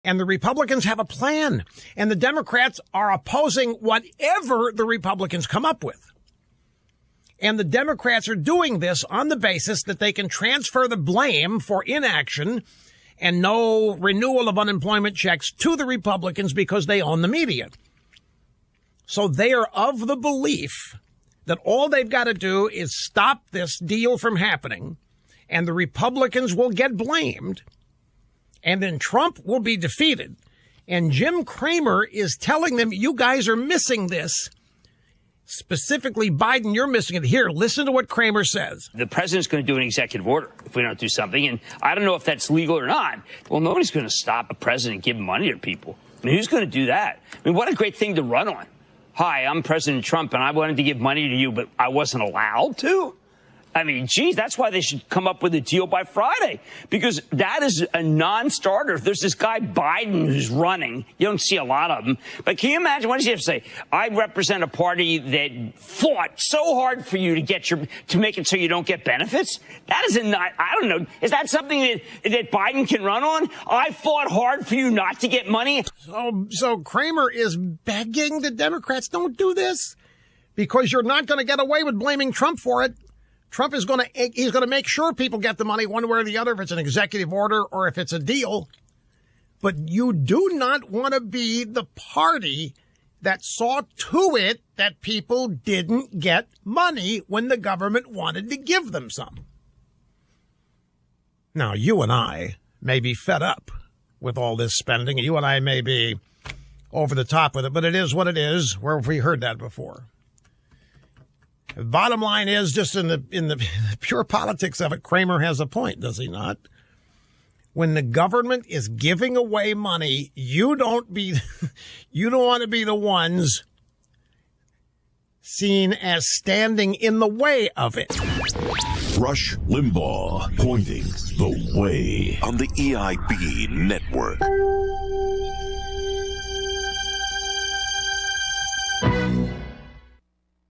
And the Republicans have a plan. And the Democrats are opposing whatever the Republicans come up with. And the Democrats are doing this on the basis that they can transfer the blame for inaction and no renewal of unemployment checks to the Republicans because they own the media. So they are of the belief that all they've got to do is stop this deal from happening, and the Republicans will get blamed, and then Trump will be defeated. And Jim Cramer is telling them, you guys are missing this. Specifically, Biden, you're missing it. Here, listen to what Cramer says. The president's going to do an executive order if we don't do something. And I don't know if that's legal or not. Well, nobody's going to stop a president giving money to people. I mean, who's going to do that? I mean, what a great thing to run on. Hi, I'm President Trump, and I wanted to give money to you, but I wasn't allowed to. I mean, geez, that's why they should come up with a deal by Friday, because that is a non-starter. If there's this guy Biden who's running, you don't see a lot of them. But can you imagine, what does he have to say? I represent a party that fought so hard for you to make it so you don't get benefits. That is I don't know. Is that something that Biden can run on? I fought hard for you not to get money. So Cramer is begging the Democrats, don't do this, because you're not going to get away with blaming Trump for it. Trump is he's going to make sure people get the money one way or the other, if it's an executive order or if it's a deal. But you do not want to be the party that saw to it that people didn't get money when the government wanted to give them some. Now, you and I may be fed up with all this spending. You and I may be over the top with it, but it is what it is. Where have we heard that before? The bottom line is, just in the pure politics of it, Cramer has a point, does he not? When the government is giving away money, you don't want to be the ones seen as standing in the way of it. Rush Limbaugh, pointing the way on the EIB network.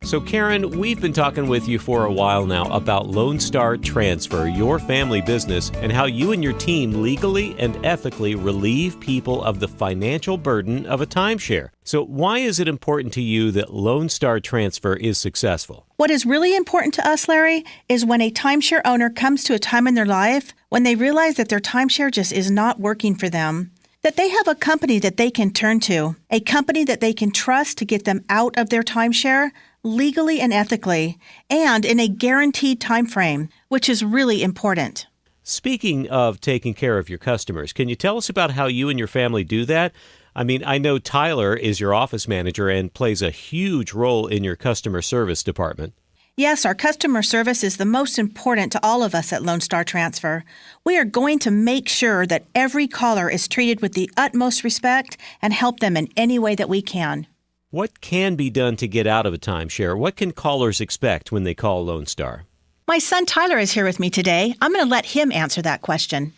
So, Karen, we've been talking with you for a while now about Lone Star Transfer, your family business, and how you and your team legally and ethically relieve people of the financial burden of a timeshare. So why is it important to you that Lone Star Transfer is successful? What is really important to us, Larry, is when a timeshare owner comes to a time in their life when they realize that their timeshare just is not working for them, that they have a company that they can turn to, a company that they can trust to get them out of their timeshare legally and ethically, and in a guaranteed time frame, which is really important. Speaking of taking care of your customers, can you tell us about how you and your family do that? I mean, I know Tyler is your office manager and plays a huge role in your customer service department. Yes, our customer service is the most important to all of us at Lone Star Transfer. We are going to make sure that every caller is treated with the utmost respect and help them in any way that we can. What can be done to get out of a timeshare? What can callers expect when they call Lone Star? My son Tyler is here with me today. I'm going to let him answer that question.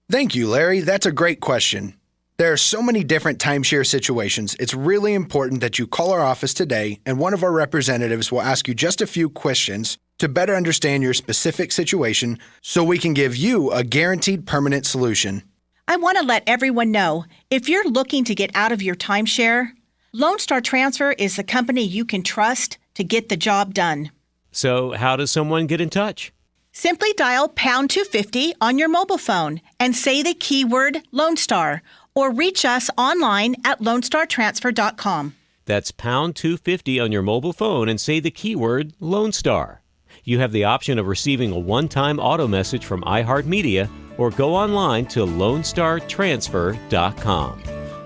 Thank you, Larry. That's a great question. There are so many different timeshare situations. It's really important that you call our office today, and one of our representatives will ask you just a few questions to better understand your specific situation so we can give you a guaranteed permanent solution. I want to let everyone know, if you're looking to get out of your timeshare, Lone Star Transfer is the company you can trust to get the job done. So how does someone get in touch? Simply dial pound 250 on your mobile phone and say the keyword Lone Star, or reach us online at lonestartransfer.com. That's pound 250 on your mobile phone and say the keyword Lone Star. You have the option of receiving a one-time auto message from iHeartMedia, or go online to lonestartransfer.com.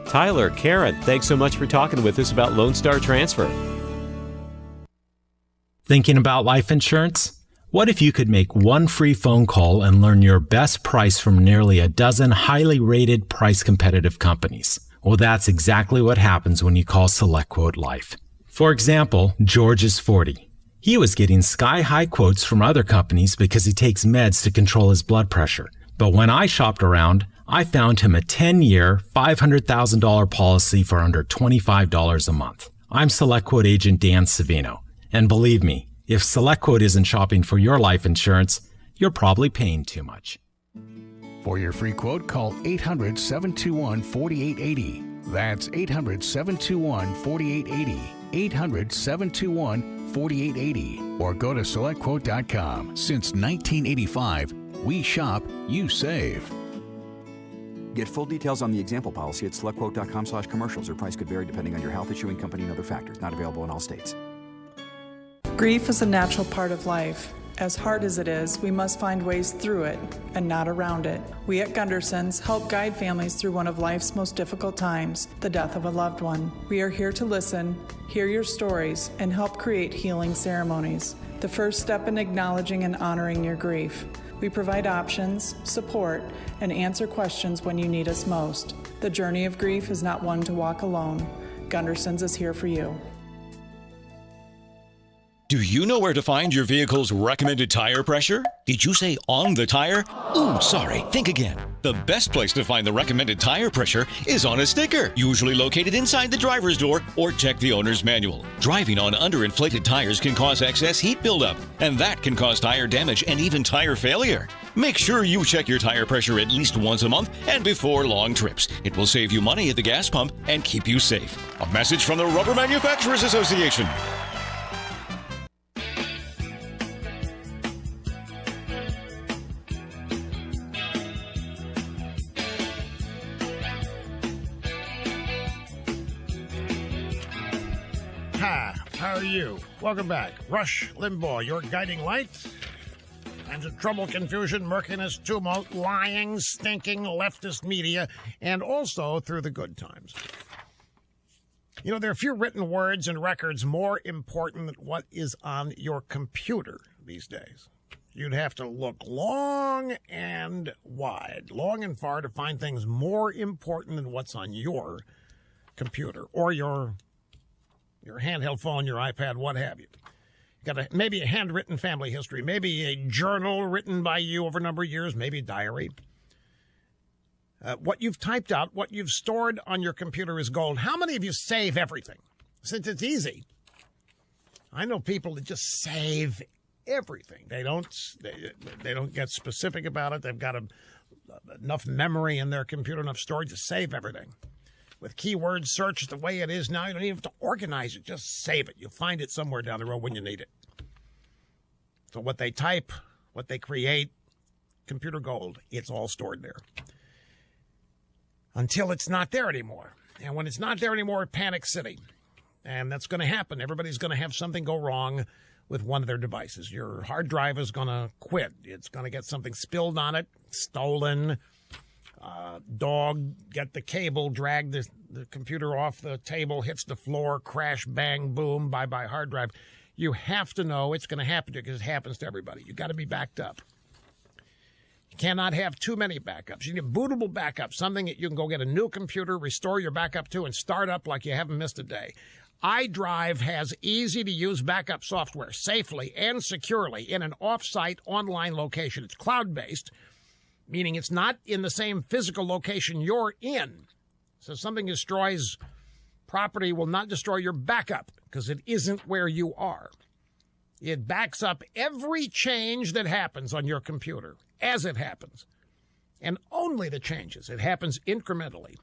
Tyler, Karen, thanks so much for talking with us about Lone Star Transfer. Thinking about life insurance? What if you could make one free phone call and learn your best price from nearly a dozen highly rated, price-competitive companies? Well, that's exactly what happens when you call SelectQuote Life. For example, George is 40. He was getting sky-high quotes from other companies because he takes meds to control his blood pressure. But when I shopped around, I found him a 10-year, $500,000 policy for under $25 a month. I'm SelectQuote agent Dan Savino. And believe me, if SelectQuote isn't shopping for your life insurance, you're probably paying too much. For your free quote, call 800-721-4880. That's 800-721-4880. 800-721-4880. Or go to selectquote.com. Since 1985, we shop, you save. Get full details on the example policy at selectquote.com/commercials. Or price could vary depending on your health, issuing company, and other factors. Not available in all states. Grief is a natural part of life. As hard as it is, we must find ways through it and not around it. We at Gunderson's help guide families through one of life's most difficult times, the death of a loved one. We are here to listen, hear your stories, and help create healing ceremonies, the first step in acknowledging and honoring your grief. We provide options, support, and answer questions when you need us most. The journey of grief is not one to walk alone. Gunderson's is here for you. Do you know where to find your vehicle's recommended tire pressure? Did you say on the tire? Ooh, sorry, think again. The best place to find the recommended tire pressure is on a sticker, usually located inside the driver's door, or check the owner's manual. Driving on underinflated tires can cause excess heat buildup, and that can cause tire damage and even tire failure. Make sure you check your tire pressure at least once a month and before long trips. It will save you money at the gas pump and keep you safe. A message from the Rubber Manufacturers Association. How are you? Welcome back. Rush Limbaugh, your guiding light. Times of trouble, confusion, murkiness, tumult, lying, stinking leftist media, and also through the good times. You know, there are few written words and records more important than what is on your computer these days. You'd have to look long and wide, long and far, to find things more important than what's on your computer or your handheld phone, your iPad, what have you. You got maybe a handwritten family history, maybe a journal written by you over a number of years, maybe a diary. What you've typed out, what you've stored on your computer is gold. How many of you save everything? Since it's easy. I know people that just save everything. They don't get specific about it. They've got enough memory in their computer, enough storage to save everything. With keyword search the way it is now, you don't even have to organize it. Just save it. You'll find it somewhere down the road when you need it. So what they type, what they create, computer gold, it's all stored there. Until it's not there anymore. And when it's not there anymore, panic city. And that's going to happen. Everybody's going to have something go wrong with one of their devices. Your hard drive is going to quit. It's going to get something spilled on it, stolen. Dog, get the cable, drag the computer off the table, hits the floor, crash, bang, boom, bye-bye hard drive. You have to know it's going to happen to you because it happens to everybody. You got to be backed up. You cannot have too many backups. You need a bootable backup, something that you can go get a new computer, restore your backup to, and start up like you haven't missed a day. iDrive has easy-to-use backup software safely and securely in an off-site online location. It's cloud-based, meaning it's not in the same physical location you're in. So if something destroys property, will not destroy your backup because it isn't where you are. It backs up every change that happens on your computer as it happens, and only the changes. It happens incrementally.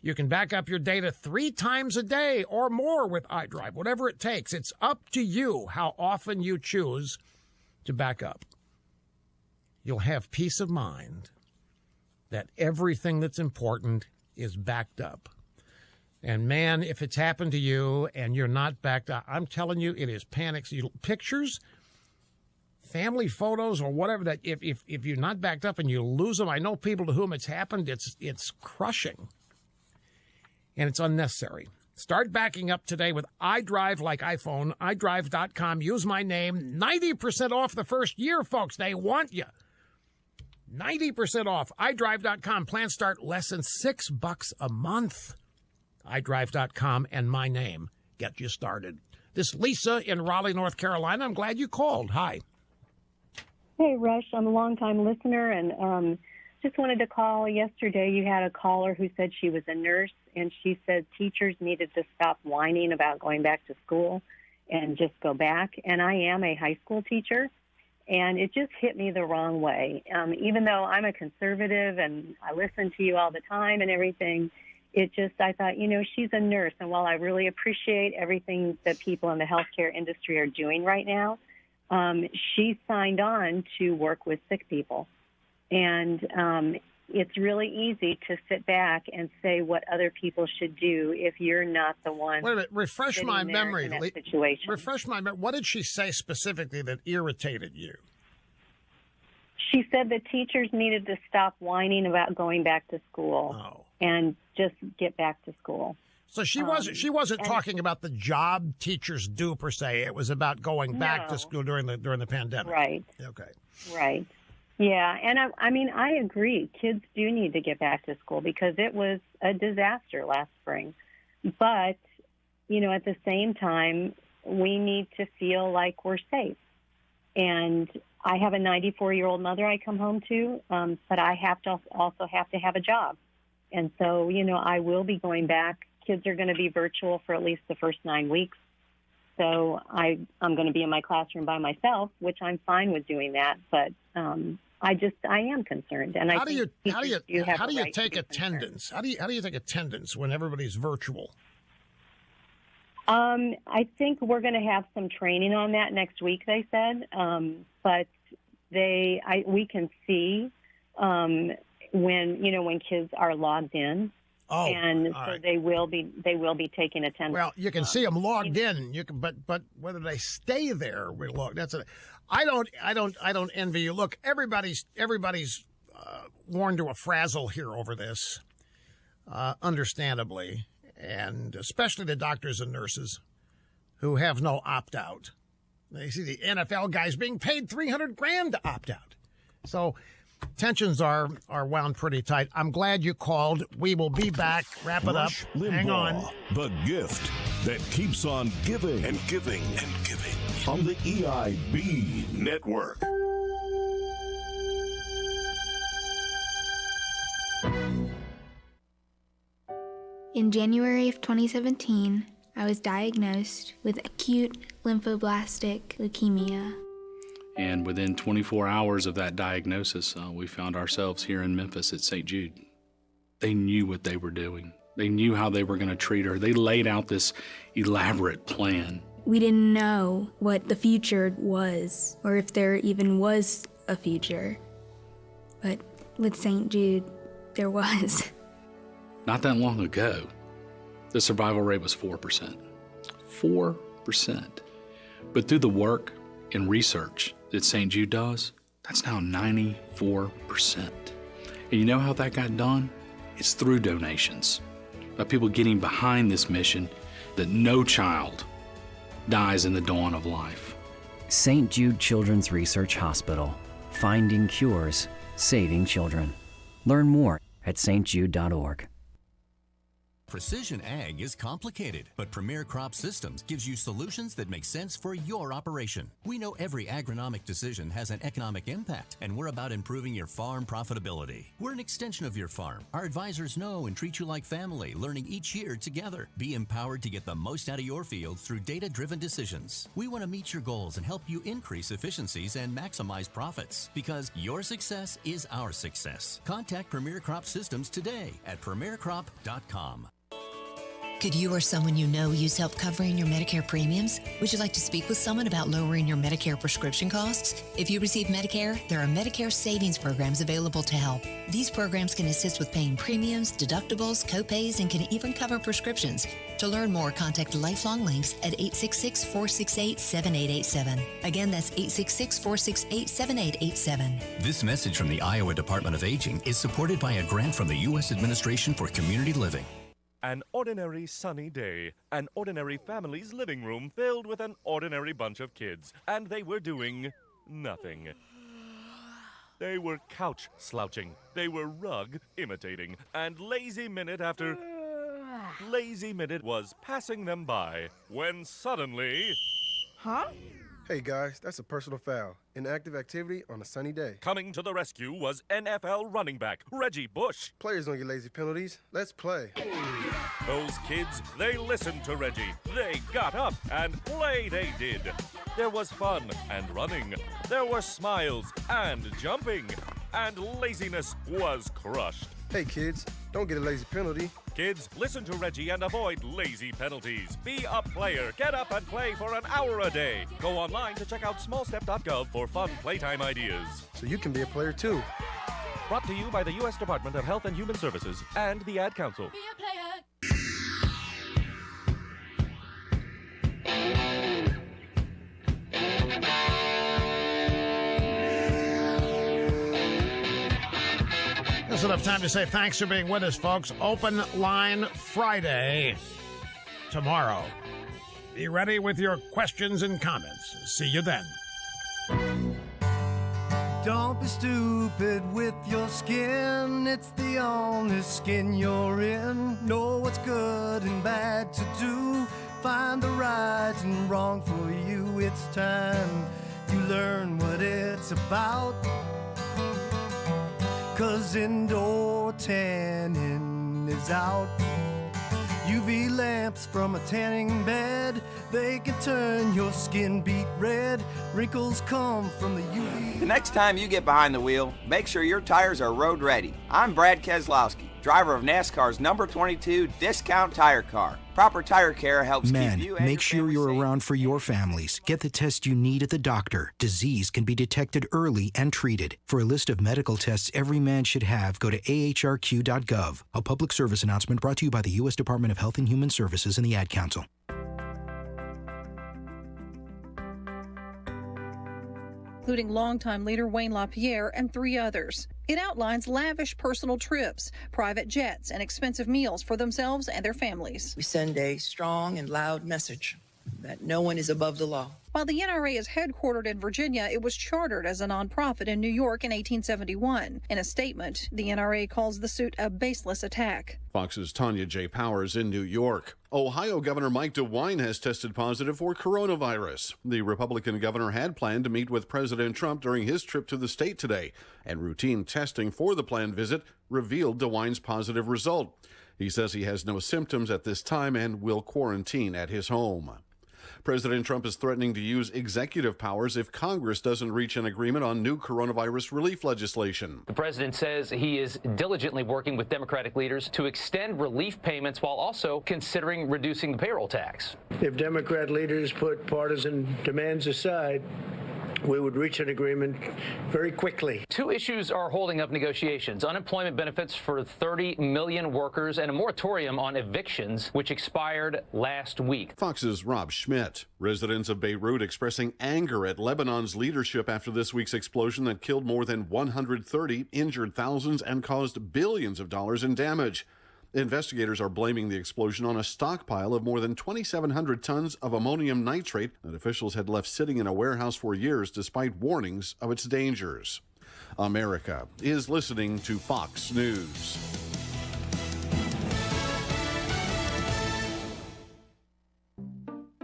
You can back up your data 3 times a day or more with iDrive, whatever it takes. It's up to you how often you choose to back up. You'll have peace of mind that everything that's important is backed up. And man, if it's happened to you and you're not backed up, I'm telling you, it is panic. Pictures, family photos, or whatever, that if you're not backed up and you lose them, I know people to whom it's happened, it's crushing. And it's unnecessary. Start backing up today with iDrive like iPhone, iDrive.com. Use my name. 90% off the first year, folks. They want you. 90% off. iDrive.com. Plans start less than $6 a month. iDrive.com and my name get you started. This is Lisa in Raleigh, North Carolina. I'm glad you called. Hi. Hey, Rush. I'm a longtime listener, and just wanted to call. Yesterday you had a caller who said she was a nurse, and she said teachers needed to stop whining about going back to school and just go back. And I am a high school teacher, And it just hit me the wrong way. Even though I'm a conservative and I listen to you all the time and everything, I thought, she's a nurse. And while I really appreciate everything that people in the healthcare industry are doing right now, she signed on to work with sick people. And it's really easy to sit back and say what other people should do if you're not the one. Wait a minute. Refresh my memory. In that situation. Refresh my memory. What did she say specifically that irritated you? She said that teachers needed to stop whining about going back to school and just get back to school. So she wasn't talking about the job teachers do per se. It was about going back to school during the pandemic. Right. Okay. Right. Yeah, and I agree. Kids do need to get back to school because it was a disaster last spring. But, at the same time, we need to feel like we're safe. And I have a 94-year-old mother I come home to, but I also have to have a job. And so, I will be going back. Kids are going to be virtual for at least the first 9 weeks. So I'm going to be in my classroom by myself, which I'm fine with doing that. But I am concerned. And how do you take attendance? How do you take attendance when everybody's virtual? I think we're going to have some training on that next week, they said. But we can see when kids are logged in. Oh, and so right. they will be taking attendance. Well, you can see them logged in. But whether they stay there, I don't envy you. Look, everybody's worn to a frazzle here over this, understandably, and especially the doctors and nurses who have no opt out. They see the NFL guys being paid $300,000 to opt out. So tensions are wound pretty tight. I'm glad you called. We will be back. Wrap it up. Limbaugh, hang on. The gift that keeps on giving and giving and giving on the EIB network. In January of 2017, I was diagnosed with acute lymphoblastic leukemia. And within 24 hours of that diagnosis, we found ourselves here in Memphis at St. Jude. They knew what they were doing. They knew how they were going to treat her. They laid out this elaborate plan. We didn't know what the future was, or if there even was a future. But with St. Jude, there was. Not that long ago, the survival rate was 4%. 4%. But through the work and research that St. Jude does, that's now 94%. And you know how that got done? It's through donations, by people getting behind this mission that no child dies in the dawn of life. St. Jude Children's Research Hospital, finding cures, saving children. Learn more at stjude.org. Precision ag is complicated, but Premier Crop Systems gives you solutions that make sense for your operation. We know every agronomic decision has an economic impact, and we're about improving your farm profitability. We're an extension of your farm. Our advisors know and treat you like family, learning each year together. Be empowered to get the most out of your field through data-driven decisions. We want to meet your goals and help you increase efficiencies and maximize profits, because your success is our success. Contact Premier Crop Systems today at premiercrop.com. Could you or someone you know use help covering your Medicare premiums? Would you like to speak with someone about lowering your Medicare prescription costs? If you receive Medicare, there are Medicare savings programs available to help. These programs can assist with paying premiums, deductibles, copays, and can even cover prescriptions. To learn more, contact Lifelong Links at 866-468-7887. Again, that's 866-468-7887. This message from the Iowa Department of Aging is supported by a grant from the U.S. Administration for Community Living. An ordinary sunny day, an ordinary family's living room filled with an ordinary bunch of kids, and they were doing nothing. They were couch slouching, they were rug imitating, and lazy minute after lazy minute was passing them by, when suddenly... Huh? Hey guys, that's a personal foul. Inactive activity on a sunny day. Coming to the rescue was NFL running back Reggie Bush. Players don't get lazy penalties. Let's play. Those kids, they listened to Reggie. They got up and play they did. There was fun and running. There were smiles and jumping. And laziness was crushed. Hey kids, don't get a lazy penalty. Kids, listen to Reggie and avoid lazy penalties. Be a player. Get up and play for an hour a day. Go online to check out smallstep.gov for fun playtime ideas. So you can be a player too. Brought to you by the U.S. Department of Health and Human Services and the Ad Council. Be a player. That's enough time to say thanks for being with us, folks. Open Line Friday tomorrow. Be ready with your questions and comments. See you then. Don't be stupid with your skin. It's the only skin you're in. Know what's good and bad to do. Find the right and wrong for you. It's time you learn what it's about. 'Cause indoor tanning is out. UV lamps from a tanning bed, they can turn your skin beet red. Wrinkles come from the UV. The next time you get behind the wheel, make sure your tires are road ready. I'm Brad Keselowski, driver of NASCAR's number 22 Discount Tire Car. Proper tire care helps keep you and make sure you're around for your families. Get the test you need at the doctor. Disease can be detected early and treated. For a list of medical tests every man should have, go to ahrq.gov. A public service announcement brought to you by the U.S. Department of Health and Human Services and the Ad Council. Including longtime leader Wayne LaPierre and 3 others. It outlines lavish personal trips, private jets, and expensive meals for themselves and their families. We send a strong and loud message that no one is above the law. While the NRA is headquartered in Virginia, it was chartered as a nonprofit in New York in 1871. In a statement, the NRA calls the suit a baseless attack. Fox's Tanya J. Powers in New York. Ohio Governor Mike DeWine has tested positive for coronavirus. The Republican governor had planned to meet with President Trump during his trip to the state today, and routine testing for the planned visit revealed DeWine's positive result. He says he has no symptoms at this time and will quarantine at his home. President Trump is threatening to use executive powers if Congress doesn't reach an agreement on new coronavirus relief legislation. The president says he is diligently working with Democratic leaders to extend relief payments while also considering reducing the payroll tax. If Democrat leaders put partisan demands aside, we would reach an agreement very quickly. 2 issues are holding up negotiations: unemployment benefits for 30 million workers and a moratorium on evictions, which expired last week. Fox's Rob Schmidt. Residents of Beirut expressing anger at Lebanon's leadership after this week's explosion that killed more than 130, injured thousands, and caused billions of dollars in damage. Investigators are blaming the explosion on a stockpile of more than 2,700 tons of ammonium nitrate that officials had left sitting in a warehouse for years despite warnings of its dangers. America is listening to Fox News.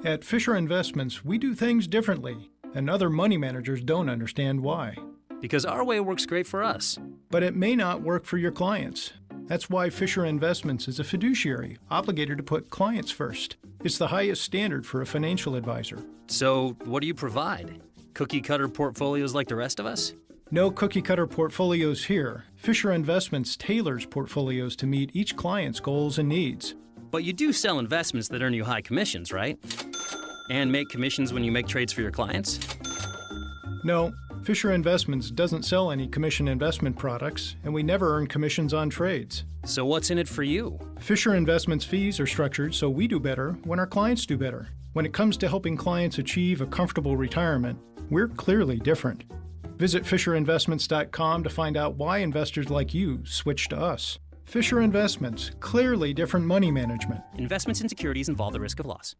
At Fisher Investments, we do things differently, and other money managers don't understand why. Because our way works great for us. But it may not work for your clients. That's why Fisher Investments is a fiduciary, obligated to put clients first. It's the highest standard for a financial advisor. So, what do you provide? Cookie-cutter portfolios like the rest of us? No cookie-cutter portfolios here. Fisher Investments tailors portfolios to meet each client's goals and needs. But you do sell investments that earn you high commissions, right? And make commissions when you make trades for your clients? No, Fisher Investments doesn't sell any commission investment products, and we never earn commissions on trades. So what's in it for you? Fisher Investments fees are structured so we do better when our clients do better. When it comes to helping clients achieve a comfortable retirement, we're clearly different. Visit FisherInvestments.com to find out why investors like you switch to us. Fisher Investments, clearly different money management. Investments in securities involve the risk of loss.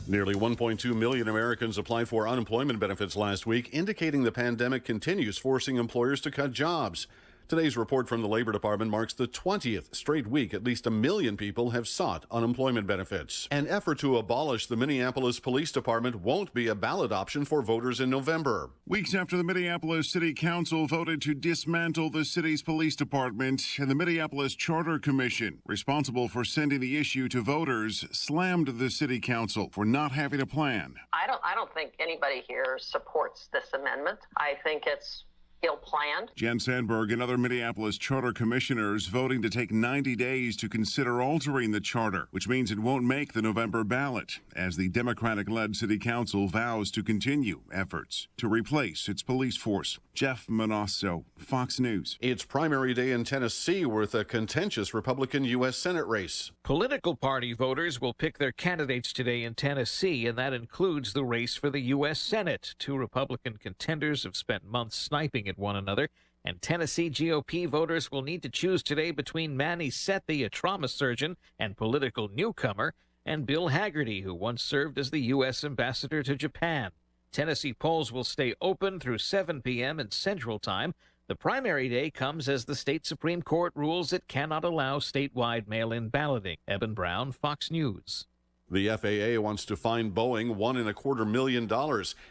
Nearly 1.2 million Americans applied for unemployment benefits last week, indicating the pandemic continues forcing employers to cut jobs. Today's report from the Labor Department marks the 20th straight week at least 1 million people have sought unemployment benefits. An effort to abolish the Minneapolis Police Department won't be a ballot option for voters in November. Weeks after the Minneapolis City Council voted to dismantle the city's police department, and the Minneapolis Charter Commission, responsible for sending the issue to voters, slammed the city council for not having a plan. I don't think anybody here supports this amendment. I think it's ill-planned. Jen Sandberg and other Minneapolis charter commissioners voting to take 90 days to consider altering the charter, which means it won't make the November ballot, as the Democratic-led city council vows to continue efforts to replace its police force. Jeff Manasso, Fox News. It's primary day in Tennessee with a contentious Republican U.S. Senate race. Political party voters will pick their candidates today in Tennessee, and that includes the race for the U.S. Senate. Two Republican contenders have spent months sniping at one another, and Tennessee GOP voters will need to choose today between Manny Sethi, a trauma surgeon and political newcomer, and Bill Hagerty, who once served as the U.S. ambassador to Japan. Tennessee polls will stay open through 7 p.m. in Central Time. The primary day comes as the state Supreme Court rules it cannot allow statewide mail-in balloting. Eben Brown, Fox News. The FAA wants to fine Boeing $1.25 million,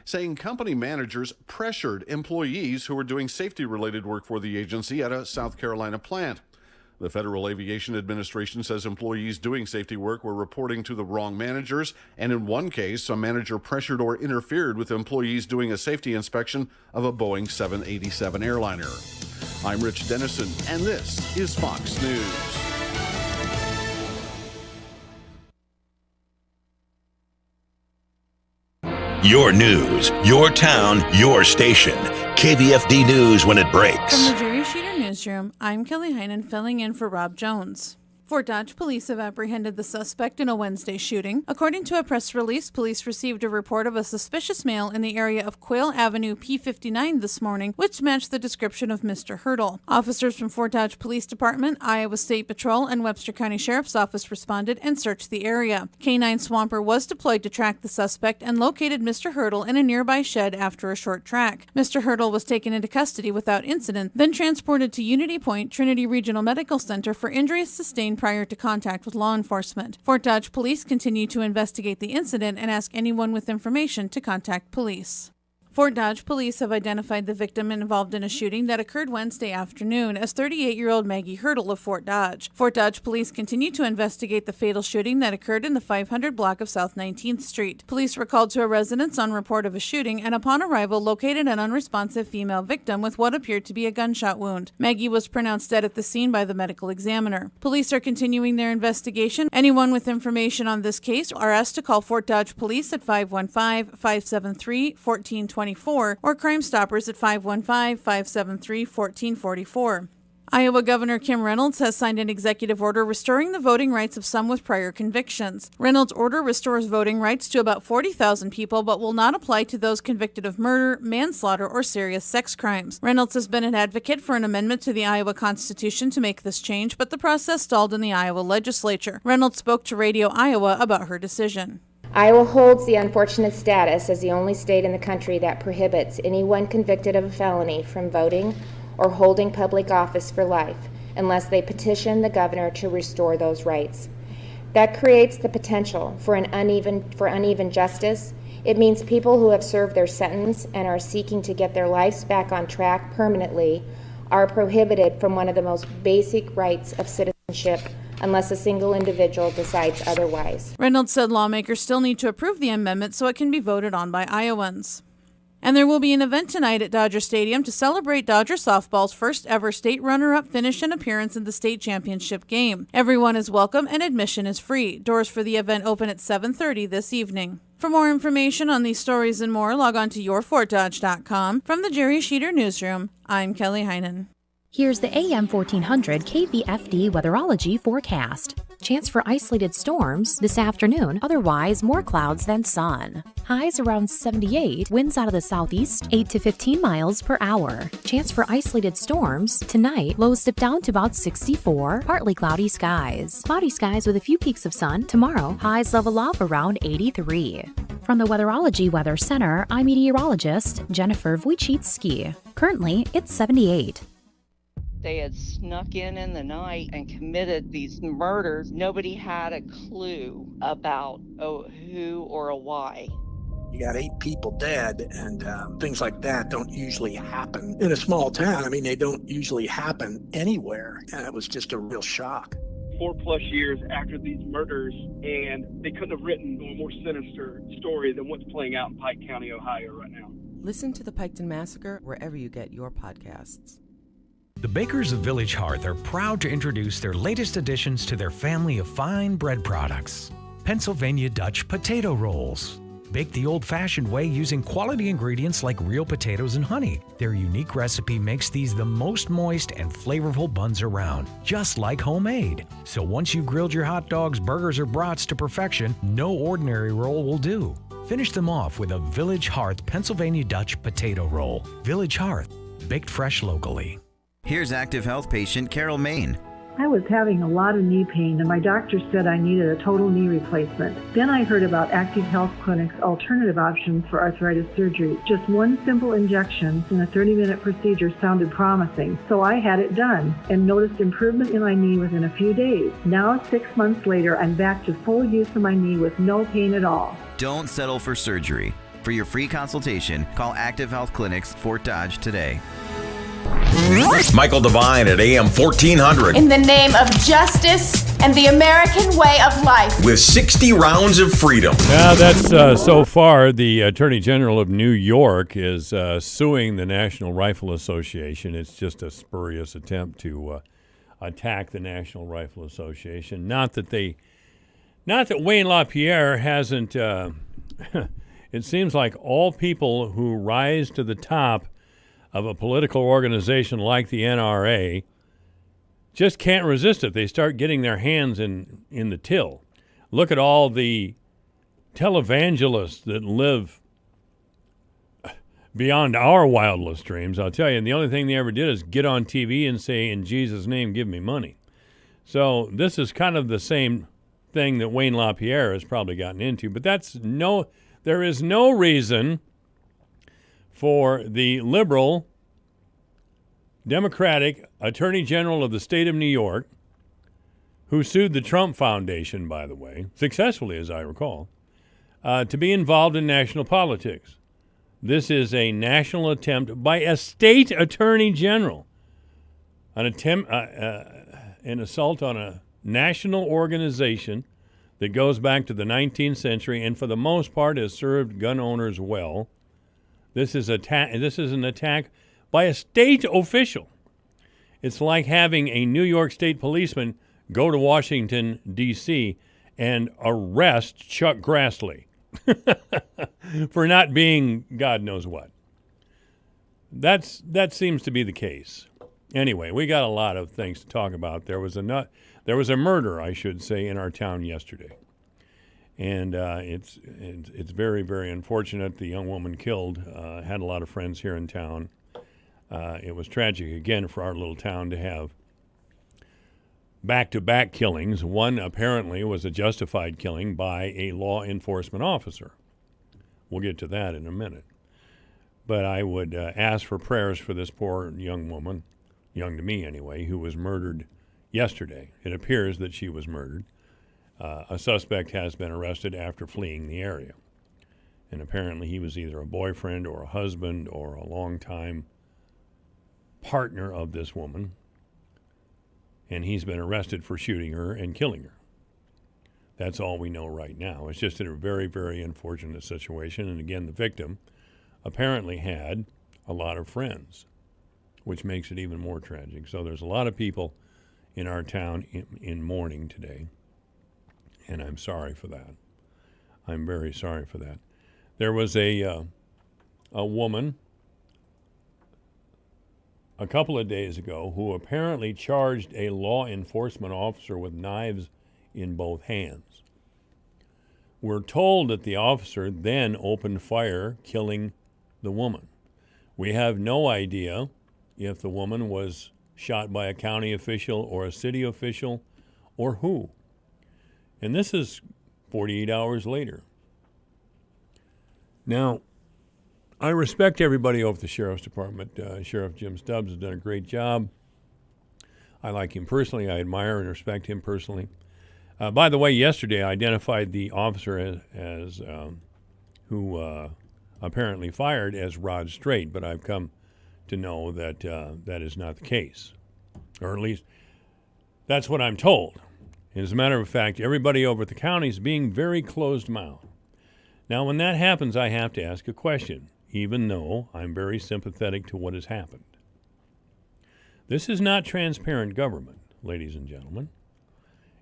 saying company managers pressured employees who were doing safety-related work for the agency at a South Carolina plant. The Federal Aviation Administration says employees doing safety work were reporting to the wrong managers, and in one case, a manager pressured or interfered with employees doing a safety inspection of a Boeing 787 airliner. I'm Rich Dennison, and this is Fox News. Your news, your town, your station. KVFD News when it breaks. From the Jerry Sheeter Newsroom, I'm Kelly Heinen filling in for Rob Jones. Fort Dodge police have apprehended the suspect in a Wednesday shooting. According to a press release, police received a report of a suspicious male in the area of Quail Avenue P59 this morning, which matched the description of Mr. Hurdle. Officers from Fort Dodge Police Department, Iowa State Patrol, and Webster County Sheriff's Office responded and searched the area. K-9 Swamper was deployed to track the suspect and located Mr. Hurdle in a nearby shed after a short track. Mr. Hurdle was taken into custody without incident, then transported to Unity Point Trinity Regional Medical Center for injuries sustained prior to contact with law enforcement. Fort Dodge police continue to investigate the incident and ask anyone with information to contact police. Fort Dodge police have identified the victim involved in a shooting that occurred Wednesday afternoon as 38-year-old Maggie Hurdle of Fort Dodge. Fort Dodge police continue to investigate the fatal shooting that occurred in the 500 block of South 19th Street. Police were called to a residence on report of a shooting and upon arrival located an unresponsive female victim with what appeared to be a gunshot wound. Maggie was pronounced dead at the scene by the medical examiner. Police are continuing their investigation. Anyone with information on this case are asked to call Fort Dodge police at 515-573-1420. Or Crime Stoppers at 515-573-1444. Iowa Governor Kim Reynolds has signed an executive order restoring the voting rights of some with prior convictions. Reynolds' order restores voting rights to about 40,000 people, but will not apply to those convicted of murder, manslaughter, or serious sex crimes. Reynolds has been an advocate for an amendment to the Iowa Constitution to make this change, but the process stalled in the Iowa legislature. Reynolds spoke to Radio Iowa about her decision. Iowa holds the unfortunate status as the only state in the country that prohibits anyone convicted of a felony from voting or holding public office for life unless they petition the governor to restore those rights. That creates the potential for uneven justice. It means people who have served their sentence and are seeking to get their lives back on track permanently are prohibited from one of the most basic rights of citizenship unless a single individual decides otherwise. Reynolds said lawmakers still need to approve the amendment so it can be voted on by Iowans. And there will be an event tonight at Dodger Stadium to celebrate Dodger softball's first ever state runner-up finish and appearance in the state championship game. Everyone is welcome and admission is free. Doors for the event open at 7:30 this evening. For more information on these stories and more, log on to yourfortdodge.com. From the Jerry Sheeter Newsroom, I'm Kelly Heinen. Here's the AM 1400 KVFD weatherology forecast. Chance for isolated storms this afternoon, otherwise more clouds than sun. Highs around 78, winds out of the southeast 8 to 15 miles per hour. Chance for isolated storms tonight, lows dip down to about 64, partly cloudy skies. Cloudy skies with a few peaks of sun. Tomorrow, highs level off around 83. From the Weatherology Weather Center, I'm meteorologist Jennifer Wojcicki. Currently, it's 78. they had snuck in the night and committed these murders. Nobody had a clue about who or a why. You got 8 people dead, and things like that don't usually happen in a small town. I mean, they don't usually happen anywhere, and it was just a real shock. 4+ years after these murders, and they couldn't have written a more sinister story than what's playing out in Pike County, Ohio right now. Listen to the Piketon Massacre wherever you get your podcasts. The bakers of Village Hearth are proud to introduce their latest additions to their family of fine bread products. Pennsylvania Dutch potato rolls. Baked the old-fashioned way using quality ingredients like real potatoes and honey. Their unique recipe makes these the most moist and flavorful buns around, just like homemade. So once you've grilled your hot dogs, burgers, or brats to perfection, no ordinary roll will do. Finish them off with a Village Hearth Pennsylvania Dutch potato roll. Village Hearth, baked fresh locally. Here's Active Health patient Carol Main. I was having a lot of knee pain, and my doctor said I needed a total knee replacement. Then I heard about Active Health Clinic's alternative options for arthritis surgery. Just one simple injection in a 30-minute procedure sounded promising, so I had it done and noticed improvement in my knee within a few days. Now, 6 months later, I'm back to full use of my knee with no pain at all. Don't settle for surgery. For your free consultation, call Active Health Clinics, Fort Dodge today. Michael Devine at AM 1400. In the name of justice and the American way of life. With 60 rounds of freedom. Now, that's so far, the Attorney General of New York is suing the National Rifle Association. It's just a spurious attempt to attack the National Rifle Association. Not that Wayne LaPierre hasn't, it seems like all people who rise to the top of a political organization like the NRA just can't resist it. They start getting their hands in the till. Look at all the televangelists that live beyond our wildest dreams. I'll tell you, and the only thing they ever did is get on TV and say, in Jesus' name, give me money. So this is kind of the same thing that Wayne LaPierre has probably gotten into, but there is no reason for the liberal Democratic Attorney General of the state of New York, who sued the Trump Foundation, by the way, successfully as I recall, to be involved in national politics. This is a national attempt by a state attorney general, an assault on a national organization that goes back to the 19th century and for the most part has served gun owners well. This is an attack by a state official. It's like having a New York State policeman go to Washington, D.C. and arrest Chuck Grassley for not being God knows what. That seems to be the case. Anyway, we got a lot of things to talk about. There was a murder, I should say, in our town yesterday. And it's very, very unfortunate. The young woman killed had a lot of friends here in town. It was tragic, again, for our little town to have back-to-back killings. One apparently was a justified killing by a law enforcement officer. We'll get to that in a minute. But I would ask for prayers for this poor young woman, young to me anyway, who was murdered yesterday. It appears that she was murdered. A suspect has been arrested after fleeing the area. And apparently he was either a boyfriend or a husband or a longtime partner of this woman. And he's been arrested for shooting her and killing her. That's all we know right now. It's just a very, very unfortunate situation. And again, the victim apparently had a lot of friends, which makes it even more tragic. So there's a lot of people in our town in mourning today. And I'm sorry for that. I'm very sorry for that. There was a woman a couple of days ago who apparently charged a law enforcement officer with knives in both hands. We're told that the officer then opened fire, killing the woman. We have no idea if the woman was shot by a county official or a city official or who. And this is 48 hours later. Now, I respect everybody over at the Sheriff's Department. Sheriff Jim Stubbs has done a great job. I like him personally. I admire and respect him personally. By the way, yesterday I identified the officer as who apparently fired as Rod Strait, but I've come to know that that is not the case, or at least that's what I'm told. As a matter of fact, everybody over at the county is being very closed-mouthed. Now, when that happens, I have to ask a question, even though I'm very sympathetic to what has happened. This is not transparent government, ladies and gentlemen.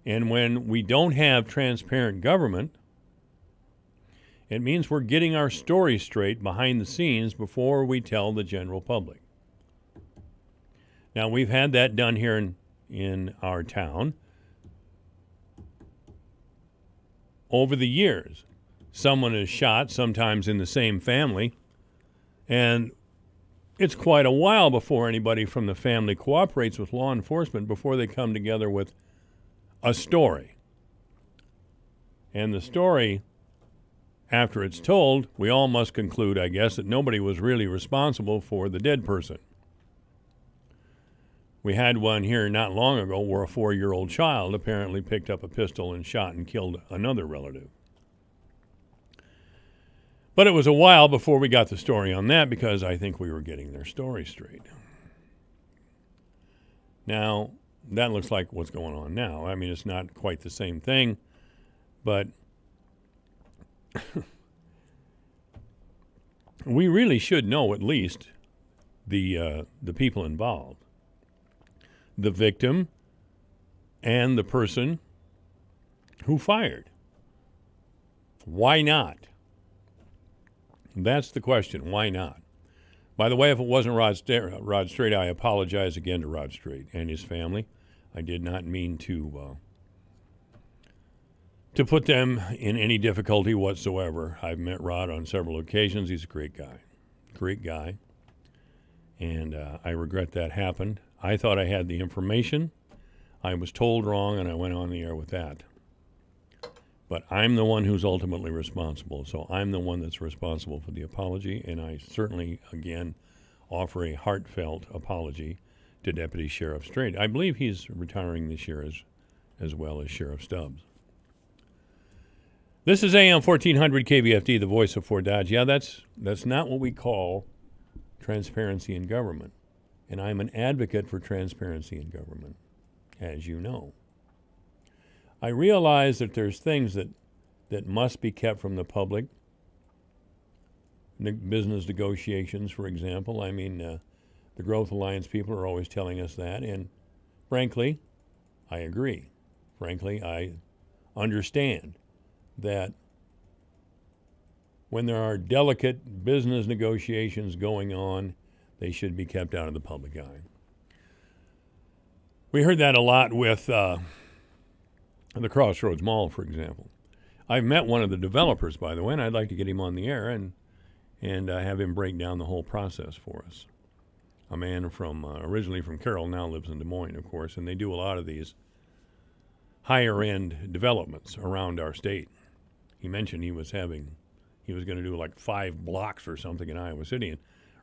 And when we don't have transparent government, it means we're getting our story straight behind the scenes before we tell the general public. Now, we've had that done here in our town. Over the years, someone is shot, sometimes in the same family, and it's quite a while before anybody from the family cooperates with law enforcement before they come together with a story. And the story, after it's told, we all must conclude, I guess, that nobody was really responsible for the dead person. We had one here not long ago where a 4-year-old child apparently picked up a pistol and shot and killed another relative. But it was a while before we got the story on that because I think we were getting their story straight. Now, that looks like what's going on now. I mean, it's not quite the same thing, but we really should know at least the people involved. The victim and the person who fired. Why not? That's the question. Why not? By the way, if it wasn't Rod Strait, I apologize again to Rod Strait and his family. I did not mean to put them in any difficulty whatsoever. I've met Rod on several occasions. He's a great guy. Great guy. And I regret that happened. I thought I had the information. I was told wrong, and I went on the air with that. But I'm the one who's ultimately responsible, so I'm the one that's responsible for the apology, and I certainly, again, offer a heartfelt apology to Deputy Sheriff Strait. I believe he's retiring this year as well as Sheriff Stubbs. This is AM 1400 KVFD, the voice of Fort Dodge. Yeah, that's not what we call transparency in government. And I'm an advocate for transparency in government, as you know. I realize that there's things that must be kept from the public. Business negotiations, for example. I mean, the Growth Alliance people are always telling us that. And frankly, I agree. Frankly, I understand that when there are delicate business negotiations going on, they should be kept out of the public eye. We heard that a lot with the Crossroads Mall, for example. I've met one of the developers, by the way, and I'd like to get him on the air and have him break down the whole process for us. A man from originally from Carroll, now lives in Des Moines, of course, and they do a lot of these higher-end developments around our state. He mentioned he was going to do like 5 blocks or something in Iowa City, and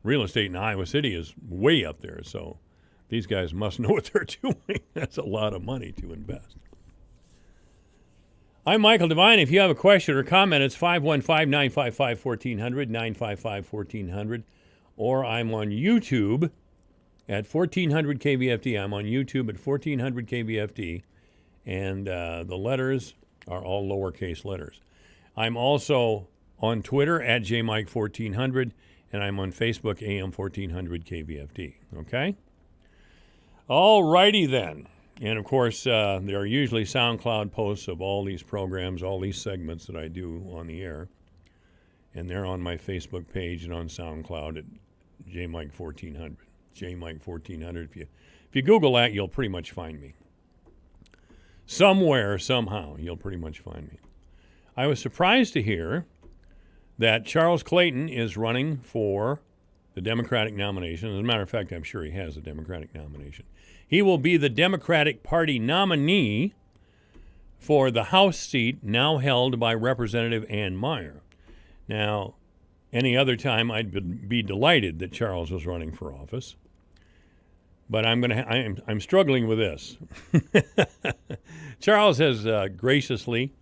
real estate in Iowa City is way up there, so these guys must know what they're doing. That's a lot of money to invest. I'm Michael Devine. If you have a question or comment, it's 515-955-1400, 955-1400, or I'm on YouTube at 1400 KVFD. I'm on YouTube at 1400 KVFD, and the letters are all lowercase letters. I'm also on Twitter at JMike1400, and I'm on Facebook, AM 1400 KVFD. Okay? All righty then. And, of course, there are usually SoundCloud posts of all these programs, all these segments that I do on the air. And they're on my Facebook page and on SoundCloud at JMike1400. JMike1400. If you Google that, you'll pretty much find me. Somewhere, somehow, you'll pretty much find me. I was surprised to hear that Charles Clayton is running for the Democratic nomination. As a matter of fact, I'm sure he has a Democratic nomination. He will be the Democratic Party nominee for the House seat now held by Representative Ann Meyer. Now, any other time I'd be delighted that Charles was running for office. But I'm struggling with this. Charles has graciously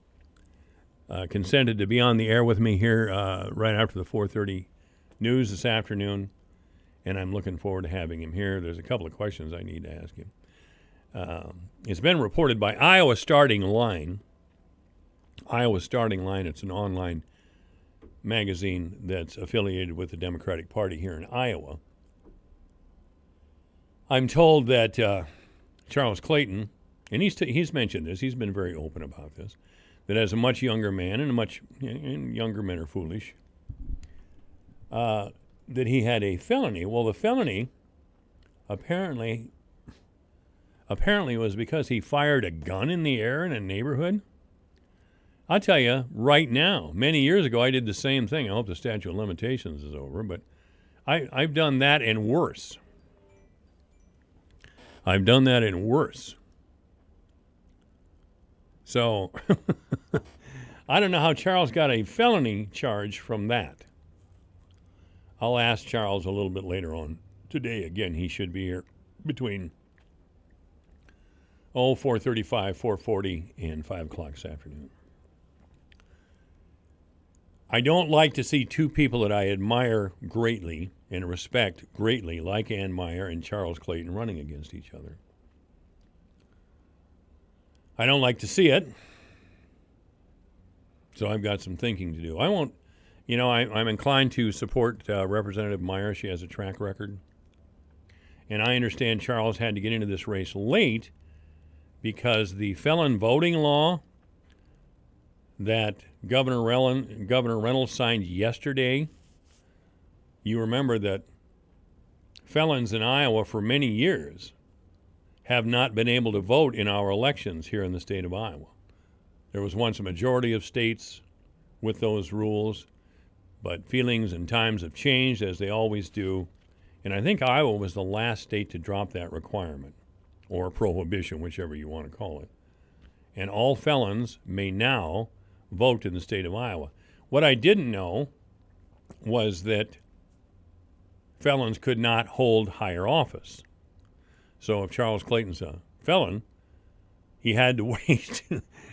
consented to be on the air with me here right after the 4:30 news this afternoon, and I'm looking forward to having him here. There's a couple of questions I need to ask him. It's been reported by Iowa Starting Line. Iowa Starting Line, it's an online magazine that's affiliated with the Democratic Party here in Iowa. I'm told that Charles Clayton, and he's mentioned this, he's been very open about this, that as a much younger man, and younger men are foolish, that he had a felony. Well, the felony apparently was because he fired a gun in the air in a neighborhood. I'll tell you, right now, many years ago, I did the same thing. I hope the statute of limitations is over, but I've done that and worse. I've done that and worse. So, I don't know how Charles got a felony charge from that. I'll ask Charles a little bit later on today. Again, he should be here between 4:35, 4:40, and 5 o'clock this afternoon. I don't like to see two people that I admire greatly and respect greatly, like Ann Meyer and Charles Clayton, running against each other. I don't like to see it, so I've got some thinking to do. I won't, I'm inclined to support Representative Meyer. She has a track record. And I understand Charles had to get into this race late because the felon voting law that Governor Reynolds signed yesterday, you remember that felons in Iowa for many years have not been able to vote in our elections here in the state of Iowa. There was once a majority of states with those rules, but feelings and times have changed, as they always do, and I think Iowa was the last state to drop that requirement, or prohibition, whichever you want to call it. And all felons may now vote in the state of Iowa. What I didn't know was that felons could not hold higher office. So if Charles Clayton's a felon, he had to wait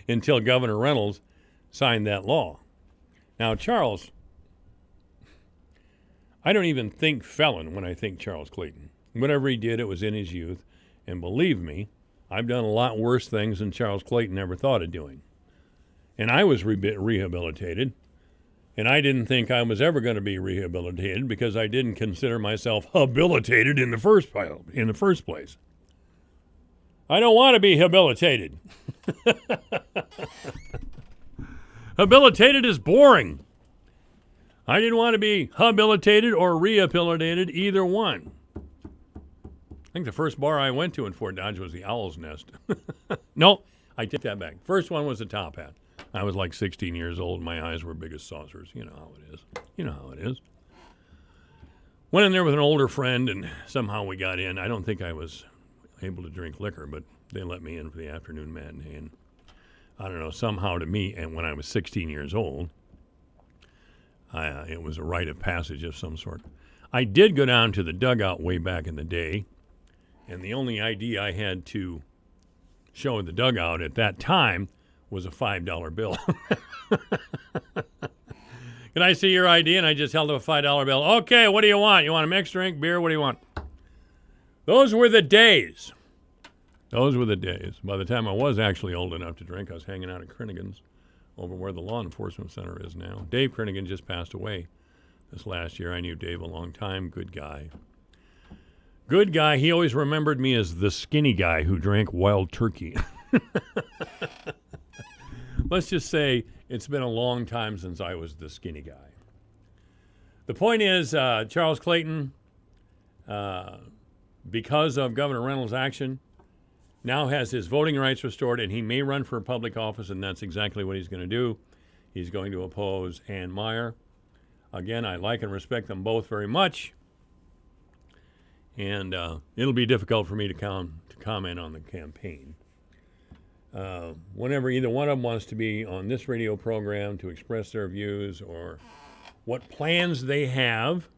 until Governor Reynolds signed that law. Now, Charles, I don't even think felon when I think Charles Clayton. Whatever he did, it was in his youth. And believe me, I've done a lot worse things than Charles Clayton ever thought of doing. And I was rehabilitated, and I didn't think I was ever going to be rehabilitated because I didn't consider myself habilitated in the first place. I don't want to be habilitated. Habilitated is boring. I didn't want to be habilitated or rehabilitated, either one. I think the first bar I went to in Fort Dodge was the Owl's Nest. No, I take that back. First one was the Top Hat. I was like 16 years old, and my eyes were big as saucers. You know how it is. Went in there with an older friend, and somehow we got in. I don't think I was able to drink liquor, but they let me in for the afternoon matinee. And I don't know, somehow to me, and when I was 16 years old, it was a rite of passage of some sort. I did go down to the dugout way back in the day, and the only ID I had to show in the dugout at that time was a $5 bill. Can I see your ID? And I just held up a $5 bill. Okay, what do you want? You want a mixed drink, beer? What do you want? Those were the days. Those were the days. By the time I was actually old enough to drink, I was hanging out at Krinnigan's over where the law enforcement center is now. Dave Krinnigan just passed away this last year. I knew Dave a long time. Good guy. Good guy. He always remembered me as the skinny guy who drank wild turkey. Let's just say it's been a long time since I was the skinny guy. The point is, Charles Clayton, because of Governor Reynolds' action, now has his voting rights restored, and he may run for public office, and that's exactly what he's going to do. He's going to oppose Ann Meyer. Again, I like and respect them both very much, and it'll be difficult for me to comment on the campaign. Whenever either one of them wants to be on this radio program to express their views or what plans they have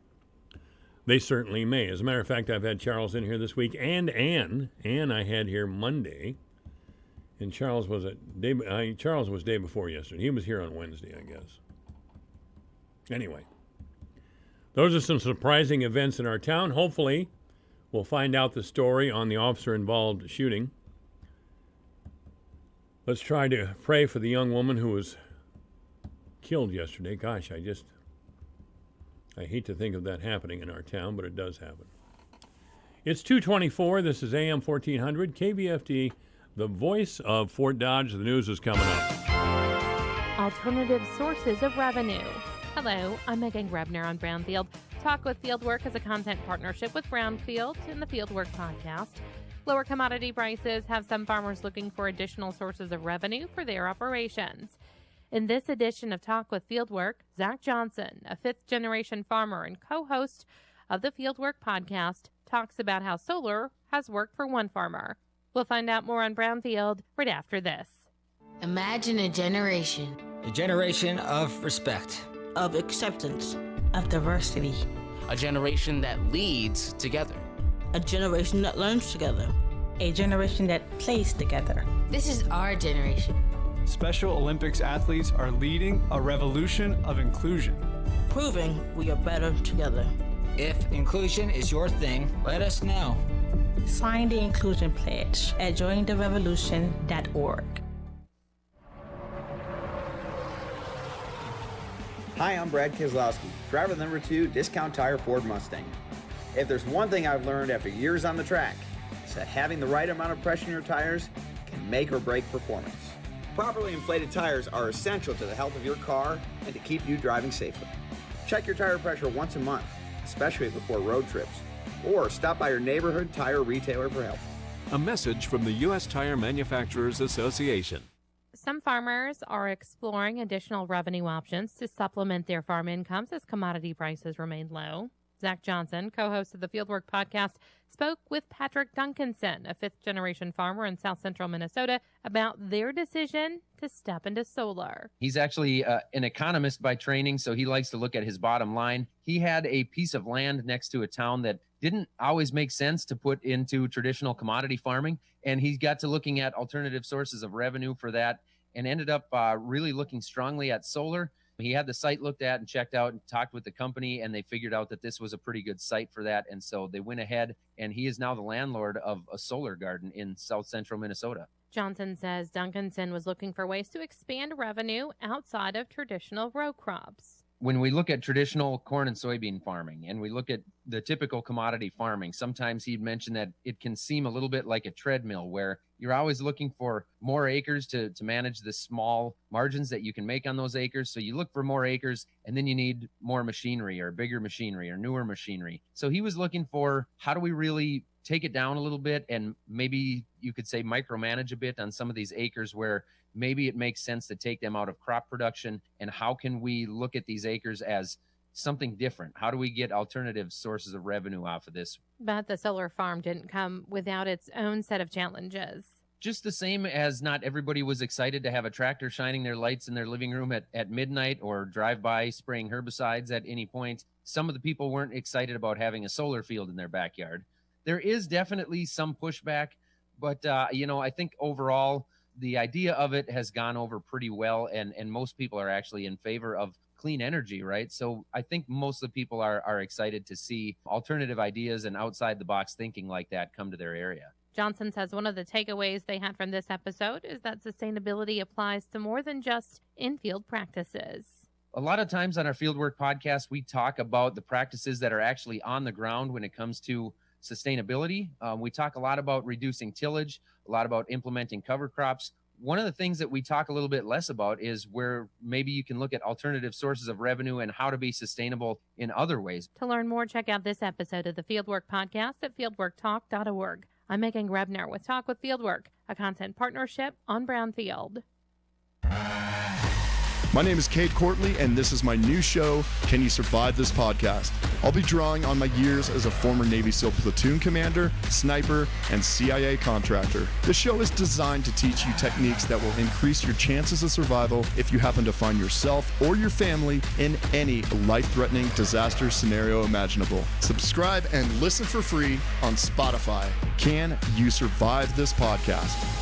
They certainly may. As a matter of fact, I've had Charles in here this week, and Ann. Ann I had here Monday, and Charles was Charles was day before yesterday. He was here on Wednesday, I guess. Anyway, those are some surprising events in our town. Hopefully, we'll find out the story on the officer-involved shooting. Let's try to pray for the young woman who was killed yesterday. Gosh, I hate to think of that happening in our town, but it does happen. It's 2:24. This is AM 1400, KVFD, the voice of Fort Dodge. The news is coming up. Alternative sources of revenue. Hello, I'm Megan Grebner on Brownfield. Talk with Fieldwork is a content partnership with Brownfield and the Fieldwork podcast. Lower commodity prices have some farmers looking for additional sources of revenue for their operations. In this edition of Talk with Fieldwork, Zach Johnson, a fifth-generation farmer and co-host of the Fieldwork podcast, talks about how solar has worked for one farmer. We'll find out more on Brownfield right after this. Imagine a generation. A generation of respect. Of acceptance. Of diversity. A generation that leads together. A generation that learns together. A generation that plays together. This is our generation. Special Olympics athletes are leading a revolution of inclusion. Proving we are better together. If inclusion is your thing, let us know. Sign the inclusion pledge at jointherevolution.org. Hi, I'm Brad Keselowski, driver number 2, Discount Tire Ford Mustang. If there's one thing I've learned after years on the track, it's that having the right amount of pressure in your tires can make or break performance. Properly inflated tires are essential to the health of your car and to keep you driving safely. Check your tire pressure once a month, especially before road trips, or stop by your neighborhood tire retailer for help. A message from the U.S. Tire Manufacturers Association. Some farmers are exploring additional revenue options to supplement their farm incomes as commodity prices remain low. Zach Johnson, co-host of the Fieldwork podcast, spoke with Patrick Duncanson, a fifth-generation farmer in south central Minnesota, about their decision to step into solar. He's actually an economist by training, so he likes to look at his bottom line. He had a piece of land next to a town that didn't always make sense to put into traditional commodity farming, and he got to looking at alternative sources of revenue for that and ended up really looking strongly at solar. He had the site looked at and checked out and talked with the company, and they figured out that this was a pretty good site for that. And so they went ahead, and he is now the landlord of a solar garden in south central Minnesota. Johnson says Duncanson was looking for ways to expand revenue outside of traditional row crops. When we look at traditional corn and soybean farming and we look at the typical commodity farming, sometimes he'd mention that it can seem a little bit like a treadmill where you're always looking for more acres to manage the small margins that you can make on those acres. So you look for more acres and then you need more machinery or bigger machinery or newer machinery. So he was looking for how do we really take it down a little bit and maybe you could say micromanage a bit on some of these acres where maybe it makes sense to take them out of crop production, and how can we look at these acres as something different? How do we get alternative sources of revenue off of this? But the solar farm didn't come without its own set of challenges. Just the same as not everybody was excited to have a tractor shining their lights in their living room at midnight or drive by spraying herbicides at any point. Some of the people weren't excited about having a solar field in their backyard. There is definitely some pushback, but I think overall, the idea of it has gone over pretty well, and most people are actually in favor of clean energy, right? So I think most of the people are excited to see alternative ideas and outside-the-box thinking like that come to their area. Johnson says one of the takeaways they had from this episode is that sustainability applies to more than just in-field practices. A lot of times on our Fieldwork podcast, we talk about the practices that are actually on the ground when it comes to sustainability. We talk a lot about reducing tillage, a lot about implementing cover crops. One of the things that we talk a little bit less about is where maybe you can look at alternative sources of revenue and how to be sustainable in other ways. To learn more, check out this episode of the Fieldwork podcast at fieldworktalk.org. I'm Megan Grebner with Talk with Fieldwork, a content partnership on Brownfield. My name is Cade Courtley, and this is my new show, Can You Survive This Podcast? I'll be drawing on my years as a former Navy SEAL platoon commander, sniper, and CIA contractor. The show is designed to teach you techniques that will increase your chances of survival if you happen to find yourself or your family in any life-threatening disaster scenario imaginable. Subscribe and listen for free on Spotify. Can You Survive This Podcast?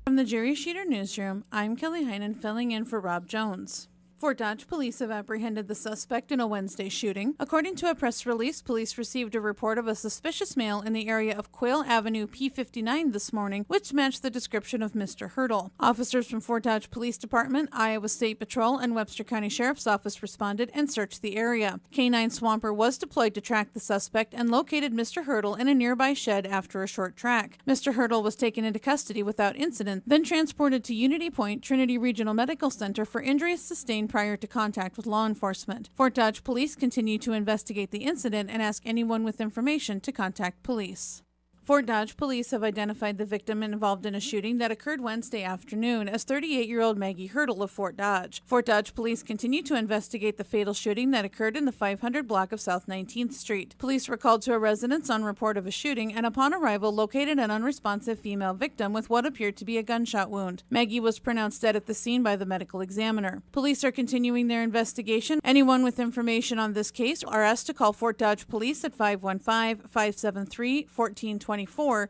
From the Jerry Sheeter Newsroom, I'm Kelly Heinen filling in for Rob Jones. Fort Dodge police have apprehended the suspect in a Wednesday shooting. According to a press release, police received a report of a suspicious male in the area of Quail Avenue P59 this morning, which matched the description of Mr. Hurdle. Officers from Fort Dodge Police Department, Iowa State Patrol, and Webster County Sheriff's Office responded and searched the area. K-9 Swamper was deployed to track the suspect and located Mr. Hurdle in a nearby shed after a short track. Mr. Hurdle was taken into custody without incident, then transported to Unity Point Trinity Regional Medical Center for injuries sustained prior to contact with law enforcement. Fort Dodge police continue to investigate the incident and ask anyone with information to contact police. Fort Dodge police have identified the victim involved in a shooting that occurred Wednesday afternoon as 38-year-old Maggie Hurdle of Fort Dodge. Fort Dodge police continue to investigate the fatal shooting that occurred in the 500 block of South 19th Street. Police were called to a residence on report of a shooting and upon arrival located an unresponsive female victim with what appeared to be a gunshot wound. Maggie was pronounced dead at the scene by the medical examiner. Police are continuing their investigation. Anyone with information on this case are asked to call Fort Dodge police at 515-573-1420.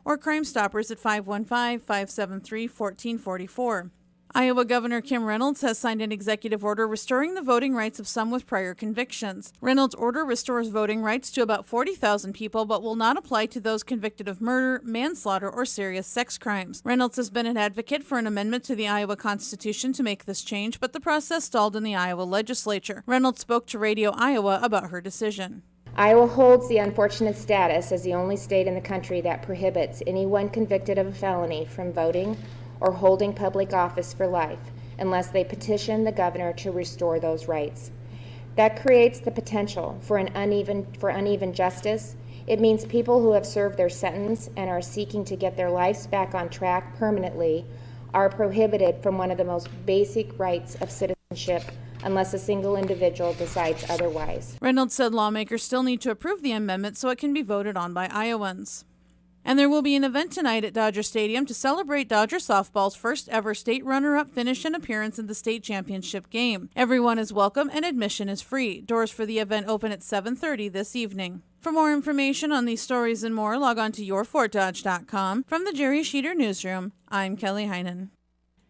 Or Crime Stoppers at 515-573-1444. Iowa Governor Kim Reynolds has signed an executive order restoring the voting rights of some with prior convictions. Reynolds' order restores voting rights to about 40,000 people but will not apply to those convicted of murder, manslaughter, or serious sex crimes. Reynolds has been an advocate for an amendment to the Iowa Constitution to make this change, but the process stalled in the Iowa legislature. Reynolds spoke to Radio Iowa about her decision. Iowa holds the unfortunate status as the only state in the country that prohibits anyone convicted of a felony from voting or holding public office for life unless they petition the governor to restore those rights. That creates the potential for uneven justice. It means people who have served their sentence and are seeking to get their lives back on track permanently are prohibited from one of the most basic rights of citizenship unless a single individual decides otherwise. Reynolds said lawmakers still need to approve the amendment so it can be voted on by Iowans. And there will be an event tonight at Dodger Stadium to celebrate Dodger softball's first ever state runner-up finish and appearance in the state championship game. Everyone is welcome and admission is free. Doors for the event open at 7:30 this evening. For more information on these stories and more, log on to yourfortdodge.com. From the Jerry Sheeter Newsroom, I'm Kelly Heinen.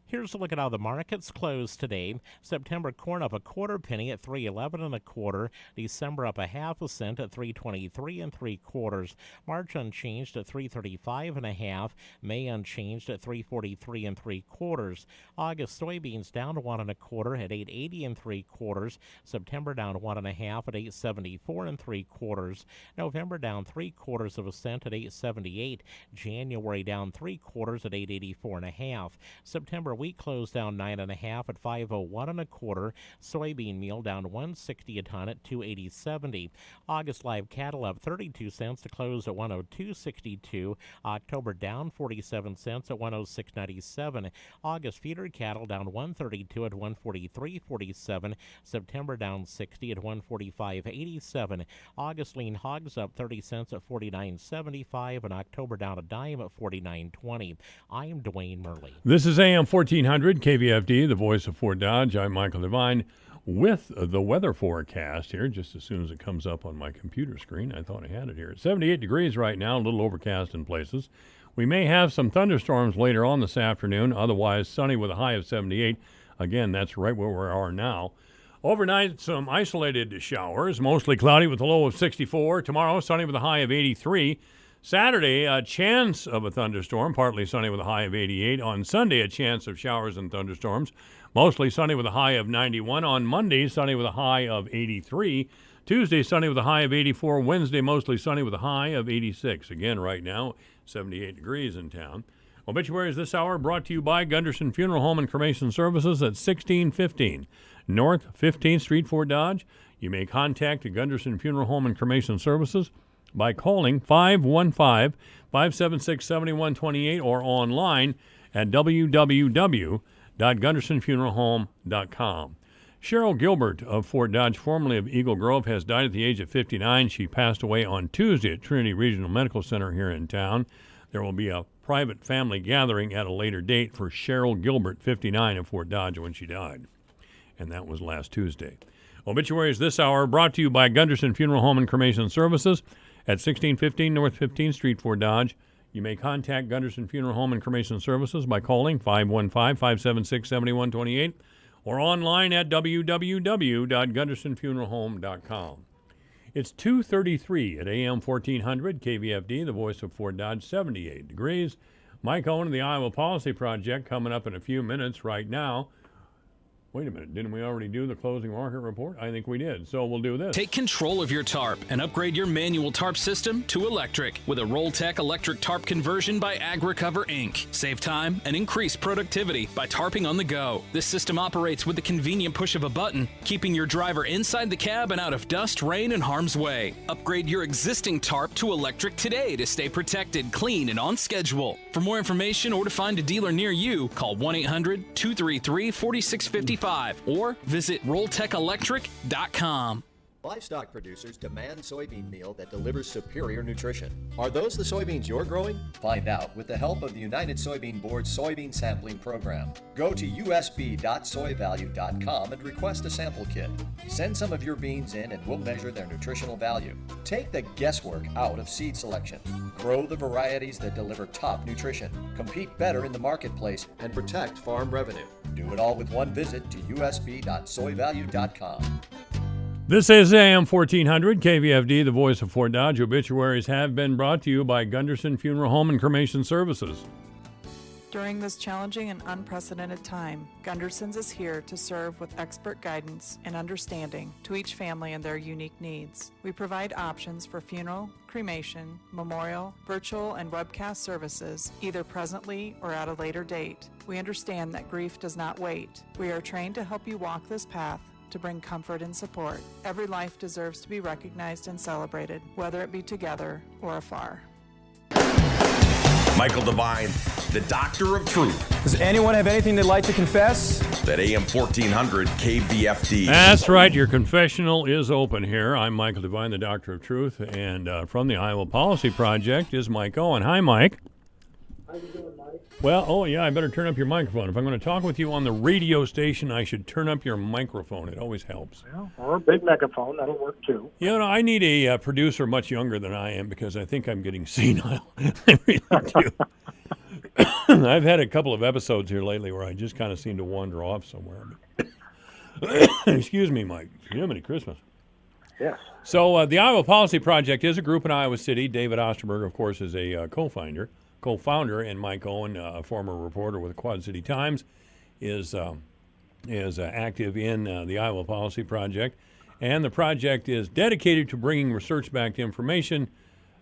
Here's a look at how the markets closed today. September corn up a quarter penny at $3.11 1/4. December up a half a cent at $3.23 3/4. March unchanged at $3.35 1/2. May unchanged at $3.43 3/4. August soybeans down 1 1/4 at $8.80 3/4. September down 1 1/2 at $8.74 3/4. November down 3/4 cent at $8.78. January down 3/4 at $8.84 1/2. September wheat closed down 9 1/2 at $5.01 1/4. Soybean meal down $1.60 a ton at $2.80.70. August live cattle up 32 cents to close at $102.62. October down 47 cents at $106.97. August feeder cattle down $132 at $143.47. September down 60 at $145.87. August lean hogs up 30 cents at $49.75, and October down a dime at $49.20. I'm Dwayne Murley. This is AM 1400 KVFD, the voice of Fort Dodge. I'm Michael Devine with the weather forecast here, just as soon as it comes up on my computer screen. I thought I had it here. It's 78 degrees right now, a little overcast in places. We may have some thunderstorms later on this afternoon, otherwise sunny with a high of 78. Again, that's right where we are now. Overnight, some isolated showers, mostly cloudy with a low of 64. Tomorrow, sunny with a high of 83. Saturday, a chance of a thunderstorm, partly sunny with a high of 88. On Sunday, a chance of showers and thunderstorms, mostly sunny with a high of 91. On Monday, sunny with a high of 83. Tuesday, sunny with a high of 84. Wednesday, mostly sunny with a high of 86. Again, right now, 78 degrees in town. Obituaries this hour brought to you by Gunderson Funeral Home and Cremation Services at 1615 North 15th Street, Fort Dodge. You may contact Gunderson Funeral Home and Cremation Services by calling 515-576-7128 or online at www.gundersonfuneral.com. www.gundersonfuneralhome.com. Cheryl Gilbert of Fort Dodge, formerly of Eagle Grove, has died at the age of 59. She passed away on Tuesday at Trinity Regional Medical Center here in town. There will be a private family gathering at a later date for Cheryl Gilbert, 59, of Fort Dodge, when she died. And that was last Tuesday. Obituaries this hour brought to you by Gunderson Funeral Home and Cremation Services at 1615 North 15th Street, Fort Dodge. You may contact Gunderson Funeral Home and Cremation Services by calling 515-576-7128 or online at www.gundersonfuneralhome.com. It's 2:33 at AM 1400 KVFD, the voice of Fort Dodge, 78 degrees. Mike Owen of the Iowa Policy Project coming up in a few minutes right now. Wait a minute, didn't we already do the closing market report? I think we did, so we'll do this. Take control of your tarp and upgrade your manual tarp system to electric with a Rolltech electric tarp conversion by AgriCover Inc. Save time and increase productivity by tarping on the go. This system operates with the convenient push of a button, keeping your driver inside the cab and out of dust, rain, and harm's way. Upgrade your existing tarp to electric today to stay protected, clean, and on schedule. For more information or to find a dealer near you, call 1-800-233-4655 or visit rolltechelectric.com. Livestock producers demand soybean meal that delivers superior nutrition. Are those the soybeans you're growing? Find out with the help of the United Soybean Board's soybean sampling program. Go to usb.soyvalue.com and request a sample kit. Send some of your beans in and we'll measure their nutritional value. Take the guesswork out of seed selection. Grow the varieties that deliver top nutrition, compete better in the marketplace, and protect farm revenue. Do it all with one visit to usb.soyvalue.com. This is AM 1400 KVFD, the voice of Fort Dodge. Obituaries have been brought to you by Gunderson Funeral Home and Cremation Services. During this challenging and unprecedented time, Gunderson's is here to serve with expert guidance and understanding to each family and their unique needs. We provide options for funeral, cremation, memorial, virtual, and webcast services, either presently or at a later date. We understand that grief does not wait. We are trained to help you walk this path to bring comfort and support. Every life deserves to be recognized and celebrated, whether it be together or afar. Michael Devine, the Doctor of Truth. Does anyone have anything they'd like to confess? At AM 1400 KVFD. That's right, your confessional is open here. I'm Michael Devine, the Doctor of Truth, and from the Iowa Policy Project is Mike Owen. Hi, Mike. How you doing, Mike? Well, I better turn up your microphone. If I'm going to talk with you on the radio station, I should turn up your microphone. It always helps. Well, or a big megaphone. That'll work, too. I need a producer much younger than I am because I think I'm getting senile. I really do. I've had a couple of episodes here lately where I just kind of seem to wander off somewhere. Excuse me, Mike. Jiminy Christmas. Yes. So the Iowa Policy Project is a group in Iowa City. David Osterberg, of course, is a co-founder, and Mike Owen, a former reporter with the Quad City Times, is active in the Iowa Policy Project. And the project is dedicated to bringing research-backed information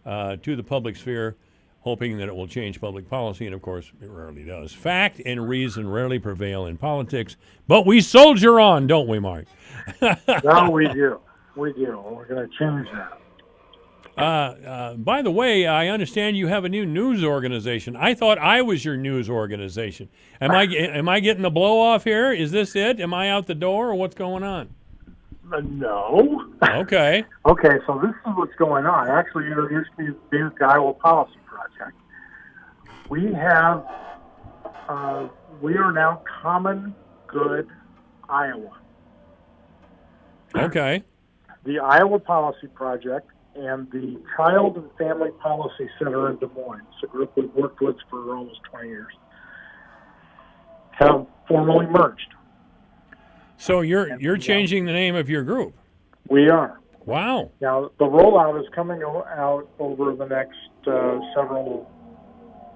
to the public sphere, hoping that it will change public policy, and of course, it rarely does. Fact and reason rarely prevail in politics, but we soldier on, don't we, Mark? No, we do. We do. We're going to change that. By the way, I understand you have a new news organization. I thought I was your news organization. Am I getting the blow off here? Is this it? Am I out the door, or what's going on? No. Okay. Okay, so this is what's going on. Actually, introduced me to the Iowa Policy Project. We are now Common Good Iowa. Okay. The Iowa Policy Project and the Child and Family Policy Center in Des Moines, a group we've worked with for almost 20 years, have formally merged. So you're changing the name of your group? We are. Wow. Now, the rollout is coming out over the next several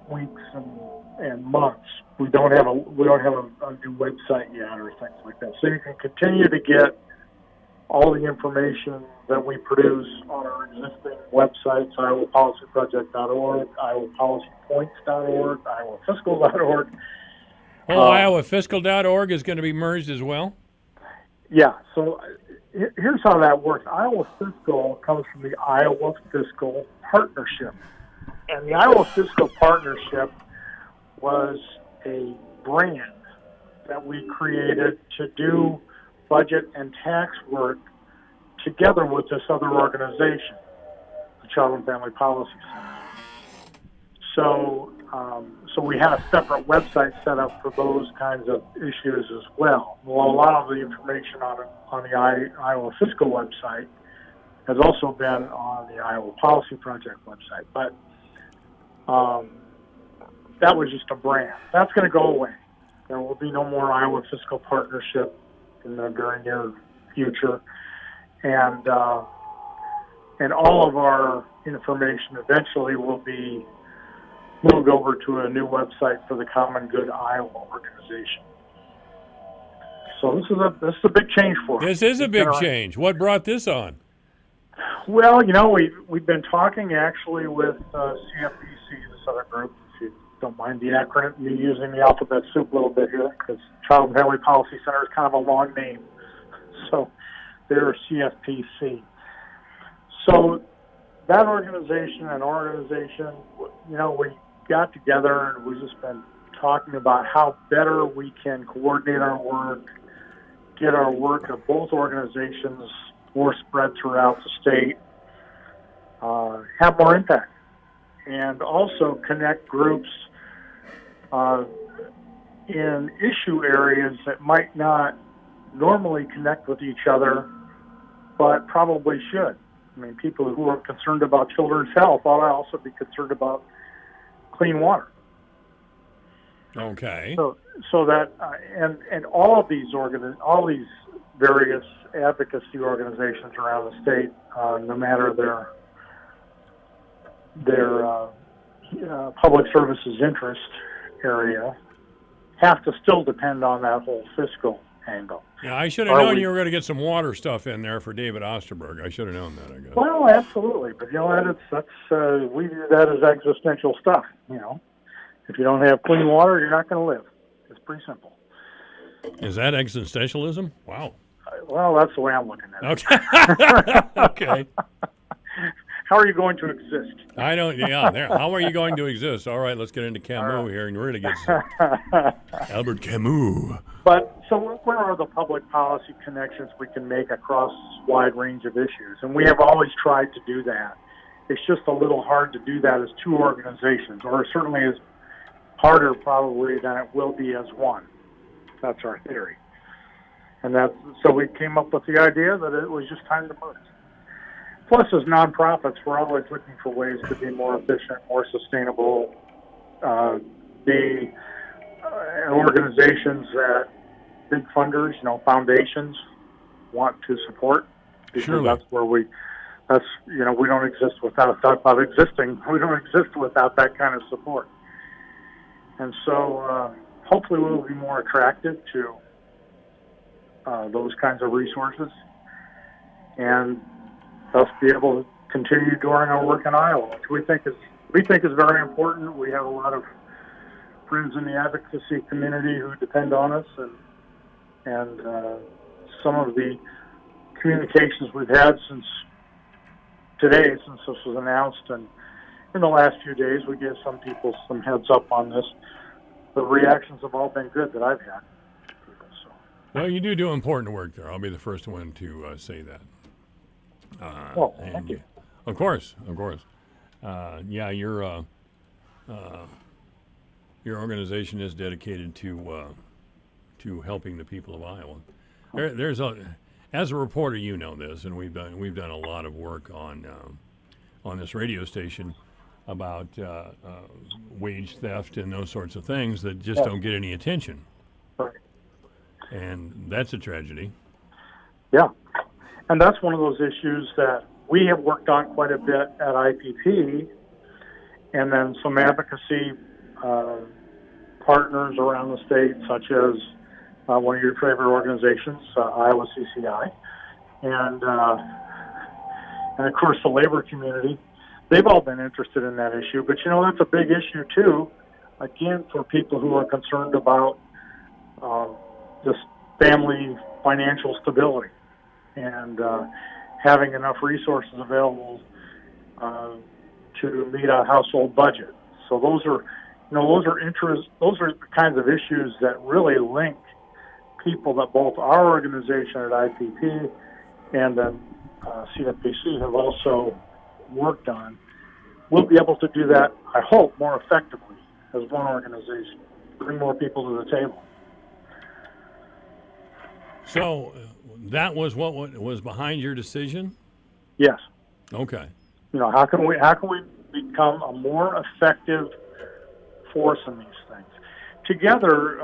weeks and months. We don't have a new website yet or things like that. So you can continue to get all the information that we produce on our existing websites, iowapolicyproject.org, iowapolicypoints.org, iowafiscal.org. iowafiscal.org is going to be merged as well? Yeah, so here's how that works. Iowa Fiscal comes from the Iowa Fiscal Partnership. And the Iowa Fiscal Partnership was a brand that we created to do budget and tax work together with this other organization, the Child and Family Policy Center. So we had a separate website set up for those kinds of issues as well. Well, a lot of the information on the Iowa Fiscal website has also been on the Iowa Policy Project website, but that was just a brand. That's going to go away. There will be no more Iowa Fiscal Partnership in the very near future, and all of our information eventually will be moved over to a new website for the Common Good Iowa organization. So this is a big change for us. This is a big change. What brought this on? Well, we've been talking actually with CFPC, this other group, if you don't mind the acronym, me using the alphabet soup a little bit here, because Child and Family Policy Center is kind of a long name. So they're CFPC. So that organization and our organization, we got together and we've just been talking about how better we can coordinate our work, get our work of both organizations more spread throughout the state, have more impact, and also connect groups in issue areas that might not normally connect with each other, but probably should. I mean, people who are concerned about children's health ought to also be concerned about clean water. Okay. So that and all these various advocacy organizations around the state, no matter their public services interest area, have to still depend on that whole fiscal angle. Yeah, I should have known you were going to get some water stuff in there for David Osterberg. I should have known that, I guess. Well, absolutely, but we view that as existential stuff. If you don't have clean water, you're not going to live. It's pretty simple. Is that existentialism? Wow. Well, that's the way I'm looking at it. Okay. Okay. How are you going to exist? I don't. Yeah. There. How are you going to exist? All right. Let's get into Camus here and really get Albert Camus. But so, where are the public policy connections we can make across this wide range of issues? And we have always tried to do that. It's just a little hard to do that as two organizations, or certainly is harder probably than it will be as one. That's our theory. And so we came up with the idea that it was just time to merge. Plus, as nonprofits, we're always looking for ways to be more efficient, more sustainable, be organizations that big funders, foundations want to support, because that's where we don't exist without existing. We don't exist without that kind of support. And so hopefully we'll be more attractive to those kinds of resources, and thus be able to continue doing our work in Iowa, which we think is very important. We have a lot of friends in the advocacy community who depend on us, and some of the communications we've had since this was announced, and in the last few days we gave some people some heads up on this. The reactions have all been good that I've had. Well, you do important work there. I'll be the first one to say that. Thank you. Of course. Yeah, your organization is dedicated to helping the people of Iowa. As a reporter, you know this, and we've done a lot of work on this radio station about wage theft and those sorts of things that just don't get any attention. Right. And that's a tragedy. Yeah. And that's one of those issues that we have worked on quite a bit at IPP, and then some advocacy partners around the state, such as one of your favorite organizations, Iowa CCI, and of course the labor community. They've all been interested in that issue, but that's a big issue too, again, for people who are concerned about just family financial stability and having enough resources available to meet a household budget. So those are the kinds of issues that really link people that both our organization at IPP and then CFPC have also worked on, we'll be able to do that, I hope, more effectively as one organization, bring more people to the table. So that was what was behind your decision? Yes. Okay. You know, how can we become a more effective force in these things? Together,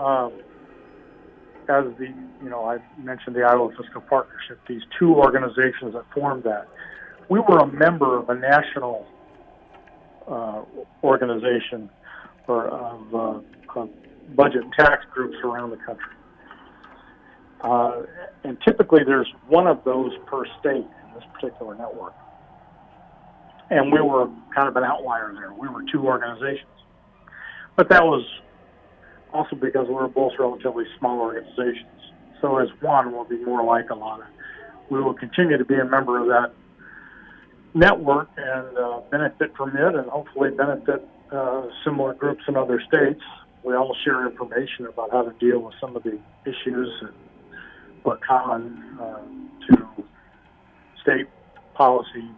as I mentioned the Iowa Fiscal Partnership, these two organizations that formed that, we were a member of a national organization of budget and tax groups around the country. And typically there's one of those per state in this particular network. And we were kind of an outlier there. We were two organizations. But that was also because we were both relatively small organizations. So as one, we'll be more like a lot of. We will continue to be a member of that network and benefit from it, and hopefully benefit similar groups in other states. We all share information about how to deal with some of the issues and what common to state policy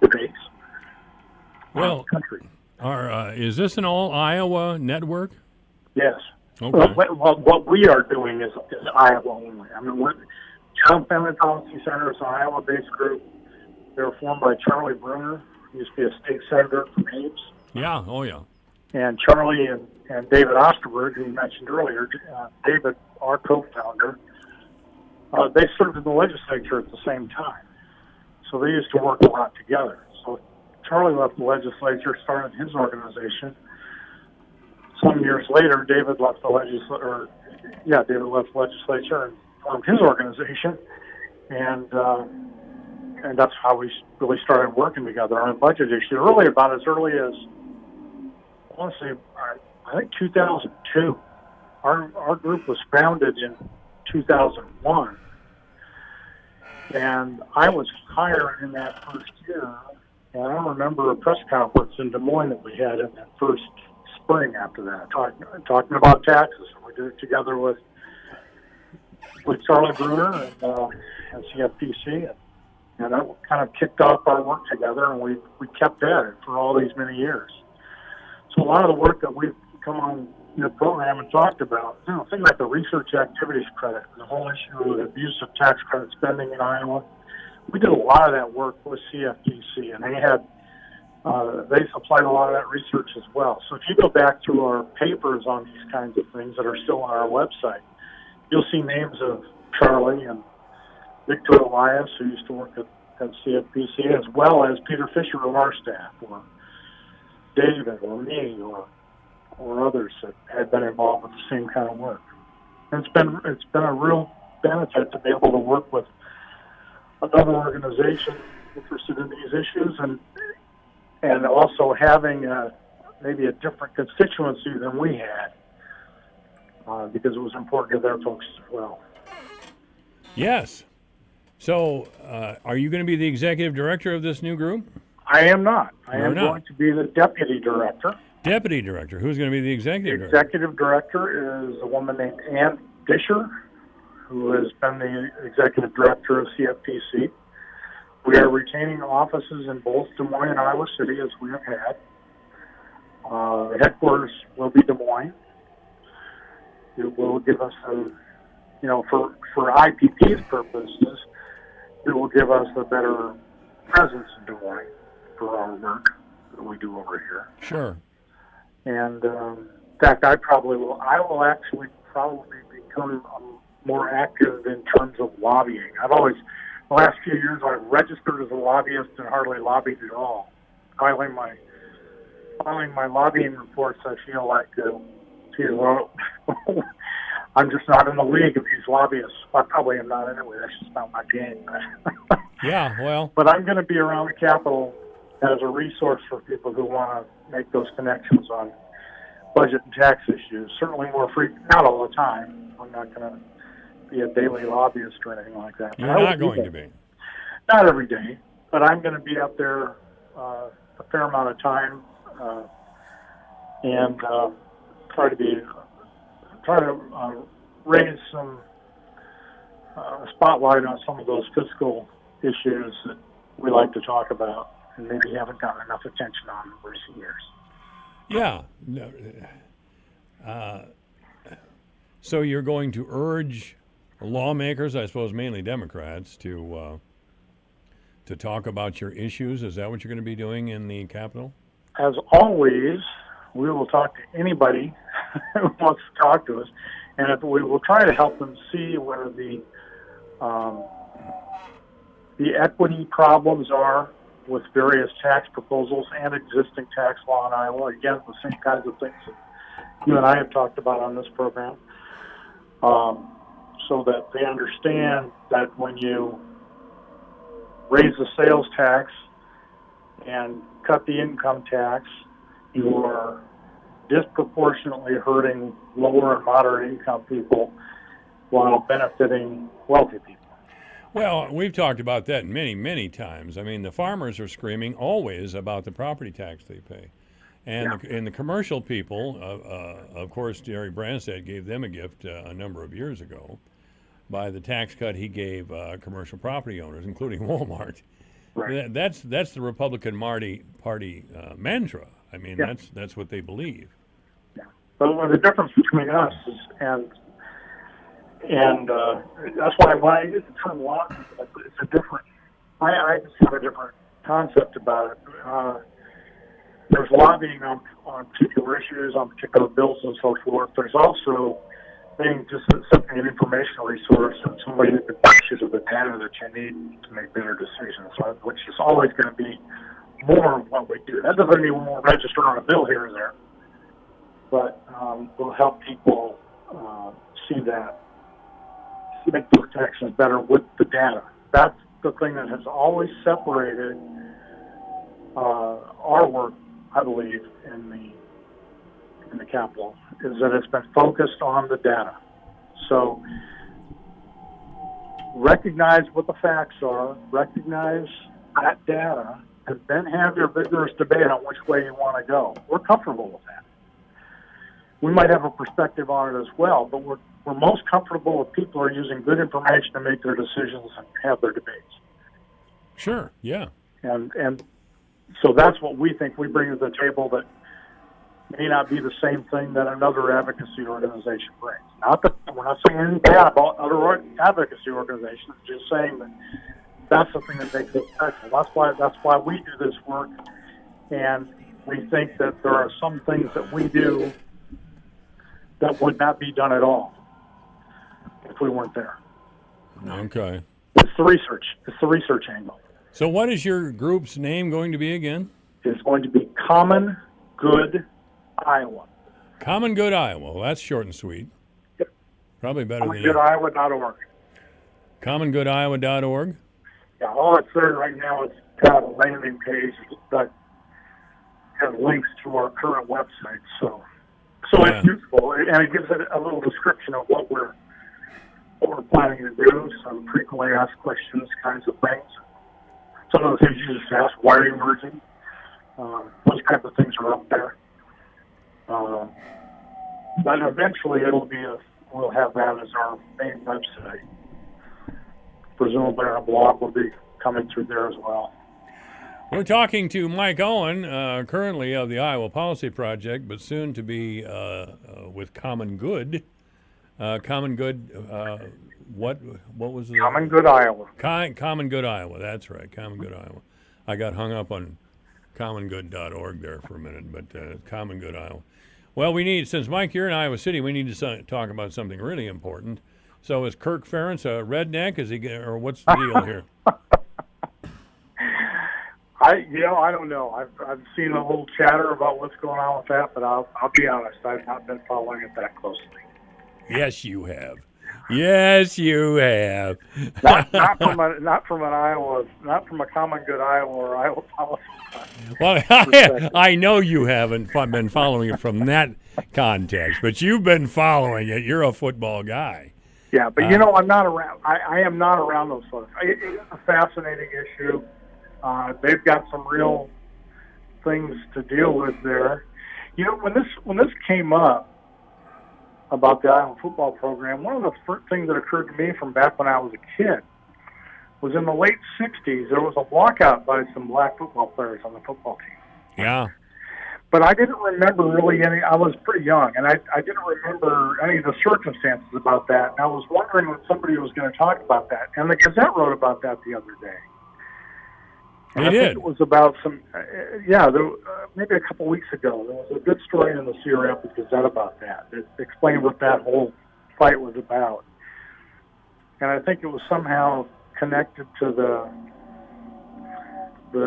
debates around the country. Is this an all Iowa network? Yes. Okay. Well, what we are doing is Iowa only. I mean, Child Family Policy Center is an Iowa-based group. They were formed by Charlie Bruner, who used to be a state senator from Ames. Yeah, oh yeah. And Charlie and David Osterberg, who you mentioned earlier, David, our co-founder, they served in the legislature at the same time. So they used to work a lot together. So Charlie left the legislature, started his organization. Some years later, David left the legislature and formed his organization. And that's how we really started working together on a budget issue. Early, about as early as, I want to say, I think 2002. Our group was founded in 2001. And I was hired in that first year. And I remember a press conference in Des Moines that we had in that first spring after that, talking about taxes. We did it together with Charlie Bruner and CFPC. And that kind of kicked off our work together, and we kept at it for all these many years. So a lot of the work that we've come on the program and talked about, things like the research activities credit, the whole issue of abuse of tax credit spending in Iowa, we did a lot of that work with CFPC, and they supplied a lot of that research as well. So if you go back to our papers on these kinds of things that are still on our website, you'll see names of Charlie and Victor Elias, who used to work at CFPC, as well as Peter Fisher of our staff, or David, or me, or others that had been involved with the same kind of work. And it's been a real benefit to be able to work with another organization interested in these issues, and also having maybe a different constituency than we had, because it was important to their folks as well. Yes. So, are you going to be the executive director of this new group? I am not. I am going to be the deputy director. Deputy director. Who's going to be the executive director? The executive director is a woman named Ann Disher, who has been the executive director of CFPC. We are retaining offices in both Des Moines and Iowa City, as we have had. The headquarters will be Des Moines. It will give us for IPP's purposes, it will give us a better presence in Des Moines for our work that we do over here. Sure. And in fact, I will actually probably become more active in terms of lobbying. The last few years, I've registered as a lobbyist and hardly lobbied at all. Filing my lobbying reports, I feel like, I'm just not in the league of these lobbyists. I probably am not anyway. That's just not my game. Yeah, well. But I'm going to be around the Capitol as a resource for people who want to make those connections on budget and tax issues. Certainly more not all the time. I'm not going to be a daily lobbyist or anything like that. You're not going to be. Not every day, but I'm going to be up there a fair amount of time and try to raise some spotlight on some of those fiscal issues that we like to talk about and maybe haven't gotten enough attention on in recent years. Yeah. So you're going to urge lawmakers, I suppose mainly Democrats, to talk about your issues? Is that what you're going to be doing in the Capitol? As always, we will talk to anybody who wants to talk to us, and we will try to help them see where the equity problems are with various tax proposals and existing tax law in Iowa. Again, the same kinds of things that you and I have talked about on this program, so that they understand that when you raise the sales tax and cut the income tax, you are disproportionately hurting lower and moderate income people while benefiting wealthy people. Well, we've talked about that many, many times. I mean, the farmers are screaming always about the property tax they pay. And, the commercial people, of course, Jerry Branstad gave them a gift a number of years ago by the tax cut he gave commercial property owners, including Walmart. Right. That's the Republican Party mantra. I mean, that's what they believe. Yeah. But the difference between us is, and that's why when I use the term lobbying, it's a different. I just have a different concept about it. There's lobbying on particular issues, on particular bills, and so forth. There's also being just simply an informational resource and somebody who can push you to the data that you need to make better decisions, which is always going to be more of what we do. That doesn't mean we won't register on a bill here or there, but we'll help people see that, make those connections better with the data. That's the thing that has always separated our work, I believe, in the Capitol, is that it's been focused on the data. So recognize what the facts are, recognize that data, and then have your vigorous debate on which way you want to go. We're comfortable with that. We might have a perspective on it as well, but we're most comfortable if people are using good information to make their decisions and have their debates. Sure, yeah. And so that's what we think we bring to the table that may not be the same thing that another advocacy organization brings. Not that we're not saying anything bad about other advocacy organizations, just saying that that's the thing that makes it special. That's why we do this work, and we think that there are some things that we do that would not be done at all if we weren't there. Okay. It's the research angle. So what is your group's name going to be again? It's going to be Common Good Iowa. Common Good Iowa. Well, that's short and sweet. Yep. Probably better than CommonGoodIowa.org. CommonGoodIowa.org? Yeah, all it's there right now is kind of a landing page that has links to our current website. So it's useful, and it gives it a little description of what we're planning to do, some frequently asked questions kinds of things. Some of the things you just asked, why are you merging? Those kinds of things are up there. But eventually we'll have that as our main website. Presumably our blog will be coming through there as well. We're talking to Mike Owen, currently of the Iowa Policy Project, but soon to be with Common Good. Common Good, what was the... Common Good Iowa. Common Good Iowa, that's right, Common Good Iowa. I got hung up on commongood.org there for a minute, but Common Good Iowa. Well, since Mike, you're in Iowa City, we need to talk about something really important. So is Kirk Ferentz a redneck? Or what's the deal here? I don't know. I've seen a little chatter about what's going on with that, but I'll be honest, I've not been following it that closely. Yes, you have. Yes, you have. not from a Common Good Iowa or Iowa Policy. Well, I know you haven't been following it from that context, but you've been following it. You're a football guy. Yeah, but I'm not around. I am not around those folks. It's a fascinating issue. They've got some real things to deal with there. When this came up, about the Iowa football program, one of the first things that occurred to me from back when I was a kid was in the late 60s, there was a walkout by some black football players on the football team. Yeah. But I didn't remember really any, I was pretty young, and I didn't remember any of the circumstances about that. And I was wondering when somebody was going to talk about that. And the Gazette wrote about that the other day. And I think it was about some, maybe a couple weeks ago. There was a good story in the Cedar Rapids Gazette about that. It explained what that whole fight was about. And I think it was somehow connected to the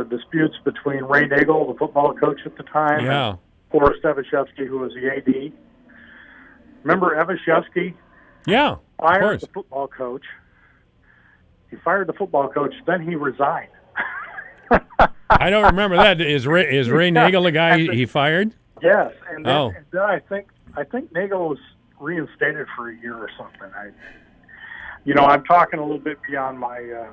disputes between Ray Nagel, the football coach at the time, and Forrest Evashevsky, who was the AD. Remember Evashevsky? Yeah, fired the football coach. He fired the football coach, then he resigned. I don't remember that. Is Ray Nagel the guy he fired? Yes, and then I think Nagel was reinstated for a year or something. I'm talking a little bit beyond my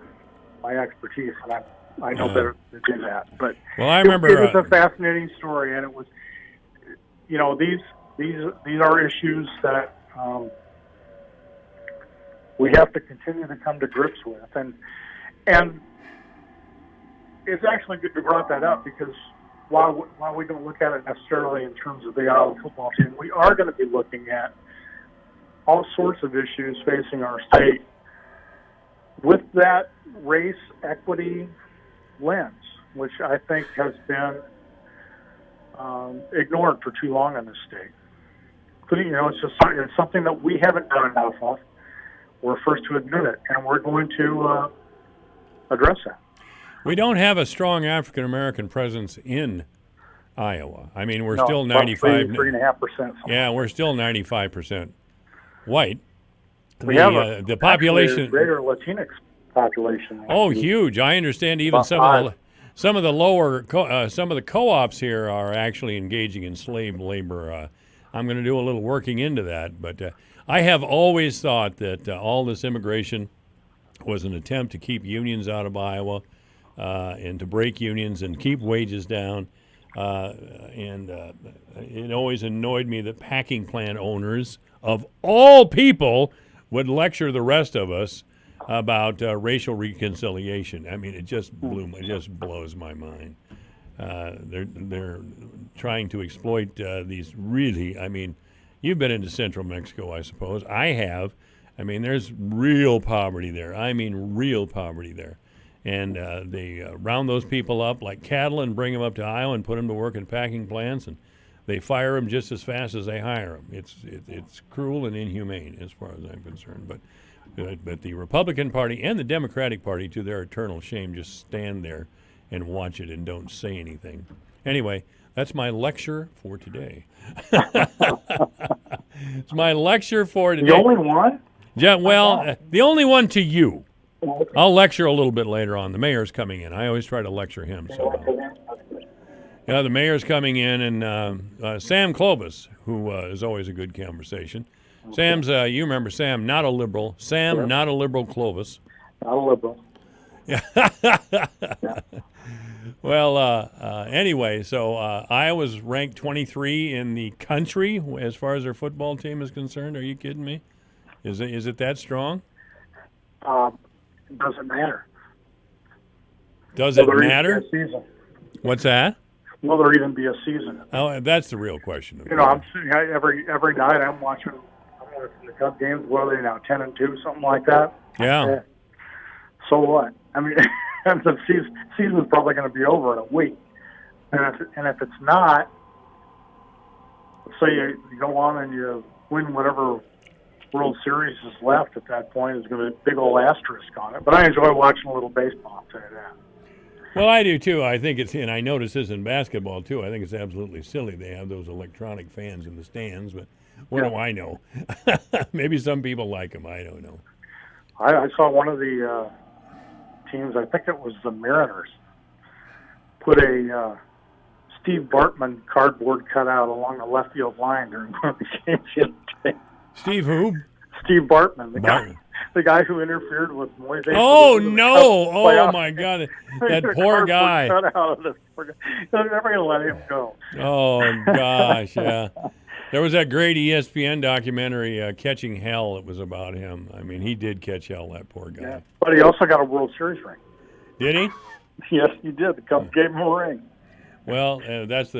expertise, and I know better to do that. But I remember it was a fascinating story, and it was, these are issues that we have to continue to come to grips with, and it's actually good you brought that up, because while we don't look at it necessarily in terms of the Iowa football team, we are going to be looking at all sorts of issues facing our state with that race equity lens, which I think has been ignored for too long in this state. It's something that we haven't done enough of. We're first to admit it, and we're going to address that. We don't have a strong African American presence in Iowa. I mean, we're still 95. 3.5%. Yeah, we're still 95% white. We have the population, a greater Latinx population. Oh, huge! I understand even some of the co-ops here are actually engaging in slave labor. I'm going to do a little working into that, but I have always thought that all this immigration was an attempt to keep unions out of Iowa and to break unions and keep wages down. And it always annoyed me that packing plant owners, of all people, would lecture the rest of us about racial reconciliation. I mean, it just blows my mind. They're trying to exploit these really. I mean, you've been into central Mexico, I suppose. I have. I mean, there's real poverty there. I mean, real poverty there. And they round those people up like cattle and bring them up to Iowa and put them to work in packing plants, and they fire them just as fast as they hire them. It's cruel and inhumane as far as I'm concerned. But the Republican Party and the Democratic Party, to their eternal shame, just stand there and watch it and don't say anything. Anyway, that's my lecture for today. It's my lecture for today. The only one? Yeah, well, the only one to you. I'll lecture a little bit later on. The mayor's coming in. I always try to lecture him. Yeah, the mayor's coming in, and Sam Clovis, who is always a good conversation. Sam's, you remember Sam, not a liberal. Sam, not a liberal Clovis. Not a liberal. Yeah. Well, anyway, so Iowa's ranked 23 in the country as far as their football team is concerned. Are you kidding me? Is it that strong? It doesn't matter. Does it matter? What's that? Will there even be a season? Oh, that's the real question. I'm sitting every night. I'm watching the Cub games. What are they now? 10-2, something like that. Yeah. So what? I mean, the season's probably going to be over in a week, and if it's not, say you go on and you win whatever World Series is left at that point, is going to be a big old asterisk on it. But I enjoy watching a little baseball, I'll tell you that. Well, I do too. I think and I notice this in basketball too. I think it's absolutely silly they have those electronic fans in the stands, but what do I know? Maybe some people like them. I don't know. I saw one of the teams, I think it was the Mariners, put a Steve Bartman cardboard cutout along the left field line during one of the games yesterday. Steve who? Steve Bartman, the guy who interfered with Moise. Oh, no. Oh, my God. That poor guy. They're never going to let him go. Oh, gosh, yeah. There was that great ESPN documentary, Catching Hell. It was about him. I mean, he did catch hell, that poor guy. Yeah. But he also got a World Series ring. Did he? Yes, he did. The Cubs gave him a ring. Well, that's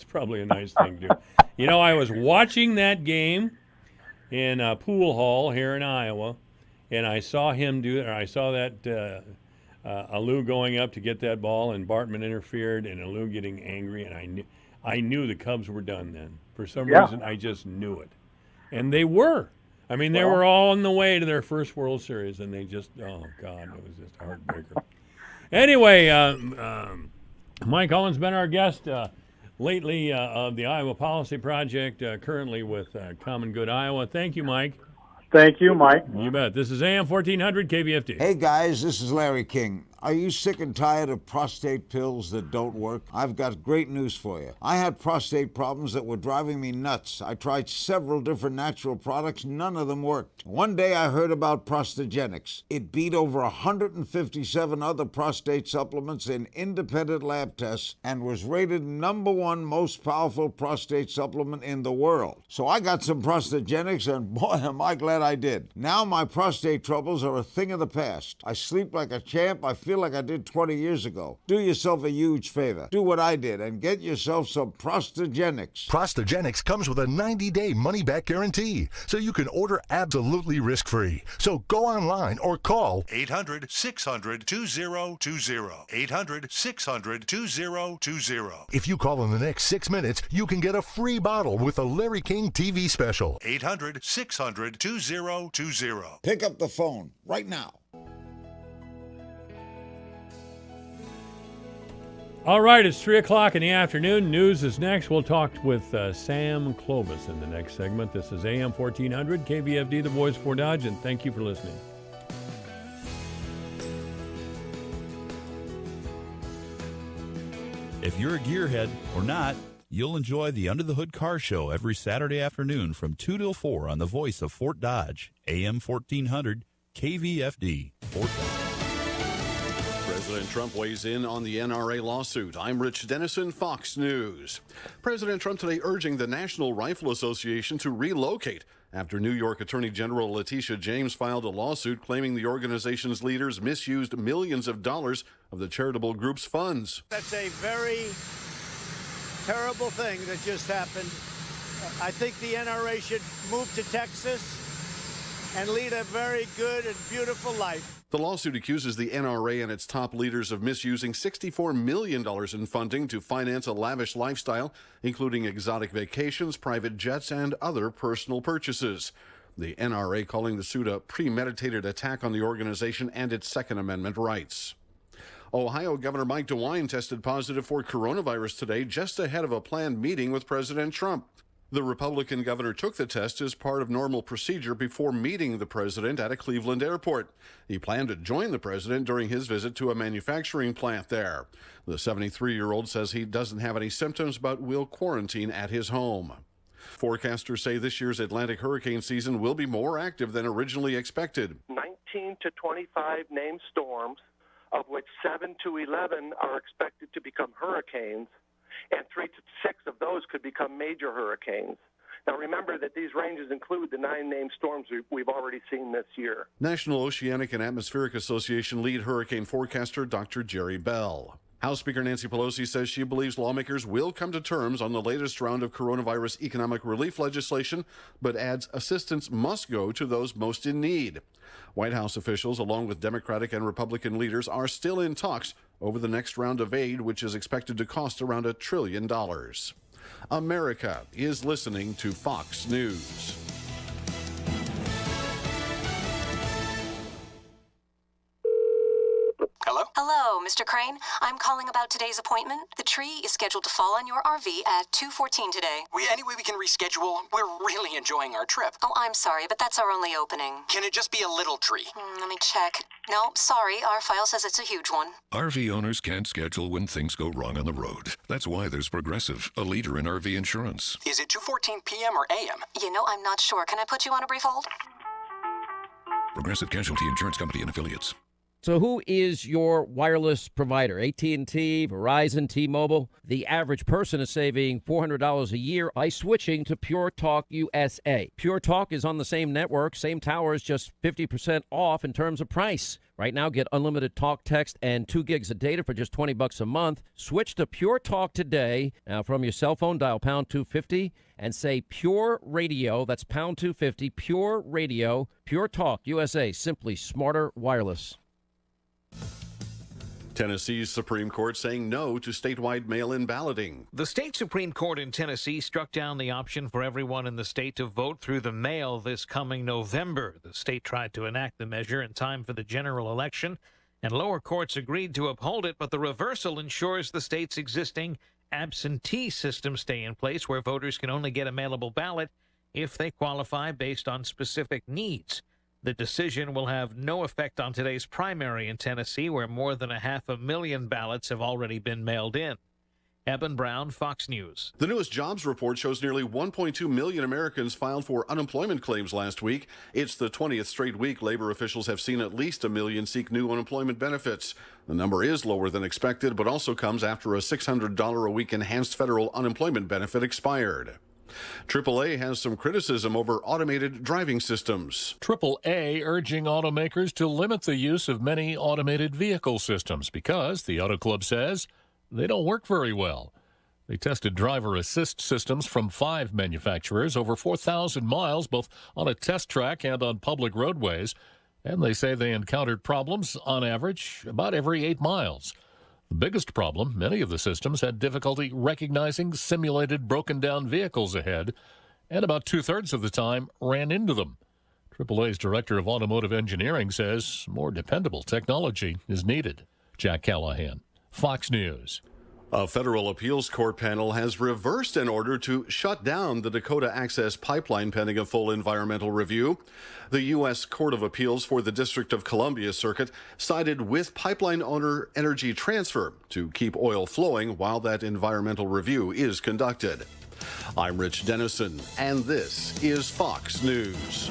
probably a nice thing to do. You know, I was watching that game in Pool Hall here in Iowa, and I saw him that Alou going up to get that ball, and Bartman interfered, and Alou getting angry, and I knew the Cubs were done then. For some reason, I just knew it. And they were. I mean, they were all on the way to their first World Series, and they just, oh, God, it was just a heartbreaker. Anyway, Mike Owen's been our guest lately of the Iowa Policy Project, currently with Common Good Iowa. Thank you, Mike. Thank you, Mike. You bet. This is AM 1400 KVFD. Hey, guys, this is Larry King. Are you sick and tired of prostate pills that don't work? I've got great news for you. I had prostate problems that were driving me nuts. I tried several different natural products. None of them worked. One day I heard about Prostagenics. It beat over 157 other prostate supplements in independent lab tests and was rated #1 most powerful prostate supplement in the world. So I got some Prostagenics, and boy, am I glad I did. Now my prostate troubles are a thing of the past. I sleep like a champ. I feel like I did 20 years ago. Do yourself a huge favor. Do what I did and get yourself some Prostagenics. Prostagenics comes with a 90-day money-back guarantee, so you can order absolutely risk-free. So go online or call 800-600-2020. 800-600-2020. If you call in the next 6 minutes, you can get a free bottle with a Larry King TV special. 800-600-2020. Pick up the phone right now. All right, it's 3 o'clock in the afternoon. News is next. We'll talk with Sam Clovis in the next segment. This is AM 1400, KVFD, the voice for Dodge, and thank you for listening. If you're a gearhead or not, you'll enjoy the Under the Hood Car Show every Saturday afternoon from 2 till 4 on the voice of Fort Dodge, AM 1400, KVFD, Fort Dodge. President Trump weighs in on the NRA lawsuit. I'm Rich Dennison, Fox News. President Trump today urging the National Rifle Association to relocate after New York Attorney General Letitia James filed a lawsuit claiming the organization's leaders misused millions of dollars of the charitable group's funds. That's a very terrible thing that just happened. I think the NRA should move to Texas and lead a very good and beautiful life. The lawsuit accuses the NRA and its top leaders of misusing $64 million in funding to finance a lavish lifestyle, including exotic vacations, private jets, and other personal purchases. The NRA calling the suit a premeditated attack on the organization and its Second Amendment rights. Ohio Governor Mike DeWine tested positive for coronavirus today, just ahead of a planned meeting with President Trump. The Republican governor took the test as part of normal procedure before meeting the president at a Cleveland airport. He planned to join the president during his visit to a manufacturing plant there. The 73-year-old says he doesn't have any symptoms but will quarantine at his home. Forecasters say this year's Atlantic hurricane season will be more active than originally expected. 19 to 25 named storms, of which 7 to 11 are expected to become hurricanes, and 3 to 6 of those could become major hurricanes. Now remember that these ranges include the 9 named storms we've already seen this year. National Oceanic and Atmospheric Association lead hurricane forecaster Dr. Jerry Bell. House Speaker Nancy Pelosi says she believes lawmakers will come to terms on the latest round of coronavirus economic relief legislation, but adds assistance must go to those most in need. White House officials, along with Democratic and Republican leaders, are still in talks over the next round of aid, which is expected to cost around $1 trillion. America is listening to Fox News. Hello? Hello, Mr. Crane. I'm calling about today's appointment. The tree is scheduled to fall on your RV at 2:14 today. Any way we can reschedule? We're really enjoying our trip. Oh, I'm sorry, but that's our only opening. Can it just be a little tree? Let me check. No, sorry, our file says it's a huge one. RV owners can't schedule when things go wrong on the road. That's why there's Progressive, a leader in RV insurance. Is it 2:14 p.m. or a.m.? You know, I'm not sure. Can I put you on a brief hold? Progressive Casualty Insurance Company and Affiliates. So who is your wireless provider? AT&T, Verizon, T-Mobile? The average person is saving $400 a year by switching to Pure Talk USA. Pure Talk is on the same network, same towers, just 50% off in terms of price. Right now, get unlimited talk, text, and 2 gigs of data for just $20 a month. Switch to Pure Talk today. Now, from your cell phone, dial pound 250 and say Pure Radio. That's pound 250, Pure Radio, Pure Talk USA. Simply smarter wireless. Tennessee's Supreme Court saying no to statewide mail-in balloting. The state Supreme Court in Tennessee struck down the option for everyone in the state to vote through the mail this coming November. The state tried to enact the measure in time for the general election, and lower courts agreed to uphold it, but the reversal ensures the state's existing absentee system stay in place, where voters can only get a mailable ballot if they qualify based on specific needs. The decision will have no effect on today's primary in Tennessee, where more than 500,000 ballots have already been mailed in. Eben Brown, Fox News. The newest jobs report shows nearly 1.2 million Americans filed for unemployment claims last week. It's the 20th straight week labor officials have seen at least 1 million seek new unemployment benefits. The number is lower than expected, but also comes after a $600 a week enhanced federal unemployment benefit expired. AAA has some criticism over automated driving systems. AAA urging automakers to limit the use of many automated vehicle systems because, the Auto Club says, they don't work very well. They tested driver assist systems from 5 manufacturers over 4,000 miles, both on a test track and on public roadways, and they say they encountered problems, on average, about every 8 miles. The biggest problem, many of the systems had difficulty recognizing simulated broken-down vehicles ahead, and about 2/3 of the time ran into them. AAA's Director of Automotive Engineering says more dependable technology is needed. Jack Callahan, Fox News. A federal appeals court panel has reversed an order to shut down the Dakota Access Pipeline pending a full environmental review. The U.S. Court of Appeals for the District of Columbia Circuit sided with pipeline owner Energy Transfer to keep oil flowing while that environmental review is conducted. I'm Rich Dennison, and this is Fox News.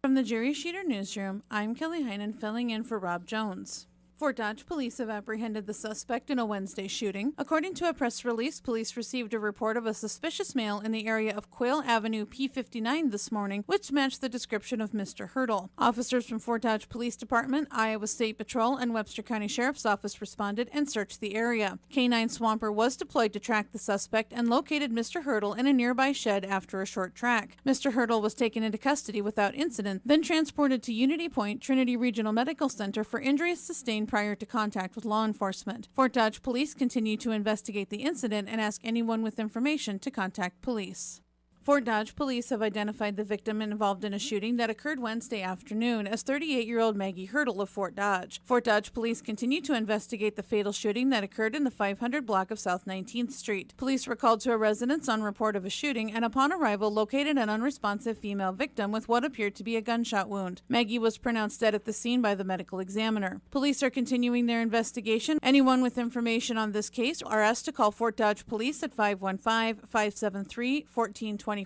From the Jerry Sheeter Newsroom, I'm Kelly Heinen filling in for Rob Jones. Fort Dodge police have apprehended the suspect in a Wednesday shooting. According to a press release, police received a report of a suspicious male in the area of Quail Avenue P59 this morning, which matched the description of Mr. Hurdle. Officers from Fort Dodge Police Department, Iowa State Patrol, and Webster County Sheriff's Office responded and searched the area. K-9 Swamper was deployed to track the suspect and located Mr. Hurdle in a nearby shed after a short track. Mr. Hurdle was taken into custody without incident, then transported to Unity Point Trinity Regional Medical Center for injuries sustained prior to contact with law enforcement. Fort Dodge police continue to investigate the incident and ask anyone with information to contact police. Fort Dodge police have identified the victim involved in a shooting that occurred Wednesday afternoon as 38-year-old Maggie Hurdle of Fort Dodge. Fort Dodge police continue to investigate the fatal shooting that occurred in the 500 block of South 19th Street. Police were called to a residence on report of a shooting and upon arrival located an unresponsive female victim with what appeared to be a gunshot wound. Maggie was pronounced dead at the scene by the medical examiner. Police are continuing their investigation. Anyone with information on this case are asked to call Fort Dodge police at 515-573-1420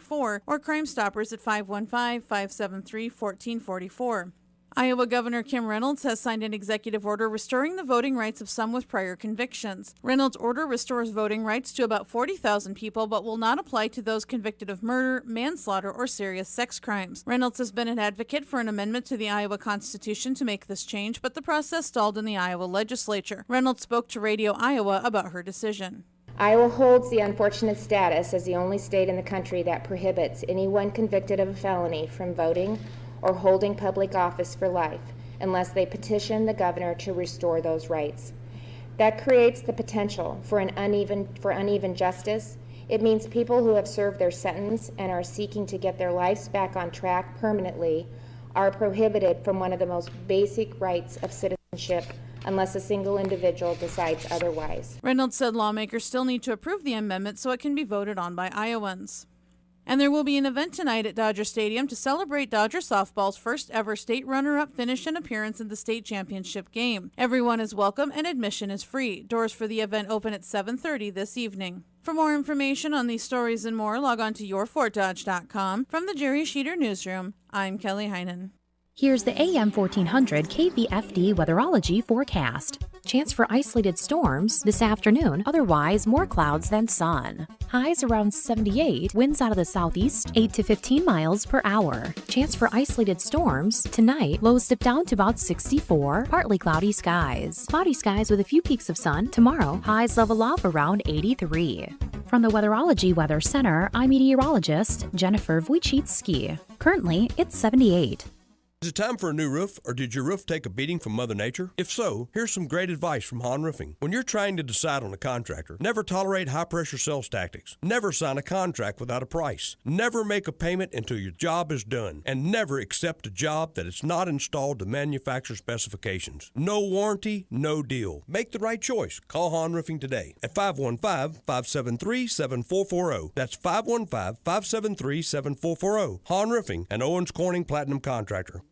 or Crime Stoppers at 515-573-1444. Iowa Governor Kim Reynolds has signed an executive order restoring the voting rights of some with prior convictions. Reynolds' order restores voting rights to about 40,000 people, but will not apply to those convicted of murder, manslaughter, or serious sex crimes. Reynolds has been an advocate for an amendment to the Iowa Constitution to make this change, but the process stalled in the Iowa legislature. Reynolds spoke to Radio Iowa about her decision. Iowa holds the unfortunate status as the only state in the country that prohibits anyone convicted of a felony from voting or holding public office for life unless they petition the governor to restore those rights. That creates the potential for uneven justice. It means people who have served their sentence and are seeking to get their lives back on track permanently are prohibited from one of the most basic rights of citizenship unless a single individual decides otherwise. Reynolds said lawmakers still need to approve the amendment so it can be voted on by Iowans. And there will be an event tonight at Dodger Stadium to celebrate Dodger softball's first ever state runner-up finish and appearance in the state championship game. Everyone is welcome and admission is free. Doors for the event open at 7:30 this evening. For more information on these stories and more, log on to yourfortdodge.com. From the Jerry Sheeter Newsroom, I'm Kelly Heinen. Here's the AM 1400 KVFD weatherology forecast. Chance for isolated storms this afternoon, otherwise more clouds than sun. Highs around 78, winds out of the southeast 8 to 15 miles per hour. Chance for isolated storms tonight, lows dip down to about 64, partly cloudy skies. Cloudy skies with a few peaks of sun tomorrow, highs level off around 83. From the Weatherology Weather Center, I'm meteorologist Jennifer Wojcicki. Currently, it's 78. Is it time for a new roof, or did your roof take a beating from Mother Nature? If so, here's some great advice from Hahn Roofing. When you're trying to decide on a contractor, never tolerate high-pressure sales tactics. Never sign a contract without a price. Never make a payment until your job is done. And never accept a job that is not installed to manufacturer specifications. No warranty, no deal. Make the right choice. Call Hahn Roofing today at 515-573-7440. That's 515-573-7440. Hahn Roofing, an Owens Corning Platinum contractor.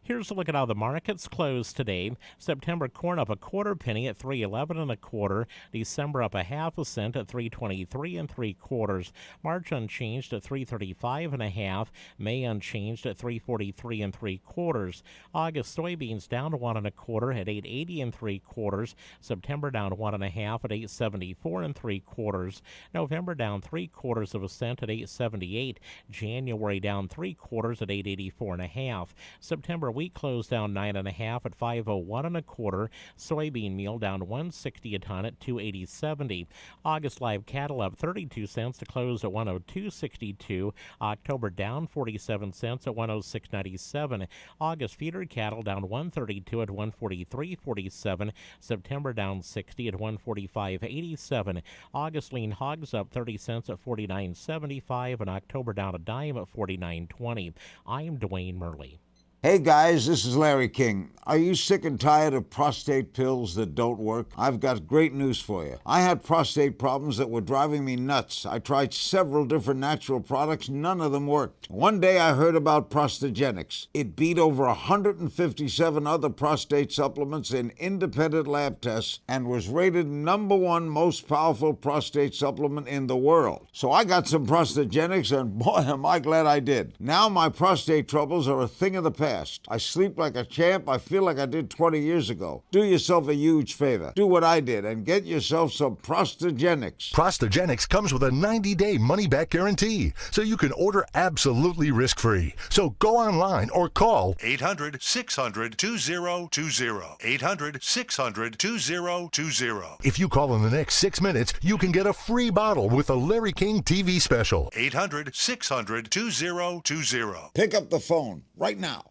Here's a look at how the markets closed today. September corn up a quarter penny at $3.11 1/4. December up a half a cent at $3.23 3/4. March unchanged at $3.35 1/2. May unchanged at $3.43 3/4. August soybeans down 1 1/4 at $8.80 3/4. September down 1 1/2 at $8.74 3/4. November down 3/4 cent at $8.78. January down 3/4 at $8.84 1/2. September wheat closed down 9 1/2 at $5.01 1/4. Soybean meal down 1.60 a ton at $2.80.70. August live cattle up 32 cents to close at 102.62. October down 47 cents at 106.97. August feeder cattle down 132 at 143.47. September down 60 at 145.87. August lean hogs up 30 cents at 49.75, and October down a dime at 49.20. I'm Dwayne Murley. Hey guys, this is Larry King. Are you sick and tired of prostate pills that don't work? I've got great news for you. I had prostate problems that were driving me nuts. I tried several different natural products, none of them worked. One day I heard about Prostagenics. It beat over 157 other prostate supplements in independent lab tests and was rated #1 most powerful prostate supplement in the world. So I got some Prostagenics, and boy, am I glad I did. Now my prostate troubles are a thing of the past. I sleep like a champ. I feel like I did 20 years ago. Do yourself a huge favor. Do what I did and get yourself some Prostagenics. Prostagenics comes with a 90-day money-back guarantee, so you can order absolutely risk-free. So go online or call 800-600-2020. 800-600-2020. If you call in the next 6 minutes, you can get a free bottle with a Larry King TV special. 800-600-2020. Pick up the phone right now.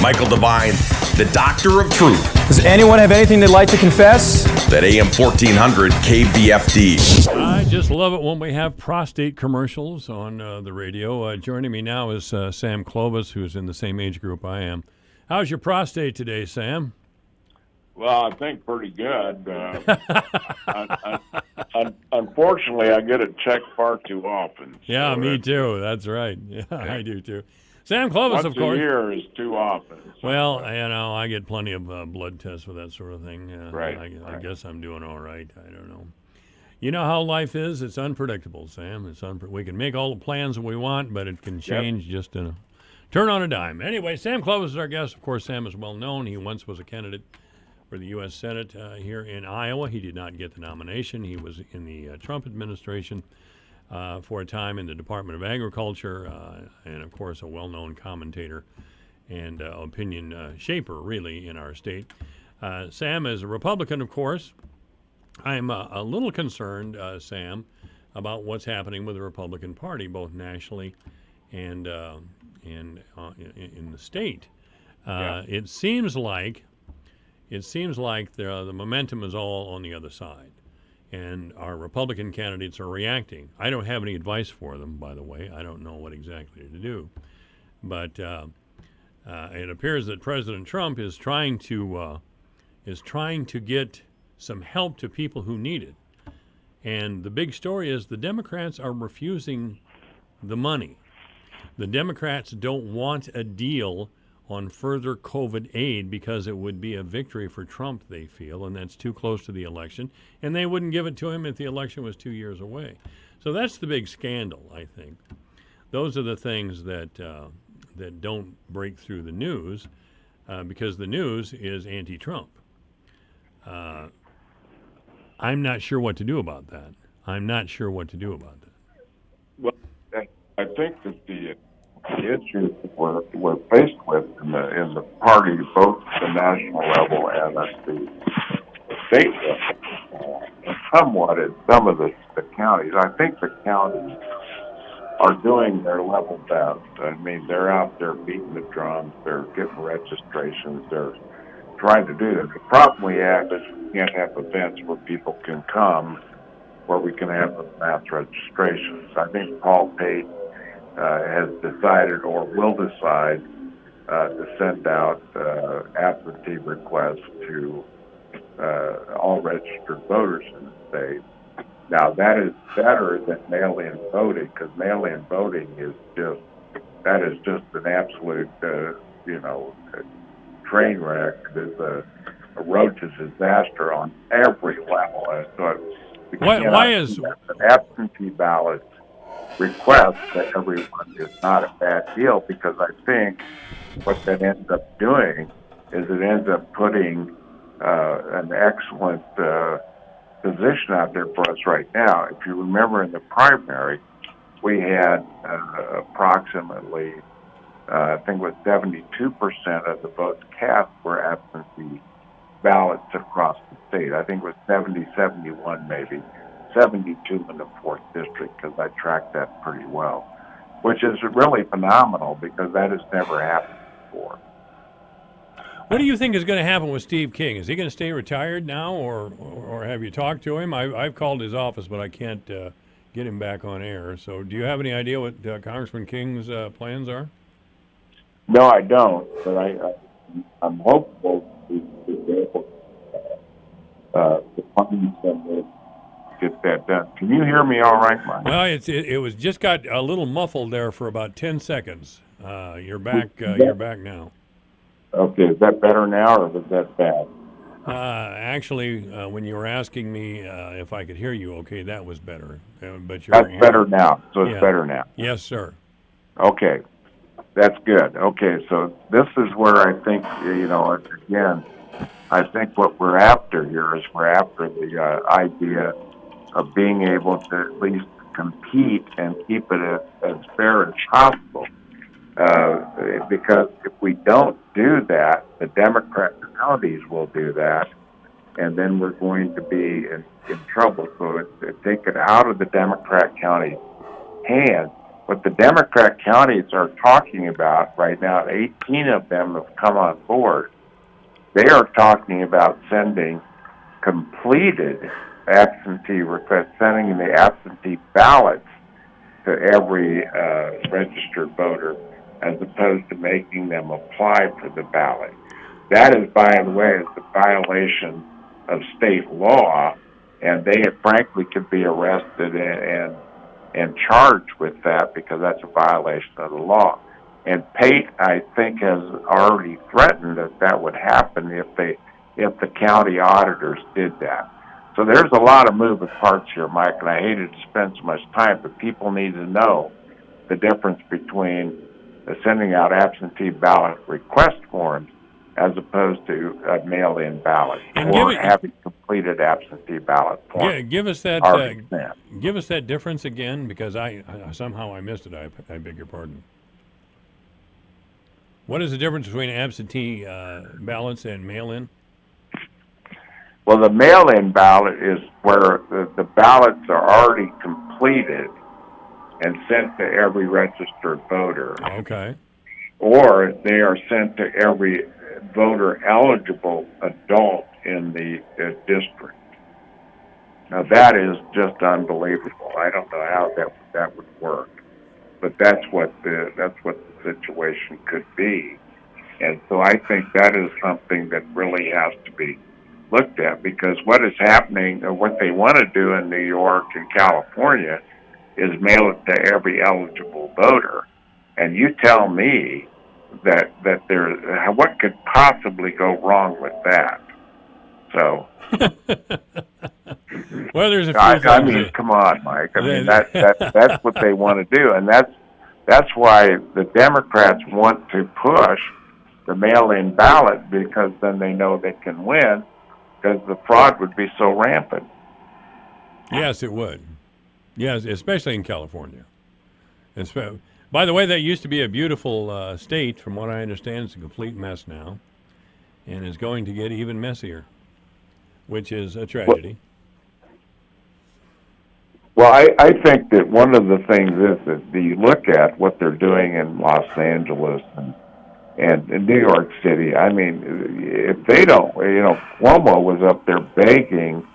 Michael Devine, the Doctor of Truth. Does anyone have anything they'd like to confess? That AM 1400 KVFD. I just love it when we have prostate commercials on the radio. Joining me now is Sam Clovis, who's in the same age group I am. How's your prostate today, Sam? Well, I think pretty good. Unfortunately, I get it checked far too often. Yeah, me too. That's right. Yeah, I do too. Sam Clovis, of course. Once a year is too often. Well, I get plenty of blood tests for that sort of thing. Right. I guess I'm doing all right. I don't know. You know how life is? It's unpredictable, Sam. We can make all the plans we want, but it can change just in a turn on a dime. Anyway, Sam Clovis is our guest. Of course, Sam is well known. He once was a candidate for the U.S. Senate here in Iowa. He did not get the nomination. He was in the Trump administration for a time in the Department of Agriculture, and of course a well-known commentator and opinion shaper, really, in our state. Sam is a Republican, of course. I'm a little concerned, Sam, about what's happening with the Republican Party, both nationally and in the state. It seems like the momentum is all on the other side. And our Republican candidates are reacting. I don't have any advice for them, by the way. I don't know what exactly to do. But it appears that President Trump is trying to get some help to people who need it. And the big story is the Democrats are refusing the money. The Democrats don't want a deal on further COVID aid because it would be a victory for Trump, they feel, and that's too close to the election. And they wouldn't give it to him if the election was 2 years away. So that's the big scandal, I think. Those are the things that that don't break through the news because the news is anti-Trump. I'm not sure what to do about that. Well, I think that the issues that we're faced with in the party, both at the national level and at the state level, somewhat in some of the counties. I think the counties are doing their level best. I mean, they're out there beating the drums. They're getting registrations. They're trying to do that. The problem we have is we can't have events where people can come, where we can have mass registrations. I think Paul Pate has decided or will decide to send out absentee requests to all registered voters in the state. Now, that is better than mail-in voting, because mail-in voting is just an absolute, train wreck. It's a road to disaster on every level. And so why is an absentee ballot request that everyone is not a bad deal, because I think what that ends up doing is it ends up putting an excellent position out there for us right now. If you remember in the primary, we had approximately, I think it was 72% of the votes cast were absentee ballots across the state. I think it was 70, 71 maybe, 72 in the 4th district, because I tracked that pretty well, which is really phenomenal because that has never happened before. What do you think is going to happen with Steve King? Is he going to stay retired now, or have you talked to him? I've called his office, but I can't get him back on air. So do you have any idea what Congressman King's plans are? No, I don't, but I'm hopeful to be able to find some way to get that done. Can you hear me all right, Mike? Well, it was just got a little muffled there for about 10 seconds. You're back. You're back now. Okay, is that better now, or was that bad? Actually, when you were asking me if I could hear you, okay, that was better. But That's better now. So it's better now. Yes, sir. Okay, that's good. Okay, so this is where I think, again, I think what we're after here is we're after the idea of being able to at least compete and keep it as fair as possible. Because if we don't do that, the Democrat counties will do that, and then we're going to be in trouble. So take it out of the Democrat county hands. What the Democrat counties are talking about right now, 18 of them have come on board. They are talking about sending completed absentee requests, sending the absentee ballots to every registered voter, as opposed to making them apply for the ballot. That is, by the way, is a violation of state law, and they frankly could be arrested and charged with that because that's a violation of the law. And Pate, I think, has already threatened that would happen if the county auditors did that. So there's a lot of moving parts here, Mike, and I hated to spend so much time, but people need to know the difference between sending out absentee ballot request forms as opposed to a mail-in ballot, or having completed absentee ballot forms. Yeah, give us that difference again, because I somehow I missed it. I beg your pardon. What is the difference between absentee ballots and mail-in? Well, the mail-in ballot is where the ballots are already completed and sent to every registered voter. Okay. Or they are sent to every voter-eligible adult in the district. Now, that is just unbelievable. I don't know how that would work, but that's what the situation could be. And so I think that is something that really has to be looked at, because what is happening, or what they want to do in New York and California, is mail it to every eligible voter. And you tell me that there, what could possibly go wrong with that? So, well, there's a few I mean, come on, Mike. I mean, that's what they want to do, and that's why the Democrats want to push the mail-in ballot, because then they know they can win, because the fraud would be so rampant. Yes, it would. Yes, especially in California. By the way, that used to be a beautiful state. From what I understand, it's a complete mess now, and is going to get even messier, which is a tragedy. Well, I think that one of the things is that you look at what they're doing in Los Angeles and in New York City. I mean, if they don't, Cuomo was up there begging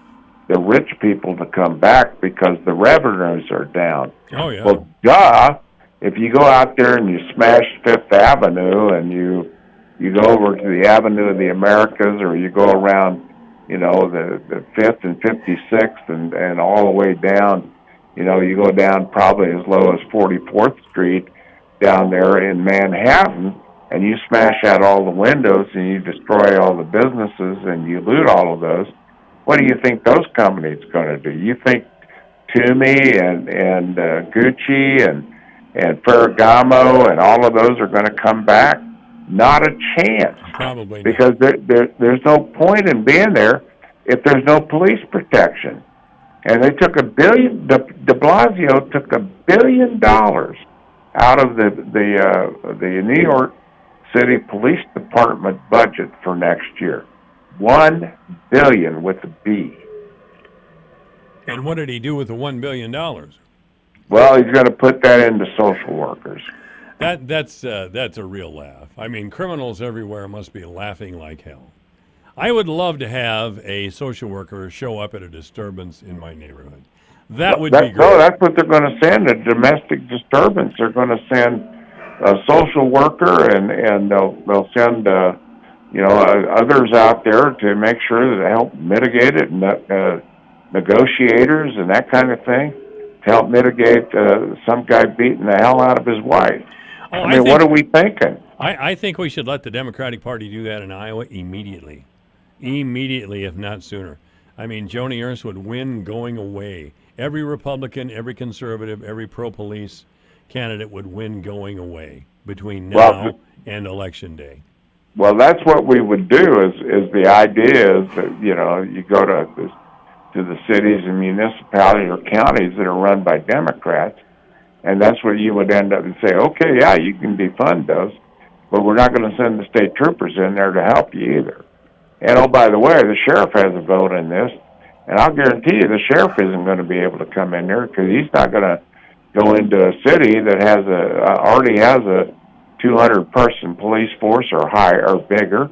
the rich people to come back because the revenues are down. Oh, yeah. Well, duh. If you go out there and you smash Fifth Avenue and you go over to the Avenue of the Americas, or you go around, the 5th and 56th and all the way down, you go down probably as low as 44th Street down there in Manhattan, and you smash out all the windows and you destroy all the businesses and you loot all of those, what do you think those companies are going to do? You think Toomey and Gucci and Ferragamo and all of those are going to come back? Not a chance. Probably not. Because there's no point in being there if there's no police protection. And they took $1 billion. De Blasio took $1 billion out of the New York City Police Department budget for next year. $1 billion with a B. And what did he do with the $1 billion? Well, he's going to put that into social workers. That's a real laugh. I mean, criminals everywhere must be laughing like hell. I would love to have a social worker show up at a disturbance in my neighborhood. That would be great. No, that's what they're going to send, a domestic disturbance. They're going to send a social worker, and they'll send others out there to make sure that they help mitigate it, and negotiators and that kind of thing, to help mitigate some guy beating the hell out of his wife. What are we thinking? I think we should let the Democratic Party do that in Iowa immediately. Immediately, if not sooner. I mean, Joni Ernst would win going away. Every Republican, every conservative, every pro-police candidate would win going away between now and Election Day. Well, that's what we would do. Is the idea is that you go to the cities and municipalities or counties that are run by Democrats, and that's where you would end up and say, okay, yeah, you can defund those, but we're not going to send the state troopers in there to help you either. And, oh, by the way, the sheriff has a vote in this, and I'll guarantee you the sheriff isn't going to be able to come in there because he's not going to go into a city that has already has a 200-person police force or higher or bigger,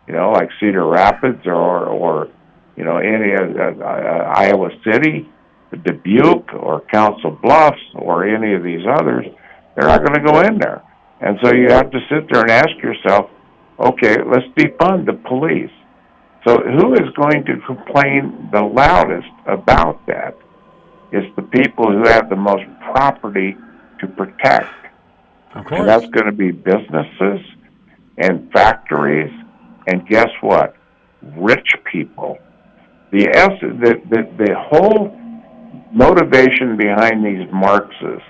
like Cedar Rapids or any Iowa City, Dubuque, or Council Bluffs, or any of these others. They're not going to go in there. And so you have to sit there and ask yourself, okay, let's defund the police. So who is going to complain the loudest about that? It's the people who have the most property to protect. Of course. And that's going to be businesses and factories, and guess what? Rich people. The whole motivation behind these Marxists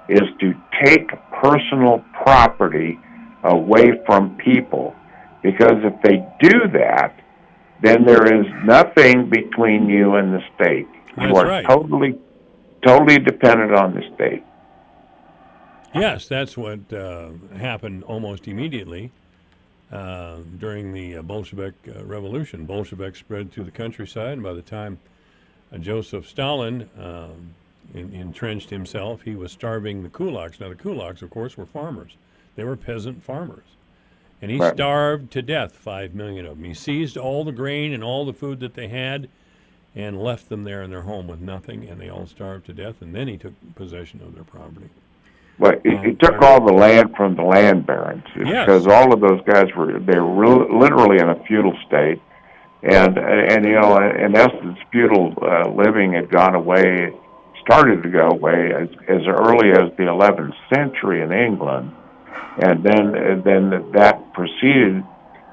is to take personal property away from people, because if they do that, then there is nothing between you and the state. That's you are right. totally dependent on the state. Yes, that's what happened almost immediately during the Bolshevik Revolution. Bolsheviks spread through the countryside, and by the time Joseph Stalin entrenched himself, he was starving the kulaks. Now, the kulaks, of course, were farmers. They were peasant farmers. And he starved to death 5 million of them. He seized all the grain and all the food that they had and left them there in their home with nothing, and they all starved to death, and then he took possession of their property. Well, he took all the land from the land barons, because all of those guys were literally in a feudal state, and in essence, feudal living had gone away, started to go away as early as the 11th century in England, and then that proceeded,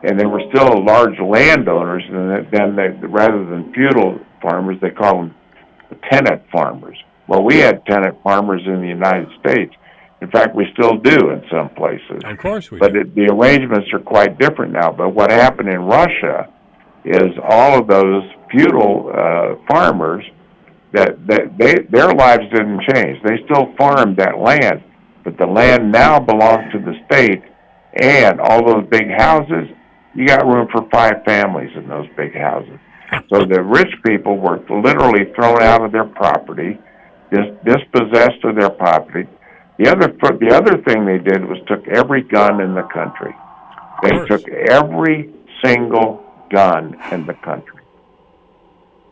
and they were still large landowners, and then rather than feudal farmers, they call them tenant farmers. Well, we had tenant farmers in the United States. In fact, we still do in some places. Of course we do. But the arrangements are quite different now. But what happened in Russia is all of those feudal farmers, their lives didn't change. They still farmed that land, but the land now belongs to the state, and all those big houses, you got room for 5 families in those big houses. So the rich people were literally thrown out of their property, dispossessed of their property. The other thing they did was took every gun in the country. They took every single gun in the country.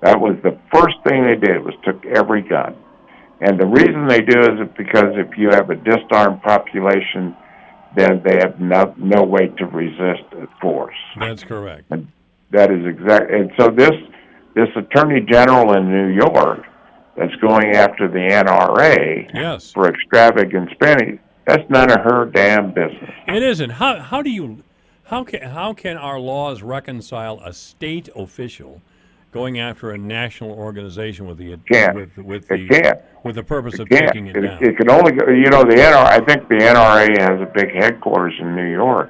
That was the first thing they did, was took every gun. And the reason they do is because if you have a disarmed population, then they have no way to resist force. That's correct. And that is exact. And so this attorney general in New York that's going after the NRA for extravagant spending, that's none of her damn business. It isn't. How can our laws reconcile a state official going after a national organization with the purpose of taking it down? It can only go, the NRA, I think the NRA has a big headquarters in New York.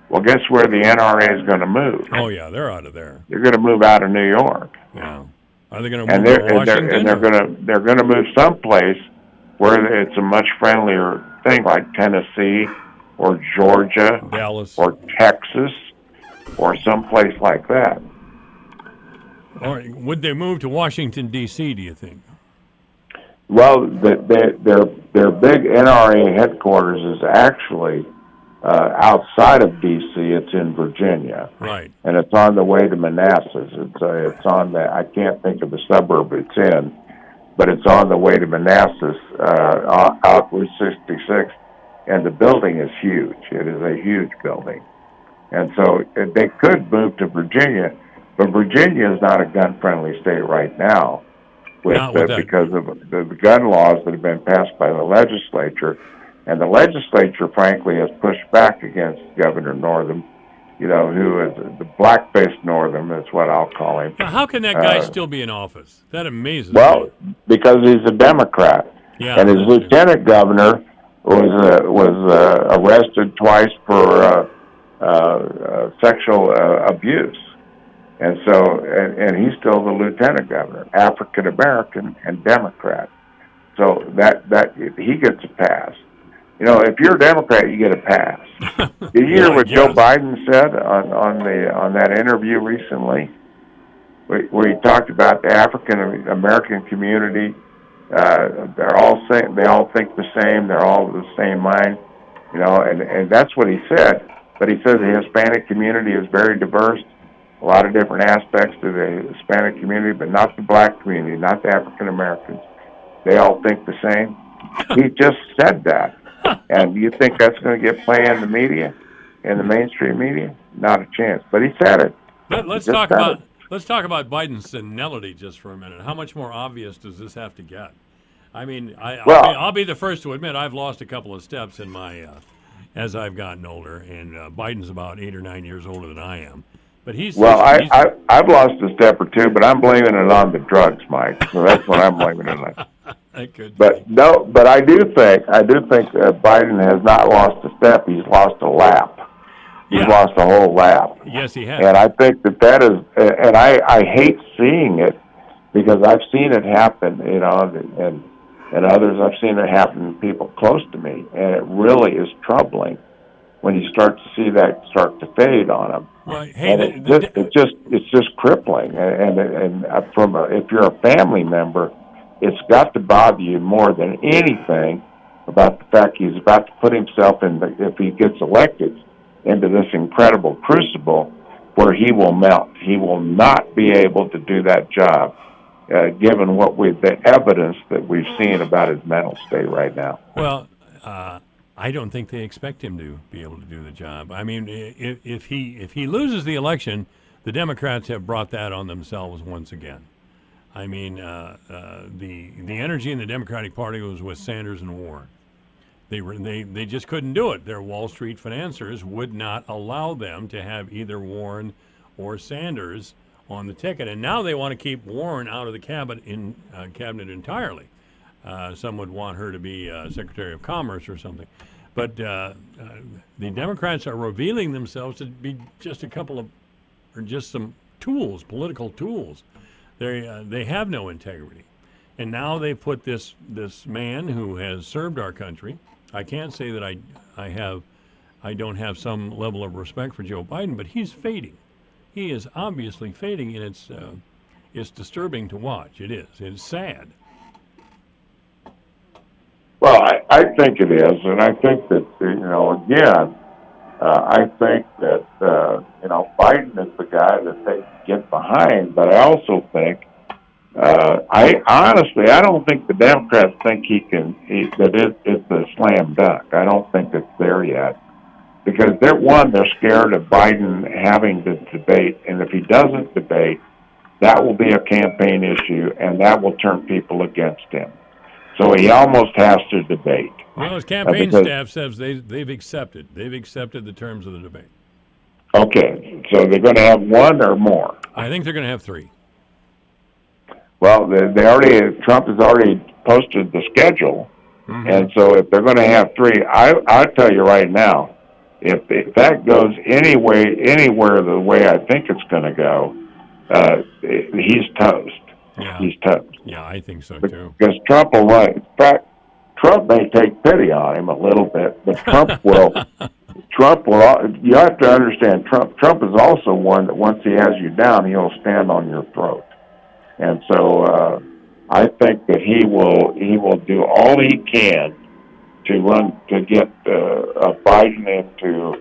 Well, guess where the NRA is going to move? Oh yeah, they're out of there. They're going to move out of New York. Yeah. Are they going to move to Washington? And they're going to move someplace where it's a much friendlier thing, like Tennessee or Georgia, Dallas, or Texas, or someplace like that. Or would they move to Washington, D.C., do you think? Well, their big NRA headquarters is actually outside of D.C. It's in Virginia. Right. And it's on the way to Manassas. It's on the, I can't think of the suburb it's in, but it's on the way to Manassas, out Route 66. And the building is huge. It is a huge building. And so they could move to Virginia, but Virginia is not a gun-friendly state right now because of the gun laws that have been passed by the legislature. And the legislature, frankly, has pushed back against Governor Northam, who is the black-faced Northam, is what I'll call him. Now, how can that guy still be in office? That amazes me. Well, because he's a Democrat. Yeah, and his lieutenant governor was arrested twice for sexual abuse. And so, and he's still the lieutenant governor, African American and Democrat. So that he gets a pass. If you're a Democrat, you get a pass. Did you hear what Joe Biden said on that interview recently, where he talked about the African American community? They're all same. They all think the same. They're all of the same mind. And that's what he said. But he says the Hispanic community is very diverse. A lot of different aspects to the Hispanic community, but not the black community, not the African Americans. They all think the same. He just said that. And you think that's going to get play in the media, in the mainstream media? Not a chance. But he said it. Let's talk about Biden's senility just for a minute. How much more obvious does this have to get? I mean, I'll be the first to admit I've lost a couple of steps in my as I've gotten older, and Biden's about 8 or 9 years older than I am. But I've lost a step or two, but I'm blaming it on the drugs, Mike. So that's what I'm blaming it on. But I do think Biden has not lost a step. He's lost a lap. He's lost a whole lap. Yes, he has. And I think that is, and I hate seeing it because I've seen it happen, and others I've seen it happen to people close to me, and it really is troubling when you start to see that start to fade on them. Right. Hey, and it's just crippling. And if you're a family member, it's got to bother you more than anything about the fact he's about to put himself if he gets elected, into this incredible crucible where he will melt. He will not be able to do that job, given the evidence that we've seen about his mental state right now. Well, I don't think they expect him to be able to do the job. I mean, if he loses the election, the Democrats have brought that on themselves once again. I mean, the energy in the Democratic Party was with Sanders and Warren. They just couldn't do it. Their Wall Street financiers would not allow them to have either Warren or Sanders on the ticket, and now they want to keep Warren out of the cabinet entirely. Some would want her to be Secretary of Commerce or something. But the Democrats are revealing themselves to be just just some tools, political tools. They have no integrity. And now they put this man who has served our country. I can't say that I don't have some level of respect for Joe Biden, but he's fading. He is obviously fading, and it's disturbing to watch. It is. It's sad. Well, I think it is, and I think that, again, I think that, Biden is the guy that they get behind, but I also think, I don't think the Democrats think that it's a slam dunk. I don't think it's there yet. Because they're scared of Biden having to debate, and if he doesn't debate, that will be a campaign issue, and that will turn people against him. So he almost has to debate. Well, his campaign staff says they've accepted. They've accepted the terms of the debate. Okay, so they're going to have one or more? I think they're going to have three. Well, Trump has already posted the schedule, and so if they're going to have three, I'll tell you right now, if that goes anywhere the way I think it's going to go, he's toast. Yeah. He's toast. Yeah, I think so too. Because Trump will run. In fact, Trump may take pity on him a little bit, but Trump will. You have to understand, Trump is also one that once he has you down, he'll stand on your throat. And so I think that he will do all he can to get Biden into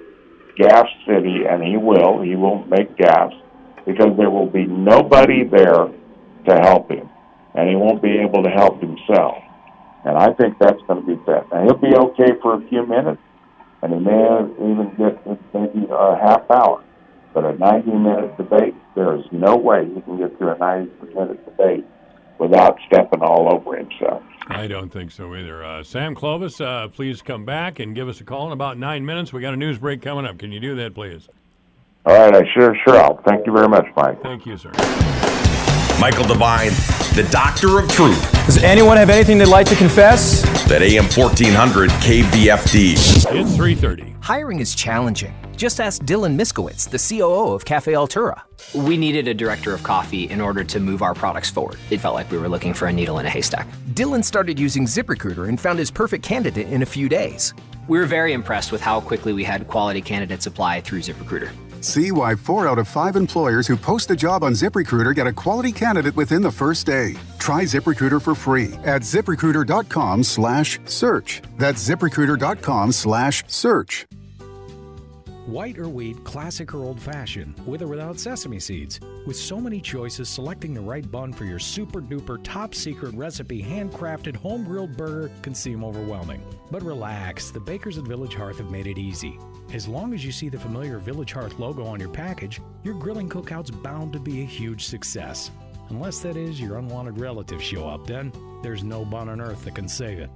Gaff City, and he will make gaffes, because there will be nobody there to help him, and he won't be able to help himself. And I think that's going to be bad. Now, he'll be okay for a few minutes, and he may even get maybe a half hour. But a 90-minute debate, there is no way he can get through a 90-minute debate without stepping all over himself. I don't think so either. Sam Clovis, please come back and give us a call in about 9 minutes. We got a news break coming up. Can you do that, please? All right, I sure I'll. Thank you very much, Mike. Thank you, sir. Michael Devine, the Doctor of Truth. Does anyone have anything they'd like to confess? That AM 1400 KVFD. It's 3:30. Hiring is challenging. Just ask Dylan Miskowitz, the COO of Cafe Altura. We needed a director of coffee in order to move our products forward. It felt like we were looking for a needle in a haystack. Dylan started using ZipRecruiter and found his perfect candidate in a few days. We were very impressed with how quickly we had quality candidates apply through ZipRecruiter. See why 4 out of 5 employers who post a job on ZipRecruiter get a quality candidate within the first day. Try ZipRecruiter for free at ZipRecruiter.com/search. That's ZipRecruiter.com/search. White or wheat, classic or old-fashioned, with or without sesame seeds. With so many choices, selecting the right bun for your super-duper top-secret recipe handcrafted home-grilled burger can seem overwhelming. But relax, the bakers at Village Hearth have made it easy. As long as you see the familiar Village Hearth logo on your package, your grilling cookout's bound to be a huge success. Unless, that is, your unwanted relatives show up, then there's no bun on earth that can save it.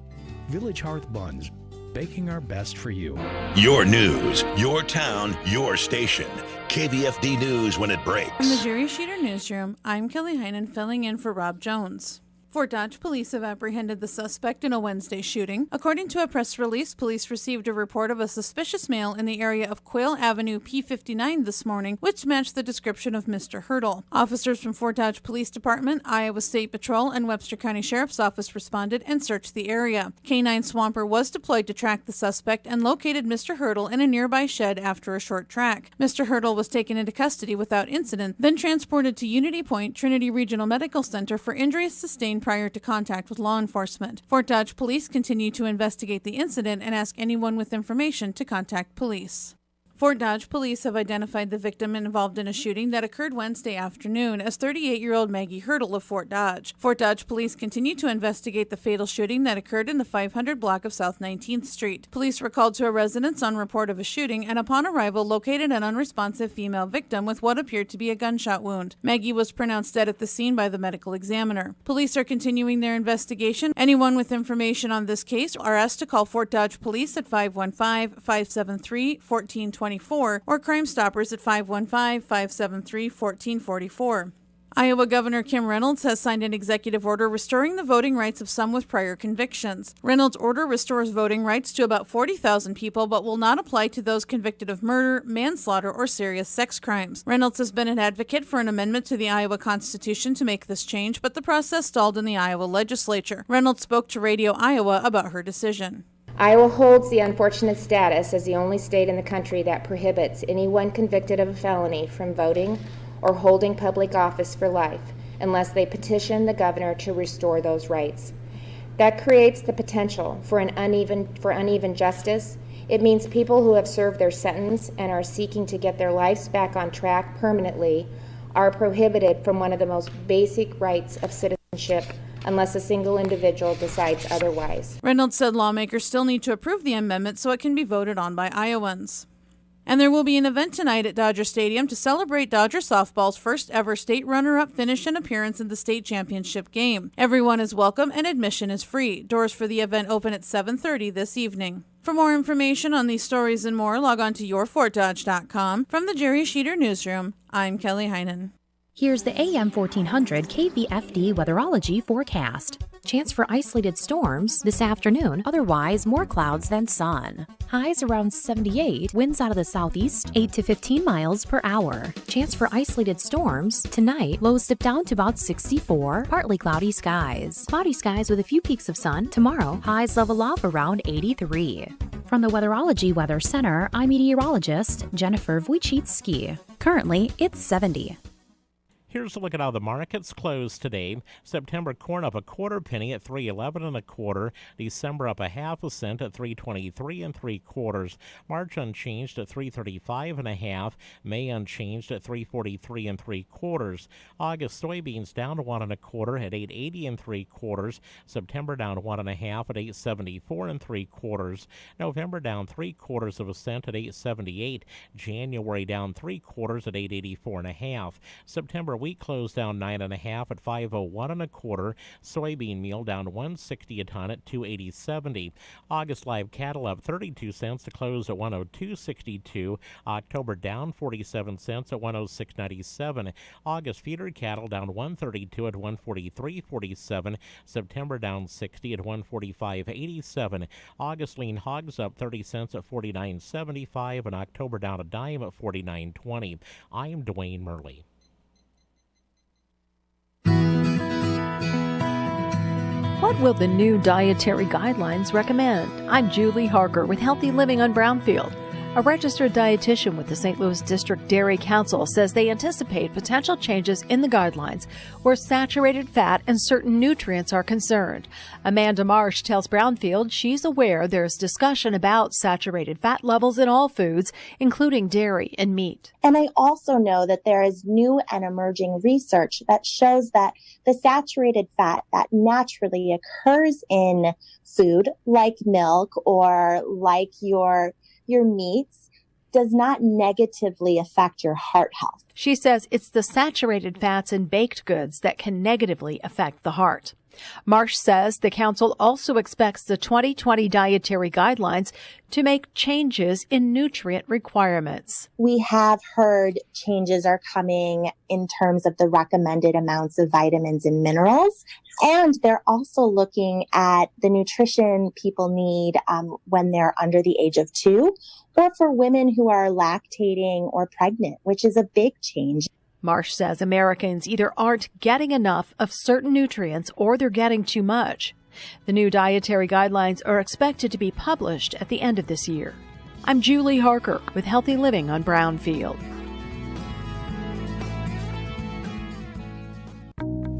Village Hearth Buns, baking our best for you. Your news, your town, your station. KVFD News when it breaks. From the Jerry Sheeter Newsroom, I'm Kelly Heinen filling in for Rob Jones. Fort Dodge police have apprehended the suspect in a Wednesday shooting. According to a press release, police received a report of a suspicious male in the area of Quail Avenue P59 this morning, which matched the description of Mr. Hurdle. Officers from Fort Dodge Police Department, Iowa State Patrol, and Webster County Sheriff's Office responded and searched the area. K-9 Swamper was deployed to track the suspect and located Mr. Hurdle in a nearby shed after a short track. Mr. Hurdle was taken into custody without incident, then transported to Unity Point Trinity Regional Medical Center for injuries sustained prior to contact with law enforcement. Fort Dodge police continue to investigate the incident and ask anyone with information to contact police. Fort Dodge police have identified the victim involved in a shooting that occurred Wednesday afternoon as 38-year-old Maggie Hurdle of Fort Dodge. Fort Dodge police continue to investigate the fatal shooting that occurred in the 500 block of South 19th Street. Police were called to a residence on report of a shooting and upon arrival located an unresponsive female victim with what appeared to be a gunshot wound. Maggie was pronounced dead at the scene by the medical examiner. Police are continuing their investigation. Anyone with information on this case are asked to call Fort Dodge Police at 515-573-1424 or Crime Stoppers at 515-573-1444. Iowa Governor Kim Reynolds has signed an executive order restoring the voting rights of some with prior convictions. Reynolds' order restores voting rights to about 40,000 people but will not apply to those convicted of murder, manslaughter, or serious sex crimes. Reynolds has been an advocate for an amendment to the Iowa Constitution to make this change, but the process stalled in the Iowa legislature. Reynolds spoke to Radio Iowa about her decision. Iowa holds the unfortunate status as the only state in the country that prohibits anyone convicted of a felony from voting or holding public office for life unless they petition the governor to restore those rights. That creates the potential for uneven justice. It means people who have served their sentence and are seeking to get their lives back on track permanently are prohibited from one of the most basic rights of citizenship unless a single individual decides otherwise. Reynolds said lawmakers still need to approve the amendment so it can be voted on by Iowans. And there will be an event tonight at Dodger Stadium to celebrate Dodger softball's first ever state runner-up finish and appearance in the state championship game. Everyone is welcome and admission is free. Doors for the event open at 7:30 this evening. For more information on these stories and more, log on to yourfortdodge.com. From the Jerry Sheeter Newsroom, I'm Kelly Heinen. Here's the AM 1400 KVFD weatherology forecast. Chance for isolated storms this afternoon, otherwise more clouds than sun. Highs around 78, winds out of the southeast 8 to 15 miles per hour. Chance for isolated storms tonight, lows dip down to about 64, partly cloudy skies. Cloudy skies with a few peaks of sun. Tomorrow, highs level off around 83. From the Weatherology Weather Center, I'm meteorologist Jennifer Wojcicki. Currently, it's 70. Here's a look at how the markets closed today. September corn up a quarter penny at $3.11 1/4. December up a half a cent at $3.23 3/4. March unchanged at $3.35 1/2. May unchanged at $3.43 3/4. August soybeans down 1 1/4 at $8.80 3/4. September down 1 1/2 at $8.74 3/4. November down 3/4 cent at $8.78. January down 3/4 at $8.84 1/2. September wheat closed down 9 1/2 at $5.01 1/4. Soybean meal down 1.60 a ton at $2.80.70. August live cattle up 32 cents to close at $102.62. October down 47 cents at $106.97. August feeder cattle down 132 at $143.47. September down 60 at $145.87. August lean hogs up 30 cents at $49.75, and October down a dime at $49.20. I'm Dwayne Murley. What will the new dietary guidelines recommend? I'm Julie Harker with Healthy Living on Brownfield. A registered dietitian with the St. Louis District Dairy Council says they anticipate potential changes in the guidelines where saturated fat and certain nutrients are concerned. Amanda Marsh tells Brownfield she's aware there's discussion about saturated fat levels in all foods, including dairy and meat. And I also know that there is new and emerging research that shows that the saturated fat that naturally occurs in food, like milk or like your meats, does not negatively affect your heart health. She says it's the saturated fats in baked goods that can negatively affect the heart. Marsh says the council also expects the 2020 dietary guidelines to make changes in nutrient requirements. We have heard changes are coming in terms of the recommended amounts of vitamins and minerals. And they're also looking at the nutrition people need when they're under the age of 2, or for women who are lactating or pregnant, which is a big change. Marsh says Americans either aren't getting enough of certain nutrients or they're getting too much. The new dietary guidelines are expected to be published at the end of this year. I'm Julie Harker with Healthy Living on Brownfield.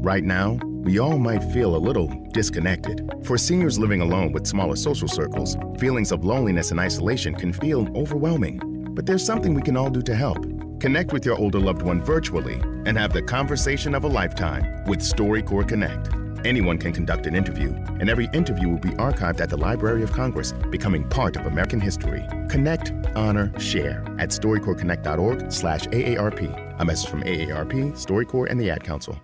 Right now, we all might feel a little disconnected. For seniors living alone with smaller social circles, feelings of loneliness and isolation can feel overwhelming. but there's something we can all do to help. Connect with your older loved one virtually and have the conversation of a lifetime with StoryCorps Connect. Anyone can conduct an interview, and every interview will be archived at the Library of Congress, becoming part of American history. Connect, honor, share at StoryCorpsConnect.org/AARP. A message from AARP, StoryCorps, and the Ad Council.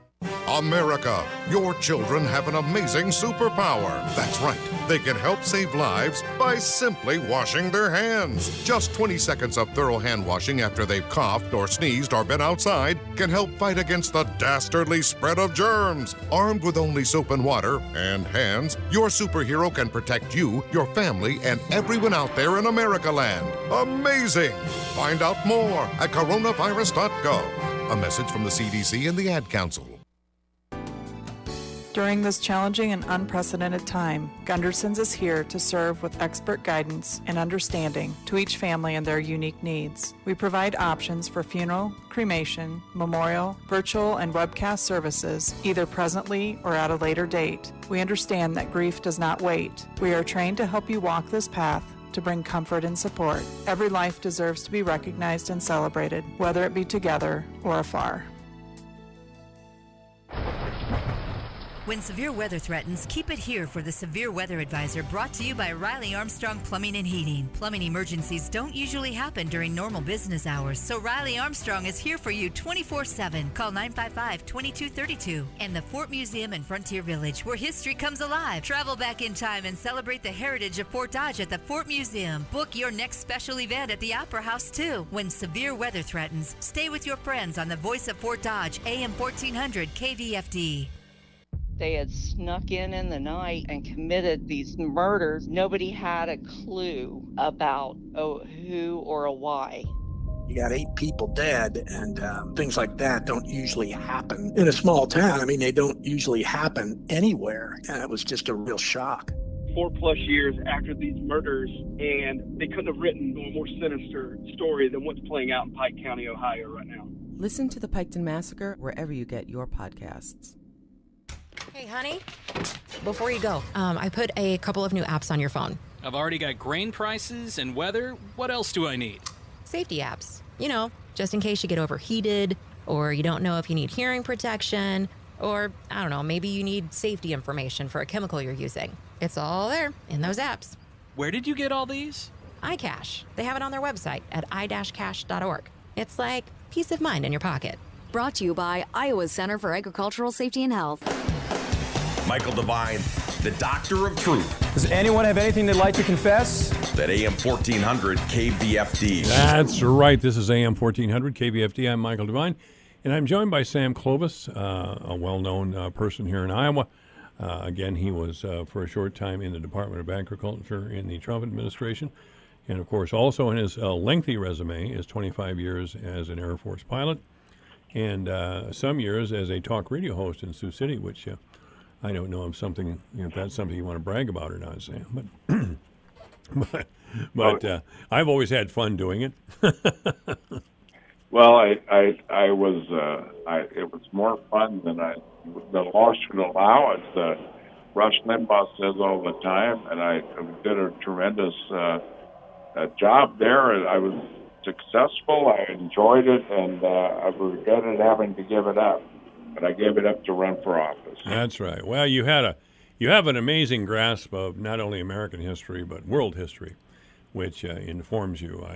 America, your children have an amazing superpower. That's right. They can help save lives by simply washing their hands. Just 20 seconds of thorough hand washing after they've coughed or sneezed or been outside can help fight against the dastardly spread of germs. Armed with only soap and water and hands, your superhero can protect you, your family, and everyone out there in America land. Amazing! Find out more at coronavirus.gov. A message from the CDC and the Ad Council. During this challenging and unprecedented time, Gunderson's is here to serve with expert guidance and understanding to each family and their unique needs. We provide options for funeral, cremation, memorial, virtual, and webcast services, either presently or at a later date. We understand that grief does not wait. We are trained to help you walk this path to bring comfort and support. Every life deserves to be recognized and celebrated, whether it be together or afar. When severe weather threatens, keep it here for the Severe Weather Advisor, brought to you by Riley Armstrong Plumbing and Heating. Plumbing emergencies don't usually happen during normal business hours, so Riley Armstrong is here for you 24/7. Call 955-2232. And the Fort Museum in Frontier Village, where history comes alive. Travel back in time and celebrate the heritage of Fort Dodge at the Fort Museum. Book your next special event at the Opera House, too. When severe weather threatens, stay with your friends on the Voice of Fort Dodge, AM 1400 KVFD. They had snuck in the night and committed these murders. Nobody had a clue about who or a why. You got 8 people dead, and things like that don't usually happen in a small town. I mean, they don't usually happen anywhere, and it was just a real shock. 4+ years after these murders, and they couldn't have written a more sinister story than what's playing out in Pike County, Ohio right now. Listen to the Piketon Massacre wherever you get your podcasts. Hey, honey, before you go, I put a couple of new apps on your phone. I've already got grain prices and weather. What else do I need? Safety apps. You know, just in case you get overheated, or you don't know if you need hearing protection, or, I don't know, maybe you need safety information for a chemical you're using. It's all there in those apps. Where did you get all these? iCache. They have it on their website at i-cache.org. It's like peace of mind in your pocket. Brought to you by Iowa Center for Agricultural Safety and Health. Michael Devine, the Doctor of Truth. Does anyone have anything they'd like to confess? That AM 1400 KVFD. That's right. This is AM 1400 KVFD. I'm Michael Devine, and I'm joined by Sam Clovis, a well-known person here in Iowa. Again, he was for a short time in the Department of Agriculture in the Trump administration. And, of course, also in his lengthy resume is 25 years as an Air Force pilot and some years as a talk radio host in Sioux City, which I don't know if something, if that's something you want to brag about or not, Sam. But I've always had fun doing it. Well, it was more fun than the law should allow. As Rush Limbaugh says all the time, and I did a tremendous job there. I was successful. I enjoyed it, and I regretted having to give it up. But I gave it up to run for office. That's right. Well, you have an amazing grasp of not only American history but world history, which informs you.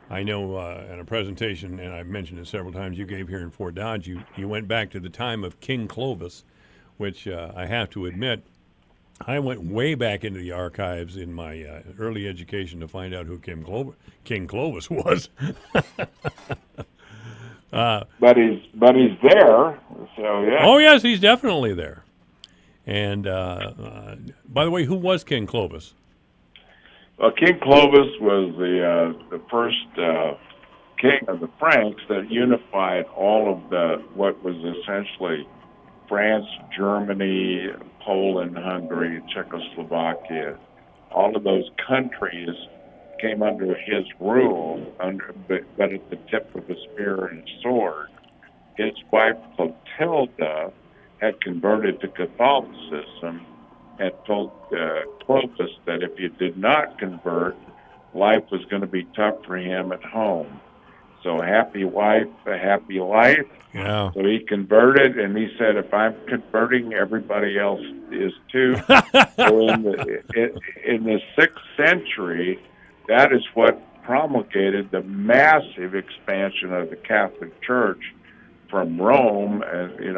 I know in a presentation, and I've mentioned it several times, you gave here in Fort Dodge, you went back to the time of King Clovis, which I have to admit, I went way back into the archives in my early education to find out who King Clovis was. But he's there, so yeah. Oh yes, he's definitely there. And by the way, who was King Clovis? Well, King Clovis was the first king of the Franks that unified all of what was essentially France, Germany, Poland, Hungary, Czechoslovakia. All of those countries came under his rule, but at the tip of a spear and sword. His wife Clotilda had converted to Catholicism and told Clovis that if you did not convert, life was going to be tough for him at home. So happy wife, a happy life. Yeah. So he converted, and he said, if I'm converting, everybody else is too. So in the 6th century, that is what promulgated the massive expansion of the Catholic Church from Rome, and in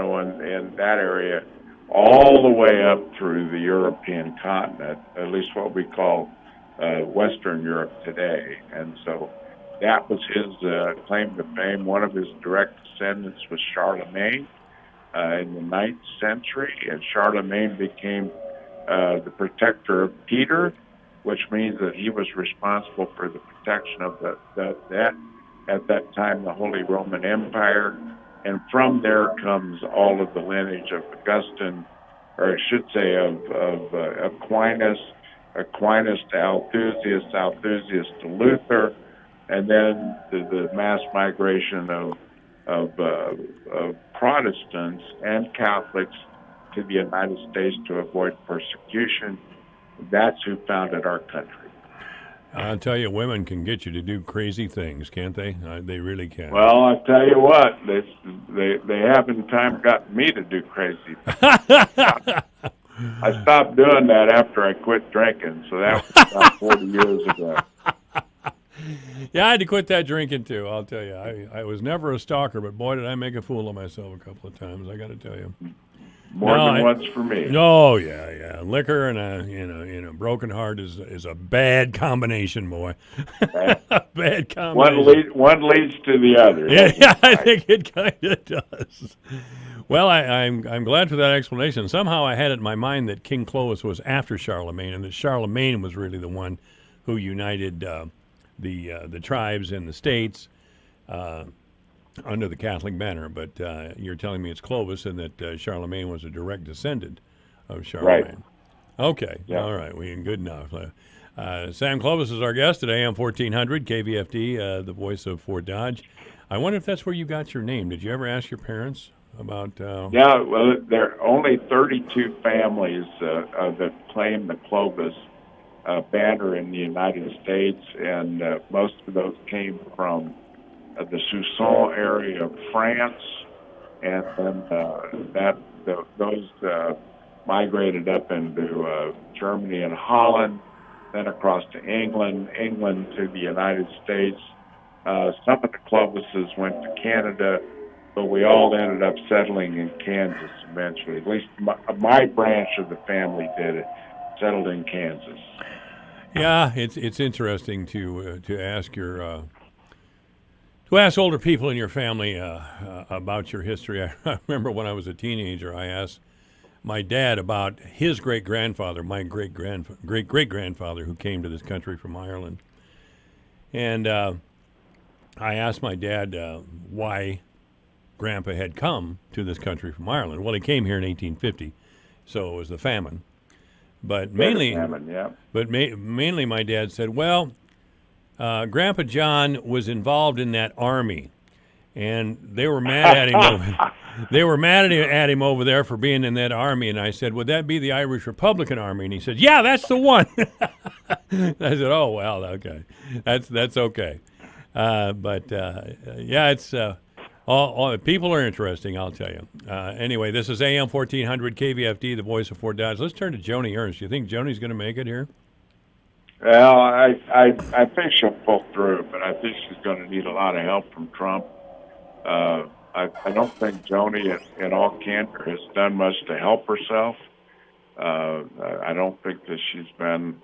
that area, all the way up through the European continent, at least what we call Western Europe today. And so that was his claim to fame. One of his direct descendants was Charlemagne in the 9th century, and Charlemagne became the protector of Peter, which means that he was responsible for the protection of that at that time, the Holy Roman Empire. And from there comes all of the lineage of Augustine, or I should say of Aquinas to Althusius, Althusius to Luther, and then the mass migration of Protestants and Catholics to the United States to avoid persecution. That's who founded our country. I'll tell you, women can get you to do crazy things, can't they? They really can. Well, I tell you what, they have in time gotten me to do crazy things. I stopped doing that after I quit drinking, so that was about 40 years ago. Yeah, I had to quit that drinking too, I'll tell you. I was never a stalker, but boy, did I make a fool of myself a couple of times, I got to tell you. More than once for me. Oh, yeah. Liquor and a broken heart is a bad combination, boy. Bad combination. One leads to the other. Yeah, I think it kind of does. Well, I'm glad for that explanation. Somehow I had it in my mind that King Clovis was after Charlemagne, and that Charlemagne was really the one who united the tribes in the states under the Catholic banner. But you're telling me it's Clovis, and that Charlemagne was a direct descendant of Charlemagne. Right. Okay. Yeah. All right. Good enough. Sam Clovis is our guest at AM 1400 KVFD, the voice of Fort Dodge. I wonder if that's where you got your name. Did you ever ask your parents about? Yeah. Well, there are only 32 families that claim the Clovis banner in the United States, and most of those came from the Soissons area of France, and then those migrated up into Germany and Holland, then across to England to the United States. Some of the Clovises went to Canada, but we all ended up settling in Kansas eventually. At least my branch of the family did it, settled in Kansas. Yeah, it's interesting to ask your to ask older people in your family about your history. I remember when I was a teenager, I asked my dad about his great-grandfather, my great-great-grandfather, who came to this country from Ireland. And I asked my dad why Grandpa had come to this country from Ireland. Well, he came here in 1850, so it was the famine. But mainly, mainly my dad said, well, Grandpa John was involved in that army, and they were mad at him. They were mad at him over there for being in that army. And I said, would that be the Irish Republican Army? And he said, yeah, that's the one. I said, oh, well, okay. That's okay. Yeah, it's all people are interesting, I'll tell you. Anyway, this is AM 1400 KVFD, the voice of Fort Dodge. Let's turn to Joni Ernst. Do you think Joni's going to make it here? Well, I think she'll pull through, but I think she's going to need a lot of help from Trump. I don't think Joni, in all candor, has done much to help herself. I don't think that she's been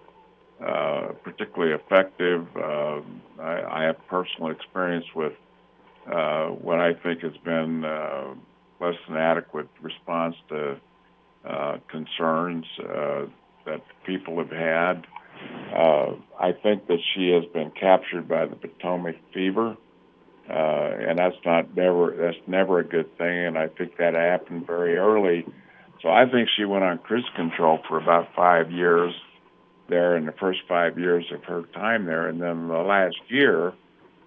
particularly effective. I have personal experience with what I think has been less than adequate response to concerns that people have had. I think that she has been captured by the Potomac fever, and that's never a good thing. And I think that happened very early. So I think she went on cruise control for about 5 years there, in the first 5 years of her time there, and then the last year,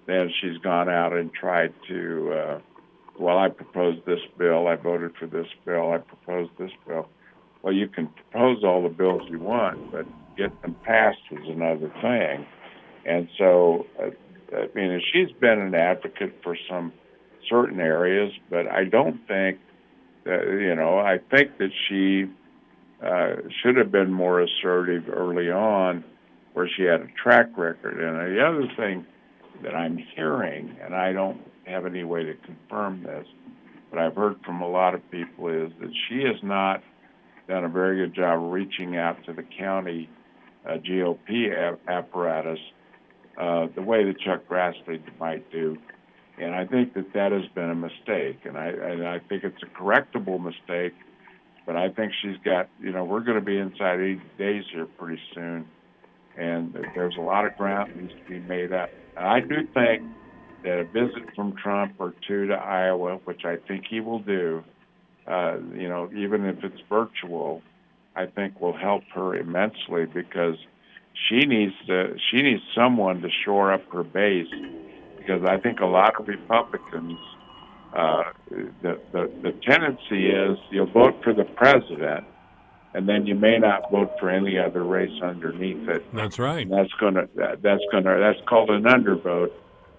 then she's gone out and tried to. Well, I proposed this bill. I voted for this bill. I proposed this bill. Well, you can propose all the bills you want, but get them passed is another thing. And so, I mean, she's been an advocate for some certain areas, but I don't think that, I think that she should have been more assertive early on where she had a track record. And the other thing that I'm hearing, and I don't have any way to confirm this, but I've heard from a lot of people, is that she has not done a very good job reaching out to the county GOP apparatus the way that Chuck Grassley might do. And I think that has been a mistake. And I think it's a correctable mistake, but I think she's got, we're going to be inside 80 days here pretty soon. And there's a lot of ground that needs to be made up. And I do think that a visit from Trump or two to Iowa, which I think he will do, even if it's virtual, I think will help her immensely, because she needs someone to shore up her base, because I think a lot of Republicans, the tendency is you'll vote for the president, and then you may not vote for any other race underneath it. That's right. And that's called an undervote,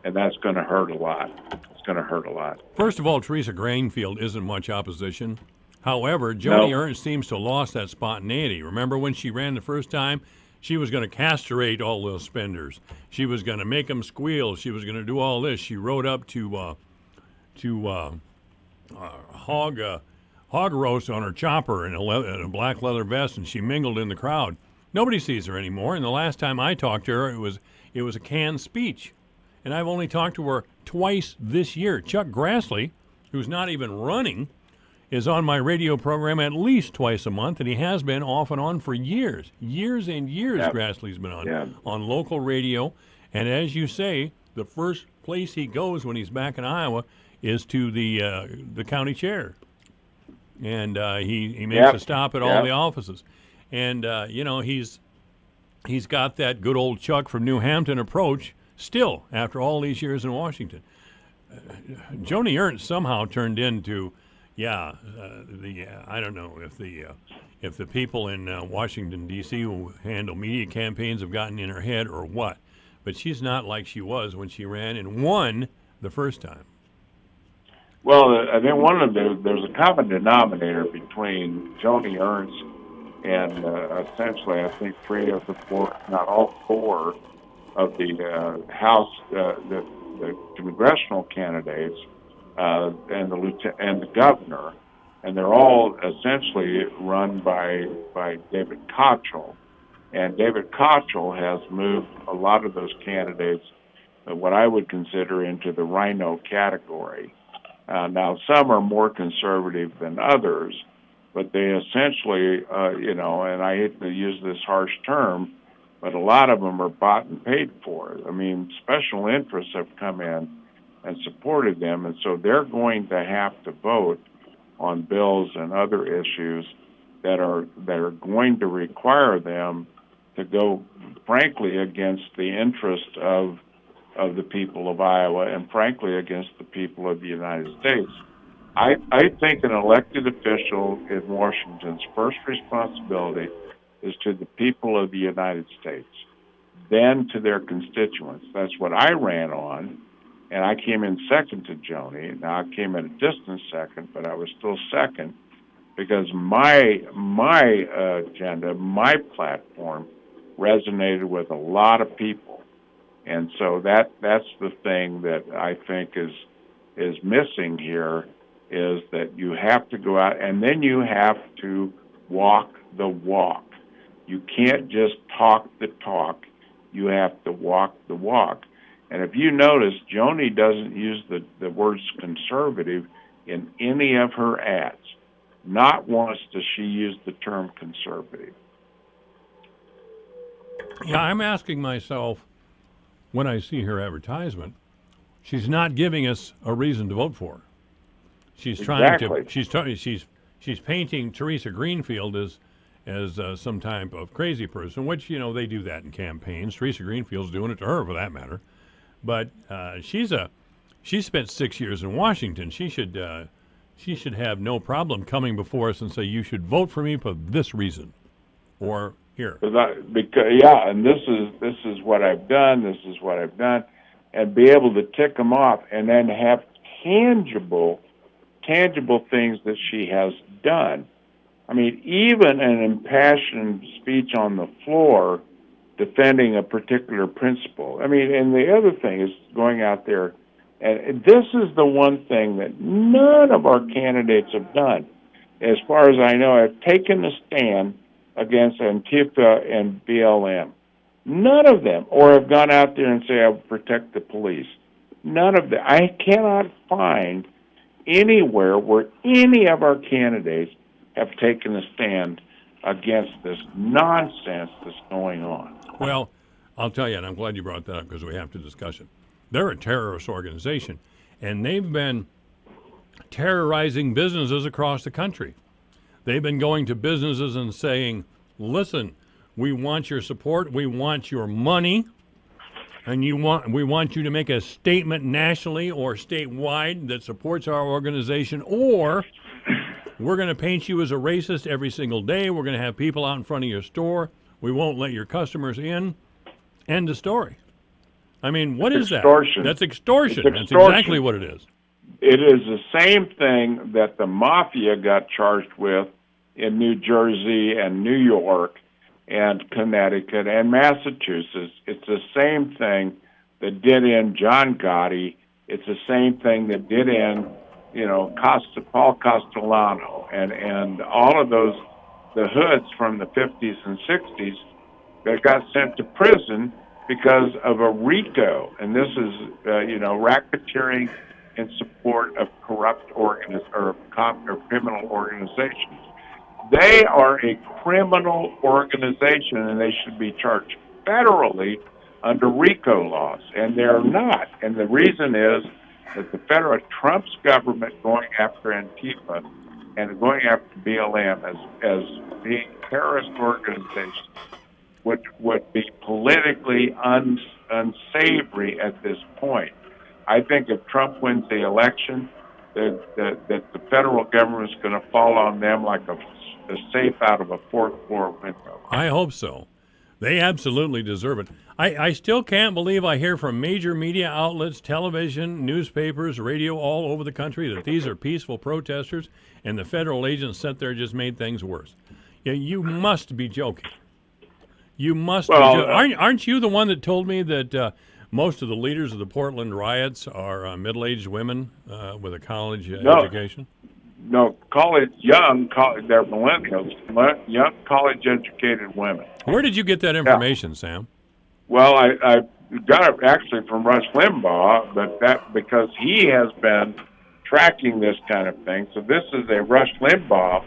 and that's going to hurt a lot. It's going to hurt a lot. First of all, Teresa Greenfield isn't much opposition. However, Joni Ernst seems to have lost that spontaneity. Remember when she ran the first time? She was going to castrate all those spenders. She was going to make them squeal. She was going to do all this. She rode up to hog roast on her chopper in a black leather vest, and she mingled in the crowd. Nobody sees her anymore. And the last time I talked to her, it was a canned speech. And I've only talked to her twice this year. Chuck Grassley, who's not even running, is on my radio program at least twice a month, and he has been off and on for years. Years and years, Yep. Grassley's been on local radio. And as you say, the first place he goes when he's back in Iowa is to the county chair. And he makes a stop at all the offices. And, he's got that good old Chuck from New Hampton approach still after all these years in Washington. Joni Ernst somehow turned into, I don't know if the people in Washington, D.C. who handle media campaigns have gotten in her head or what. But she's not like she was when she ran and won the first time. Well, I think there's a common denominator between Joni Ernst and essentially, I think, three of the four, not all four, of the House, the congressional candidates, and the governor, and they're all essentially run by David Kochel, and David Kochel has moved a lot of those candidates, what I would consider, into the rhino category. Now, some are more conservative than others, but they essentially, and I hate to use this harsh term, but a lot of them are bought and paid for. I mean, special interests have come in and supported them, and so they're going to have to vote on bills and other issues that are going to require them to go, frankly, against the interest of the people of Iowa and, frankly, against the people of the United States. I think an elected official in Washington's first responsibility is to the people of the United States, then to their constituents. That's what I ran on, and I came in second to Joni. Now, I came in a distant second, but I was still second because my agenda, my platform resonated with a lot of people. And so that's the thing that I think is missing here, is that you have to go out and then you have to walk the walk. You can't just talk the talk. You have to walk the walk. And if you notice, Joni doesn't use the words conservative in any of her ads. Not once does she use the term conservative. Yeah, I'm asking myself, when I see her advertisement, she's not giving us a reason to vote for her. She's trying to. She's painting Teresa Greenfield as some type of crazy person, which they do that in campaigns. Teresa Greenfield's doing it to her, for that matter. But she spent 6 years in Washington. She should have no problem coming before us and say, you should vote for me for this reason, or here. And this is what I've done. This is what I've done, and be able to tick them off, and then have tangible things that she has done. I mean, even an impassioned speech on the floor defending a particular principle. I mean, and the other thing is going out there, and this is the one thing that none of our candidates have done. As far as I know, have taken a stand against Antifa and BLM. None of them, or have gone out there and say, I will protect the police. None of them. I cannot find anywhere where any of our candidates have taken a stand against this nonsense that's going on. Well, I'll tell you, and I'm glad you brought that up because we have to discuss it. They're a terrorist organization, and they've been terrorizing businesses across the country. They've been going to businesses and saying, listen, we want your support, we want your money, and we want you to make a statement nationally or statewide that supports our organization, or we're going to paint you as a racist every single day. We're going to have people out in front of your store. We won't let your customers in. End of story. I mean, what is extortion. That? That's extortion. It's That's extortion. exactly what it is. It is the same thing that the mafia got charged with in New Jersey and New York and Connecticut and Massachusetts. It's the same thing that did in John Gotti. It's the same thing that did in, Paul Castellano and all of those, the hoods from the 50s and 60s that got sent to prison because of a RICO. And this is, racketeering in support of corrupt criminal organizations. They are a criminal organization, and they should be charged federally under RICO laws, and they're not. And the reason is that the federal Trump's government going after Antifa and going after BLM as being terrorist organizations would be politically unsavory at this point. I think if Trump wins the election, that the federal government is going to fall on them like a safe out of a fourth floor window. I hope so. They absolutely deserve it. I still can't believe I hear from major media outlets, television, newspapers, radio all over the country that these are peaceful protesters and the federal agents sat there and just made things worse. You must be joking. You must be joking. Aren't you the one that told me that most of the leaders of the Portland riots are middle-aged women with a college education? No, they're millennials, young college-educated women. Where did you get that information, Sam? Well, I got it actually from Rush Limbaugh, but because he has been tracking this kind of thing. So this is a Rush Limbaugh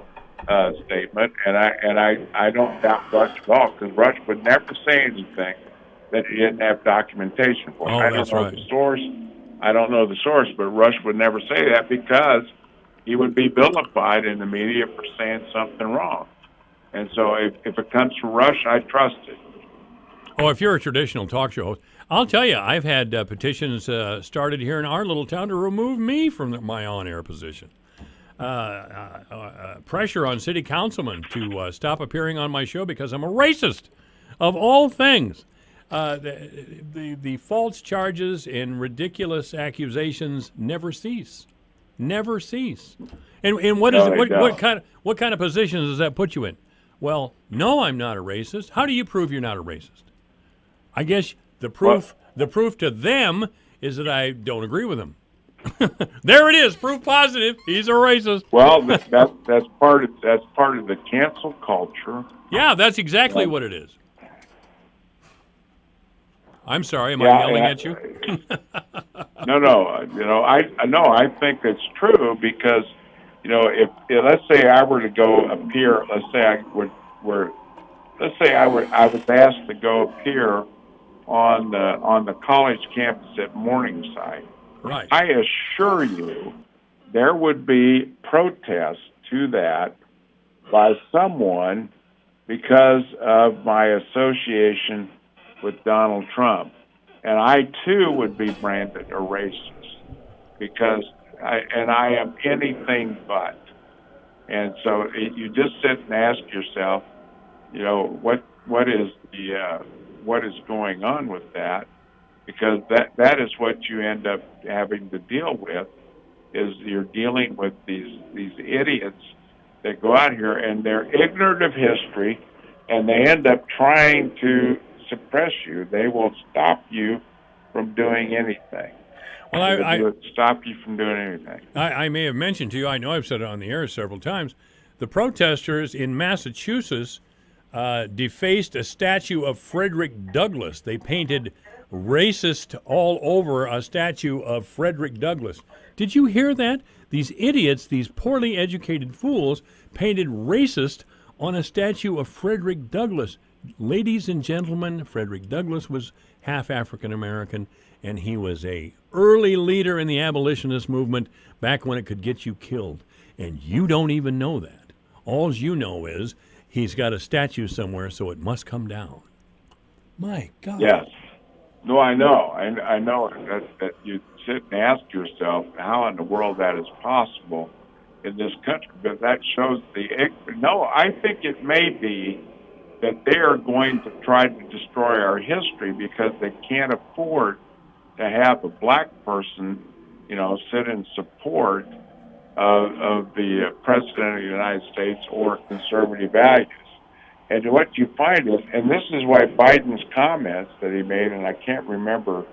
statement, and I don't doubt Rush at all, because Rush would never say anything that he didn't have documentation for. Oh, that's right. The source. I don't know the source, but Rush would never say that because he would be vilified in the media for saying something wrong. And so if it comes from Rush, I trust it. Oh, if you're a traditional talk show host, I'll tell you, I've had petitions started here in our little town to remove me from my on-air position. Pressure on city councilmen to stop appearing on my show because I'm a racist, of all things. The false charges and ridiculous accusations never cease. Never cease. And what is what kind of positions does that put you in? Well, no, I'm not a racist. How do you prove you're not a racist? I guess the proof to them is that I don't agree with them. There it is, proof positive. He's a racist. Well, that's part of the cancel culture. Yeah, that's exactly what it is. I'm sorry, am I yelling at you? No. I think it's true because, if let's say I were to go appear, let's say I was asked to go appear on the college campus at Morningside. Right. I assure you, there would be protests to that by someone because of my association with Donald Trump. And I, too, would be branded a racist because I am anything but. And so you just sit and ask yourself, what is going on with that, because that is what you end up having to deal with, is you're dealing with these idiots that go out here and they're ignorant of history, and they end up trying to suppress you. They will stop you from doing anything. Well, I would stop you from doing anything. I may have mentioned to you, I know I've said it on the air several times, the protesters in Massachusetts defaced a statue of Frederick Douglass. They painted racist all over a statue of Frederick Douglass. Did you hear that? These idiots, these poorly educated fools, painted racist on a statue of Frederick Douglass. Ladies and gentlemen, Frederick Douglass was half African American, and he was a early leader in the abolitionist movement back when it could get you killed. And you don't even know that. All you know is he's got a statue somewhere, so it must come down. My God. Yes. No, I know. I know that you sit and ask yourself how in the world that is possible in this country, but that shows I think it may be that they are going to try to destroy our history because they can't afford to have a black person, sit in support of the President of the United States or conservative values. And what you find is, and this is why Biden's comments that he made, and I can't remember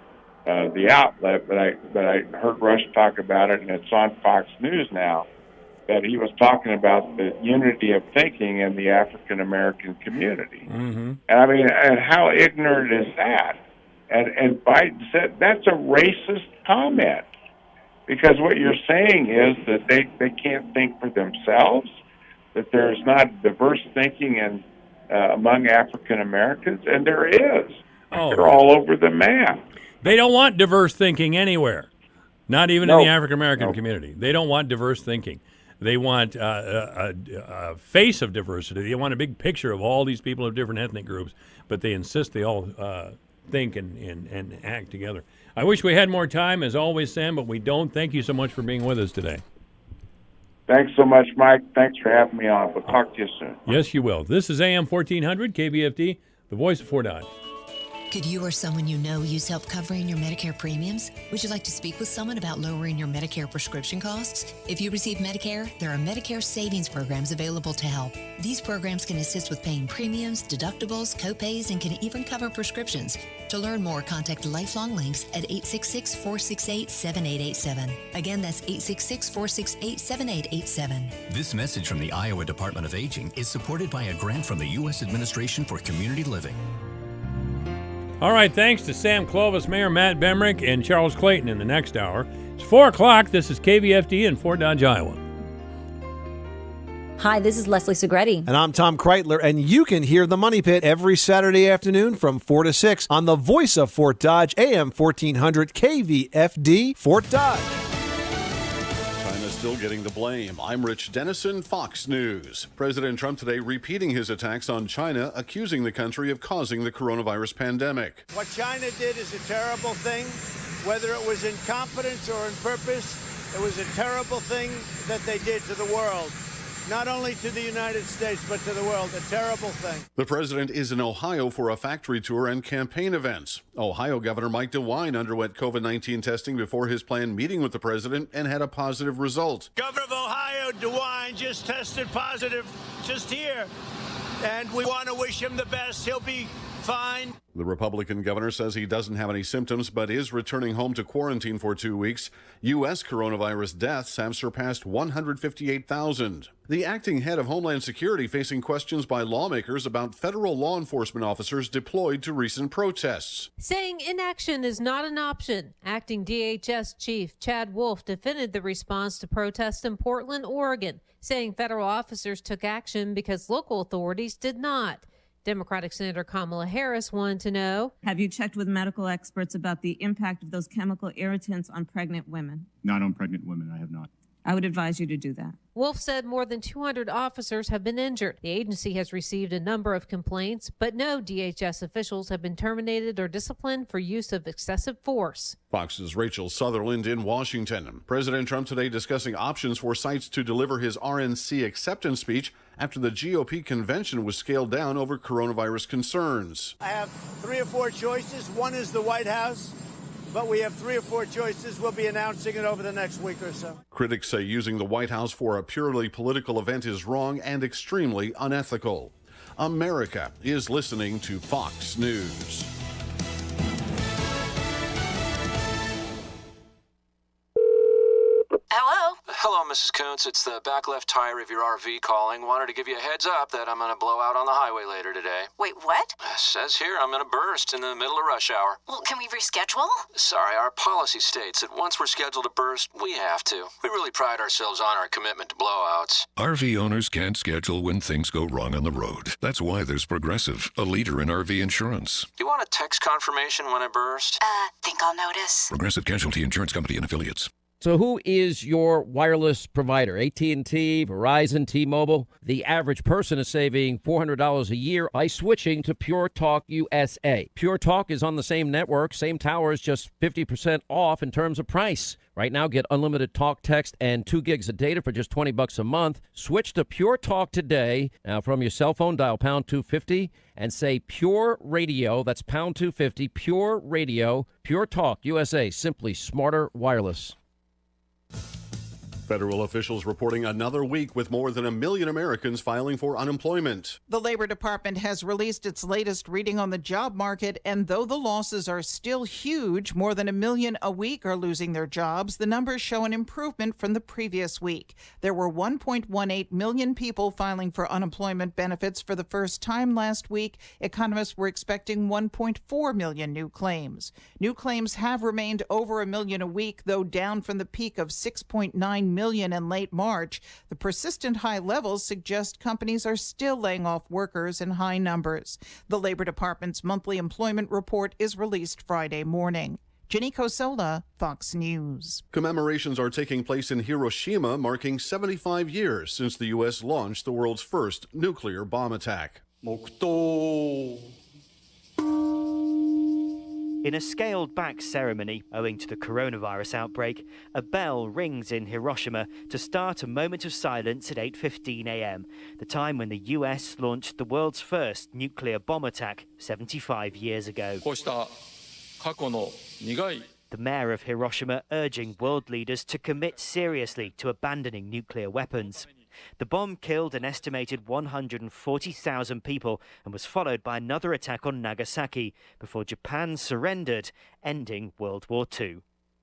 the outlet, but I heard Rush talk about it, and it's on Fox News now, that he was talking about the unity of thinking in the African American community. Mm-hmm. And how ignorant is that? And Biden said that's a racist comment, because what you're saying is that they can't think for themselves, that there's not diverse thinking among African Americans, and there is. They're all over the map. They don't want diverse thinking anywhere, not even in the African American community. They don't want diverse thinking. They want a face of diversity. They want a big picture of all these people of different ethnic groups, but they insist they all think and act together. I wish we had more time, as always, Sam, but we don't. Thank you so much for being with us today. Thanks so much, Mike. Thanks for having me on. We'll talk to you soon. Yes, you will. This is AM 1400, KVFD, the voice of Fort Dodge. Could you or someone you know use help covering your Medicare premiums? Would you like to speak with someone about lowering your Medicare prescription costs? If you receive Medicare, there are Medicare savings programs available to help. These programs can assist with paying premiums, deductibles, copays, and can even cover prescriptions. To learn more, contact Lifelong Links at 866-468-7887. Again, that's 866-468-7887. This message from the Iowa Department of Aging is supported by a grant from the U.S. Administration for Community Living. All right, thanks to Sam Clovis, Mayor Matt Bemrick, and Charles Clayton in the next hour. It's 4 o'clock. This is KVFD in Fort Dodge, Iowa. Hi, this is Leslie Segretti. And I'm Tom Kreitler, and you can hear The Money Pit every Saturday afternoon from 4 to 6 on the voice of Fort Dodge, AM 1400 KVFD, Fort Dodge. Still getting the blame. I'm Rich Dennison, Fox News. President Trump today repeating his attacks on China, accusing the country of causing the coronavirus pandemic. What China did is a terrible thing. Whether it was incompetence or in purpose, it was a terrible thing that they did to the world. Not only to the United States, but to the world. A terrible thing. The president is in Ohio for a factory tour and campaign events. Ohio Governor Mike DeWine underwent COVID-19 testing before his planned meeting with the president and had a positive result. Governor of Ohio, DeWine, just tested positive just here. And we want to wish him the best. He'll be fine. The Republican governor says he doesn't have any symptoms but is returning home to quarantine for 2 weeks. U.S. coronavirus deaths have surpassed 158,000. The acting head of Homeland Security facing questions by lawmakers about federal law enforcement officers deployed to recent protests. Saying inaction is not an option. Acting DHS Chief Chad Wolf defended the response to protests in Portland, Oregon, saying federal officers took action because local authorities did not. Democratic Senator Kamala Harris wanted to know, have you checked with medical experts about the impact of those chemical irritants on pregnant women? Not on pregnant women, I have not. I would advise you to do that. Wolf said more than 200 officers have been injured. The agency has received a number of complaints, but no DHS officials have been terminated or disciplined for use of excessive force. Fox's Rachel Sutherland in Washington. President Trump today discussing options for sites to deliver his RNC acceptance speech after the GOP convention was scaled down over coronavirus concerns. I have 3 or 4 choices. One is the White House, but we have 3 or 4 choices. We'll be announcing it over the next week or so. Critics say using the White House for a purely political event is wrong and extremely unethical. America is listening to Fox News. Hello? Hello, Mrs. Kuntz. It's the back left tire of your RV calling. Wanted to give you a heads up that I'm going to blow out on the highway later today. Wait, what? Says here I'm going to burst in the middle of rush hour. Well, can we reschedule? Sorry, our policy states that once we're scheduled to burst, we have to. We really pride ourselves on our commitment to blowouts. RV owners can't schedule when things go wrong on the road. That's why there's Progressive, a leader in RV insurance. Do you want a text confirmation when I burst? Think I'll notice. Progressive Casualty Insurance Company and Affiliates. So who is your wireless provider? AT&T, Verizon, T-Mobile? The average person is saving $400 a year by switching to Pure Talk USA. Pure Talk is on the same network, same towers, just 50% off in terms of price. Right now, get unlimited talk, text, and 2 gigs of data for just $20 a month. Switch to Pure Talk today. Now, from your cell phone, dial pound 250 and say Pure Radio. That's pound 250, Pure Radio. Pure Talk USA, simply smarter wireless. Federal officials reporting another week with more than 1 million Americans filing for unemployment. The Labor Department has released its latest reading on the job market, and though the losses are still huge, more than 1 million a week are losing their jobs, the numbers show an improvement from the previous week. There were 1.18 million people filing for unemployment benefits for the first time last week. Economists were expecting 1.4 million new claims. New claims have remained over 1 million a week, though down from the peak of 6.9 million in late March. The persistent high levels suggest companies are still laying off workers in high numbers. The Labor Department's monthly employment report is released Friday morning. Jenny Cosola, Fox News. Commemorations are taking place in Hiroshima, marking 75 years since the U.S. launched the world's first nuclear bomb attack. In a scaled-back ceremony owing to the coronavirus outbreak, a bell rings in Hiroshima to start a moment of silence at 8:15 a.m., the time when the U.S. launched the world's first nuclear bomb attack 75 years ago. The mayor of Hiroshima urging world leaders to commit seriously to abandoning nuclear weapons. The bomb killed an estimated 140,000 people and was followed by another attack on Nagasaki before Japan surrendered, ending World War II.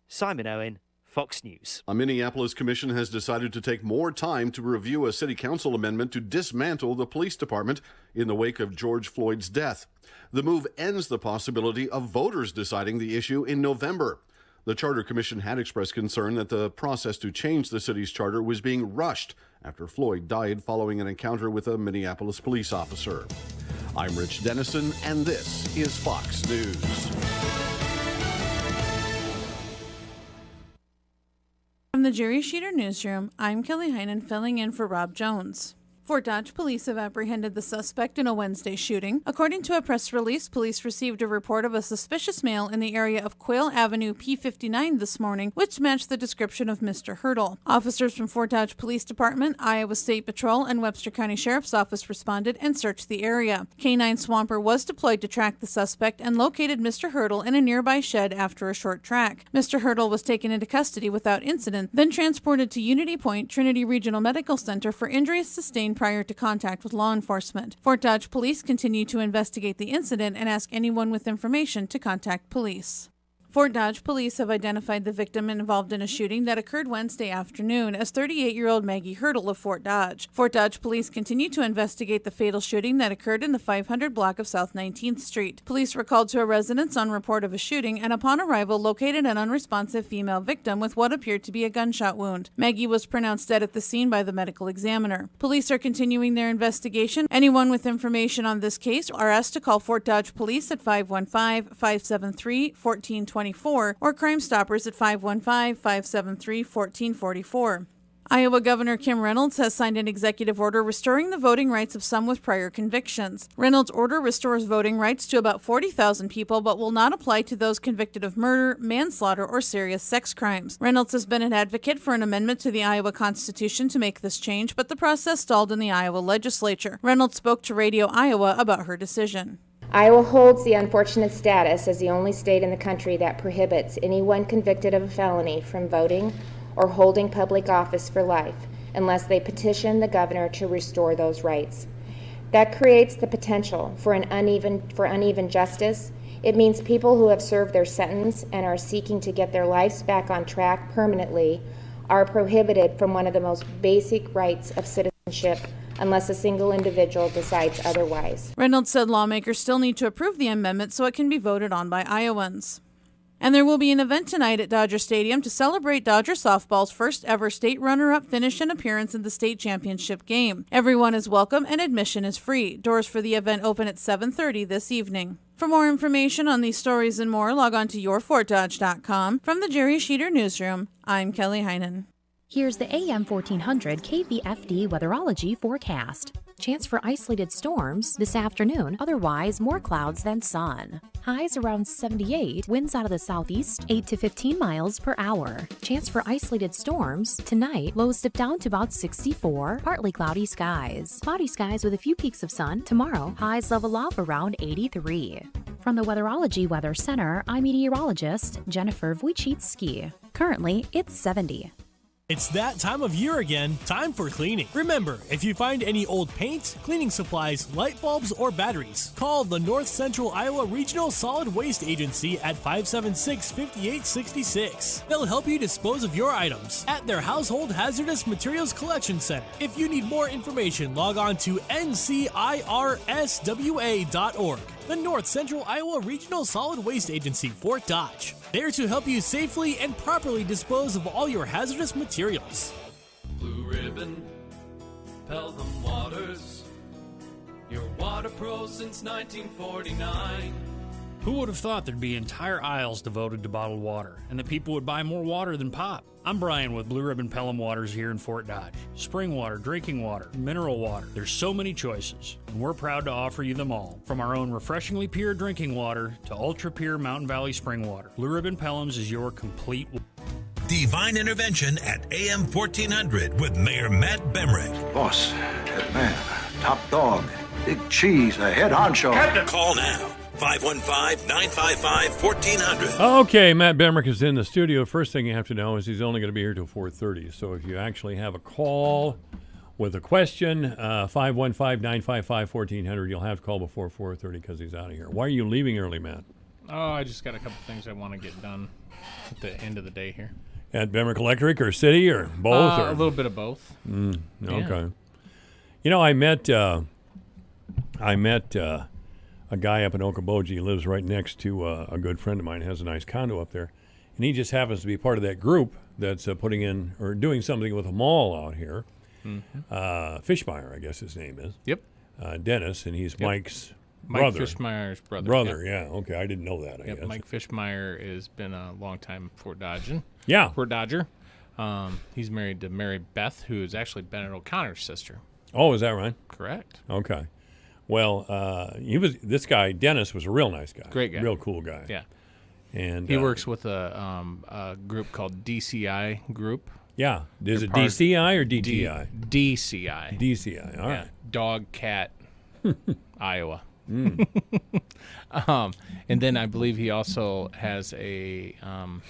Simon Owen, Fox News. A Minneapolis commission has decided to take more time to review a city council amendment to dismantle the police department in the wake of George Floyd's death. The move ends the possibility of voters deciding the issue in November. The Charter Commission had expressed concern that the process to change the city's charter was being rushed after Floyd died following an encounter with a Minneapolis police officer. I'm Rich Dennison, and this is Fox News. From the Jerry Sheeter Newsroom, I'm Kelly Heinen filling in for Rob Jones. Fort Dodge police have apprehended the suspect in a Wednesday shooting. According to a press release, police received a report of a suspicious male in the area of Quail Avenue P59 this morning, which matched the description of Mr. Hurdle. Officers from Fort Dodge Police Department, Iowa State Patrol, and Webster County Sheriff's Office responded and searched the area. K-9 Swamper was deployed to track the suspect and located Mr. Hurdle in a nearby shed after a short track. Mr. Hurdle was taken into custody without incident, then transported to Unity Point Trinity Regional Medical Center for injuries sustained prior to contact with law enforcement. Fort Dodge police continue to investigate the incident and ask anyone with information to contact police. Fort Dodge police have identified the victim involved in a shooting that occurred Wednesday afternoon as 38-year-old Maggie Hurdle of Fort Dodge. Fort Dodge police continue to investigate the fatal shooting that occurred in the 500 block of South 19th Street. Police were called to a residence on report of a shooting and upon arrival located an unresponsive female victim with what appeared to be a gunshot wound. Maggie was pronounced dead at the scene by the medical examiner. Police are continuing their investigation. Anyone with information on this case are asked to call Fort Dodge police at 515-573-1420. or Crime Stoppers at 515-573-1444. Iowa Governor Kim Reynolds has signed an executive order restoring the voting rights of some with prior convictions. Reynolds' order restores voting rights to about 40,000 people, but will not apply to those convicted of murder, manslaughter, or serious sex crimes. Reynolds has been an advocate for an amendment to the Iowa Constitution to make this change, but the process stalled in the Iowa legislature. Reynolds spoke to Radio Iowa about her decision. Iowa holds the unfortunate status as the only state in the country that prohibits anyone convicted of a felony from voting or holding public office for life unless they petition the governor to restore those rights. That creates the potential for uneven justice. It means people who have served their sentence and are seeking to get their lives back on track permanently are prohibited from one of the most basic rights of citizenship unless a single individual decides otherwise. Reynolds said lawmakers still need to approve the amendment so it can be voted on by Iowans. And there will be an event tonight at Dodger Stadium to celebrate Dodger softball's first ever state runner-up finish and appearance in the state championship game. Everyone is welcome and admission is free. Doors for the event open at 7:30 this evening. For more information on these stories and more, log on to yourfortdodge.com. From the Jerry Sheeter Newsroom, I'm Kelly Heinen. Here's the AM 1400 KVFD weatherology forecast. Chance for isolated storms this afternoon, otherwise more clouds than sun. Highs around 78, winds out of the southeast 8 to 15 miles per hour. Chance for isolated storms tonight, lows dip down to about 64, partly cloudy skies. Cloudy skies with a few peaks of sun. Tomorrow, highs level off around 83. From the Weatherology Weather Center, I'm meteorologist Jennifer Wojcicki. Currently, it's 70. It's that time of year again, time for cleaning. Remember, if you find any old paint, cleaning supplies, light bulbs, or batteries, call the North Central Iowa Regional Solid Waste Agency at 576-5866. They'll help you dispose of your items at their Household Hazardous Materials Collection Center. If you need more information, log on to ncirswa.org. The North Central Iowa Regional Solid Waste Agency, Fort Dodge. There to help you safely and properly dispose of all your hazardous materials. Blue Ribbon, Pelham Waters, your water pro since 1949. Who would have thought there'd be entire aisles devoted to bottled water, and that people would buy more water than pop? I'm Brian with Blue Ribbon Pelham Waters here in Fort Dodge. Spring water, drinking water, mineral water. There's so many choices, and we're proud to offer you them all. From our own refreshingly pure drinking water to ultra-pure Mountain Valley spring water. Blue Ribbon Pelham's is your complete... Divine Intervention at AM 1400 with Mayor Matt Bemrick. Boss, head man, top dog, big cheese, a head honcho. Call now. 515-955-1400. Okay, Matt Bemrick is in the studio. First thing you have to know is he's only going to be here till 4:30. So if you actually have a call with a question, 515-955-1400, you'll have to call before 4:30 because he's out of here. Why are you leaving early, Matt? Oh, I just got a couple things I want to get done at the end of the day here. At Bemrick Electric or City or both? A little bit of both. Okay. Yeah. You know, I met a guy up in Okoboji. He lives right next to a good friend of mine, has a nice condo up there. And he just happens to be part of that group that's putting in or doing something with a mall out here. Mm-hmm. Fishmeyer, I guess his name is. Yep. Dennis, and he's Mike's Mike brother. Fishmeyer's brother. Brother, yeah. Okay, I didn't know that, I guess. Mike Fishmeyer has been a long time Fort Dodger. Yeah. Fort Dodger. He's married to Mary Beth, who is actually Bennett O'Connor's sister. Oh, is that right? Correct. Okay. Well, this guy, Dennis, was a real nice guy. Great guy. Real cool guy. Yeah. And he works with a group called DCI Group. Yeah. Is it DCI or DTI? DCI. DCI. All right. Dog, cat, Iowa. Mm. And then I believe he also has an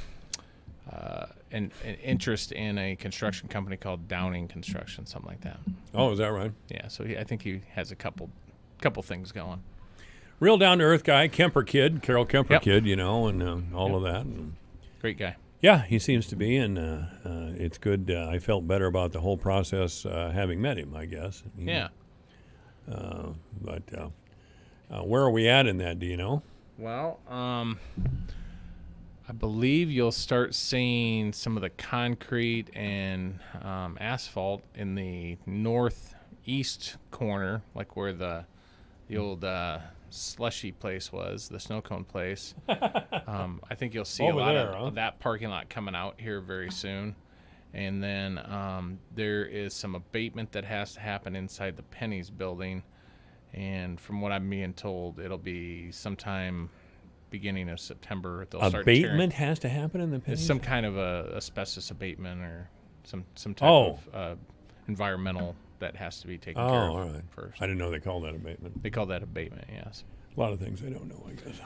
interest in a construction company called Downing Construction, something like that. Oh, is that right? Yeah. So I think he has a couple things going. Real down-to-earth guy, Kemper kid, Carol Kemper kid, you know, and all of that. And great guy. Yeah, he seems to be, and it's good. I felt better about the whole process having met him, I guess. Yeah. But where are we at in that, do you know? Well, I believe you'll start seeing some of the concrete and asphalt in the northeast corner, like where the old slushy place was, the snow cone place. I think you'll see Over a lot there, of that parking lot coming out here very soon. And then there is some abatement that has to happen inside the Penny's building. And from what I'm being told, it'll be sometime beginning of September. They'll start abatement has to happen in the Penny's? It's some kind of a asbestos abatement or some type of environmental that has to be taken care of all right. first. I didn't know they called that abatement. They call that abatement, yes. A lot of things I don't know, I guess.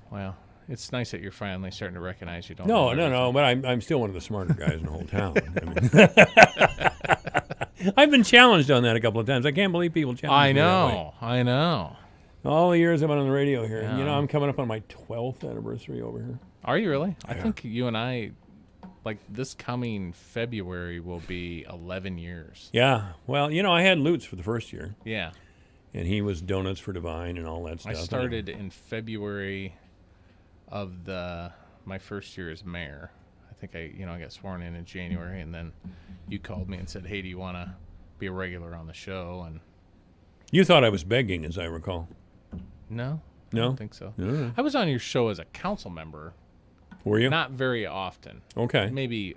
Well, it's nice that you're finally starting to recognize you don't know No, but I'm still one of the smarter guys in the whole town. I've been challenged on that a couple of times. I can't believe people challenge me that way. I know. All the years I've been on the radio here. Yeah. You know, I'm coming up on my 12th anniversary over here. Are you really? Yeah. I think you and I, like this coming February, will be 11 years. Yeah. Well, you know, I had Lutz for the first year. Yeah. And he was Donuts for Divine and all that stuff. I started in February of my first year as mayor. I think I got sworn in January, and then you called me and said, "Hey, do you want to be a regular on the show?" And you thought I was begging, as I recall. No, I No? don't think so. Yeah. I was on your show as a council member. Were you? Not very often. Okay. Maybe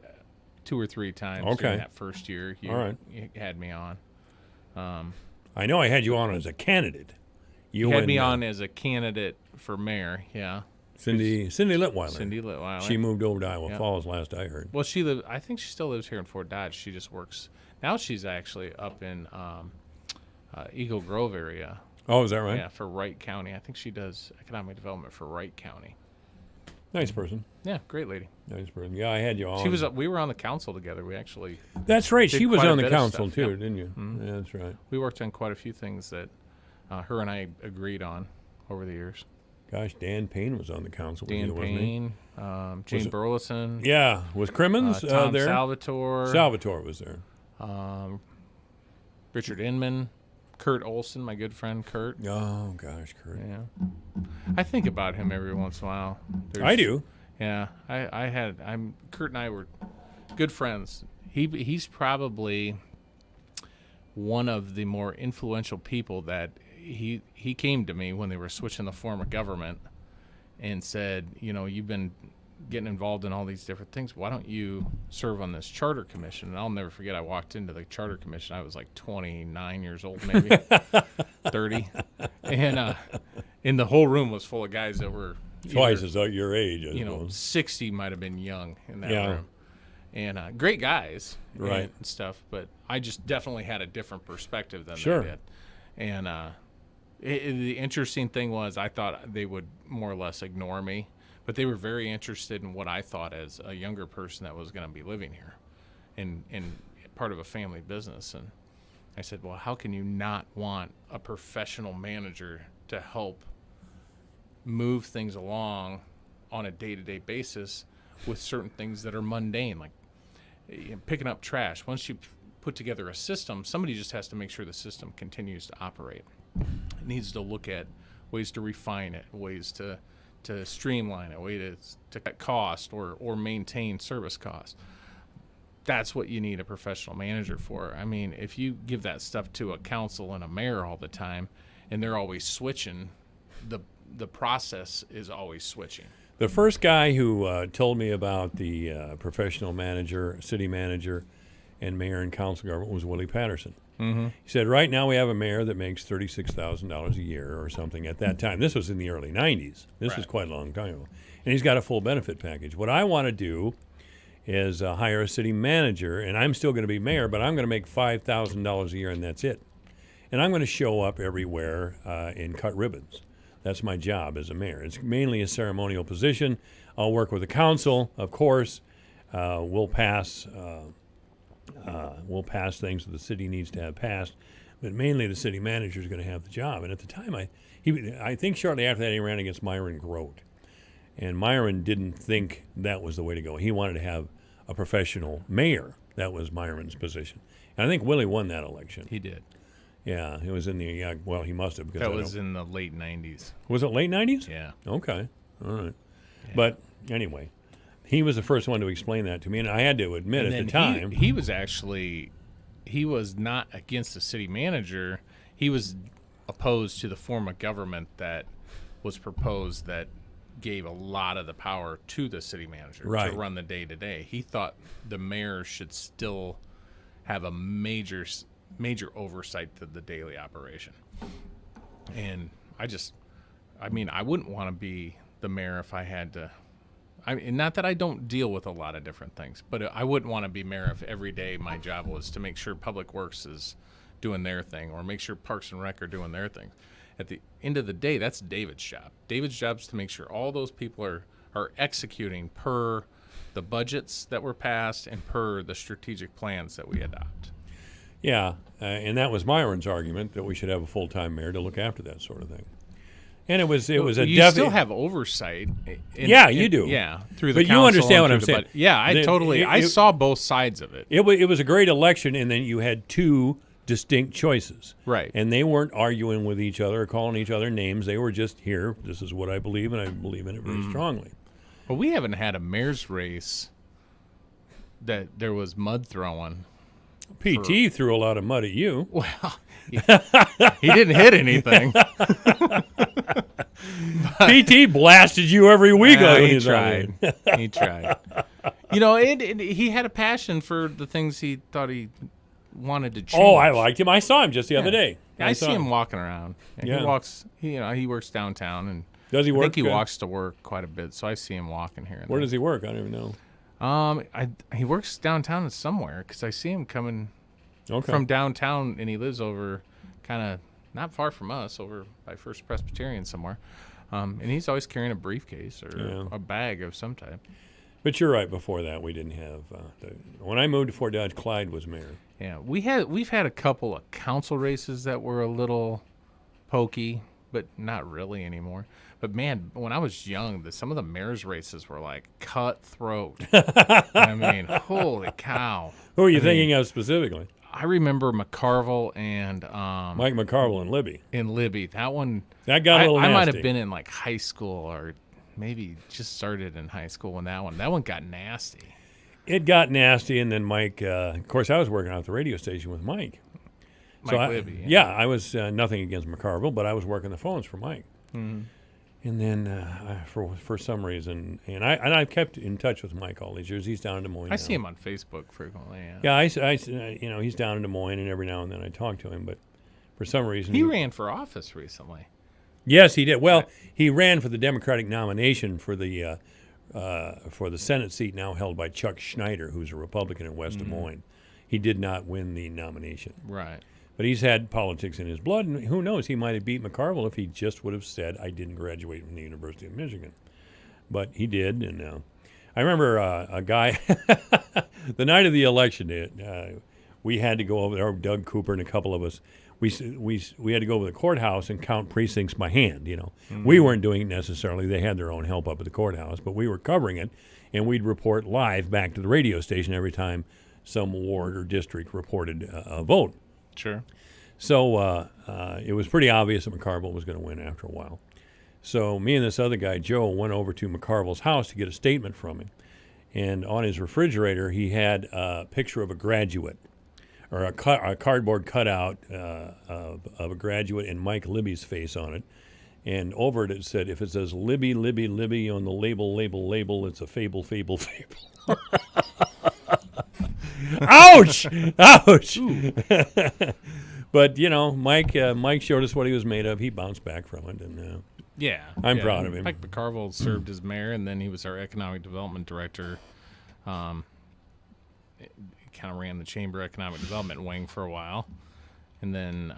2 or 3 times Okay. during that first year. All right. You had me on. I know I had you on as a candidate. You had me on as a candidate for mayor, yeah. Cindy Litweiler. Cindy Litweiler. She moved over to Iowa Yep. Falls, last I heard. Well, I think she still lives here in Fort Dodge. She just works. Now she's actually up in Eagle Grove area. Oh, is that right? Yeah, for Wright County. I think she does economic development for Wright County. Nice person. Yeah, great lady. Nice person. Yeah, I had you on. We were on the council together. We actually. That's right. did She was quite a on the bit of council stuff. too, Yep. didn't you? Mhm. Yeah, that's right. We worked on quite a few things that her and I agreed on over the years. Gosh, Dan Payne was on the council. Dan wasn't he? Payne, Jane Burleson. Yeah, was Crimmins Tom there? Salvatore. Salvatore was there. Richard Inman, Kurt Olson, my good friend Kurt. Oh gosh, Kurt. Yeah, I think about him every once in a while. I do. Yeah, Kurt and I were good friends. He's probably one of the more influential people that he came to me when they were switching the form of government and said, you've been getting involved in all these different things. Why don't you serve on this charter commission? And I'll never forget, I walked into the charter commission. I was like 29 years old, maybe 30. And the whole room was full of guys that were Twice as your age, I 60 might have been young in that Yeah. room. And great guys, Right. and stuff, but I just definitely had a different perspective than Sure. they did. And the interesting thing was, I thought they would more or less ignore me, but they were very interested in what I thought as a younger person that was going to be living here, and part of a family business. And I said, well, how can you not want a professional manager to help move things along on a day-to-day basis with certain things that are mundane, like picking up trash? Once you put together a system, somebody just has to make sure the system continues to operate. It needs to look at ways to refine it, ways to streamline it, ways to cut cost or maintain service costs. That's what you need a professional manager for. I mean, if you give that stuff to a council and a mayor all the time, and they're always switching, the process is always switching. The first guy who told me about the professional manager, city manager, and mayor and council government was Willie Patterson. Mm-hmm. He said, right now we have a mayor that makes $36,000 a year or something at that time. This was in the early 90s. This was quite a long time ago. And he's got a full benefit package. What I want to do is hire a city manager, and I'm still going to be mayor, but I'm going to make $5,000 a year, and that's it. And I'm going to show up everywhere and cut ribbons. That's my job as a mayor. It's mainly a ceremonial position. I'll work with the council, of course. We'll pass things that the city needs to have passed, but mainly the city manager is going to have the job. And at the time, I think shortly after that, he ran against Myron Grote. And Myron didn't think that was the way to go. He wanted to have a professional mayor. That was Myron's position. And I think Willie won that election. He did. Yeah, it was in the, well, he must have. Because that was in the late 90s. Was it late 90s? Yeah. Okay. All right. Yeah. But anyway, he was the first one to explain that to me, and I had to admit at the time. He was not against the city manager. He was opposed to the form of government that was proposed that gave a lot of the power to the city manager Right. to run the day-to-day. He thought the mayor should still have a major oversight to the daily operation. And I wouldn't want to be the mayor if I had to. Not that I don't deal with a lot of different things, but I wouldn't want to be mayor if every day my job was to make sure Public Works is doing their thing or make sure Parks and Rec are doing their thing. At the end of the day, that's David's job. David's job is to make sure all those people are executing per the budgets that were passed and per the strategic plans that we adopt. Yeah, and that was Myron's argument that we should have a full-time mayor to look after that sort of thing. And it was a you still have oversight. You do. Yeah, through the but council you understand what and I'm through the saying. budget. Yeah, I saw both sides of it. It was a great election, and then you had two distinct choices. Right. And they weren't arguing with each other or calling each other names. They were just, here, this is what I believe, and I believe in it very strongly. Well, we haven't had a mayor's race that there was mud throwing. PT threw a lot of mud at you. Well, he didn't hit anything. PT blasted you every week. He tried. He tried. He had a passion for the things he thought he wanted to change. Oh, I liked him. I saw him just the other day. I see him walking around. And Yeah. He walks. He works downtown, and does he work? I think he good? walks to work quite a bit, so I see him walking here. And Where there. does he work? I don't even know. He works downtown somewhere because I see him coming from downtown, and he lives over kind of not far from us, over by First Presbyterian somewhere. And he's always carrying a briefcase or a bag of some type. But you're right. Before that, we didn't have. When I moved to Fort Dodge, Clyde was mayor. Yeah, we've had a couple of council races that were a little pokey, but not really anymore. But man, when I was young, some of the mayor's races were like cutthroat. I mean, holy cow! Who are you thinking of specifically? I remember McCarville and Mike McCarville and Libby. That one. That got a little I might nasty. have been in like high school or maybe just started in high school when that one got nasty. It got nasty, and then Mike. Of course, I was working out at the radio station with Mike. Libby. Yeah, I was nothing against McCarville, but I was working the phones for Mike. Mm-hmm. And then for some reason, and I've kept in touch with Mike all these years. He's down in Des Moines. I see him on Facebook frequently. Yeah, I he's down in Des Moines, and every now and then I talk to him. But for some reason, he ran for office recently. Yes, he did. Well, he ran for the Democratic nomination for the Senate seat now held by Chuck Schneider, who's a Republican in West Des Moines. He did not win the nomination. Right. But he's had politics in his blood, and who knows, he might have beat McCarville if he just would have said, I didn't graduate from the University of Michigan. But he did, and I remember a guy, the night of the election, we had to go over there, Doug Cooper and a couple of us, we had to go over to the courthouse and count precincts by hand, We weren't doing it necessarily. They had their own help up at the courthouse, but we were covering it, and we'd report live back to the radio station every time some ward or district reported a vote. Sure. So it was pretty obvious that McCarville was going to win after a while. So me and this other guy, Joe, went over to McCarville's house to get a statement from him. And on his refrigerator, he had a picture of a graduate, or a cardboard cutout of a graduate and Mike Libby's face on it. And over it said, if it says Libby, Libby, Libby on the label, it's a fable. Ouch! Ouch! But Mike showed us what he was made of. He bounced back from it, and I'm proud of him. Mike McCarville served as mayor, and then he was our economic development director. Kind of ran the chamber economic development wing for a while, and then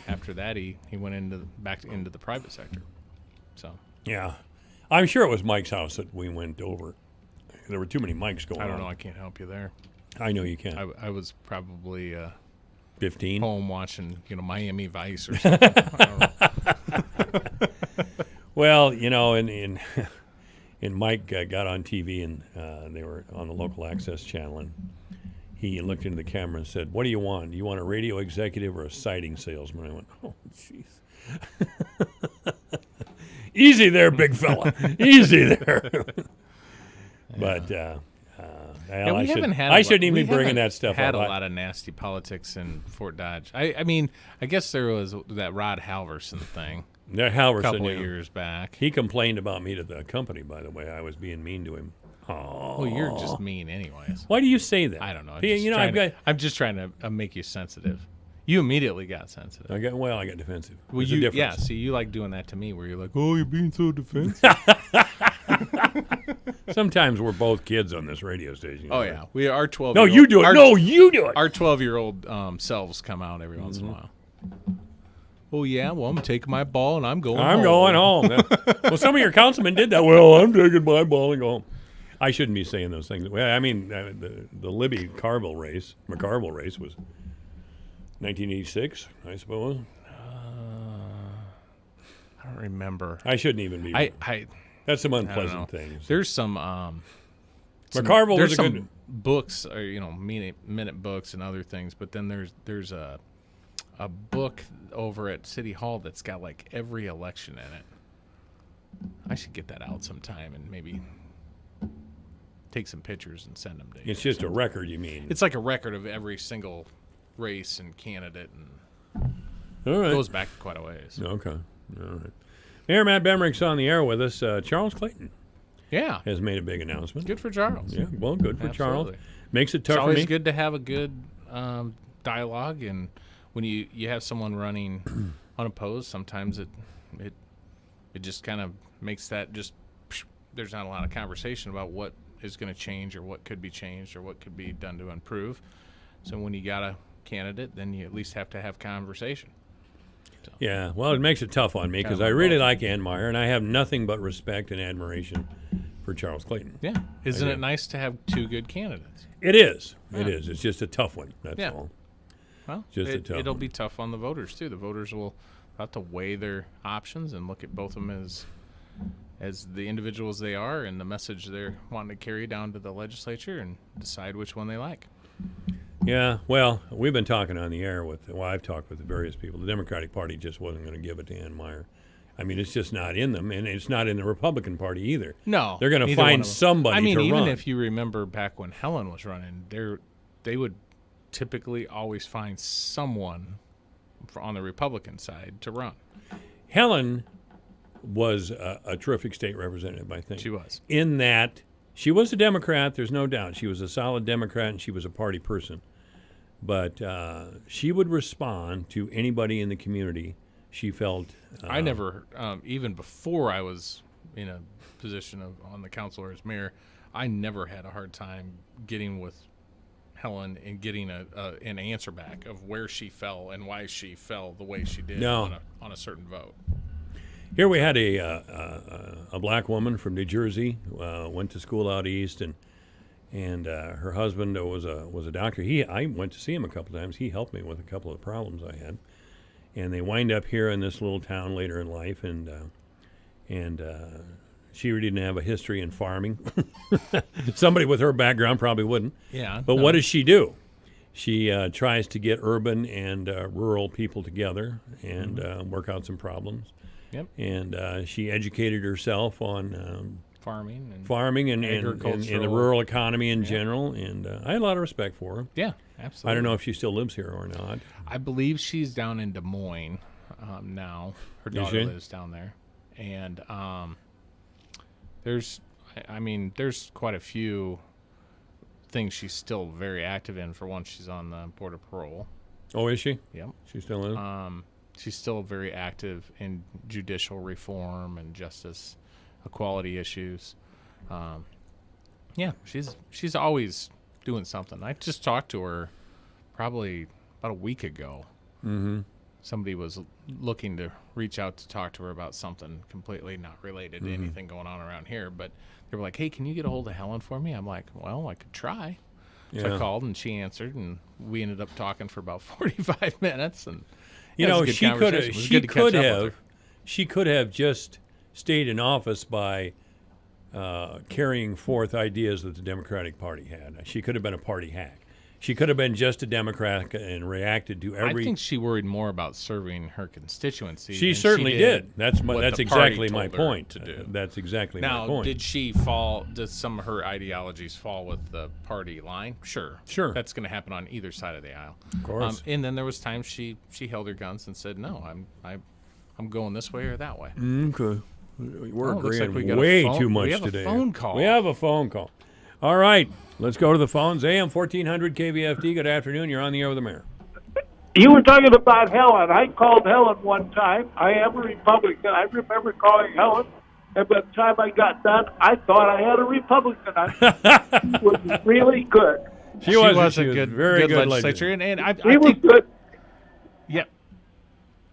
after that, he went back into the private sector. So yeah, I'm sure it was Mike's house that we went over. There were too many mics going on. I don't know. I can't help you there. I know you can't. I was probably 15, home watching Miami Vice or something. I don't know. Well, and Mike got on TV, and they were on the local access channel, and he looked into the camera and said, "What do you want? Do you want a radio executive or a siding salesman?" I went, "Oh, jeez." Easy there, big fella. Easy there. But I shouldn't even be bringing that stuff up. We had a lot of nasty politics in Fort Dodge. I mean, I guess there was that Rod Halverson thing a couple of years back. He complained about me to the company, by the way. I was being mean to him. Oh, well, you're just mean anyways. Why do you say that? I don't know. I'm just trying to make you sensitive. You immediately got sensitive. I got defensive. Well, There's a difference. Yeah, see, you like doing that to me where you're like, oh, you're being so defensive. Sometimes we're both kids on this radio station. Oh, yeah. We are 12. No, you do it. No, you do it. Our 12-year-old selves come out every once in a while. Oh, yeah, well, I'm taking my ball and I'm going home. Well, some of your councilmen did that. Well, I'm taking my ball and go home. I shouldn't be saying those things. Well, I mean, the Libby McCarville race was 1986, I suppose. I don't remember. I shouldn't even be. That's some unpleasant things. There's some McCarville there's was some good books, or minute books and other things. But then there's a book over at City Hall that's got like every election in it. I should get that out sometime and maybe take some pictures and send them to you. It's just a record, you mean? It's like a record of every single race and candidate, and all right. It goes back quite a ways. Okay. All right. Mayor Matt Bemrick's on the air with us. Charles Clayton has made a big announcement. Good for Charles. Yeah, well, good for Absolutely. Charles. Makes it tough It's for me. always good to have a good dialogue, and when you have someone running unopposed, sometimes it just kind of makes that just there's not a lot of conversation about what is going to change or what could be changed or what could be done to improve. So when you got a candidate, then you at least have to have conversation. So. Yeah, well, it makes it tough on me because I really like Ann Meyer, and I have nothing but respect and admiration for Charles Clayton. Yeah. Isn't it nice to have two good candidates? It is. Yeah. It is. It's just a tough one. That's all. Well, just a tough it'll one. be tough on the voters, too. The voters will have to weigh their options and look at both of them as the individuals they are and the message they're wanting to carry down to the legislature and decide which one they like. Yeah, well, we've been talking on the air I've talked with the various people. The Democratic Party just wasn't going to give it to Ann Meyer. I mean, it's just not in them, and it's not in the Republican Party either. No. They're going to find somebody to run. Even if you remember back when Helen was running, they would typically always find someone on the Republican side to run. Helen was a terrific state representative, I think. She was. In that she was a Democrat, there's no doubt. She was a solid Democrat, and she was a party person. But she would respond to anybody in the community she felt. I never, even before I was in a position on the council or as mayor, I never had a hard time getting with Helen and getting an answer back of where she fell and why she fell the way she did on a certain vote. Here we had a black woman from New Jersey, went to school out east, and her husband was a doctor. I went to see him a couple times. He helped me with a couple of problems I had, and they wind up here in this little town later in life, and she really didn't have a history in farming. Somebody with her background probably wouldn't. Yeah. But what does she do? She tries to get urban and rural people together and work out some problems. Yep. And she educated herself on farming and agriculture and the rural economy in general. And I had a lot of respect for her. Yeah, absolutely. I don't know if she still lives here or not. I believe she's down in Des Moines now. Her daughter lives down there. And there's quite a few things she's still very active in. For one, she's on the Board of Parole. Oh, is she? Yep. She still is? She's still very active in judicial reform and justice equality issues. Yeah, she's always doing something. I just talked to her probably about a week ago. Mm-hmm. Somebody was looking to reach out to talk to her about something completely not related to anything going on around here. But they were like, hey, can you get a hold of Helen for me? I'm like, well, I could try. So I called, and she answered, and we ended up talking for about 45 minutes. And she could have just stayed in office by carrying forth ideas that the Democratic Party had. She could have been a party hack. She could have been just a Democrat and reacted to every. I think she worried more about serving her constituency. She certainly did. That's exactly my point. To do. That's exactly my point. Now, did some of her ideologies fall with the party line? Sure. That's going to happen on either side of the aisle. Of course. And then there was times she held her guns and said, "No, I'm going this way or that way. Okay. We're looks like agreeing we got a way phone- too much we have today. a phone call. We have a phone call. All right. Let's go to the phones. AM 1400 KVFD. Good afternoon. You're on the air with the mayor. You were talking about Helen. I called Helen one time. I am a Republican. I remember calling Helen, and by the time I got done, I thought I had a Republican. It was really good. She was a very good legislature, and I She was think good.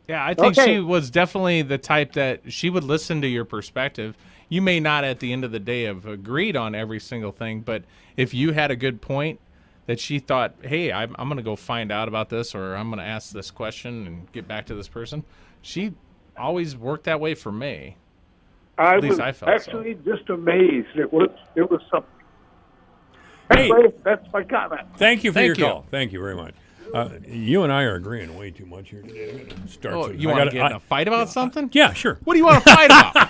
Yeah, I think Okay. she was definitely the type that she would listen to your perspective. You may not at the end of the day have agreed on every single thing, but if you had a good point that she thought, hey, I'm going to go find out about this, or I'm going to ask this question and get back to this person, she always worked that way for me. I At least was I felt actually just amazed. It was something. Hey. Anyway, that's my comment. Thank you for Thank your you. call. Thank you very much. You and I are agreing way too much here today. I'm gonna start Oh, something. you I want to gotta- get in a fight about something? Yeah, sure. What do you want to fight about?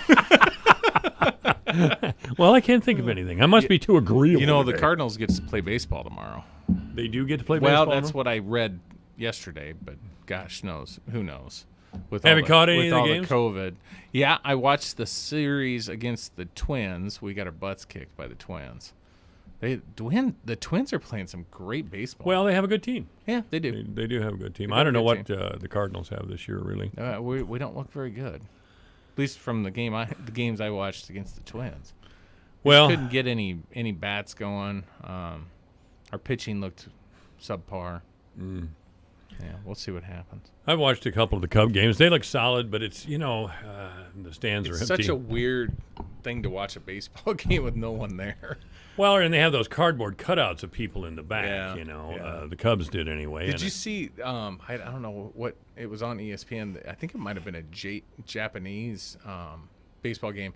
Well, I can't think of anything. I must be too agreeable. You know, the today. Cardinals get to play baseball tomorrow. They do get to play Well, baseball. that's now? what I read yesterday, but gosh knows, who knows? With Have all you caught any with of the all games? COVID. Yeah, I watched the series against the Twins. We got our butts kicked by the Twins. The Twins are playing some great baseball. Well, they have a good team. Yeah, they do. They do have a good team. They I got don't a know good what the Cardinals have this year, really. We don't look very good. At least from the games I watched against the Twins. We Well, just couldn't get any bats going. Our pitching looked subpar. Yeah, we'll see what happens. I've watched a couple of the Cub games. They look solid, but it's the stands It's are empty. such a weird thing to watch a baseball game with no one there. Well, and they have those cardboard cutouts of people in the back. Yeah, The Cubs did anyway. Did and you see? I don't know what it was on ESPN. I think it might have been a Japanese baseball game.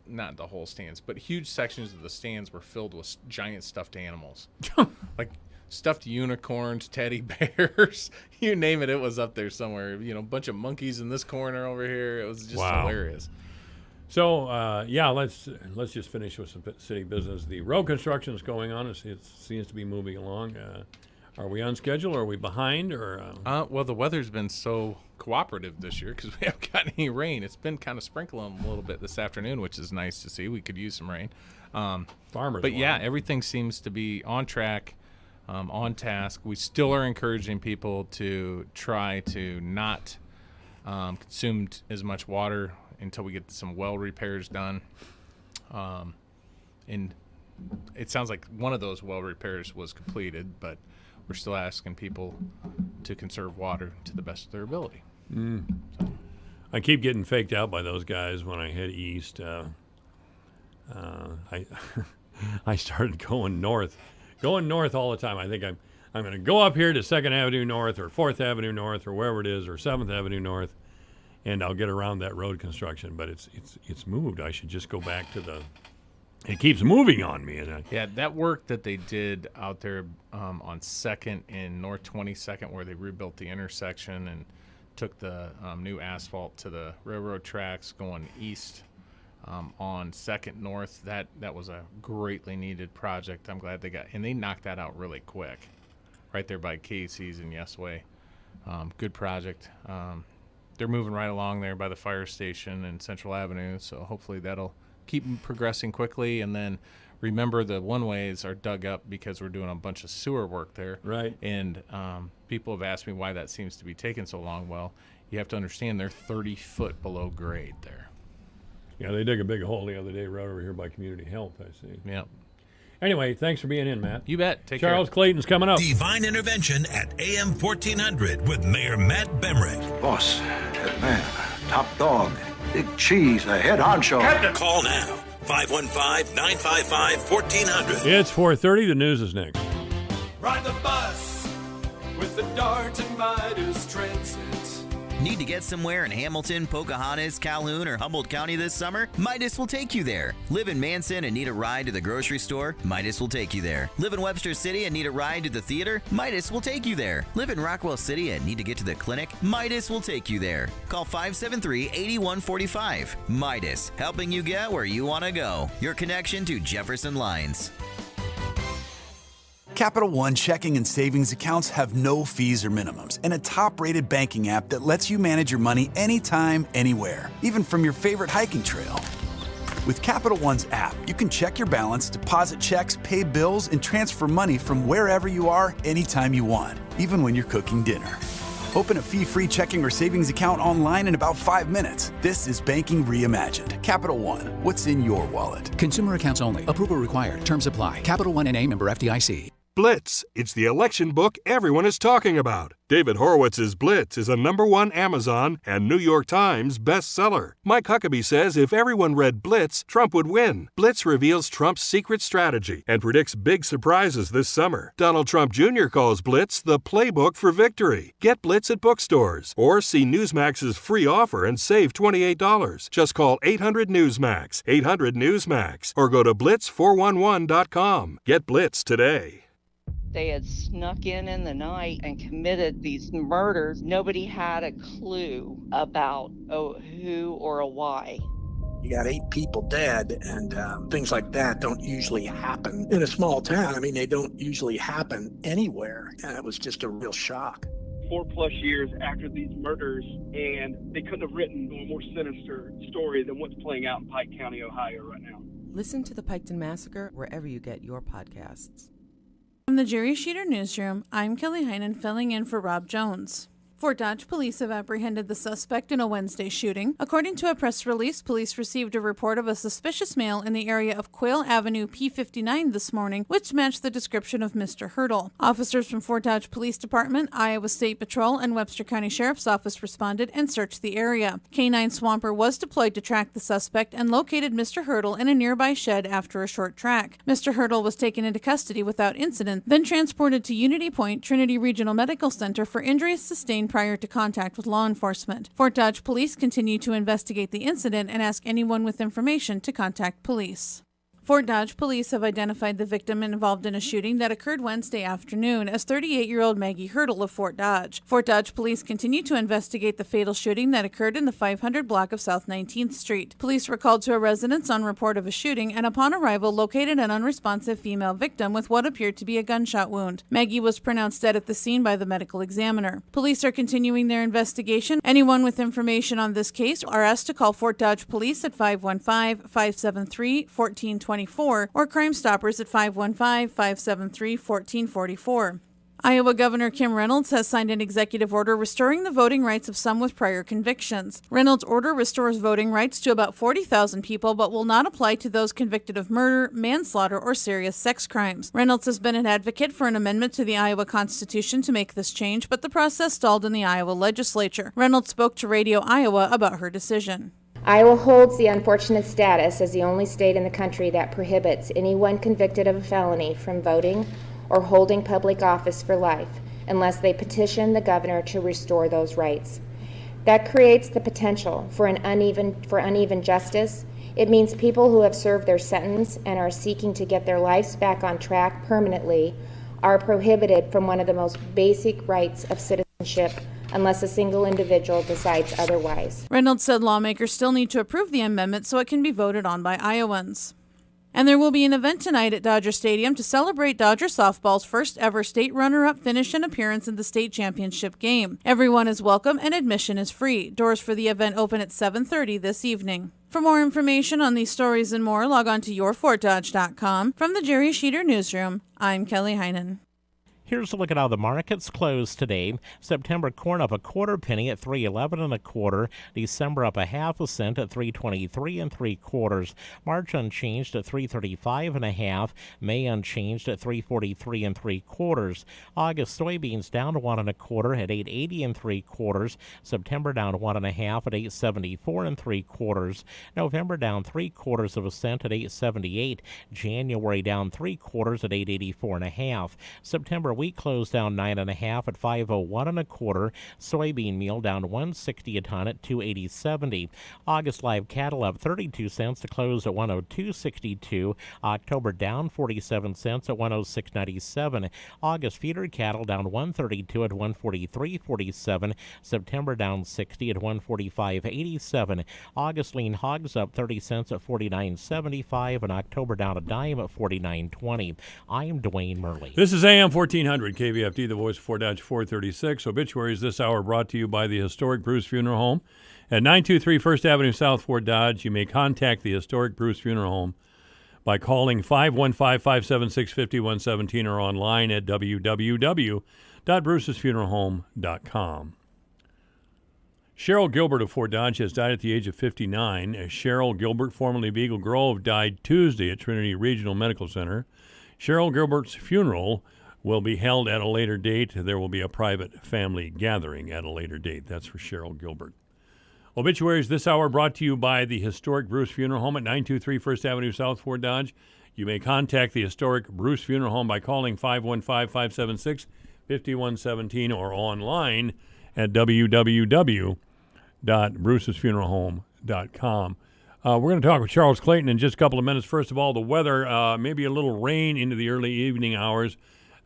Not the whole stands, but huge sections of the stands were filled with giant stuffed animals, like stuffed unicorns, teddy bears, you name it. It was up there somewhere. A bunch of monkeys in this corner over here. It was just hilarious. So let's just finish with some city business. The road construction is going on. It seems to be moving along. Are we on schedule? Or are we behind? Or well, the weather's been so cooperative this year because we haven't gotten any rain. It's been kind of sprinkling a little bit this afternoon, which is nice to see. We could use some rain. Farmers, but yeah, everything seems to be on track, on task. We still are encouraging people to try to not consume as much water until we get some well repairs done. And it sounds like one of those well repairs was completed, but we're still asking people to conserve water to the best of their ability. I keep getting faked out by those guys when I head east. I started going north all the time. I think I'm going to go up here to 2nd Avenue North or 4th Avenue North or wherever it is, or 7th Avenue North, and I'll get around that road construction. But it's moved. I should just go back to the. It keeps moving on me. Yeah, that work that they did out there on 2nd and North 22nd, where they rebuilt the intersection and took the new asphalt to the railroad tracks going east on 2nd North, that was a greatly needed project. I'm glad they knocked that out really quick, right there by Casey's and Yes Way. Good project. They're moving right along there by the fire station and Central Avenue, so hopefully that'll keep progressing quickly. And then remember, the one-ways are dug up because we're doing a bunch of sewer work there. Right. And people have asked me why that seems to be taking so long. Well, you have to understand they're 30 foot below grade there. Yeah, they dug a big hole the other day right over here by Community Health, I see. Yep. Anyway, thanks for being in, Matt. You bet. Take Charles care. Clayton's coming up. Divine Intervention at AM 1400 with Mayor Matt Bemrick. Boss, head man, top dog, big cheese, a head honcho. Call now. 515-955-1400. It's 4:30. The news is next. Ride the bus with the Dart and Midas Transit. Need to get somewhere in Hamilton, Pocahontas, Calhoun, or Humboldt County this summer? Midas will take you there. Live in Manson and need a ride to the grocery store? Midas will take you there. Live in Webster City and need a ride to the theater? Midas will take you there. Live in Rockwell City and need to get to the clinic? Midas will take you there. Call 573-8145. Midas, helping you get where you want to go. Your connection to Jefferson Lines. Capital One checking and savings accounts have no fees or minimums and a top-rated banking app that lets you manage your money anytime, anywhere, even from your favorite hiking trail. With Capital One's app, you can check your balance, deposit checks, pay bills, and transfer money from wherever you are anytime you want, even when you're cooking dinner. Open a fee-free checking or savings account online in about 5 minutes. This is banking reimagined. Capital One, what's in your wallet? Consumer accounts only. Approval required. Terms apply. Capital One N.A. member FDIC. Blitz. It's the election book everyone is talking about. David Horowitz's Blitz is a #1 Amazon and New York Times bestseller. Mike Huckabee says if everyone read Blitz, Trump would win. Blitz reveals Trump's secret strategy and predicts big surprises this summer. Donald Trump Jr. calls Blitz the playbook for victory. Get Blitz at bookstores or see Newsmax's free offer and save $28. Just call 800-NEWSMAX, 800-NEWSMAX, or go to blitz411.com. Get Blitz today. They had snuck in the night and committed these murders. Nobody had a clue about a who or a why. You got 8 people dead, and things like that don't usually happen in a small town. I mean, they don't usually happen anywhere, and it was just a real shock. 4+ years after these murders, and they couldn't have written a more sinister story than what's playing out in Pike County, Ohio right now. Listen to the Piketon Massacre wherever you get your podcasts. From the Jerry Sheeter Newsroom, I'm Kelly Heinen filling in for Rob Jones. Fort Dodge police have apprehended the suspect in a Wednesday shooting. According to a press release, police received a report of a suspicious male in the area of Quail Avenue P59 this morning, which matched the description of Mr. Hurdle. Officers from Fort Dodge Police Department, Iowa State Patrol, and Webster County Sheriff's Office responded and searched the area. K-9 Swamper was deployed to track the suspect and located Mr. Hurdle in a nearby shed after a short track. Mr. Hurdle was taken into custody without incident, then transported to Unity Point Trinity Regional Medical Center for injuries sustained prior to contact with law enforcement. Fort Dodge police continue to investigate the incident and ask anyone with information to contact police. Fort Dodge police have identified the victim involved in a shooting that occurred Wednesday afternoon as 38-year-old Maggie Hurdle of Fort Dodge. Fort Dodge police continue to investigate the fatal shooting that occurred in the 500 block of South 19th Street. Police were called to a residence on report of a shooting and upon arrival located an unresponsive female victim with what appeared to be a gunshot wound. Maggie was pronounced dead at the scene by the medical examiner. Police are continuing their investigation. Anyone with information on this case are asked to call Fort Dodge police at 515-573-1424 or Crime Stoppers at 515-573-1444. Iowa Governor Kim Reynolds has signed an executive order restoring the voting rights of some with prior convictions. Reynolds' order restores voting rights to about 40,000 people, but will not apply to those convicted of murder, manslaughter, or serious sex crimes. Reynolds has been an advocate for an amendment to the Iowa Constitution to make this change, but the process stalled in the Iowa legislature. Reynolds spoke to Radio Iowa about her decision. Iowa holds the unfortunate status as the only state in the country that prohibits anyone convicted of a felony from voting or holding public office for life unless they petition the governor to restore those rights. That creates the potential for uneven justice. It means people who have served their sentence and are seeking to get their lives back on track permanently are prohibited from one of the most basic rights of citizenship unless a single individual decides otherwise. Reynolds said lawmakers still need to approve the amendment so it can be voted on by Iowans. And there will be an event tonight at Dodger Stadium to celebrate Dodger softball's first ever state runner-up finish and appearance in the state championship game. Everyone is welcome and admission is free. Doors for the event open at 7:30 this evening. For more information on these stories and more, log on to yourfortdodge.com. From the Jerry Sheeter Newsroom, I'm Kelly Heinen. Here's a look at how the markets closed today. September corn up a quarter penny at $3.11 1/4. December up a half a cent at $3.23 3/4. March unchanged at $3.35 1/2. May unchanged at $3.43 3/4. August soybeans down to 1 1/4 at $8.80 3/4. September down 1 1/2 at $8.74 3/4. November down 3/4 cent at $8.78. January down 3/4 at $8.84 1/2. September Wheat closed down 9.5 at 501 1/4. Soybean meal down 160 a ton at 280.70. August live cattle up 32 cents to close at 102.62. October down 47 cents at 106.97. August feeder cattle down 132 at 143.47. September down 60 at 145.87. August lean hogs up 30 cents at 49.75, and October down a dime at 49.20. I'm Dwayne Murley. This is AM 1400 KVFD, the voice of Fort Dodge 436. Obituaries this hour brought to you by the historic Bruce Funeral Home at 923 First Avenue South, Fort Dodge. You may contact the historic Bruce Funeral Home by calling 515-576-5117 or online at www.brucesfuneralhome.com. Cheryl Gilbert of Fort Dodge has died at the age of 59. Cheryl Gilbert, formerly of Eagle Grove, died Tuesday at Trinity Regional Medical Center. Cheryl Gilbert's funeral will be held at a later date. There will be a private family gathering at a later date. That's for Cheryl Gilbert. Obituaries this hour brought to you by the historic Bruce Funeral Home at 923 First Avenue South, Fort Dodge. You may contact the historic Bruce Funeral Home by calling 515-576-5117 or online at www.brucesfuneralhome.com. We're going to talk with Charles Clayton in just a couple of minutes. First of all, the weather, maybe a little rain into the early evening hours.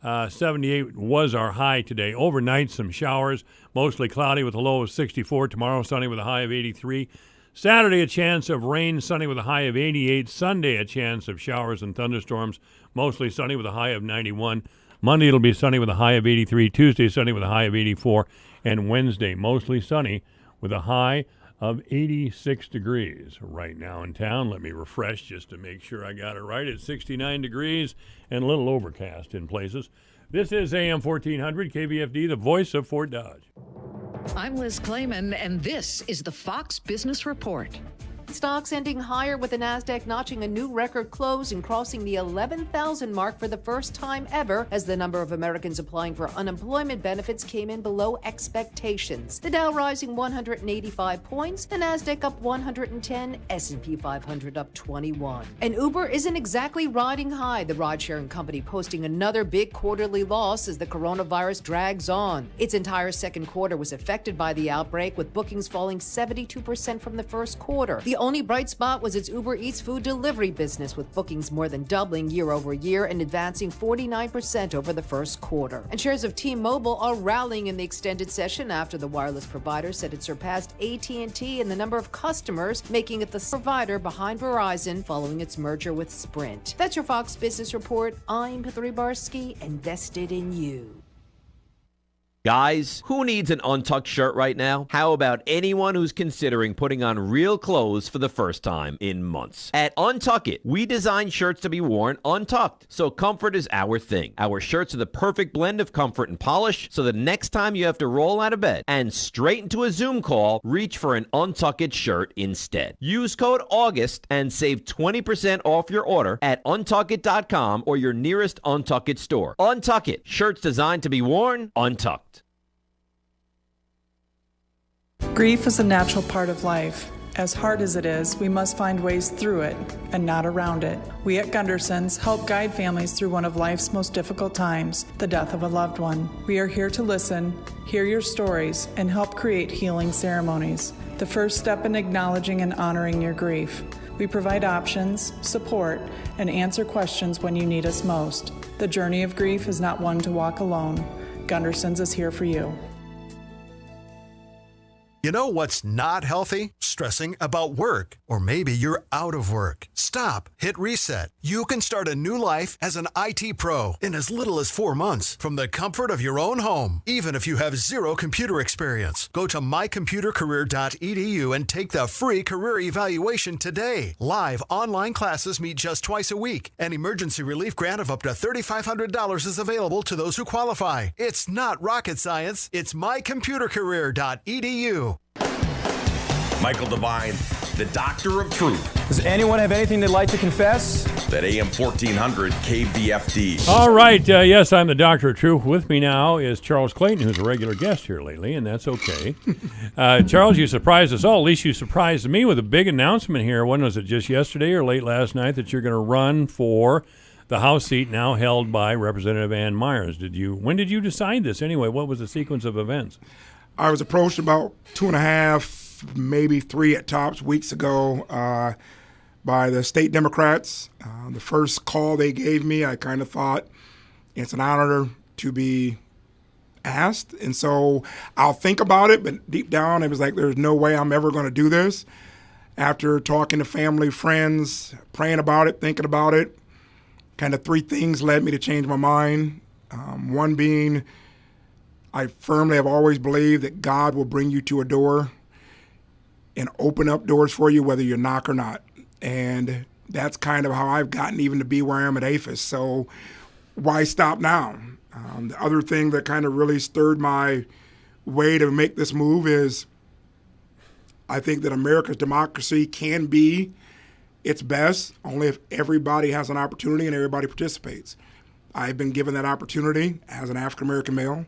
78 was our high today. Overnight, some showers, mostly cloudy with a low of 64. Tomorrow, sunny with a high of 83. Saturday, a chance of rain, sunny with a high of 88. Sunday, a chance of showers and thunderstorms, mostly sunny with a high of 91. Monday, it'll be sunny with a high of 83. Tuesday, sunny with a high of 84. And Wednesday, mostly sunny with a high of 86 degrees right now in town. Let me refresh just to make sure I got it right. It's 69 degrees and a little overcast in places. This is AM 1400 KVFD, the voice of Fort Dodge. I'm Liz Clayman, and this is the Fox Business Report. Stocks ending higher with the Nasdaq notching a new record close and crossing the 11,000 mark for the first time ever as the number of Americans applying for unemployment benefits came in below expectations. The Dow rising 185 points, the Nasdaq up 110, S&P 500 up 21. And Uber isn't exactly riding high, the ride-sharing company posting another big quarterly loss as the coronavirus drags on. Its entire second quarter was affected by the outbreak, with bookings falling 72% from the first quarter. The only bright spot was its Uber Eats food delivery business, with bookings more than doubling year over year and advancing 49% over the first quarter. And shares of T-Mobile are rallying in the extended session after the wireless provider said it surpassed AT&T in the number of customers, making it the provider behind Verizon following its merger with Sprint. That's your Fox Business Report. I'm Pithri Barsky, invested in you. Guys, who needs an untucked shirt right now? How about anyone who's considering putting on real clothes for the first time in months? At Untuck It, we design shirts to be worn untucked, so comfort is our thing. Our shirts are the perfect blend of comfort and polish, so the next time you have to roll out of bed and straight into a Zoom call, reach for an Untuck It shirt instead. Use code AUGUST and save 20% off your order at untuckit.com or your nearest Untuck It store. Untuck It, shirts designed to be worn untucked. Grief is a natural part of life. As hard as it is, we must find ways through it and not around it. We at Gunderson's help guide families through one of life's most difficult times, the death of a loved one. We are here to listen, hear your stories, and help create healing ceremonies, the first step in acknowledging and honoring your grief. We provide options, support, and answer questions when you need us most. The journey of grief is not one to walk alone. Gunderson's is here for you. You know what's not healthy? Stressing about work. Or maybe you're out of work. Stop. Hit reset. You can start a new life as an IT pro in as little as 4 months from the comfort of your own home, even if you have zero computer experience. Go to mycomputercareer.edu and take the free career evaluation today. Live online classes meet just twice a week. An emergency relief grant of up to $3,500 is available to those who qualify. It's not rocket science. It's mycomputercareer.edu. Michael Devine, the Doctor of Truth. Does anyone have anything they'd like to confess? At AM 1400 KVFD. All right. Yes, I'm the Doctor of Truth. With me now is Charles Clayton, who's a regular guest here lately, and that's okay. Charles, you surprised us all. At least you surprised me with a big announcement here. When was it, just yesterday or late last night, that you're going to run for the House seat now held by Representative Ann Myers. When did you decide this anyway? What was the sequence of events? I was approached about 2.5, maybe 3 at tops weeks ago by the state Democrats. The first call they gave me, I kind of thought it's an honor to be asked. And so I'll think about it, but deep down it was like there's no way I'm ever going to do this. After talking to family, friends, praying about it, thinking about it, kind of 3 things led me to change my mind. One being, I firmly have always believed that God will bring you to a door and open up doors for you, whether you knock or not. And that's kind of how I've gotten even to be where I am at APHIS. So why stop now? The other thing that kind of really stirred my way to make this move is I think that America's democracy can be its best only if everybody has an opportunity and everybody participates. I've been given that opportunity as an African-American male,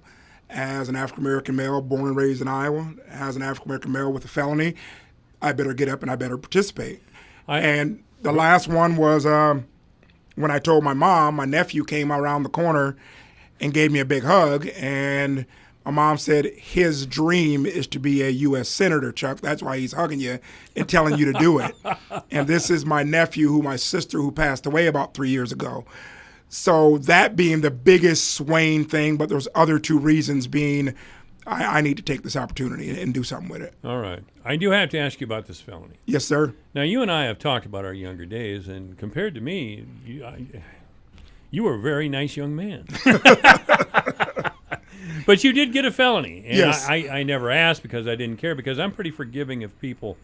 born and raised in Iowa, as an African-American male with a felony. I better get up and I better participate. And the last one was when I told my mom, my nephew came around the corner and gave me a big hug, and my mom said his dream is to be a U.S. Senator, Chuck. That's why he's hugging you and telling you to do it. And this is my nephew, my sister who passed away about 3 years ago. So that being the biggest swaying thing, but there's other 2 reasons being I need to take this opportunity and do something with it. All right. I do have to ask you about this felony. Yes, sir. Now, you and I have talked about our younger days, and compared to me, you were a very nice young man. But you did get a felony. And yes. I never asked because I didn't care, because I'm pretty forgiving of people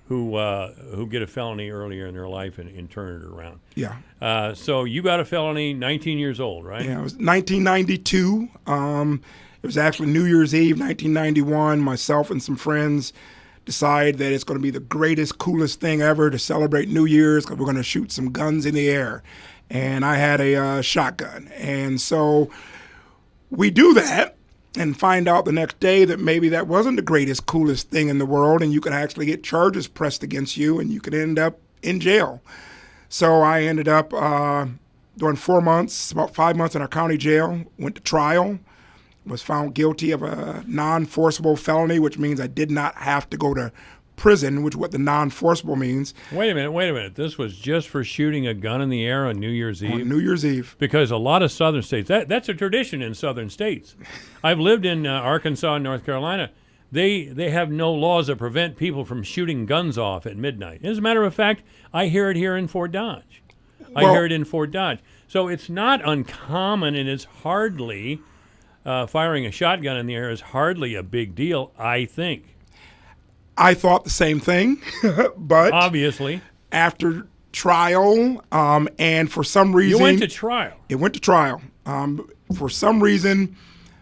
who get a felony earlier in their life and turn it around. Yeah. So you got a felony, 19 years old, right? Yeah, it was 1992. It was actually New Year's Eve, 1991. Myself and some friends decide that it's going to be the greatest, coolest thing ever to celebrate New Year's because we're going to shoot some guns in the air. And I had a shotgun. And so we do that and find out the next day that maybe that wasn't the greatest, coolest thing in the world, and you could actually get charges pressed against you and you could end up in jail. So I ended up doing 4 months, about 5 months in our county jail, went to trial, was found guilty of a non-forcible felony, which means I did not have to go to prison, which is what the non-forcible means. Wait a minute. This was just for shooting a gun in the air on New Year's Eve? On New Year's Eve. Because a lot of southern states, that's a tradition in southern states. I've lived in Arkansas and North Carolina. They have no laws that prevent people from shooting guns off at midnight. As a matter of fact, I hear it here in Fort Dodge. So it's not uncommon, and it's hardly, firing a shotgun in the air is hardly a big deal, I think. I thought the same thing, but obviously after trial, and for some reason... You went to trial. It went to trial. For some reason,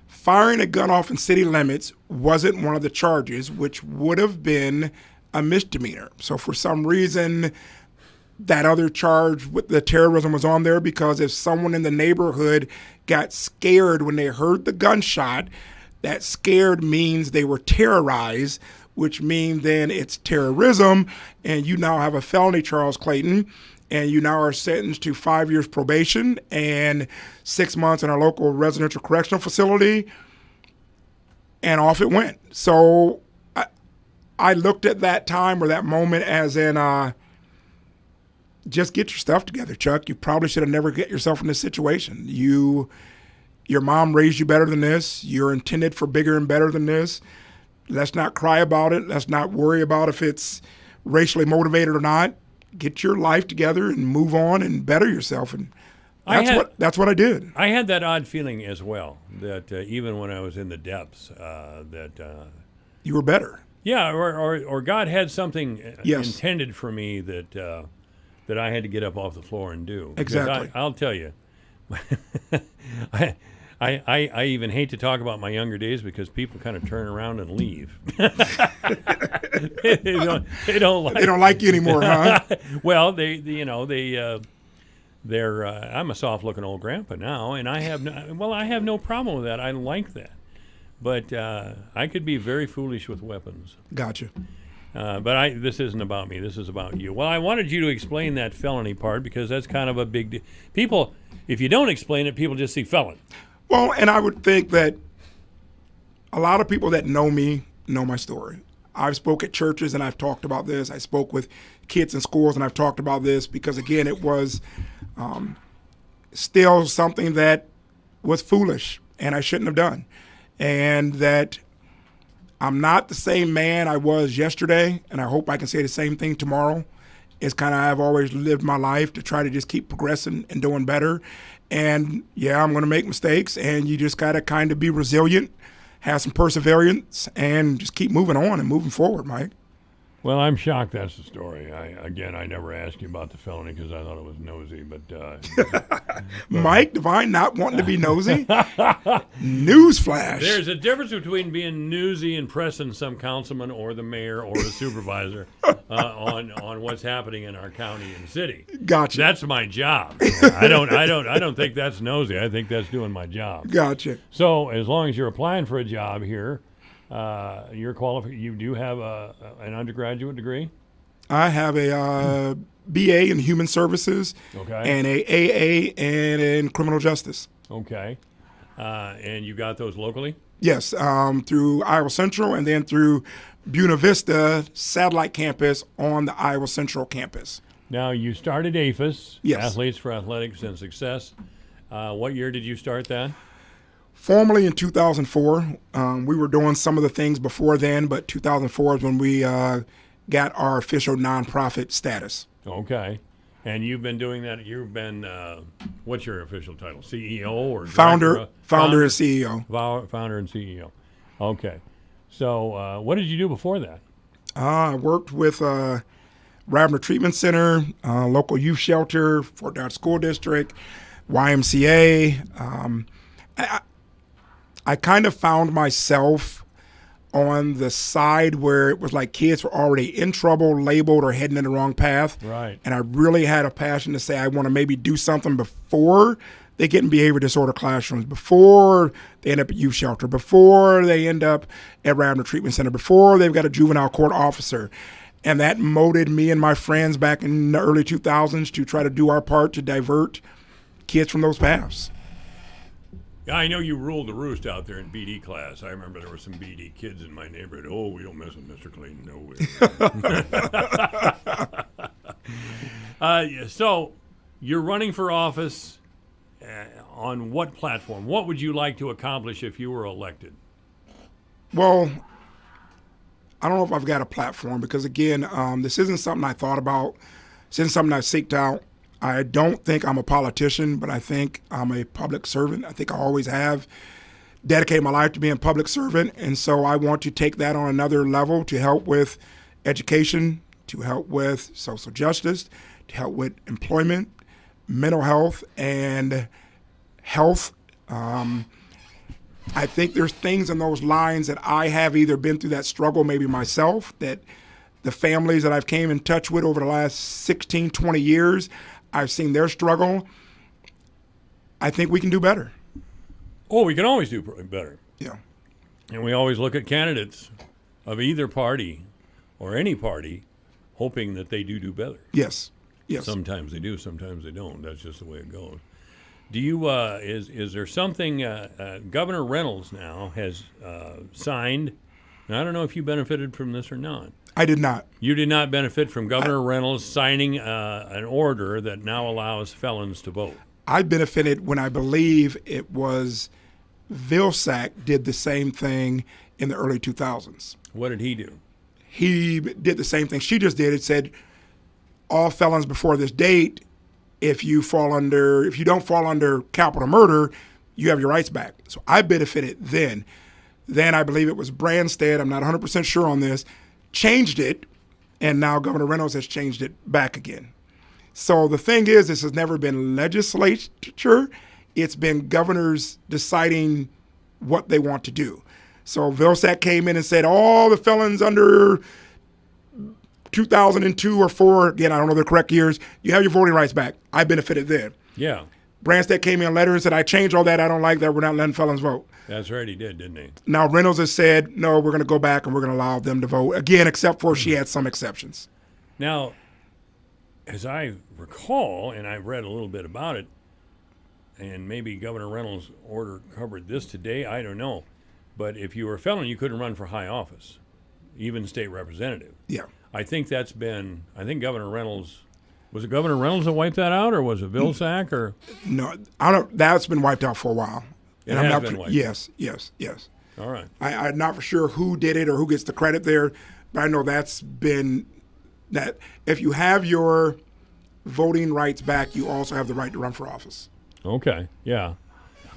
firing a gun off in city limits wasn't one of the charges, which would have been a misdemeanor. So for some reason, that other charge with the terrorism was on there, because if someone in the neighborhood got scared when they heard the gunshot, that scared means they were terrorized, which means then it's terrorism, and you now have a felony, Charles Clayton, and you now are sentenced to 5 years probation and 6 months in our local residential correctional facility, and off it went. So I looked at that time or that moment as in, just get your stuff together, Chuck. You probably should have never get yourself in this situation. Your mom raised you better than this. You're intended for bigger and better than this. Let's not cry about it. Let's not worry about if it's racially motivated or not. Get your life together and move on and better yourself. And that's what I did. I had that odd feeling as well, that even when I was in the depths, you were better. Yeah, or God had something intended for me that I had to get up off the floor and do. Exactly. I'll tell you, I even hate to talk about my younger days because people kind of turn around and leave. they don't like you anymore, huh? Well, they're I'm a soft-looking old grandpa now, and I have no problem with that. I like that, but I could be very foolish with weapons. Gotcha. But this isn't about me. This is about you. Well, I wanted you to explain that felony part because that's kind of a big deal. People, if you don't explain it, people just see felon. Well, and I would think that a lot of people that know me know my story. I've spoke at churches and I've talked about this. I spoke with kids in schools and I've talked about this because, again, it was still something that was foolish and I shouldn't have done. And that I'm not the same man I was yesterday, and I hope I can say the same thing tomorrow. It's kind of I've always lived my life to try to just keep progressing and doing better. And, yeah, I'm going to make mistakes, and you just got to kind of be resilient, have some perseverance, and just keep moving on and moving forward, Mike. Well, I'm shocked that's the story. I never asked you about the felony because I thought it was nosy, but Mike Devine not wanting to be nosy? Newsflash. There's a difference between being newsy and pressing some councilman or the mayor or the supervisor on what's happening in our county and city. Gotcha. That's my job. I don't think that's nosy. I think that's doing my job. Gotcha. So as long as you're applying for a job here, you're qualified. You do have an undergraduate degree? I have a BA in Human Services and a AA in Criminal Justice. Okay. And you got those locally? Yes, through Iowa Central and then through Buena Vista Satellite Campus on the Iowa Central campus. Now, you started APHIS, yes. Athletes for Athletics and Success. What year did you start that? Formally in 2004. We were doing some of the things before then, but 2004 is when we got our official nonprofit status. Okay. And you've been doing that. You've been, what's your official title? CEO or founder and CEO. Founder and CEO. Okay. So what did you do before that? I worked with Radnor Treatment Center, local youth shelter, Fort Dodge School District, YMCA. I kind of found myself on the side where it was like kids were already in trouble, labeled, or heading in the wrong path. Right. And I really had a passion to say I want to maybe do something before they get in behavior disorder classrooms, before they end up at youth shelter, before they end up at Radnor Treatment Center, before they've got a juvenile court officer. And that motivated me and my friends back in the early 2000s to try to do our part to divert kids from those paths. I know you ruled the roost out there in BD class. I remember there were some BD kids in my neighborhood. Oh, we don't mess with Mr. Clayton. No way. So you're running for office on what platform? What would you like to accomplish if you were elected? Well, I don't know if I've got a platform because, again, this isn't something I thought about. This isn't something I seeked out. I don't think I'm a politician, but I think I'm a public servant. I think I always have dedicated my life to being a public servant, and so I want to take that on another level to help with education, to help with social justice, to help with employment, mental health, and health. I think there's things in those lines that I have either been through that struggle maybe myself, that the families that I've came in touch with over the last 16, 20 years, I've seen their struggle. I think we can do better. Oh, we can always do better. Yeah. And we always look at candidates of either party or any party hoping that they do better. Yes. Yes. Sometimes they do, sometimes they don't. That's just the way it goes. Do you, is there something, Governor Reynolds now has signed, and I don't know if you benefited from this or not. I did not. You did not benefit from Governor Reynolds signing an order that now allows felons to vote. I benefited when I believe it was Vilsack did the same thing in the early 2000s. What did he do? He did the same thing she just did. It said all felons before this date, if you don't fall under capital murder, you have your rights back. So I benefited then. Then I believe it was Branstad, I'm not 100% sure on this, changed it, and now Governor Reynolds has changed it back again. So the thing is, this has never been legislature. It's been governors deciding what they want to do. So Vilsack came in and said all the felons under 2002 or 4, again, I don't know the correct years, you have your voting rights back. I benefited then. Yeah. Branstad came in a letter and said, I changed all that. I don't like that. We're not letting felons vote. That's right, he did, didn't he? Now, Reynolds has said, no, we're going to go back and we're going to allow them to vote. Again, except for she had some exceptions. Now, as I recall, and I've read a little bit about it, and maybe Governor Reynolds' order covered this today, I don't know. But if you were a felon, you couldn't run for high office, even state representative. Yeah. I think Governor Reynolds, was it Governor Reynolds that wiped that out, or was it Vilsack, or? No, that's been wiped out for a while. It has been wiped out. Yes. All right. I'm not for sure who did it or who gets the credit there, but I know that's been that if you have your voting rights back, you also have the right to run for office. Okay, yeah.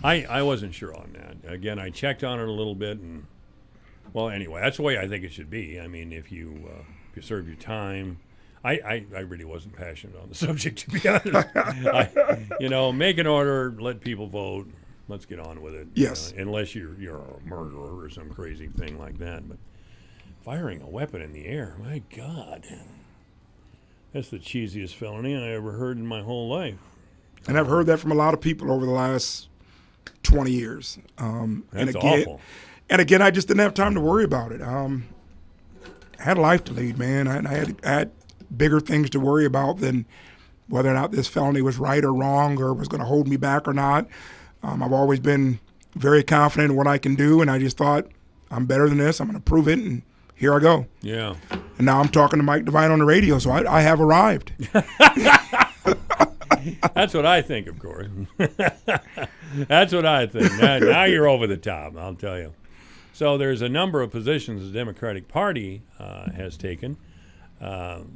I wasn't sure on that. Again, I checked on it a little bit, and, well, anyway, that's the way I think it should be. I mean, if you serve your time, I really wasn't passionate on the subject, to be honest. Make an order, let people vote. Let's get on with it. Yes. Unless you're a murderer or some crazy thing like that. But firing a weapon in the air, my God. That's the cheesiest felony I ever heard in my whole life. And I've heard that from a lot of people over the last 20 years. That's awful. And again, I just didn't have time to worry about it. I had a life to lead, man. I had bigger things to worry about than whether or not this felony was right or wrong or was going to hold me back or not. I've always been very confident in what I can do, and I just thought, I'm better than this. I'm going to prove it, and here I go. Yeah. And now I'm talking to Mike Devine on the radio, so I have arrived. That's what I think, of course. That's what I think. Now you're over the top, I'll tell you. So there's a number of positions the Democratic Party has taken. They're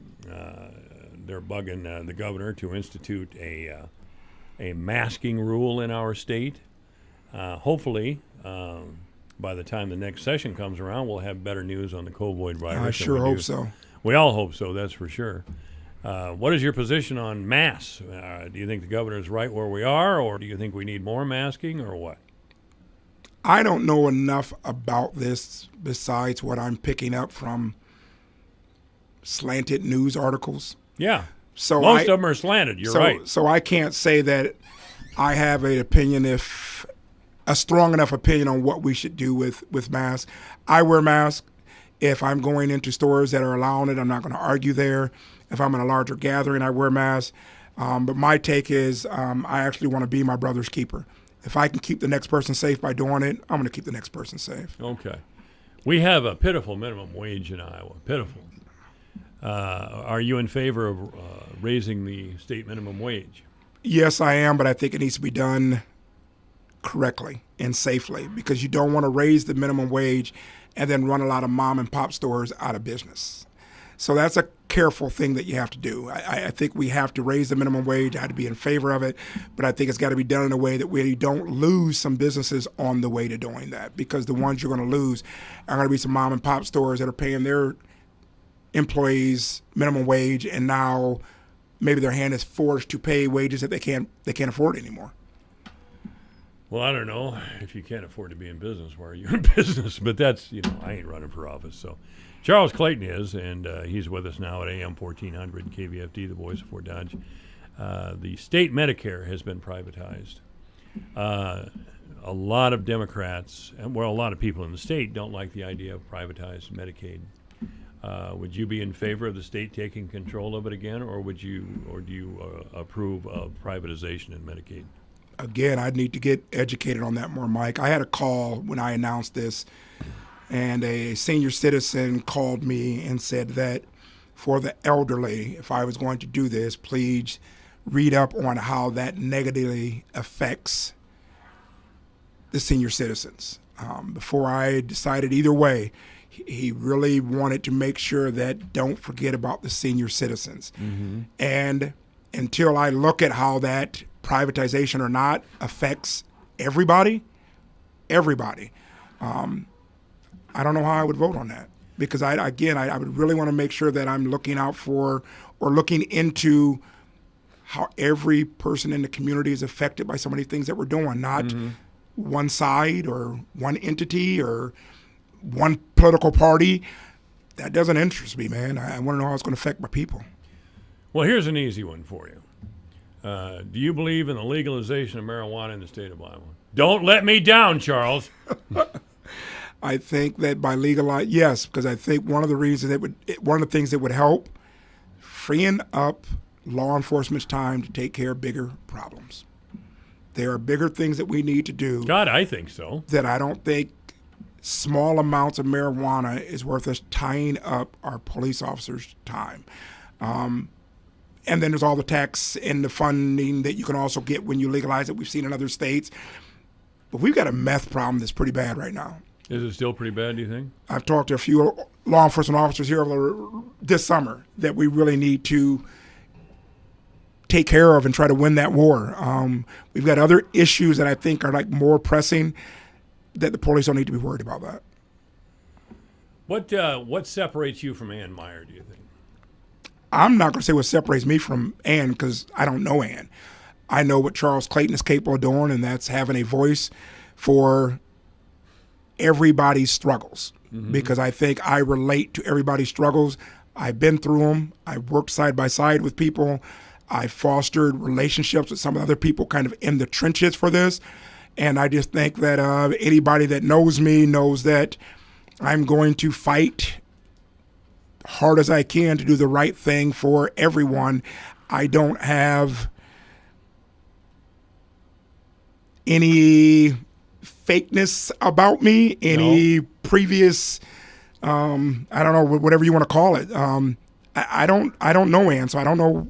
bugging the governor to institute a masking rule in our state. Hopefully, by the time the next session comes around, we'll have better news on the COVID virus. I sure hope so. We all hope so, that's for sure. What is your position on masks? Do you think the governor is right where we are, or do you think we need more masking, or what? I don't know enough about this besides what I'm picking up from slanted news articles. Yeah. So most of them are slanted. You're right. So I can't say that I have a strong enough opinion on what we should do with masks. I wear masks. If I'm going into stores that are allowing it, I'm not going to argue there. If I'm in a larger gathering, I wear masks. But my take is I actually want to be my brother's keeper. If I can keep the next person safe by doing it, I'm going to keep the next person safe. Okay. We have a pitiful minimum wage in Iowa. Pitiful. Are you in favor of raising the state minimum wage? Yes, I am, but I think it needs to be done correctly and safely because you don't want to raise the minimum wage and then run a lot of mom and pop stores out of business. So that's a careful thing that you have to do. I think we have to raise the minimum wage. I had to be in favor of it, but I think it's got to be done in a way that we don't lose some businesses on the way to doing that because the ones you're going to lose are going to be some mom and pop stores that are paying their employees minimum wage, and now maybe their hand is forced to pay wages that they can't afford anymore. Well, I don't know. If you can't afford to be in business, why are you in business? But that's, I ain't running for office. So Charles Clayton is, and he's with us now at AM 1400 KVFD, the voice of Fort Dodge. The state Medicare has been privatized. A lot of Democrats, a lot of people in the state don't like the idea of privatized Medicaid. Would you be in favor of the state taking control of it again, or do you approve of privatization in Medicaid? Again, I'd need to get educated on that more, Mike. I had a call when I announced this, and a senior citizen called me and said that for the elderly, if I was going to do this, please read up on how that negatively affects the senior citizens. Before I decided either way, he really wanted to make sure that don't forget about the senior citizens. Mm-hmm. And until I look at how that privatization or not affects everybody, I don't know how I would vote on that because I would really want to make sure that I'm looking out for or looking into how every person in the community is affected by some of these things that we're doing, not one side or one entity or one political party. That doesn't interest me, man. I want to know how it's going to affect my people. Well, here's an easy one for you. Do you believe in the legalization of marijuana in the state of Iowa? Don't let me down, Charles. I think that by legalizing, yes, because I think one of the things that would help freeing up law enforcement's time to take care of bigger problems. There are bigger things that we need to do. God, I think so. That I don't think small amounts of marijuana is worth us tying up our police officers' time. And then there's all the tax and the funding that you can also get when you legalize it. We've seen in other states. But we've got a meth problem that's pretty bad right now. Is it still pretty bad, do you think? I've talked to a few law enforcement officers here this summer that we really need to take care of and try to win that war. We've got other issues that I think are like more pressing that the police don't need to be worried about that. What separates you from Ann Meyer, do you think? I'm not going to say what separates me from Ann because I don't know Ann. I know what Charles Clayton is capable of doing, and that's having a voice for everybody's struggles. Mm-hmm. Because I think I relate to everybody's struggles. I've been through them. I've worked side by side with people. I've fostered relationships with some other people kind of in the trenches for this. And I just think that anybody that knows me knows that I'm going to fight hard as I can to do the right thing for everyone. I don't have any fakeness about me, any previous, I don't know, whatever you want to call it. I don't know Ann, so I don't know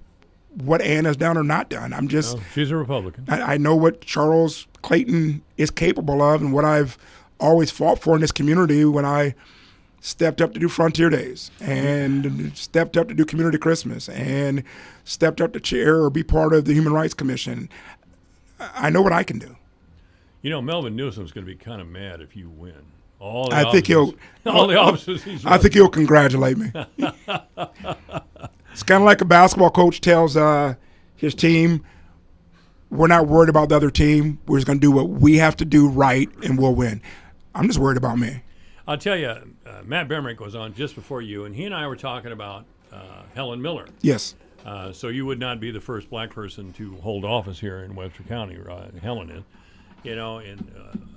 what Ann has done or not done. I'm just... No, she's a Republican. I know what Charles Clayton is capable of and what I've always fought for in this community when I stepped up to do Frontier Days and stepped up to do Community Christmas and stepped up to chair or be part of the Human Rights Commission. I know what I can do. You know, Melvin Newsom's going to be kind of mad if you win. I think he'll congratulate me. It's kind of like a basketball coach tells his team, we're not worried about the other team. We're just going to do what we have to do right, and we'll win. I'm just worried about me. I'll tell you, Matt Bemrick was on just before you, and he and I were talking about Helen Miller. Yes. So you would not be the first black person to hold office here in Webster County, Helen is. You know, and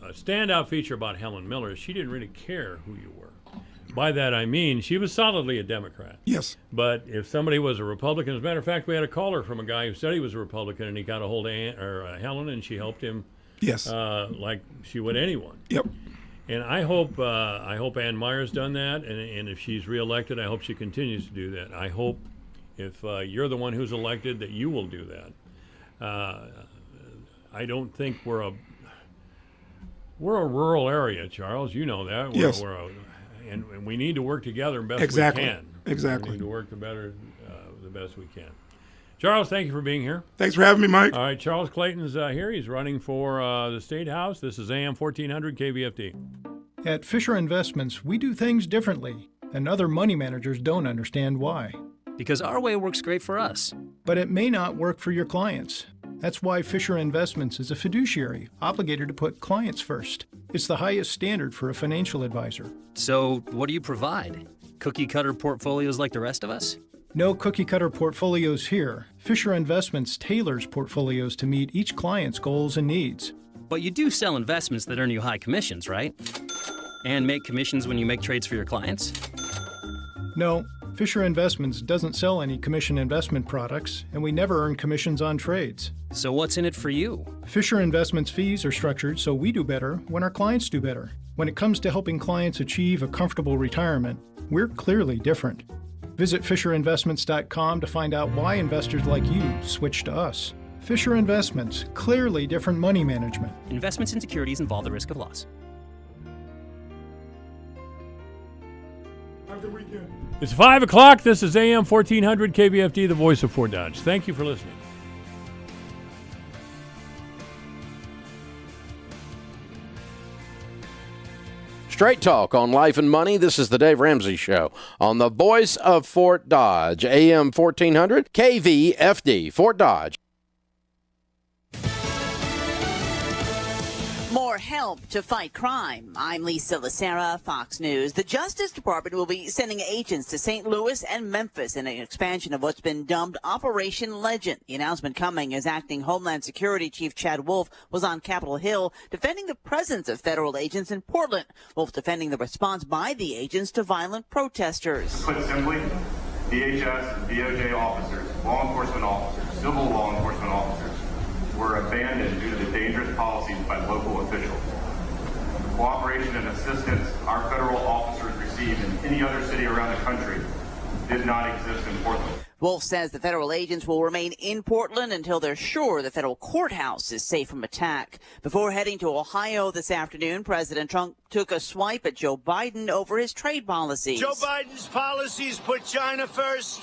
a standout feature about Helen Miller is she didn't really care who you were. By that I mean she was solidly a Democrat. Yes. But if somebody was a Republican, as a matter of fact, we had a caller from a guy who said he was a Republican, and he got a hold of Helen, and she helped him. Yes. Like she would anyone. Yep. And I hope Ann Meyer's done that, and if she's reelected, I hope she continues to do that. I hope if you're the one who's elected that you will do that. I don't think we're a rural area, Charles. You know that. Yes. And we need to work together best we can. Exactly. We need to work the best we can. Charles, thank you for being here. Thanks for having me, Mike. All right, Charles Clayton's here. He's running for the State House. This is AM 1400 KVFD. At Fisher Investments, we do things differently, and other money managers don't understand why. Because our way works great for us. But it may not work for your clients. That's why Fisher Investments is a fiduciary, obligated to put clients first. It's the highest standard for a financial advisor. So, what do you provide? Cookie-cutter portfolios like the rest of us? No cookie-cutter portfolios here. Fisher Investments tailors portfolios to meet each client's goals and needs. But you do sell investments that earn you high commissions, right? And make commissions when you make trades for your clients? No, Fisher Investments doesn't sell any commission investment products, and we never earn commissions on trades. So what's in it for you? Fisher Investments fees are structured so we do better when our clients do better. When it comes to helping clients achieve a comfortable retirement, we're clearly different. Visit FisherInvestments.com to find out why investors like you switch to us. Fisher Investments, clearly different money management. Investments in securities involve the risk of loss. Have a good weekend. It's 5 o'clock. This is AM 1400 KVFD, the voice of Fort Dodge. Thank you for listening. Straight talk on life and money. This is the Dave Ramsey Show on the voice of Fort Dodge, AM 1400, KVFD, Fort Dodge. More help to fight crime. I'm Lisa Lacera, Fox News. The Justice Department will be sending agents to St. Louis and Memphis in an expansion of what's been dubbed Operation Legend. The announcement coming as acting Homeland Security Chief Chad Wolf was on Capitol Hill defending the presence of federal agents in Portland. Wolf defending the response by the agents to violent protesters. Put simply, DHS and DOJ officers, law enforcement officers, civil law enforcement officers, were abandoned due to the dangerous policies by local officials. The cooperation and assistance our federal officers received in any other city around the country did not exist in Portland. Wolf says the federal agents will remain in Portland until they're sure the federal courthouse is safe from attack. Before heading to Ohio this afternoon, President Trump took a swipe at Joe Biden over his trade policies. Joe Biden's policies put China first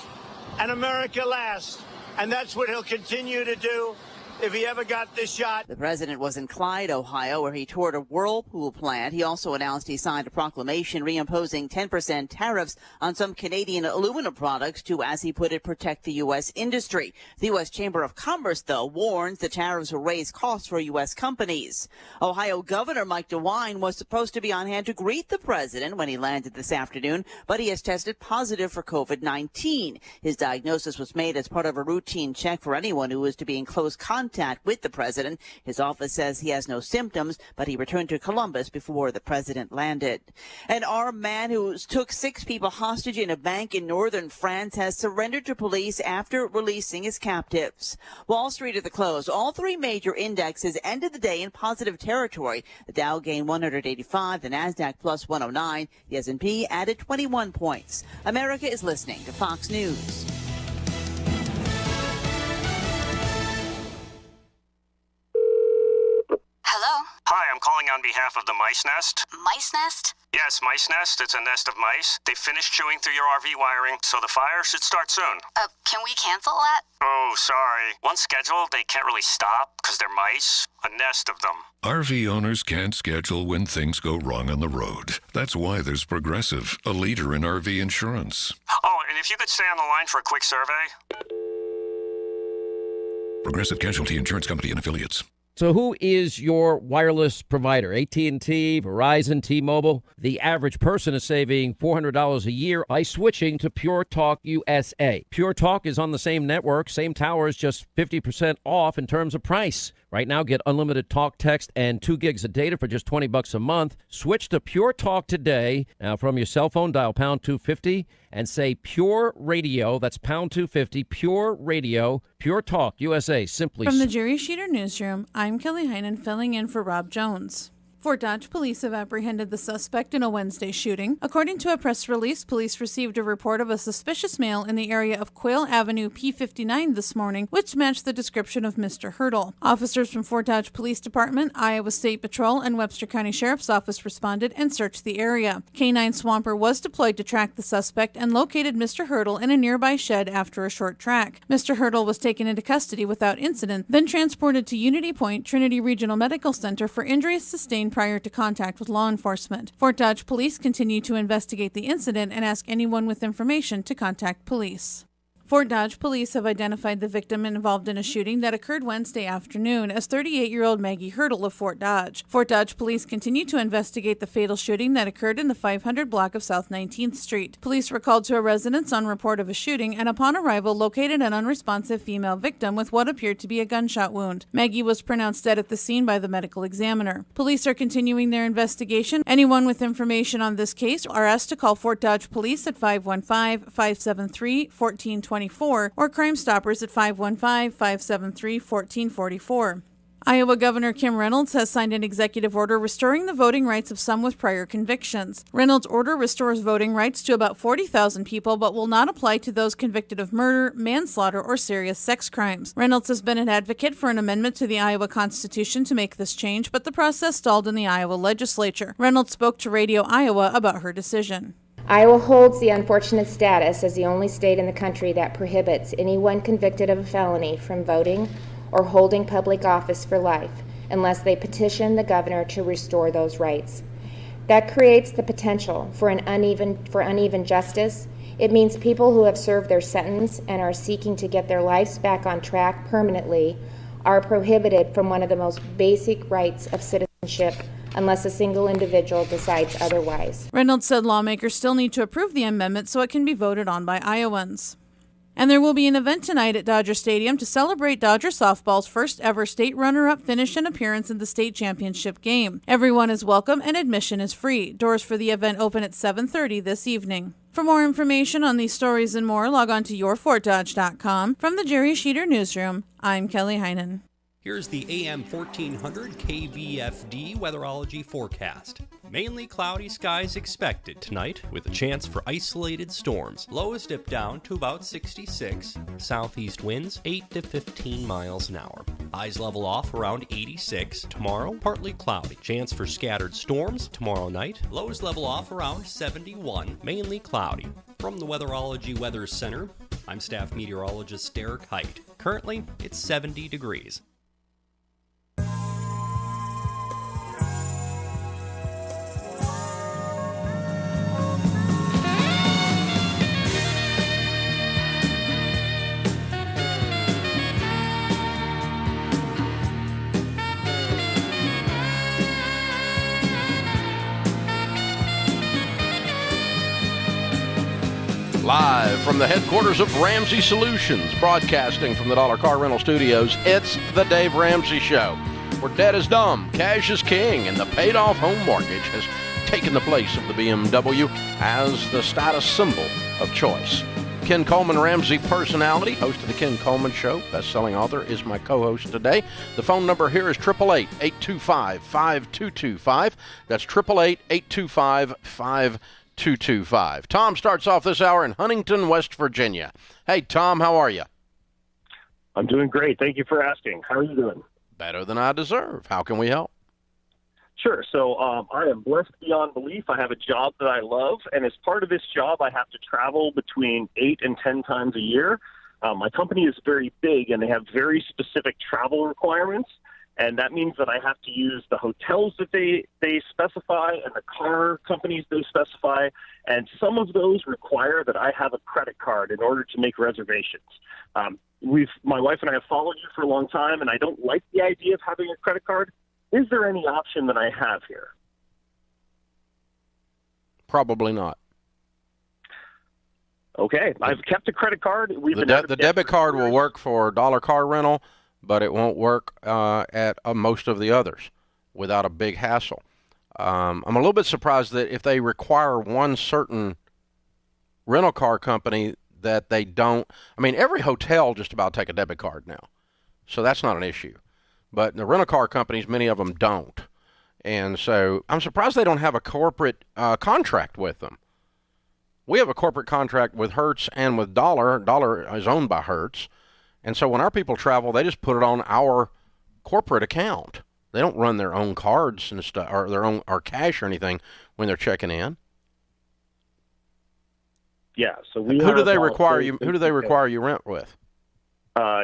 and America last, and that's what he'll continue to do if he ever got this shot. The president was in Clyde, Ohio, where he toured a Whirlpool plant. He also announced he signed a proclamation reimposing 10% tariffs on some Canadian aluminum products to, as he put it, protect the U.S. industry. The U.S. Chamber of Commerce, though, warns the tariffs will raise costs for U.S. companies. Ohio Governor Mike DeWine was supposed to be on hand to greet the president when he landed this afternoon, but he has tested positive for COVID-19. His diagnosis was made as part of a routine check for anyone who was to be in close contact with the president. His office says he has no symptoms, but he returned to Columbus before the president landed. An armed man who took 6 people hostage in a bank in northern France has surrendered to police after releasing his captives. Wall Street at the close. All 3 major indexes ended the day in positive territory. The Dow gained 185, the Nasdaq plus 109, the S&P added 21 points. America is listening to Fox News. Hello? Hi, I'm calling on behalf of the Mice Nest. Mice Nest? Yes, Mice Nest. It's a nest of mice. They finished chewing through your RV wiring, so the fire should start soon. Can we cancel that? Oh, sorry. Once scheduled, they can't really stop because they're mice. A nest of them. RV owners can't schedule when things go wrong on the road. That's why there's Progressive, a leader in RV insurance. Oh, and if you could stay on the line for a quick survey. Progressive Casualty Insurance Company and Affiliates. So who is your wireless provider? AT&T, Verizon, T-Mobile? The average person is saving $400 a year by switching to Pure Talk USA. Pure Talk is on the same network, same towers, just 50% off in terms of price. Right now, get unlimited talk, text, and 2 gigs of data for just $20 a month. Switch to Pure Talk today. Now, from your cell phone, dial pound 250 and say Pure Radio. That's pound 250, Pure Radio, Pure Talk USA. Simply. From the Jerry Sheeter Newsroom, I'm Kelly Heinen filling in for Rob Jones. Fort Dodge police have apprehended the suspect in a Wednesday shooting. According to a press release, police received a report of a suspicious male in the area of Quail Avenue P59 this morning, which matched the description of Mr. Hurdle. Officers from Fort Dodge Police Department, Iowa State Patrol, and Webster County Sheriff's Office responded and searched the area. K-9 Swamper was deployed to track the suspect and located Mr. Hurdle in a nearby shed after a short track. Mr. Hurdle was taken into custody without incident, then transported to Unity Point Trinity Regional Medical Center for injuries sustained prior to contact with law enforcement. Fort Dodge police continue to investigate the incident and ask anyone with information to contact police. Fort Dodge police have identified the victim involved in a shooting that occurred Wednesday afternoon as 38-year-old Maggie Hurdle of Fort Dodge. Fort Dodge police continue to investigate the fatal shooting that occurred in the 500 block of South 19th Street. Police were called to a residence on report of a shooting and upon arrival located an unresponsive female victim with what appeared to be a gunshot wound. Maggie was pronounced dead at the scene by the medical examiner. Police are continuing their investigation. Anyone with information on this case are asked to call Fort Dodge police at 515-573-1420. Or Crime Stoppers at 515-573-1444. Iowa Governor Kim Reynolds has signed an executive order restoring the voting rights of some with prior convictions. Reynolds' order restores voting rights to about 40,000 people, but will not apply to those convicted of murder, manslaughter, or serious sex crimes. Reynolds has been an advocate for an amendment to the Iowa Constitution to make this change, but the process stalled in the Iowa legislature. Reynolds spoke to Radio Iowa about her decision. Iowa holds the unfortunate status as the only state in the country that prohibits anyone convicted of a felony from voting or holding public office for life unless they petition the governor to restore those rights. That creates the potential for uneven justice. It means people who have served their sentence and are seeking to get their lives back on track permanently are prohibited from one of the most basic rights of citizens. unless a single individual decides otherwise. Reynolds said lawmakers still need to approve the amendment so it can be voted on by Iowans. And there will be an event tonight at Dodger Stadium to celebrate Dodger softball's first ever state runner-up finish and appearance in the state championship game. Everyone is welcome and admission is free. Doors for the event open at 7:30 this evening. For more information on these stories and more, log on to yourfortdodge.com. From the Jerry Sheeter Newsroom, I'm Kelly Heinen. Here's the AM 1400 KVFD weatherology forecast. Mainly cloudy skies expected tonight with a chance for isolated storms. Lows dip down to about 66. Southeast winds 8 to 15 miles an hour. Highs level off around 86. Tomorrow, partly cloudy. Chance for scattered storms tomorrow night. Lows level off around 71. Mainly cloudy. From the Weatherology Weather Center, I'm staff meteorologist Derek Height. Currently, it's 70 degrees. Live from the headquarters of Ramsey Solutions, broadcasting from the Dollar Car Rental Studios, it's the Dave Ramsey Show, where debt is dumb, cash is king, and the paid-off home mortgage has taken the place of the BMW as the status symbol of choice. Ken Coleman, Ramsey personality, host of the Ken Coleman Show, best-selling author, is my co-host today. The phone number here is 888-825-5225. That's 888-825-5225. Tom starts off this hour in Huntington, West Virginia. Hey, Tom, how are you? I'm doing great. Thank you for asking. How are you doing? Better than I deserve. How can we help? Sure. So I am blessed beyond belief. I have a job that I love, and as part of this job, I have to travel between 8 and 10 times a year. My company is very big, and they have very specific travel requirements. And that means that I have to use the hotels that they specify and the car companies they specify. And some of those require that I have a credit card in order to make reservations. My wife and I have followed you for a long time, and I don't like the idea of having a credit card. Is there any option that I have here? Probably not. Okay. I've kept a credit card. The debit card will work for Dollar Car Rental, but it won't work at most of the others without a big hassle. I'm a little bit surprised that if they require one certain rental car company that they don't. I mean, every hotel just about take a debit card now, so that's not an issue. But the rental car companies, many of them don't. And so I'm surprised they don't have a corporate contract with them. We have a corporate contract with Hertz and with Dollar. Dollar is owned by Hertz. And so when our people travel, they just put it on our corporate account. They don't run their own cards and stuff, or their own or cash or anything when they're checking in. Yeah. So who do they require you? Who do they require you rent with?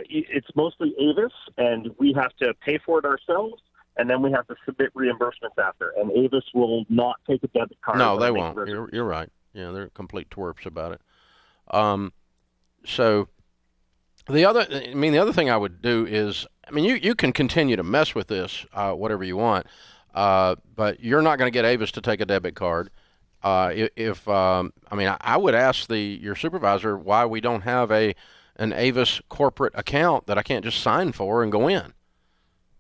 It's mostly Avis, and we have to pay for it ourselves, and then we have to submit reimbursements after. And Avis will not take a debit card. No, they won't. You're right. Yeah, they're complete twerps about it. So. The other thing I would do is, you can continue to mess with this, whatever you want, but you're not going to get Avis to take a debit card. I would ask your supervisor why we don't have an Avis corporate account that I can't just sign for and go in,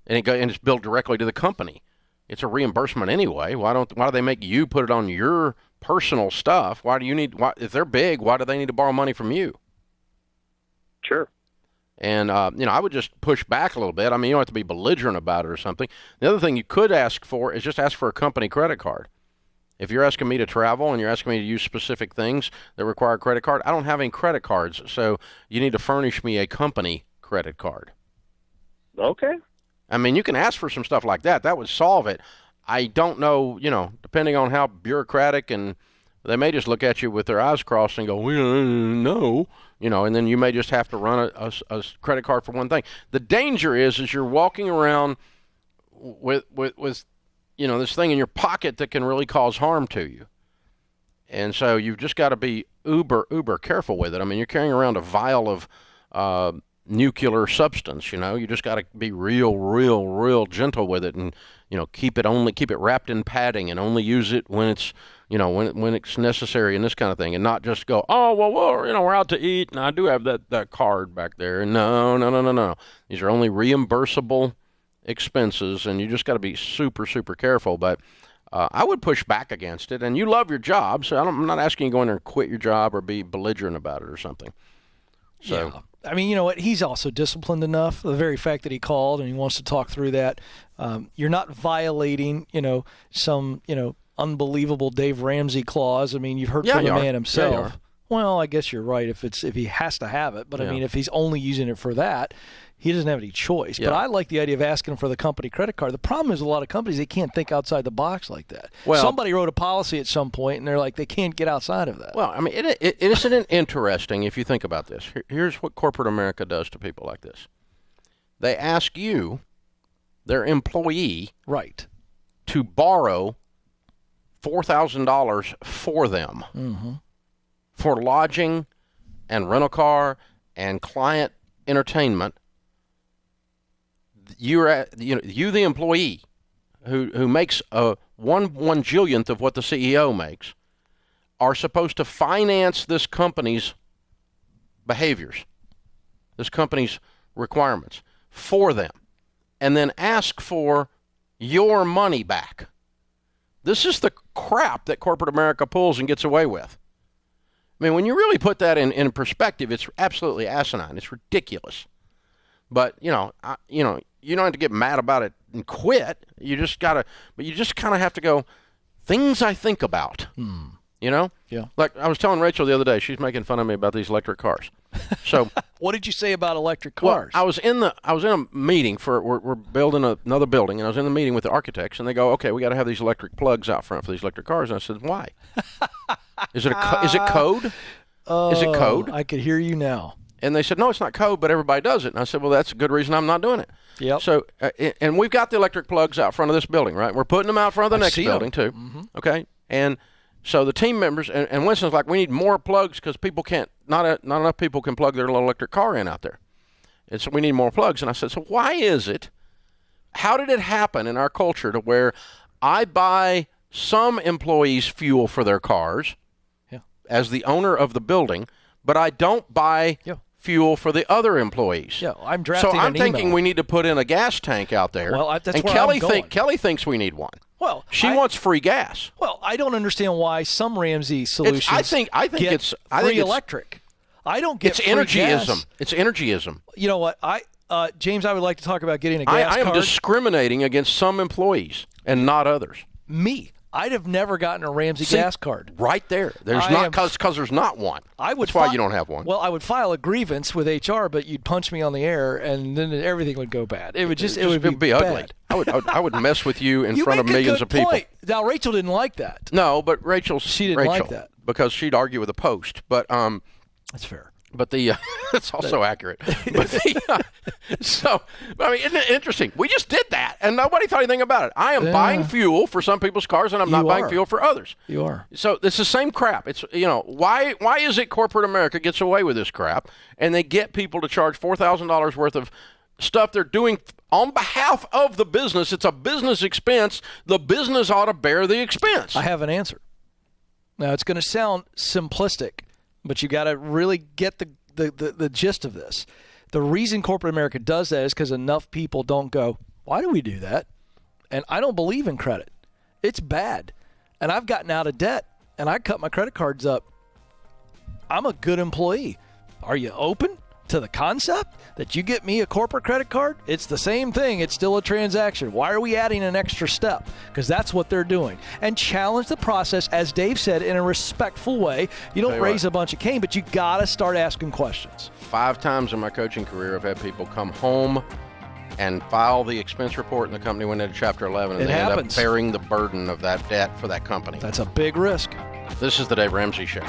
and it's billed directly to the company. It's a reimbursement anyway. Why do they make you put it on your personal stuff? If they're big, why do they need to borrow money from you? Sure. And, I would just push back a little bit. You don't have to be belligerent about it or something. The other thing you could ask for is just ask for a company credit card. If you're asking me to travel and you're asking me to use specific things that require a credit card, I don't have any credit cards, so you need to furnish me a company credit card. Okay. You can ask for some stuff like that. That would solve it. I don't know, depending on how bureaucratic, and they may just look at you with their eyes crossed and go, no. And then you may just have to run a credit card for one thing. The danger is you're walking around with this thing in your pocket that can really cause harm to you. And so you've just got to be uber careful with it. You're carrying around a vial of nuclear substance. You just got to be real gentle with it, and keep it wrapped in padding, and only use it when it's when it's necessary and this kind of thing, and not just go, oh well, we're out to eat and I do have that card back there. No. These are only reimbursable expenses, and you just got to be super careful. But I would push back against it. And you love your job, so I'm not asking you to go in there and quit your job or be belligerent about it or something. So. Yeah. I mean, you know what? He's also disciplined enough. The very fact that he called and he wants to talk through that, you're not violating, some, unbelievable Dave Ramsey clause. I mean, you've heard from the man himself. Yeah, you are. Well, I guess you're right if he has to have it. But I mean, if he's only using it for that, he doesn't have any choice. Yeah. But I like the idea of asking for the company credit card. The problem is a lot of companies, they can't think outside the box like that. Well, somebody wrote a policy at some point, and they're like, they can't get outside of that. Well, I mean, isn't it interesting if you think about this? Here's what corporate America does to people like this. They ask you, their employee, right, to borrow $4,000 for them for lodging and rental car and client entertainment. You the employee who makes a one jillionth of what the CEO makes, are supposed to finance this company's behaviors, this company's requirements for them, and then ask for your money back. This is the crap that corporate America pulls and gets away with. I mean, when you really put that in perspective, it's absolutely asinine. It's ridiculous. But, you don't have to get mad about it and quit. You just kind of have to go, things I think about, Yeah. Like I was telling Rachel the other day, she's making fun of me about these electric cars. So what did you say about electric cars? Well, I was in a meeting we're building another building, and I was in the meeting with the architects, and they go, okay, we got to have these electric plugs out front for these electric cars. And I said, why? Is it code? Is it code? I could hear you now. And they said, no, it's not code, but everybody does it. And I said, well, that's a good reason I'm not doing it. Yep. So, and we've got the electric plugs out front of this building, right? We're putting them out front of the next building, too. Mm-hmm. Okay? And so the team members, and Winston's like, we need more plugs because people can't, not enough people can plug their little electric car in out there. And so we need more plugs. And I said, so why is it, how did it happen in our culture to where I buy some employees fuel for their cars as the owner of the building, but I don't buy fuel for the other employees? Yeah, I'm drafting So I'm an thinking email. we need to put in a gas tank out there. Well, that's and where Kelly I'm going. Kelly thinks we need one. Well, she wants free gas. Well, I don't understand why some Ramsey solutions I think get it's free electric. I don't get it's free energyism. gas. It's energyism. You know what? James, I would like to talk about getting a gas I am card. discriminating against some employees and not others. Me. I'd have never gotten a Ramsey gas card. Right there. There's not because there's not one. That's why you don't have one. Well, I would file a grievance with HR, but you'd punch me on the air, and then everything would go bad. It would be ugly. bad. I would mess with you in You front of make a millions good of people. point. Now, Rachel didn't like that. No, but she didn't like that because she'd argue with a post. But that's fair. But it's also accurate. But so, I mean, isn't it interesting? We just did that, and nobody thought anything about it. I am buying fuel for some people's cars, and I'm not buying fuel for others. You are. So it's the same crap. It's why is it corporate America gets away with this crap, and they get people to charge $4,000 worth of stuff they're doing on behalf of the business? It's a business expense. The business ought to bear the expense. I have an answer. Now, it's going to sound simplistic, but you got to really get the gist of this. The reason corporate America does that is because enough people don't go, why do we do that? And I don't believe in credit. It's bad. And I've gotten out of debt, and I cut my credit cards up. I'm a good employee. Are you open to the concept that you get me a corporate credit card? It's the same thing. It's still a transaction. Why are we adding an extra step? Because that's what they're doing. And challenge the process, as Dave said, in a respectful way. You don't raise a bunch of cane, but you got to start asking questions. 5 times in my coaching career, I've had people come home and file the expense report in the company went into Chapter 11, and they end up bearing the burden of that debt for that company. That's a big risk. This is the Dave Ramsey Show.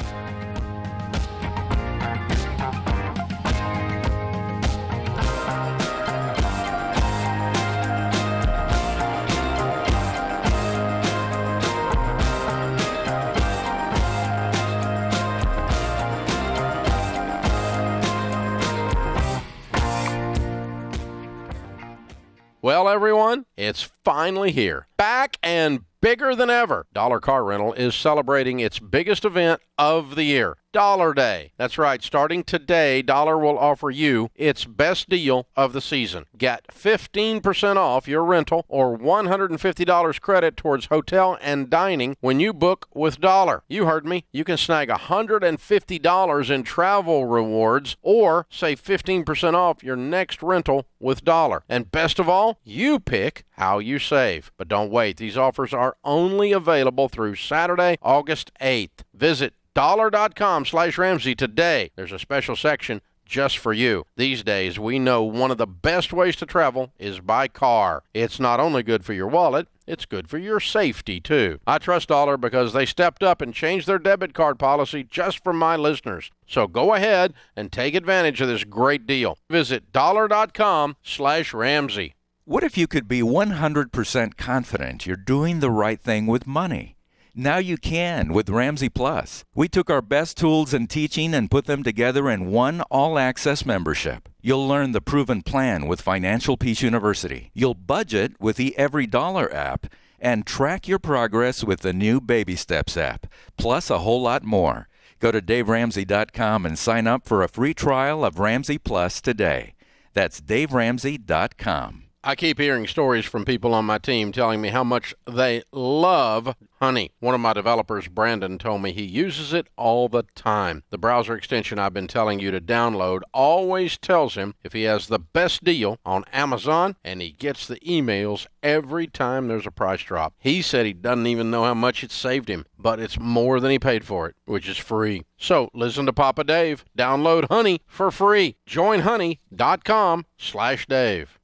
Well, everyone, it's finally here. Back and bigger than ever. Dollar Car Rental is celebrating its biggest event of the year, Dollar Day. That's right. Starting today, Dollar will offer you its best deal of the season. Get 15% off your rental or $150 credit towards hotel and dining when you book with Dollar. You heard me. You can snag $150 in travel rewards or save 15% off your next rental with Dollar. And best of all, you pick how you save. But don't wait. These offers are only available through Saturday, August 8th. Visit dollar.com/Ramsey today. There's a special section just for you. These days, we know one of the best ways to travel is by car. It's not only good for your wallet, it's good for your safety, too. I trust Dollar because they stepped up and changed their debit card policy just for my listeners. So go ahead and take advantage of this great deal. Visit dollar.com/Ramsey. What if you could be 100% confident you're doing the right thing with money? Now you can with Ramsey Plus. We took our best tools and teaching and put them together in one all-access membership. You'll learn the proven plan with Financial Peace University. You'll budget with the Every Dollar app and track your progress with the new Baby Steps app, plus a whole lot more. Go to DaveRamsey.com and sign up for a free trial of Ramsey Plus today. That's DaveRamsey.com. I keep hearing stories from people on my team telling me how much they love Honey. One of my developers, Brandon, told me he uses it all the time. The browser extension I've been telling you to download always tells him if he has the best deal on Amazon, and he gets the emails every time there's a price drop. He said he doesn't even know how much it saved him, but it's more than he paid for it, which is free. So listen to Papa Dave. Download Honey for free. Join honey.com/Dave.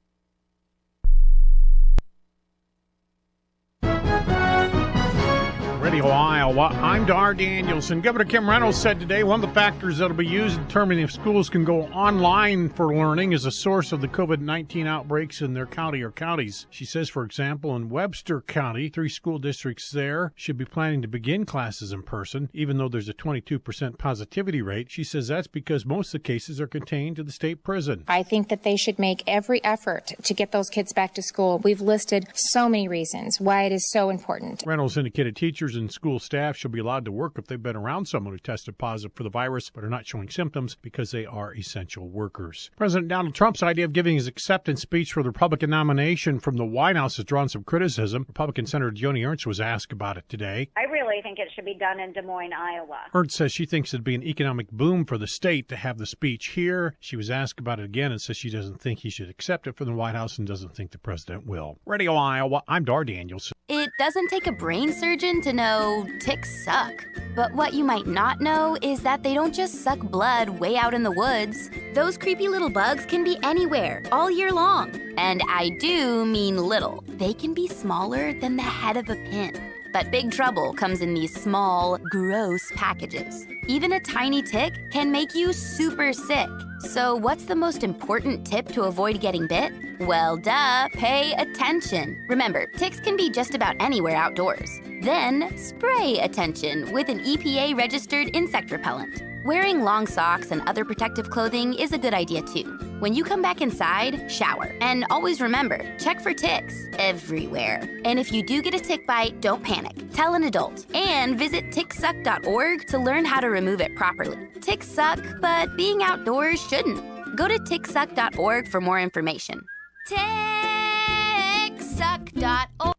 Radio Iowa, I'm Dar Danielson. Governor Kim Reynolds said today one of the factors that will be used in determining if schools can go online for learning is a source of the COVID-19 outbreaks in their county or counties. She says, for example, in Webster County, 3 school districts there should be planning to begin classes in person, even though there's a 22% positivity rate. She says that's because most of the cases are contained to the state prison. I think that they should make every effort to get those kids back to school. We've listed so many reasons why it is so important. Reynolds indicated teachers and school staff should be allowed to work if they've been around someone who tested positive for the virus but are not showing symptoms because they are essential workers. President Donald Trump's idea of giving his acceptance speech for the Republican nomination from the White House has drawn some criticism. Republican Senator Joni Ernst was asked about it today. I really think it should be done in Des Moines, Iowa. Ernst says she thinks it'd be an economic boom for the state to have the speech here. She was asked about it again and says she doesn't think he should accept it from the White House and doesn't think the president will. Radio Iowa, I'm Dar Danielson. It doesn't take a brain surgeon to know ticks suck. But what you might not know is that they don't just suck blood way out in the woods. Those creepy little bugs can be anywhere, all year long. And I do mean little. They can be smaller than the head of a pin. But big trouble comes in these small, gross packages. Even a tiny tick can make you super sick. So what's the most important tip to avoid getting bit? Well, duh, pay attention. Remember, ticks can be just about anywhere outdoors. Then spray attention with an EPA-registered insect repellent. Wearing long socks and other protective clothing is a good idea too. When you come back inside, shower. And always remember, check for ticks everywhere. And if you do get a tick bite, don't panic. Tell an adult. And visit ticksuck.org to learn how to remove it properly. Ticks suck, but being outdoors shouldn't. Go to ticksuck.org for more information. Ticksuck.org.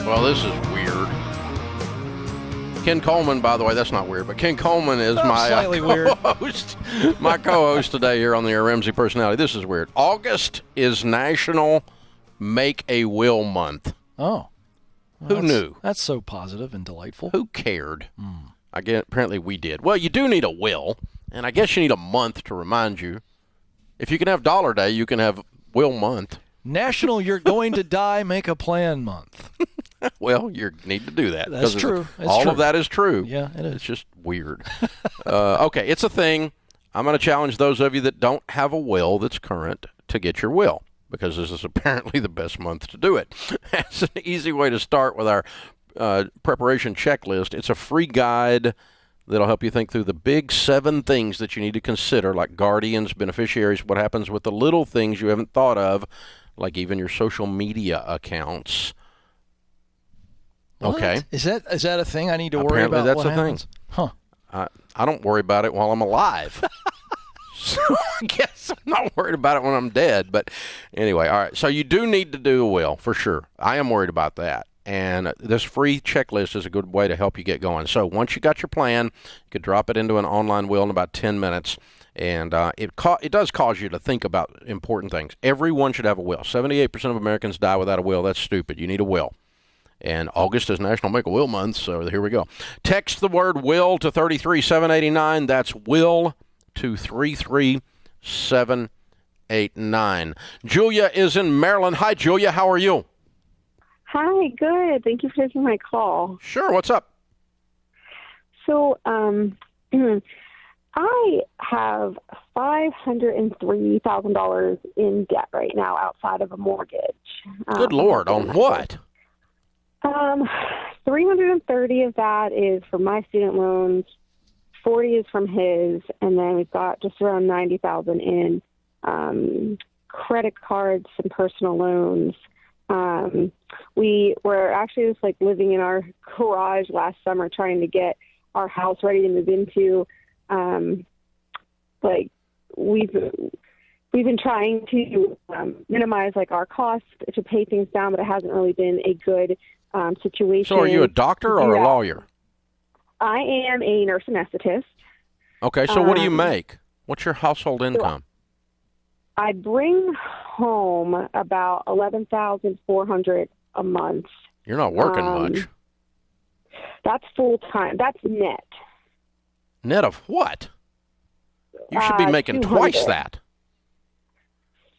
Well, this is weird. Ken Coleman, by the way, that's not weird, but Ken Coleman is my co-host. My co-host today here on the Ramsey Personality. This is weird. August is National Make a Will Month. Oh. Well, who knew? That's so positive and delightful. Who cared? Apparently we did. Well, you do need a will, and I guess you need a month to remind you. If you can have Dollar Day, you can have Will Month. National You're Going to Die Make a Plan Month. Well, you need to do that. That's true. All of that is true. Yeah, it is. It's just weird. Okay, it's a thing. I'm going to challenge those of you that don't have a will that's current to get your will, because this is apparently the best month to do it. It's an easy way to start with our preparation checklist. It's a free guide that'll help you think through the big 7 things that you need to consider, like guardians, beneficiaries, what happens with the little things you haven't thought of, like even your social media accounts. What? Okay. Is that a thing I need to worry Apparently about? that's what a happens? thing. Huh. I don't worry about it while I'm alive. So I guess I'm not worried about it when I'm dead. But anyway, all right. So you do need to do a will, for sure. I am worried about that. And this free checklist is a good way to help you get going. So once you got your plan, you could drop it into an online will in about 10 minutes. And it does cause you to think about important things. Everyone should have a will. 78% of Americans die without a will. That's stupid. You need a will. And August is National Make a Will Month, so here we go. Text the word will to 33789. That's will to 33789. Julia is in Maryland. Hi, Julia. How are you? Hi, good. Thank you for taking my call. Sure. What's up? So, I have $503,000 in debt right now outside of a mortgage. Good Lord. On what? 330 of that is for my student loans, 40 is from his, and then we've got just around 90,000 in credit cards and personal loans. We were actually just like living in our garage last summer trying to get our house ready to move into. Like we've been trying to minimize like our costs to pay things down, but it hasn't really been a good situation. So are you a doctor or a lawyer? I am a nurse anesthetist. Okay, so what do you make? What's your household income? I bring home about $11,400 a month. You're not working much. That's full time. That's net. Net of what? You should be making twice that.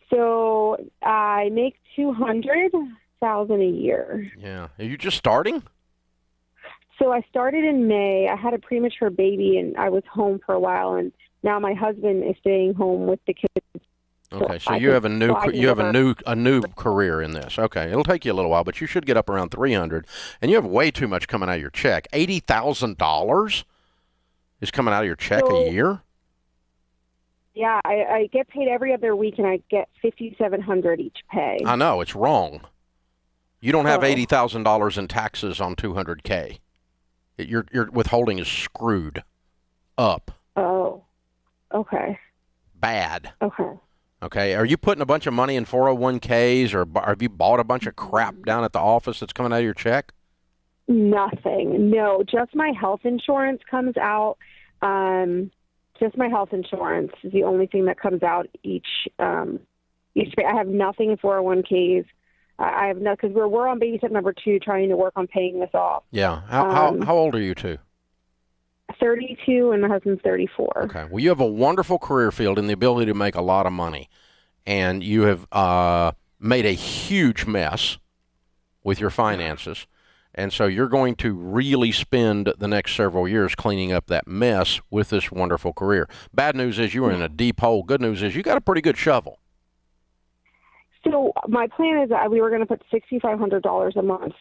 So I make $200,000 a year. Yeah. Are you just starting? So I started in May. I had a premature baby, and I was home for a while, and now my husband is staying home with the kids. Okay, so you have a new career in this. Okay, it'll take you a little while, but you should get up around 300, and you have way too much coming out of your check. $80,000 is coming out of your check a year. Yeah, I get paid every other week, and I get $5,700 each pay. I know it's wrong. You don't have $80,000 in taxes on $200K. Your withholding is screwed up. Oh, okay. Bad. Okay. Okay, are you putting a bunch of money in 401ks, or have you bought a bunch of crap down at the office that's coming out of your check? Nothing. No, just my health insurance comes out. Just my health insurance is the only thing that comes out each pay. I have nothing in 401ks. I have no, because we're on baby step number 2, trying to work on paying this off. Yeah. How old are you two? 32, and my husband's 34. Okay. Well, you have a wonderful career field and the ability to make a lot of money, and you have made a huge mess with your finances, and so you're going to really spend the next several years cleaning up that mess with this wonderful career. Bad news is you were in a deep hole. Good news is you got a pretty good shovel. So my plan is that we were going to put $6,500 a month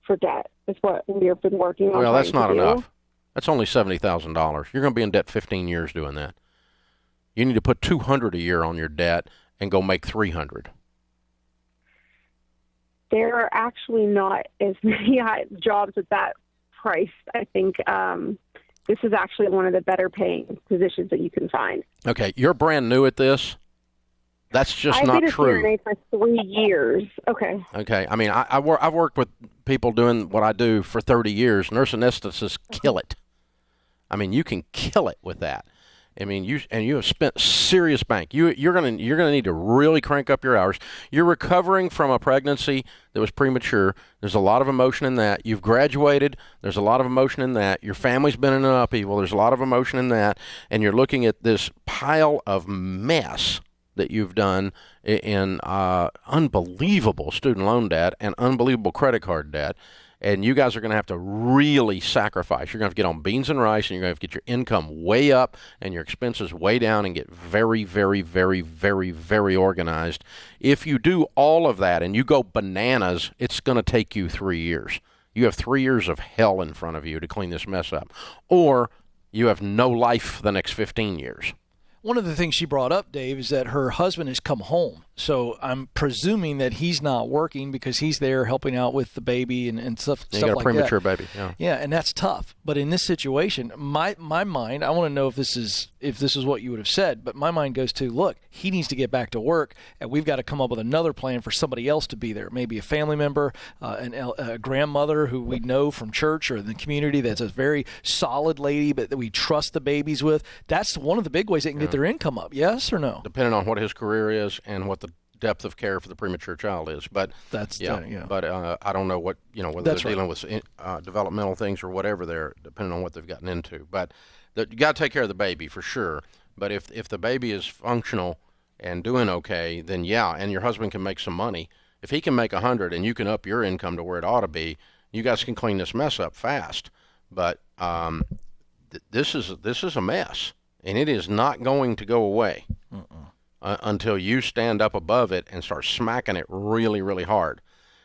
for debt. Is what we've been working on. Well, that's not enough. That's only $70,000. You're going to be in debt 15 years doing that. You need to put $200 a year on your debt and go make $300. There are actually not as many jobs at that price. I think this is actually one of the better paying positions that you can find. Okay, you're brand new at this. That's just not true. I've been a CRNA for 3 years. Okay. Okay. I mean, I've worked with people doing what I do for 30 years. Nurse anesthetists kill it. I mean, you can kill it with that. I mean, you have spent serious bank. You're gonna need to really crank up your hours. You're recovering from a pregnancy that was premature. There's a lot of emotion in that. You've graduated. There's a lot of emotion in that. Your family's been in an upheaval. There's a lot of emotion in that. And you're looking at this pile of mess that you've done in unbelievable student loan debt and unbelievable credit card debt. And you guys are going to have to really sacrifice. You're going to have to get on beans and rice, and you're going to have to get your income way up and your expenses way down and get very, very, very, very, very organized. If you do all of that and you go bananas, it's going to take you 3 years. You have 3 years of hell in front of you to clean this mess up. Or you have no life for the next 15 years. One of the things she brought up, Dave, is that her husband has come home. So I'm presuming that he's not working because he's there helping out with the baby and stuff, You stuff got a like premature that. baby, yeah. Yeah, and that's tough. But in this situation, my mind, I want to know if this is what you would have said, but my mind goes to, look, he needs to get back to work, and we've got to come up with another plan for somebody else to be there. Maybe a family member, a grandmother who we know from church or in the community that's a very solid lady, but that we trust the babies with. That's one of the big ways they can get their income up. Yes or no? Depending on what his career is and what the depth of care for the premature child is, but that's But I don't know what whether That's they're dealing with developmental things or whatever they're depending on what they've gotten into. But you got to take care of the baby for sure. But if the baby is functional and doing okay, then and your husband can make some money. If he can make 100 and you can up your income to where it ought to be, you guys can clean this mess up fast. But this is a mess, and it is not going to go away. Until you stand up above it and start smacking it really, really hard.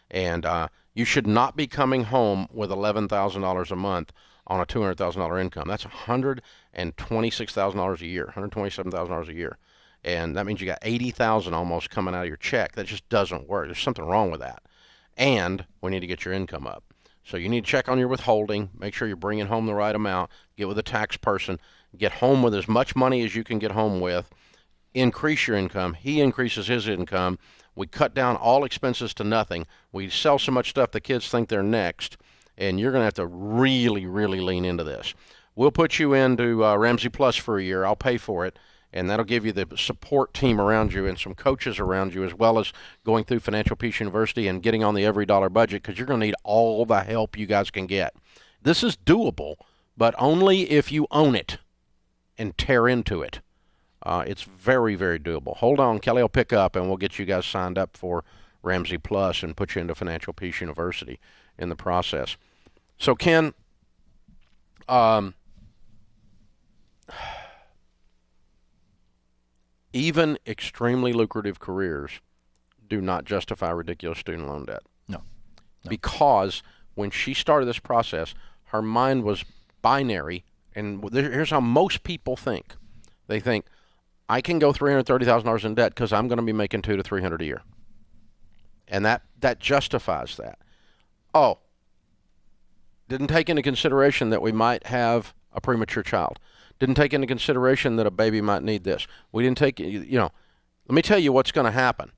And you should not be coming home with $11,000 a month on a $200,000 income. That's $126,000 a year, $127,000 a year. And that means you got $80,000 almost coming out of your check. That just doesn't work. There's something wrong with that. And we need to get your income up. So you need to check on your withholding, make sure you're bringing home the right amount, get with a tax person, get home with as much money as you can get home with. Increase your income. He increases his income. We cut down all expenses to nothing. We sell so much stuff the kids think they're next, and you're going to have to really, really lean into this. We'll put you into Ramsey Plus for a year. I'll pay for it, and that'll give you the support team around you and some coaches around you, as well as going through Financial Peace University and getting on the Every Dollar budget, because you're going to need all the help you guys can get. This is doable, but only if you own it and tear into it. It's very, very doable. Hold on. Kelly will pick up, and we'll get you guys signed up for Ramsey Plus and put you into Financial Peace University in the process. So, Ken, even extremely lucrative careers do not justify ridiculous student loan debt. No. Because when she started this process, her mind was binary, and here's how most people think. They think, I can go $330,000 in debt because I'm going to be making $200 to $300 a year, and that justifies that. Oh, didn't take into consideration that we might have a premature child. Didn't take into consideration that a baby might need this. We didn't take, let me tell you what's going to happen.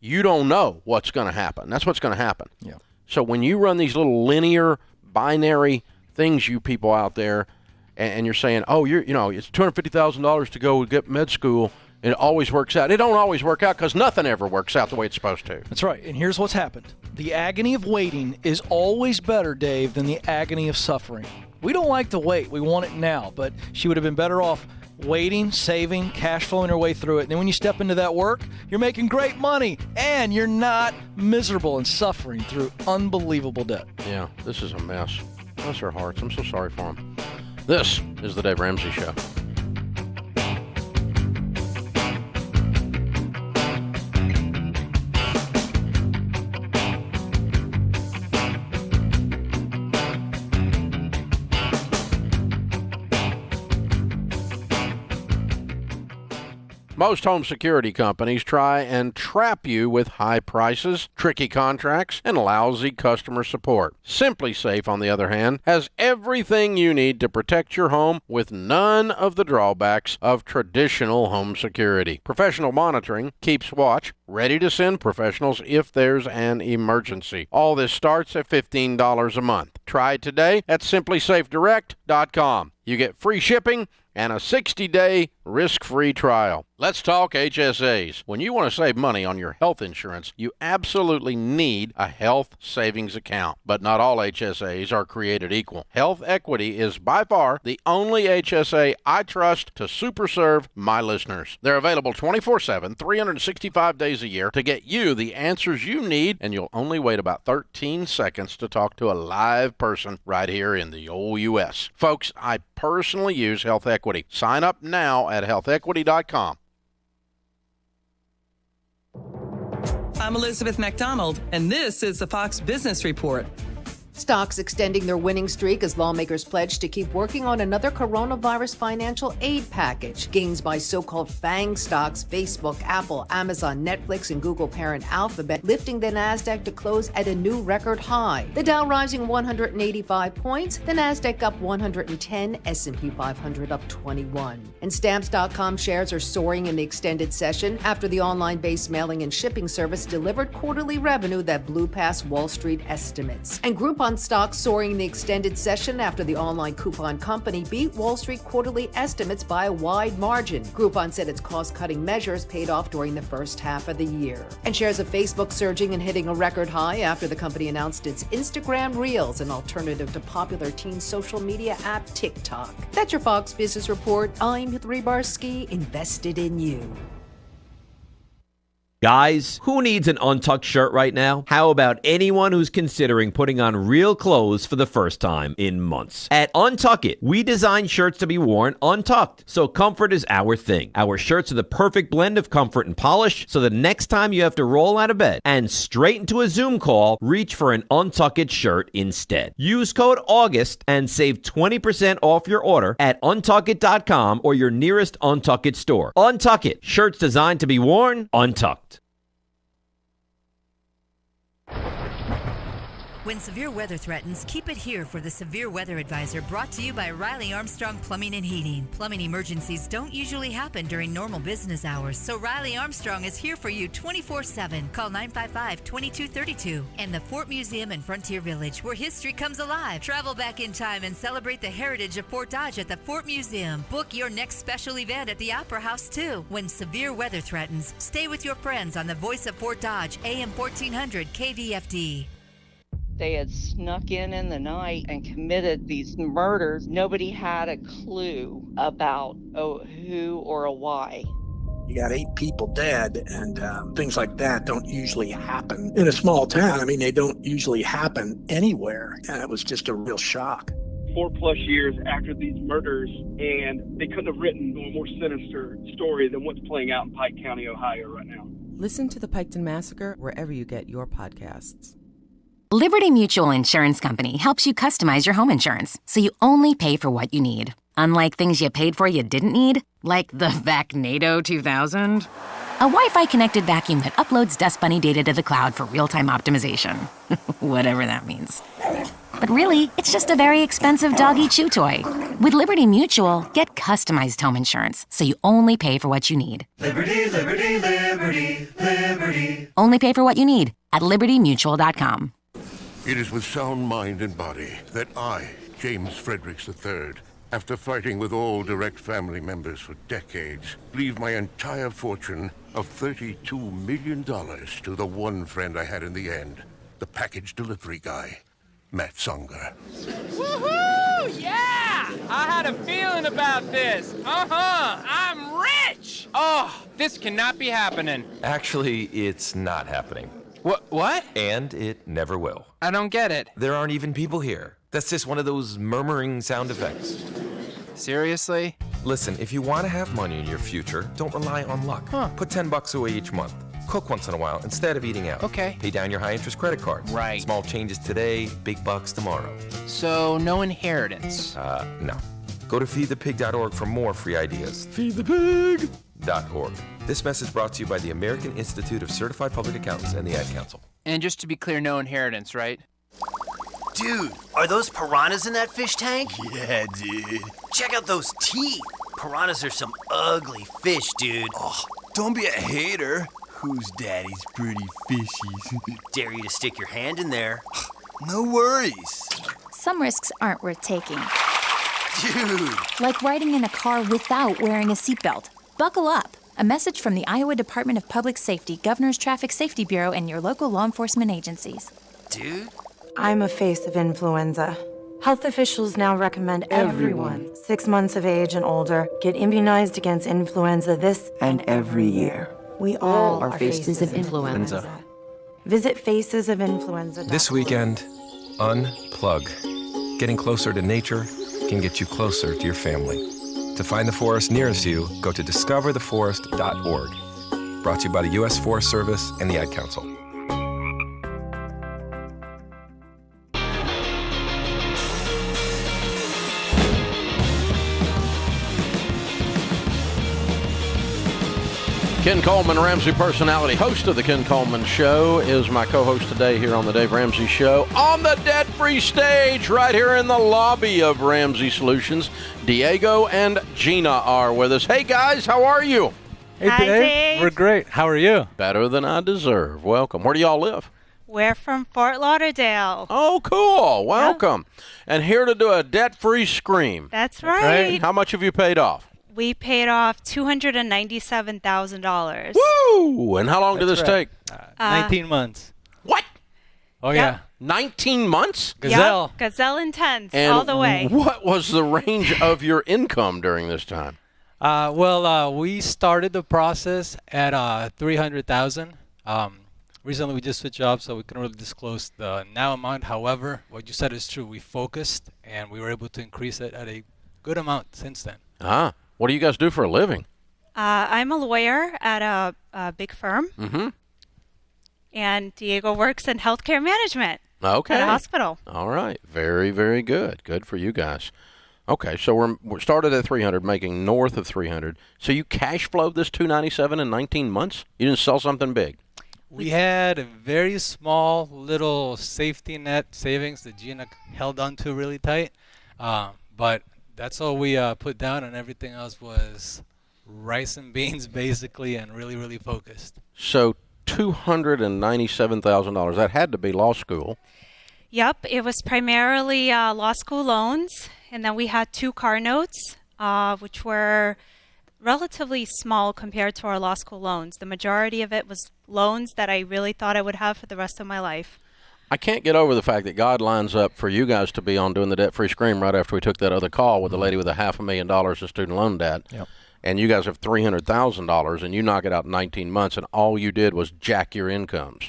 You don't know what's going to happen. That's what's going to happen. Yeah. So when you run these little linear, binary things, you people out there, and you're saying, oh, it's $250,000 to go get med school, and it always works out. It don't always work out because nothing ever works out the way it's supposed to. That's right. And here's what's happened. The agony of waiting is always better, Dave, than the agony of suffering. We don't like to wait. We want it now. But she would have been better off waiting, saving, cash flowing her way through it. And then when you step into that work, you're making great money, and you're not miserable and suffering through unbelievable debt. Yeah, this is a mess. Bless their hearts. I'm so sorry for them. This is the Dave Ramsey Show. Most home security companies try and trap you with high prices, tricky contracts, and lousy customer support. SimpliSafe, on the other hand, has everything you need to protect your home with none of the drawbacks of traditional home security. Professional monitoring keeps watch, ready to send professionals if there's an emergency. All this starts at $15 a month. Try it today at simplysafedirect.com. You get free shipping and a 60-day risk-free trial. Let's talk HSAs. When you want to save money on your health insurance, you absolutely need a health savings account. But not all HSAs are created equal. Health Equity is by far the only HSA I trust to super serve my listeners. They're available 24/7, 365 days a year to get you the answers you need, and you'll only wait about 13 seconds to talk to a live person right here in the old U.S. Folks, I personally use Health Equity. Sign up now at healthequity.com. I'm Elizabeth MacDonald, and this is the Fox Business Report. Stocks extending their winning streak as lawmakers pledge to keep working on another coronavirus financial aid package. Gains by so-called FANG stocks, Facebook, Apple, Amazon, Netflix, and Google parent Alphabet, lifting the Nasdaq to close at a new record high. The Dow rising 185 points, the Nasdaq up 110, S&P 500 up 21. And Stamps.com shares are soaring in the extended session after the online-based mailing and shipping service delivered quarterly revenue that blew past Wall Street estimates. And Groupon stocks soaring in the extended session after the online coupon company beat Wall Street quarterly estimates by a wide margin. Groupon said its cost-cutting measures paid off during the first half of the year. And shares of Facebook surging and hitting a record high after the company announced its Instagram Reels, an alternative to popular teen social media app TikTok. That's your Fox Business Report. I'm Heath Rebarski, invested in you. Guys, who needs an untucked shirt right now? How about anyone who's considering putting on real clothes for the first time in months? At Untuck It, we design shirts to be worn untucked, so comfort is our thing. Our shirts are the perfect blend of comfort and polish, so the next time you have to roll out of bed and straight into a Zoom call, reach for an Untuck It shirt instead. Use code AUGUST and save 20% off your order at untuckit.com or your nearest Untuck It store. Untuck It, shirts designed to be worn untucked. When severe weather threatens, keep it here for the Severe Weather Advisor, brought to you by Riley Armstrong Plumbing and Heating. Plumbing emergencies don't usually happen during normal business hours, so Riley Armstrong is here for you 24/7. Call 955-2232. And the Fort Museum in Frontier Village, where history comes alive. Travel back in time and celebrate the heritage of Fort Dodge at the Fort Museum. Book your next special event at the Opera House, too. When severe weather threatens, stay with your friends on the Voice of Fort Dodge, AM 1400 KVFD. They had snuck in the night and committed these murders. Nobody had a clue about who or a why. You got 8 people dead, and things like that don't usually happen in a small town. I mean, they don't usually happen anywhere, and it was just a real shock. 4+ years after these murders, and they couldn't have written a more sinister story than what's playing out in Pike County, Ohio right now. Listen to the Piketon Massacre wherever you get your podcasts. Liberty Mutual Insurance Company helps you customize your home insurance so you only pay for what you need. Unlike things you paid for you didn't need, like the Vacnado 2000. A Wi-Fi connected vacuum that uploads Dust Bunny data to the cloud for real-time optimization. Whatever that means. But really, it's just a very expensive doggy chew toy. With Liberty Mutual, get customized home insurance so you only pay for what you need. Liberty, liberty, liberty, liberty. Only pay for what you need at libertymutual.com. It is with sound mind and body that I, James Fredericks III, after fighting with all direct family members for decades, leave my entire fortune of $32 million to the one friend I had in the end, the package delivery guy, Matt Songer. Woohoo! Yeah! I had a feeling about this. I'm rich! Oh, this cannot be happening. Actually, it's not happening. What? And it never will. I don't get it. There aren't even people here. That's just one of those murmuring sound effects. Seriously? Listen, if you want to have money in your future, don't rely on luck. Put $10 away each month. Cook once in a while instead of eating out. Okay. Pay down your high-interest credit cards. Right. Small changes today, big bucks tomorrow. So, no inheritance? No. Go to feedthepig.org for more free ideas. Feedthepig.org. This message brought to you by the American Institute of Certified Public Accountants and the Ad Council. And just to be clear, no inheritance, right? Dude, are those piranhas in that fish tank? Yeah, dude. Check out those teeth. Piranhas are some ugly fish, dude. Oh, don't be a hater. Whose daddy's pretty fishy? Dare you to stick your hand in there. No worries. Some risks aren't worth taking. Dude. Like riding in a car without wearing a seatbelt. Buckle up. A message from the Iowa Department of Public Safety, Governor's Traffic Safety Bureau, and your local law enforcement agencies. Dude. I'm a face of influenza. Health officials now recommend everyone 6 months of age and older get immunized against influenza this and every year. We all are faces of influenza. Visit facesofinfluenza.org. This weekend, unplug. Getting closer to nature can get you closer to your family. To find the forest nearest you, go to discovertheforest.org. Brought to you by the U.S. Forest Service and the Ad Council. Ken Coleman, Ramsey personality, host of the Ken Coleman Show, is my co-host today here on the Dave Ramsey Show on the debt-free stage right here in the lobby of Ramsey Solutions. Diego and Gina are with us. Hey, guys, how are you? Hey, Hi, Dave. We're great. How are you? Better than I deserve. Welcome. Where do y'all live? We're from Fort Lauderdale. Oh, cool. Welcome. Yeah. And here to do a debt-free scream. That's right. How much have you paid off? We paid off $297,000. Woo! And how long did this take? 19 months. What? Oh, yeah. 19 months? Gazelle. Yep. Gazelle intense, and all the way. What was the range of your income during this time? We started the process at $300,000. Recently, we just switched jobs, so we couldn't really disclose the now amount. However, what you said is true. We focused, and we were able to increase it at a good amount since then. Ah. What do you guys do for a living? I'm a lawyer at a big firm. Mm-hmm. And Diego works in healthcare management. Okay. At a hospital. All right. Very, very good. Good for you guys. Okay, so we're started at 300, making north of 300. So you cash flowed this 297 in 19 months? You didn't sell something big? We had a very small little safety net savings that Gina held onto really tight. But that's all we put down, and everything else was rice and beans, basically, and really, really focused. So $297,000, that had to be law school. Yep, it was primarily law school loans, and then we had 2 car notes, which were relatively small compared to our law school loans. The majority of it was loans that I really thought I would have for the rest of my life. I can't get over the fact that God lines up for you guys to be on doing the debt-free scream right after we took that other call with the lady with $500,000 of student loan debt. Yep. And you guys have $300,000, and you knock it out in 19 months, and all you did was jack your incomes.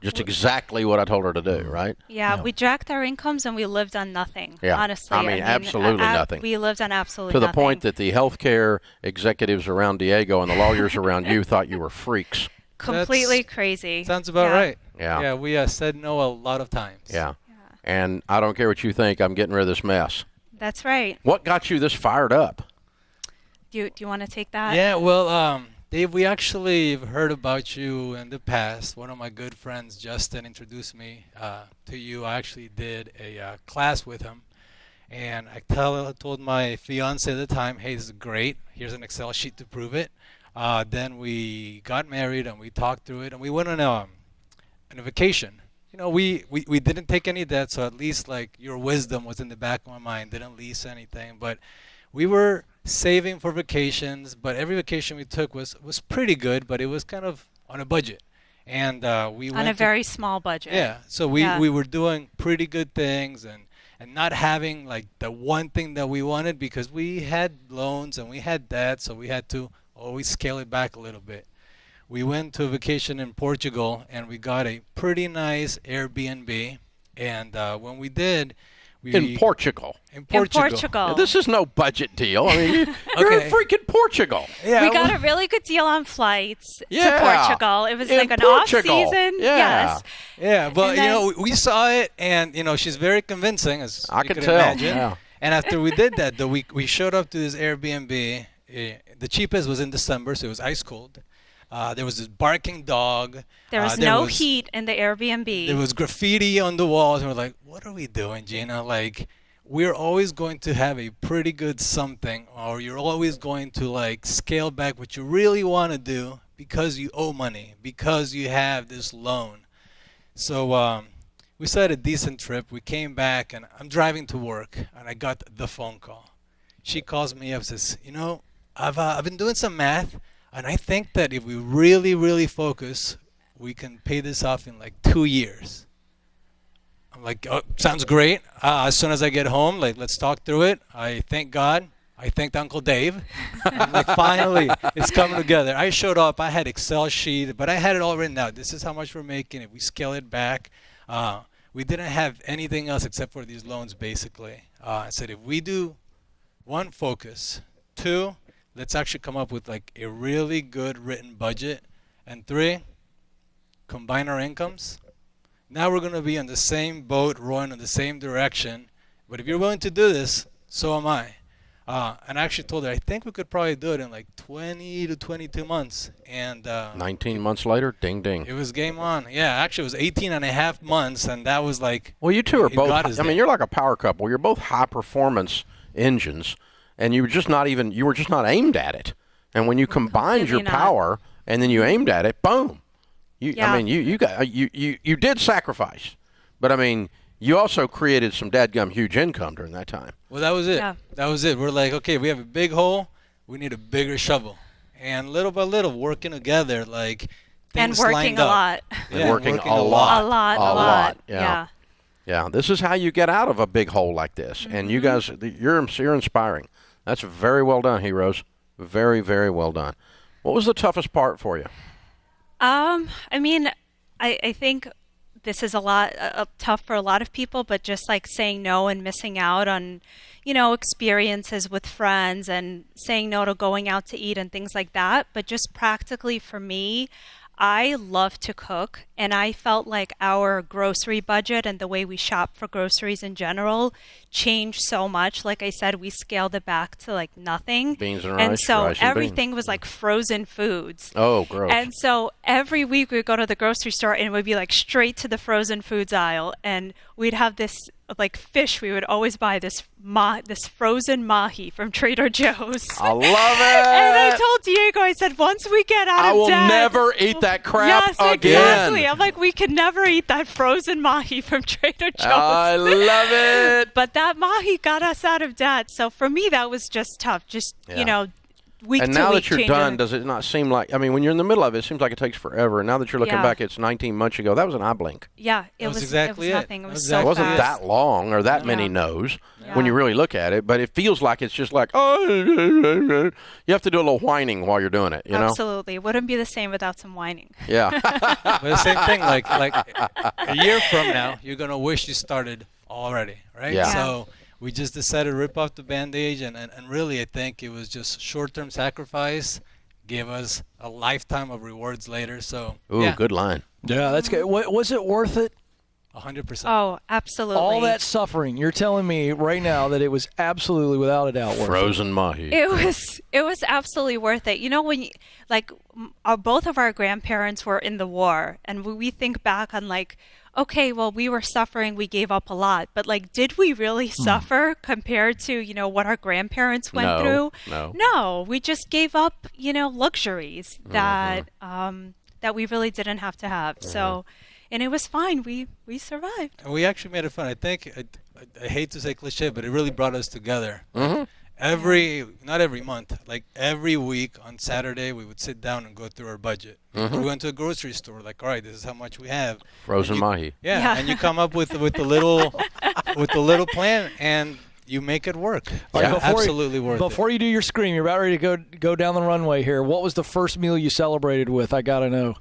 Just exactly what I told her to do, right? Yeah, we jacked our incomes, and we lived on nothing, yeah. honestly. I mean absolutely nothing. We lived on absolutely nothing. To the nothing. point that the healthcare executives around Diego and the lawyers around you thought you were freaks. Completely crazy. Sounds about right. Yeah. Yeah, we said no a lot of times. Yeah. And I don't care what you think, I'm getting rid of this mess. That's right. What got you this fired up? Do you want to take that? Yeah, well, Dave, we actually have heard about you in the past. One of my good friends, Justin, introduced me to you. I actually did a class with him. And I told my fiance at the time, hey, this is great. Here's an Excel sheet to prove it. Then we got married and we talked through it, and we went on a vacation. You know, we didn't take any debt, so at least like your wisdom was in the back of my mind. Didn't lease anything, but we were saving for vacations. But every vacation we took was pretty good, but it was kind of on a budget, and we went on a very small budget. Yeah, so we were doing pretty good things and not having like the one thing that we wanted because we had loans and we had debt, so we had to always scale it back a little bit. We went to a vacation in Portugal, and we got a pretty nice Airbnb. And when we did, in Portugal. In Portugal. Yeah, this is no budget deal. I mean, you're in freaking Portugal. Yeah, we got a really good deal on flights to Portugal. It was like an off-season. Yeah. Yes. Yeah, but you know, we saw it, and you know, she's very convincing, as I you could tell. Imagine. Yeah. And after we did that, though, we showed up to this Airbnb. The cheapest was in December, so it was ice cold. There was this barking dog. There was no heat in the Airbnb. There was graffiti on the walls, and we're like, what are we doing, Gina? Like, we're always going to have a pretty good something, or you're always going to, like, scale back what you really want to do because you owe money, because you have this loan. So we still had a decent trip. We came back, and I'm driving to work, and I got the phone call. She calls me up and says, you know, I've been doing some math, and I think that if we really, really focus, we can pay this off in like 2 years. I'm like, oh, sounds great. As soon as I get home, like, let's talk through it. I thank God. I thanked Uncle Dave. I'm like, finally, it's coming together. I showed up. I had Excel sheet, but I had it all written out. This is how much we're making. If we scale it back, we didn't have anything else except for these loans, basically. I said, if we do, 1, focus. 2, let's actually come up with like a really good written budget. And 3, combine our incomes. Now we're going to be on the same boat, rowing in the same direction. But if you're willing to do this, so am I. And I actually told her, I think we could probably do it in like 20 to 22 months. And 19 months later, ding, ding. It was game on. Yeah, actually it was 18 and a half months, and that was like... Well, you two are both... I mean, you're like a power couple. You're both high-performance engines, and you were just not aimed at it. And when you combined your power, and then you aimed at it, boom. I mean, you did sacrifice. But, I mean... You also created some dadgum huge income during that time. Well, that was it. Yeah. That was it. We're like, okay, we have a big hole. We need a bigger shovel. And little by little, working together, like things lined up. A lot. Yeah, and working a lot. A lot. Yeah. Yeah. This is how you get out of a big hole like this. Mm-hmm. And you guys, you're inspiring. That's very well done, heroes. Very, very well done. What was the toughest part for you? I mean, I think... This is a lot tough for a lot of people, but just like saying no and missing out on, experiences with friends and saying no to going out to eat and things like that. But just practically for me, I love to cook, and I felt like our grocery budget and the way we shop for groceries in general changed so much. Like I said, we scaled it back to like nothing. Beans and rice. And so rice and everything beans. was like frozen foods. Oh, gross. And so every week we would go to the grocery store and it would be like straight to the frozen foods aisle, and we'd have this like fish. We would always buy this frozen mahi from Trader Joe's. I love it. And I told Diego, I said, once we get out of debt, I will never eat that crap again. Exactly. I'm like, we can never eat that frozen mahi from Trader Joe's. I love it. But that mahi got us out of debt. So for me, that was just tough. Just, week to week. And now that you're done, does it not seem like, I mean, when you're in the middle of it, it seems like it takes forever. And now that you're looking back, it's 19 months ago. That was an eye blink. Yeah, it was exactly nothing. It was so fast. It wasn't that long or that many no's when you really look at it. But it feels like it's just like, oh, you have to do a little whining while you're doing it, you know? Absolutely. It wouldn't be the same without some whining. Yeah. But the same thing, like a year from now, you're going to wish you started already, right? Yeah. So we just decided to rip off the Band-Aid, and really I think it was just short-term sacrifice, gave us a lifetime of rewards later. So, ooh, good line. Yeah, that's good. Was it worth it? 100%. Oh, absolutely. All that suffering, you're telling me right now that it was absolutely without a doubt worth it. Frozen mahi. It was absolutely worth it. When both of our grandparents were in the war, and we think back on like, okay, well, we were suffering, we gave up a lot, but like, did we really suffer compared to, what our grandparents went through? No, we just gave up, luxuries that we really didn't have to have. So, and it was fine. We survived. And we actually made it fun. I think, I hate to say cliche, but it really brought us together. Mm-hmm. Not every month, like every week on Saturday, we would sit down and go through our budget. Mm-hmm. We went to a grocery store, like, all right, this is how much we have. Frozen mahi. Yeah, and you come up with the little plan, and you make it work. Yeah, absolutely worth it. Before you do your scream, you're about ready to go down the runway here. What was the first meal you celebrated with? I got to know.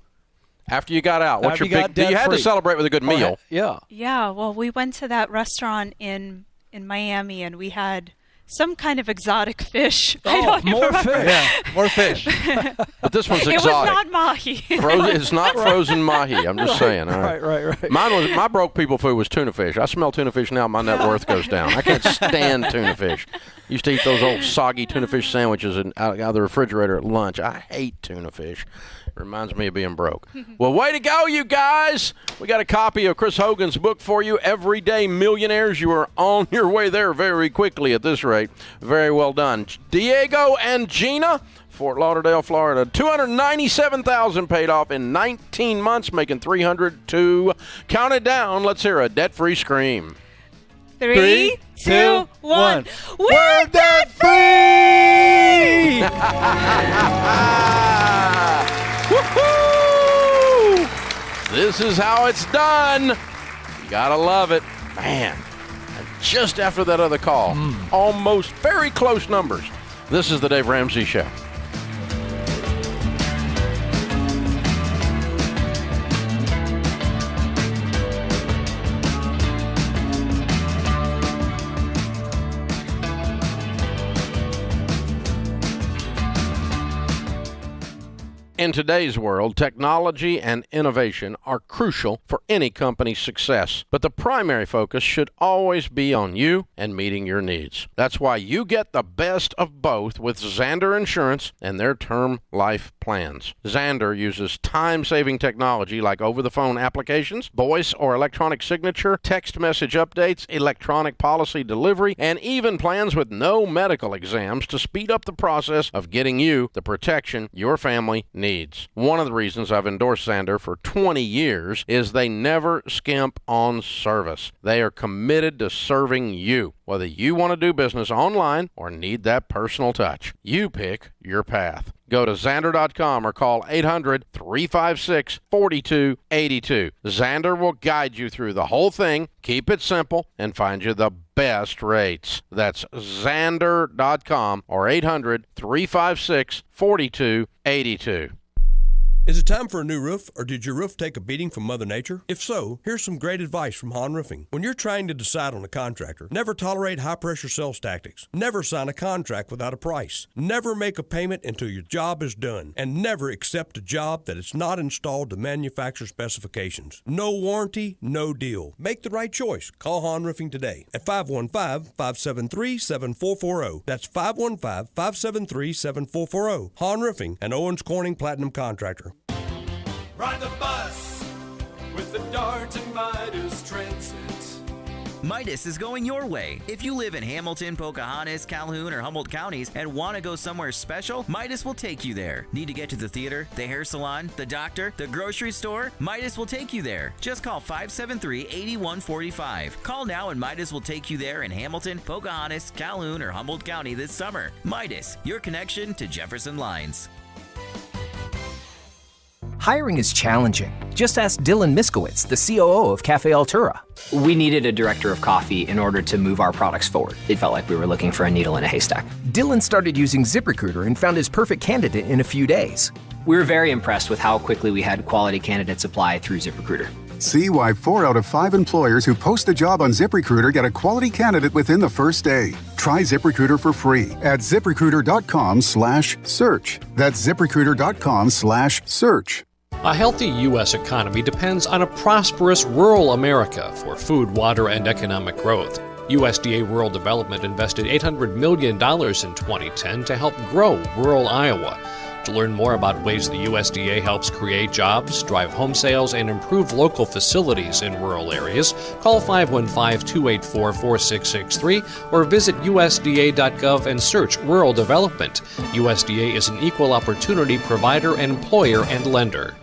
After you got out, what's your big? You had to celebrate with a good meal. Yeah. Yeah. Well, we went to that restaurant in Miami, and we had some kind of exotic fish. Oh, more fish. Yeah, more fish. But this one's exotic. It was not mahi. It's not frozen mahi. I'm just saying. All right. Right. My broke people food was tuna fish. I smell tuna fish now, my net worth goes down. I can't stand tuna fish. Used to eat those old soggy tuna fish sandwiches out of the refrigerator at lunch. I hate tuna fish. Reminds me of being broke. Well, way to go, you guys. We got a copy of Chris Hogan's book for you, Everyday Millionaires. You are on your way there very quickly at this rate. Very well done. Diego and Gina, Fort Lauderdale, Florida. $297,000 paid off in 19 months, making $302. Count it down. Let's hear a debt-free scream. 3, 2, 1. We're debt-free! Woohoo! This is how it's done. You gotta love it. Man, and just after that other call, almost very close numbers. This is the Dave Ramsey Show. In today's world, technology and innovation are crucial for any company's success, but the primary focus should always be on you and meeting your needs. That's why you get the best of both with Zander Insurance and their term life plans. Zander uses time-saving technology like over-the-phone applications, voice or electronic signature, text message updates, electronic policy delivery, and even plans with no medical exams to speed up the process of getting you the protection your family needs. One of the reasons I've endorsed Zander for 20 years is they never skimp on service. They are committed to serving you, whether you want to do business online or need that personal touch. You pick your path. Go to Zander.com or call 800-356-4282. Zander will guide you through the whole thing, keep it simple, and find you the best rates. That's Zander.com or 800-356-4282. Is it time for a new roof, or did your roof take a beating from Mother Nature? If so, here's some great advice from Hahn Roofing. When you're trying to decide on a contractor, never tolerate high-pressure sales tactics. Never sign a contract without a price. Never make a payment until your job is done. And never accept a job that is not installed to manufacturer specifications. No warranty, no deal. Make the right choice. Call Hahn Roofing today at 515-573-7440. That's 515-573-7440. Hahn Roofing, an Owens Corning Platinum contractor. Ride the bus with the Dart and Midas Transit. Midas is going your way. If you live in Hamilton, Pocahontas, Calhoun, or Humboldt counties and want to go somewhere special, Midas will take you there. Need to get to the theater, the hair salon, the doctor, the grocery store? Midas will take you there. Just call 573-8145. Call now and Midas will take you there in Hamilton, Pocahontas, Calhoun, or Humboldt County this summer. Midas, your connection to Jefferson Lines. Hiring is challenging. Just ask Dylan Miskowitz, the COO of Cafe Altura. We needed a director of coffee in order to move our products forward. It felt like we were looking for a needle in a haystack. Dylan started using ZipRecruiter and found his perfect candidate in a few days. We were very impressed with how quickly we had quality candidates apply through ZipRecruiter. See why 4 out of 5 employers who post a job on ZipRecruiter get a quality candidate within the first day. Try ZipRecruiter for free at ZipRecruiter.com/search. That's ZipRecruiter.com/search. A healthy U.S. economy depends on a prosperous rural America for food, water, and economic growth. USDA Rural Development invested $800 million in 2010 to help grow rural Iowa. To learn more about ways the USDA helps create jobs, drive home sales, and improve local facilities in rural areas, call 515-284-4663 or visit USDA.gov and search Rural Development. USDA is an equal opportunity provider, employer, and lender.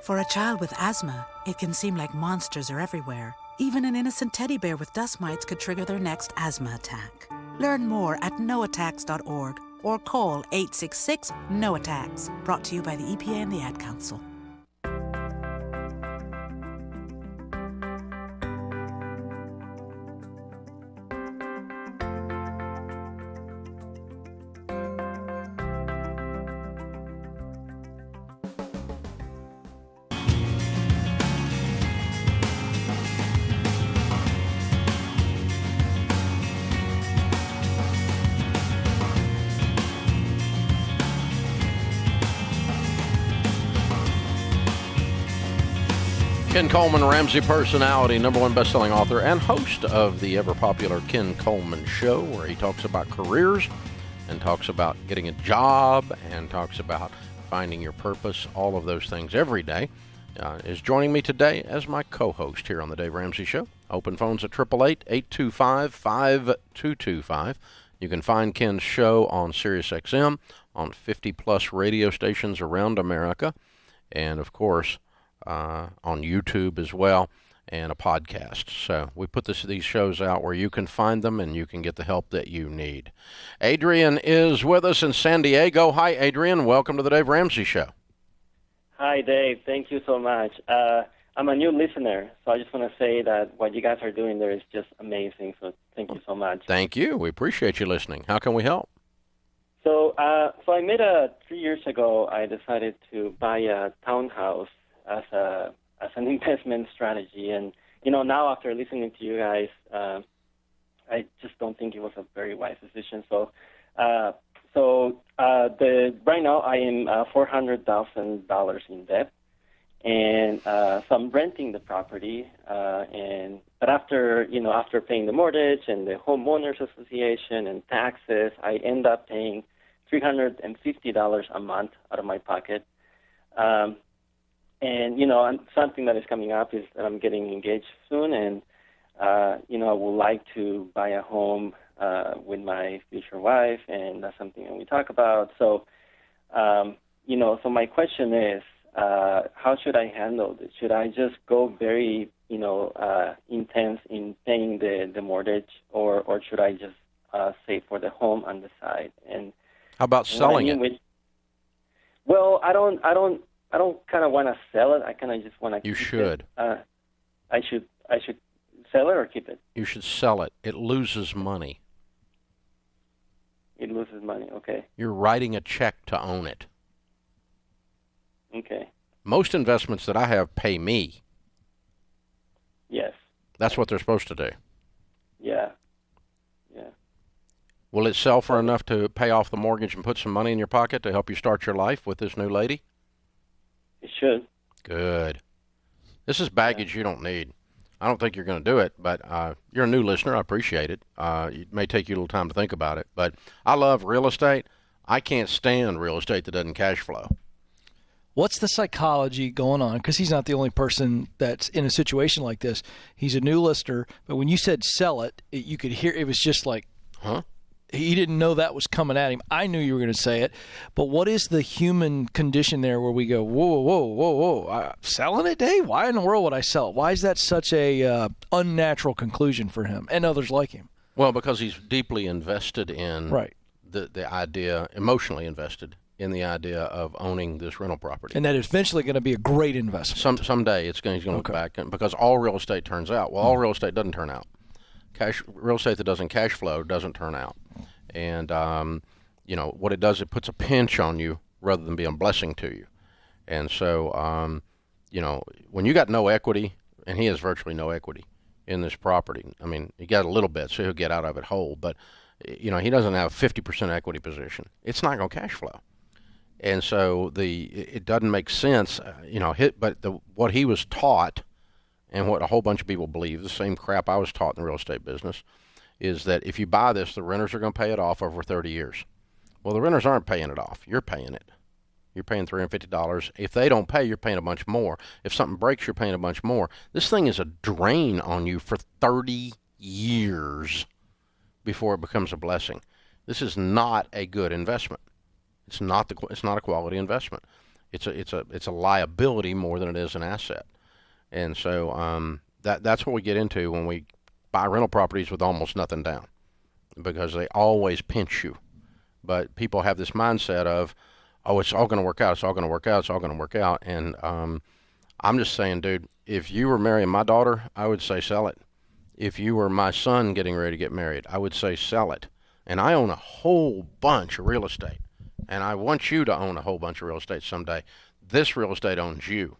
For a child with asthma, it can seem like monsters are everywhere. Even an innocent teddy bear with dust mites could trigger their next asthma attack. Learn more at noattacks.org or call 866-NO-ATTACKS. Brought to you by the EPA and the Ad Council. Ken Coleman, Ramsey personality, #1 best-selling author, and host of the ever-popular Ken Coleman Show, where he talks about careers and talks about getting a job and talks about finding your purpose, all of those things every day, is joining me today as my co-host here on the Dave Ramsey Show. Open phones at 888-825-5225. You can find Ken's show on SiriusXM, on 50-plus radio stations around America, and, of course, on YouTube as well, and a podcast. So we put these shows out where you can find them and you can get the help that you need. Adrian is with us in San Diego. Hi, Adrian. Welcome to the Dave Ramsey Show. Hi, Dave. Thank you so much. I'm a new listener, so I just want to say that what you guys are doing there is just amazing. So thank you so much. Thank you. We appreciate you listening. How can we help? So I made 3 years ago, I decided to buy a townhouse as an investment strategy. And, now after listening to you guys, I just don't think it was a very wise decision. So right now I am $400,000 in debt. And so I'm renting the property, but after paying the mortgage and the homeowners association and taxes, I end up paying $350 a month out of my pocket. And something that is coming up is that I'm getting engaged soon, and I would like to buy a home with my future wife, and that's something that we talk about. So, so my question is, how should I handle this? Should I just go very, intense in paying the mortgage, or should I just save for the home on the side? And how about selling it? Well, I don't kind of want to sell it. I kind of just want to. You should. I should sell it or keep it. You should sell it. It loses money. It loses money. Okay. You're writing a check to own it. Okay. Most investments that I have pay me. Yes. That's what they're supposed to do. Yeah. Will it sell for enough to pay off the mortgage and put some money in your pocket to help you start your life with this new lady? It should. Good. This is baggage you don't need. I don't think you're going to do it, but you're a new listener. I appreciate it. It may take you a little time to think about it, but I love real estate. I can't stand real estate that doesn't cash flow. What's the psychology going on? Because he's not the only person that's in a situation like this. He's a new listener, but when you said sell it, you could hear it was just like, huh? He didn't know that was coming at him. I knew you were going to say it, but what is the human condition there where we go, whoa, selling it, Dave? Why in the world would I sell it? Why is that such a unnatural conclusion for him and others like him? Well, because he's deeply invested in the idea, emotionally invested in the idea of owning this rental property. And that is eventually going to be a great investment. Someday he's going to look back, because all real estate turns out. Well, all real estate doesn't turn out. Real estate that doesn't cash flow doesn't turn out. And, what it does, it puts a pinch on you rather than being a blessing to you. And so, when you got no equity, and he has virtually no equity in this property, I mean, he got a little bit, so he'll get out of it whole, but, he doesn't have a 50% equity position. It's not going to cash flow. And so it doesn't make sense, what he was taught and what a whole bunch of people believe, the same crap I was taught in the real estate business, is that if you buy this, the renters are going to pay it off over 30 years. Well, the renters aren't paying it off. You're paying it. You're paying $350. If they don't pay, you're paying a bunch more. If something breaks, you're paying a bunch more. This thing is a drain on you for 30 years before it becomes a blessing. This is not a good investment. It's not a quality investment. It's a liability more than it is an asset. And so that's what we get into when we buy rental properties with almost nothing down, because they always pinch you. But people have this mindset of, oh, it's all going to work out. It's all going to work out. It's all going to work out. And I'm just saying, dude, if you were marrying my daughter, I would say sell it. If you were my son getting ready to get married, I would say sell it. And I own a whole bunch of real estate, and I want you to own a whole bunch of real estate someday. This real estate owns you.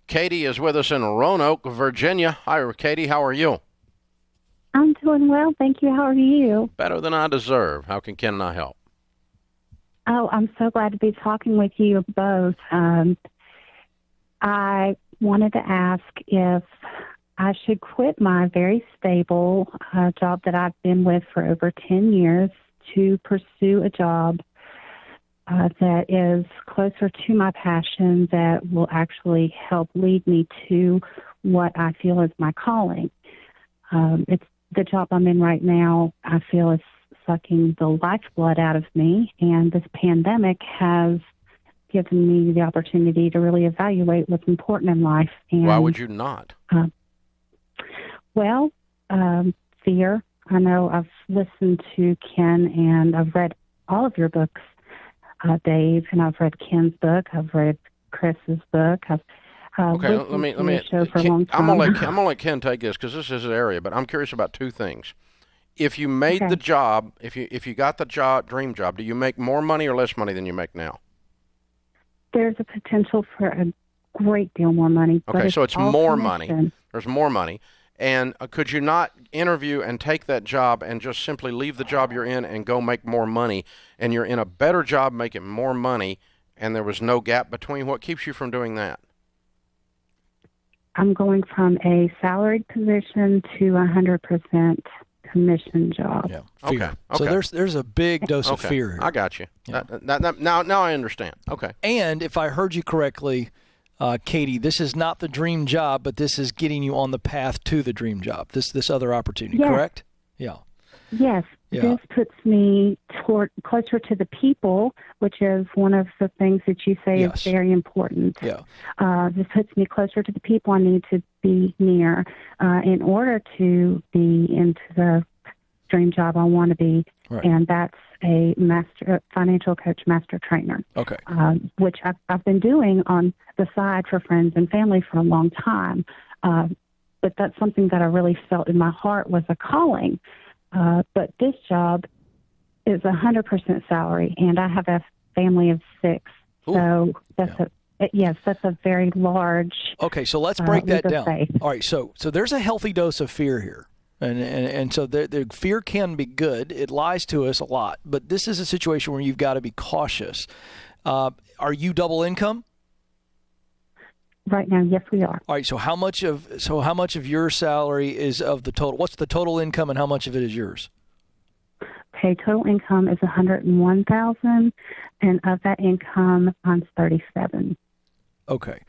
Katie is with us in Roanoke, Virginia. Hi, Katie. How are you? I'm doing well, thank you. How are you? Better than I deserve. How can Ken and I help? Oh, I'm so glad to be talking with you both. I wanted to ask if I should quit my very stable job that I've been with for over 10 years to pursue a job that is closer to my passion, that will actually help lead me to what I feel is my calling. It's the job I'm in right now, I feel is sucking the lifeblood out of me, and this pandemic has given me the opportunity to really evaluate what's important in life. And why would you not? Fear. I know I've listened to Ken, and I've read all of your books, Dave, and I've read Ken's book. I've read Chris's book. I've Okay, let me. Show for a long time. I'm gonna let Ken take this because this is his area. But I'm curious about two things. If you made the job, if you got the dream job, do you make more money or less money than you make now? There's a potential for a great deal more money. Okay, so it's more money. commission. There's more money. And could you not interview and take that job and just simply leave the job you're in and go make more money, and you're in a better job making more money, and there was no gap between? What keeps you from doing that? I'm going from a salaried position to 100% commission job. Yeah. Okay. So there's a big dose of fear here. I got you. Yeah. Now I understand. Okay. And if I heard you correctly, Katie, this is not the dream job, but this is getting you on the path to the dream job. This other opportunity, correct? Yeah. Yes. Yeah. This puts me closer to the people, which is one of the things that you say is very important. Yeah. This puts me closer to the people I need to be near in order to be into the dream job I want to be, and that's a financial coach, master trainer. Okay. Which I've been doing on the side for friends and family for a long time, but that's something that I really felt in my heart was a calling. But this job is 100% salary, and I have a family of 6. Ooh. So that's a very large. Okay, so let's break that down. Faith. All right, so there's a healthy dose of fear here, and so the fear can be good. It lies to us a lot, but this is a situation where you've got to be cautious. Are you double income? Right now, yes, we are. All right. So how much of your salary is of the total? What's the total income, and how much of it is yours? Okay, total income is $101,000, and of that income, I'm $37,000. Okay.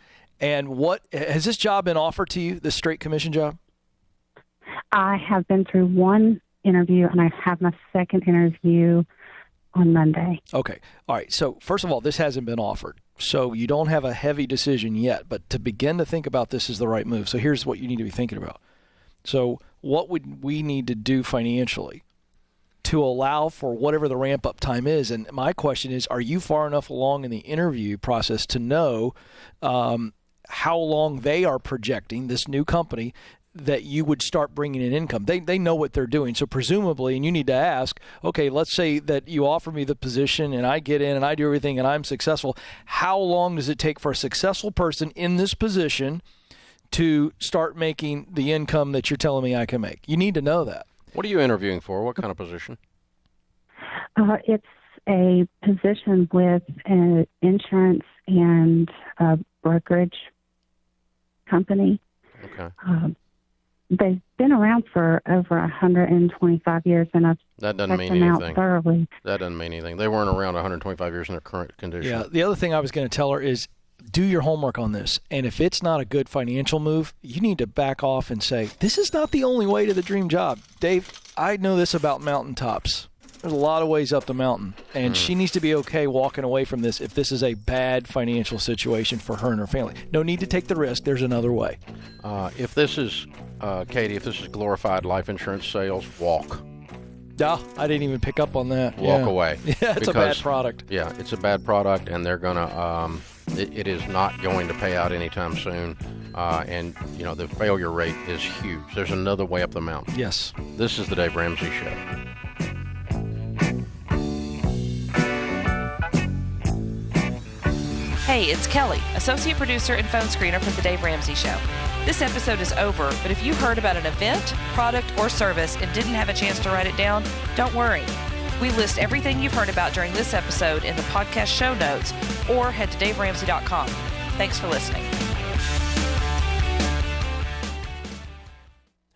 And what has this job been offered to you? This straight commission job? I have been through one interview, and I have my second interview on Monday. Okay. All right. So first of all, this hasn't been offered. So you don't have a heavy decision yet, but to begin to think about this is the right move. So here's what you need to be thinking about. So what would we need to do financially to allow for whatever the ramp-up time is? And my question is, are you far enough along in the interview process to know how long they are projecting, this new company, that you would start bringing in income? They know what they're doing. So presumably, and you need to ask, okay, let's say that you offer me the position and I get in and I do everything and I'm successful. How long does it take for a successful person in this position to start making the income that you're telling me I can make? You need to know that. What are you interviewing for? What kind of position? It's a position with an insurance and brokerage company. Okay. They've been around for over 125 years, and I've that doesn't mean them anything. Out thoroughly. That doesn't mean anything. They weren't around 125 years in their current condition. Yeah. The other thing I was going to tell her is do your homework on this, and if it's not a good financial move, you need to back off and say, this is not the only way to the dream job. Dave, I know this about mountaintops. There's a lot of ways up the mountain, and she needs to be okay walking away from this if this is a bad financial situation for her and her family. No need to take the risk. There's another way. If this is, Katie, if this is glorified life insurance sales, walk. No, I didn't even pick up on that. Walk away. Yeah, it's a bad product. Yeah, it's a bad product, and they're going to, it is not going to pay out anytime soon. And, you know, the failure rate is huge. There's another way up the mountain. Yes. This is the Dave Ramsey Show. Hey, it's Kelly, associate producer and phone screener for The Dave Ramsey Show. This episode is over, but if you heard about an event, product, or service and didn't have a chance to write it down, don't worry. We list everything you've heard about during this episode in the podcast show notes, or head to DaveRamsey.com. Thanks for listening.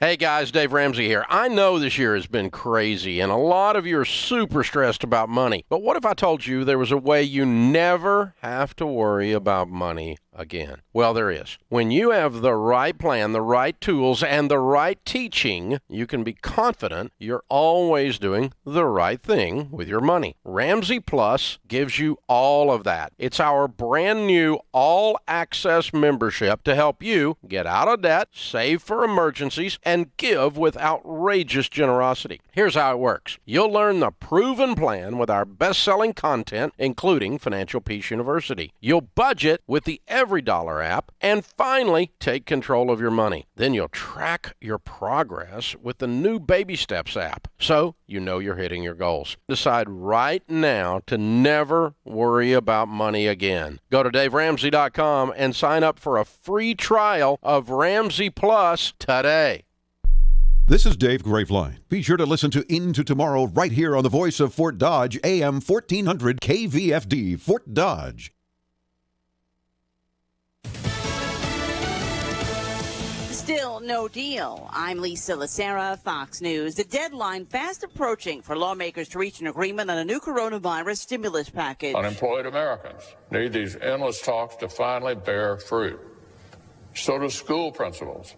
Hey guys, Dave Ramsey here. I know this year has been crazy and a lot of you are super stressed about money. But what if I told you there was a way you never have to worry about money again? Well, there is. When you have the right plan, the right tools, and the right teaching, you can be confident you're always doing the right thing with your money. Ramsey Plus gives you all of that. It's our brand new all-access membership to help you get out of debt, save for emergencies, and give with outrageous generosity. Here's how it works. You'll learn the proven plan with our best-selling content, including Financial Peace University. You'll budget with the Every Dollar app, and finally, take control of your money. Then you'll track your progress with the new Baby Steps app, so you know you're hitting your goals. Decide right now to never worry about money again. Go to DaveRamsey.com and sign up for a free trial of Ramsey Plus today. This is Dave Graveline. Be sure to listen to Into Tomorrow right here on the voice of Fort Dodge, AM 1400 KVFD, Fort Dodge. Still no deal. I'm Lisa Lacera, Fox News. The deadline fast approaching for lawmakers to reach an agreement on a new coronavirus stimulus package. Unemployed Americans need these endless talks to finally bear fruit. So do school principals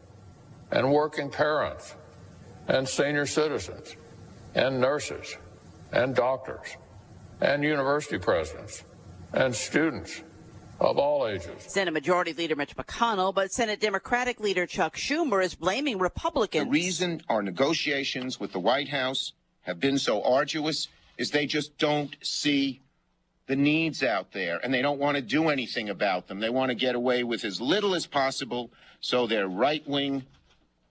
and working parents and senior citizens and nurses and doctors and university presidents and students of all ages. Senate Majority Leader Mitch McConnell, but Senate Democratic Leader Chuck Schumer is blaming Republicans. The reason our negotiations with the White House have been so arduous is they just don't see the needs out there, and they don't want to do anything about them. They want to get away with as little as possible, so their right-wing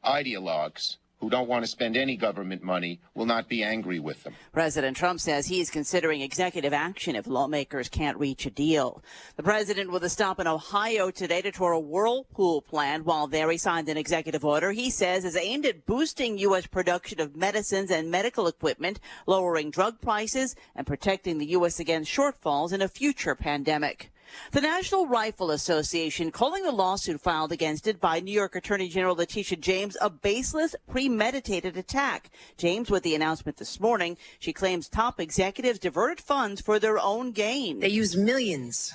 ideologues who don't want to spend any government money will not be angry with them. President Trump says he is considering executive action if lawmakers can't reach a deal. The president with a stop in Ohio today to tour a whirlpool plant. While there, he signed an executive order he says is aimed at boosting U.S. production of medicines and medical equipment, lowering drug prices, and protecting the U.S. against shortfalls in a future pandemic. The National Rifle Association calling the lawsuit filed against it by New York Attorney General Letitia James a baseless, premeditated attack. James with the announcement this morning. She claims top executives diverted funds for their own gain. They used millions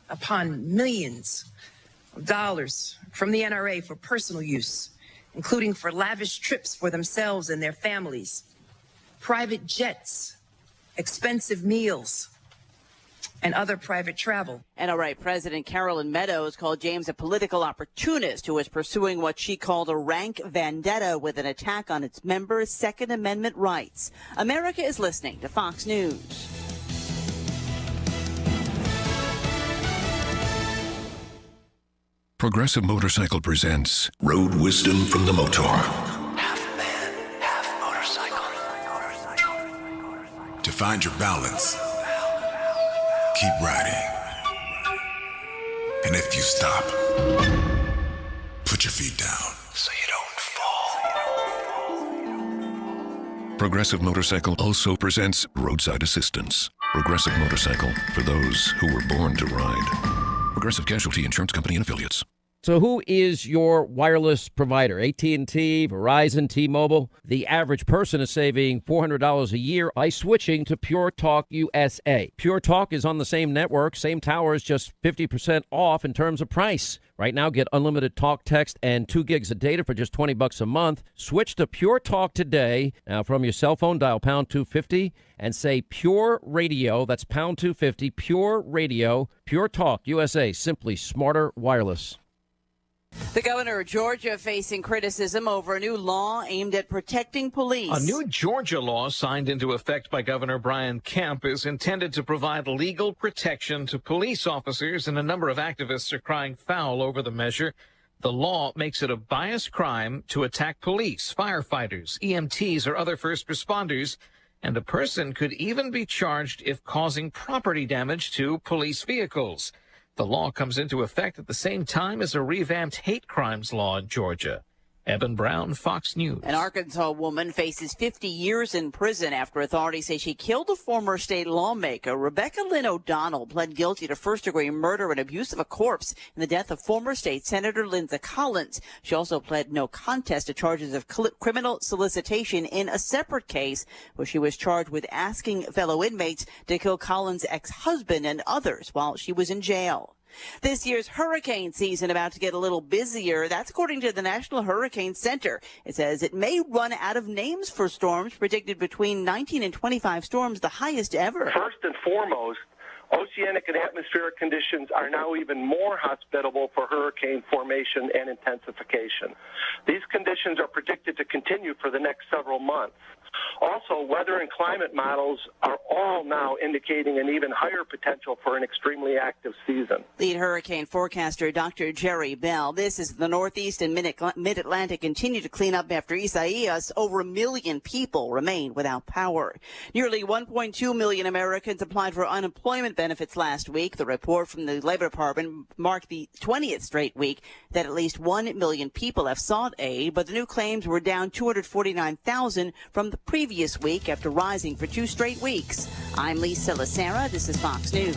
upon millions of dollars from the NRA for personal use, including for lavish trips for themselves and their families, private jets, expensive meals, and other private travel. NRA President Carolyn Meadows called James a political opportunist who is pursuing what she called a rank vendetta with an attack on its members' Second Amendment rights. America is listening to Fox News. Progressive Motorcycle presents Road Wisdom from the Motor. Half man, half motorcycle. To find your balance, keep riding. And if you stop, put your feet down So you don't fall. Progressive Motorcycle also presents Roadside Assistance. Progressive Motorcycle, for those who were born to ride. Progressive Casualty Insurance Company and Affiliates. So who is your wireless provider? AT&T, Verizon, T-Mobile? The average person is saving $400 a year by switching to Pure Talk USA. Pure Talk is on the same network, same towers, just 50% off in terms of price. Right now, get unlimited talk, text, and 2 gigs of data for just $20 a month. Switch to Pure Talk today. Now, from your cell phone, dial pound 250 and say Pure Radio. That's pound 250, Pure Radio. Pure Talk USA, simply smarter wireless. The governor of Georgia facing criticism over a new law aimed at protecting police. A new Georgia law signed into effect by Governor Brian Kemp is intended to provide legal protection to police officers, and a number of activists are crying foul over the measure. The law makes it a biased crime to attack police, firefighters, EMTs, or other first responders, and a person could even be charged if causing property damage to police vehicles. The law comes into effect at the same time as a revamped hate crimes law in Georgia. Evan Brown, Fox News. An Arkansas woman faces 50 years in prison after authorities say she killed a former state lawmaker. Rebecca Lynn O'Donnell pled guilty to first-degree murder and abuse of a corpse in the death of former state Senator Lindsey Collins. She also pled no contest to charges of criminal solicitation in a separate case where she was charged with asking fellow inmates to kill Collins' ex-husband and others while she was in jail. This year's hurricane season about to get a little busier. That's according to the National Hurricane Center. It says it may run out of names for storms, predicted between 19 and 25 storms, the highest ever. First and foremost, oceanic and atmospheric conditions are now even more hospitable for hurricane formation and intensification. These conditions are predicted to continue for the next several months. Also, weather and climate models are all now indicating an even higher potential for an extremely active season. Lead hurricane forecaster Dr. Jerry Bell. This is the Northeast and Mid-Atlantic continue to clean up after Isaias. Over 1 million people remain without power. Nearly 1.2 million Americans applied for unemployment benefits last week. The report from the Labor Department marked the 20th straight week that at least 1 million people have sought aid, but the new claims were down 249,000 from the previous week after rising for 2 straight weeks. I'm Lisa Lacera. This is Fox News.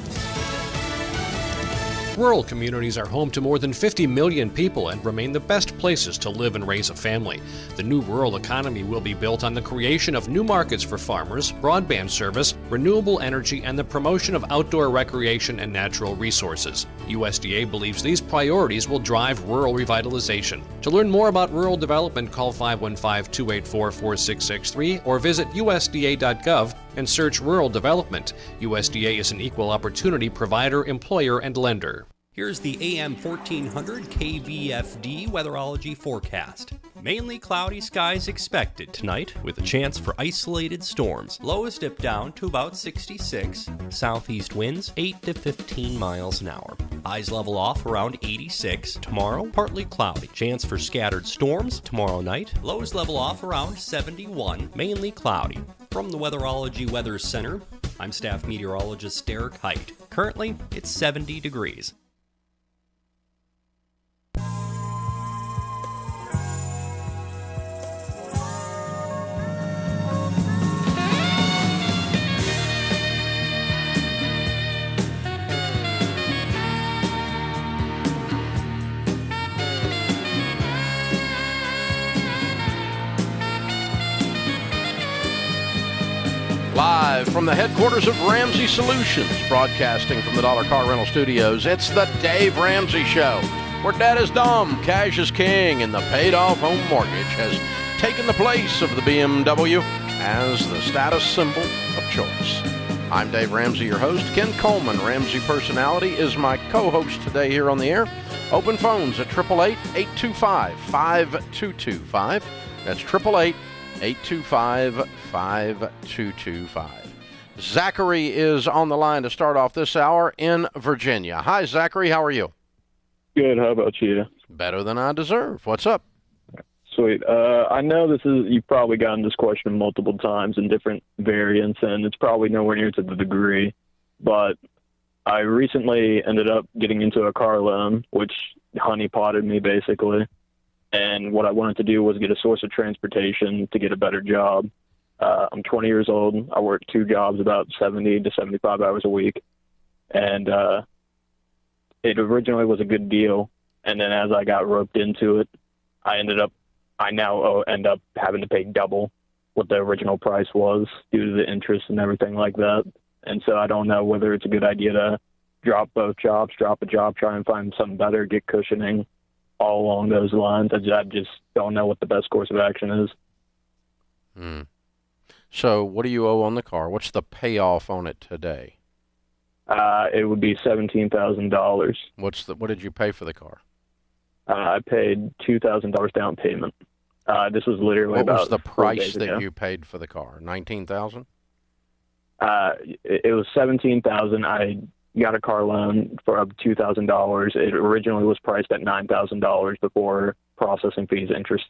Rural communities are home to more than 50 million people and remain the best places to live and raise a family. The new rural economy will be built on the creation of new markets for farmers, broadband service, renewable energy, and the promotion of outdoor recreation and natural resources. USDA believes these priorities will drive rural revitalization. To learn more about rural development, call 515-284-4663 or visit usda.gov and search rural development. USDA is an equal opportunity provider, employer, and lender. Here's the AM 1400 KVFD weatherology forecast. Mainly cloudy skies expected tonight with a chance for isolated storms. Lows dip down to about 66. Southeast winds 8 to 15 miles an hour. Highs level off around 86. Tomorrow, partly cloudy. Chance for scattered storms tomorrow night. Lows level off around 71. Mainly cloudy. From the Weatherology Weather Center, I'm staff meteorologist Derek Height. Currently, it's 70 degrees. Live from the headquarters of Ramsey Solutions, broadcasting from the Dollar Car Rental Studios, it's the Dave Ramsey Show, where debt is dumb, cash is king, and the paid-off home mortgage has taken the place of the BMW as the status symbol of choice. I'm Dave Ramsey, your host. Ken Coleman, Ramsey Personality, is my co-host today here on the air. Open phones at 888-825-5225. That's 888-825-5225. Zachary is on the line to start off this hour in Virginia. Hi, Zachary. How are you? Good. How about you? Better than I deserve. What's up? Sweet. I know you've probably gotten this question multiple times in different variants, and it's probably nowhere near to the degree, but I recently ended up getting into a car loan, which honeypotted me basically. And what I wanted to do was get a source of transportation to get a better job. I'm 20 years old. I work 2 jobs, about 70 to 75 hours a week. And it originally was a good deal. And then as I got roped into it, I now end up having to pay double what the original price was due to the interest and everything like that. And so I don't know whether it's a good idea to drop both jobs, drop a job, try and find something better, get cushioning, all along those lines. I just don't know what the best course of action is. So what do you owe on the car? What's the payoff on it today? It would be $17,000. What did you pay for the car? I paid $2,000 down payment. This was literally what about was the 4 price days that ago. you paid for the car? $19,000? It was $17,000. I got a car loan for up to $2,000. It originally was priced at $9,000 before processing fees, interest,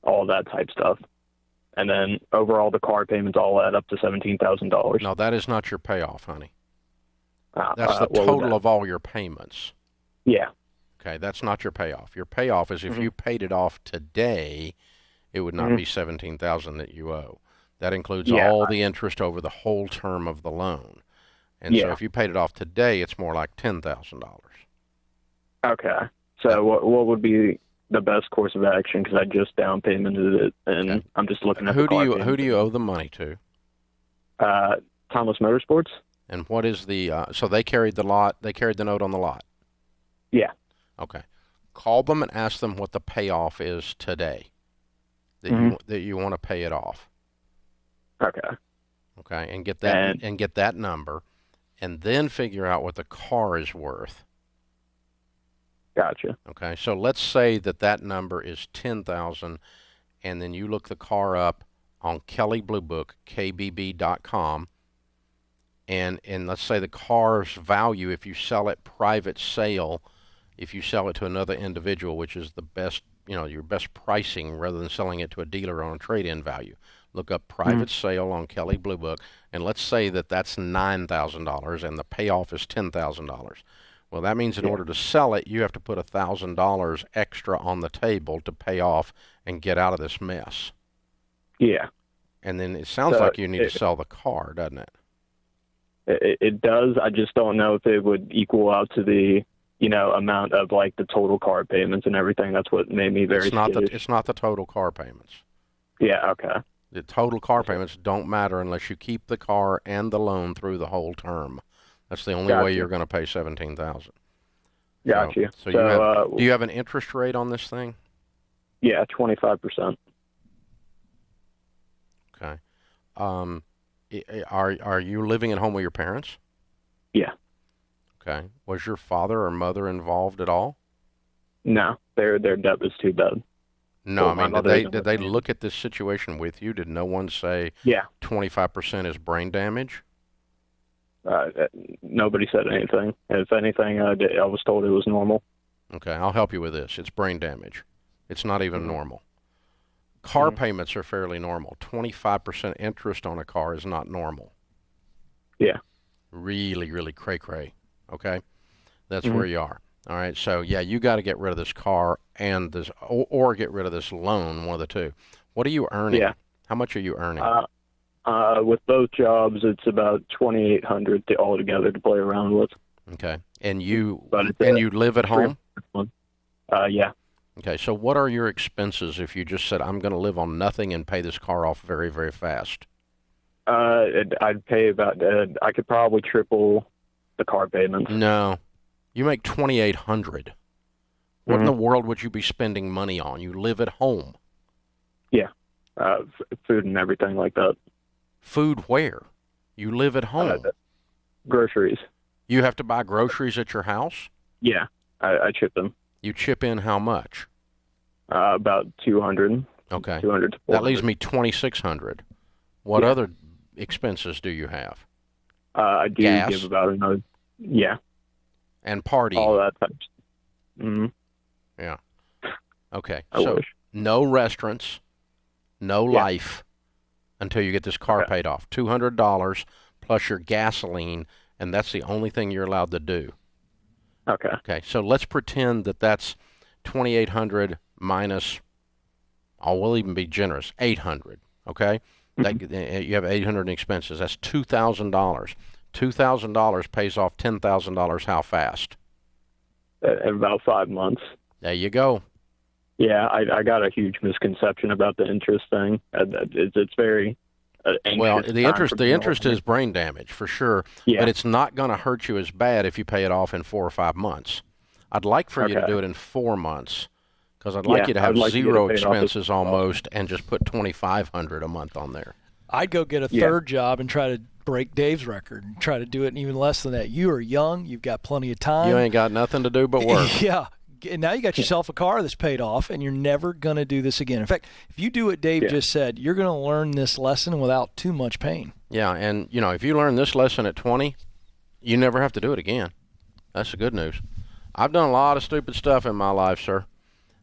all that type stuff. And then overall, the car payments all add up to $17,000. No, that is not your payoff, honey. That's the total of all your payments. Yeah. Okay, that's not your payoff. Your payoff is if you paid it off today, it would not be $17,000 that you owe. That includes all the interest over the whole term of the loan. And so if you paid it off today, it's more like $10,000. Okay. So what would be the best course of action? Because I just down paymented it, and I'm just looking at Who do you owe the money to? Thomas Motorsports. And what is the so they carried the lot? They carried the note on the lot. Yeah. Okay. Call them and ask them what the payoff is today. That you want to pay it off. Okay. Okay, and get that number, and then figure out what the car is worth. Gotcha. Okay, so let's say that number is $10,000, and then you look the car up on Kelley Blue Book, KBB.com, and let's say the car's value, if you sell it private sale, if you sell it to another individual, which is the best, your best pricing rather than selling it to a dealer on a trade-in value. Look up private sale on Kelley Blue Book, and let's say that's $9,000 and the payoff is $10,000. Well, that means in order to sell it, you have to put $1,000 extra on the table to pay off and get out of this mess. Yeah. And then it sounds like you need to sell the car, doesn't it? It does. I just don't know if it would equal out to the amount of like the total car payments and everything. That's what made me very skittish. It's not the total car payments. Yeah. Okay. The total car payments don't matter unless you keep the car and the loan through the whole term. That's the only way you're going to pay $17,000. Gotcha. So do you have an interest rate on this thing? Yeah, 25%. Okay. Are you living at home with your parents? Yeah. Okay. Was your father or mother involved at all? No, their debt was too bad. No, I mean, did they look at this situation with you? Did no one say 25% is brain damage? Nobody said anything. If anything, I was told it was normal. Okay, I'll help you with this. It's brain damage. It's not even normal. Car payments are fairly normal. 25% interest on a car is not normal. Yeah. Really, really cray-cray. Okay? That's where you are. All right, so you got to get rid of this car and this, or get rid of this loan, one of the two. What are you earning? Yeah. How much are you earning? With both jobs, it's about $2,800 altogether to play around with. Okay, and you live at home? Yeah. Okay, so what are your expenses if you just said I'm going to live on nothing and pay this car off very, very fast? I'd pay about. I could probably triple the car payments. No. You make $2,800. What in the world would you be spending money on? You live at home. Yeah, food and everything like that. Food where? You live at home. Groceries. You have to buy groceries at your house? Yeah, I chip them. You chip in how much? About $200. Okay. $200 to $400. That leaves me $2,600. What other expenses do you have? I do give about another. Yeah. And party. All that type. Yeah. Okay. I so wish. No restaurants, no life until you get this car paid off. $200 plus your gasoline, and that's the only thing you're allowed to do. Okay. Okay. So let's pretend that's $2,800 minus. We'll even be generous. $800. Okay. You have $800 in expenses. That's $2,000. $2,000 pays off $10,000 how fast? In about 5 months. There you go. Yeah, I got a huge misconception about the interest thing. It's very well, the interest is brain damage for sure, but it's not going to hurt you as bad if you pay it off in 4 or 5 months. I'd like for you to do it in 4 months because I'd like you to have zero expenses almost and just put $2,500 a month on there. I'd go get a third job and try to break Dave's record and try to do it in even less than that. You are young. You've got plenty of time. You ain't got nothing to do but work. Yeah. And now you got yourself a car that's paid off, and you're never going to do this again. In fact, if you do what Dave just said, you're going to learn this lesson without too much pain. Yeah, and, if you learn this lesson at 20, you never have to do it again. That's the good news. I've done a lot of stupid stuff in my life, sir.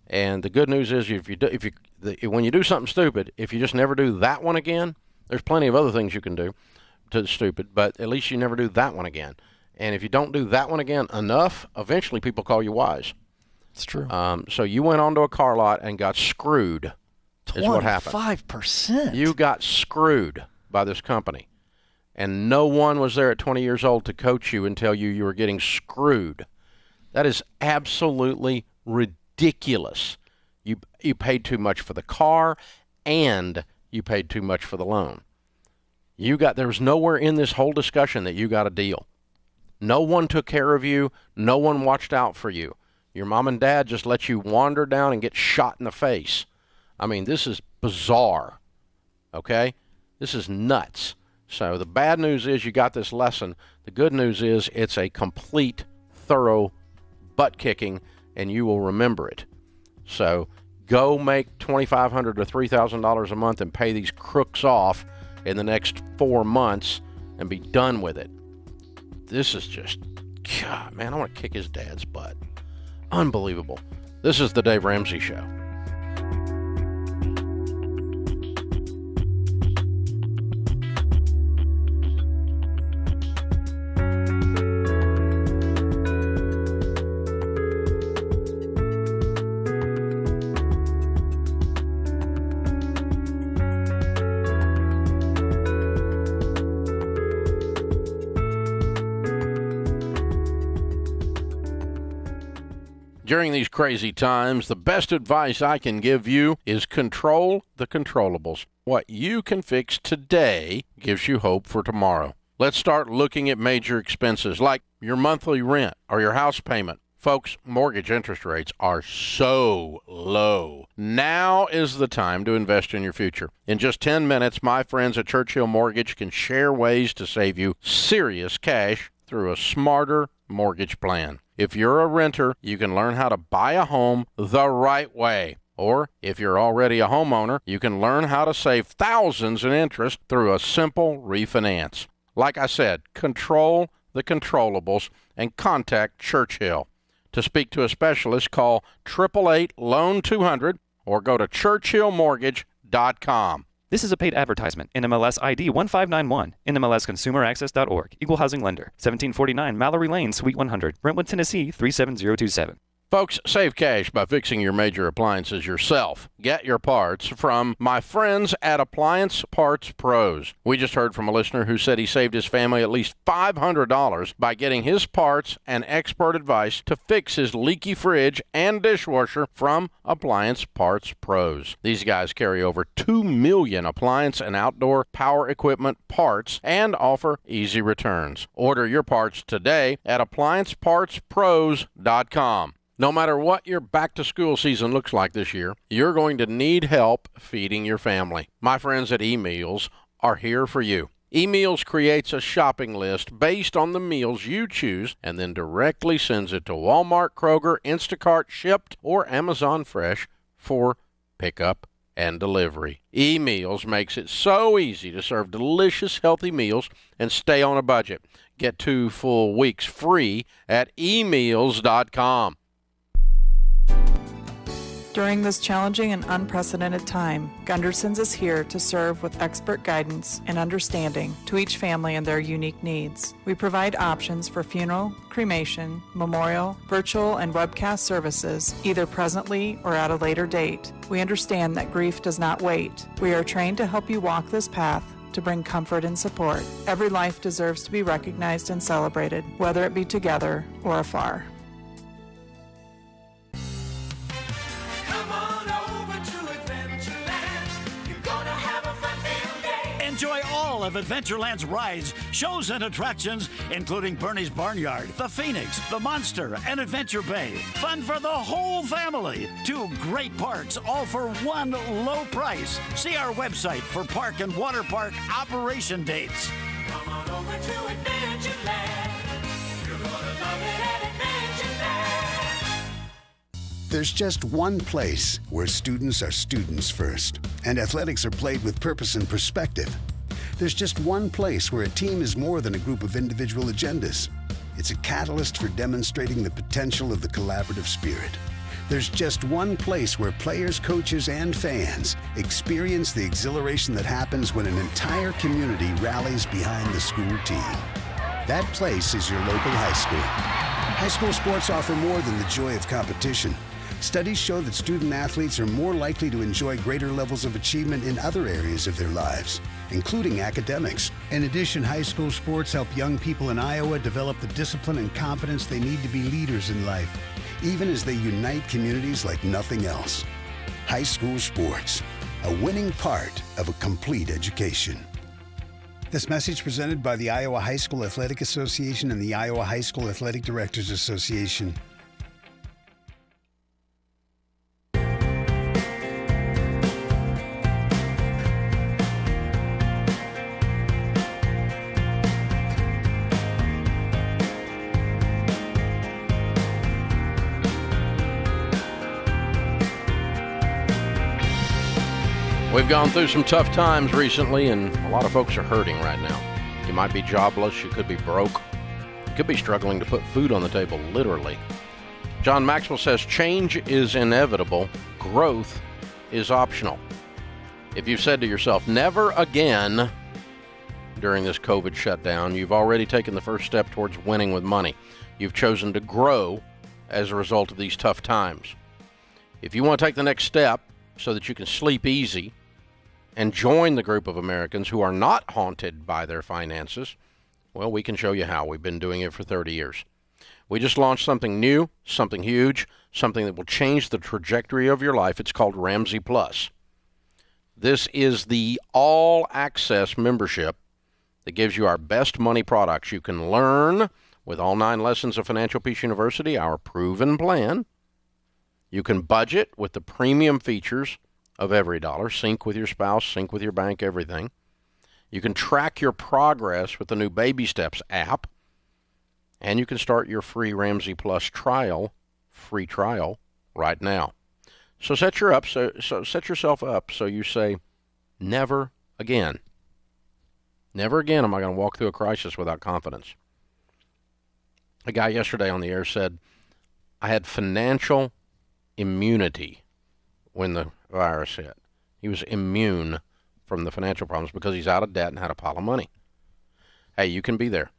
And the good news is when you do something stupid, if you just never do that one again, there's plenty of other things you can do to stupid, but at least you never do that one again. And if you don't do that one again enough, eventually people call you wise. It's true. So you went onto a car lot and got screwed. Is what happened. 25%. You got screwed by this company. And no one was there at 20 years old to coach you and tell you were getting screwed. That is absolutely ridiculous. You paid too much for the car, and you paid too much for the loan. There was nowhere in this whole discussion that you got a deal. No one took care of you. No one watched out for you. Your mom and dad just let you wander down and get shot in the face. I mean, this is bizarre, okay? This is nuts. So the bad news is you got this lesson. The good news is it's a complete, thorough butt-kicking, and you will remember it. So go make $2,500 to $3,000 a month and pay these crooks off in the next 4 months and be done with it. This is just, God, man, I want to kick his dad's butt. Unbelievable. This is the Dave Ramsey Show. During these crazy times, the best advice I can give you is control the controllables. What you can fix today gives you hope for tomorrow. Let's start looking at major expenses like your monthly rent or your house payment. Folks, mortgage interest rates are so low. Now is the time to invest in your future. In just 10 minutes, my friends at Churchill Mortgage can share ways to save you serious cash through a smarter mortgage plan. If you're a renter, you can learn how to buy a home the right way. Or if you're already a homeowner, you can learn how to save thousands in interest through a simple refinance. Like I said, control the controllables and contact Churchill. To speak to a specialist, call 888-LOAN-200 or go to churchillmortgage.com. This is a paid advertisement. NMLS ID 1591. NMLSConsumerAccess.org. Equal Housing Lender. 1749 Mallory Lane, Suite 100. Brentwood, Tennessee 37027. Folks, save cash by fixing your major appliances yourself. Get your parts from my friends at Appliance Parts Pros. We just heard from a listener who said he saved his family at least $500 by getting his parts and expert advice to fix his leaky fridge and dishwasher from Appliance Parts Pros. These guys carry over 2 million appliance and outdoor power equipment parts and offer easy returns. Order your parts today at appliancepartspros.com. No matter what your back-to-school season looks like this year, you're going to need help feeding your family. My friends at eMeals are here for you. eMeals creates a shopping list based on the meals you choose and then directly sends it to Walmart, Kroger, Instacart, Shipt, or Amazon Fresh for pickup and delivery. eMeals makes it so easy to serve delicious, healthy meals and stay on a budget. Get 2 full weeks free at eMeals.com. During this challenging and unprecedented time, Gunderson's is here to serve with expert guidance and understanding to each family and their unique needs. We provide options for funeral, cremation, memorial, virtual, and webcast services, either presently or at a later date. We understand that grief does not wait. We are trained to help you walk this path to bring comfort and support. Every life deserves to be recognized and celebrated, whether it be together or afar. Enjoy all of Adventureland's rides, shows, and attractions, including Bernie's Barnyard, the Phoenix, the Monster, and Adventure Bay. Fun for the whole family. 2 great parks, all for one low price. See our website for park and water park operation dates. Come on over to Adventureland. You're gonna love it at Adventureland. There's just one place where students are students first, and athletics are played with purpose and perspective. There's just one place where a team is more than a group of individual agendas. It's a catalyst for demonstrating the potential of the collaborative spirit. There's just one place where players, coaches, and fans experience the exhilaration that happens when an entire community rallies behind the school team. That place is your local high school. High school sports offer more than the joy of competition. Studies show that student athletes are more likely to enjoy greater levels of achievement in other areas of their lives, including academics. In addition, high school sports help young people in Iowa develop the discipline and confidence they need to be leaders in life, even as they unite communities like nothing else. High school sports, a winning part of a complete education. This message presented by the Iowa High School Athletic Association and the Iowa High School Athletic Directors Association. We've gone through some tough times recently, and a lot of folks are hurting right now. You might be jobless, you could be broke, you could be struggling to put food on the table, literally. John Maxwell says change is inevitable, growth is optional. If you've said to yourself, never again during this COVID shutdown, you've already taken the first step towards winning with money. You've chosen to grow as a result of these tough times. If you want to take the next step so that you can sleep easy and join the group of Americans who are not haunted by their finances, well, we can show you how. We've been doing it for 30 years. We just launched something new, something huge, something that will change the trajectory of your life. It's called Ramsey Plus. This is the all-access membership that gives you our best money products. You can learn with all 9 lessons of Financial Peace University, our proven plan. You can budget with the premium features of Every Dollar, sync with your spouse, sync with your bank, everything. You can track your progress with the new Baby Steps app, and you can start your free Ramsey Plus free trial right now. So set yourself up so you say, never again. Never again am I going to walk through a crisis without confidence. A guy yesterday on the air said, I had financial immunity when the virus hit. He was immune from the financial problems because he's out of debt and had a pile of money. Hey, you can be there.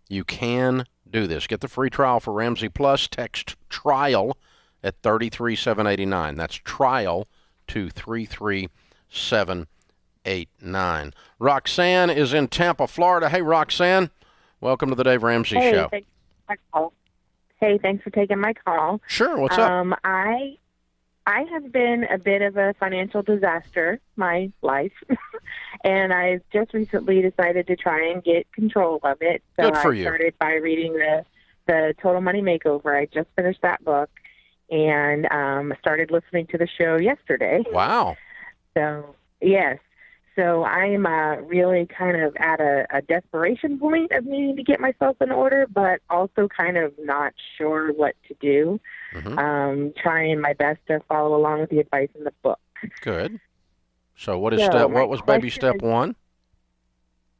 You can do this. Get the free trial for Ramsey Plus. Text TRIAL at 33789. That's TRIAL to 33789. Roxanne is in Tampa, Florida. Hey, Roxanne, welcome to the Dave Ramsey Show. Thanks for my call. Hey, thanks for taking my call. Sure, what's up? I have been a bit of a financial disaster my life, and I've just recently decided to try and get control of it. So Good for I you. started by reading the Total Money Makeover. I just finished that book, and started listening to the show yesterday. Wow. So, yes. So I'm really kind of at a desperation point of needing to get myself in order, but also kind of not sure what to do. Trying my best to follow along with the advice in the book. Good. So what was baby step 1?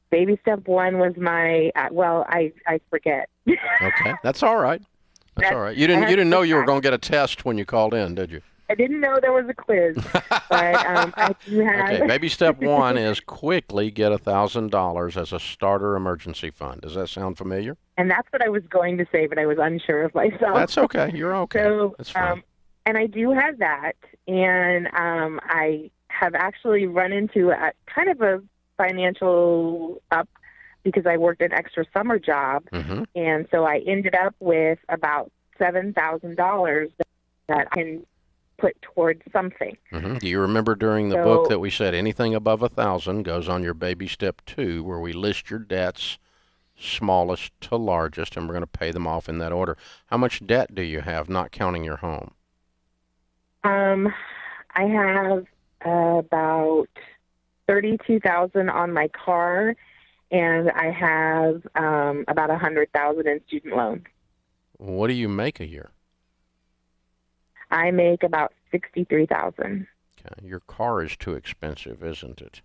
Baby step 1 was my I forget. Okay, that's all right. That's all right. You didn't know you were going to get a test when you called in, did you? I didn't know there was a quiz, but I do have. Okay, baby step 1 is quickly get $1,000 as a starter emergency fund. Does that sound familiar? And that's what I was going to say, but I was unsure of myself. That's okay. You're okay. So, that's fine. And I do have that, and I have actually run into a kind of a financial up because I worked an extra summer job, and so I ended up with about $7,000 that I can put towards something. Do you remember during the book that we said anything above 1,000 goes on your baby step 2, where we list your debts smallest to largest, and we're going to pay them off in that order. How much debt do you have, not counting your home? I have about $32,000 on my car, and I have about $100,000 in student loans. What do you make a year? I make about $63,000. Okay, your car is too expensive, isn't it?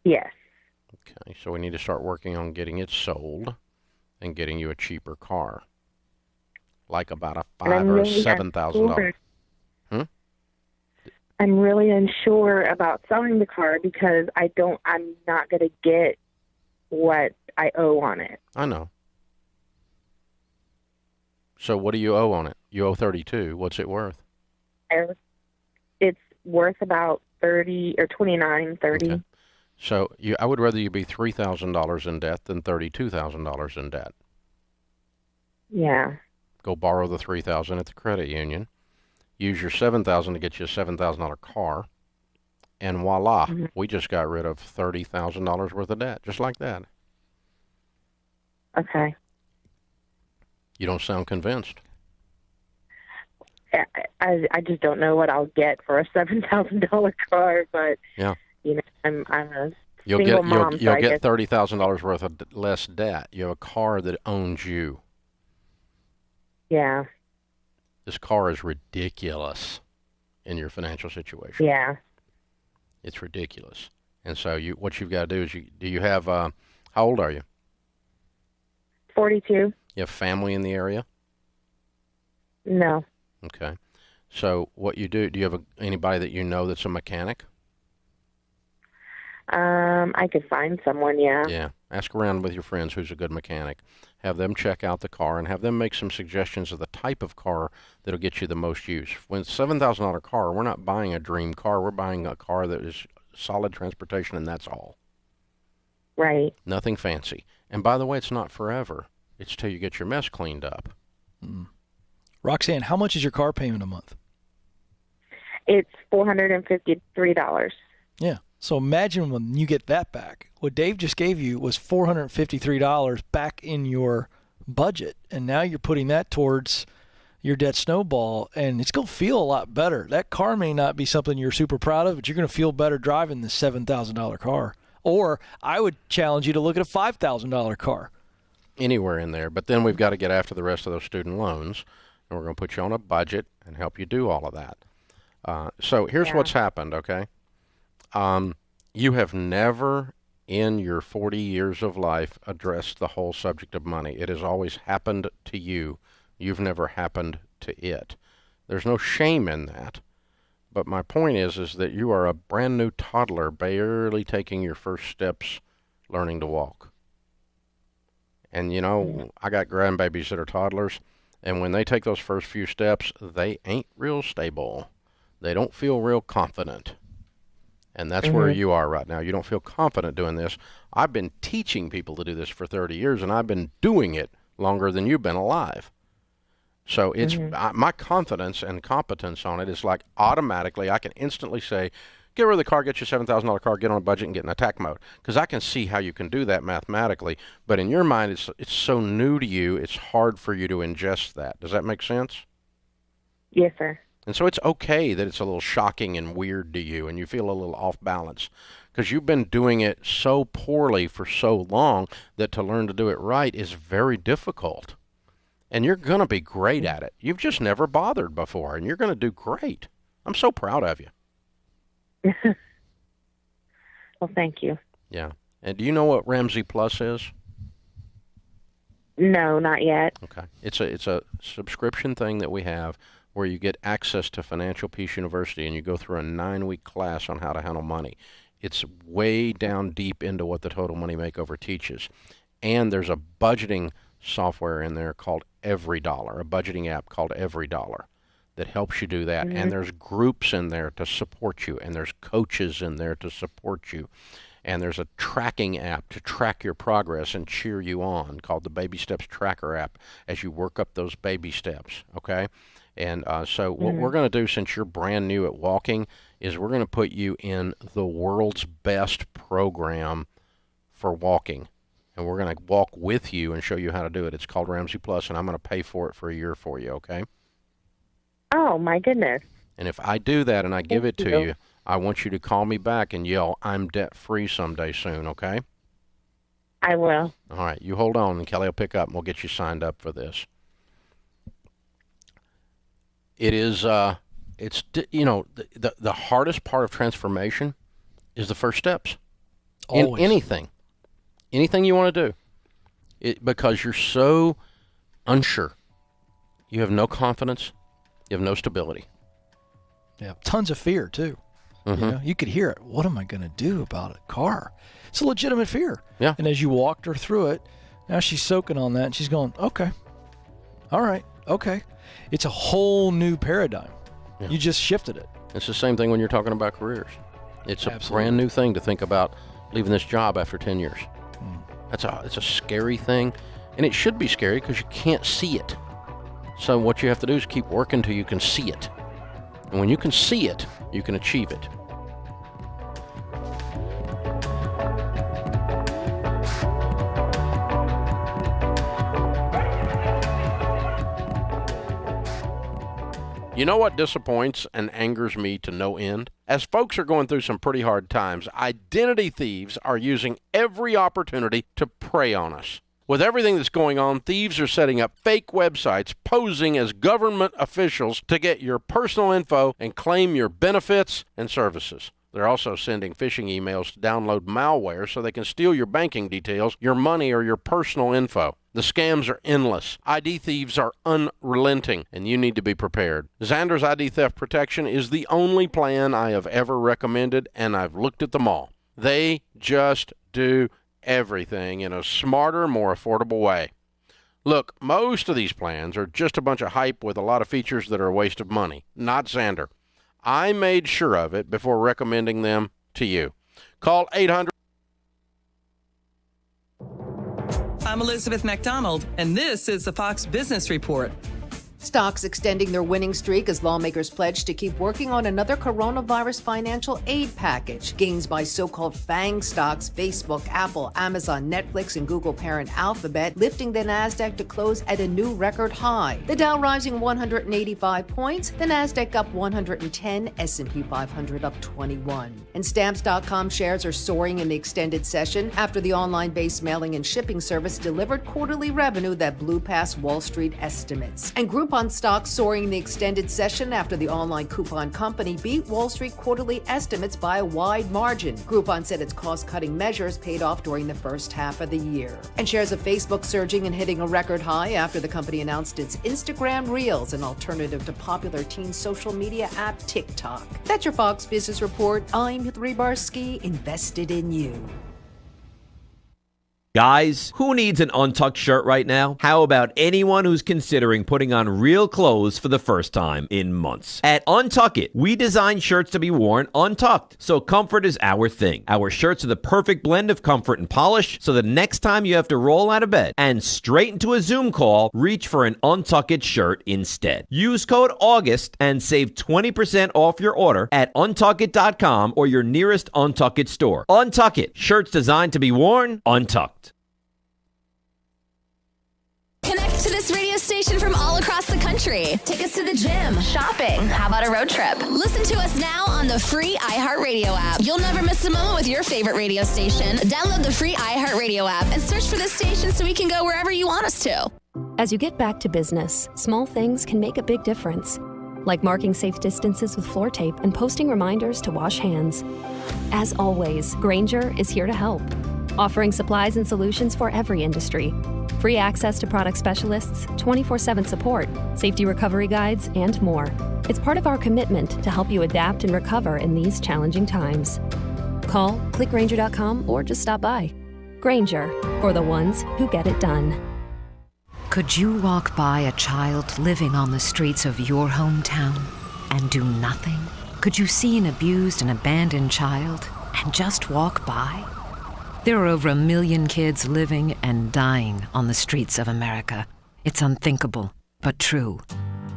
Yes. Okay, so we need to start working on getting it sold and getting you a cheaper car, like about a $5,000 or $7,000. I'm really unsure about selling the car because I'm not going to get what I owe on it. I know. So what do you owe on it? You owe $32,000. What's it worth? It's worth about $30 or $29, $30. Okay. So I would rather you be $3,000 in debt than $32,000 in debt. Yeah. Go borrow the $3,000 at the credit union. Use your $7,000 to get you a $7,000 car. And voila, we just got rid of $30,000 worth of debt, just like that. Okay. You don't sound convinced. I just don't know what I'll get for a $7,000 car, but yeah, I'm a you'll single get mom. you'll get $30,000 worth of less debt. You have a car that owns you. Yeah. This car is ridiculous in your financial situation. Yeah. It's ridiculous. And so what you've got to do is do you have how old are you? 42. You have family in the area? No. Okay. So what you do you have anybody that you know that's a mechanic? I could find someone, yeah. Yeah. Ask around with your friends who's a good mechanic. Have them check out the car and have them make some suggestions of the type of car that'll get you the most use. When it's a $7,000 car, we're not buying a dream car. We're buying a car that is solid transportation, and that's all. Right. Nothing fancy. And by the way, it's not forever. It's till you get your mess cleaned up. Roxanne, how much is your car payment a month? It's $453. Yeah. So imagine when you get that back. What Dave just gave you was $453 back in your budget, and now you're putting that towards your debt snowball, and it's going to feel a lot better. That car may not be something you're super proud of, but you're going to feel better driving the $7,000 car. Or I would challenge you to look at a $5,000 car. Anywhere in there. But then we've got to get after the rest of those student loans, and we're going to put you on a budget and help you do all of that. So here's what's happened, okay? You have never in your 40 years of life addressed the whole subject of money. It has always happened to you. You've never happened to it. There's no shame in that. But my point is that you are a brand new toddler barely taking your first steps learning to walk. And, you know, I got grandbabies that are toddlers, and when they take those first few steps, they ain't real stable. They don't feel real confident. And that's where you are right now. You don't feel confident doing this. I've been teaching people to do this for 30 years, and I've been doing it longer than you've been alive. So it's my confidence and competence on it is like automatically I can instantly say, get rid of the car, get your $7,000 car, get on a budget, and get in attack mode. Because I can see how you can do that mathematically. But in your mind, it's so new to you, it's hard for you to ingest that. Does that make sense? Yes, sir. And so it's okay that it's a little shocking and weird to you and you feel a little off balance because you've been doing it so poorly for so long that to learn to do it right is very difficult. And you're going to be great at it. You've just never bothered before, and you're going to do great. I'm so proud of you. Well, thank you. Yeah. And do you know what Ramsey Plus is? No, not yet. Okay. It's a subscription thing that we have where you get access to Financial Peace University and you go through a 9-week class on how to handle money. It's way down deep into what the Total Money Makeover teaches. And there's a budgeting software in there called Every Dollar, a budgeting app called Every Dollar that helps you do that. And there's groups in there to support you, and there's coaches in there to support you. And there's a tracking app to track your progress and cheer you on called the Baby Steps Tracker app as you work up those baby steps, okay? And so what we're going to do, since you're brand new at walking, is we're going to put you in the world's best program for walking. And we're going to walk with you and show you how to do it. It's called Ramsey Plus, and I'm going to pay for it for a year for you, okay? Oh, my goodness. And if I do that and I give it to you, I want you to call me back and yell, I'm debt-free someday soon, okay? I will. All right, you hold on, and Kelly will pick up, and we'll get you signed up for this. It is, it's, you know, the hardest part of transformation is the first steps. Always. In anything you want to do, because you're so unsure. You have no confidence. You have no stability. Yeah, tons of fear, too. You know, you could hear it. What am I going to do about a car? It's a legitimate fear. Yeah. And as you walked her through it, now she's soaking on that, and she's going, okay, all right. Okay. It's a whole new paradigm. Yeah. You just shifted it. It's the same thing when you're talking about careers. It's a brand new thing to think about leaving this job after 10 years. It's a scary thing, and it should be scary because you can't see it. So what you have to do is keep working till you can see it. And when you can see it, you can achieve it. You know what disappoints and angers me to no end? As folks are going through some pretty hard times, identity thieves are using every opportunity to prey on us. With everything that's going on, thieves are setting up fake websites posing as government officials to get your personal info and claim your benefits and services. They're also sending phishing emails to download malware so they can steal your banking details, your money, or your personal info. The scams are endless. ID thieves are unrelenting, and you need to be prepared. Xander's ID Theft Protection is the only plan I have ever recommended, and I've looked at them all. They just do everything in a smarter, more affordable way. Look, most of these plans are just a bunch of hype with a lot of features that are a waste of money. Not Xander. I made sure of it before recommending them to you. Call 800. I'm Elizabeth McDonald, and this is the Fox Business Report. Stocks extending their winning streak as lawmakers pledge to keep working on another coronavirus financial aid package. Gains by so-called FANG stocks, Facebook, Apple, Amazon, Netflix, and Google parent Alphabet, lifting the NASDAQ to close at a new record high. The Dow rising 185 points, the NASDAQ up 110, S&P 500 up 21. And Stamps.com shares are soaring in the extended session after the online-based mailing and shipping service delivered quarterly revenue that blew past Wall Street estimates. And Groupon stocks soaring in the extended session after the online coupon company beat Wall Street quarterly estimates by a wide margin. Groupon said its cost-cutting measures paid off during the first half of the year. And shares of Facebook surging and hitting a record high after the company announced its Instagram Reels, an alternative to popular teen social media app TikTok. That's your Fox Business Report. I'm Heath Rebarski, invested in you. Guys, who needs an untucked shirt right now? How about anyone who's considering putting on real clothes for the first time in months? At Untuck It, we design shirts to be worn untucked, so comfort is our thing. Our shirts are the perfect blend of comfort and polish, so the next time you have to roll out of bed and straight into a Zoom call, reach for an Untuck It shirt instead. Use code AUGUST and save 20% off your order at untuckit.com or your nearest Untuck It store. Untuck It, shirts designed to be worn untucked. Connect to this radio station from all across the country. Take us to the gym, shopping. How about a road trip? Listen to us now on the free iHeartRadio app. You'll never miss a moment with your favorite radio station. Download the free iHeartRadio app and search for this station so we can go wherever you want us to. As you get back to business, small things can make a big difference. Like marking safe distances with floor tape and posting reminders to wash hands. As always, Grainger is here to help, offering supplies and solutions for every industry. Free access to product specialists, 24/7 support, safety recovery guides, and more. It's part of our commitment to help you adapt and recover in these challenging times. Call, click Grainger.com, or just stop by. Grainger, for the ones who get it done. Could you walk by a child living on the streets of your hometown and do nothing? Could you see an abused and abandoned child and just walk by? There are over 1 million kids living and dying on the streets of America. It's unthinkable, but true.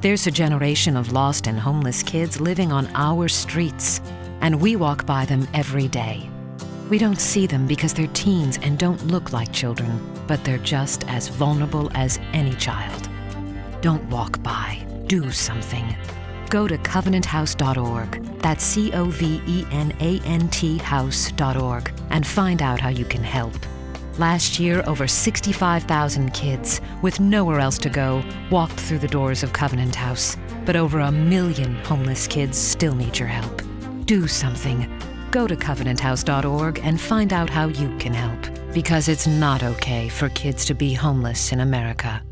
There's a generation of lost and homeless kids living on our streets, and we walk by them every day. We don't see them because they're teens and don't look like children, but they're just as vulnerable as any child. Don't walk by. Do something. Go to covenanthouse.org. That's COVENANT house.org and find out how you can help. Last year, over 65,000 kids with nowhere else to go walked through the doors of Covenant House. But over 1 million homeless kids still need your help. Do something. Go to covenanthouse.org and find out how you can help. Because it's not okay for kids to be homeless in America.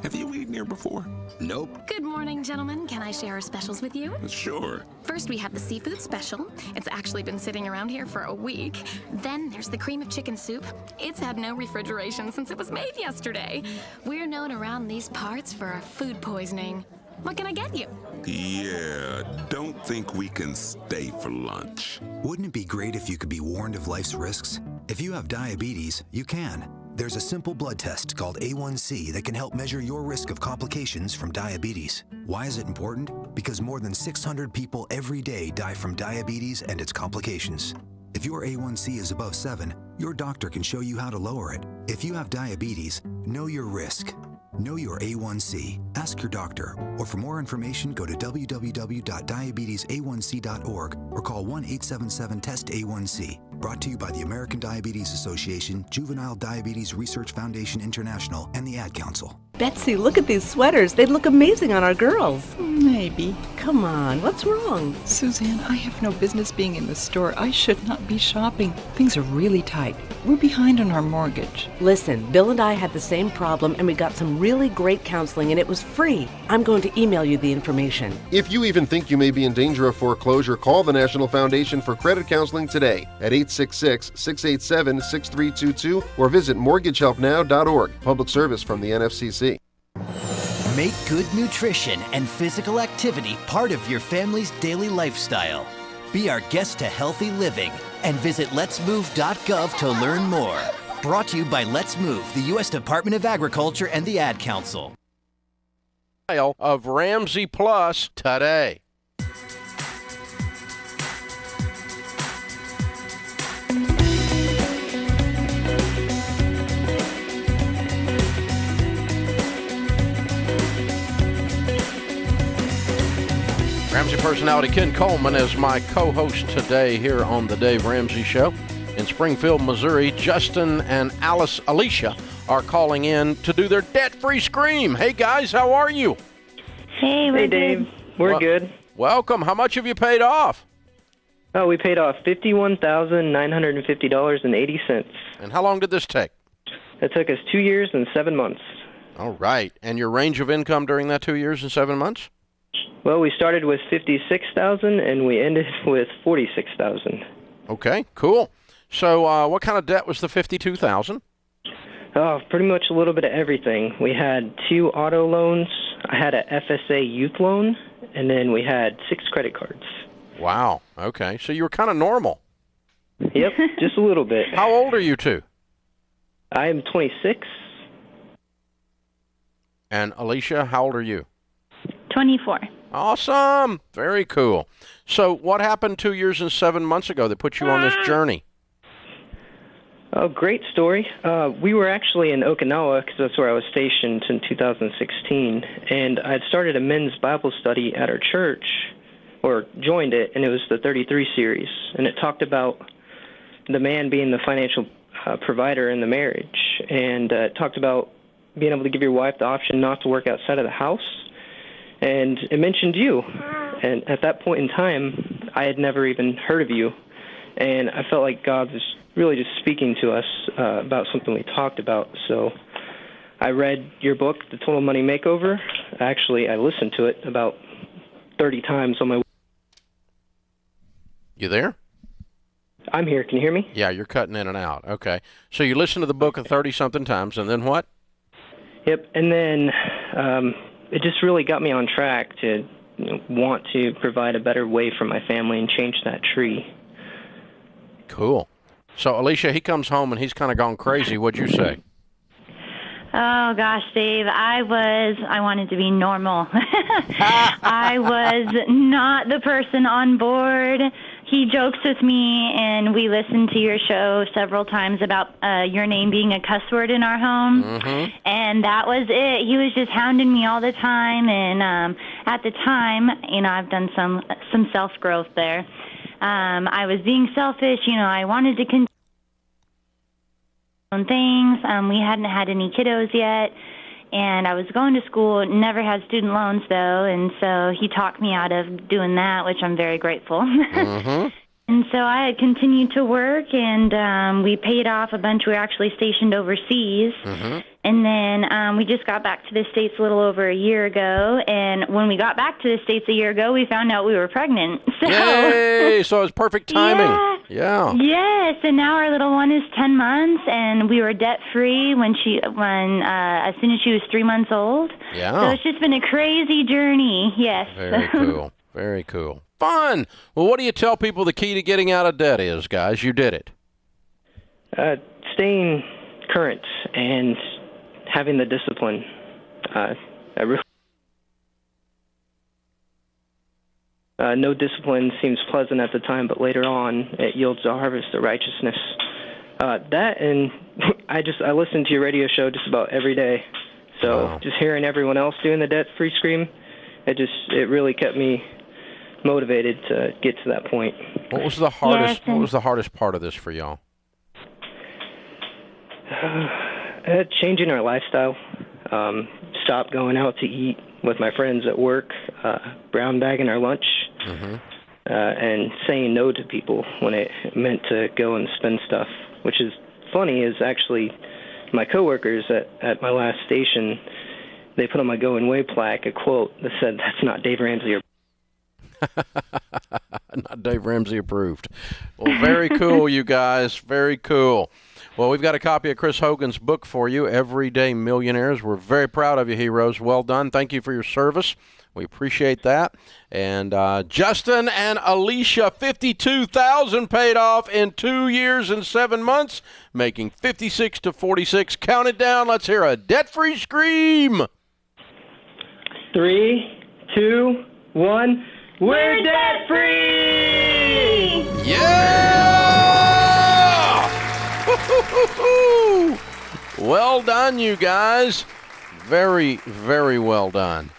Have you eaten here before? Nope. Good morning, gentlemen. Can I share our specials with you? Sure. First, we have the seafood special. It's actually been sitting around here for a week. Then there's the cream of chicken soup. It's had no refrigeration since it was made yesterday. We're known around these parts for our food poisoning. What can I get you? Yeah, don't think we can stay for lunch. Wouldn't it be great if you could be warned of life's risks? If you have diabetes, you can. There's a simple blood test called A1C that can help measure your risk of complications from diabetes. Why is it important? Because more than 600 people every day die from diabetes and its complications. If your A1C is above 7, your doctor can show you how to lower it. If you have diabetes, know your risk. Know your A1C. Ask your doctor. Or for more information, go to www.diabetesaonc.org or call 1-877-TEST-A1C. Brought to you by the American Diabetes Association, Juvenile Diabetes Research Foundation International, and the Ad Council. Betsy, look at these sweaters. They'd look amazing on our girls. Maybe. Come on, what's wrong? Suzanne, I have no business being in the store. I should not be shopping. Things are really tight. We're behind on our mortgage. Listen, Bill and I had the same problem, and we got some really great counseling, and it was free. I'm going to email you the information. If you even think you may be in danger of foreclosure, call the National Foundation for Credit Counseling today at 866-687-6322 or visit mortgagehelpnow.org. Public service from the NFCC. Make good nutrition and physical activity part of your family's daily lifestyle. Be our guest to healthy living and visit letsmove.gov to learn more. Brought to you by Let's Move, the U.S. Department of Agriculture and the Ad Council. Of Ramsey Plus today. Ramsey personality Ken Coleman is my co-host today here on the Dave Ramsey Show. In Springfield, Missouri, Justin and Alicia are calling in to do their debt-free scream. Hey, guys, how are you? Hey, Dave. We're good. Welcome. How much have you paid off? Oh, we paid off $51,950.80. And how long did this take? It took us 2 years and 7 months. All right. And your range of income during that 2 years and 7 months? Well, we started with $56,000 and we ended with $46,000. Okay, cool. So what kind of debt was the $52,000? Oh, pretty much a little bit of everything. We had 2 auto loans. I had a FSA youth loan, and then we had 6 credit cards. Wow. Okay. So you were kind of normal. Yep, just a little bit. How old are you two? I am 26. And Alicia, how old are you? 24. Awesome. Very cool. So what happened 2 years and 7 months ago that put you on this journey? Oh, great story. We were actually in Okinawa because that's where I was stationed in 2016, and I had started a men's Bible study at our church, or joined it, and it was the 33 series, and it talked about the man being the financial provider in the marriage, and it talked about being able to give your wife the option not to work outside of the house, and it mentioned you, and at that point in time, I had never even heard of you, and I felt like God was really just speaking to us about something we talked about. So I read your book, The Total Money Makeover. Actually, I listened to it about 30 times on my... You there? I'm here. Can you hear me? Yeah, you're cutting in and out. Okay. So you listened to the book 30-something times, and then what? Yep, and then it just really got me on track to want to provide a better way for my family and change that tree. Cool. So, Alicia, he comes home and he's kind of gone crazy. What'd you say? Oh, gosh, Dave, I wanted to be normal. I was not the person on board. He jokes with me, and we listened to your show several times about your name being a cuss word in our home, and that was it. He was just hounding me all the time, and at the time, I've done some self-growth there. I was being selfish. I wanted to continue things. We hadn't had any kiddos yet, and I was going to school. Never had student loans, though, and so he talked me out of doing that, which I'm very grateful. And so I had continued to work, and we paid off a bunch. We were actually stationed overseas. Mm-hmm. And then we just got back to the States a little over a year ago. And when we got back to the States a year ago, we found out we were pregnant. So, Yay! So it was perfect timing. Yeah. Yes, and now our little one is 10 months, and we were debt-free as soon as she was 3 months old. Yeah. So it's just been a crazy journey, yes. Very cool. Very cool. Fun. Well, what do you tell people the key to getting out of debt is, guys? You did it. Staying current and having the discipline. No discipline seems pleasant at the time, but later on it yields a harvest of righteousness. That, and I listen to your radio show just about every day. So just hearing everyone else doing the debt-free scream, it really kept me motivated to get to that point. What was the hardest? What was the hardest part of this for y'all? Changing our lifestyle. Stop going out to eat with my friends at work. Brown bagging our lunch. Mm-hmm. And saying no to people when it meant to go and spend stuff. Which is funny. Is actually my coworkers at my last station. They put on my going away plaque a quote that said, "That's not Dave Ramsey or." Not Dave Ramsey approved. Well, very cool, you guys. Very cool. Well, we've got a copy of Chris Hogan's book for you, Everyday Millionaires. We're very proud of you, heroes. Well done. Thank you for your service. We appreciate that. And Justin and Alicia, $52,000 paid off in 2 years and 7 months, making 56 to 46. Count it down. Let's hear a debt-free scream. 3, 2, 1. We're debt-free! Yeah! Well done, you guys. Very, very well done.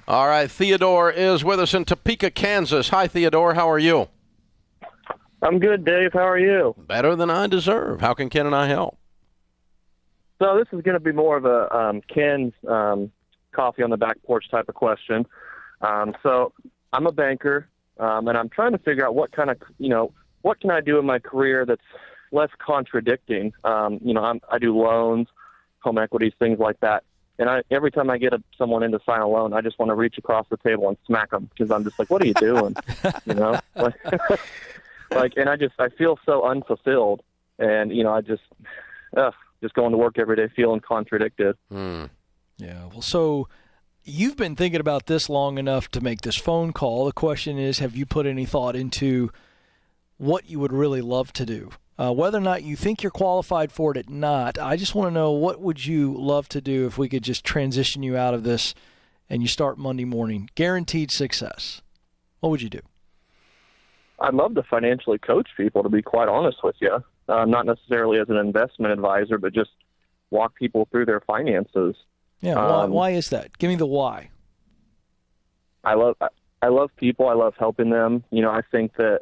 All right, Theodore is with us in Topeka, Kansas. Hi, Theodore. How are you? I'm good, Dave. How are you? Better than I deserve. How can Ken and I help? So this is going to be more of a Ken's coffee on the back porch type of question. So I'm a banker, and I'm trying to figure out what can I do in my career that's less contradicting. I do loans, home equities, things like that. And every time I get someone in to sign a loan, I just want to reach across the table and smack them because I'm just like, what are you doing? And I feel so unfulfilled. And, I just going to work every day feeling contradicted. Mm. Yeah. Well, so you've been thinking about this long enough to make this phone call. The question is, have you put any thought into what you would really love to do? Whether or not you think you're qualified for it or not, I just want to know, what would you love to do if we could just transition you out of this and you start Monday morning? Guaranteed success. What would you do? I'd love to financially coach people, to be quite honest with you. Not necessarily as an investment advisor, but just walk people through their finances. Yeah, why is that? Give me the why. I love people. I love helping them. I think that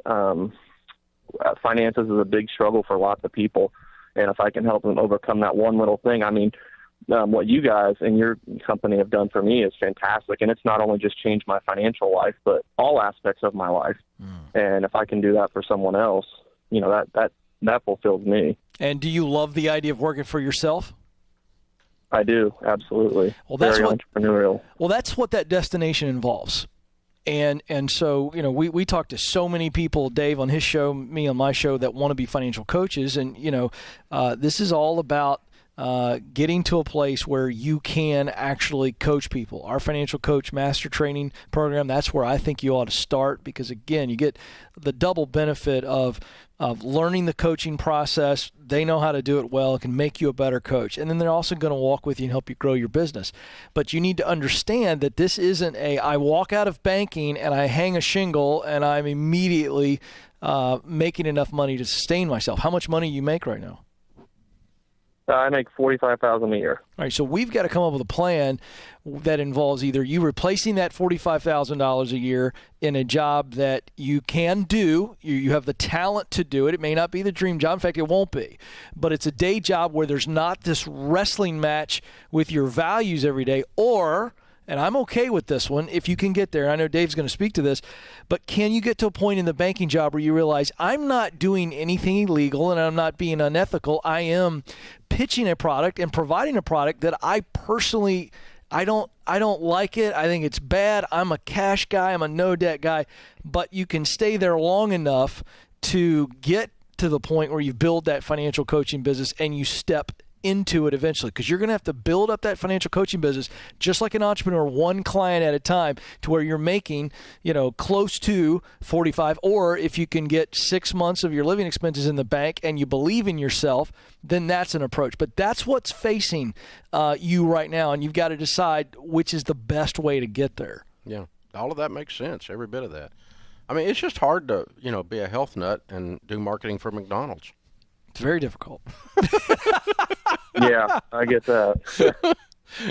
finances is a big struggle for lots of people, and if I can help them overcome that one little thing, what you guys and your company have done for me is fantastic, and it's not only just changed my financial life, but all aspects of my life. And if I can do that for someone else, that fulfills me. And do you love the idea of working for yourself? I do, absolutely. Well, that's very entrepreneurial. Well, that's what that destination involves. And so, we talk to so many people, Dave on his show, me on my show, that want to be financial coaches. And, this is all about getting to a place where you can actually coach people. Our Financial Coach Master Training Program, that's where I think you ought to start because, again, you get the double benefit of learning the coaching process. They know how to do it well. It can make you a better coach. And then they're also going to walk with you and help you grow your business. But you need to understand that this isn't I walk out of banking and I hang a shingle and I'm immediately making enough money to sustain myself. How much money do you make right now? I make $45,000 a year. All right, so we've got to come up with a plan that involves either you replacing that $45,000 a year in a job that you can do, you have the talent to do it. It may not be the dream job. In fact, it won't be. But it's a day job where there's not this wrestling match with your values every day, or and I'm okay with this one if you can get there. I know Dave's going to speak to this, but can you get to a point in the banking job where you realize I'm not doing anything illegal and I'm not being unethical? I am pitching a product and providing a product that I personally I don't like it. I think it's bad. I'm a cash guy. I'm a no debt guy. But you can stay there long enough to get to the point where you build that financial coaching business and you step into it eventually, because you're going to have to build up that financial coaching business just like an entrepreneur, one client at a time, to where you're making, close to 45, or if you can get 6 months of your living expenses in the bank and you believe in yourself, then that's an approach. But that's what's facing you right now, and you've got to decide which is the best way to get there. Yeah, all of that makes sense, every bit of that. I mean, it's just hard to, be a health nut and do marketing for McDonald's. It's very difficult. Yeah, I get that.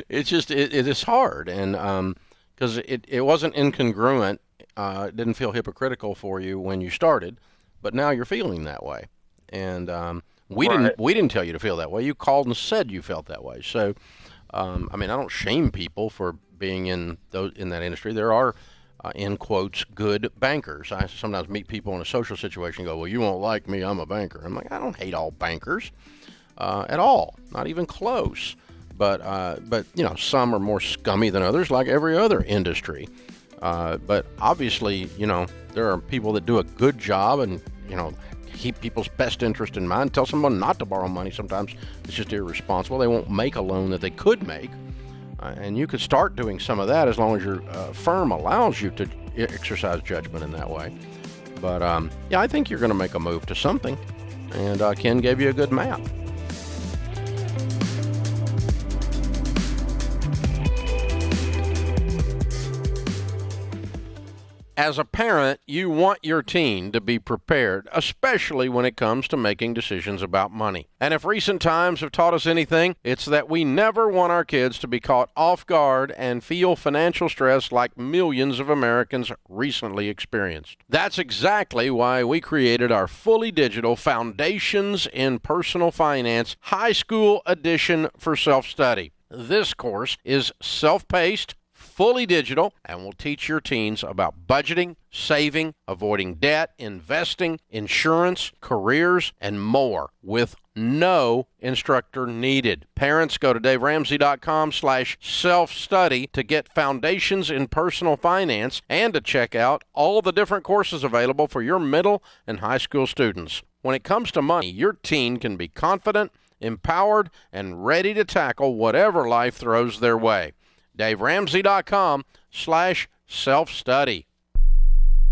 It's just, it is hard. And because it wasn't incongruent, it didn't feel hypocritical for you when you started, but now you're feeling that way. And we didn't tell you to feel that way. You called and said you felt that way. So, I don't shame people for being in that industry. There are, in quotes, good bankers. I sometimes meet people in a social situation and go, well, you won't like me, I'm a banker. I'm like, I don't hate all bankers at all, not even close. But some are more scummy than others, like every other industry. But obviously, there are people that do a good job and, keep people's best interest in mind. Tell someone not to borrow money sometimes it's just irresponsible. They won't make a loan that they could make. And you could start doing some of that as long as your firm allows you to exercise judgment in that way. But, I think you're going to make a move to something. And Ken gave you a good map. As a parent, you want your teen to be prepared, especially when it comes to making decisions about money. And if recent times have taught us anything, it's that we never want our kids to be caught off guard and feel financial stress like millions of Americans recently experienced. That's exactly why we created our fully digital Foundations in Personal Finance High School Edition for self-study. This course is self-paced, fully digital, and will teach your teens about budgeting, saving, avoiding debt, investing, insurance, careers, and more, with no instructor needed. Parents, go to DaveRamsey.com/self-study to get Foundations in Personal Finance and to check out all the different courses available for your middle and high school students. When it comes to money, your teen can be confident, empowered, and ready to tackle whatever life throws their way. DaveRamsey.com/self-study.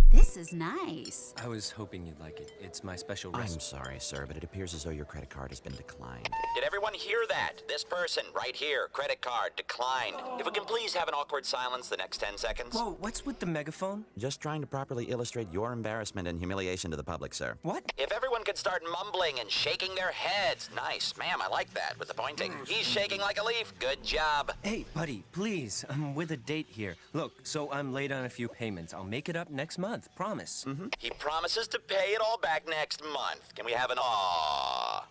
This is nice. I was hoping you'd like it. It's my special recipe. I'm sorry, sir, but it appears as though your credit card has been declined. Did everyone hear that? This person right here, credit card declined. If we can please have an awkward silence the next 10 seconds. Whoa, what's with the megaphone? Just trying to properly illustrate your embarrassment and humiliation to the public, sir. What? If everyone could start mumbling and shaking their heads. Nice. Ma'am, I like that with the pointing. He's shaking like a leaf. Good job. Hey, buddy, please. I'm with a date here. Look, so I'm late on a few payments. I'll make it up next month. Promise. Mm-hmm. He promises to pay it all back next month. Can we have an aww?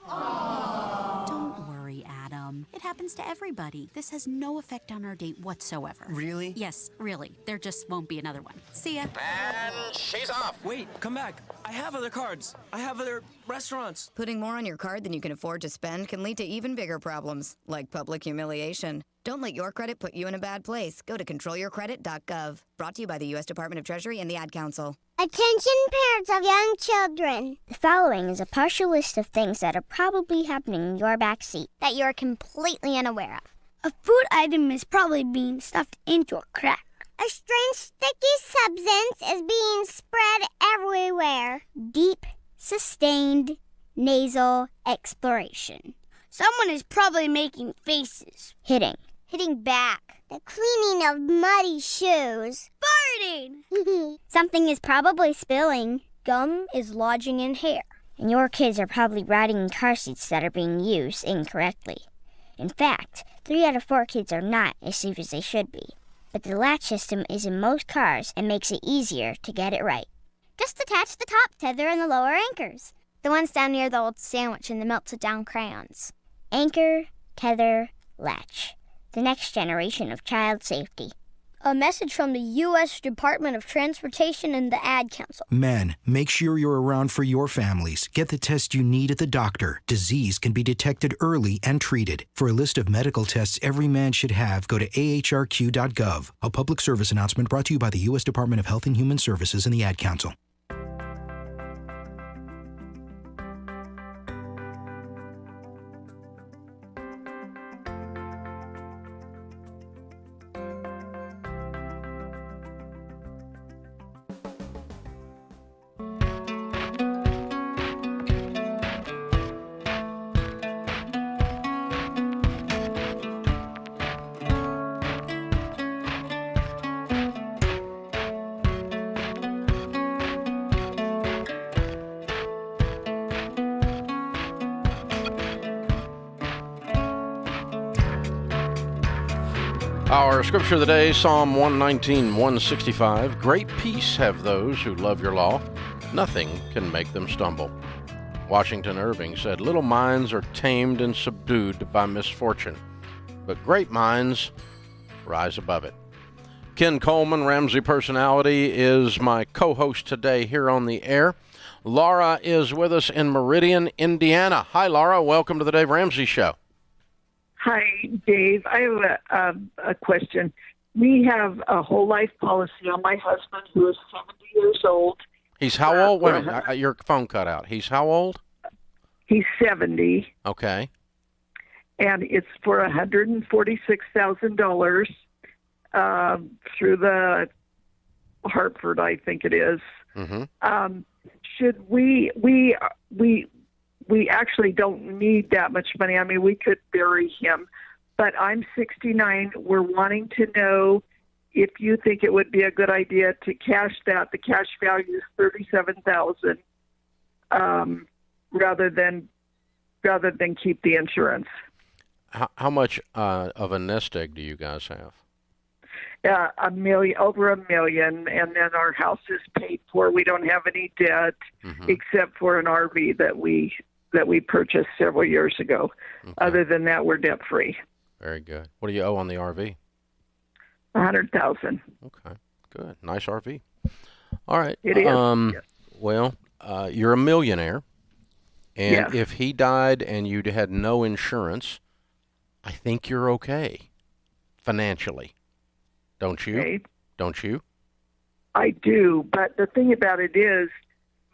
Don't worry, Adam. It happens to everybody. This has no effect on our date whatsoever. Really? Yes, really. There just won't be another one. See ya. And she's off. Wait, come back. I have other cards. I have other restaurants. Putting more on your card than you can afford to spend can lead to even bigger problems, like public humiliation. Don't let your credit put you in a bad place. Go to controlyourcredit.gov. Brought to you by the U.S. Department of Treasury and the Ad Council. Attention parents of young children. The following is a partial list of things that are probably happening in your back seat that you're completely unaware of. A food item is probably being stuffed into a crack. A strange sticky substance is being spread everywhere. Deep, sustained, nasal exploration. Someone is probably making faces. Hitting back. The cleaning of muddy shoes. Farting! Something is probably spilling. Gum is lodging in hair. And your kids are probably riding in car seats that are being used incorrectly. In fact, 3 out of 4 kids are not as safe as they should be. But the latch system is in most cars and makes it easier to get it right. Just attach the top tether and the lower anchors. The ones down near the old sandwich and the melted down crayons. Anchor, tether, latch. The next generation of child safety. A message from the U.S. Department of Transportation and the Ad Council. Men, make sure you're around for your families. Get the test you need at the doctor. Disease can be detected early and treated. For a list of medical tests every man should have, go to ahrq.gov. A public service announcement brought to you by the U.S. Department of Health and Human Services and the Ad Council. Our scripture of the day, Psalm 119, 165. Great peace have those who love your law. Nothing can make them stumble. Washington Irving said, little minds are tamed and subdued by misfortune, but great minds rise above it. Ken Coleman, Ramsey Personality, is my co-host today here on the air. Laura is with us in Meridian, Indiana. Hi, Laura. Welcome to the Dave Ramsey Show. Hi, Dave. I have a question. We have a whole life policy on my husband who is 70 years old. He's how old? Wait a minute. Your phone cut out. He's how old? He's 70. Okay. And it's for $146,000 through the Hartford, I think it is. Mm-hmm. Should we actually don't need that much money. I mean, we could bury him, but I'm 69. We're wanting to know if you think it would be a good idea to cash that. The cash value is $37,000, rather than keep the insurance. How much of a nest egg do you guys have? $1 million, over $1 million, and then our house is paid for. We don't have any debt except for an RV that we purchased several years ago. Okay. Other than that, we're debt free. Very good. What do you owe on the RV? $100,000. Okay, good. Nice RV. All right. It is. Yes. Well, you're a millionaire, and Yes. if he died and you had no insurance, I think you're okay financially. Don't you? Okay. Don't you? I do, but the thing about it is,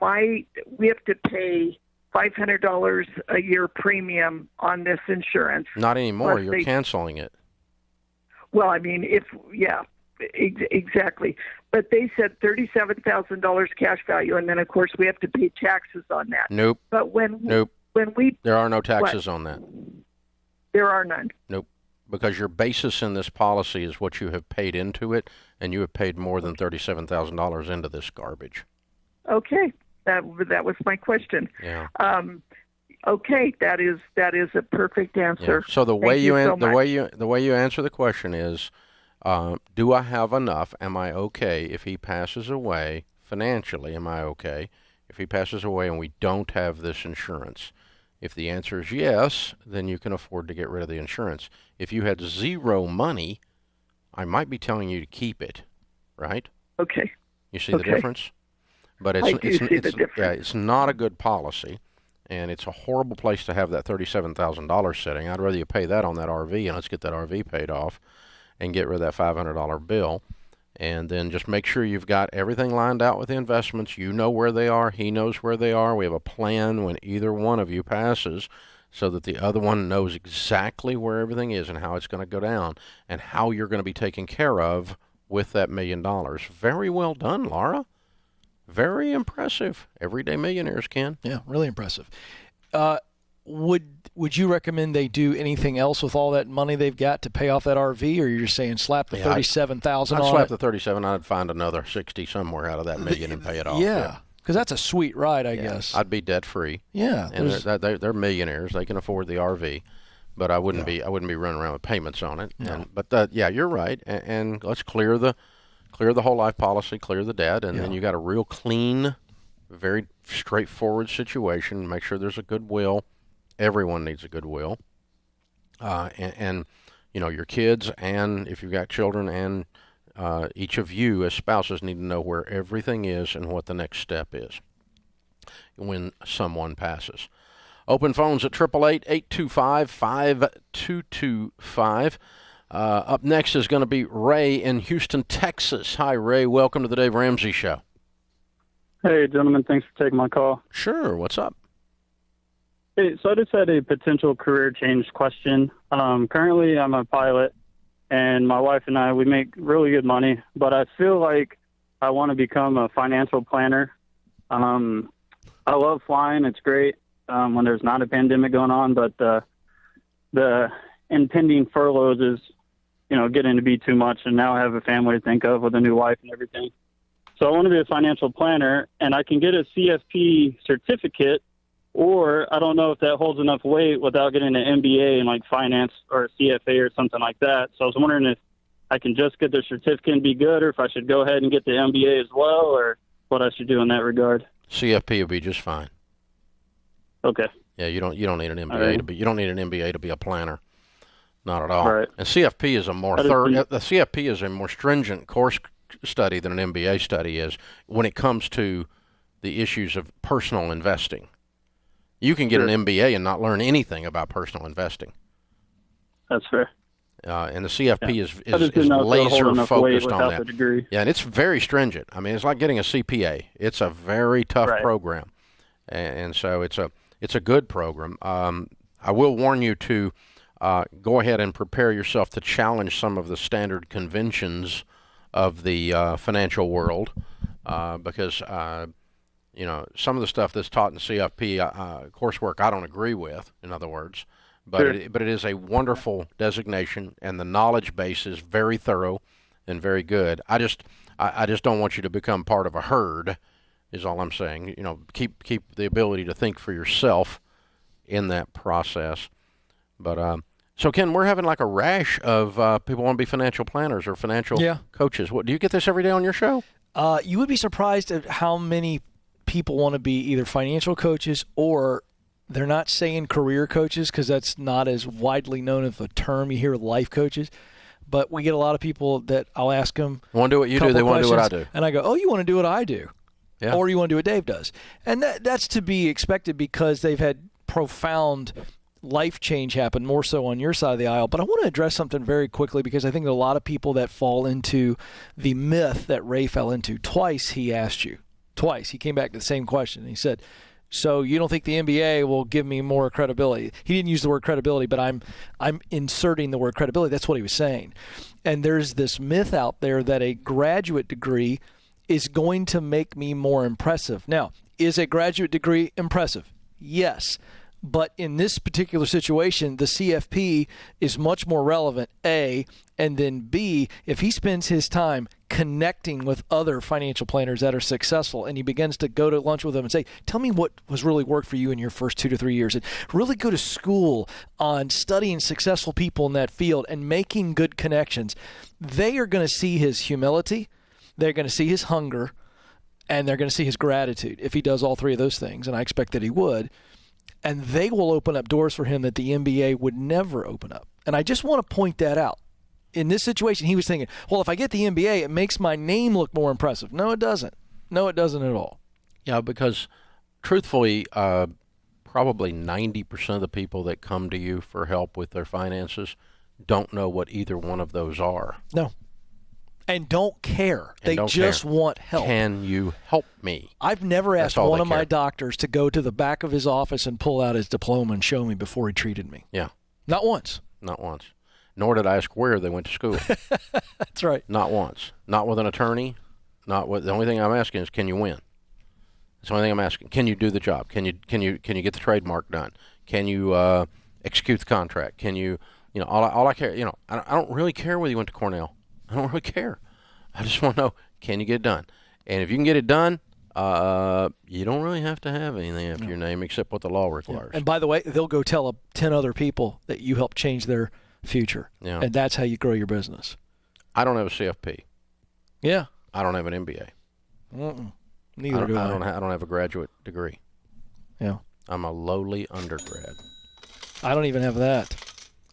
we have to pay $500 a year premium on this insurance. Not anymore. Plus You're canceling it. Well, I mean, exactly. But they said $37,000 cash value, and then of course we have to pay taxes on that. Nope. But when we There are no taxes on that. There are none. Nope. Because your basis in this policy is what you have paid into it, and you have paid more than $37,000 into this garbage. Okay, that was my question. Yeah. Okay, that is a perfect answer. Yeah. So the Thank way you so much. the way you answer the question is, do I have enough? Am I okay if he passes away financially? Am I okay if he passes away and we don't have this insurance? If the answer is yes, then you can afford to get rid of the insurance. If you had zero money, I might be telling you to keep it, right? Okay. You see the difference? But I do see the difference. Yeah, it's not a good policy, and it's a horrible place to have that $37,000 sitting. I'd rather you pay that on that RV, and let's get that RV paid off and get rid of that $500 bill. And then just make sure you've got everything lined out with the investments. You know where they are. He knows where they are. We have a plan when either one of you passes so that the other one knows exactly where everything is and how it's going to go down and how you're going to be taken care of with that $1 million. Very well done, Laura. Very impressive. Everyday millionaires can. Yeah, really impressive. Would you recommend they do anything else with all that money they've got to pay off that RV, or you're just saying slap the $37,000 on I'd slap it? the 37. I'd find another 60 somewhere out of that million and pay it off. Yeah, because that's a sweet ride, I guess. I'd be debt free. Yeah, and they're millionaires. They can afford the RV, but I wouldn't be running around with payments on it. No. But you're right. And let's clear the whole life policy, clear the debt, and then you got a real clean, very straightforward situation. Make sure there's a good will. Everyone needs a good will, and you know your kids, and if you've got children, and Each of you as spouses need to know where everything is and what the next step is when someone passes. Open phones at 888-825-5225. Up next is going to be Ray in Houston, Texas. Hi, Ray. Welcome to the Dave Ramsey Show. Hey, gentlemen. Thanks for taking my call. Sure. What's up? Hey, so I just had a potential career change question. Currently, I'm a pilot, and my wife and I, we make really good money, but I feel like I want to become a financial planner. I love flying. It's great when there's not a pandemic going on, but the impending furloughs is, getting to be too much, and now I have a family to think of with a new wife and everything. So I want to be a financial planner, and I can get a CFP certificate, or I don't know if that holds enough weight without getting an MBA in like finance or a CFA or something like that. So I was wondering if I can just get the certificate and be good, or if I should go ahead and get the MBA as well, or what I should do in that regard. CFP will be just fine. Okay. Yeah, you don't need an MBA right. to be. You don't need an MBA to be a planner. Not at all. Right. And CFP is a more the CFP is a more stringent course study than an MBA study is when it comes to the issues of personal investing. You can get an MBA and not learn anything about personal investing. That's fair. And the CFP is laser focused on that. The degree. Yeah, and it's very stringent. I mean, it's like getting a CPA. It's a very tough program, and so it's a good program. I will warn you to go ahead and prepare yourself to challenge some of the standard conventions of the financial world, because some of the stuff that's taught in CFP coursework I don't agree with. In other words. But it is a wonderful designation, and the knowledge base is very thorough and very good. I just don't want you to become part of a herd, is all I'm saying. Keep the ability to think for yourself in that process. But so Ken, we're having like a rash of people want to be financial planners or financial coaches. What do you get this every day on your show? You would be surprised at how many people want to be either financial coaches or they're not saying career coaches because that's not as widely known of a term. You hear life coaches. But we get a lot of people that I'll ask them. Want to do what you do, they want to do what I do. And I go, oh, you want to do what I do? Yeah. Or you want to do what Dave does? And that's to be expected because they've had profound life change happen, more so on your side of the aisle. But I want to address something very quickly because I think there are a lot of people that fall into the myth that Ray fell into. Twice he asked you. Twice. He came back to the same question. He said, so you don't think the MBA will give me more credibility? He didn't use the word credibility, but I'm inserting the word credibility. That's what he was saying. And there's this myth out there that a graduate degree is going to make me more impressive. Now, is a graduate degree impressive? Yes. But in this particular situation, the CFP is much more relevant, A, and then B, if he spends his time connecting with other financial planners that are successful and he begins to go to lunch with them and say, tell me what was really worked for you in your first 2 to 3 years, and really go to school on studying successful people in that field and making good connections, they are going to see his humility, they're going to see his hunger, and they're going to see his gratitude if he does all three of those things, and I expect that he would. And they will open up doors for him that the MBA would never open up. And I just want to point that out. In this situation, he was thinking, well, if I get the MBA, it makes my name look more impressive. No, it doesn't. No, it doesn't at all. Yeah, because truthfully, probably 90% of the people that come to you for help with their finances don't know what either one of those are. No. And don't care. They just want help. Can you help me? I've never asked one of my doctors to go to the back of his office and pull out his diploma and show me before he treated me. Yeah. Not once. Not once. Nor did I ask where they went to school. That's right. Not once. Not with an attorney. The only thing I'm asking is, can you win? That's the only thing I'm asking. Can you do the job? Can you get the trademark done? Can you execute the contract? Can you all I care, I don't really care whether you went to Cornell. I don't really care. I just want to know, can you get it done? And if you can get it done, you don't really have to have anything after your name except what the law requires. Yeah. And by the way, they'll go tell 10 other people that you helped change their future. Yeah. And that's how you grow your business. I don't have a CFP. Yeah. I don't have an MBA. Neither do I. I don't have a graduate degree. Yeah. I'm a lowly undergrad. I don't even have that.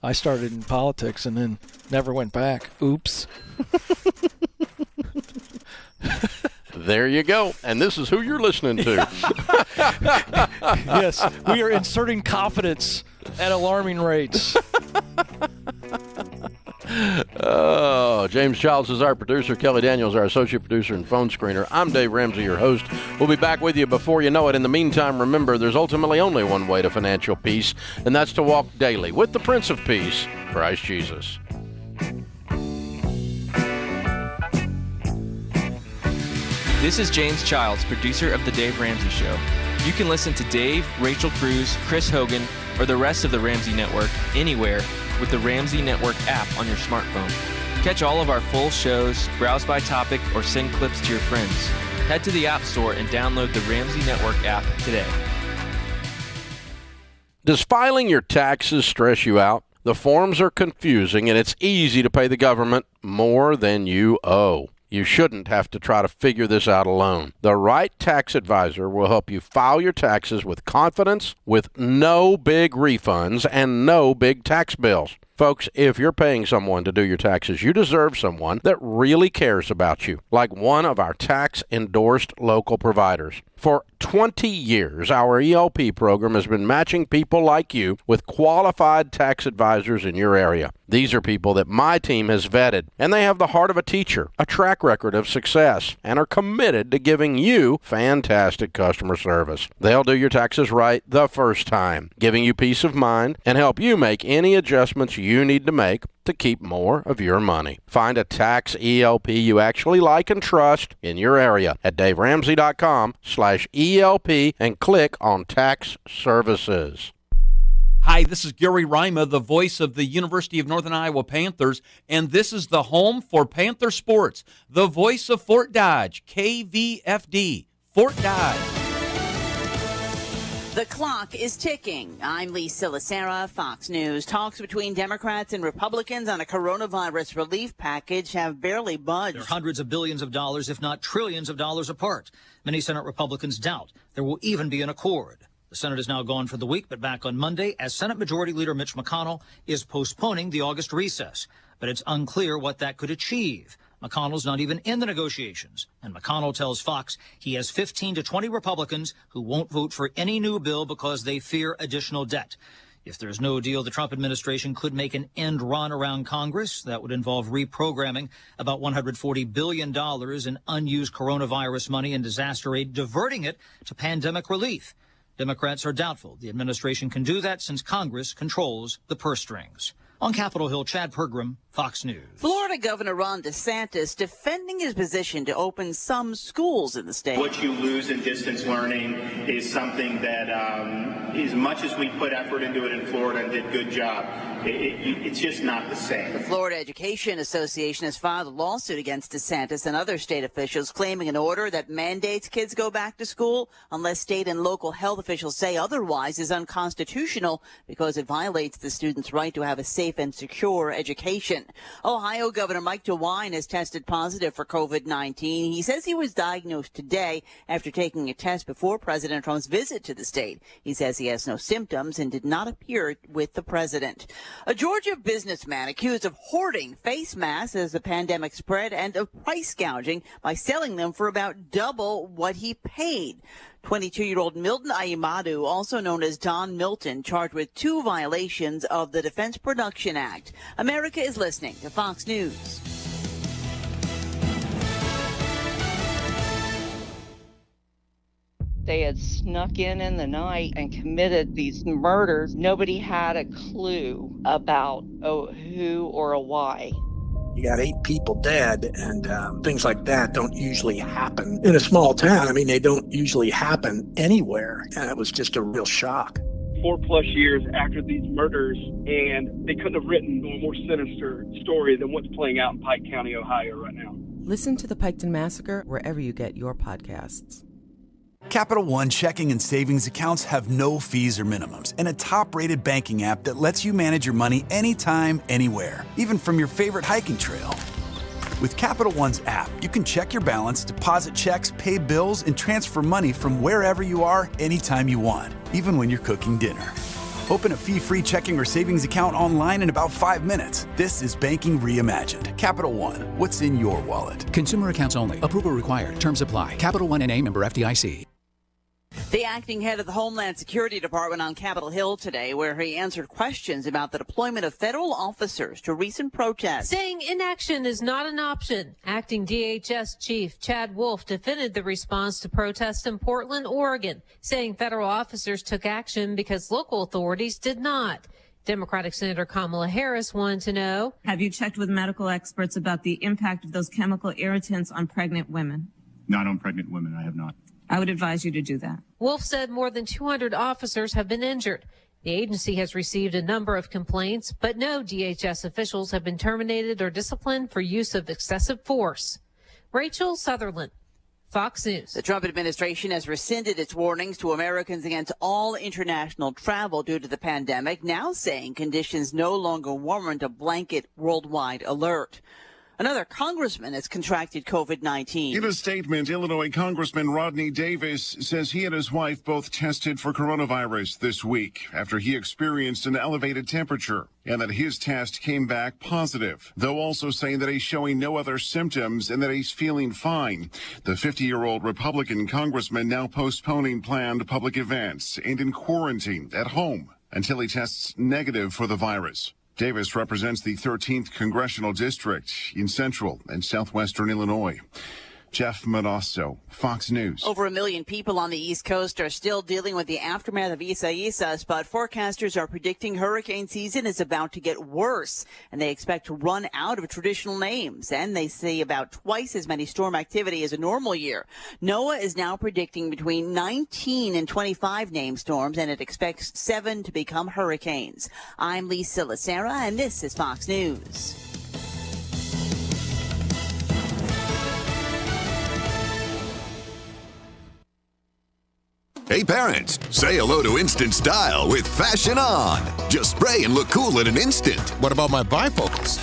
I started in politics and then never went back. Oops. There you go. And this is who you're listening to. Yes, we are inserting confidence at alarming rates. Oh, James Childs is our producer. Kelly Daniels, our associate producer and phone screener. I'm Dave Ramsey, your host. We'll be back with you before you know it. In the meantime, remember, there's ultimately only one way to financial peace, and that's to walk daily with the Prince of Peace, Christ Jesus. This is James Childs, producer of The Dave Ramsey Show. You can listen to Dave, Rachel Cruz, Chris Hogan, or the rest of the Ramsey Network anywhere with the Ramsey Network app on your smartphone. Catch all of our full shows, browse by topic, or send clips to your friends. Head to the App Store and download the Ramsey Network app today. Does filing your taxes stress you out? The forms are confusing, and it's easy to pay the government more than you owe. You shouldn't have to try to figure this out alone. The right tax advisor will help you file your taxes with confidence, with no big refunds and no big tax bills. Folks, if you're paying someone to do your taxes, you deserve someone that really cares about you, like one of our tax-endorsed local providers. For 20 years, our ELP program has been matching people like you with qualified tax advisors in your area. These are people that my team has vetted, and they have the heart of a teacher, a track record of success, and are committed to giving you fantastic customer service. They'll do your taxes right the first time, giving you peace of mind and help you make any adjustments you need to make to keep more of your money. Find a tax ELP you actually like and trust in your area at daveramsey.com/ELP and click on Tax Services. Hi, this is Gary Rima, the voice of the University of Northern Iowa Panthers, and this is the home for Panther Sports, the voice of Fort Dodge, KVFD, Fort Dodge. The clock is ticking. I'm Lisa Lacera, Fox News. Talks between Democrats and Republicans on a coronavirus relief package have barely budged. They're hundreds of billions of dollars, if not trillions of dollars apart. Many Senate Republicans doubt there will even be an accord. The Senate is now gone for the week, but back on Monday, as Senate Majority Leader Mitch McConnell is postponing the August recess. But it's unclear what that could achieve. McConnell's not even in the negotiations, and McConnell tells Fox he has 15 to 20 Republicans who won't vote for any new bill because they fear additional debt. If there's no deal, the Trump administration could make an end run around Congress. That would involve reprogramming about $140 billion in unused coronavirus money and disaster aid, diverting it to pandemic relief. Democrats are doubtful the administration can do that since Congress controls the purse strings. On Capitol Hill, Chad Pergram, Fox News. Florida Governor Ron DeSantis defending his position to open some schools in the state. What you lose in distance learning is something that, as much as we put effort into it in Florida and did a good job, it's just not the same. The Florida Education Association has filed a lawsuit against DeSantis and other state officials claiming an order that mandates kids go back to school unless state and local health officials say otherwise is unconstitutional because it violates the student's right to have a safe and secure education. Ohio Governor Mike DeWine has tested positive for COVID-19. He says he was diagnosed today after taking a test before President Trump's visit to the state. He says he has no symptoms and did not appear with the president. A Georgia businessman accused of hoarding face masks as the pandemic spread and of price gouging by selling them for about double what he paid. 22-year-old Milton Ayamadu, also known as Don Milton, charged with 2 violations of the Defense Production Act. America is listening to Fox News. They had snuck in the night and committed these murders. Nobody had a clue about who or a why. You got 8 people dead, and things like that don't usually happen in a small town. I mean, they don't usually happen anywhere, and it was just a real shock. 4+ years after these murders, and they couldn't have written a more sinister story than what's playing out in Pike County, Ohio right now. Listen to the Piketon Massacre wherever you get your podcasts. Capital One checking and savings accounts have no fees or minimums, and a top-rated banking app that lets you manage your money anytime, anywhere, even from your favorite hiking trail. With Capital One's app, you can check your balance, deposit checks, pay bills, and transfer money from wherever you are anytime you want, even when you're cooking dinner. Open a fee-free checking or savings account online in about 5 minutes. This is banking reimagined. Capital One, what's in your wallet? Consumer accounts only. Approval required. Terms apply. Capital One N.A. member FDIC. The acting head of the Homeland Security Department on Capitol Hill today, where he answered questions about the deployment of federal officers to recent protests. Saying inaction is not an option. Acting DHS Chief Chad Wolf defended the response to protests in Portland, Oregon, saying federal officers took action because local authorities did not. Democratic Senator Kamala Harris wanted to know, have you checked with medical experts about the impact of those chemical irritants on pregnant women? Not on pregnant women, I have not. I would advise you to do that. Wolf said more than 200 officers have been injured. The agency has received a number of complaints, but no DHS officials have been terminated or disciplined for use of excessive force. Rachel Sutherland, Fox News. The Trump administration has rescinded its warnings to Americans against all international travel due to the pandemic, now saying conditions no longer warrant a blanket worldwide alert. Another congressman has contracted COVID-19. In a statement, Illinois Congressman Rodney Davis says he and his wife both tested for coronavirus this week after he experienced an elevated temperature, and that his test came back positive, though also saying that he's showing no other symptoms and that he's feeling fine. The 50-year-old Republican congressman now postponing planned public events and in quarantine at home until he tests negative for the virus. Davis represents the 13th Congressional District in central and southwestern Illinois. Jeff Manasso, Fox News. Over 1 million people on the East Coast are still dealing with the aftermath of Isaias, but forecasters are predicting hurricane season is about to get worse, and they expect to run out of traditional names, and they see about twice as many storm activity as a normal year. NOAA is now predicting between 19 and 25 named storms, and it expects 7 to become hurricanes. I'm Lisa Lacera, and this is Fox News. Hey parents, say hello to instant style with Fashion On. Just spray and look cool in an instant. What about my bifocals?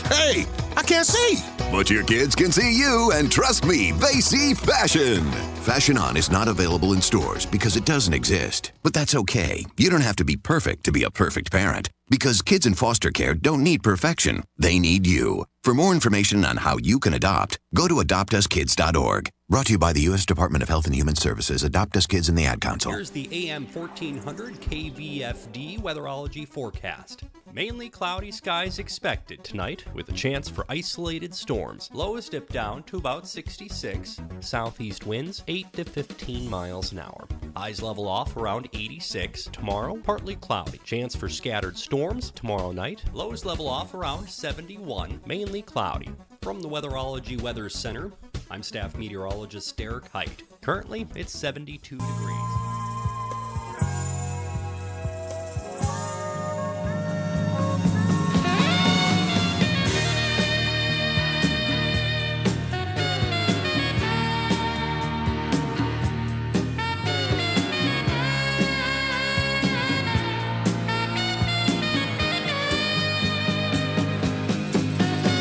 Hey, I can't see. But your kids can see you, and trust me, they see fashion. Fashion On is not available in stores because it doesn't exist. But that's okay. You don't have to be perfect to be a perfect parent. Because kids in foster care don't need perfection. They need you. For more information on how you can adopt, go to adoptuskids.org. Brought to you by the U.S. Department of Health and Human Services, Adopt Us Kids, and the Ad Council. Here's the AM 1400 KVFD weatherology forecast. Mainly cloudy skies expected tonight with a chance for isolated storms. Lows dip down to about 66. Southeast winds 8 to 15 miles an hour. Highs level off around 86. Tomorrow, partly cloudy. Chance for scattered storms tomorrow night. Lows level off around 71. Mainly cloudy. From the Weatherology Weather Center, I'm staff meteorologist Derek Height. Currently, it's 72 degrees.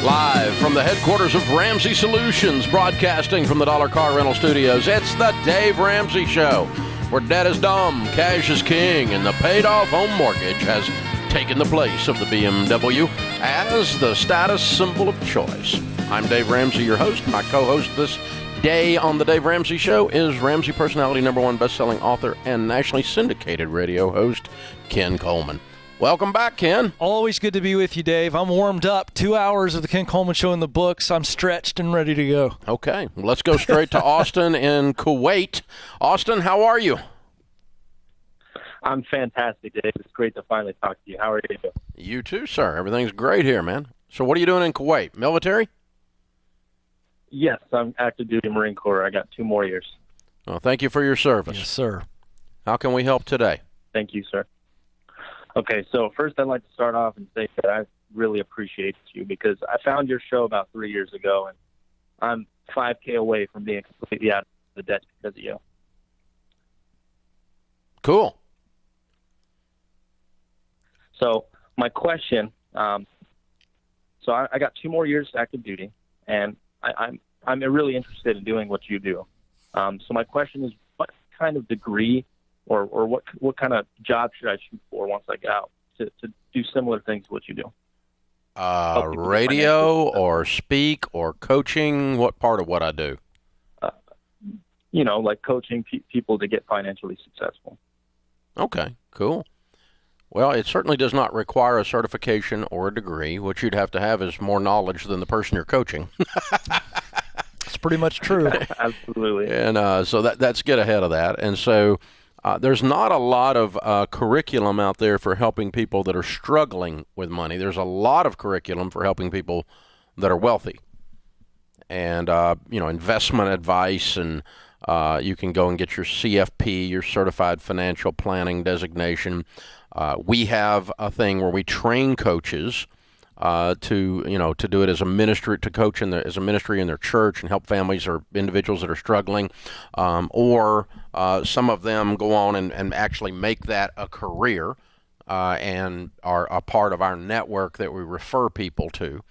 Live from the headquarters of Ramsey Solutions, broadcasting from the Dollar Car Rental Studios, it's the Dave Ramsey Show, where debt is dumb, cash is king, and the paid-off home mortgage has taken the place of the BMW as the status symbol of choice. I'm Dave Ramsey, your host. My co-host this day on the Dave Ramsey Show is Ramsey personality #1 best-selling author and nationally syndicated radio host, Ken Coleman. Welcome back, Ken. Always good to be with you, Dave. I'm warmed up. 2 hours of the Ken Coleman Show in the books. I'm stretched and ready to go. Okay, let's go straight to Austin in Kuwait. Austin, how are you? I'm fantastic, Dave. It's great to finally talk to you. How are you? You too, sir. Everything's great here, man. So what are you doing in Kuwait? Military? Yes, I'm active duty Marine Corps. I got 2 more years. Well, thank you for your service. Yes, sir. How can we help today? Thank you, sir. Okay, so first I'd like to start off and say that I really appreciate you because I found your show about 3 years ago, and I'm $5K away from being completely out of the debt because of you. Cool. So my question, I got 2 more years active duty, and I'm really interested in doing what you do. So my question is, what kind of degree or what kind of job should I shoot for once I get out to do similar things to what you do? Radio or speak or coaching? What part of what I do? Like coaching people to get financially successful. Okay, cool. Well, it certainly does not require a certification or a degree. What you'd have to have is more knowledge than the person you're coaching. It's pretty much true. Absolutely. And so that's get ahead of that. And so there's not a lot of curriculum out there for helping people that are struggling with money. There's a lot of curriculum for helping people that are wealthy. And, investment advice, and you can go and get your CFP, your Certified Financial Planning designation. We have a thing where we train coaches to do it as a ministry, to coach as a ministry in their church and help families or individuals that are struggling, or some of them go on and actually make that a career and are a part of our network that we refer people to.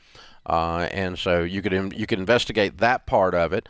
And so you could investigate that part of it.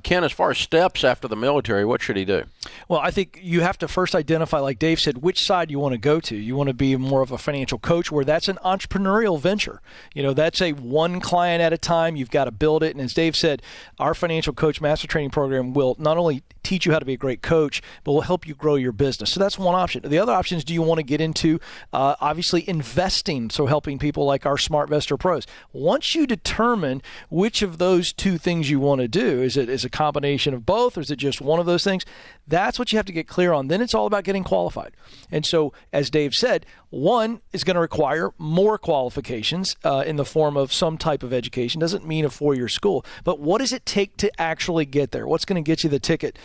Ken, as far as steps after the military, what should he do? Well, I think you have to first identify, like Dave said, which side you want to go to. You want to be more of a financial coach, where that's an entrepreneurial venture. That's a one client at a time. You've got to build it. And as Dave said, our financial coach master training program will not only teach you how to be a great coach, but will help you grow your business. So that's one option. The other option is, do you want to get into, obviously, investing, so helping people like our SmartVestor Pros. Once you determine which of those two things you want to do, is it a combination of both, or is it just one of those things? That's what you have to get clear on. Then it's all about getting qualified. And so, as Dave said, one is going to require more qualifications in the form of some type of education. Doesn't mean a 4-year school, but what does it take to actually get there? What's going to get you the ticket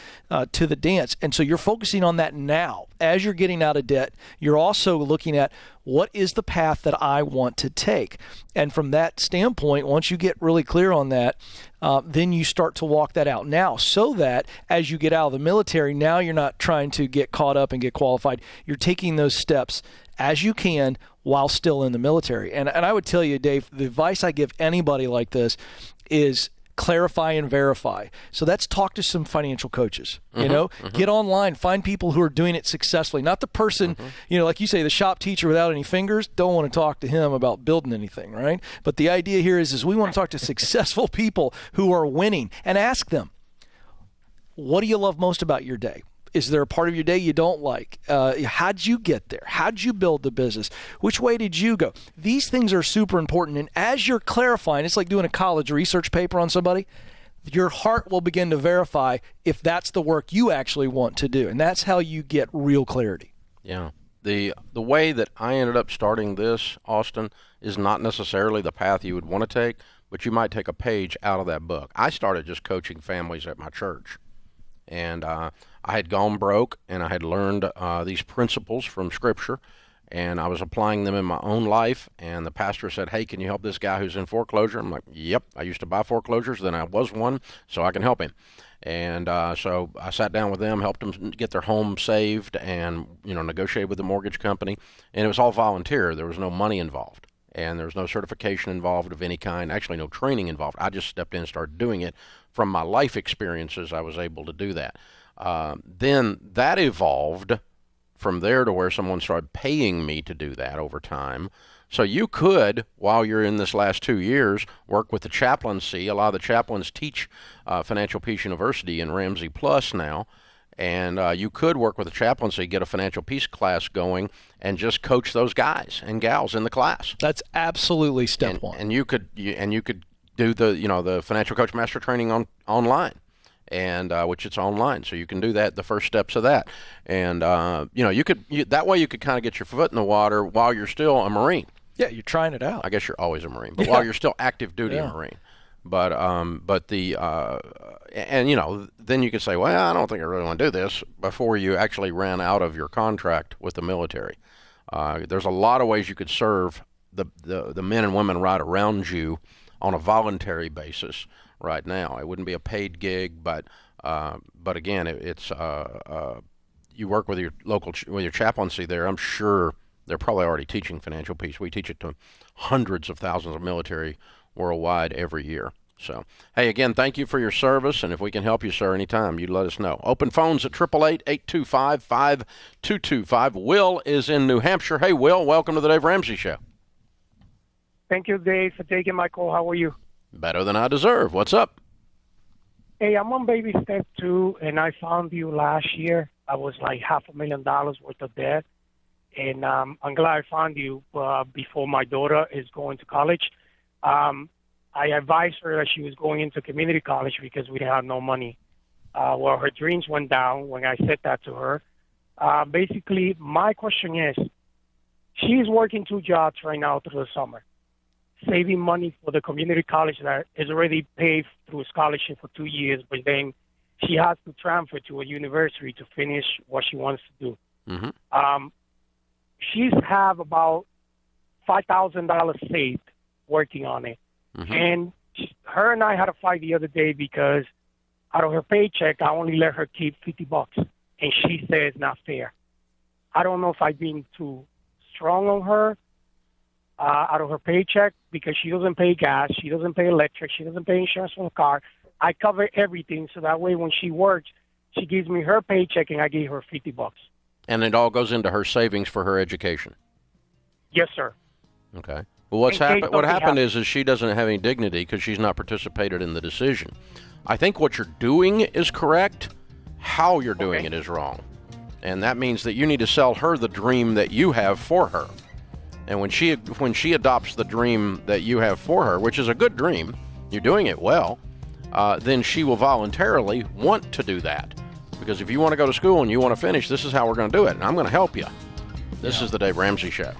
to the dance? And so you're focusing on that now. As you're getting out of debt, you're also looking at, what is the path that I want to take? And from that standpoint, once you get really clear on that, then you start to walk that out now, so that as you get out of the military, now you're not trying to get caught up and get qualified. You're taking those steps as you can while still in the military. And I would tell you, Dave, the advice I give anybody like this is clarify and verify. So that's talk to some financial coaches, get online, find people who are doing it successfully, not the person, like you say, the shop teacher without any fingers. Don't want to talk to him about building anything, right? But the idea here is we want to talk to successful people who are winning and ask them, what do you love most about your day? Is there a part of your day you don't like? How'd you get there? How'd you build the business? Which way did you go? These things are super important. And as you're clarifying, it's like doing a college research paper on somebody. Your heart will begin to verify if that's the work you actually want to do. And that's how you get real clarity. Yeah. The way that I ended up starting this, Austin, is not necessarily the path you would want to take, but you might take a page out of that book. I started just coaching families at my church. And I had gone broke, and I had learned these principles from Scripture, and I was applying them in my own life. And the pastor said, hey, can you help this guy who's in foreclosure? I'm like, yep, I used to buy foreclosures, then I was one, so I can help him. And so I sat down with them, helped them get their home saved, and negotiated with the mortgage company. And it was all volunteer. There was no money involved, and there was no certification involved of any kind, actually no training involved. I just stepped in and started doing it. From my life experiences, I was able to do that. Then that evolved from there to where someone started paying me to do that over time. So you could, while you're in this last 2 years, work with the chaplaincy. A lot of the chaplains teach Financial Peace University in Ramsey Plus now. And you could work with the chaplaincy, get a financial peace class going, and just coach those guys and gals in the class. That's absolutely step one. And you could do the financial coach master training online, and which it's online, so you can do that, the first steps of that. And that way you could kind of get your foot in the water while you're still a Marine. Yeah, you're trying it out. I guess you're always a Marine, but while you're still active duty Marine. But then you could say, well, I don't think I really want to do this, before you actually ran out of your contract with the military. There's a lot of ways you could serve the men and women right around you on a voluntary basis right now. It wouldn't be a paid gig, but again, it's you work with your local with your chaplaincy there. I'm sure they're probably already teaching financial peace. We teach it to hundreds of thousands of military worldwide every year. So, hey, again, thank you for your service, and if we can help you, sir, anytime, you let us know. Open phones at 888-825-5225. Will is in New Hampshire. Hey, Will, welcome to the Dave Ramsey Show. Thank you, Dave, for taking my call. How are you? Better than I deserve. What's up? Hey, I'm on baby step 2, and I found you last year. I was like $500,000 worth of debt, and I'm glad I found you before my daughter is going to college. I advised her that she was going into community college because we had no money. Well, her dreams went down when I said that to her. Basically, my question is, she's working 2 jobs right now through the summer, saving money for the community college that is already paid through a scholarship for 2 years, but then she has to transfer to a university to finish what she wants to do. Mm-hmm. She's have about $5,000 saved working on it. Mm-hmm. And her and I had a fight the other day because out of her paycheck, I only let her keep $50. And she says it's not fair. I don't know if I'm being too strong on her out of her paycheck because she doesn't pay gas, she doesn't pay electric, she doesn't pay insurance for the car. I cover everything so that way when she works, she gives me her paycheck and I give her $50. And it all goes into her savings for her education? Yes, sir. Okay. Well, what happened is she doesn't have any dignity because she's not participated in the decision. I think what you're doing is correct. How you're doing it is wrong. And that means that you need to sell her the dream that you have for her. And when she adopts the dream that you have for her, which is a good dream, you're doing it well, then she will voluntarily want to do that. Because if you want to go to school and you want to finish, this is how we're going to do it. And I'm going to help you. This is the Dave Ramsey Show.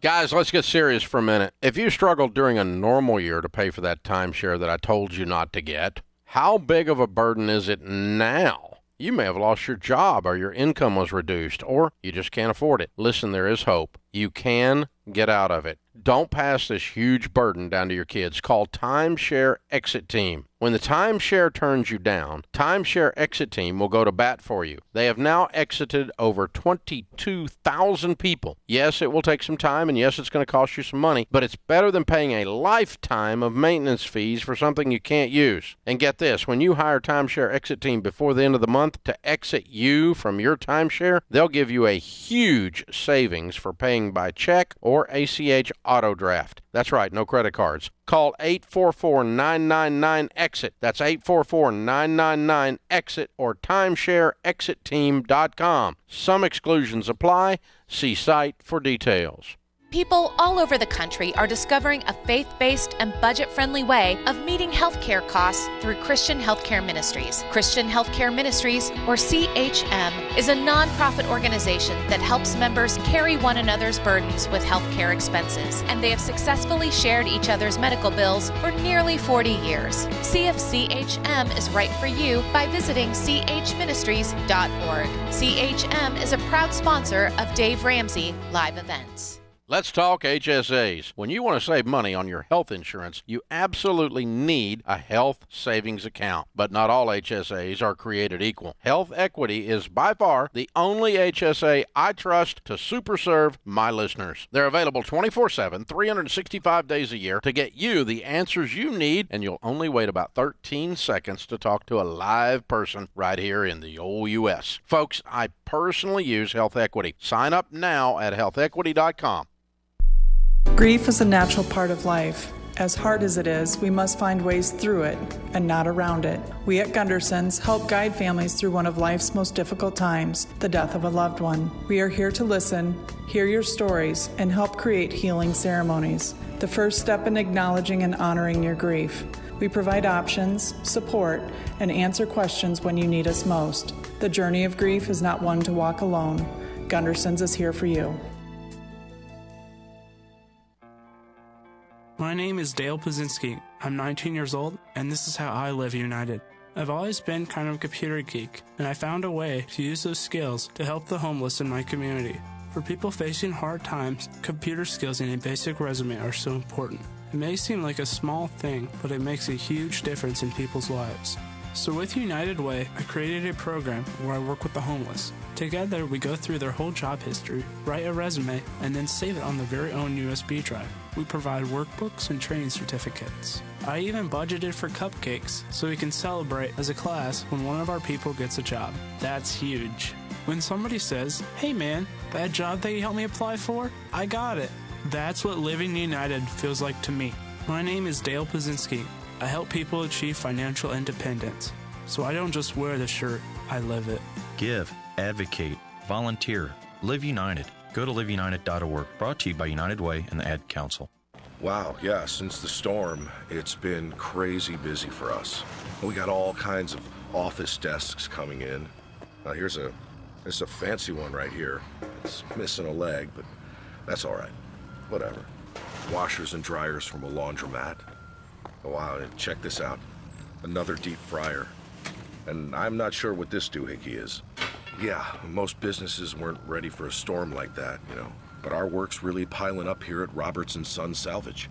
Guys, let's get serious for a minute. If you struggled during a normal year to pay for that timeshare that I told you not to get, how big of a burden is it now? You may have lost your job or your income was reduced or you just can't afford it. Listen, there is hope. You can get out of it. Don't pass this huge burden down to your kids. Call Timeshare Exit Team. When the timeshare turns you down, Timeshare Exit Team will go to bat for you. They have now exited over 22,000 people. Yes, it will take some time, and yes, it's going to cost you some money, but it's better than paying a lifetime of maintenance fees for something you can't use. And get this, when you hire Timeshare Exit Team before the end of the month to exit you from your timeshare, they'll give you a huge savings for paying by check or ACH auto draft. That's right, no credit cards. Call 844-999-EXIT. That's 844-999-EXIT or timeshareexitteam.com. Some exclusions apply. See site for details. People all over the country are discovering a faith-based and budget-friendly way of meeting healthcare costs through Christian Healthcare Ministries. Christian Healthcare Ministries, or CHM, is a nonprofit organization that helps members carry one another's burdens with healthcare expenses, and they have successfully shared each other's medical bills for nearly 40 years. See if CHM is right for you by visiting chministries.org. CHM is a proud sponsor of Dave Ramsey Live Events. Let's talk HSAs. When you want to save money on your health insurance, you absolutely need a health savings account. But not all HSAs are created equal. Health Equity is by far the only HSA I trust to super serve my listeners. They're available 24/7, 365 days a year to get you the answers you need, and you'll only wait about 13 seconds to talk to a live person right here in the old U.S. Folks, I personally use Health Equity. Sign up now at healthequity.com. Grief is a natural part of life. As hard as it is, we must find ways through it and not around it. We at Gunderson's help guide families through one of life's most difficult times, the death of a loved one. We are here to listen, hear your stories, and help create healing ceremonies, the first step in acknowledging and honoring your grief. We provide options, support, and answer questions when you need us most. The journey of grief is not one to walk alone. Gunderson's is here for you. My name is Dale Pazinski. I'm 19 years old, and this is how I live united. I've always been kind of a computer geek, and I found a way to use those skills to help the homeless in my community. For people facing hard times, computer skills and a basic resume are so important. It may seem like a small thing, but it makes a huge difference in people's lives. So with United Way, I created a program where I work with the homeless. Together, we go through their whole job history, write a resume, and then save it on their very own USB drive. We provide workbooks and training certificates. I even budgeted for cupcakes so we can celebrate as a class when one of our people gets a job. That's huge. When somebody says, "Hey man, that job that you helped me apply for, I got it." That's what Living United feels like to me. My name is Dale Pazinski. I help people achieve financial independence. So I don't just wear the shirt, I live it. Give, advocate, volunteer, Live United. Go to liveunited.org. Brought to you by United Way and the Ad Council. Wow, yeah, since the storm, it's been crazy busy for us. We got all kinds of office desks coming in. Now here's a fancy one right here. It's missing a leg, but that's all right. Whatever. Washers and dryers from a laundromat. Oh, wow, and check this out. Another deep fryer. And I'm not sure what this doohickey is. Yeah, most businesses weren't ready for a storm like that, you know. But our work's really piling up here at Roberts & Son Salvage.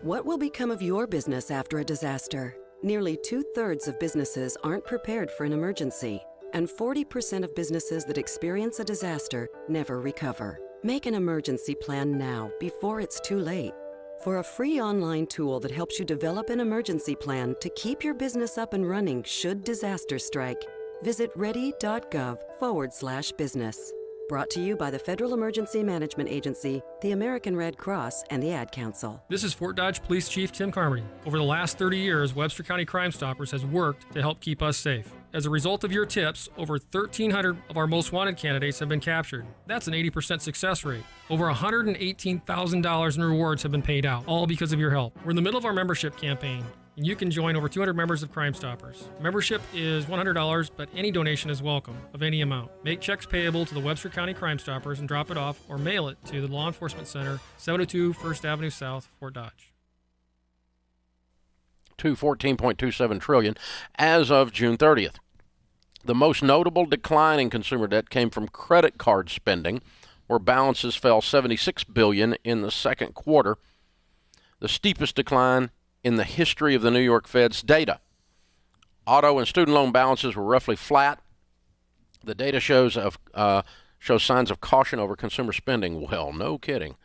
What will become of your business after a disaster? Nearly 2/3 of businesses aren't prepared for an emergency, and 40% of businesses that experience a disaster never recover. Make an emergency plan now, before it's too late. For a free online tool that helps you develop an emergency plan to keep your business up and running should disaster strike, visit ready.gov/business. Brought to you by the Federal Emergency Management Agency, the American Red Cross, and the Ad Council. This is Fort Dodge Police Chief Tim Carmody. Over the last 30 years, Webster County Crime Stoppers has worked to help keep us safe. As a result of your tips, over 1,300 of our most wanted candidates have been captured. That's an 80% success rate. Over $118,000 in rewards have been paid out, all because of your help. We're in the middle of our membership campaign, and you can join over 200 members of Crime Stoppers. Membership is $100, but any donation is welcome, of any amount. Make checks payable to the Webster County Crime Stoppers and drop it off or mail it to the Law Enforcement Center, 702 First Avenue South, Fort Dodge. To $14.27 trillion as of June 30th. The most notable decline in consumer debt came from credit card spending, where balances fell $76 billion in the second quarter, the steepest decline in the history of the New York Fed's data. Auto and student loan balances were roughly flat. The data shows signs of caution over consumer spending. Well, no kidding.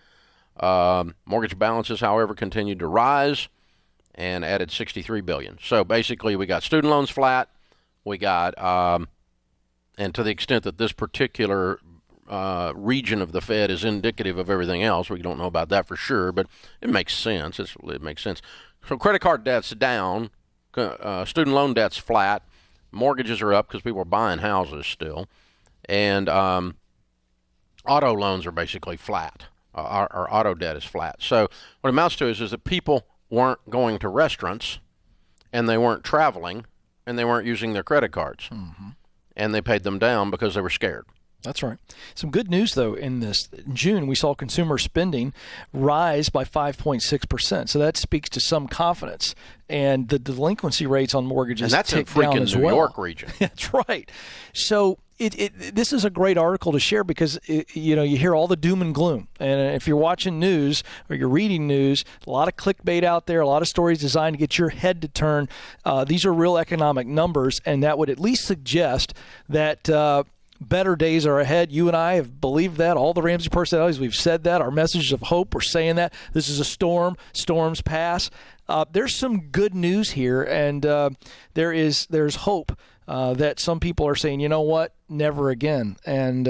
Mortgage balances, however, continued to rise and added $63 billion. So basically, we got student loans flat. We got, and to the extent that this particular region of the Fed is indicative of everything else, we don't know about that for sure, but it makes sense. It makes sense. So credit card debt's down, student loan debt's flat, mortgages are up because people are buying houses still, and auto loans are basically flat. Our auto debt is flat. So what it amounts to is that people weren't going to restaurants, and they weren't traveling, and they weren't using their credit cards, and they paid them down because they were scared. That's right. Some good news, though, in this. In June, we saw consumer spending rise by 5.6%. So that speaks to some confidence. And the delinquency rates on mortgages ticked down as well. And that's in freaking New York region. That's right. So this is a great article to share because, you hear all the doom and gloom. And if you're watching news or you're reading news, a lot of clickbait out there, a lot of stories designed to get your head to turn. These are real economic numbers, and that would at least suggest that better days are ahead. You and I have believed that. All the Ramsey personalities, we've said that. Our messages of hope, we're saying that. This is a storm. Storms pass. There's some good news here, and there's hope that some people are saying, you know what, never again. And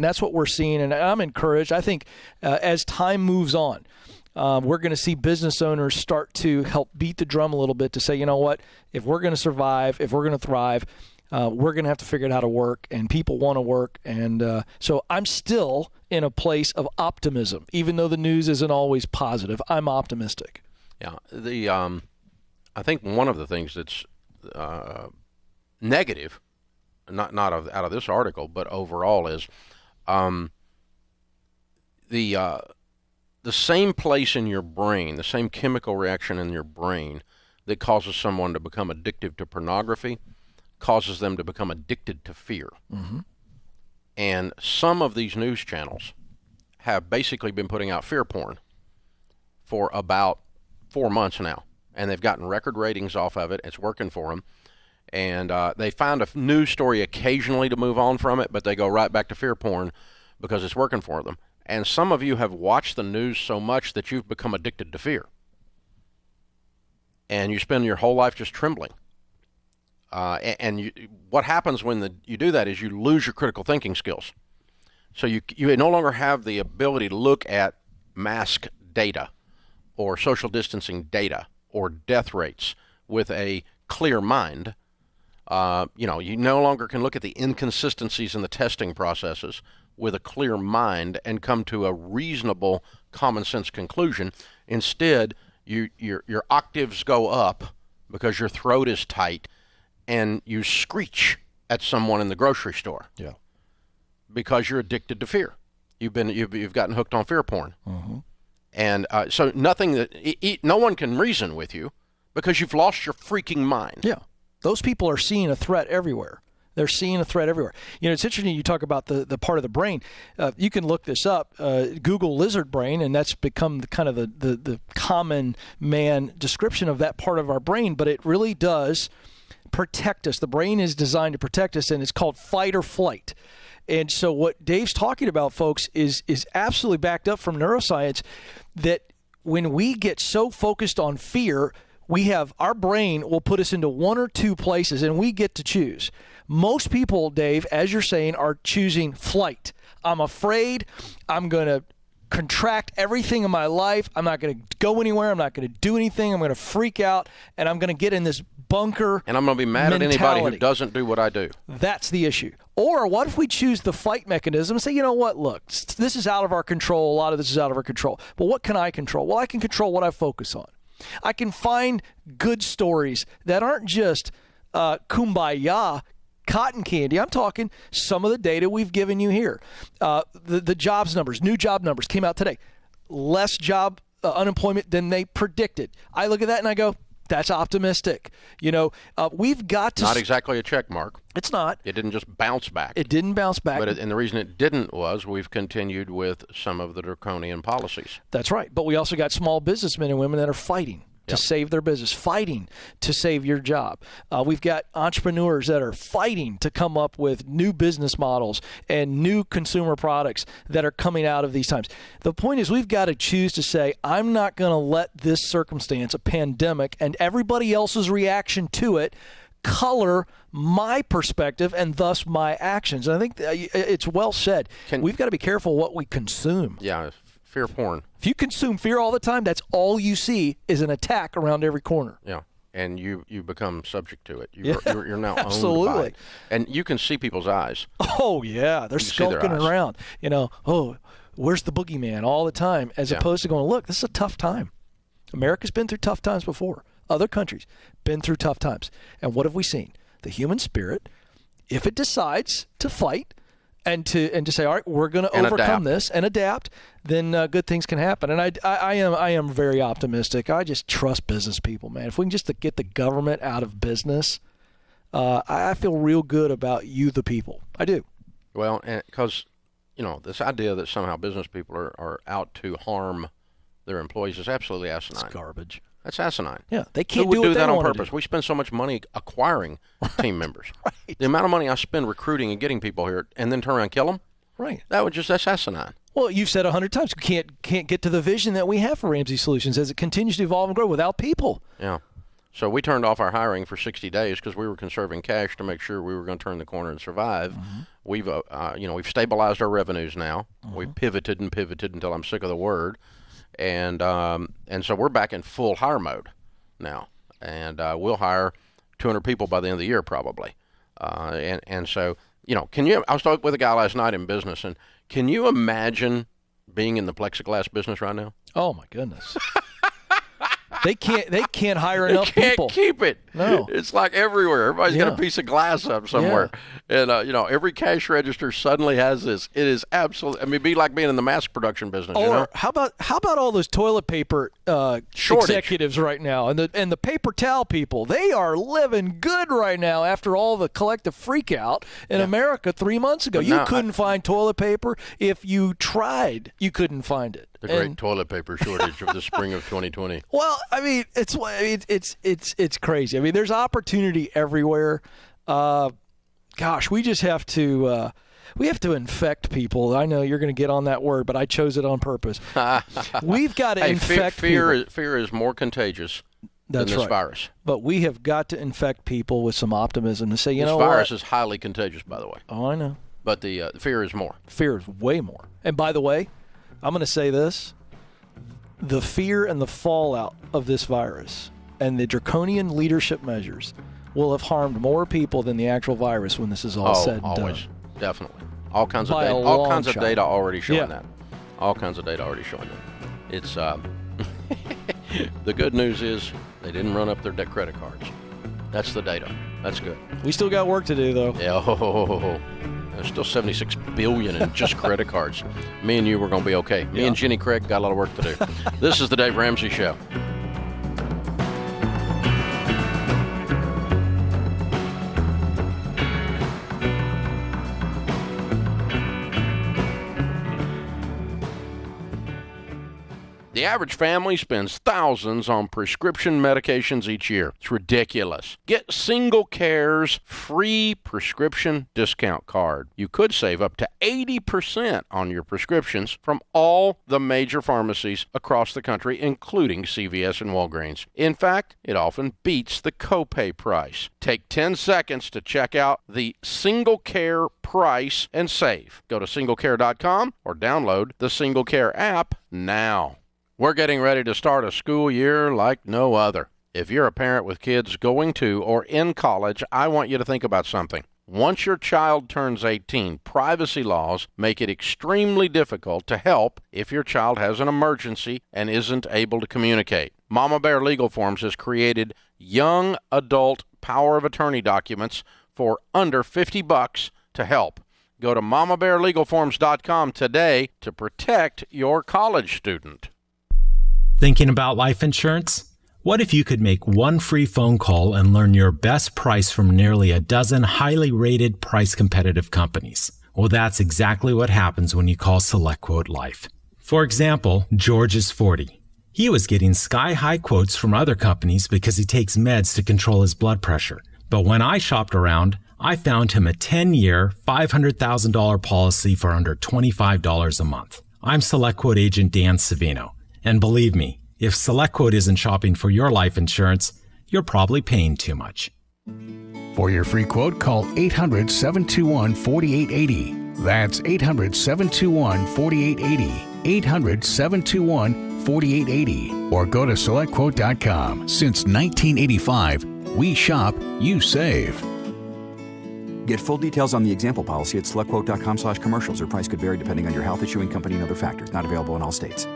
that's what we're seeing, and I'm encouraged. I think as time moves on, we're going to see business owners start to help beat the drum a little bit to say, you know what, if we're going to survive, if we're going to thrive, we're going to have to figure out how to work, and people want to work. And so I'm still in a place of optimism. Even though the news isn't always positive, I'm optimistic. Yeah. I think one of the things that's negative, not out of this article, but overall is the same place in your brain, the same chemical reaction in your brain that causes someone to become addicted to pornography causes them to become addicted to fear. Mm-hmm. And some of these news channels have basically been putting out fear porn for about 4 months now. And they've gotten record ratings off of it. It's working for them. And they find a news story occasionally to move on from it, but they go right back to fear porn because it's working for them. And some of you have watched the news so much that you've become addicted to fear. And you spend your whole life just trembling. What happens when you do that is you lose your critical thinking skills. So you no longer have the ability to look at mask data or social distancing data or death rates with a clear mind. You no longer can look at the inconsistencies in the testing processes with a clear mind and come to a reasonable common sense conclusion. Instead, your octaves go up because your throat is tight and you screech at someone in the grocery store. Yeah. Because you're addicted to fear. You've gotten hooked on fear porn. Mm-hmm. And so no one can reason with you because you've lost your freaking mind. Yeah. Those people are seeing a threat everywhere. They're seeing a threat everywhere. You know, it's interesting you talk about the part of the brain. You can look this up, Google lizard brain, and that's become kind of the common man description of that part of our brain, but it really does protect us. The brain is designed to protect us, and it's called fight or flight. And so what Dave's talking about, folks, is absolutely backed up from neuroscience, that when we get so focused on fear, our brain will put us into one or two places, and we get to choose. Most people, Dave, as you're saying, are choosing flight. I'm afraid. I'm going to contract everything in my life. I'm not going to go anywhere. I'm not going to do anything. I'm going to freak out, and I'm going to get in this bunker and I'm going to be mad mentality. At anybody who doesn't do what I do. That's the issue. Or what if we choose the fight mechanism and say, you know what, look, this is out of our control. A lot of this is out of our control. But what can I control? Well, I can control what I focus on. I can find good stories that aren't just kumbaya, cotton candy. I'm talking some of the data we've given you here. The jobs numbers, new job numbers came out today. Less job unemployment than they predicted. I look at that and I go, that's optimistic. You know, we've got to... Not exactly a check mark. It's not. It didn't just bounce back. It didn't bounce back. And the reason it didn't was we've continued with some of the draconian policies. That's right. But we also got small businessmen and women that are fighting to save their business, fighting to save your job. We've got entrepreneurs that are fighting to come up with new business models and new consumer products that are coming out of these times. The point is we've got to choose to say, I'm not going to let this circumstance, a pandemic, and everybody else's reaction to it color my perspective and thus my actions. And I think it's well said. We've got to be careful what we consume. Yeah. Fear porn. If you consume fear all the time, that's all you see is an attack around every corner. Yeah, and you become subject to it. You're now absolutely. owned by it. And you can see people's eyes. Oh, yeah. They're skulking around. You know, where's the boogeyman all the time, as opposed to going, look, this is a tough time. America's been through tough times before. Other countries been through tough times. And what have we seen? The human spirit, if it decides to fight, and to say, all right, we're going to overcome this and adapt, then good things can happen. And I am very optimistic. I just trust business people, man. If we can just get the government out of business, I feel real good about you, the people. I do. Well, because this idea that somehow business people are out to harm their employees is absolutely asinine. It's garbage. That's asinine. Yeah, they can't Who would do that on purpose. We spend so much money acquiring team members. Right. The amount of money I spend recruiting and getting people here, and then turn around and kill them. Right. That's asinine. Well, you've said 100 times we can't get to the vision that we have for Ramsey Solutions as it continues to evolve and grow without people. Yeah. So we turned off our hiring for 60 days because we were conserving cash to make sure we were going to turn the corner and survive. Mm-hmm. We've stabilized our revenues now. Mm-hmm. We've pivoted until I'm sick of the word. And so we're back in full hire mode now, and we'll hire 200 people by the end of the year probably. And so, I was talking with a guy last night in business, and can you imagine being in the plexiglass business right now? Oh my goodness. They can't hire enough They people. can't keep it. No. It's like everywhere. Everybody's got a piece of glass up somewhere. Yeah. And, every cash register suddenly has this. It is absolutely, it'd be like being in the mask production business. Or how about all those toilet paper executives right now, and the paper towel people, they are living good right now after all the collective freak out in America 3 months ago. You couldn't find toilet paper. If you tried, you couldn't find it. The great toilet paper shortage of the spring of 2020. Well, I mean, it's crazy. I mean, there's opportunity everywhere. Gosh, we just have to infect people. I know you're going to get on that word, but I chose it on purpose. We've got to infect people. Fear is more contagious than this virus. But we have got to infect people with some optimism to say, you know what? This virus is highly contagious, by the way. Oh, I know. But the fear is more. Fear is way more. And by the way, I'm going to say this. The fear and the fallout of this virus and the draconian leadership measures will have harmed more people than the actual virus when this is all said and always. done. Definitely. All kinds of data already showing that. All kinds of data already showing that. It's the good news is they didn't run up their debt credit cards. That's the data. That's good. We still got work to do, though. Yeah. There's still $76 billion in just credit cards. Me and you were going to be okay. Me and Jenny Craig got a lot of work to do. This is the Dave Ramsey Show. The average family spends thousands on prescription medications each year. It's ridiculous. Get Single Care's free prescription discount card. You could save up to 80% on your prescriptions from all the major pharmacies across the country, including CVS and Walgreens. In fact, it often beats the copay price. Take 10 seconds to check out the Single Care price and save. Go to singlecare.com or download the Single Care app now. We're getting ready to start a school year like no other. If you're a parent with kids going to or in college, I want you to think about something. Once your child turns 18, privacy laws make it extremely difficult to help if your child has an emergency and isn't able to communicate. Mama Bear Legal Forms has created young adult power of attorney documents for under $50 to help. Go to mamabearlegalforms.com today to protect your college student. Thinking about life insurance? What if you could make one free phone call and learn your best price from nearly a dozen highly rated, price-competitive companies? Well, that's exactly what happens when you call SelectQuote Life. For example, George is 40. He was getting sky-high quotes from other companies because he takes meds to control his blood pressure. But when I shopped around, I found him a 10-year, $500,000 policy for under $25 a month. I'm SelectQuote agent Dan Savino. And believe me, if SelectQuote isn't shopping for your life insurance, you're probably paying too much. For your free quote, call 800-721-4880. That's 800-721-4880. 800-721-4880. Or go to SelectQuote.com. Since 1985, we shop, you save. Get full details on the example policy at SelectQuote.com/commercials. Or price could vary depending on your health, issuing company, and other factors. Not available in all states.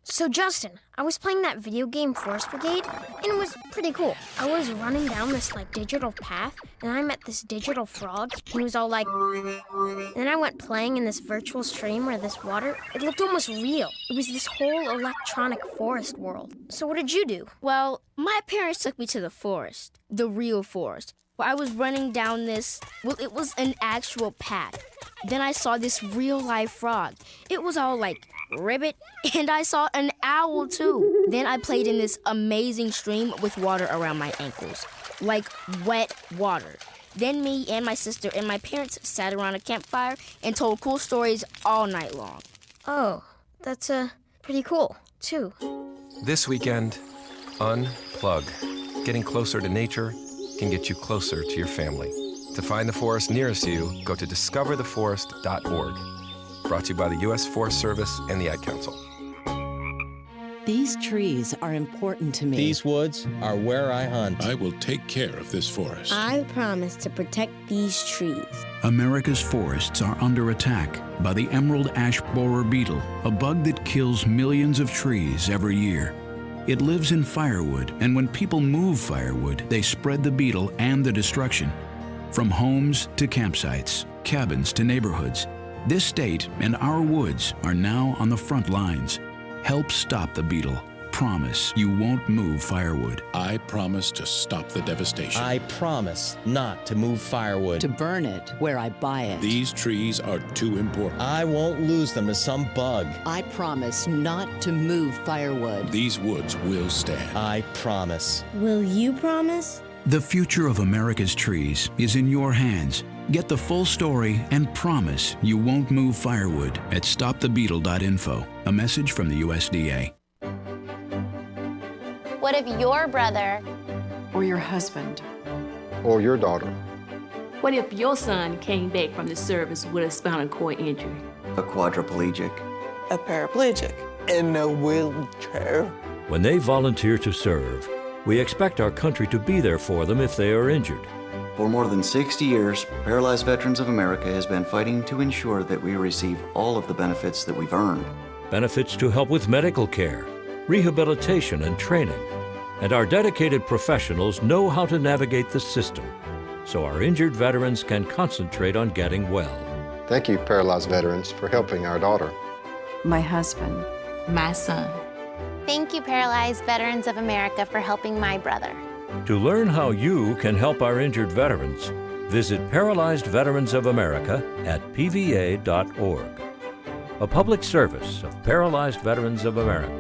So Justin, I was playing that video game Forest Brigade, and it was pretty cool. I was running down this digital path, and I met this digital frog, and he was all like... And then I went playing in this virtual stream where this water, it looked almost real. It was this whole electronic forest world. So what did you do? Well, my parents took me to the forest, the real forest, where I was running down this, it was an actual path. Then I saw this real-life frog. It was all like... ribbit, and I saw an owl too. Then I played in this amazing stream with water around my ankles, like wet water. Then me and my sister and my parents sat around a campfire and told cool stories all night long. Oh, that's pretty cool too. This weekend, unplug. Getting closer to nature can get you closer to your family. To find the forest nearest you, go to discovertheforest.org. Brought to you by the U.S. Forest Service and the Ad Council. These trees are important to me. These woods are where I hunt. I will take care of this forest. I promise to protect these trees. America's forests are under attack by the emerald ash borer beetle, a bug that kills millions of trees every year. It lives in firewood, and when people move firewood, they spread the beetle and the destruction. From homes to campsites, cabins to neighborhoods, this state and our woods are now on the front lines. Help stop the beetle. Promise you won't move firewood. I promise to stop the devastation. I promise not to move firewood. To burn it where I buy it. These trees are too important. I won't lose them to some bug. I promise not to move firewood. These woods will stand. I promise. Will you promise? The future of America's trees is in your hands. Get the full story and promise you won't move firewood at stopthebeetle.info. A message from the USDA. What if your brother or your husband or your daughter? What if your son came back from the service with a spinal cord injury? A quadriplegic. A paraplegic. In a wheelchair. When they volunteer to serve, we expect our country to be there for them if they are injured. For more than 60 years, Paralyzed Veterans of America has been fighting to ensure that we receive all of the benefits that we've earned. Benefits to help with medical care, rehabilitation and training. And our dedicated professionals know how to navigate the system, so our injured veterans can concentrate on getting well. Thank you, Paralyzed Veterans, for helping our daughter. My husband. My son. Thank you, Paralyzed Veterans of America, for helping my brother. To learn how you can help our injured veterans, visit Paralyzed Veterans of America at pva.org. A public service of Paralyzed Veterans of America.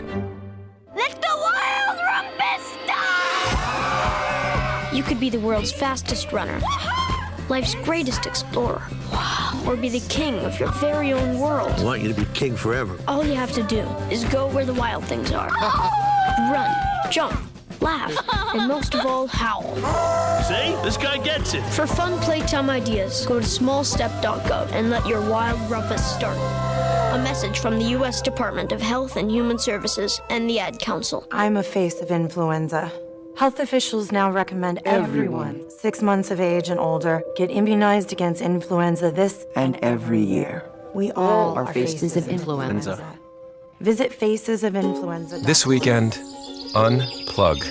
Let the wild rumpus start! You could be the world's fastest runner, life's greatest explorer, or be the king of your very own world. I want you to be king forever. All you have to do is go where the wild things are. Run, jump, laugh, and most of all, howl. See? This guy gets it. For fun playtime ideas, go to smallstep.gov and let your wild rumpus start. A message from the U.S. Department of Health and Human Services and the Ad Council. I'm a face of influenza. Health officials now recommend everyone 6 months of age and older get immunized against influenza this and every year. We all are faces of influenza. Visit facesofinfluenza.com. This weekend, unplug.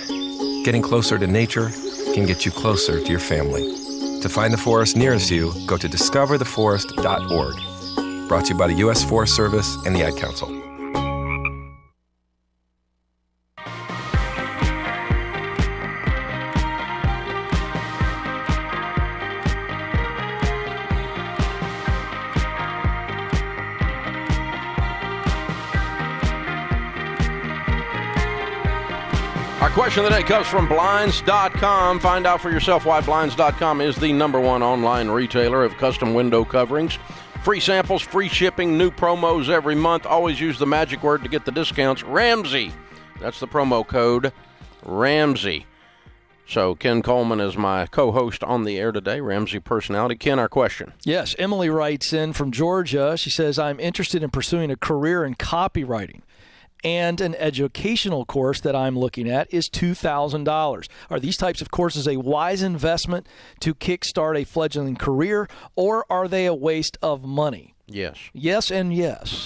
Getting closer to nature can get you closer to your family. To find the forest nearest you, go to discovertheforest.org. Brought to you by the U.S. Forest Service and the Ad Council. Our question of the day comes from Blinds.com. Find out for yourself why Blinds.com is the #1 online retailer of custom window coverings. Free samples, free shipping, new promos every month. Always use the magic word to get the discounts. Ramsey. That's the promo code, Ramsey. So Ken Coleman is my co-host on the air today, Ramsey personality. Ken, our question. Yes, Emily writes in from Georgia. She says, I'm interested in pursuing a career in copywriting, and an educational course that I'm looking at is $2,000. Are these types of courses a wise investment to kickstart a fledgling career, or are they a waste of money? Yes. Yes and yes.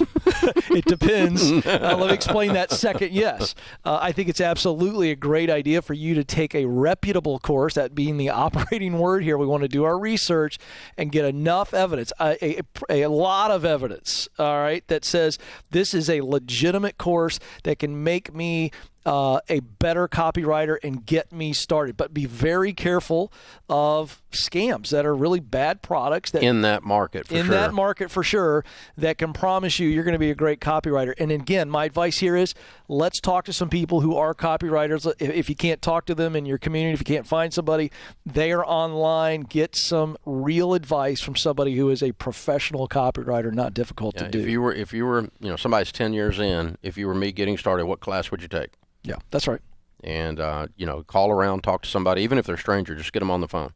It depends. Let me explain that second yes. I think it's absolutely a great idea for you to take a reputable course, that being the operating word here. We want to do our research and get enough evidence, a lot of evidence, all right, that says this is a legitimate course that can make me a better copywriter and get me started. But be very careful of scams that are really bad products. That in that market, for sure. In that market, for sure, that can promise you're going to be a great copywriter. And again, my advice here is let's talk to some people who are copywriters. If you can't talk to them in your community, if you can't find somebody, they are online. Get some real advice from somebody who is a professional copywriter, not difficult to do. If you were, somebody's 10 years in, if you were me getting started, what class would you take? Yeah, that's right. And, call around, talk to somebody, even if they're a stranger, just get them on the phone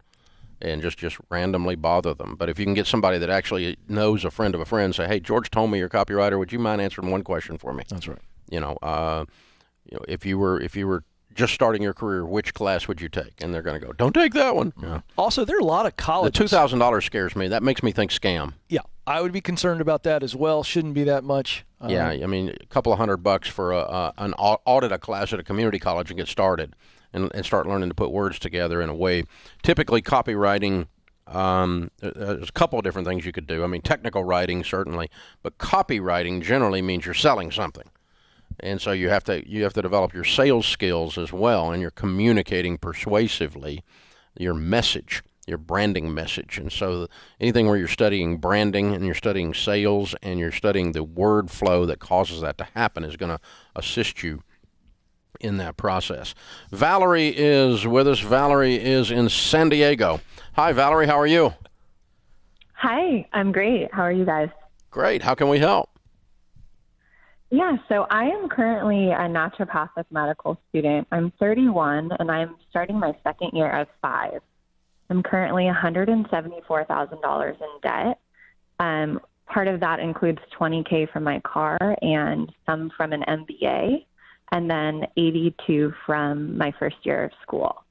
and just randomly bother them. But if you can get somebody that actually knows a friend of a friend, say, hey, George told me you're a copywriter. Would you mind answering one question for me? That's right. If you were just starting your career, which class would you take? And they're going to go, don't take that one. Yeah. Also, there are a lot of colleges. The $2,000 scares me. That makes me think scam. Yeah, I would be concerned about that as well. Shouldn't be that much. Yeah, I mean, a couple of $100 for an audit a class at a community college and get started and start learning to put words together in a way. Typically, copywriting, there's a couple of different things you could do. I mean, technical writing, certainly, but copywriting generally means you're selling something. And so you have to develop your sales skills as well, and you're communicating persuasively your message, your branding message. And so anything where you're studying branding and you're studying sales and you're studying the word flow that causes that to happen is going to assist you in that process. Valerie is with us. Valerie is in San Diego. Hi, Valerie. How are you? Hi, I'm great. How are you guys? Great. How can we help? Yeah, so I am currently a naturopathic medical student. I'm 31, and I'm starting my second year of 5. I'm currently $174,000 in debt. Part of that includes $20K from my car and some from an MBA, and then $82 from my first year of school.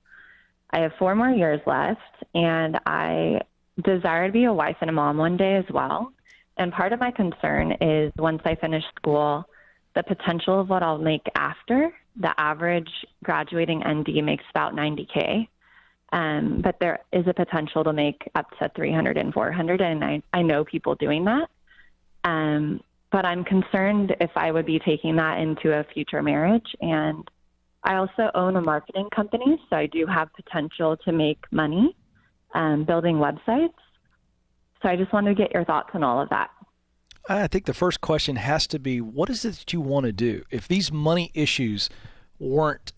I have 4 more years left, and I desire to be a wife and a mom one day as well. And part of my concern is once I finish school, the potential of what I'll make after. The average graduating ND makes about $90K. But there is a potential to make up to $300 and $400, and I know people doing that. But I'm concerned if I would be taking that into a future marriage. And I also own a marketing company, so I do have potential to make money building websites. So I just wanted to get your thoughts on all of that. I think the first question has to be, what is it that you want to do? If these money issues weren't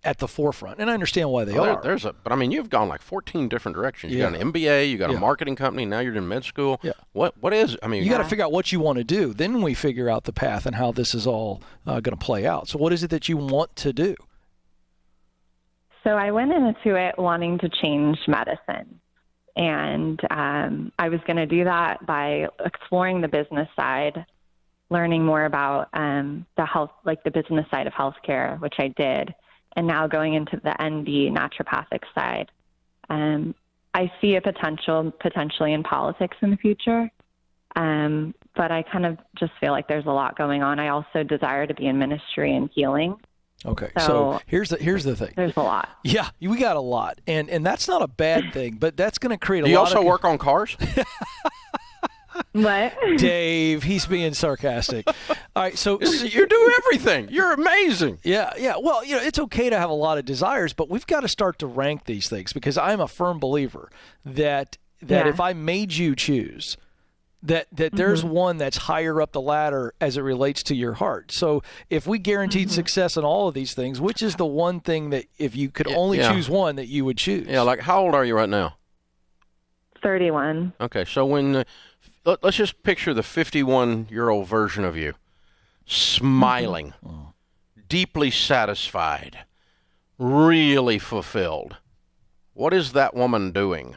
at the forefront, and I understand why they are. But I mean, you've gone like 14 different directions. You got an MBA, you got a marketing company, now you're in med school. Yeah. What is, I mean. You got to figure out what you want to do. Then we figure out the path and how this is all going to play out. So what is it that you want to do? So I went into it wanting to change medicine. And I was going to do that by exploring the business side, learning more about the health, like the business side of healthcare, which I did, and now going into the ND naturopathic side. I see a potentially in politics in the future, but I kind of just feel like there's a lot going on. I also desire to be in ministry and healing. Okay, so here's the thing. There's a lot. Yeah, we got a lot, and that's not a bad thing, but that's going to create a lot. Do you also work on cars? What? Dave, he's being sarcastic. All right, so you do everything. You're amazing. Yeah. Well, it's okay to have a lot of desires, but we've got to start to rank these things, because I'm a firm believer that if I made you choose, that there's one that's higher up the ladder as it relates to your heart. So if we guaranteed success in all of these things, which is the one thing that if you could only choose one that you would choose? Yeah, like how old are you right now? 31. Okay, so when let's just picture the 51-year-old version of you, smiling, deeply satisfied, really fulfilled. What is that woman doing?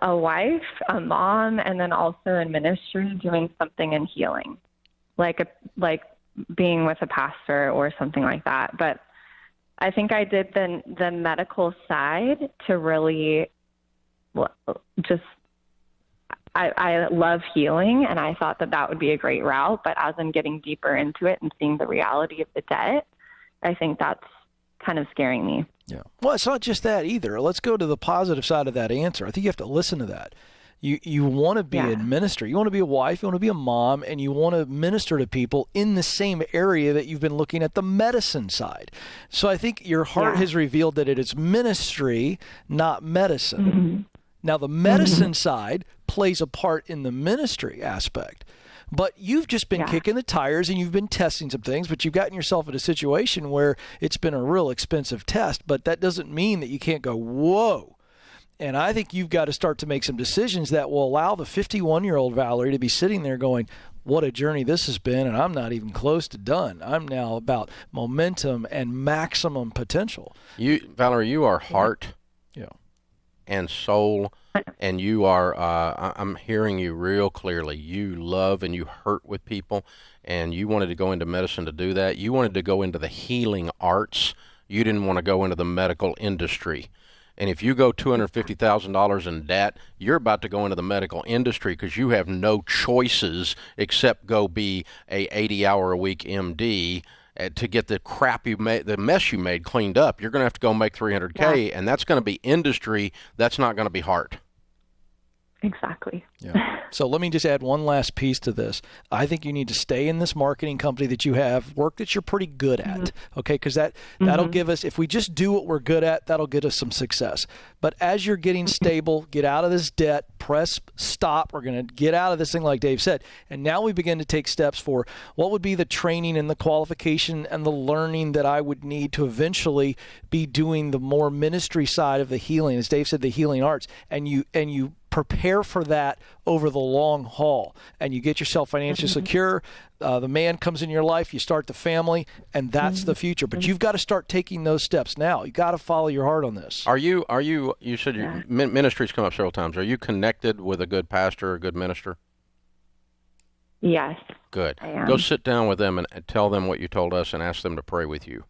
A wife, a mom, and then also in ministry, doing something in healing, like being with a pastor or something like that. But I think I did the medical side to really just. I love healing, and I thought that would be a great route. But as I'm getting deeper into it and seeing the reality of the debt, I think that's kind of scaring me. Yeah. Well, it's not just that either. Let's go to the positive side of that answer. I think you have to listen to that. You want to be in ministry. You want to be a wife. You want to be a mom, and you want to minister to people in the same area that you've been looking at the medicine side. So I think your heart has revealed that it is ministry, not medicine. Mm-hmm. Now, the medicine side plays a part in the ministry aspect. But you've just been kicking the tires and you've been testing some things, but you've gotten yourself in a situation where it's been a real expensive test. But that doesn't mean that you can't go, whoa. And I think you've got to start to make some decisions that will allow the 51-year-old Valerie to be sitting there going, what a journey this has been, and I'm not even close to done. I'm now about momentum and maximum potential. Valerie, you are heart and soul, and you are, I'm hearing you real clearly. You love and you hurt with people, and you wanted to go into medicine to do that. You wanted to go into the healing arts. You didn't want to go into the medical industry. And if you go $250,000 in debt, you're about to go into the medical industry because you have no choices except go be a 80-hour-a-week MD to get the crap you made, the mess you made cleaned up. You're going to have to go make $300K, and that's going to be industry. That's not going to be heart. Exactly. Yeah. So let me just add one last piece to this. I think you need to stay in this marketing company that you have, work that you're pretty good at, okay? Because that'll give us, if we just do what we're good at, that'll get us some success. But as you're getting stable, get out of this debt, press stop. We're going to get out of this thing like Dave said. And now we begin to take steps for what would be the training and the qualification and the learning that I would need to eventually be doing the more ministry side of the healing, as Dave said, the healing arts. And you prepare for that over the long haul, and you get yourself financially secure. The man comes in your life, you start the family, and that's the future. But you've got to start taking those steps now. You got to follow your heart on this. You said your ministry's come up several times. Are you connected with a good pastor or a good minister? Yes. Good. I am. Go sit down with them and tell them what you told us and ask them to pray with you.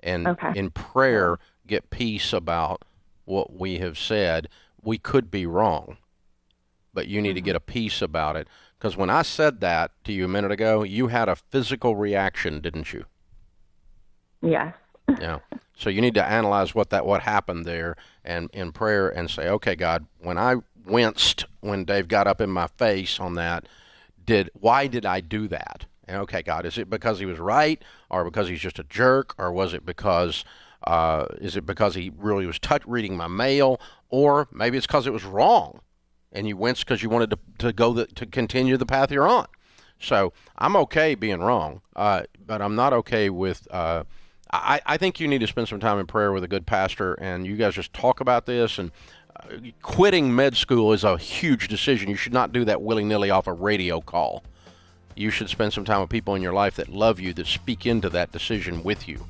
And in prayer, get peace about what we have said. We could be wrong, but you need to get a peace about it. Because when I said that to you a minute ago, you had a physical reaction, didn't you? Yes. Yeah. So you need to analyze what happened there, and in prayer, and say, okay, God, when I winced when Dave got up in my face on that, why did I do that? And okay, God, is it because he was right, or because he's just a jerk, or was it because is it because he really was reading my mail, or maybe it's because it was wrong, and you winced because you wanted to continue the path you're on. So I'm okay being wrong, but I'm not okay with. I think you need to spend some time in prayer with a good pastor, and you guys just talk about this. And quitting med school is a huge decision. You should not do that willy-nilly off a radio call. You should spend some time with people in your life that love you, that speak into that decision with you.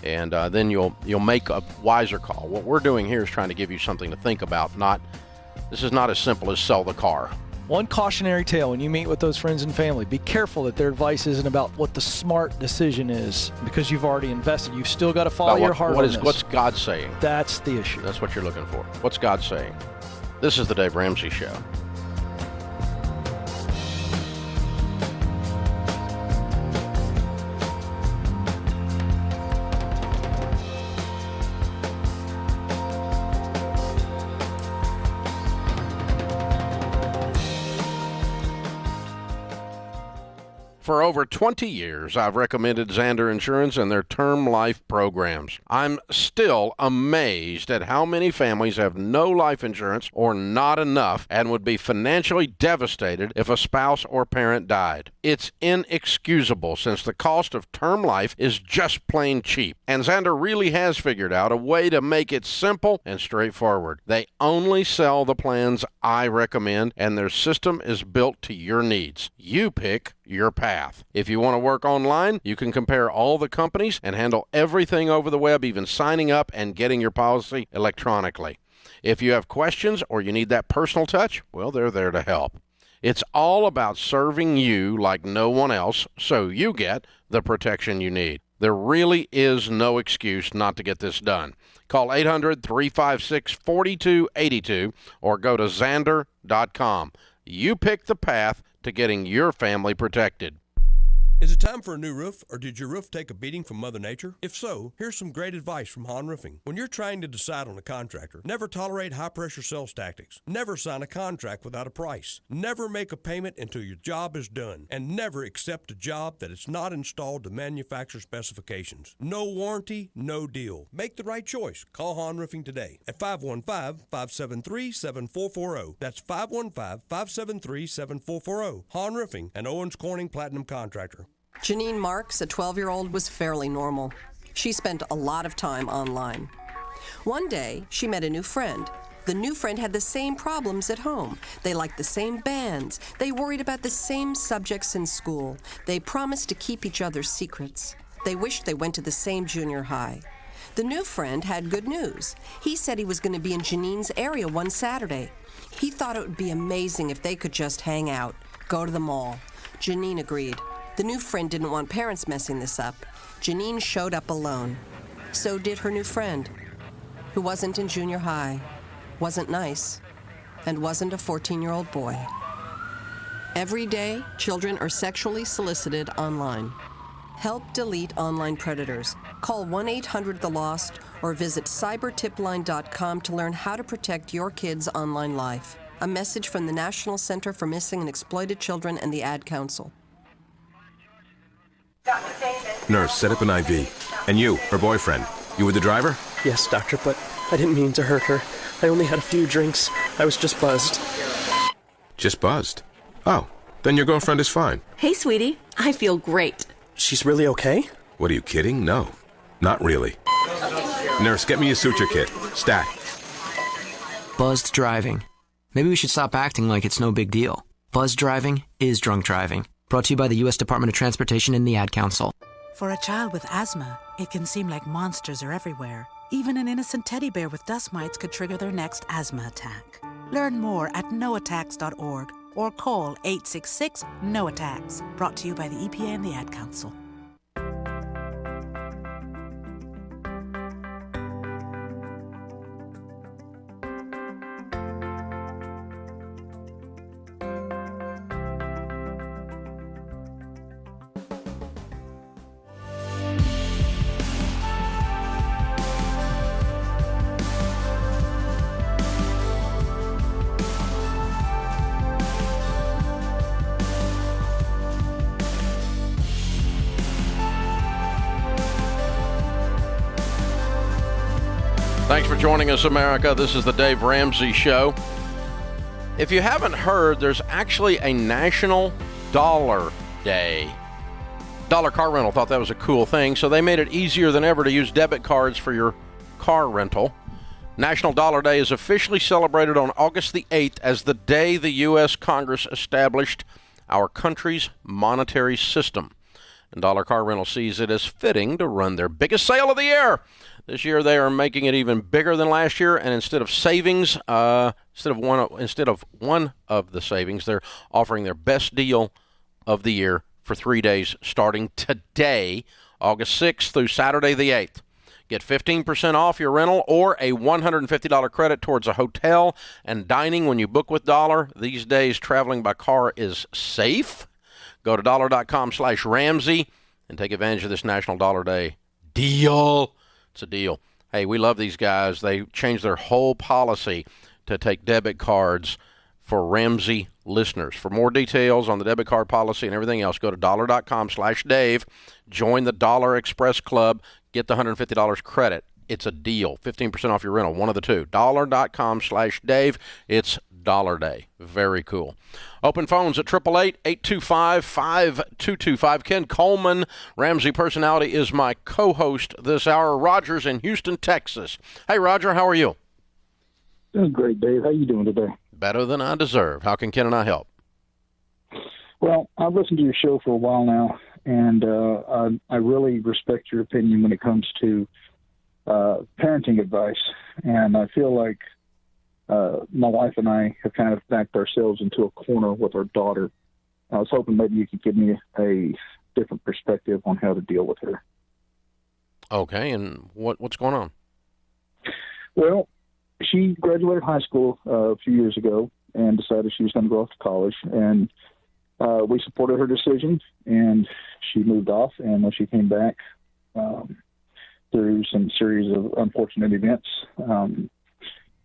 And then you'll make a wiser call. What we're doing here is trying to give you something to think about. This is not as simple as sell the car. One cautionary tale when you meet with those friends and family, be careful that their advice isn't about what the smart decision is, because you've already invested. You've still got to follow your heart on this. What's God saying? That's the issue. That's what you're looking for. What's God saying? This is the Dave Ramsey Show. For over 20 years, I've recommended Zander Insurance and their term life programs. I'm still amazed at how many families have no life insurance or not enough and would be financially devastated if a spouse or parent died. It's inexcusable, since the cost of term life is just plain cheap. And Zander really has figured out a way to make it simple and straightforward. They only sell the plans I recommend, and their system is built to your needs. You pick your path. If you want to work online, you can compare all the companies and handle everything over the web, even signing up and getting your policy electronically. If you have questions or you need that personal touch, well, they're there to help. It's all about serving you like no one else, so you get the protection you need. There really is no excuse not to get this done. Call 800-356-4282 or go to Zander.com. You pick the path to getting your family protected. Is it time for a new roof, or did your roof take a beating from Mother Nature? If so, here's some great advice from Hahn Roofing. When you're trying to decide on a contractor, never tolerate high-pressure sales tactics. Never sign a contract without a price. Never make a payment until your job is done. And never accept a job that is not installed to manufacturer specifications. No warranty, no deal. Make the right choice. Call Hahn Roofing today at 515-573-7440. That's 515-573-7440. Hahn Roofing, an Owens Corning Platinum contractor. Janine Marks, a 12-year-old, was fairly normal. She spent a lot of time online. One day, she met a new friend. The new friend had the same problems at home. They liked the same bands. They worried about the same subjects in school. They promised to keep each other's secrets. They wished they went to the same junior high. The new friend had good news. He said he was going to be in Janine's area one Saturday. He thought it would be amazing if they could just hang out, go to the mall. Janine agreed. The new friend didn't want parents messing this up. Janine showed up alone. So did her new friend, who wasn't in junior high, wasn't nice, and wasn't a 14-year-old boy. Every day, children are sexually solicited online. Help delete online predators. Call 1-800-THE-LOST or visit cybertipline.com to learn how to protect your kids' online life. A message from the National Center for Missing and Exploited Children and the Ad Council. Nurse, set up an IV. And you, her boyfriend, you were the driver? Yes, doctor, but I didn't mean to hurt her. I only had a few drinks. I was just buzzed. Just buzzed? Oh, then your girlfriend is fine. Hey, sweetie. I feel great. She's really okay? What, are you kidding? No, not really. Nurse, get me a suture kit. Stat. Buzzed driving. Maybe we should stop acting like it's no big deal. Buzzed driving is drunk driving. Brought to you by the U.S. Department of Transportation and the Ad Council. For a child with asthma, it can seem like monsters are everywhere. Even an innocent teddy bear with dust mites could trigger their next asthma attack. Learn more at noattacks.org or call 866-NO-ATTACKS. Brought to you by the EPA and the Ad Council. Thanks for joining us, America. This is the Dave Ramsey Show. If you haven't heard, there's actually a National Dollar Day. Dollar Car Rental thought that was a cool thing, so they made it easier than ever to use debit cards for your car rental. National Dollar Day is officially celebrated on August the 8th as the day the U.S. Congress established our country's monetary system. And Dollar Car Rental sees it as fitting to run their biggest sale of the year. This year they are making it even bigger than last year, and instead of one of the savings, they're offering their best deal of the year for 3 days starting today, August 6th through Saturday the 8th. Get 15% off your rental or a $150 credit towards a hotel and dining when you book with Dollar. These days, traveling by car is safe. Go to dollar.com/Ramsey and take advantage of this National Dollar Day deal. It's a deal. Hey, we love these guys. They changed their whole policy to take debit cards for Ramsey listeners. For more details on the debit card policy and everything else, go to dollar.com/Dave. Join the Dollar Express Club. Get the $150 credit. It's a deal. 15% off your rental, one of the two. Dollar.com/Dave. It's Dollar Day. Very cool. Open phones at 888-825-5225. Ken Coleman, Ramsey Personality, is my co-host this hour. Roger's in Houston, Texas. Hey, Roger, how are you? Doing great, Dave. How you doing today? Better than I deserve. How can Ken and I help? Well, I've listened to your show for a while now, and I really respect your opinion when it comes to parenting advice. And I feel like my wife and I have kind of backed ourselves into a corner with our daughter. I was hoping maybe you could give me a different perspective on how to deal with her. Okay, and what's going on? Well, she graduated high school a few years ago and decided she was going to go off to college. And we supported her decision, and she moved off. And when she came back, through some series of unfortunate events,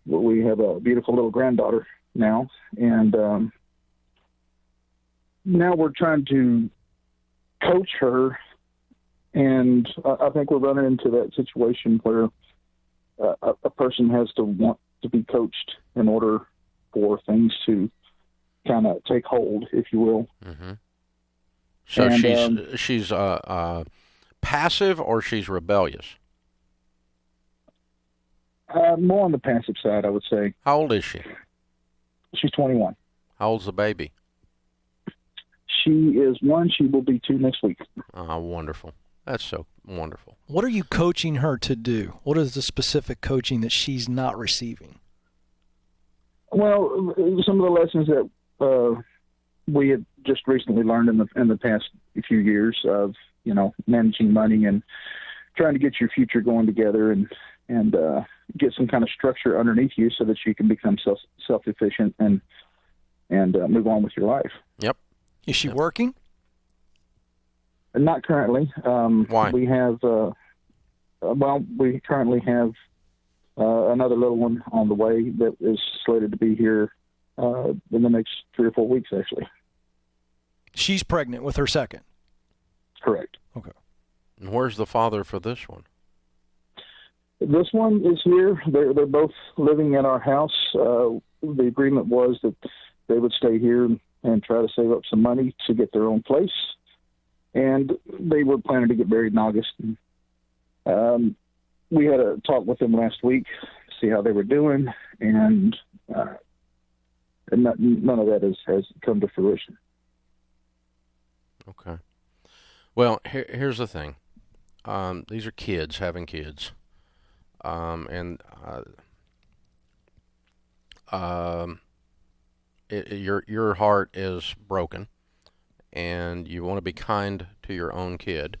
we have a beautiful little granddaughter now, and now we're trying to coach her, and I think we're running into that situation where a person has to want to be coached in order for things to kind of take hold, if you will. Mm-hmm. So and, she's passive, or she's rebellious? More on the passive side, I would say. How old is she? She's 21. How old's the baby? She is 1. She will be 2 next week. Oh, wonderful. That's so wonderful. What are you coaching her to do? What is the specific coaching that she's not receiving? Well, some of the lessons that we had just recently learned in the past few years of, managing money and trying to get your future going together and get some kind of structure underneath you so that you can become self-efficient and move on with your life. Yep. Is she working? Not currently. Why? We have, we currently have another little one on the way that is slated to be here in the next 3 or 4 weeks, actually. She's pregnant with her second? Correct. Okay. And where's the father for this one? This one is here. They're both living in our house. The agreement was that they would stay here and try to save up some money to get their own place. And they were planning to get married in August. We had a talk with them last week to see how they were doing, and none of that has come to fruition. Okay. Well, here's the thing. These are kids having kids. Your heart is broken, and you want to be kind to your own kid,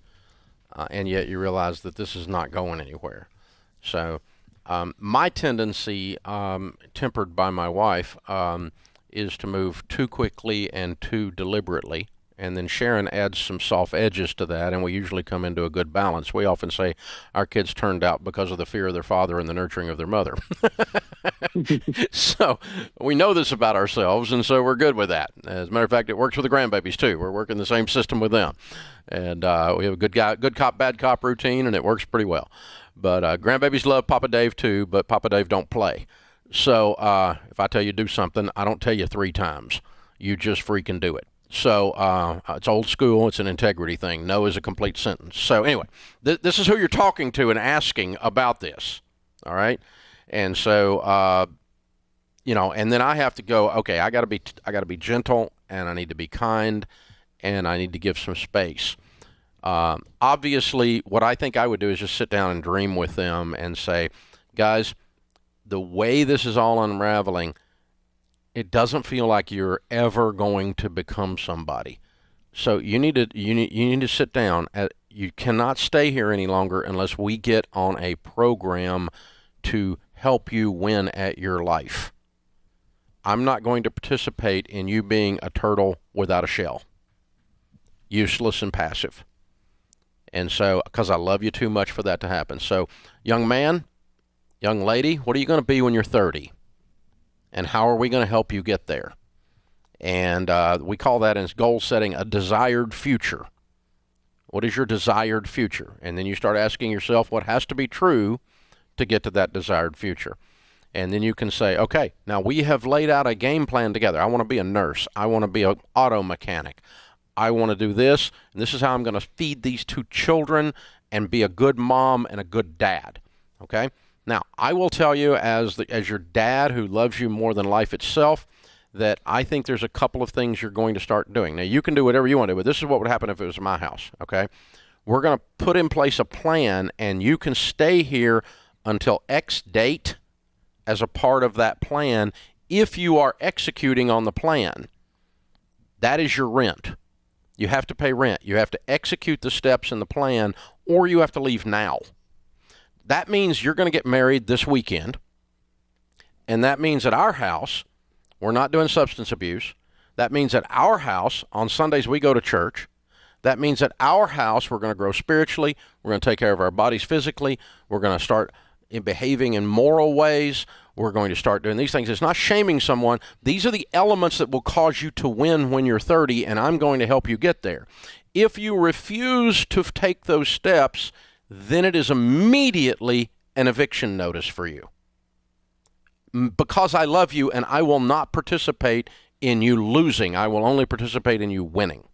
and yet you realize that this is not going anywhere. So my tendency, tempered by my wife, is to move too quickly and too deliberately. And then Sharon adds some soft edges to that, and we usually come into a good balance. We often say our kids turned out because of the fear of their father and the nurturing of their mother. So we know this about ourselves, and so we're good with that. As a matter of fact, it works with the grandbabies, too. We're working the same system with them. And we have a good cop, bad cop routine, and it works pretty well. But grandbabies love Papa Dave, too, but Papa Dave don't play. So if I tell you do something, I don't tell you 3 times. You just freaking do it. So it's old school. It's an integrity thing. No is a complete sentence. So anyway, this is who you're talking to and asking about this. All right. And so, and then I have to go, okay, I got to be gentle, and I need to be kind, and I need to give some space. Obviously, what I think I would do is just sit down and dream with them and say, guys, the way this is all unraveling, it doesn't feel like you're ever going to become somebody. So you need to sit down. You cannot stay here any longer unless we get on a program to help you win at your life. I'm not going to participate in you being a turtle without a shell, useless and passive. And so, because I love you too much for that to happen. So, young man, young lady, what are you going to be when you're 30? And how are we going to help you get there? And we call that in goal setting a desired future. What is your desired future? And then you start asking yourself what has to be true to get to that desired future. And then you can say, okay, now we have laid out a game plan together. I want to be a nurse. I want to be an auto mechanic. I want to do this. And this is how I'm going to feed these 2 children and be a good mom and a good dad. Okay? Now, I will tell you as your dad who loves you more than life itself, that I think there's a couple of things you're going to start doing. Now, you can do whatever you want to do, but this is what would happen if it was my house, okay? We're going to put in place a plan, and you can stay here until X date as a part of that plan if you are executing on the plan. That is your rent. You have to pay rent. You have to execute the steps in the plan, or you have to leave now. That means you're going to get married this weekend, and that means at our house, we're not doing substance abuse. That means at our house, on Sundays we go to church. That means at our house, we're going to grow spiritually. We're going to take care of our bodies physically. We're going to start behaving in moral ways. We're going to start doing these things. It's not shaming someone. These are the elements that will cause you to win when you're 30, and I'm going to help you get there. If you refuse to take those steps, then it is immediately an eviction notice for you. Because I love you, and I will not participate in you losing. I will only participate in you winning.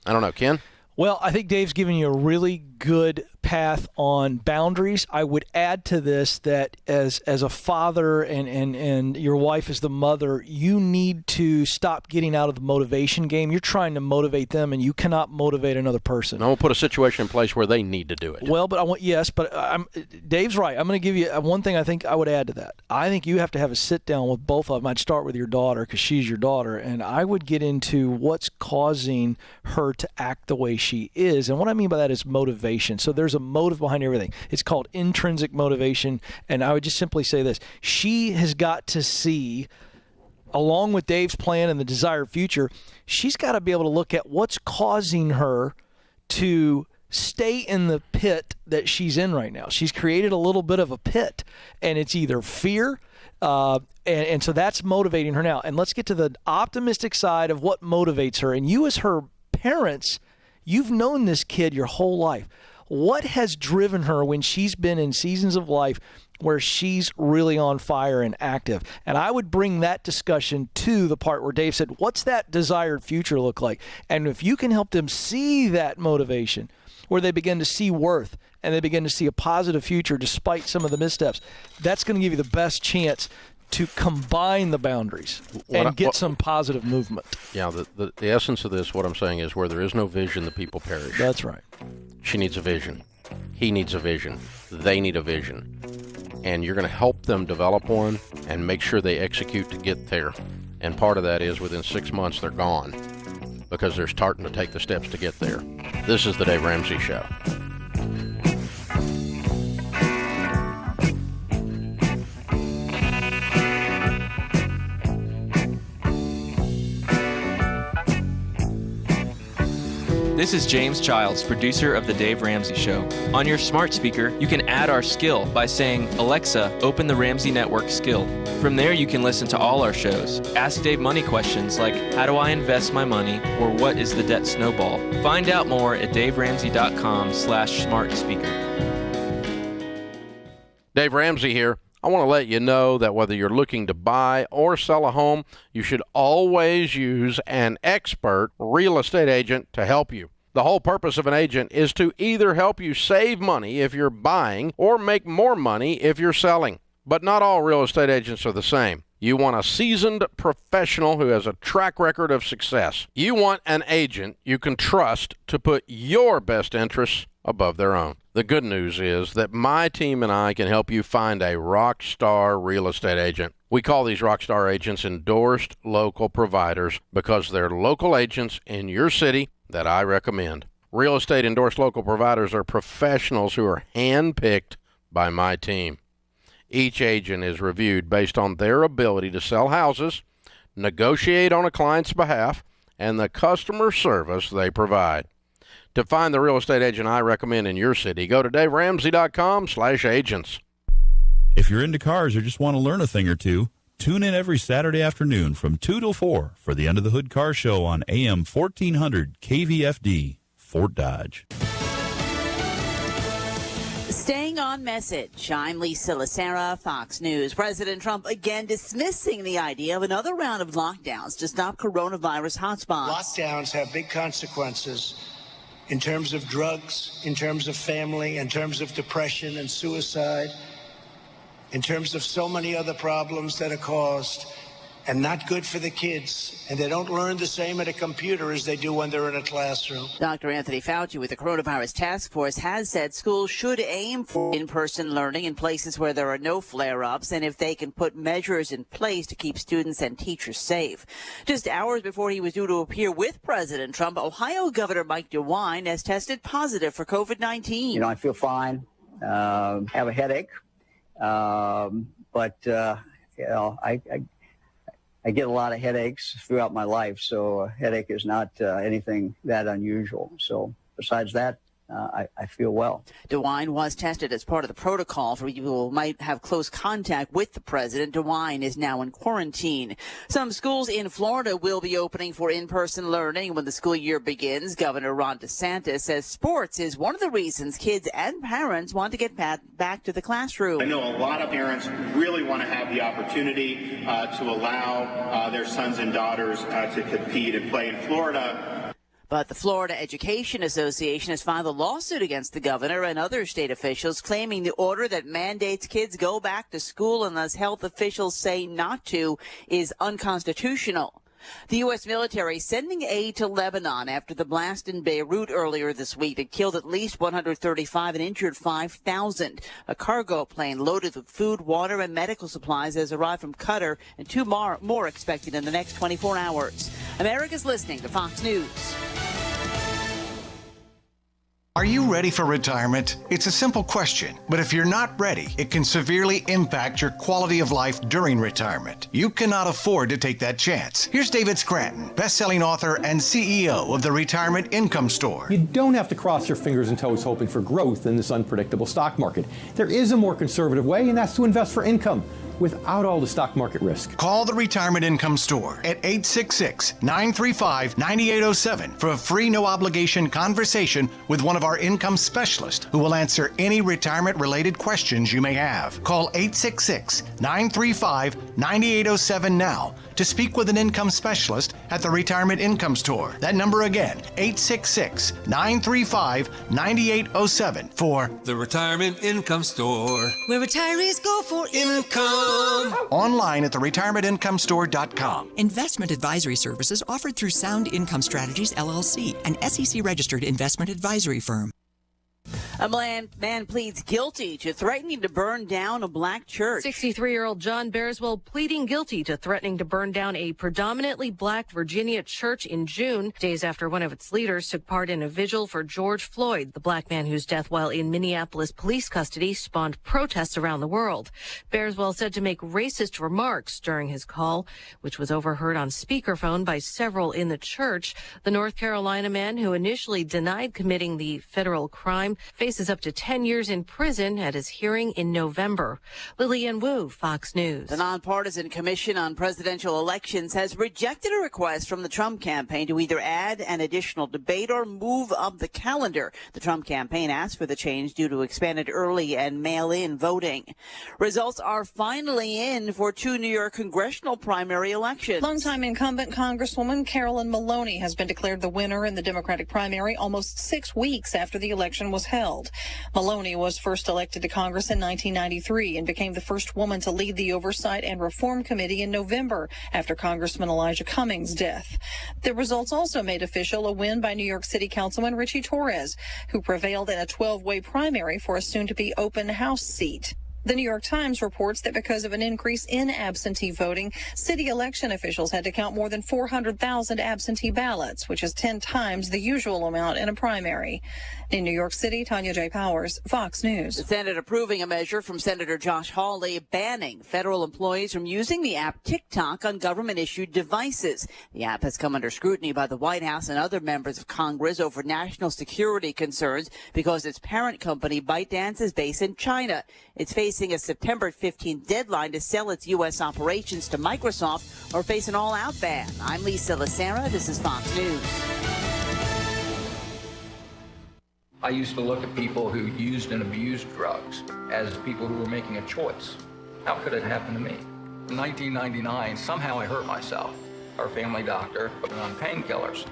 I don't know, Ken? Well, I think Dave's giving you a really good path on boundaries. I would add to this that as a father and your wife is the mother, you need to stop getting out of the motivation game. You're trying to motivate them, and you cannot motivate another person. I'm going to put a situation in place where they need to do it. Well, but Dave's right. I'm going to give you one thing I think I would add to that. I think you have to have a sit-down with both of them. I'd start with your daughter because she's your daughter, and I would get into what's causing her to act the way she is. And what I mean by that is motivation. So there's a motive behind everything. It's called intrinsic motivation. And I would just simply say this. She has got to see, along with Dave's plan and the desired future, she's got to be able to look at what's causing her to stay in the pit that she's in right now. She's created a little bit of a pit, and it's either fear, and so that's motivating her now. And let's get to the optimistic side of what motivates her. And you as her parents, you've known this kid your whole life. What has driven her when she's been in seasons of life where she's really on fire and active? And I would bring that discussion to the part where Dave said, what's that desired future look like? And if you can help them see that motivation, where they begin to see worth and they begin to see a positive future despite some of the missteps, that's going to give you the best chance to combine the boundaries and get some positive movement. Yeah, the essence of this, what I'm saying is, where there is no vision, the people perish. That's right. She needs a vision. He needs a vision. They need a vision. And you're going to help them develop one and make sure they execute to get there. And part of that is within 6 months they're gone because they're starting to take the steps to get there. This is the Dave Ramsey Show. This is James Childs, producer of The Dave Ramsey Show. On your smart speaker, you can add our skill by saying, Alexa, open the Ramsey Network skill. From there, you can listen to all our shows. Ask Dave money questions like, how do I invest my money? Or what is the debt snowball? Find out more at daveramsey.com/smartspeaker. Dave Ramsey here. I want to let you know that whether you're looking to buy or sell a home, you should always use an expert real estate agent to help you. The whole purpose of an agent is to either help you save money if you're buying or make more money if you're selling. But not all real estate agents are the same. You want a seasoned professional who has a track record of success. You want an agent you can trust to put your best interests above their own. The good news is that my team and I can help you find a rock star real estate agent. We call these rock star agents endorsed local providers because they're local agents in your city that I recommend. Real estate endorsed local providers are professionals who are handpicked by my team. Each agent is reviewed based on their ability to sell houses, negotiate on a client's behalf, and the customer service they provide. To find the real estate agent I recommend in your city, go to daveramsey.com/agents. If you're into cars or just want to learn a thing or two, tune in every Saturday afternoon from 2 till 4 for the End of the Hood Car Show on AM 1400 KVFD, Fort Dodge. Staying on message, I'm Lisa Lacera, Fox News. President Trump again dismissing the idea of another round of lockdowns to stop coronavirus hotspots. Lockdowns have big consequences in terms of drugs, in terms of family, in terms of depression and suicide, in terms of so many other problems that are caused and not good for the kids. And they don't learn the same at a computer as they do when they're in a classroom. Dr. Anthony Fauci with the Coronavirus Task Force has said schools should aim for in-person learning in places where there are no flare-ups and if they can put measures in place to keep students and teachers safe. Just hours before he was due to appear with President Trump, Ohio Governor Mike DeWine has tested positive for COVID-19. You know, I feel fine, have a headache, but you know, I get a lot of headaches throughout my life, so a headache is not anything that unusual. So besides that, I feel well. DeWine was tested as part of the protocol for people who might have close contact with the president. DeWine is now in quarantine. Some schools in Florida will be opening for in-person learning when the school year begins. Governor Ron DeSantis says sports is one of the reasons kids and parents want to get back to the classroom. I know a lot of parents really want to have the opportunity to allow their sons and daughters to compete and play in Florida. But the Florida Education Association has filed a lawsuit against the governor and other state officials, claiming the order that mandates kids go back to school unless health officials say not to is unconstitutional. The U.S. military sending aid to Lebanon after the blast in Beirut earlier this week that killed at least 135 and injured 5,000. A cargo plane loaded with food, water, and medical supplies has arrived from Qatar, and two more expected in the next 24 hours. America's listening to Fox News. Are you ready for retirement? It's a simple question, but if you're not ready, it can severely impact your quality of life during retirement. You cannot afford to take that chance. Here's David Scranton, best-selling author and CEO of the Retirement Income Store. You don't have to cross your fingers and toes hoping for growth in this unpredictable stock market. There is a more conservative way, and that's to invest for income without all the stock market risk. Call the Retirement Income Store at 866-935-9807 for a free no-obligation conversation with one of our income specialists who will answer any retirement-related questions you may have. Call 866-935-9807 now to speak with an income specialist at the Retirement Income Store. That number again, 866-935-9807 for the Retirement Income Store, where retirees go for income. Online at theretirementinComestore.com. Investment advisory services offered through Sound Income Strategies, LLC, an SEC-registered investment advisory firm. A man pleads guilty to threatening to burn down a black church. 63-year-old John Bearswell pleading guilty to threatening to burn down a predominantly black Virginia church in June, days after one of its leaders took part in a vigil for George Floyd, the black man whose death while in Minneapolis police custody spawned protests around the world. Bearswell said to make racist remarks during his call, which was overheard on speakerphone by several in the church. The North Carolina man, who initially denied committing the federal crime, faces up to 10 years in prison at his hearing in November. Lillian Wu, Fox News. The Nonpartisan Commission on Presidential Elections has rejected a request from the Trump campaign to either add an additional debate or move up the calendar. The Trump campaign asked for the change due to expanded early and mail-in voting. Results are finally in for 2 New York congressional primary elections. Longtime incumbent Congresswoman Carolyn Maloney has been declared the winner in the Democratic primary almost 6 weeks after the election was held. Maloney was first elected to Congress in 1993 and became the first woman to lead the Oversight and Reform Committee in November after Congressman Elijah Cummings' death. The results also made official a win by New York City Councilman Richie Torres, who prevailed in a 12-way primary for a soon-to-be open House seat. The New York Times reports that because of an increase in absentee voting, city election officials had to count more than 400,000 absentee ballots, which is 10 times the usual amount in a primary. In New York City, Tanya J. Powers, Fox News. The Senate approving a measure from Senator Josh Hawley banning federal employees from using the app TikTok on government-issued devices. The app has come under scrutiny by the White House and other members of Congress over national security concerns because its parent company, ByteDance, is based in China. It's facing a September 15th deadline to sell its U.S. operations to Microsoft or face an all-out ban. I'm Lisa Lacera. This is Fox News. I used to look at people who used and abused drugs as people who were making a choice. How could it happen to me? In 1999, somehow I hurt myself. Our family doctor put me on painkillers.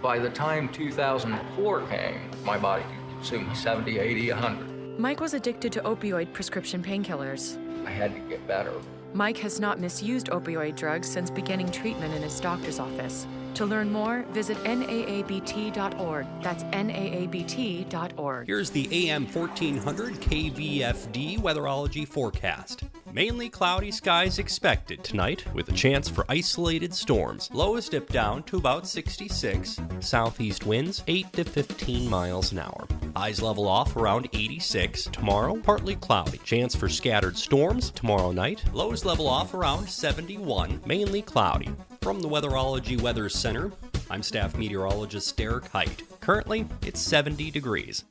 By the time 2004 came, my body could consume 70, 80, 100. Mike was addicted to opioid prescription painkillers. I had to get better. Mike has not misused opioid drugs since beginning treatment in his doctor's office. To learn more, visit NAABT.org. That's NAABT.org. Here's the AM 1400 KVFD weatherology forecast. Mainly cloudy skies expected tonight with a chance for isolated storms. Lows dip down to about 66. Southeast winds 8 to 15 miles an hour. Highs level off around 86. Tomorrow, partly cloudy. Chance for scattered storms tomorrow night. Lows level off around 71. Mainly cloudy. From the Weatherology Weather Center, I'm staff meteorologist Derek Height. Currently, it's 70 degrees.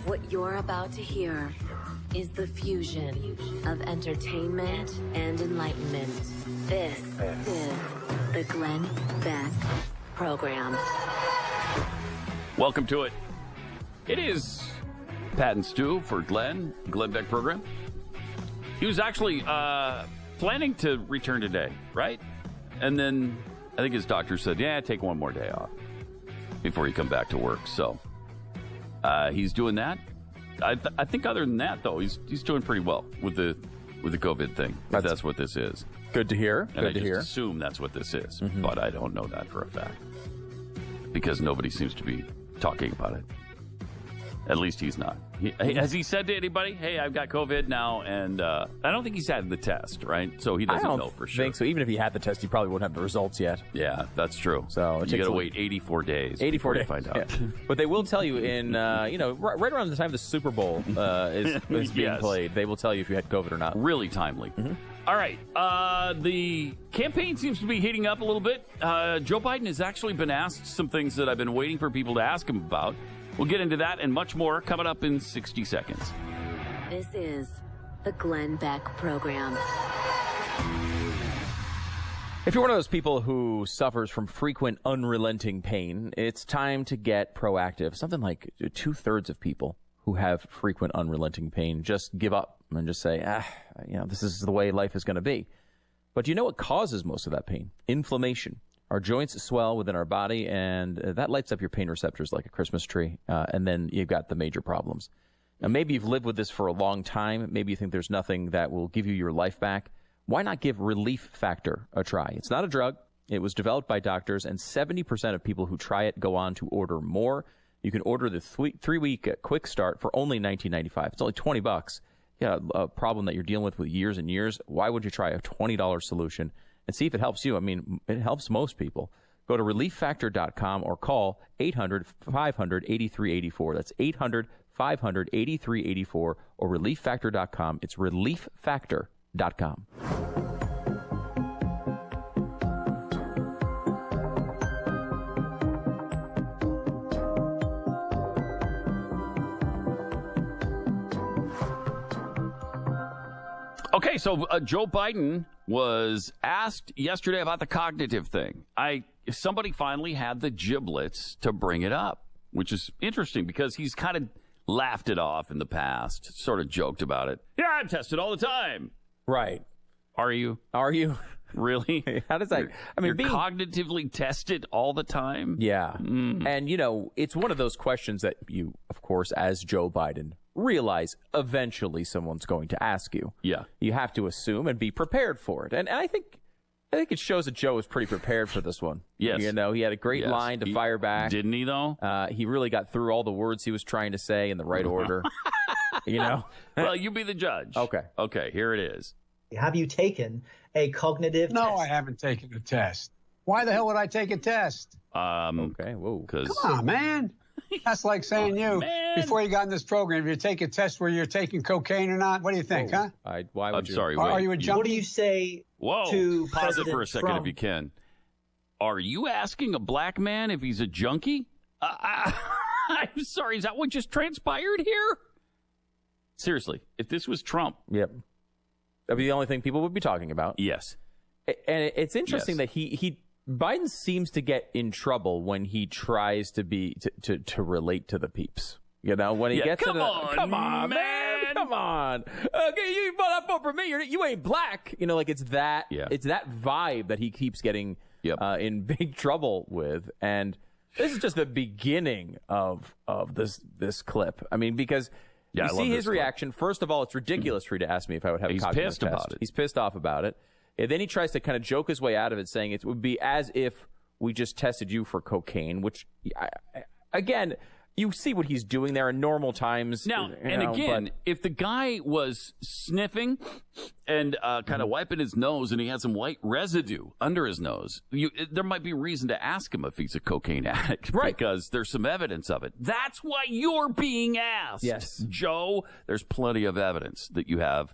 What you're about to hear is the fusion of entertainment and enlightenment. This is the Glenn Beck Program. Welcome to it. It is Pat and Stu for Glenn Beck Program. He was actually planning to return today, right? And then I think his doctor said, yeah, take one more day off before you come back to work. So he's doing that. I think other than that, though, he's doing pretty well with the COVID thing. That's what this is. Good to hear. And I just assume that's what this is, but I don't know that for a fact. because nobody seems to be talking about it. At least he's not. Has he said to anybody, hey, I've got COVID now? And I don't think he's had the test, right? So he doesn't know for sure. I think so. Even if he had the test, he probably wouldn't have the results yet. Yeah, that's true. So you got to wait 84 days. 84 days. To find out. Yeah. But they will tell you in, right around the time the Super Bowl is being played, they will tell you if you had COVID or not. Really timely. Mm-hmm. All right. The campaign seems to be heating up a little bit. Joe Biden has actually been asked some things that I've been waiting for people to ask him about. We'll get into that and much more coming up in 60 seconds. This is the Glenn Beck Program. If you're one of those people who suffers from frequent unrelenting pain, it's time to get proactive. Something like 2/3 of people who have frequent unrelenting pain just give up and just say, this is the way life is going to be. But do you know what causes most of that pain? Inflammation. Our joints swell within our body, and that lights up your pain receptors like a Christmas tree, and then you've got the major problems. Now, maybe you've lived with this for a long time. Maybe you think there's nothing that will give you your life back. Why not give Relief Factor a try? It's not a drug. It was developed by doctors, and 70% of people who try it go on to order more. You can order the 3-week quick start for only $19.95. It's only $20. Yeah, a problem that you're dealing with years and years. Why would you try a $20 solution and see if it helps you? I mean, it helps most people. Go to relieffactor.com or call 800-500-8384. That's 800-500-8384 or relieffactor.com. It's relieffactor.com. Okay, so Joe Biden was asked yesterday about the cognitive thing. Somebody finally had the giblets to bring it up, which is interesting because he's kind of laughed it off in the past, sort of joked about it. Yeah, I'm tested all the time. Right. Are you? Really? How does that? You're cognitively tested all the time? Yeah. And, it's one of those questions that you, of course, as Joe Biden, realize eventually someone's going to ask you. Yeah. You have to assume and be prepared for it. And I think it shows that Joe was pretty prepared for this one. Yes. He had a great line to fire back. Didn't he, though? He really got through all the words he was trying to say in the right order. Well, you be the judge. Okay, here it is. Have you taken a cognitive test? No, I haven't taken a test. Why the hell would I take a test? Okay, whoa. Come on, man. That's like saying before you got in this program, if you take a test where you're taking cocaine or not, what do you think, huh? Why would I'm you? sorry, Are wait. you a junkie? What do you say Pause to it President for a second Trump? if you can. Are you asking a black man if he's a junkie? I'm sorry, is that what just transpired here? Seriously, if this was Trump. Yep. That'd be the only thing people would be talking about. Yes. And it's interesting that Biden seems to get in trouble when he tries to be to relate to the peeps. When he gets come on, man, come on. Okay, you vote for me. You ain't black. It's that. Yeah. It's that vibe that he keeps getting in big trouble with. And this is just the beginning of this clip. I mean, because you see his reaction. First of all, it's ridiculous for you to ask me if I would have a cognitive test. He's pissed about it. He's pissed off about it. And then he tries to kind of joke his way out of it, saying it would be as if we just tested you for cocaine, which, again, you see what he's doing there in normal times. Now, if the guy was sniffing and kind of wiping his nose and he had some white residue under his nose, there might be reason to ask him if he's a cocaine addict, right? Because there's some evidence of it. That's why you're being asked. Yes. Joe, there's plenty of evidence that you have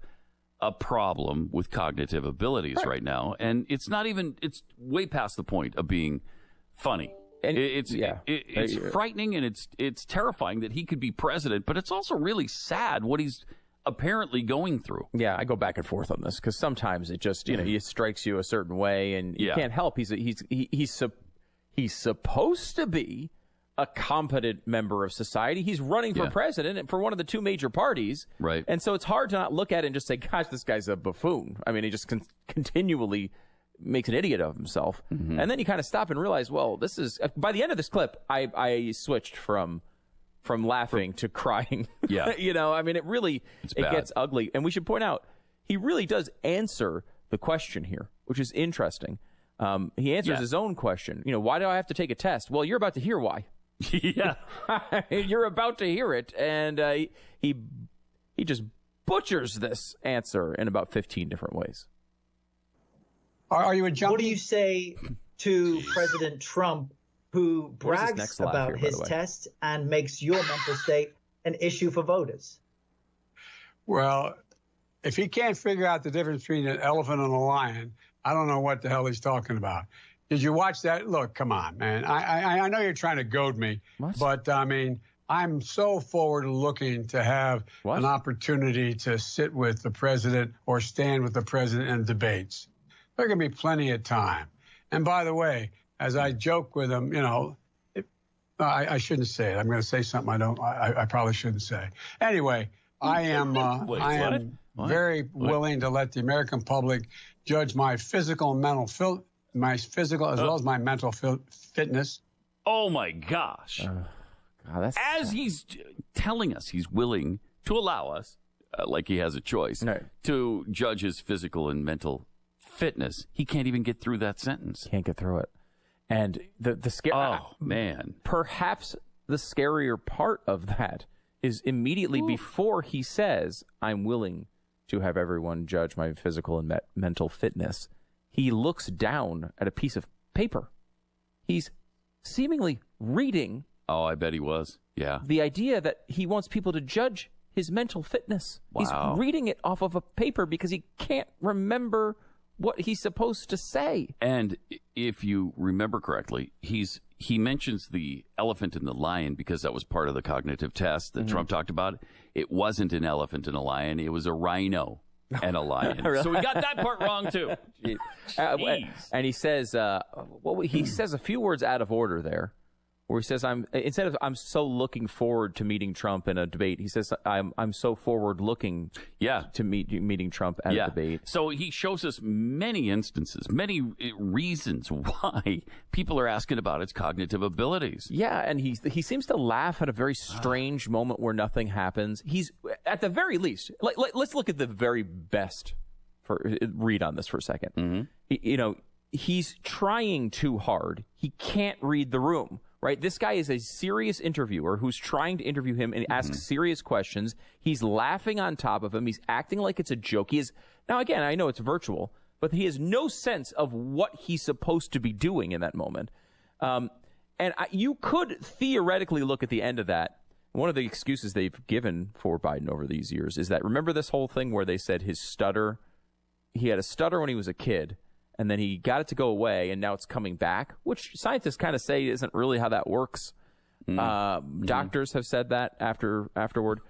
a problem with cognitive abilities right now. And it's way past the point of being funny. And it's frightening and it's terrifying that he could be president, but it's also really sad what he's apparently going through. Yeah, I go back and forth on this because sometimes it just it strikes you a certain way and you can't help. He's supposed to be a competent member of society. He's running for president for one of the two major parties. Right. And so it's hard to not look at it and just say, gosh, this guy's a buffoon. I mean, he just continually makes an idiot of himself. Mm-hmm. And then you kind of stop and realize, well, this is, by the end of this clip, I switched from laughing to crying. Yeah. I mean, it gets ugly. And we should point out, he really does answer the question here, which is interesting. He answers his own question. Why do I have to take a test? Well, you're about to hear why. Yeah. You're about to hear it. And he just butchers this answer in about 15 different ways. Are you a junkie? What do you say to President Trump, who brags about his test and makes your mental state an issue for voters? Well, if he can't figure out the difference between an elephant and a lion, I don't know what the hell he's talking about. Did you watch that? Look, come on, man. I know you're trying to goad me, but I mean, I'm so forward-looking to have an opportunity to sit with the president or stand with the president in debates. There can be plenty of time. And by the way, as I joke with him, I shouldn't say it. I'm going to say something I probably shouldn't say. Anyway, I am very willing to let the American public judge my physical and mental as well as my mental fitness. Oh my gosh! As he's telling us he's willing to allow us, like he has a choice, to judge his physical and mental fitness, he can't even get through that sentence. Can't get through it. And the scary. Oh man! Perhaps the scarier part of that is immediately before he says, "I'm willing to have everyone judge my physical and mental fitness," he looks down at a piece of paper. He's seemingly reading. Oh, I bet he was. Yeah. The idea that he wants people to judge his mental fitness. Wow. He's reading it off of a paper because he can't remember what he's supposed to say. And if you remember correctly, he mentions the elephant and the lion because that was part of the cognitive test that Trump talked about. It wasn't an elephant and a lion. It was a rhino and a lion. So we got that part wrong, too. And he says, he says a few words out of order there, where he says, instead of "I'm so looking forward to meeting Trump in a debate," he says, I'm so forward looking to meeting Trump at a debate. So he shows us many instances, many reasons why people are asking about his cognitive abilities. Yeah, and he seems to laugh at a very strange moment where nothing happens. He's, at the very least, let's look at the very best read on this for a second. He's trying too hard. He can't read the room. Right? This guy is a serious interviewer who's trying to interview him and ask serious questions. He's laughing on top of him. He's acting like it's a joke. Now, again, I know it's virtual, but he has no sense of what he's supposed to be doing in that moment. You could theoretically look at the end of that. One of the excuses they've given for Biden over these years is that, remember this whole thing where they said he had a stutter when he was a kid, and then he got it to go away, and now it's coming back, which scientists kind of say isn't really how that works. Doctors have said that afterward.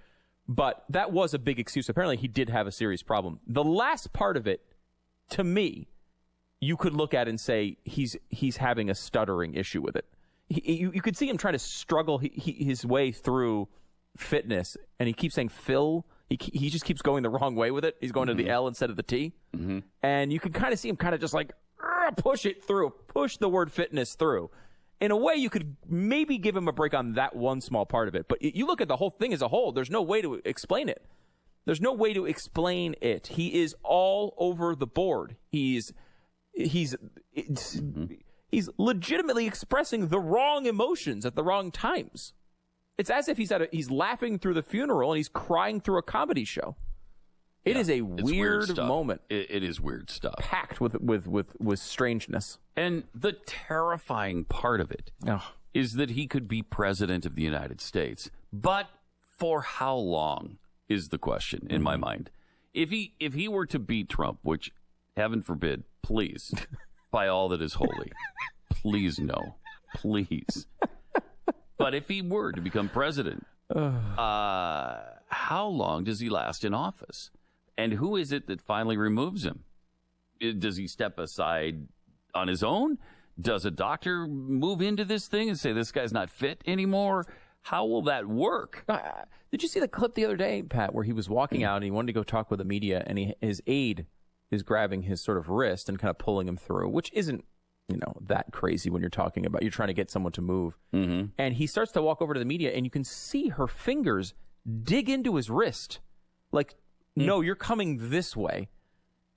But that was a big excuse. Apparently, he did have a serious problem. The last part of it, to me, you could look at and say he's having a stuttering issue with it. You could see him trying to struggle his way through fitness, and he keeps saying Phil. He just keeps going the wrong way with it. He's going to the L instead of the T. And you can kind of see him kind of just like push it through, push the word fitness through. In a way, you could maybe give him a break on that one small part of it. But you look at the whole thing as a whole, there's no way to explain it. There's no way to explain it. He is all over the board. He's legitimately expressing the wrong emotions at the wrong times. It's as if he's laughing through the funeral and he's crying through a comedy show. It is a weird moment. It is weird stuff. Packed with strangeness. And the terrifying part of it is that he could be president of the United States. But for how long is the question in my mind. If he were to beat Trump, which heaven forbid, please, by all that is holy, please no. Please. But if he were to become president, how long does he last in office? And who is it that finally removes him? Does he step aside on his own? Does a doctor move into this thing and say, this guy's not fit anymore? How will that work? Did you see the clip the other day, Pat, where he was walking out and he wanted to go talk with the media, and his aide is grabbing his sort of wrist and kind of pulling him through, which isn't, that crazy when you're trying to get someone to move. And he starts to walk over to the media, and you can see her fingers dig into his wrist. Like, no, you're coming this way.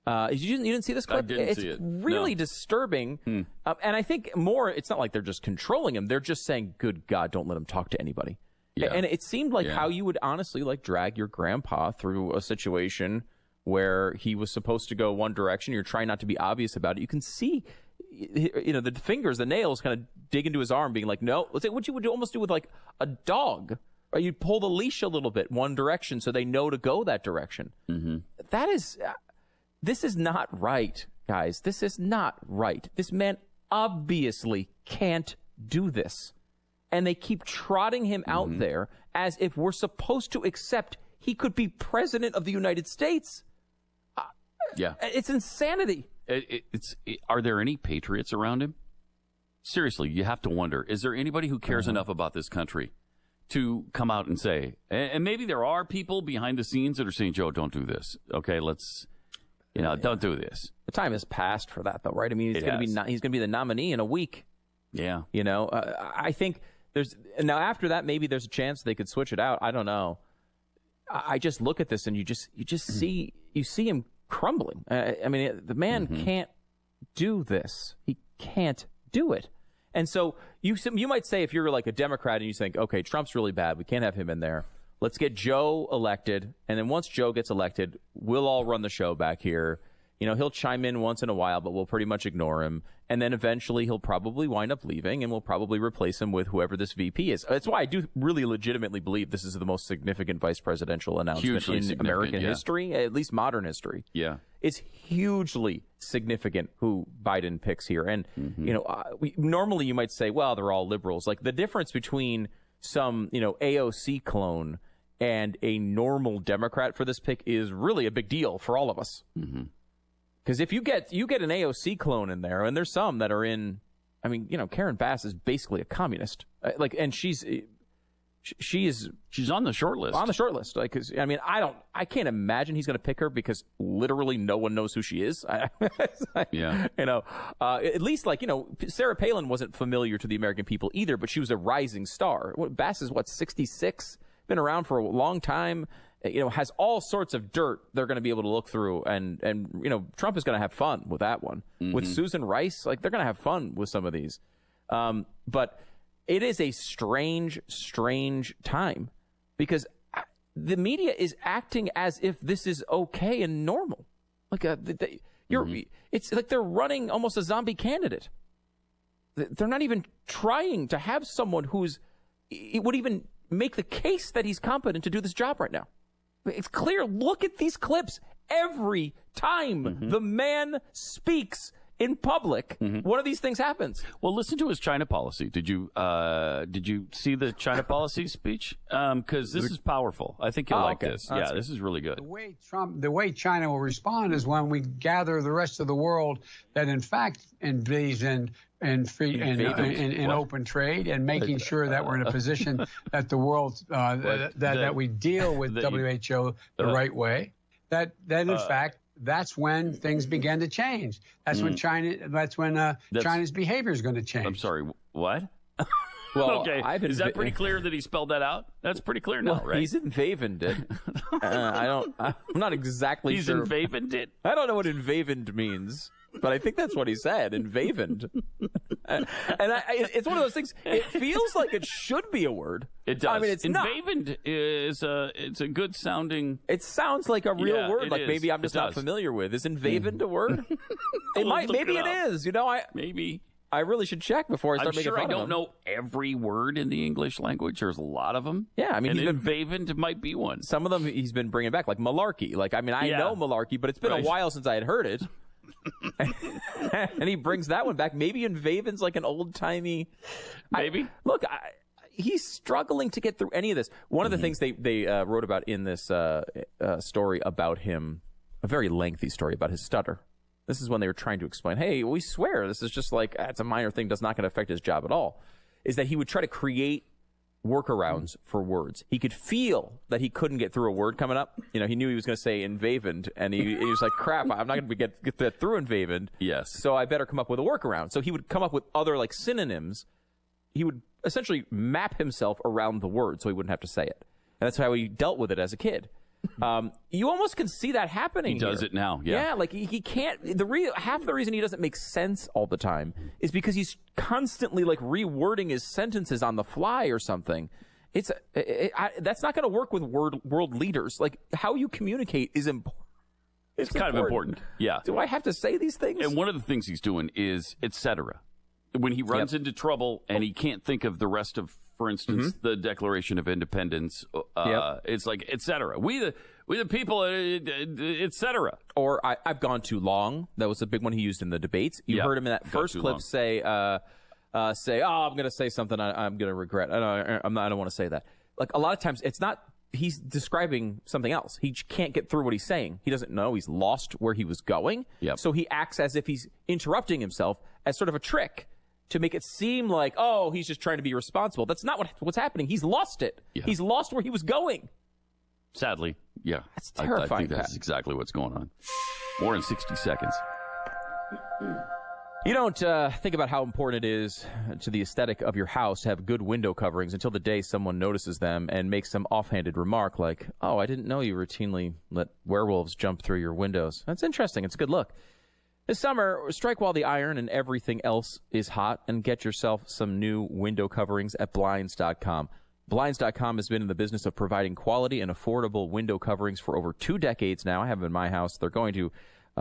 You didn't see this clip? I didn't see it. It's really disturbing. And I think more, it's not like they're just controlling him. They're just saying, good God, don't let him talk to anybody. Yeah. And it seemed like how you would honestly like drag your grandpa through a situation where he was supposed to go one direction. You're trying not to be obvious about it. You can see, the fingers, the nails kind of dig into his arm being like, no. Let's say what you would almost do with like a dog. Or you'd pull the leash a little bit one direction so they know to go that direction. That is... This is not right, guys. This is not right. This man obviously can't do this. And they keep trotting him out there as if we're supposed to accept he could be president of the United States. It's insanity. Are there any patriots around him? Seriously, you have to wonder. Is there anybody who cares enough about this country to come out and say, and maybe there are people behind the scenes that are saying, Joe, don't do this. Okay, let's... don't do this. The time has passed for that, though, right? I mean, he's going to be the nominee in a week. Yeah. I think now after that, maybe there's a chance they could switch it out. I don't know. I just look at this and you just see him crumbling. I mean, the man can't do this. He can't do it. And so you might say, if you're like a Democrat and you think, okay, Trump's really bad, we can't have him in there. Let's get Joe elected, and then once Joe gets elected, we'll all run the show back here. He'll chime in once in a while, but we'll pretty much ignore him. And then eventually he'll probably wind up leaving, and we'll probably replace him with whoever this VP is. That's why I do really legitimately believe this is the most significant vice presidential announcement in American history, at least modern history. Yeah. It's hugely significant who Biden picks here. And, normally you might say, well, they're all liberals. Like the difference between some, AOC clone and a normal Democrat for this pick is really a big deal for all of us. Because if you get an AOC clone in there, and there's some that are in, Karen Bass is basically a communist, and she's on the short list. On the short list, I can't imagine he's going to pick her because literally no one knows who she is. Yeah, at least Sarah Palin wasn't familiar to the American people either, but she was a rising star. Bass is 66, been around for a long time. Has all sorts of dirt they're going to be able to look through, and Trump is going to have fun with that one. With Susan Rice, they're going to have fun with some of these. But it is a strange time because the media is acting as if this is okay and normal. It's like they're running almost a zombie candidate. They're not even trying to have someone it would even make the case that he's competent to do this job right now. It's clear. Look at these clips. Every time the man speaks in public, one of these things happens. Well, listen to his China policy. Did you see the China policy speech? Because this is powerful. I think you'll like this. Yeah, this is really good. The way China will respond is when we gather the rest of the world that in fact believes in free and open trade and making sure that we're in a position that the world that we deal with WHO the right way. That in fact. That's when things began to change. That's when China's behavior is going to change. I'm sorry, what? Well, okay. Is that pretty clear that he spelled that out? That's pretty clear now, right? He's invavened it. I'm not exactly sure. He's invavened it? I don't know what invavened means, but I think that's what he said, invavened. And it's one of those things, it feels like it should be a word. It does. It's invavened it's a good sounding. It sounds like a real word, like maybe I'm just not familiar with. Is invavened a word? Maybe it is. Maybe. I really should check before I start making fun of them. I don't know every word in the English language. There's a lot of them. Yeah, invavened might be one. Some of them he's been bringing back, like malarkey. I know malarkey, but it's been a while since I had heard it. And he brings that one back. Maybe invaven's like an old-timey... Maybe. He's struggling to get through any of this. One of the things they wrote about in this story about him, a very lengthy story about his stutter. This is when they were trying to explain, hey, we swear this is just it's a minor thing, does not going to affect his job at all, is that he would try to create workarounds for words. He could feel that he couldn't get through a word coming up. He knew he was going to say invavened, and he was like, crap, I'm not going to get that through invavened. Yes. So I better come up with a workaround. So he would come up with other synonyms. He would essentially map himself around the word so he wouldn't have to say it. And that's how he dealt with it as a kid. You almost can see that happening. He does it now. Yeah, like he can't. Half the reason he doesn't make sense all the time is because he's constantly like rewording his sentences on the fly or something. That's not going to work with world leaders. Like how you communicate is important. It's kind of important. Yeah. Do I have to say these things? And one of the things he's doing is etc. When he runs into trouble and he can't think of the rest of, for instance, the Declaration of Independence, it's like etc. We the people, etc. Or I've gone too long. That was a big one he used in the debates. You heard him in that first clip say, "Oh, I'm going to say something I'm going to regret. I don't want to say that." Like a lot of times, it's not. He's describing something else. He can't get through what he's saying. He doesn't know. He's lost where he was going. So he acts as if he's interrupting himself as sort of a trick to make it seem like, oh, he's just trying to be responsible. That's not what's happening. He's lost it. Yeah. He's lost where he was going. Sadly, yeah. That's terrifying. I think that's exactly what's going on. More in 60 seconds. You don't think about how important it is to the aesthetic of your house to have good window coverings until the day someone notices them and makes some offhanded remark like, oh, I didn't know you routinely let werewolves jump through your windows. That's interesting. It's a good look. This summer, strike while the iron and everything else is hot and get yourself some new window coverings at Blinds.com. Blinds.com has been in the business of providing quality and affordable window coverings for over 2 decades now. I have them in my house. They're going to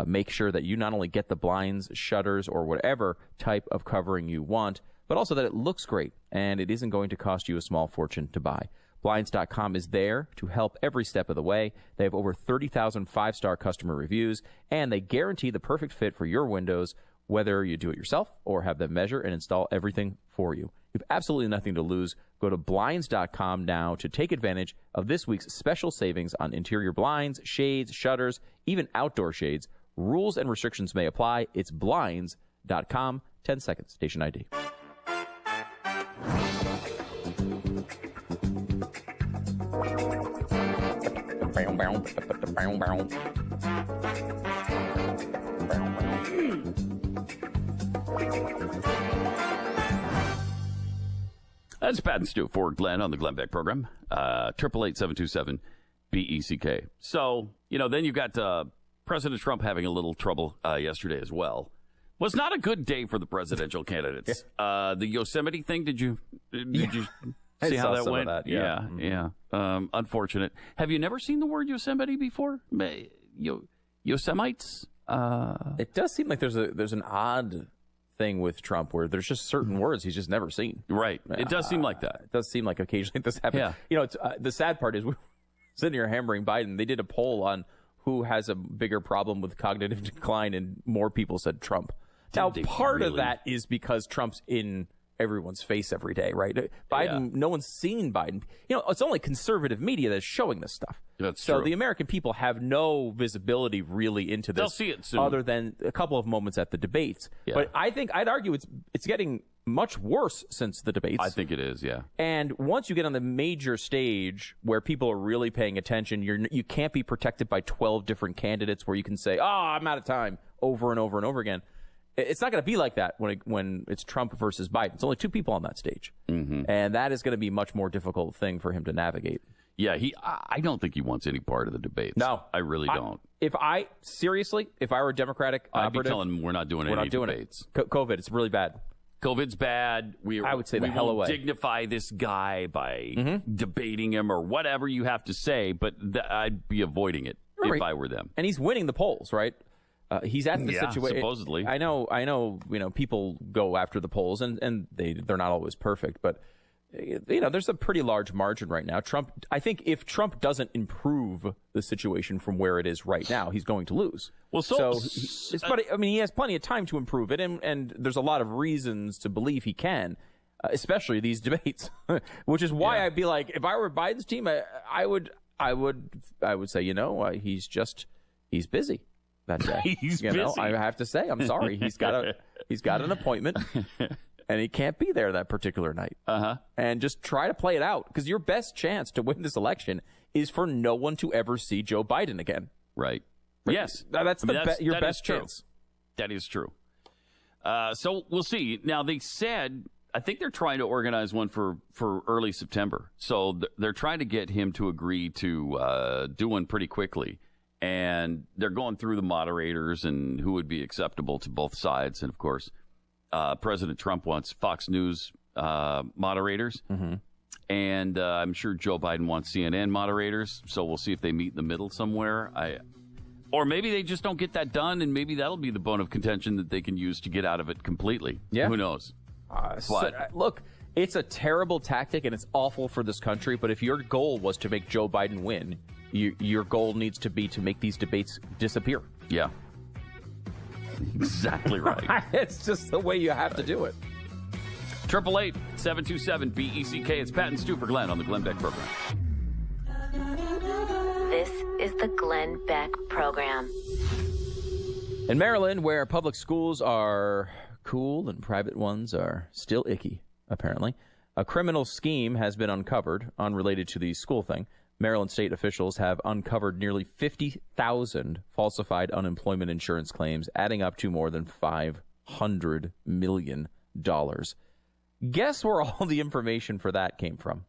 make sure that you not only get the blinds, shutters, or whatever type of covering you want, but also that it looks great and it isn't going to cost you a small fortune to buy. Blinds.com is there to help every step of the way. They have over 30,000 5-star customer reviews, and they guarantee the perfect fit for your windows, whether you do it yourself or have them measure and install everything for you. You have absolutely nothing to lose. Go to Blinds.com now to take advantage of this week's special savings on interior blinds, shades, shutters, even outdoor shades. Rules and restrictions may apply. It's Blinds.com. 10 seconds. Station ID. That's Pat and Stu for Glenn on the Glenn Beck program. 888-727-BECK. So, then you've got President Trump having a little trouble yesterday as well. Was not a good day for the presidential candidates. The Yosemite thing, did you see how that went? Yeah. Unfortunate. Have you never seen the word Yosemite before? Yosemites? It does seem like there's an odd thing with Trump where there's just certain words he's just never seen. Right. It does seem like that. It does seem like occasionally this happens. Yeah. The sad part is we're sitting here hammering Biden. They did a poll on who has a bigger problem with cognitive decline, and more people said Trump. Now, part of that is because Trump's in everyone's face every day, right? Biden, no one's seen Biden. It's only conservative media that's showing this stuff. That's so true. The American people have no visibility really into this. They'll see it soon. Other than a couple of moments at the debates. Yeah. But I'd argue it's getting much worse since the debates. I think it is, yeah. And once you get on the major stage where people are really paying attention, you can't be protected by 12 different candidates where you can say, I'm out of time, over and over and over again. It's not going to be like that when it's Trump versus Biden. It's only 2 people on that stage. Mm-hmm. And that is going to be a much more difficult thing for him to navigate. Yeah, I don't think he wants any part of the debates. No. I really don't. If I were a Democratic I'd be telling him we're not doing any debates. COVID, it's really bad. COVID's bad. I would say the hell away. We won't dignify this guy by debating him or whatever you have to say, but I'd be avoiding it if I were them. And he's winning the polls, right? He's at the situation. Supposedly. I know. People go after the polls, and they're not always perfect, but there's a pretty large margin right now. I think if Trump doesn't improve the situation from where it is right now, he's going to lose. Well, but he has plenty of time to improve it, and there's a lot of reasons to believe he can, especially these debates, which is why I'd be like, if I were Biden's team, I would say, he's busy. That day. He's busy. I have to say, I'm sorry. He's got an appointment, and he can't be there that particular night. And just try to play it out, because your best chance to win this election is for no one to ever see Joe Biden again. Right. Yes. That's your best chance. That is true. So we'll see. Now, they said I think they're trying to organize one for early September. So they're trying to get him to agree to do one pretty quickly. And they're going through the moderators and who would be acceptable to both sides. And, of course, President Trump wants Fox News moderators. Mm-hmm. And I'm sure Joe Biden wants CNN moderators. So we'll see if they meet in the middle somewhere. Or maybe they just don't get that done, and maybe that'll be the bone of contention that they can use to get out of it completely. Yeah. Who knows? Look, it's a terrible tactic, and it's awful for this country. But if your goal was to make Joe Biden win, your goal needs to be to make these debates disappear. Yeah. Exactly right. It's just the way you have to do it. 888-727-BECK. It's Pat and Stu for Glenn on the Glenn Beck program. This is the Glenn Beck program. In Maryland, where public schools are cool and private ones are still icky, apparently, a criminal scheme has been uncovered unrelated to the school thing. Maryland state officials have uncovered nearly 50,000 falsified unemployment insurance claims, adding up to more than $500 million. Guess where all the information for that came from?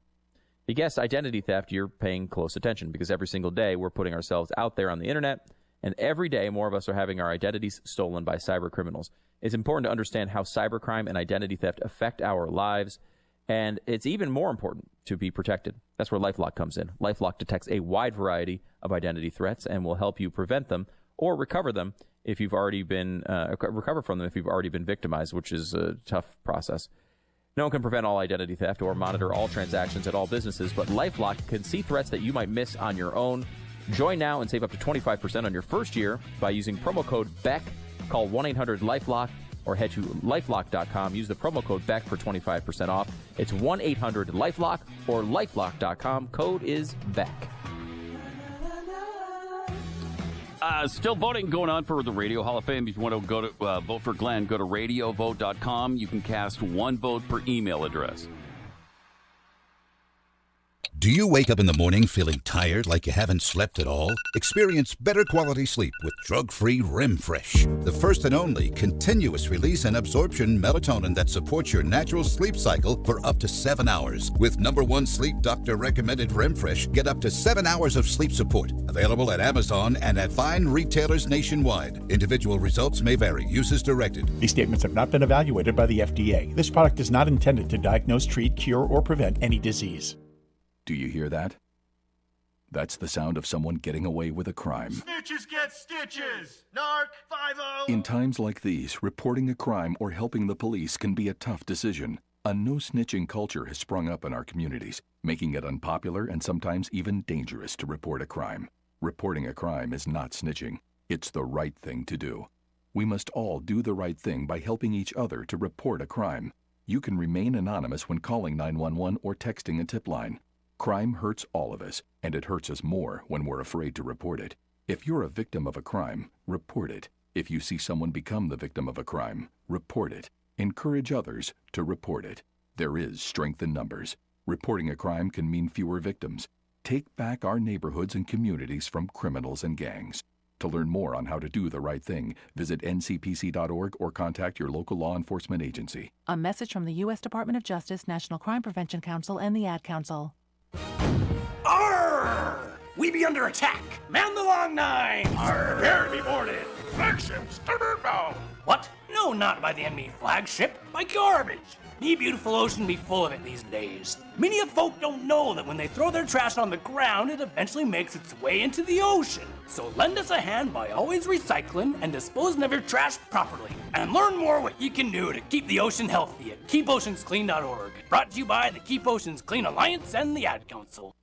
If you guessed identity theft, you're paying close attention, because every single day we're putting ourselves out there on the internet, and every day more of us are having our identities stolen by cyber criminals. It's important to understand how cybercrime and identity theft affect our lives, and it's even more important to be protected. That's where LifeLock comes in. LifeLock detects a wide variety of identity threats and will help you prevent them or recover them if you've already been recover from them if you've already been victimized, which is a tough process. No one can prevent all identity theft or monitor all transactions at all businesses, but LifeLock can see threats that you might miss on your own. Join now and save up to 25% on your first year by using promo code BECK. Call 1-800-LifeLock or head to lifelock.com. Use the promo code BECK for 25% off. It's 1-800-LifeLock or lifelock.com. Code is BECK. Still voting going on for the Radio Hall of Fame. If you want to go to vote for Glenn, go to radiovote.com. You can cast one vote per email address. Do you wake up in the morning feeling tired, like you haven't slept at all? Experience better quality sleep with drug-free REM-Fresh, the first and only continuous release and absorption melatonin that supports your natural sleep cycle for up to 7 hours. With #1 sleep doctor recommended REM-Fresh, get up to 7 hours of sleep support. Available at Amazon and at fine retailers nationwide. Individual results may vary. Use as directed. These statements have not been evaluated by the FDA. This product is not intended to diagnose, treat, cure, or prevent any disease. Do you hear that? That's the sound of someone getting away with a crime. Snitches get stitches! Narc 5-0! In times like these, reporting a crime or helping the police can be a tough decision. A no-snitching culture has sprung up in our communities, making it unpopular and sometimes even dangerous to report a crime. Reporting a crime is not snitching. It's the right thing to do. We must all do the right thing by helping each other to report a crime. You can remain anonymous when calling 911 or texting a tip line. Crime hurts all of us, and it hurts us more when we're afraid to report it. If you're a victim of a crime, report it. If you see someone become the victim of a crime, report it. Encourage others to report it. There is strength in numbers. Reporting a crime can mean fewer victims. Take back our neighborhoods and communities from criminals and gangs. To learn more on how to do the right thing, visit ncpc.org or contact your local law enforcement agency. A message from the U.S. Department of Justice, National Crime Prevention Council, and the Ad Council. Arr! We be under attack! Man the long nine! Arr! Prepare to be boarded! Flagship, starboard bow! What? No, not by the enemy flagship, by garbage! Me beautiful ocean be full of it these days. Many of folk don't know that when they throw their trash on the ground, it eventually makes its way into the ocean. So lend us a hand by always recycling and disposing of your trash properly. And learn more what you can do to keep the ocean healthy at keepoceansclean.org. Brought to you by the Keep Oceans Clean Alliance and the Ad Council.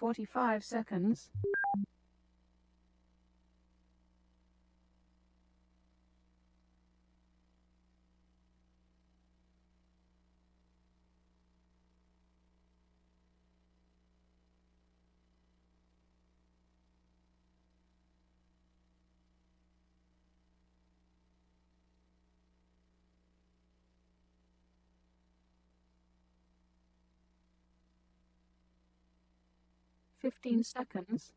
45 seconds. Fifteen seconds.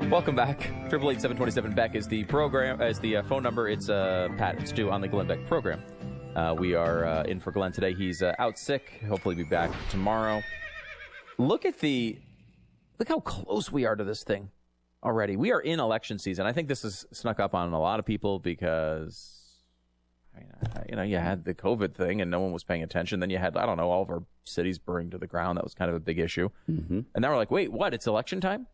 Welcome back. 888-727-BECK is the program, as the phone number. It's Pat and Stu on the Glenn Beck program. We are in for Glenn today. He's out sick. Hopefully be back tomorrow. Look how close we are to this thing already. We are in election season. I think this has snuck up on a lot of people because, you had the COVID thing and no one was paying attention. Then you had, all of our cities burned to the ground. That was kind of a big issue. Mm-hmm. And now we're like, wait, what? It's election time?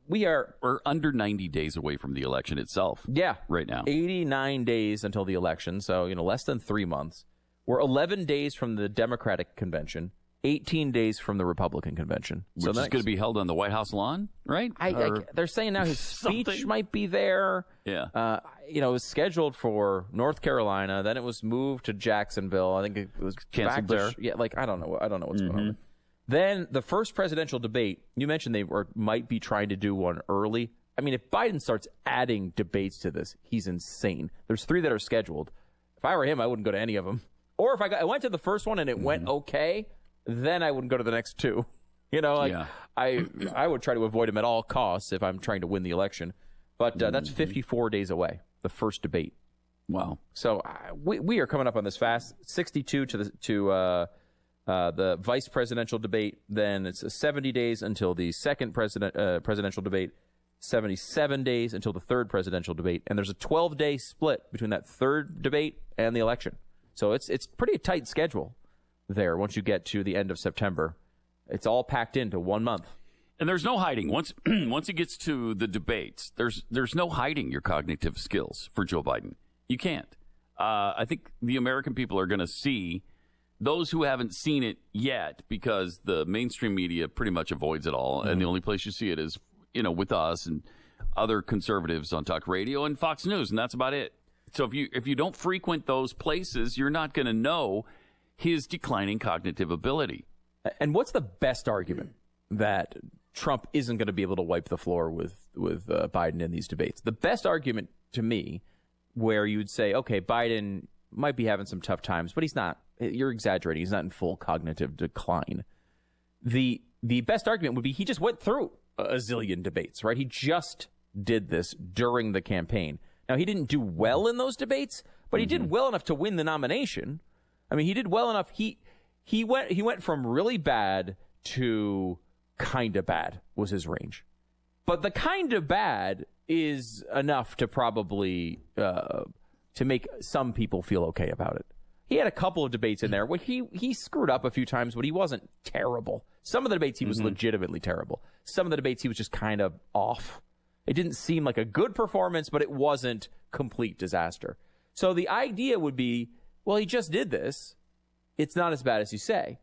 We're under 90 days away from the election itself. Yeah. Right now. 89 days until the election. So, less than 3 months. We're 11 days from the Democratic convention, 18 days from the Republican convention. Which is going to be held on the White House lawn, right? They're saying now his speech might be there. Yeah. It was scheduled for North Carolina. Then it was moved to Jacksonville. I think it was canceled back there. Yeah, I don't know what's going on. Then the first presidential debate, you mentioned they might be trying to do one early. I mean, if Biden starts adding debates to this, he's insane. There's 3 that are scheduled. If I were him, I wouldn't go to any of them. Or if I went to the first one and it went okay, then I wouldn't go to the next 2. I would try to avoid him at all costs if I'm trying to win the election. But that's 54 days away, the first debate. Wow. So we are coming up on this fast. 62 to the vice presidential debate, then it's 70 days until the second presidential debate, 77 days until the third presidential debate, and there's a 12-day split between that third debate and the election. So it's pretty tight schedule there once you get to the end of September. It's all packed into 1 month. And there's no hiding. Once it gets to the debates, there's no hiding your cognitive skills for Joe Biden. You can't. I think the American people are going to see those who haven't seen it yet, because the mainstream media pretty much avoids it all. Mm-hmm. And the only place you see it is, with us and other conservatives on talk radio and Fox News. And that's about it. So if you don't frequent those places, you're not going to know his declining cognitive ability. And what's the best argument that Trump isn't going to be able to wipe the floor with Biden in these debates? The best argument to me, where you would say, okay, Biden might be having some tough times, but he's not. You're exaggerating. He's not in full cognitive decline. The best argument would be he just went through a zillion debates, right? He just did this during the campaign. Now, he didn't do well in those debates, but he did well enough to win the nomination. I mean, he did well enough. He went from really bad to kind of bad was his range. But the kind of bad is enough to probably to make some people feel okay about it. He had a couple of debates in there where he screwed up a few times, but he wasn't terrible. Some of the debates he was legitimately terrible. Some of the debates he was just kind of off. It didn't seem like a good performance, but it wasn't complete disaster. So the idea would be, well, he just did this. It's not as bad as you say.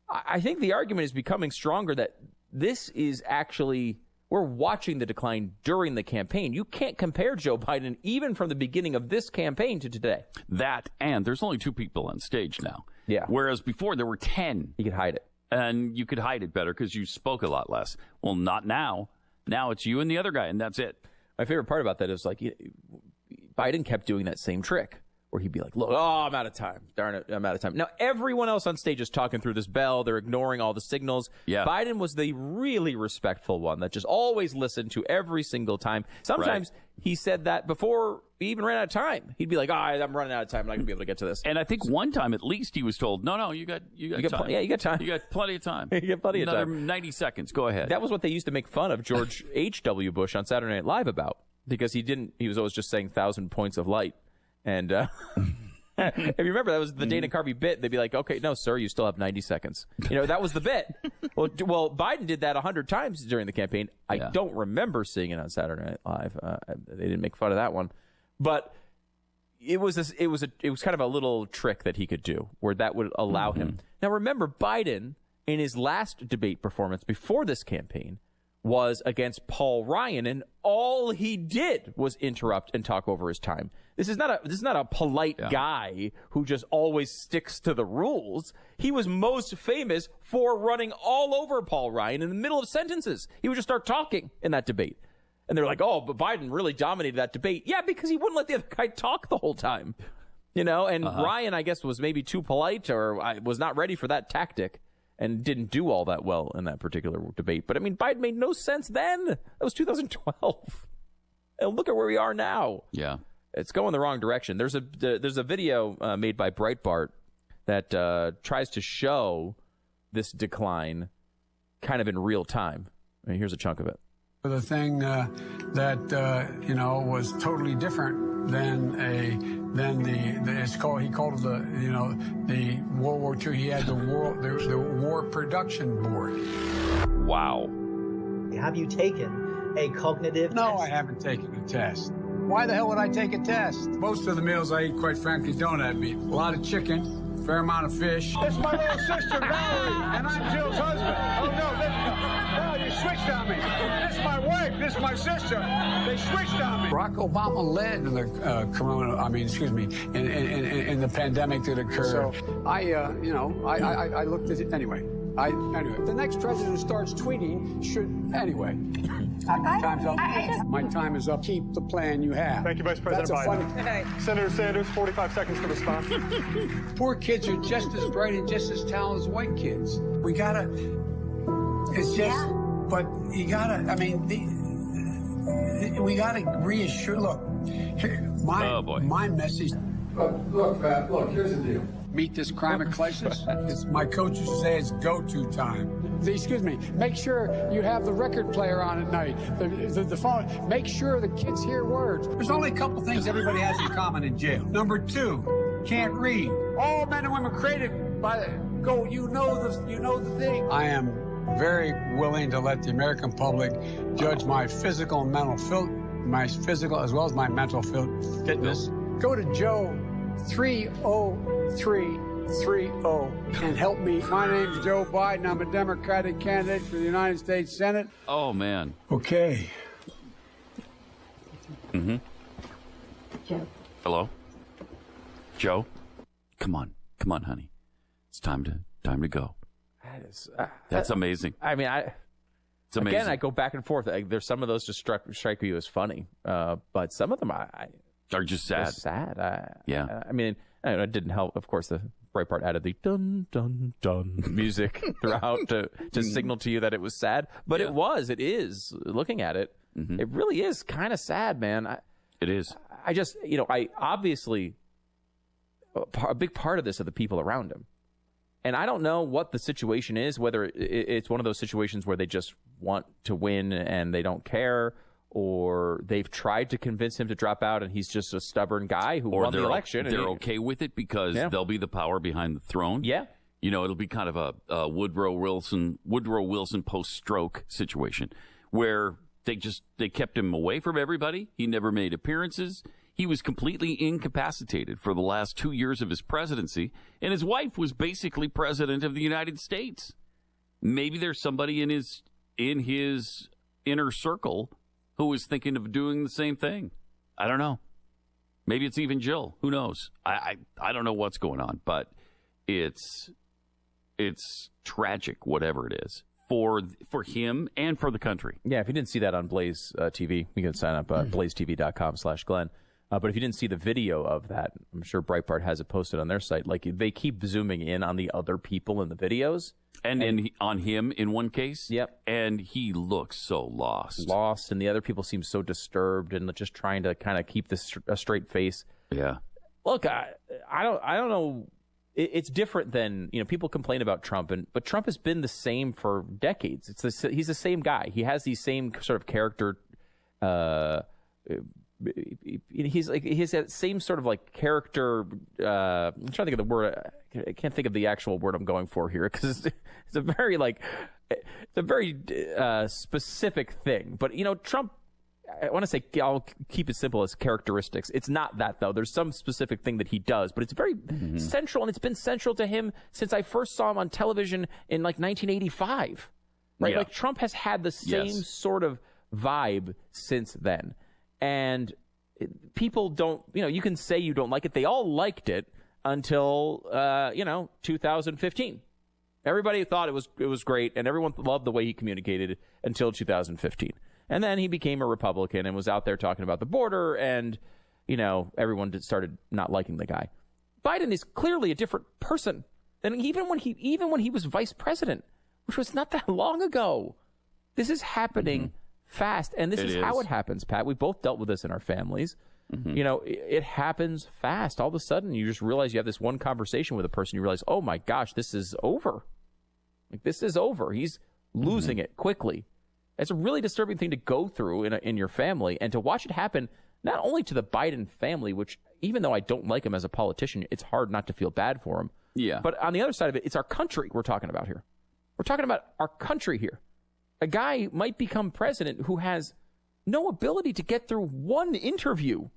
I think the argument is becoming stronger that this is actually, we're watching the decline during the campaign. You can't compare Joe Biden even from the beginning of this campaign to today. That, and there's only 2 people on stage now. Yeah. Whereas before there were 10. You could hide it. And you could hide it better because you spoke a lot less. Well, not now. Now it's you and the other guy, and that's it. My favorite part about that is, Biden kept doing that same trick where he'd be like, look, I'm out of time. Darn it, I'm out of time. Now, everyone else on stage is talking through this bell. They're ignoring all the signals. Yeah. Biden was the really respectful one that just always listened to every single time. Sometimes he said that before he even ran out of time. He'd be like, I'm running out of time. I'm not going to be able to get to this. And I think one time at least he was told, no, you got time. you got time. You got plenty of time. You got plenty of time. Another 90 seconds. Go ahead. That was what they used to make fun of George H.W. Bush on Saturday Night Live about, because he was always just saying 1,000 points of light. And if you remember, that was the Dana Carvey bit. They'd be like, okay, no, sir, you still have 90 seconds. That was the bit. Well, Biden did that 100 times during the campaign. I don't remember seeing it on Saturday Night Live. They didn't make fun of that one. But it was kind of a little trick that he could do where that would allow him. Now, remember, Biden, in his last debate performance before this campaign, was against Paul Ryan, and all he did was interrupt and talk over his time. This is not a polite guy who just always sticks to the rules. He was most famous for running all over Paul Ryan in the middle of sentences. He would just start talking in that debate. And they're like, but Biden really dominated that debate. Yeah, because he wouldn't let the other guy talk the whole time. And Ryan, I guess, was maybe too polite or was not ready for that tactic and didn't do all that well in that particular debate. But, Biden made no sense then. That was 2012. And look at where we are now. Yeah. It's going the wrong direction. There's a video made by Breitbart that tries to show this decline kind of in real time. Here's a chunk of it. The thing that was totally different than he called it the World War II. He had the War Production Board. Wow. Have you taken a cognitive No, test? I haven't taken a test. Why the hell would I take a test? Most of the meals I eat, quite frankly, don't have meat. A lot of chicken, fair amount of fish. It's my little sister, Valerie, and I'm Jill's husband. Oh, no, you switched on me. This is my wife. This is my sister. They switched on me. Barack Obama led in the in the pandemic that occurred. So I looked at it anyway. The next president who starts tweeting should anyway. Time's up. My time is up. Keep the plan you have. Thank you, Vice President Biden. Senator Sanders, 45 seconds to respond. Poor kids are just as bright and just as talented as white kids. We gotta. It's just. But you gotta. We gotta reassure. Look, my message. Look. Here's the deal. Meet this climate crisis. My coaches say it's go-to time. Excuse me. Make sure you have the record player on at night. The phone. Make sure the kids hear words. There's only a couple things everybody has in common in jail. Number 2, can't read. All men and women created by go. You know the thing. I am very willing to let the American public judge my physical and mental my physical as well as my mental fitness. Go to Joe 30330 and help me. My name's Joe Biden. I'm a Democratic candidate for the United States Senate. Oh, man. Okay. Mm-hmm. Joe. Hello? Joe? Come on, honey. It's time to go. That's amazing. It's amazing. Again, I go back and forth. There's some of those just strike me as funny, but some of them are just sad. Sad. Yeah. It didn't help. Of course, the Breitbart added the dun dun dun music throughout to signal to you that it was sad. But it is. Looking at it, it really is kind of sad, man. It is. I obviously a big part of this are the people around him. And I don't know what the situation is, whether it's one of those situations where they just want to win and they don't care, or they've tried to convince him to drop out and he's just a stubborn guy who won the election. They're okay with it because they'll be the power behind the throne. Yeah. It'll be kind of a Woodrow Wilson post-stroke situation where they kept him away from everybody. He never made appearances. He was completely incapacitated for the last 2 years of his presidency, and his wife was basically president of the United States. Maybe there's somebody in his inner circle who was thinking of doing the same thing. I don't know. Maybe it's even Jill. Who knows? I don't know what's going on, but it's tragic, whatever it is, for him and for the country. Yeah, if you didn't see that on Blaze TV, you can sign up at blazetv.com/Glenn. But if you didn't see the video of that, I'm sure Breitbart has it posted on their site. Like, they keep zooming in on the other people in the videos. And on him in one case. Yep. And he looks so lost. And the other people seem so disturbed and just trying to kind of keep this a straight face. Yeah. Look, I don't know. It's different than, people complain about Trump, but Trump has been the same for decades. He's the same guy. He has these same sort of character. He has that same sort of like character. I'm trying to think of the word. I can't think of the actual word I'm going for here because it's a very specific thing. But Trump. I want to say, I'll keep it simple as characteristics. It's not that, though. There's some specific thing that he does, but it's very central, and it's been central to him since I first saw him on television in 1985. Right? Yeah. Like, Trump has had the same sort of vibe since then. And people don't, you can say you don't like it. They all liked it until, 2015. Everybody thought it was great, and everyone loved the way he communicated until 2015. And then he became a Republican and was out there talking about the border, and, everyone started not liking the guy. Biden is clearly a different person than even when he was vice president, which was not that long ago. This is happening fast, and this is how it happens, Pat. We both dealt with this in our families. It happens fast. All of a sudden, you just realize you have this one conversation with a person. You realize, oh my gosh, this is over. This is over. He's losing it quickly. It's a really disturbing thing to go through in your family, and to watch it happen not only to the Biden family, which, even though I don't like him as a politician, it's hard not to feel bad for him. Yeah. But on the other side of it, it's our country we're talking about here. We're talking about our country here. A guy might become president who has no ability to get through one interview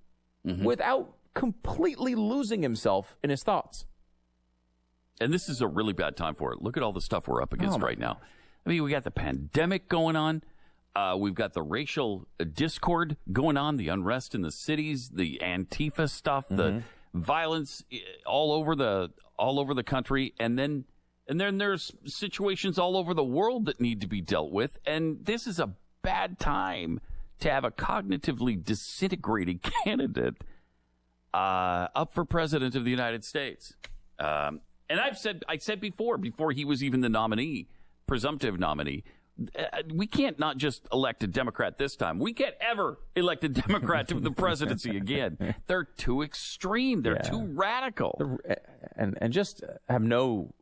without completely losing himself in his thoughts. And this is a really bad time for it. Look at all the stuff we're up against right now. I mean, we got the pandemic going on. We've got the racial discord going on, the unrest in the cities, the Antifa stuff, the violence all over the country, and then there's situations all over the world that need to be dealt with. And this is a bad time to have a cognitively disintegrated candidate up for president of the United States. And I said before he was even the nominee, presumptive nominee, we can't not just elect a Democrat this time. We can't ever elect a Democrat to the presidency again. They're too extreme. They're too radical. And just have no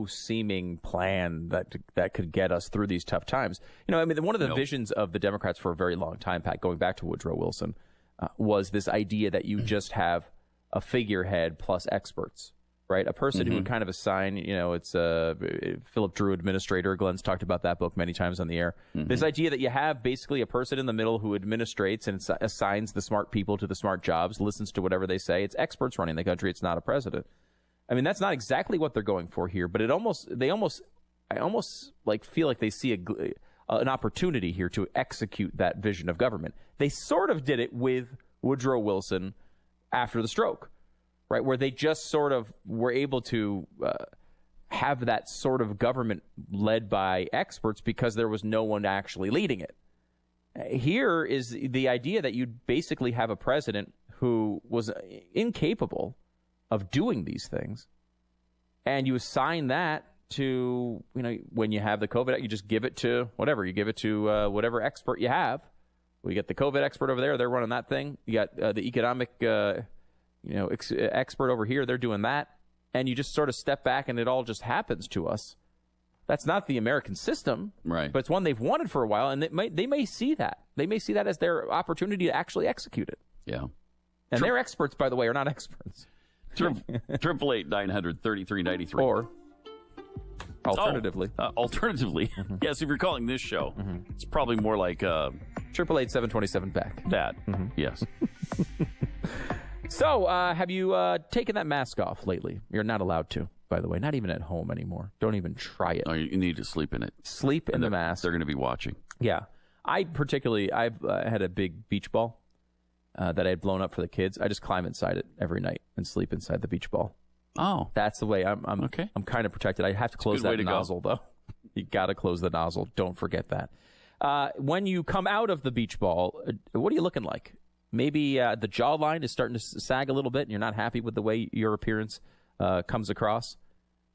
seeming plan that could get us through these tough times. One of the visions of the Democrats for a very long time, Pat, going back to Woodrow Wilson, was this idea that you just have a figurehead plus experts. Right, a person who would kind of assign, it's a Philip Drew administrator. Glenn's talked about that book many times on the air. This idea that you have basically a person in the middle who administrates and assigns the smart people to the smart jobs, listens to whatever they say. It's experts running the country. It's not a president. I mean, that's not exactly what they're going for here, but I almost feel like they see an opportunity here to execute that vision of government. They sort of did it with Woodrow Wilson after the stroke. Right, where they just sort of were able to have that sort of government led by experts because there was no one actually leading it. Here is the idea that you'd basically have a president who was incapable of doing these things, and you assign that to, when you have the COVID, you just give it to whatever. You give it to whatever expert you have. We get the COVID expert over there. They're running that thing. You got the economic expert over here, they're doing that, and you just sort of step back and it all just happens to us. That's not the American system, right? But it's one they've wanted for a while, and they may see that. They may see that as their opportunity to actually execute it. Yeah. And their experts, by the way, are not experts. 888-900-3393. Or alternatively. Yes, if you're calling this show, it's probably more like 888-727-BACK. That, yes. So, have you taken that mask off lately? You're not allowed to, by the way. Not even at home anymore. Don't even try it. No, you need to sleep in it. Sleep in the mask. They're going to be watching. Yeah. I've had a big beach ball that I had blown up for the kids. I just climb inside it every night and sleep inside the beach ball. Oh. That's the way. I'm kind of protected. I have to close that nozzle, though. You got to close the nozzle. Don't forget that. When you come out of the beach ball, what are you looking like? Maybe the jawline is starting to sag a little bit and you're not happy with the way your appearance comes across.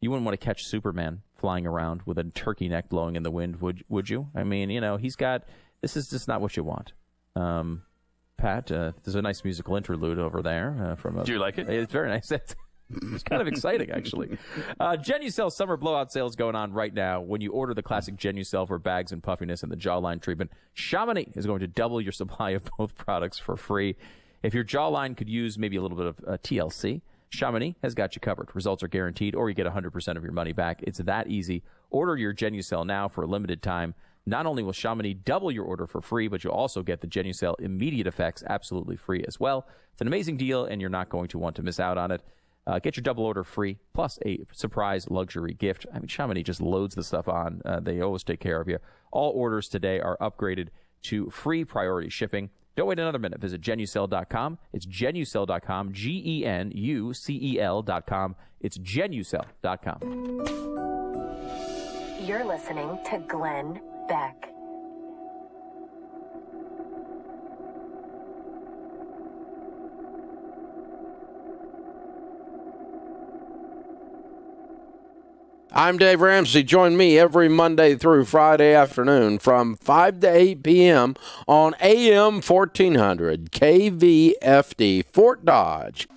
You wouldn't want to catch Superman flying around with a turkey neck blowing in the wind, would you? I mean, this is just not what you want. Pat, there's a nice musical interlude over there. Do you like it? It's very nice. It's kind of exciting, actually. Genucel summer blowout sales going on right now. When you order the classic Genucel for bags and puffiness and the jawline treatment, Chamonix is going to double your supply of both products for free. If your jawline could use maybe a little bit of TLC, Chamonix has got you covered. Results are guaranteed, or you get 100% of your money back. It's that easy. Order your Genucel now for a limited time. Not only will Chamonix double your order for free, but you'll also get the Genucel immediate effects absolutely free as well. It's an amazing deal, and you're not going to want to miss out on it. Get your double order free, plus a surprise luxury gift. I mean, Chamonix just loads the stuff on. They always take care of you. All orders today are upgraded to free priority shipping. Don't wait another minute. Visit Genucel.com. It's Genucel.com, Genucel.com. It's Genucel.com. You're listening to Glenn Beck. I'm Dave Ramsey. Join me every Monday through Friday afternoon from 5 to 8 p.m. on AM 1400 KVFD Fort Dodge.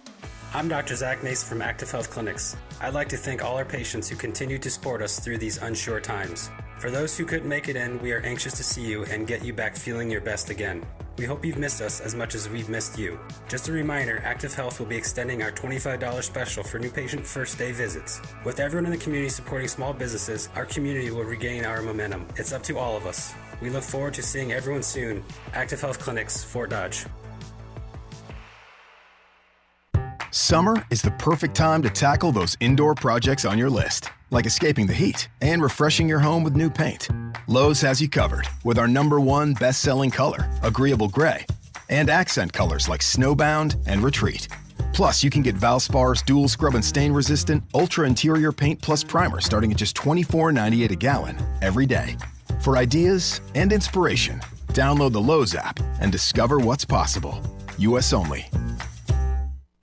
I'm Dr. Zach Mace from Active Health Clinics. I'd like to thank all our patients who continue to support us through these unsure times. For those who couldn't make it in, we are anxious to see you and get you back feeling your best again. We hope you've missed us as much as we've missed you. Just a reminder, Active Health will be extending our $25 special for new patient first day visits. With everyone in the community supporting small businesses, our community will regain our momentum. It's up to all of us. We look forward to seeing everyone soon. Active Health Clinics, Fort Dodge. Summer is the perfect time to tackle those indoor projects on your list, like escaping the heat and refreshing your home with new paint. Lowe's has you covered with our #1 best-selling color, Agreeable Gray, and accent colors like Snowbound and Retreat. Plus, you can get Valspar's dual scrub and stain resistant Ultra Interior Paint Plus Primer starting at just $24.98 a gallon every day. For ideas and inspiration, download the Lowe's app and discover what's possible. U.S. only.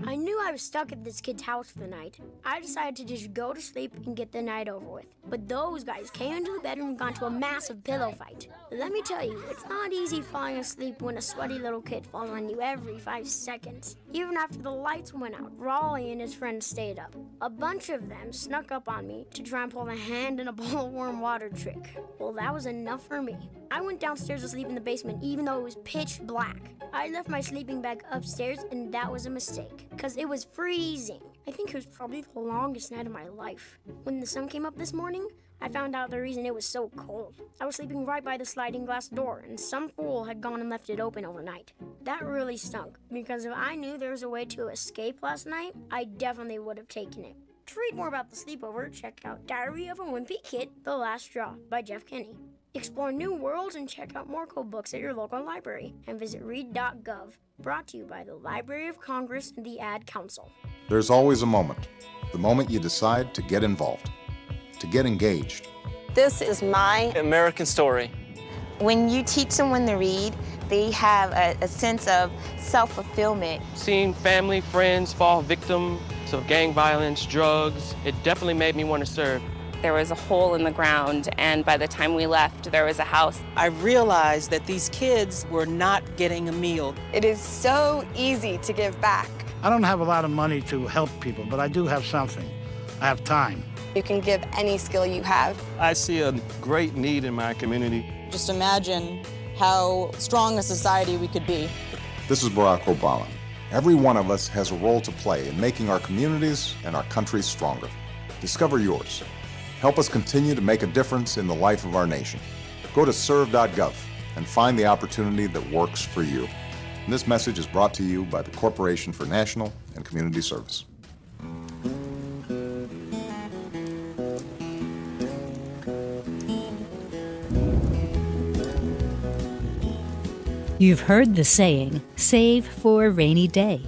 I knew I was stuck at this kid's house for the night. I decided to just go to sleep and get the night over with. But those guys came into the bedroom and got into a massive pillow fight. Let me tell you, it's not easy falling asleep when a sweaty little kid falls on you every 5 seconds. Even after the lights went out, Raleigh and his friends stayed up. A bunch of them snuck up on me to try and pull a hand in a bowl of warm water trick. Well, that was enough for me. I went downstairs to sleep in the basement even though it was pitch black. I left my sleeping bag upstairs and that was a mistake, because it was freezing. I think it was probably the longest night of my life. When the sun came up this morning, I found out the reason it was so cold. I was sleeping right by the sliding glass door, and some fool had gone and left it open overnight. That really stunk, because if I knew there was a way to escape last night, I definitely would have taken it. To read more about the sleepover, check out Diary of a Wimpy Kid, The Last Straw by Jeff Kinney. Explore new worlds and check out more cool books at your local library, and visit read.gov. Brought to you by the Library of Congress and the Ad Council. There's always a moment. The moment you decide to get involved, to get engaged. This is my American story. When you teach someone to read, they have a sense of self-fulfillment. Seeing family, friends fall victim to gang violence, drugs, it definitely made me want to serve. There was a hole in the ground, and by the time we left, there was a house. I realized that these kids were not getting a meal. It is so easy to give back. I don't have a lot of money to help people, but I do have something. I have time. You can give any skill you have. I see a great need in my community. Just imagine how strong a society we could be. This is Barack Obama. Every one of us has a role to play in making our communities and our country stronger. Discover yours. Help us continue to make a difference in the life of our nation. Go to serve.gov and find the opportunity that works for you. And this message is brought to you by the Corporation for National and Community Service. You've heard the saying, save for a rainy day.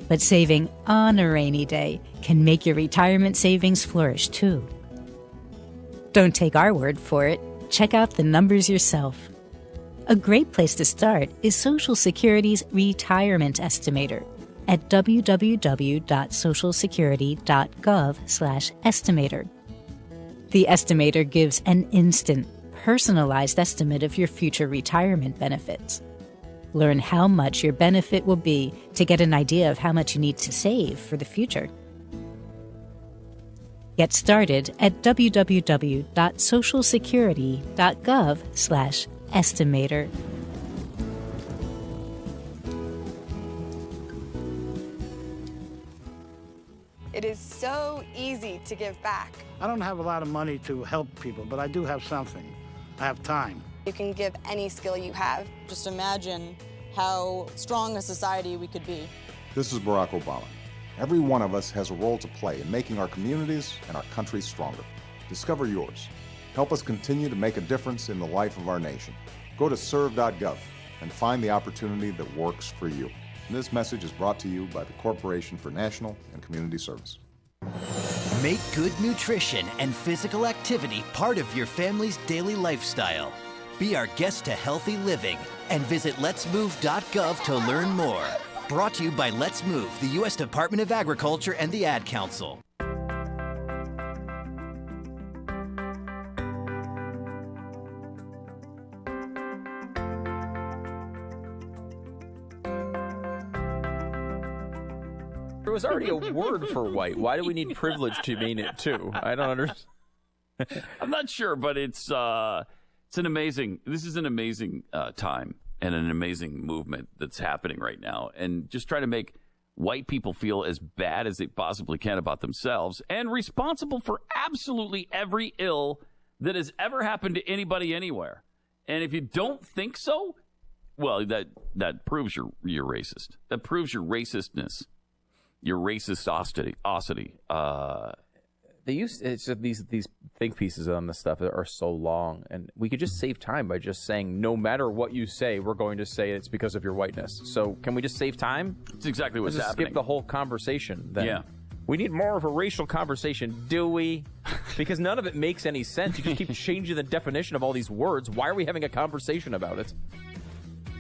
But saving on a rainy day can make your retirement savings flourish too. Don't take our word for it. Check out the numbers yourself. A great place to start is Social Security's Retirement Estimator at www.socialsecurity.gov/estimator. The estimator gives an instant, personalized estimate of your future retirement benefits. Learn how much your benefit will be to get an idea of how much you need to save for the future. Get started at www.socialsecurity.gov/estimator. It is so easy to give back. I don't have a lot of money to help people, but I do have something. I have time. You can give any skill you have. Just imagine how strong a society we could be. This is Barack Obama. Every one of us has a role to play in making our communities and our country stronger. Discover yours. Help us continue to make a difference in the life of our nation. Go to serve.gov and find the opportunity that works for you. And this message is brought to you by the Corporation for National and Community Service. Make good nutrition and physical activity part of your family's daily lifestyle. Be our guest to healthy living and visit letsmove.gov to learn more. Brought to you by Let's Move, the U.S. Department of Agriculture and the Ad Council. There was already a word for white. Why do we need privilege to mean it too? I don't understand. I'm not sure, but this is an amazing time and an amazing movement that's happening right now. And just try to make white people feel as bad as they possibly can about themselves and responsible for absolutely every ill that has ever happened to anybody anywhere. And if you don't think so, well, that proves you're racist. That proves your racistness. Your racistosity. These think pieces on this stuff are so long, and we could just save time by just saying, no matter what you say, we're going to say it's because of your whiteness. So can we just save time? That's exactly what's Let's happening. Skip the whole conversation then. Yeah. We need more of a racial conversation, do we? Because none of it makes any sense. You just keep changing the definition of all these words. Why are we having a conversation about it?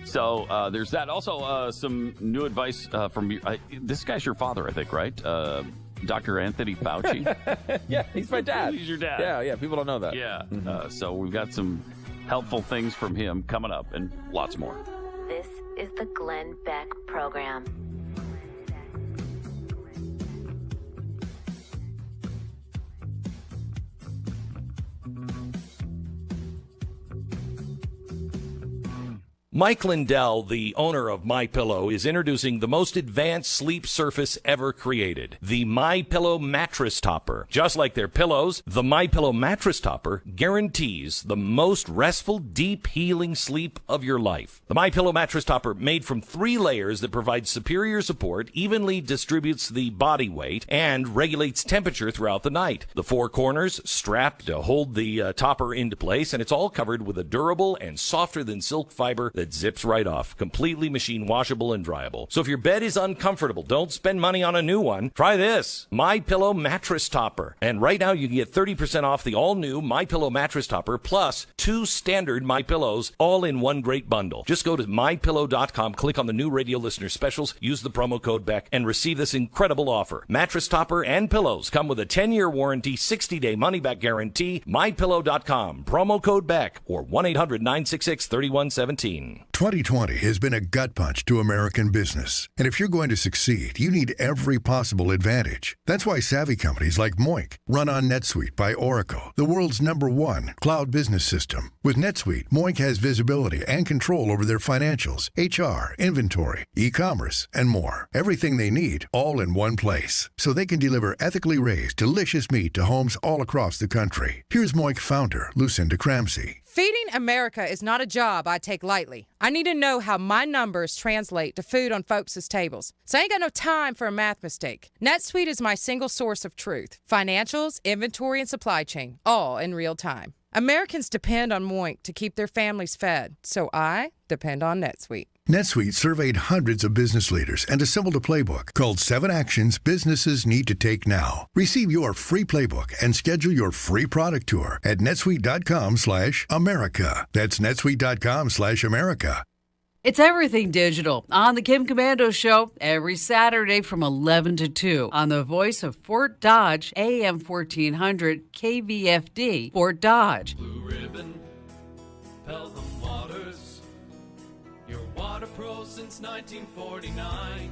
So there's that. Also, some new advice from this guy's your father, I think, right? Dr. Anthony Fauci. Yeah, he's my dad. He's your dad. Yeah, people don't know that. Yeah. So we've got some helpful things from him coming up and lots more. This is the Glenn Beck Program. Mike Lindell, the owner of MyPillow, is introducing the most advanced sleep surface ever created, the MyPillow Mattress Topper. Just like their pillows, the MyPillow Mattress Topper guarantees the most restful, deep, healing sleep of your life. The MyPillow Mattress Topper, made from 3 layers that provide superior support, evenly distributes the body weight, and regulates temperature throughout the night. The 4 corners strap to hold the topper into place, and it's all covered with a durable and softer than silk fiber that zips right off, completely machine washable and dryable. So if your bed is uncomfortable, don't spend money on a new one. Try this, MyPillow Mattress Topper. And right now you can get 30% off the all-new MyPillow Mattress Topper plus 2 standard MyPillows, all in one great bundle. Just go to MyPillow.com, click on the new radio listener specials, use the promo code BECK, and receive this incredible offer. Mattress Topper and pillows come with a 10-year warranty, 60-day money-back guarantee. MyPillow.com, promo code BECK, or 1-800-966-3117. 2020 has been a gut punch to American business. And if you're going to succeed, you need every possible advantage. That's why savvy companies like Moink run on NetSuite by Oracle, the world's #1 cloud business system. With NetSuite, Moink has visibility and control over their financials, HR, inventory, e-commerce, and more. Everything they need, all in one place. So they can deliver ethically raised, delicious meat to homes all across the country. Here's Moink founder, Lucinda Cramsey. Feeding America is not a job I take lightly. I need to know how my numbers translate to food on folks' tables. So I ain't got no time for a math mistake. NetSuite is my single source of truth. Financials, inventory, and supply chain, all in real time. Americans depend on Moink to keep their families fed, so I depend on NetSuite. NetSuite surveyed hundreds of business leaders and assembled a playbook called 7 Actions Businesses Need to Take Now. Receive your free playbook and schedule your free product tour at netsuite.com/America. That's netsuite.com/America. It's everything digital on the Kim Komando Show every Saturday from 11 to 2 on the voice of Fort Dodge, AM 1400, KVFD, Fort Dodge. Blue Ribbon, Pelham Waters, your water pro since 1949.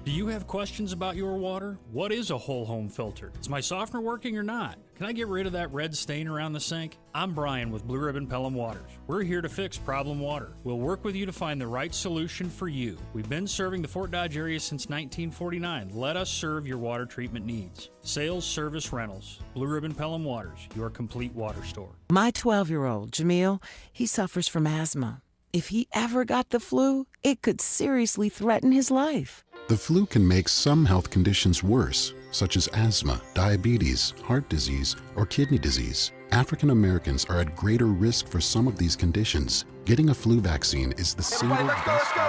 Do you have questions about your water? What is a whole home filter? Is my softener working or not? Can I get rid of that red stain around the sink? I'm Brian with Blue Ribbon Pelham Waters. We're here to fix problem water. We'll work with you to find the right solution for you. We've been serving the Fort Dodge area since 1949. Let us serve your water treatment needs. Sales, service, rentals. Blue Ribbon Pelham Waters, your complete water store. My 12-year-old, Jamil, he suffers from asthma. If he ever got the flu, it could seriously threaten his life. The flu can make some health conditions worse, such as asthma, diabetes, heart disease, or kidney disease. African Americans are at greater risk for some of these conditions. Getting a flu vaccine is the single best way.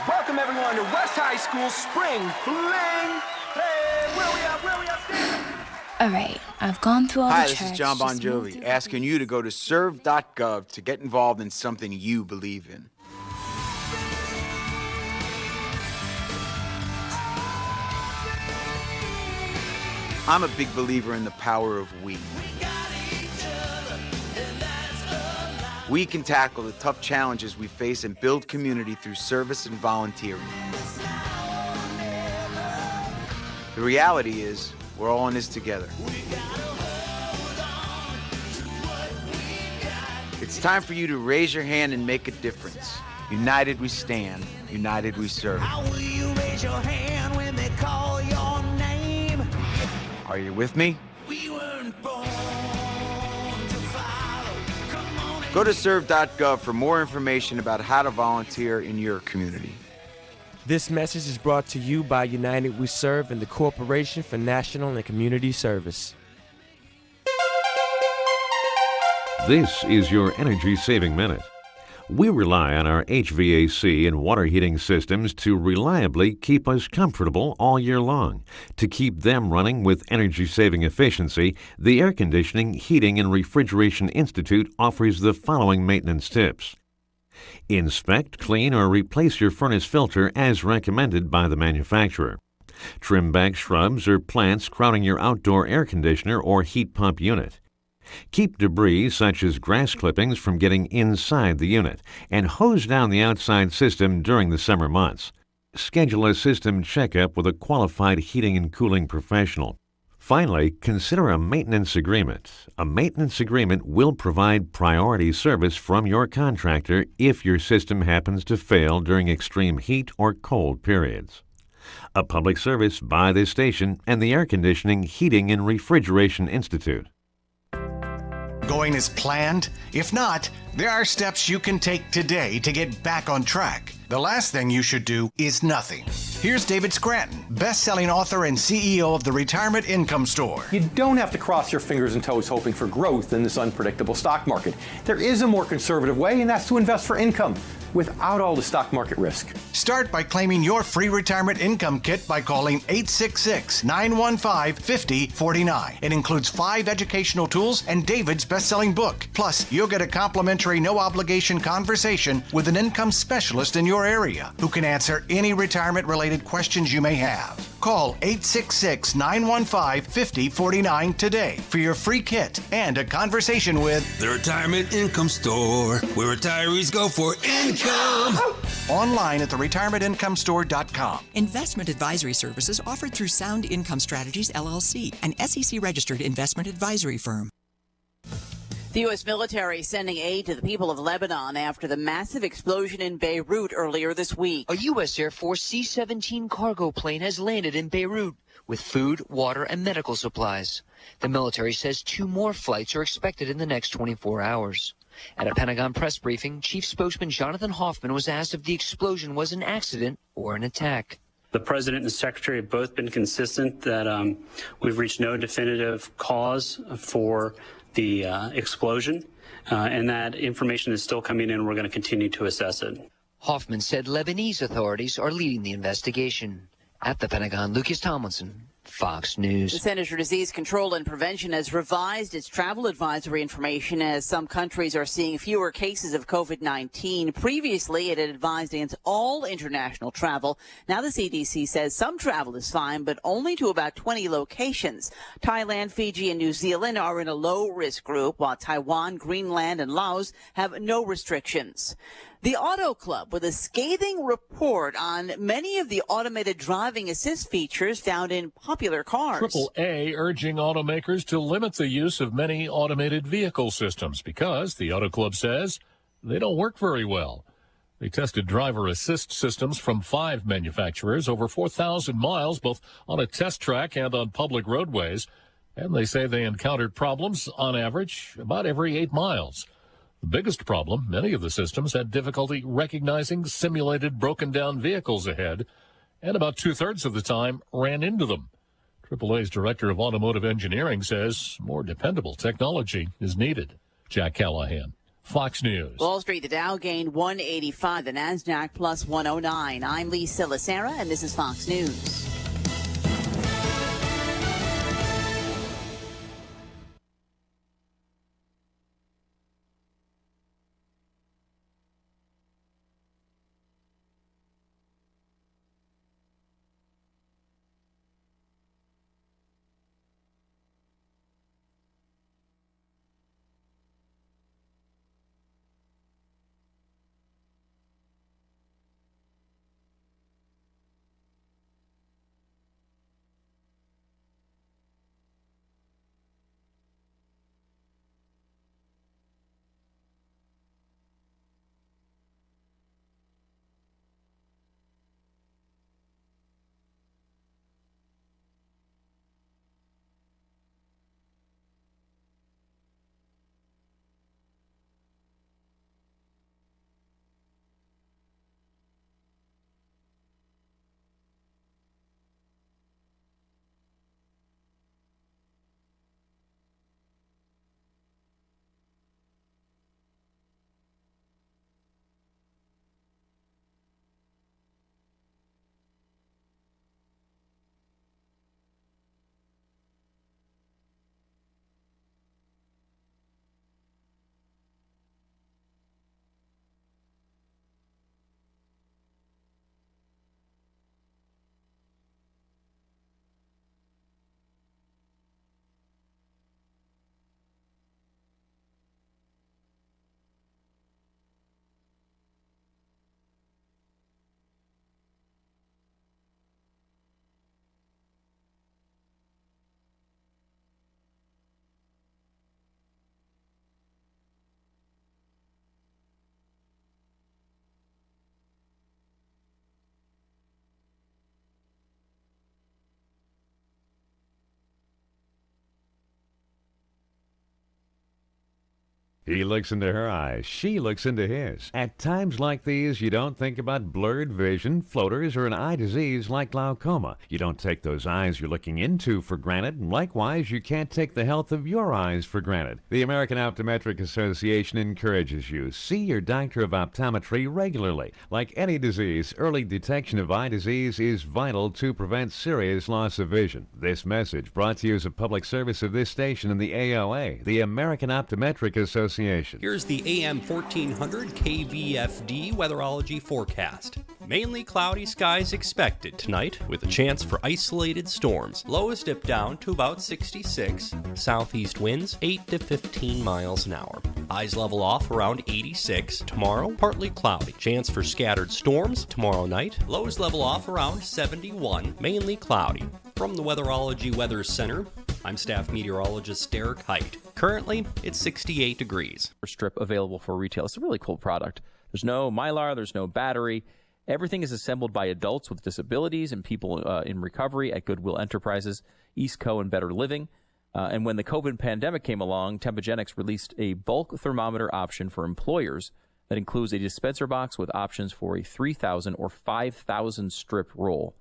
Welcome everyone to West High School Spring Fling. Hey, where we at? All right, I've gone through all Hi, the this church. is John Bon Jovi asking you to go to serve.gov to get involved in something you believe in. I'm a big believer in the power of we. We can tackle the tough challenges we face and build community through service and volunteering. The reality is, we're all in this together. It's time for you to raise your hand and make a difference. United we stand, united we serve. How will you raise your hand when they call your name? Are you with me? We weren't born to follow. Come on and Go to serve.gov for more information about how to volunteer in your community. This message is brought to you by United We Serve and the Corporation for National and Community Service. This is your Energy Saving Minute. We rely on our HVAC and water heating systems to reliably keep us comfortable all year long. To keep them running with energy-saving efficiency, the Air Conditioning, Heating, and Refrigeration Institute offers the following maintenance tips. Inspect, clean, or replace your furnace filter as recommended by the manufacturer. Trim back shrubs or plants crowding your outdoor air conditioner or heat pump unit. Keep debris such as grass clippings from getting inside the unit, and hose down the outside system during the summer months. Schedule a system checkup with a qualified heating and cooling professional. Finally, consider a maintenance agreement. A maintenance agreement will provide priority service from your contractor if your system happens to fail during extreme heat or cold periods. A public service by this station and the Air Conditioning, Heating, and Refrigeration Institute. Going as planned? If not, there are steps you can take today to get back on track. The last thing you should do is nothing. Here's David Scranton, best-selling author and CEO of the Retirement Income Store. You don't have to cross your fingers and toes hoping for growth in this unpredictable stock market. There is a more conservative way, and that's to invest for income without all the stock market risk. Start by claiming your free retirement income kit by calling 866-915-5049. It includes 5 educational tools and David's best-selling book. Plus, you'll get a complimentary no-obligation conversation with an income specialist in your area who can answer any retirement-related questions you may have. Call 866-915-5049 today for your free kit and a conversation with The Retirement Income Store, where retirees go for income. Online at theretirementincomestore.com. Investment advisory services offered through Sound Income Strategies, LLC, an SEC-registered investment advisory firm. The U.S. military sending aid to the people of Lebanon after the massive explosion in Beirut earlier this week. A U.S. Air Force C-17 cargo plane has landed in Beirut with food, water, and medical supplies. The military says 2 more flights are expected in the next 24 hours. At a Pentagon press briefing, Chief Spokesman Jonathan Hoffman was asked if the explosion was an accident or an attack. The President and the Secretary have both been consistent that we've reached no definitive cause for the explosion, and that information is still coming in. We're going to continue to assess it. Hoffman said Lebanese authorities are leading the investigation. At the Pentagon, Lucas Tomlinson, Fox News. The Center for Disease Control and Prevention has revised its travel advisory information as some countries are seeing fewer cases of COVID-19. Previously, it had advised against all international travel. Now the CDC says some travel is fine, but only to about 20 locations. Thailand, Fiji, and New Zealand are in a low-risk group, while Taiwan, Greenland, and Laos have no restrictions. The Auto Club with a scathing report on many of the automated driving assist features found in popular cars. AAA urging automakers to limit the use of many automated vehicle systems because, the Auto Club says, they don't work very well. They tested driver assist systems from 5 manufacturers over 4,000 miles, both on a test track and on public roadways, and they say they encountered problems, on average, about every 8 miles. The biggest problem, many of the systems had difficulty recognizing simulated broken-down vehicles ahead, and about 2/3 of the time ran into them. AAA's Director of Automotive Engineering says more dependable technology is needed. Jack Callahan, Fox News. Wall Street, the Dow gained 185, the NASDAQ plus 109. I'm Lisa Lacera, and this is Fox News. He looks into her eyes. She looks into his. At times like these, you don't think about blurred vision, floaters, or an eye disease like glaucoma. You don't take those eyes you're looking into for granted, and likewise, you can't take the health of your eyes for granted. The American Optometric Association encourages you. See your doctor of optometry regularly. Like any disease, early detection of eye disease is vital to prevent serious loss of vision. This message brought to you as a public service of this station and the AOA, the American Optometric Association. Here's the AM 1400 KVFD weatherology forecast. Mainly cloudy skies expected tonight with a chance for isolated storms. Lows dip down to about 66. Southeast winds 8 to 15 miles an hour. Highs level off around 86. Tomorrow, partly cloudy. Chance for scattered storms tomorrow night. Lows level off around 71. Mainly cloudy. From the Weatherology Weather Center, I'm staff meteorologist Derek Height. Currently, it's 68 degrees. Strip available for retail. It's a really cool product. There's no mylar, there's no battery. Everything is assembled by adults with disabilities and people in recovery at Goodwill Enterprises, Eastco, and Better Living. And when the COVID pandemic came along, Tempogenics released a bulk thermometer option for employers that includes a dispenser box with options for a 3,000 or 5,000 strip roll.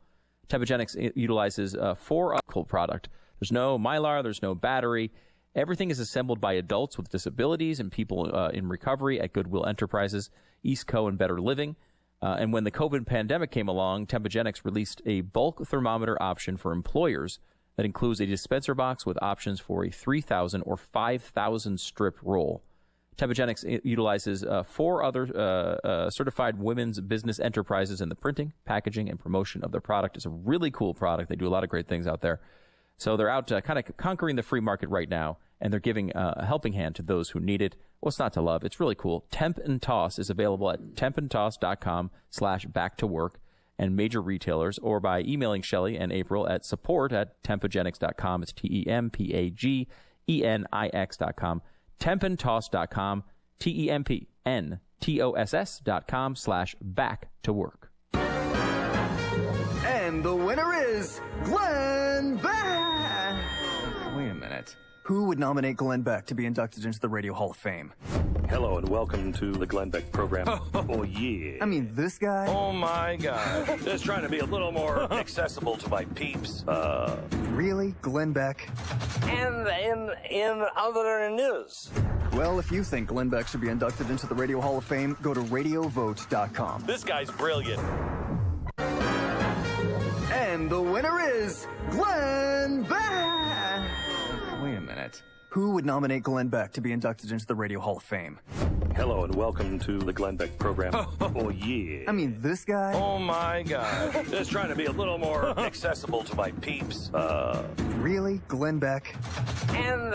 Tempogenics utilizes 4 cool product. There's no mylar, there's no battery. Everything is assembled by adults with disabilities and people in recovery at Goodwill Enterprises, East Co. and Better Living. And when the COVID pandemic came along, Tempogenics released a bulk thermometer option for employers that includes a dispenser box with options for a 3,000 or 5,000 strip roll. Tempogenics utilizes 4 other certified women's business enterprises in the printing, packaging, and promotion of their product. It's a really cool product. They do a lot of great things out there. So they're out kind of conquering the free market right now, and they're giving a helping hand to those who need it. What's not to love? It's really cool. Temp and Toss is available at tempandtoss.com/back-to-work and major retailers, or by emailing Shelley and April at support@tempogenics.com. It's TEMPAGENIX.com. Tempandtoss.com, TEMPNTOSS.com/back-to-work. And the winner is Glenn Beck! Wait a minute. Who would nominate Glenn Beck to be inducted into the Radio Hall of Fame? Hello and welcome to the Glenn Beck program. Oh, yeah. I mean, this guy? Oh, my God. Just trying to be a little more accessible to my peeps. Really? Glenn Beck? And in other news. Well, if you think Glenn Beck should be inducted into the Radio Hall of Fame, go to radiovote.com. This guy's brilliant. And the winner is Glenn Beck! Wait a minute. Who would nominate Glenn Beck to be inducted into the Radio Hall of Fame? Hello and welcome to the Glenn Beck program. Oh, yeah. I mean, this guy? Oh, my God. Just trying to be a little more accessible to my peeps. Really? Glenn Beck? And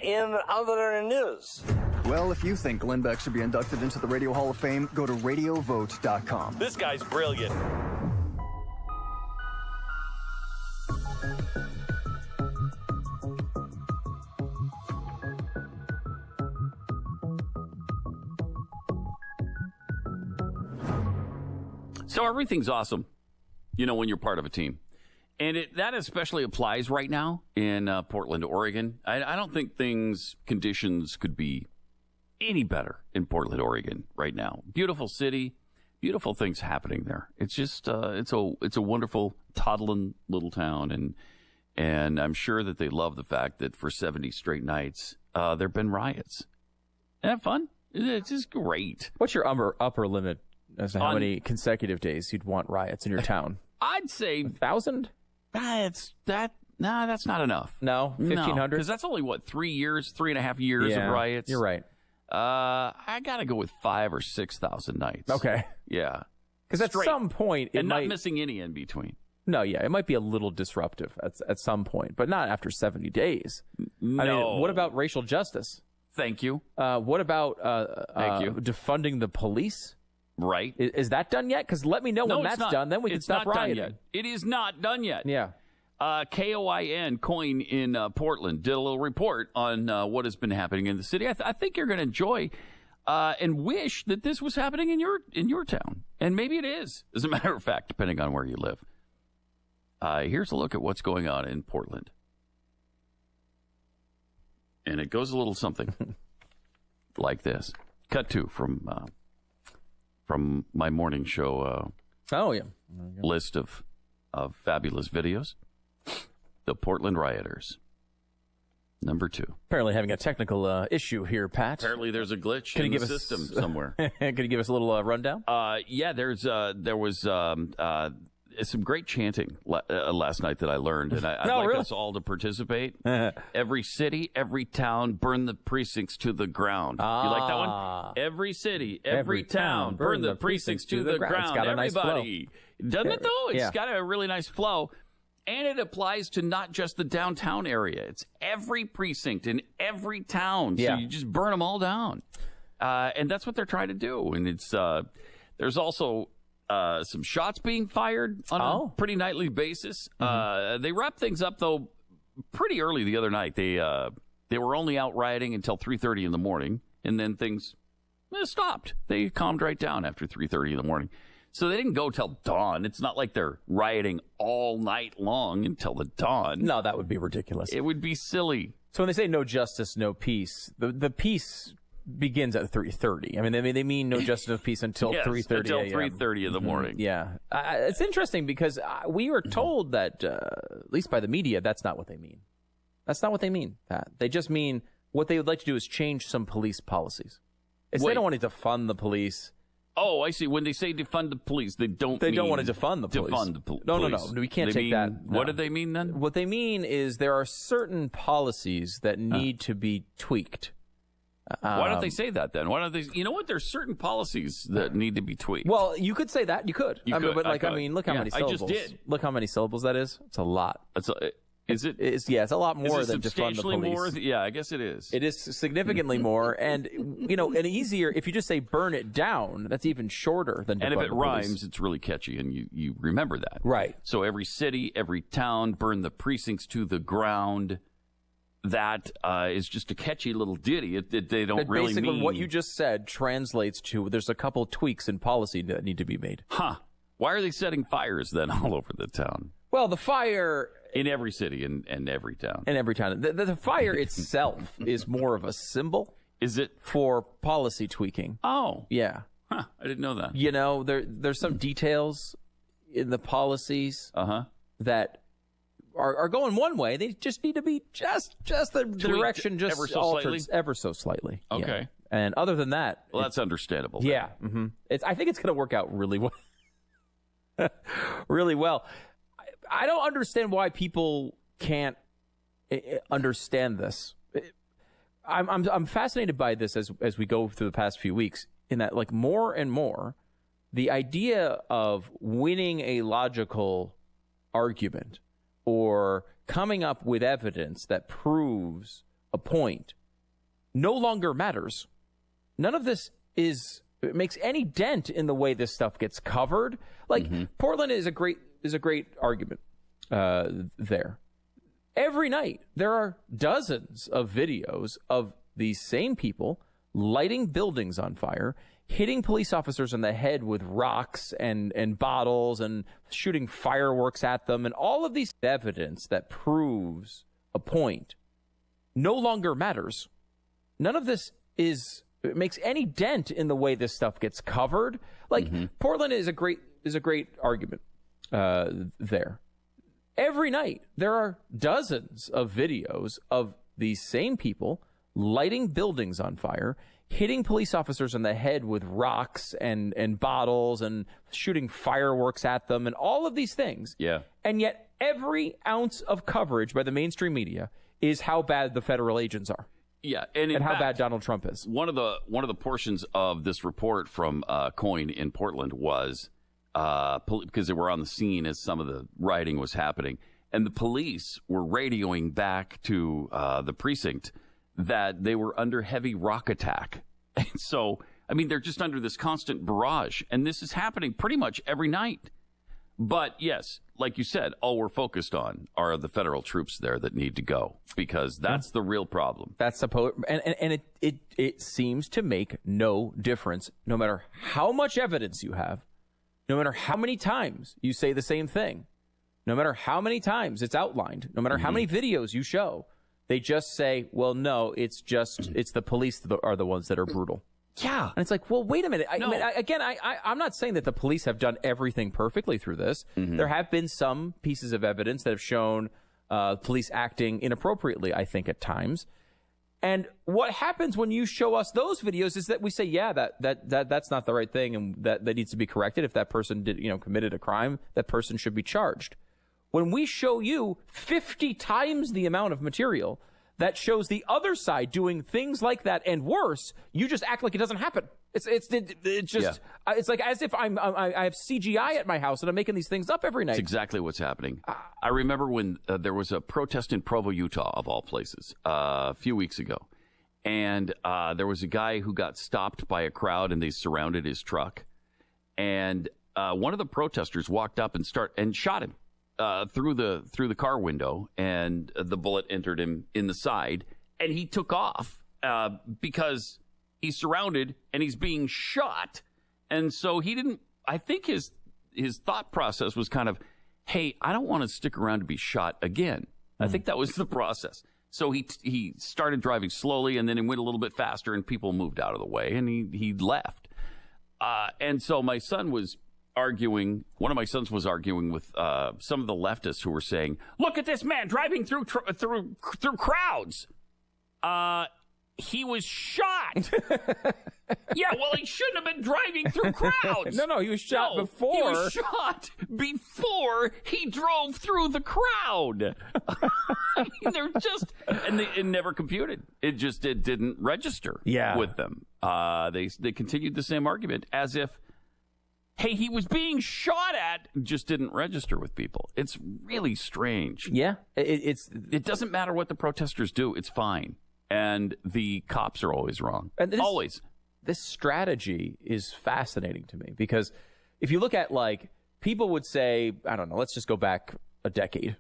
in other news. Well, if you think Glenn Beck should be inducted into the Radio Hall of Fame, go to radiovote.com. This guy's brilliant. So everything's awesome, when you're part of a team. And that especially applies right now in Portland, Oregon. I don't think conditions could be any better in Portland, Oregon right now. Beautiful city, beautiful things happening there. It's just, it's a wonderful, toddling little town. And I'm sure that they love the fact that for 70 straight nights, there have been riots. Isn't that fun? It's just great. What's your upper limit as to how many consecutive days you'd want riots in your town? I'd say 1,000. That's not enough. No, 1,500. Because that's only 3.5 years of riots. You're right. I gotta go with 5,000 or 6,000 nights. Okay. Yeah. Because at some point, not missing any in between. No, yeah, it might be a little disruptive at some point, but not after 70 days. No. I mean, what about racial justice? Thank you. What about Thank you. defunding the police? Right. Is that done yet? Because let me know when that's done. Then we can stop rioting. Done yet. It is not done yet. Yeah. Coin in Portland did a little report on what has been happening in the city. I think you're going to enjoy and wish that this was happening in your town. And maybe it is, as a matter of fact, depending on where you live. Here's a look at what's going on in Portland. And it goes a little something like this. Cut to from my morning show list of fabulous videos. The Portland rioters. Number 2. Apparently having a technical issue here, Pat. Apparently there's a glitch in the system somewhere. Can you give us a little rundown? Yeah, there was some great chanting last night that I learned, and I'd like us all to participate. Every city, every town, burn the precincts to the ground. You like that one? Every city, every town, burn the precincts to the ground. It's got a nice Everybody. Doesn't it, though? It's Yeah. got a really nice flow. And it applies to not just the downtown area. It's every precinct in every town. So you just burn them all down. And that's what they're trying to do. And it's there's also some shots being fired on a pretty nightly basis. They wrapped things up, though, pretty early the other night. They were only out rioting until 3:30 in the morning, and then things stopped. They calmed right down after 3:30 in the morning. So they didn't go till dawn. It's not like they're rioting all night long until the dawn. No, that would be ridiculous. It would be silly. So when they say no justice, no peace, the peace begins at 3:30. I mean, they mean no justice, no peace until 3:30 until 3:30 in the morning. Yeah. It's interesting because we were told that, at least by the media, that's not what they mean. That's not what they mean, Pat. They just mean what they would like to do is change some police policies. They don't want to defund the police. Oh, I see. When they say defund the police, they don't want to defund the police. Defund the police. No. We can't take that. No. What do they mean then? What they mean is there are certain policies that need to be tweaked. Why don't they say that then? Why don't they? You know what? There's certain policies that need to be tweaked. Well, you could say that. You could. Look how many syllables. I just did. Look how many syllables that is. It's a lot. Is it? It's a lot more than defund the substantially police. more? Yeah, I guess it is. It is significantly more, and and easier. If you just say burn it down, that's even shorter than. And if defund it the rhymes, police. it's really catchy, and you remember that, right? So every city, every town, burn the precincts to the ground. That is just a catchy little ditty. They don't really basically mean what you just said translates to. There's a couple tweaks in policy that need to be made. Huh? Why are they setting fires then all over the town? Well, the fire in every city and every town. In every town, the fire itself is more of a symbol. Is it for policy tweaking? Oh, yeah. Huh, I didn't know that. There's some details in the policies that are going one way. They just need to be just the direction just ever so altered slightly? ever so slightly. Okay. Yeah. And other than that, well, that's understandable. Yeah. Mm-hmm. I think it's going to work out really well. Really well. I don't understand why people can't understand this. I'm fascinated by this as we go through the past few weeks, in that, like, more and more, the idea of winning a logical argument or coming up with evidence that proves a point no longer matters. None of this makes any dent in the way this stuff gets covered. Like, Portland is a great argument there. Every night there are dozens of videos of these same people lighting buildings on fire, hitting police officers in the head with rocks and bottles, and shooting fireworks at them, and all of these evidence that proves a point no longer matters. None of this makes any dent in the way this stuff gets covered. Like, Portland is a great argument there. Every night there are dozens of videos of these same people lighting buildings on fire, hitting police officers in the head with rocks and bottles, and shooting fireworks at them, and all of these things. Yeah. And yet every ounce of coverage by the mainstream media is how bad the federal agents are. Yeah, and how bad Donald Trump is. One of the portions of this report from Coyne in Portland was because they were on the scene as some of the rioting was happening, and the police were radioing back to the precinct that they were under heavy rock attack. And so, I mean, they're just under this constant barrage, and this is happening pretty much every night. But yes, like you said, all we're focused on are the federal troops there that need to go, because that's the real problem. That's and it seems to make no difference, no matter how much evidence you have, no matter how many times you say the same thing, no matter how many times it's outlined, no matter how many videos you show. They just say, well, no, it's the police that are the ones that are brutal. Yeah. And it's like, well, wait a minute. I'm not saying that the police have done everything perfectly through this. There have been some pieces of evidence that have shown police acting inappropriately, I think, at times. And what happens when you show us those videos is that we say, yeah, that's not the right thing, and that needs to be corrected. If that person committed a crime, that person should be charged. When we show you 50 times the amount of material that shows the other side doing things like that and worse, you just act like it doesn't happen. It's like as if I have CGI at my house and I'm making these things up every night. That's exactly what's happening. I remember when there was a protest in Provo, Utah, of all places, a few weeks ago. And there was a guy who got stopped by a crowd, and they surrounded his truck. And one of the protesters walked up and shot him. Through the car window, and the bullet entered him in the side, and he took off because he's surrounded and he's being shot. And so he didn't. I think his thought process was kind of, hey, I don't want to stick around to be shot again. I think that was the process. So he started driving slowly, and then he went a little bit faster, and people moved out of the way, and he left. And so my son was arguing. One of my sons was arguing with some of the leftists who were saying, "Look at this man driving through crowds. He was shot." Yeah, well, he shouldn't have been driving through crowds. No, he was shot before. He was shot before he drove through the crowd. I mean, they're just, and it never computed. It didn't register with them. They continued the same argument as if, hey, he was being shot at, just didn't register with people. It's really strange. Yeah, it doesn't matter what the protesters do. It's fine. And the cops are always wrong. Always. This strategy is fascinating to me because if you look at, like, people would say, I don't know, let's just go back a decade.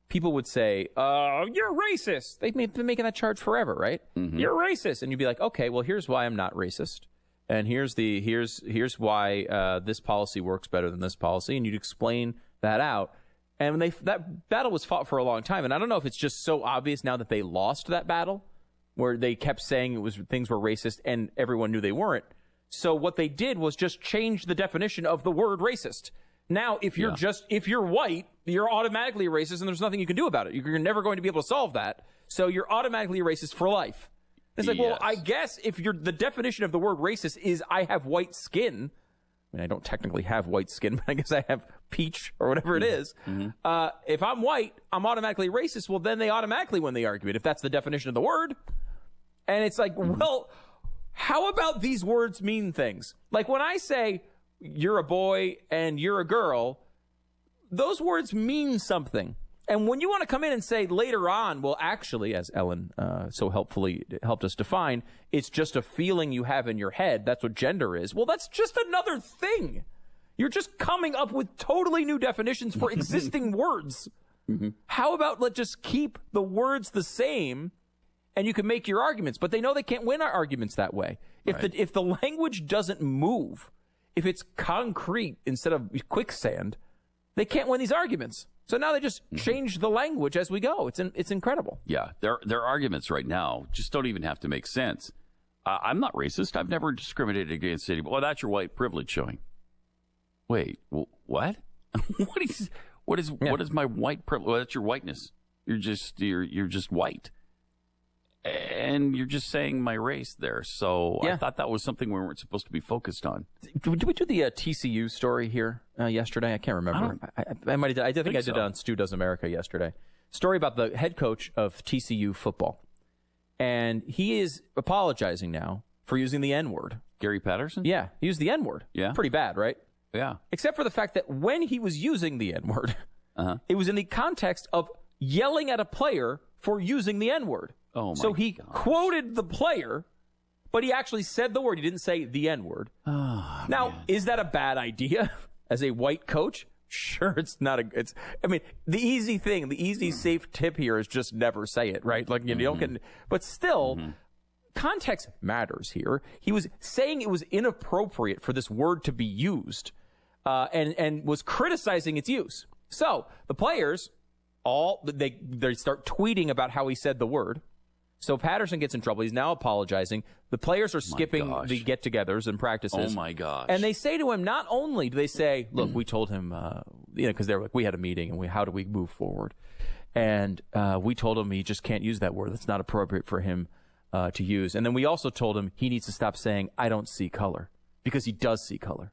People would say, you're racist. They've been making that charge forever, right? Mm-hmm. You're racist. And you'd be like, okay, well, here's why I'm not racist. And here's why this policy works better than this policy. And you'd explain that out. And that battle was fought for a long time. And I don't know if it's just so obvious now that they lost that battle, where they kept saying things were racist and everyone knew they weren't. So what they did was just change the definition of the word racist. Now, if you're white, you're automatically racist and there's nothing you can do about it. You're never going to be able to solve that. So you're automatically racist for life. It's like, well, I guess if the definition of the word racist is I have white skin. I mean, I don't technically have white skin, but I guess I have peach or whatever it is. Mm-hmm. If I'm white, I'm automatically racist. Well, then they automatically win the argument if that's the definition of the word. And it's like, well, how about these words mean things? Like when I say you're a boy and you're a girl, those words mean something. And when you want to come in and say later on, well, actually, as Ellen so helpfully helped us define, it's just a feeling you have in your head. That's what gender is. Well, that's just another thing. You're just coming up with totally new definitions for existing words. Mm-hmm. How about let's just keep the words the same and you can make your arguments? But they know they can't win our arguments that way. If the language doesn't move, if it's concrete instead of quicksand, they can't win these arguments. So now they just change the language as we go. It's incredible. Yeah, their arguments right now just don't even have to make sense. I'm not racist. I've never discriminated against anybody. Well, that's your white privilege showing. Wait, what? What is my white privilege? Well, that's your whiteness. You're just white, and you're just saying my race there. So I thought that was something we weren't supposed to be focused on. Did we do the TCU story here yesterday? I can't remember. I might have. I think I did it on Stu Does America yesterday. Story about the head coach of TCU football, and he is apologizing now for using the N-word. Gary Patterson? Yeah, he used the N-word. Yeah, pretty bad, right? Yeah. Except for the fact that when he was using the N-word, it was in the context of yelling at a player for using the N-word. Oh my So he quoted the player, but he actually said the word. He didn't say the N-word. Oh, now, man. Is that a bad idea as a white coach? Sure, it's not I mean, the easy safe tip here is just never say it, right? Like, you don't get, but still, context matters here. He was saying it was inappropriate for this word to be used, and was criticizing its use. So the players, they start tweeting about how he said the word. So Patterson gets in trouble. He's now apologizing. The players are skipping the get-togethers and practices. Oh, my gosh. And they say to him, not only do they say, look, we told him, because they're like, we had a meeting, and how do we move forward? And we told him he just can't use that word. That's not appropriate for him to use. And then we also told him he needs to stop saying, I don't see color, because he does see color.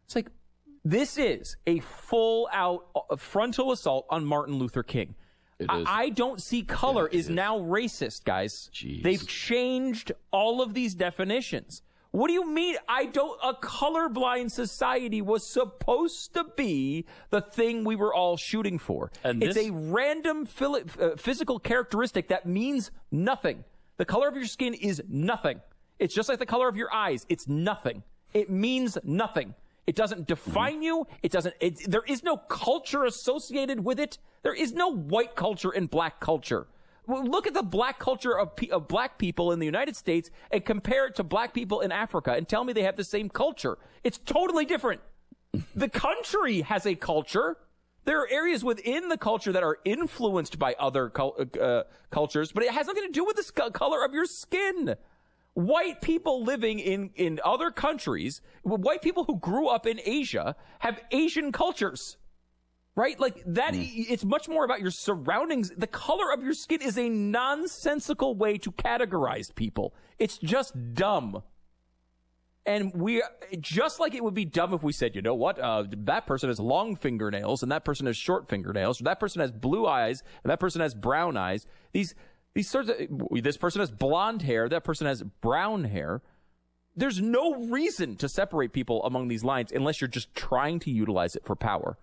It's like, this is a full-out frontal assault on Martin Luther King. I don't see color is now racist, guys. Jeez. They've changed all of these definitions. What do you mean? A colorblind society was supposed to be the thing we were all shooting for. And it's a random physical characteristic that means nothing. The color of your skin is nothing. It's just like the color of your eyes. It's nothing. It means nothing. It doesn't define you. There is no culture associated with it. There is no white culture and black culture. Look at the black culture of black people in the United States and compare it to black people in Africa and tell me they have the same culture. It's totally different. The country has a culture. There are areas within the culture that are influenced by other cultures, but it has nothing to do with the color of your skin. White people living in other countries, white people who grew up in Asia, have Asian cultures. Right? Like that, it's much more about your surroundings. The color of your skin is a nonsensical way to categorize people. It's just dumb. And just like it would be dumb if we said, you know what, that person has long fingernails and that person has short fingernails, or that person has blue eyes and that person has brown eyes. These sorts of, this person has blonde hair, that person has brown hair. There's no reason to separate people among these lines unless you're just trying to utilize it for power.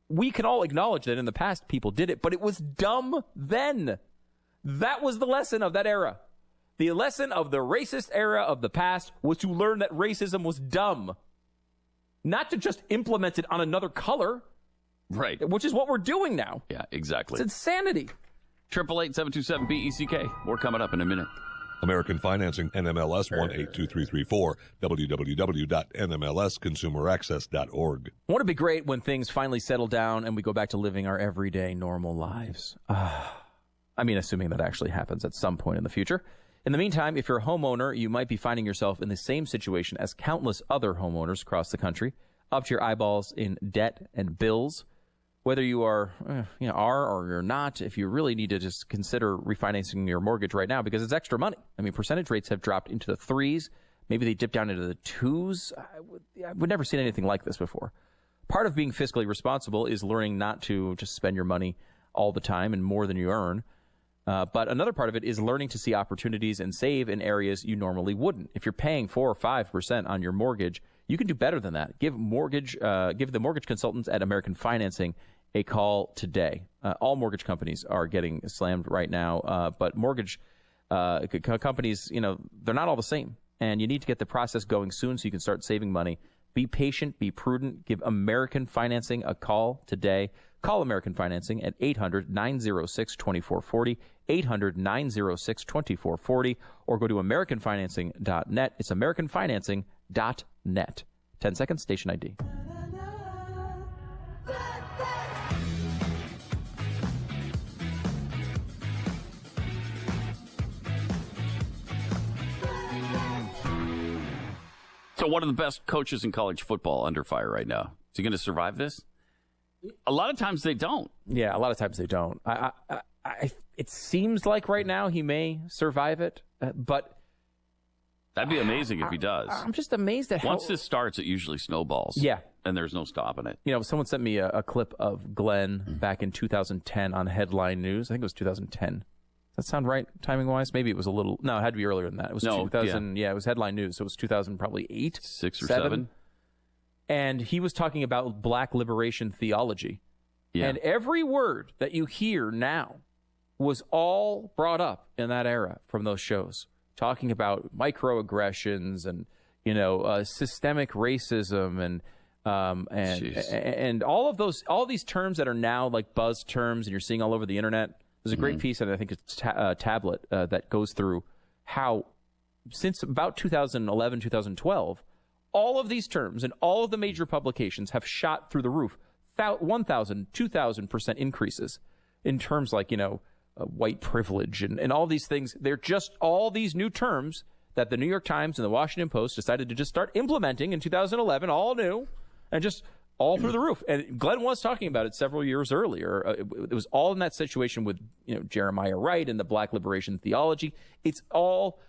We can all acknowledge that in the past people did it, but it was dumb then. That was the lesson of that era. The lesson of the racist era of the past was to learn that racism was dumb. Not to just implement it on another color. Right. Which is what we're doing now. Yeah, exactly. It's insanity. 888-727-BECK. More coming up in a minute. American Financing, NMLS 182334, www.nmlsconsumeraccess.org. Won't it be great when things finally settle down and we go back to living our everyday normal lives? I mean, assuming that actually happens at some point in the future. In the meantime, if you're a homeowner, you might be finding yourself in the same situation as countless other homeowners across the country, up to your eyeballs in debt and bills. Whether you are or you're not, if you really need to just consider refinancing your mortgage right now because it's extra money. I mean, percentage rates have dropped into the 3s. Maybe they dip down into the 2s. I would never seen anything like this before. Part of being fiscally responsible is learning not to just spend your money all the time and more than you earn. But another part of it is learning to see opportunities and save in areas you normally wouldn't. If you're paying 4 or 5% on your mortgage, you can do better than that. Give the mortgage consultants at American Financing a call today. All mortgage companies are getting slammed right now, but mortgage companies, they're not all the same. And you need to get the process going soon so you can start saving money. Be patient, be prudent. Give American Financing a call today. Call American Financing at 800-906-2440, 800-906-2440, or go to AmericanFinancing.net. It's AmericanFinancing.net. 10 seconds, station ID. So one of the best coaches in college football under fire right now. Is he going to survive this? A lot of times they don't. Yeah, a lot of times they don't. It seems like right now he may survive it, but that'd be amazing if he does. I'm just amazed at how once this starts, it usually snowballs. Yeah, and there's no stopping it. Someone sent me a clip of Glenn back in 2010 on Headline News. I think it was 2010. Does that sound right, timing-wise? Maybe it was a little... No, it had to be earlier than that. It was 2000... Yeah, it was Headline News, so it was 2000, probably 8? 6 or 7. And he was talking about black liberation theology. Yeah. And every word that you hear now was all brought up in that era from those shows. Talking about microaggressions and, systemic racism and all of those... All these terms that are now like buzz terms and you're seeing all over the internet... There's a great piece, and I think it's Tablet, that goes through how, since about 2011, 2012, all of these terms and all of the major publications have shot through the roof. 1,000, 2,000% increases in terms like, white privilege and all these things. They're just all these new terms that the New York Times and the Washington Post decided to just start implementing in 2011, all new, and just... all through the roof. And Glenn was talking about it several years earlier. It was all in that situation with, Jeremiah Wright and the black liberation theology. It's all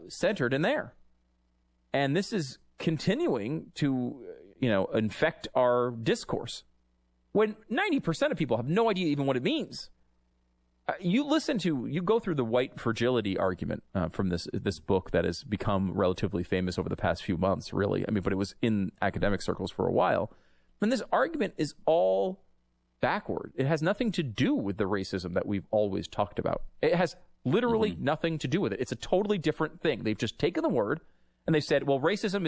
centered in there. And this is continuing to, infect our discourse when 90% of people have no idea even what it means. You go through the white fragility argument from this book that has become relatively famous over the past few months, really. I mean, but it was in academic circles for a while. And this argument is all backward. It has nothing to do with the racism that we've always talked about. It has literally nothing to do with it. It's a totally different thing. They've just taken the word and they've said, well, racism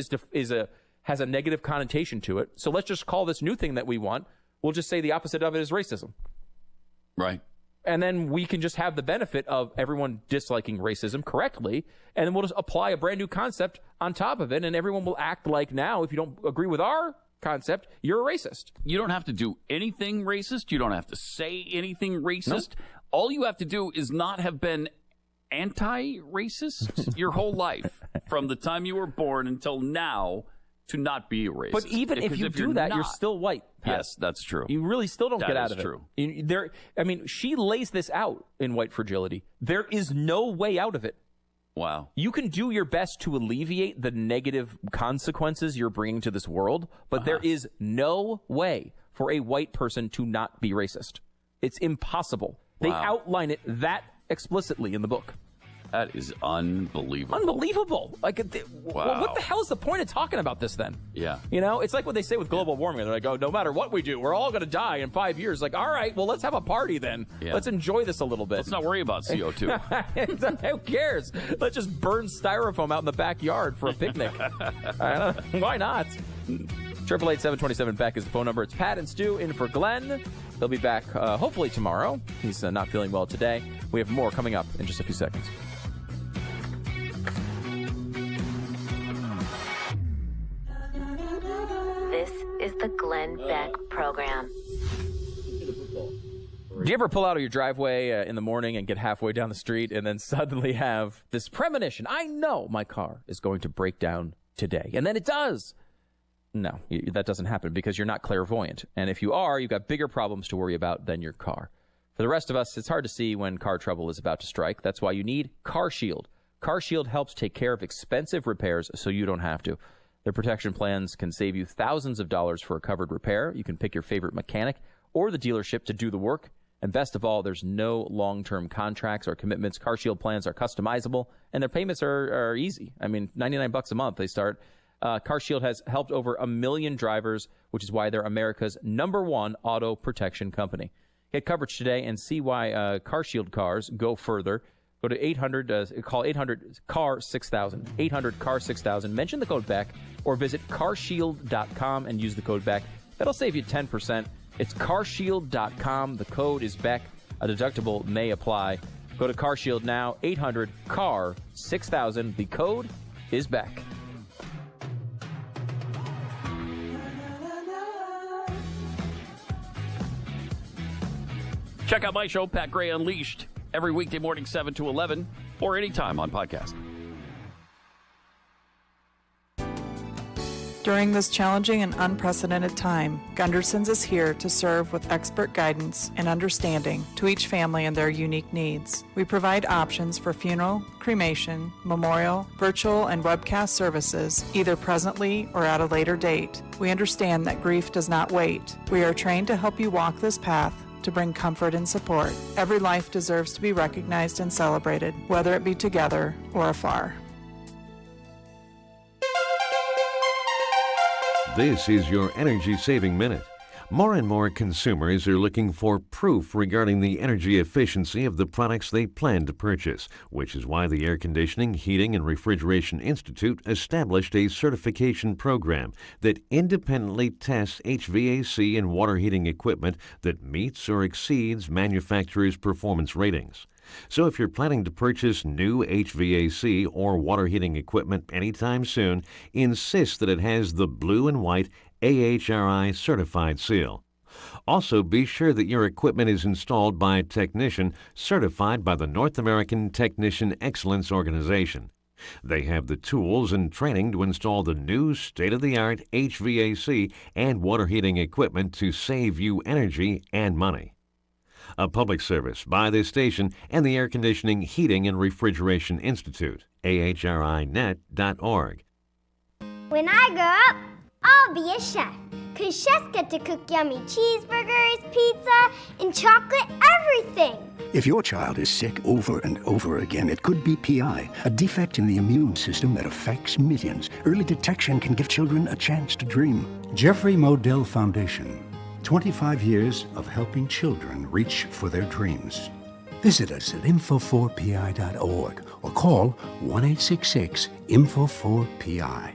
has a negative connotation to it. So let's just call this new thing that we want. We'll just say the opposite of it is racism. Right. And then we can just have the benefit of everyone disliking racism correctly. And then we'll just apply a brand new concept on top of it. And everyone will act like now, if you don't agree with our concept, you're a racist. You don't have to do anything racist. You don't have to say anything racist. Nope. All you have to do is not have been anti-racist your whole life, from the time you were born until now, to not be a racist. But even if you do that, you're still white, Pat. Yes, that's true. You really still don't get out of true. it. I mean, she lays this out in White Fragility. There is no way out of it. Wow. You can do your best to alleviate the negative consequences you're bringing to this world, but there is no way for a white person to not be racist. It's impossible. They outline it that explicitly in the book. That is unbelievable. Unbelievable. Like, what the hell is the point of talking about this then? Yeah. You know, it's like what they say with global warming. They're like, oh, no matter what we do, we're all going to die in 5 years. Like, all right, well, let's have a party then. Yeah. Let's enjoy this a little bit. Let's not worry about CO2. Who cares? Let's just burn styrofoam out in the backyard for a picnic. Why not? 888-727-BECK is the phone number. It's Pat and Stu in for Glenn. They'll be back hopefully tomorrow. He's not feeling well today. We have more coming up in just a few seconds. This is the Glenn Beck Program. Do you ever pull out of your driveway in the morning and get halfway down the street and then suddenly have this premonition? I know my car is going to break down today. And then it does. No, that doesn't happen because you're not clairvoyant. And if you are, you've got bigger problems to worry about than your car. For the rest of us, it's hard to see when car trouble is about to strike. That's why you need CarShield. CarShield helps take care of expensive repairs so you don't have to. Their protection plans can save you thousands of dollars for a covered repair. You can pick your favorite mechanic or the dealership to do the work. And best of all, there's no long-term contracts or commitments. CarShield plans are customizable, and their payments are easy. I mean, $99 a month they start. CarShield has helped over 1 million drivers, which is why they're America's #1 auto protection company. Get coverage today and see why CarShield cars go further. Go to 800, call 800-CAR-6000, 800-CAR-6000. Mention the code BECK or visit carshield.com and use the code BECK. That'll save you 10%. It's carshield.com. The code is BECK. A deductible may apply. Go to CarShield now, 800-CAR-6000. The code is BECK. Check out my show, Pat Gray Unleashed, every weekday morning, 7 to 11, or anytime on podcast. During this challenging and unprecedented time, Gunderson's is here to serve with expert guidance and understanding to each family and their unique needs. We provide options for funeral, cremation, memorial, virtual, and webcast services, either presently or at a later date. We understand that grief does not wait. We are trained to help you walk this path to bring comfort and support. Every life deserves to be recognized and celebrated, whether it be together or afar. This is your Energy Saving Minute. More and more consumers are looking for proof regarding the energy efficiency of the products they plan to purchase, which is why the Air Conditioning, Heating, and Refrigeration Institute established a certification program that independently tests HVAC and water heating equipment that meets or exceeds manufacturers' performance ratings. So if you're planning to purchase new HVAC or water heating equipment anytime soon, insist that it has the blue and white AHRI certified seal. Also, be sure that your equipment is installed by a technician certified by the North American Technician Excellence Organization. They have the tools and training to install the new state-of-the-art HVAC and water heating equipment to save you energy and money. A public service by this station and the Air Conditioning, Heating, and Refrigeration Institute, ahrinet.org. When I grow up, I'll be a chef, 'cause chefs get to cook yummy cheeseburgers, pizza, and chocolate everything. If your child is sick over and over again, it could be PI, a defect in the immune system that affects millions. Early detection can give children a chance to dream. Jeffrey Modell Foundation, 25 years of helping children reach for their dreams. Visit us at info4pi.org or call 1-866-INFO4PI.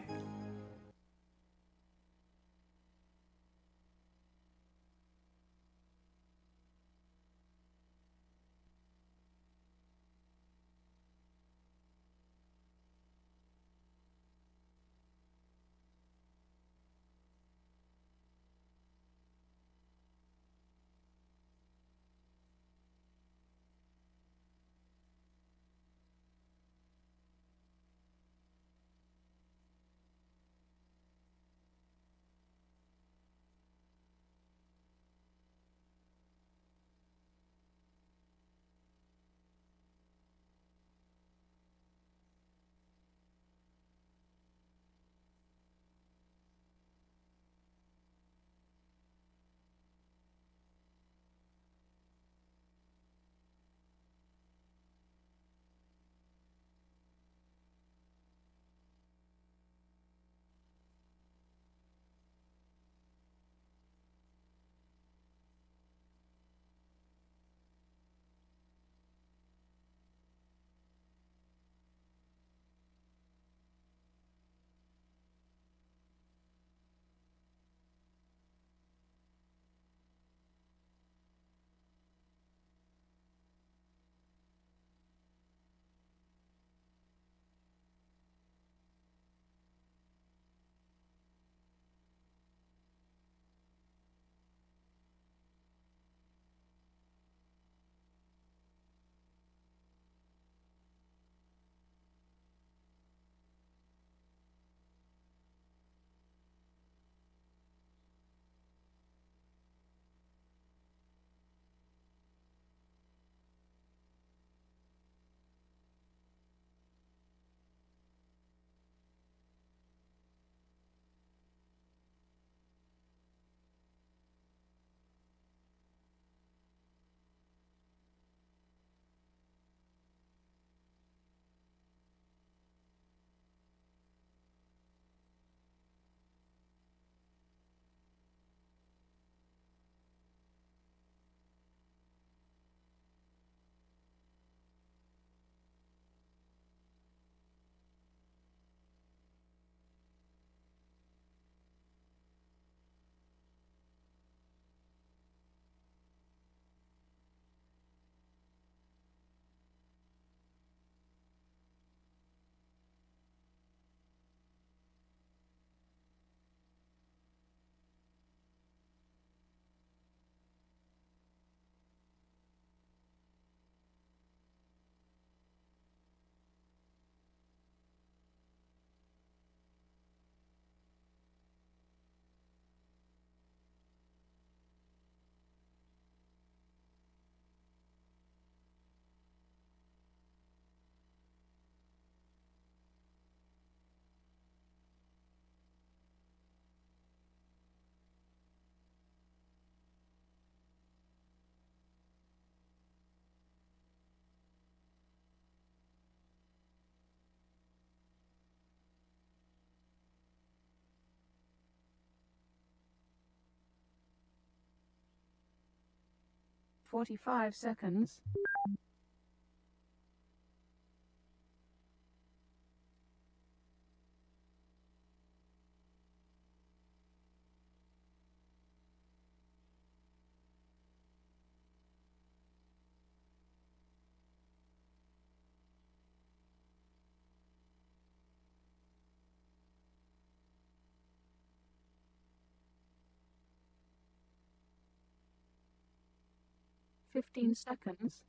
45 seconds. Fifteen seconds.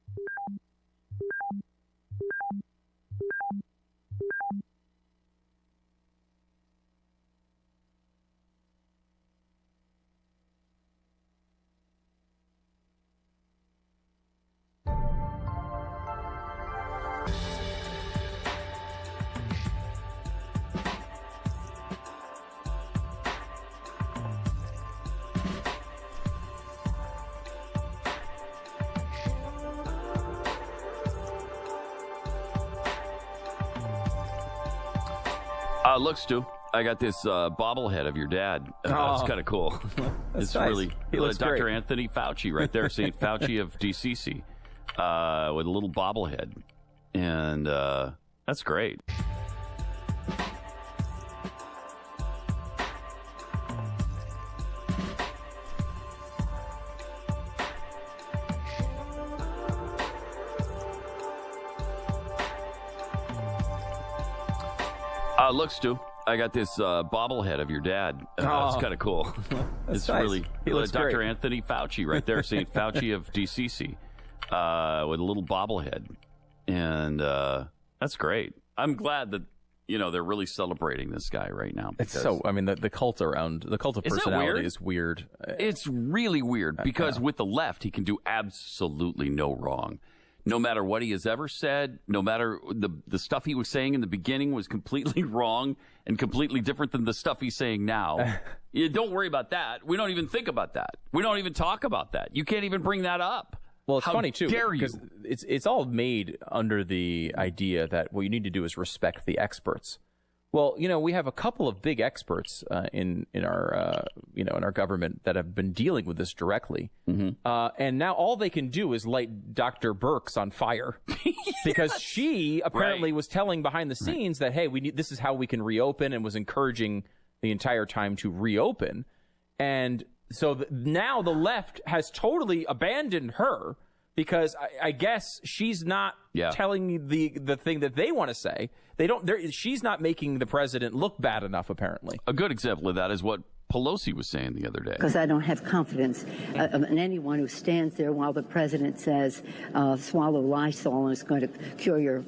Look, Stu, I got this bobblehead of your dad. It's kind of cool. It's nice. really He looks Dr. great. Anthony Fauci right there, St. Fauci of DCC, with a little bobblehead. And that's great. Look, Stu, I got this bobblehead of your dad. It's kind of cool. It's nice. really He looks Dr. great. Anthony Fauci right there, St. Fauci of DCC, with a little bobblehead. And that's great. I'm glad that, they're really celebrating this guy right now. It's so, I mean, the cult of Isn't it personality weird? is weird. It's really weird because with the left, he can do absolutely no wrong. No matter what he has ever said, no matter the stuff he was saying in the beginning was completely wrong and completely different than the stuff he's saying now. Don't worry about that. We don't even think about that. We don't even talk about that. You can't even bring that up. Well, it's How funny too dare you? because it's all made under the idea that what you need to do is respect the experts. Well, we have a couple of big experts in our in our government that have been dealing with this directly, and now all they can do is light Dr. Birx on fire because she apparently was telling behind the scenes that hey, this is how we can reopen, and was encouraging the entire time to reopen, and so now the left has totally abandoned her. Because I guess she's not telling the thing that they want to say. She's not making the president look bad enough, apparently. A good example of that is what Pelosi was saying the other day. Because I don't have confidence in anyone who stands there while the president says, swallow Lysol and it's going to cure your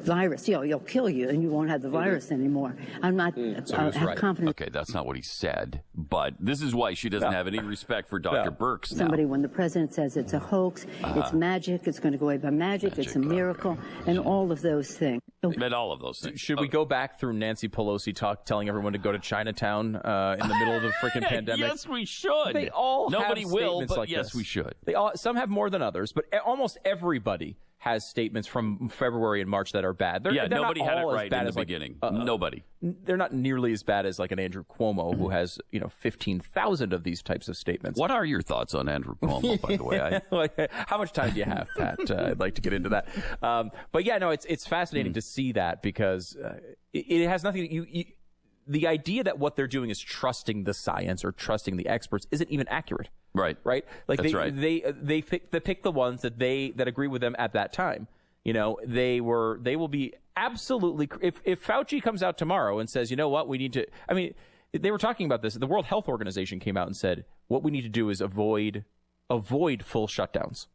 virus. You'll kill you and you won't have the virus anymore. I'm not have confidence. Okay, that's not what he said, but this is why she doesn't have any respect for Dr. Birx now. Somebody, when the president says it's a hoax, it's magic, it's going to go away by magic, it's a miracle, and all of those things. And all of those things. Should we go back through Nancy Pelosi telling everyone to go to Chinatown in the middle of the freaking pandemic? Yes, we should. They all Nobody have will, statements but like yes, this. we should. Some have more than others, but almost everybody has statements from February and March that are bad. They're nobody not had it all as right bad in the as, like, beginning. Nobody. They're not nearly as bad as like an Andrew Cuomo who has 15,000 of these types of statements. What are your thoughts on Andrew Cuomo, by the way? How much time do you have, Pat? I'd like to get into that. But yeah, no, it's fascinating to see that because it has nothing. The idea that what they're doing is trusting the science or trusting the experts isn't even accurate. Right. Like That's right. They pick the ones that agree with them at that time. They will be absolutely. If Fauci comes out tomorrow and says, you know what, we need to. I mean, they were talking about this. The World Health Organization came out and said what we need to do is avoid full shutdowns.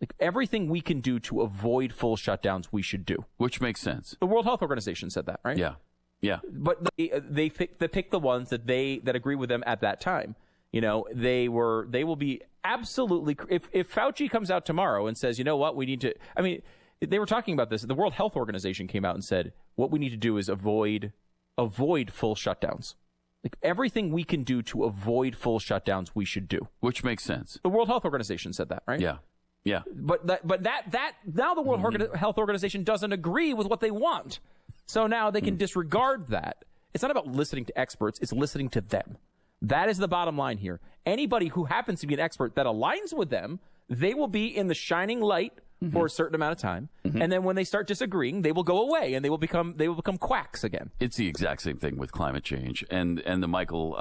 Like everything we can do to avoid full shutdowns, we should do. Which makes sense. The World Health Organization said that, right? Yeah. Yeah. But they pick the ones that agree with them at that time. They will be absolutely. If Fauci comes out tomorrow and says, you know what, we need to. I mean, they were talking about this. The World Health Organization came out and said what we need to do is avoid full shutdowns. Like everything we can do to avoid full shutdowns, we should do. Which makes sense. The World Health Organization said that, right? Yeah. Yeah. But that now the World Health Organization doesn't agree with what they want. So now they can disregard that. It's not about listening to experts. It's listening to them. That is the bottom line here. Anybody who happens to be an expert that aligns with them, they will be in the shining light for a certain amount of time, and then when they start disagreeing, they will go away and they will become quacks again. It's the exact same thing with climate change and the Michael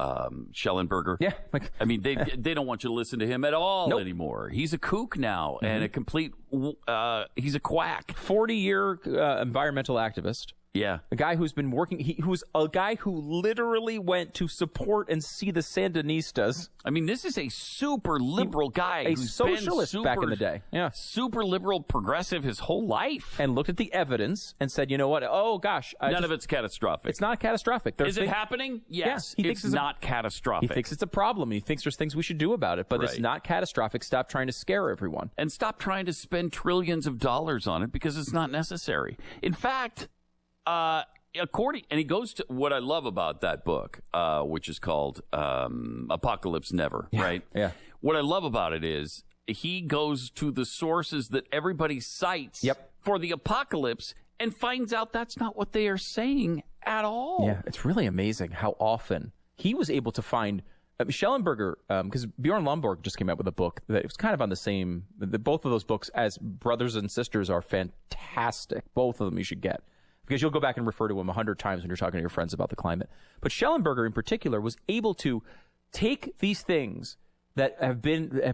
Schellenberger. Yeah, I mean they don't want you to listen to him at all anymore. He's a kook now and a complete. He's a quack. 40-year environmental activist. Yeah. A guy who's been working, who's a guy who literally went to support and see the Sandinistas. I mean, this is a super liberal guy. A who's socialist been back in the day. Yeah. Super liberal, progressive his whole life. And looked at the evidence and said, you know what? Oh, gosh. None of it's catastrophic. It's not catastrophic. Is it happening? Yes. He it's thinks not catastrophic. He thinks it's a problem. He thinks there's things we should do about it, but it's not catastrophic. Stop trying to scare everyone. And stop trying to spend trillions of dollars on it because it's not necessary. In fact, and he goes to what I love about that book, which is called Apocalypse Never, right? Yeah. What I love about it is he goes to the sources that everybody cites for the apocalypse and finds out that's not what they are saying at all. Yeah, it's really amazing how often he was able to find Schellenberger, because Bjorn Lomborg just came out with a book that was kind of on the same. Both of those books, as brothers and sisters, are fantastic. Both of them you should get. Because you'll go back and refer to him 100 times when you're talking to your friends about the climate. But Schellenberger, in particular, was able to take these things that have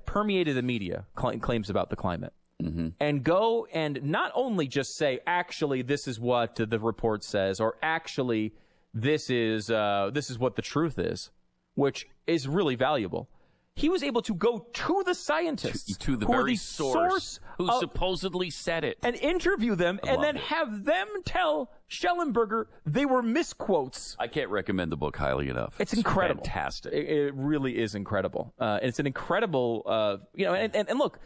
permeated the media, claims about the climate, and go and not only just say, actually, this is what the report says, or actually, this is what the truth is, which is really valuable. He was able to go to the scientists, to the very source who supposedly said it, and interview them, and then have them tell Schellenberger they were misquotes. I can't recommend the book highly enough. It's incredible, fantastic. It really is incredible. It's an incredible, and look,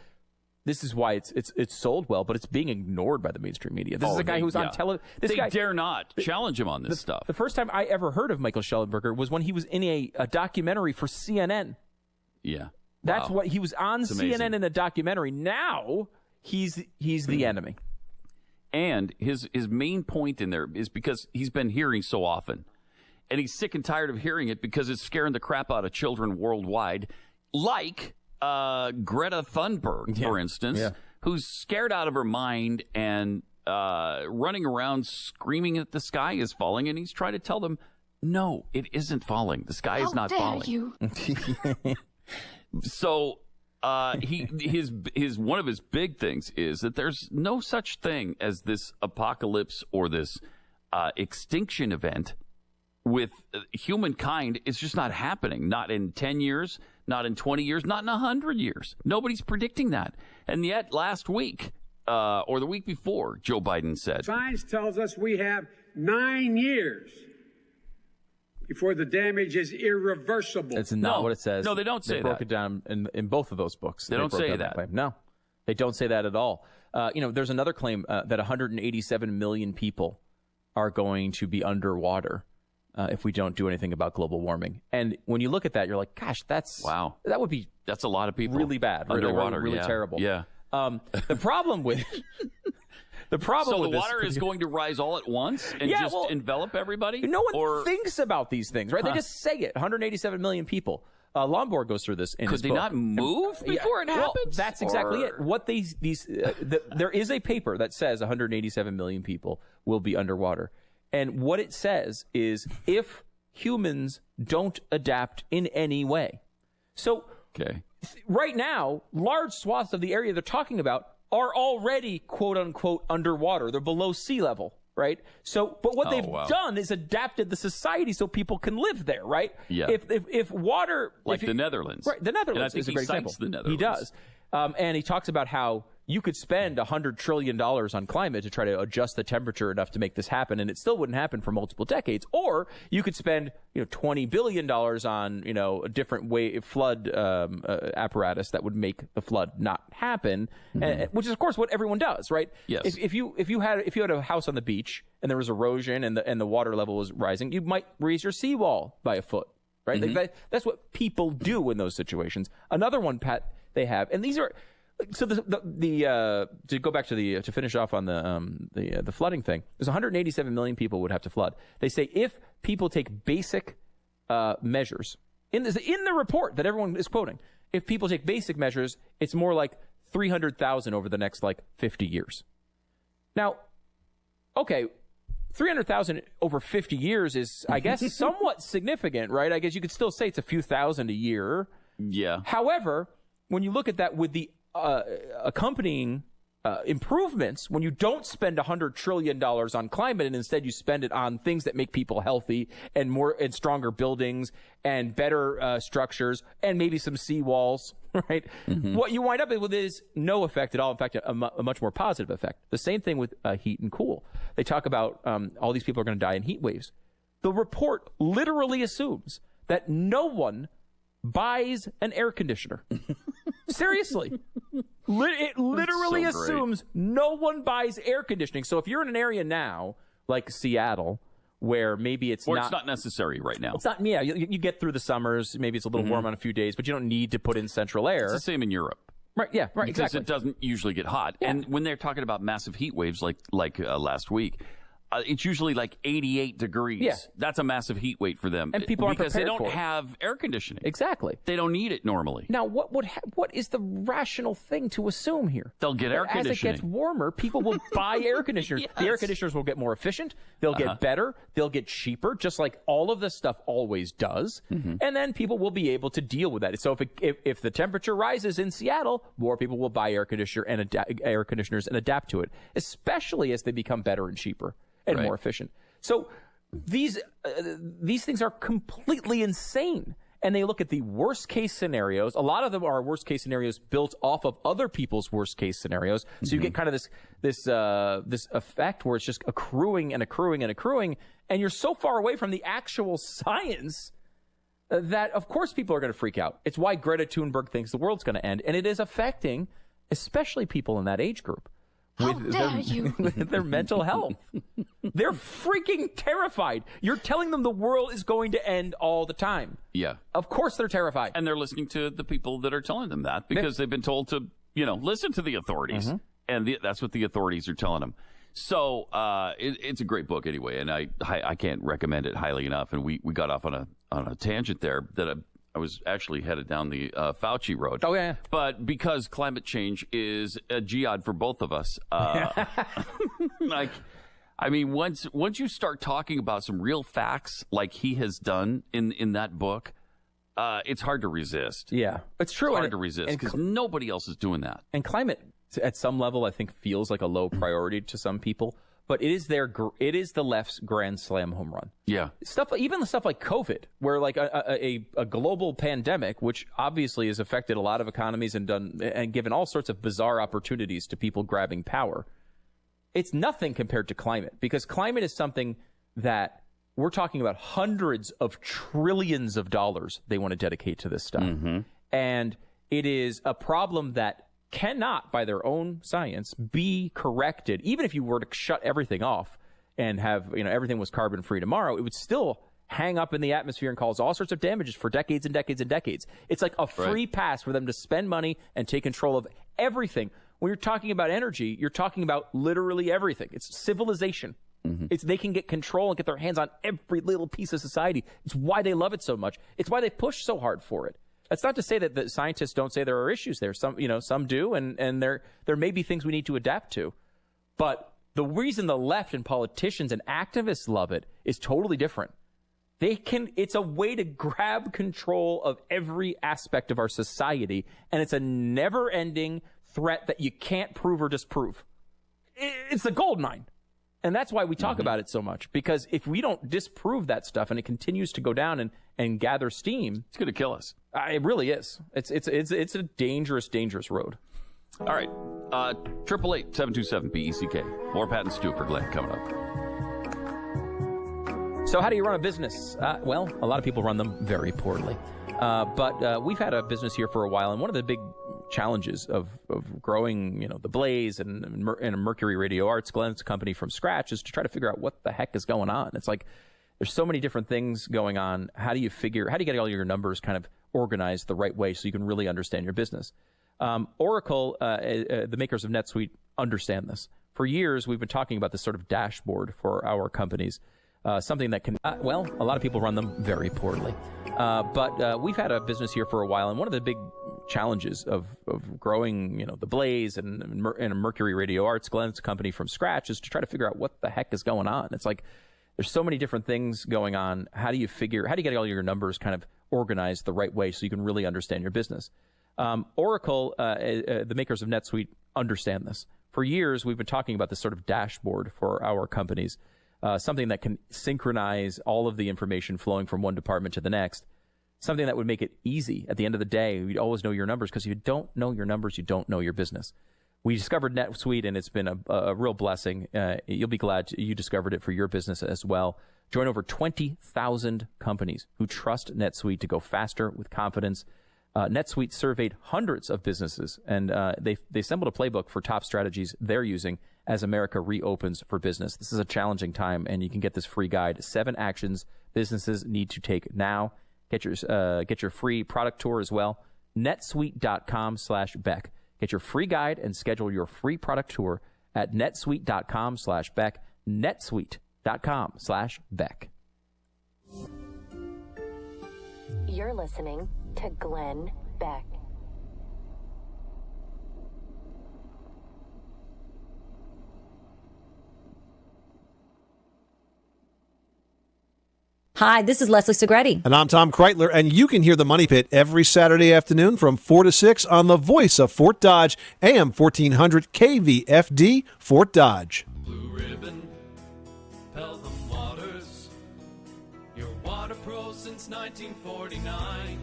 this is why it's sold well, but it's being ignored by the mainstream media. This is a guy who's on television. They dare not challenge him on this stuff. The first time I ever heard of Michael Schellenberger was when he was in a documentary for CNN. Yeah. That's what he was on CNN in a documentary. Now he's the enemy. And his main point in there is because he's been hearing so often. And he's sick and tired of hearing it because it's scaring the crap out of children worldwide. Like Greta Thunberg, for instance, who's scared out of her mind and running around screaming that the sky is falling. And he's trying to tell them, no, it isn't falling. The sky is not falling. You. So his one of his big things is that there's no such thing as this apocalypse or this extinction event with humankind. It's just not happening. Not in 10 years, not in 20 years, not in 100 years. Nobody's predicting that. And yet last week or the week before, Joe Biden said, science tells us we have 9 years before the damage is irreversible. It's not what it says. No, they don't say that. They broke it down in both of those books. They don't say that. Claim. No, they don't say that at all. There's another claim that 187 million people are going to be underwater if we don't do anything about global warming. And when you look at that, you're like, gosh, that's a lot of people. Really bad. Underwater. Really terrible. Yeah. The problem with the water is going to rise all at once and envelop everybody? No one thinks about these things, right? They just say it. 187 million people. Lomborg goes through this in his book. Could they not move before it happens? Well, that's exactly it. What there is a paper that says 187 million people will be underwater. And what it says is if humans don't adapt in any way. So right now, large swaths of the area they're talking about are already, quote unquote, underwater. They're below sea level, right? So, but what they've done is adapted the society so people can live there, right? Yeah. If water, the Netherlands, right? The Netherlands is a great example. The Netherlands. He does, and he talks about how you could spend $100 trillion on climate to try to adjust the temperature enough to make this happen, and it still wouldn't happen for multiple decades. Or you could spend, $20 billion on, a different flood apparatus that would make the flood not happen, which is of course what everyone does, right? Yes. If you had a house on the beach and there was erosion and the water level was rising, you might raise your seawall by a foot, right? Like that's what people do in those situations. Another one, Pat, they have, and these are. So to go back to finish off on the flooding thing, there's 187 million people would have to flood. They say if people take basic measures in the report that everyone is quoting, if people take basic measures, it's more like 300,000 over the next, 50 years. Now, okay, 300,000 over 50 years is, I guess, somewhat significant, right? I guess you could still say it's a few thousand a year. Yeah. However, when you look at that with the accompanying improvements, when you don't spend $100 trillion on climate and instead you spend it on things that make people healthy and more and stronger buildings and better structures and maybe some seawalls, right? Mm-hmm. What you wind up with is no effect at all. In fact, a much more positive effect. The same thing with heat and cool. They talk about all these people are going to die in heat waves. The report literally assumes that no one buys an air conditioner. Seriously. It literally assumes no one buys air conditioning. So if you're in an area now, like Seattle, where maybe it's not necessary right now. It's not, yeah, you get through the summers. Maybe it's a little warm on a few days, but you don't need to put in central air. It's the same in Europe. Right, yeah, right, because exactly. it doesn't usually get hot. Yeah. And when they're talking about massive heat waves like last week, it's usually 88 degrees. Yeah. That's a massive heat wave for them. And people aren't because they prepared don't for it. have air conditioning. Exactly. They don't need it normally. Now, what is the rational thing to assume here? They'll get air conditioning. As it gets warmer, people will buy air conditioners. Yes. The air conditioners will get more efficient. They'll get better. They'll get cheaper, just like all of this stuff always does. Mm-hmm. And then people will be able to deal with that. So if the temperature rises in Seattle, more people will buy air conditioners and adapt to it, especially as they become better and cheaper and more efficient. So these things are completely insane. And they look at the worst case scenarios. A lot of them are worst case scenarios built off of other people's worst case scenarios. So you get kind of this effect where it's just accruing and accruing and accruing. And you're so far away from the actual science that, of course, people are going to freak out. It's why Greta Thunberg thinks the world's going to end. And it is affecting especially people in that age group. With their mental health. They're freaking terrified. You're telling them the world is going to end all the time. Yeah. Of course they're terrified. And they're listening to the people that are telling them that because they've been told to, listen to the authorities. Mm-hmm. And that's what the authorities are telling them. So it's a great book anyway, and I can't recommend it highly enough. And we got off on a tangent there that I was actually headed down the Fauci road. Oh, yeah. But because climate change is a jihad for both of us, once you start talking about some real facts like he has done in that book, it's hard to resist. Yeah, it's true. It's hard to resist because nobody else is doing that. And climate, at some level, I think feels like a low priority to some people. But it is the left's grand slam home run. Yeah. Even the stuff like COVID, where like a global pandemic, which obviously has affected a lot of economies and given all sorts of bizarre opportunities to people grabbing power. It's nothing compared to climate, because climate is something that we're talking about hundreds of trillions of dollars they want to dedicate to this stuff. Mm-hmm. And it is a problem that cannot, by their own science, be corrected. Even if you were to shut everything off and have, everything was carbon free tomorrow, it would still hang up in the atmosphere and cause all sorts of damages for decades and decades and decades. It's like a free pass for them to spend money and take control of everything. When you're talking about energy, you're talking about literally everything. It's civilization. Mm-hmm. They can get control and get their hands on every little piece of society. It's why they love it so much. It's why they push so hard for it. That's not to say that the scientists don't say there are issues there. Some do, and there may be things we need to adapt to. But the reason the left and politicians and activists love it is totally different. It's a way to grab control of every aspect of our society, and it's a never-ending threat that you can't prove or disprove. It's the gold mine. And that's why we talk about it so much, because if we don't disprove that stuff and it continues to go down and gather steam, it's going to kill us. It really is. It's a dangerous, dangerous road. All right. 888-727-BECK. More Pat and Stu for Glenn coming up. So how do you run a business? Well, a lot of people run them very poorly. But we've had a business here for a while, and one of the big challenges of growing, the Blaze and Mercury Radio Arts, Glenn's company, from scratch, is to try to figure out what the heck is going on. It's like there's so many different things going on. How do you get all your numbers kind of organized the right way so you can really understand your business? Oracle, the makers of NetSuite, understand this. For years, we've been talking about this sort of dashboard for our companies, something that can, a lot of people run them very poorly. But we've had a business here for a while, and one of the big challenges of growing, the Blaze and Mercury Radio Arts, Glenn's company, from scratch, is to try to figure out what the heck is going on. It's like there's so many different things going on. How do you get all your numbers kind of organized the right way so you can really understand your business? Oracle, the makers of NetSuite, understand this. For years, we've been talking about this sort of dashboard for our companies, something that can synchronize all of the information flowing from one department to the next, something that would make it easy. At the end of the day, you'd always know your numbers, because if you don't know your numbers, you don't know your business. We discovered NetSuite, and it's been a real blessing. You'll be glad you discovered it for your business as well. Join over 20,000 companies who trust NetSuite to go faster with confidence. NetSuite surveyed hundreds of businesses, and they assembled a playbook for top strategies they're using as America reopens for business. This is a challenging time, and you can get this free guide, 7 Actions Businesses Need to Take Now. Get your free product tour as well, netsuite.com/Beck. Get your free guide and schedule your free product tour at netsuite.com/Beck, netsuite.com/Beck. You're listening to Glenn Beck. Hi, this is Leslie Segretti. And I'm Tom Kreitler, and you can hear the Money Pit every Saturday afternoon from 4 to 6 on the voice of Fort Dodge, AM 1400 KVFD, Fort Dodge. Blue Ribbon, Pelham Waters, your water pro since 1949.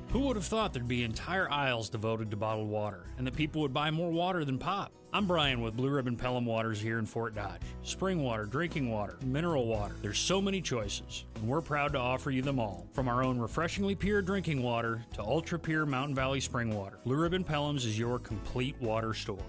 Who would have thought there'd be entire aisles devoted to bottled water, and that people would buy more water than pop? I'm Brian with Blue Ribbon Pelham Waters here in Fort Dodge. Spring water, drinking water, mineral water. There's so many choices, and we're proud to offer you them all. From our own refreshingly pure drinking water to ultra-pure Mountain Valley spring water, Blue Ribbon Pelham's is your complete water store.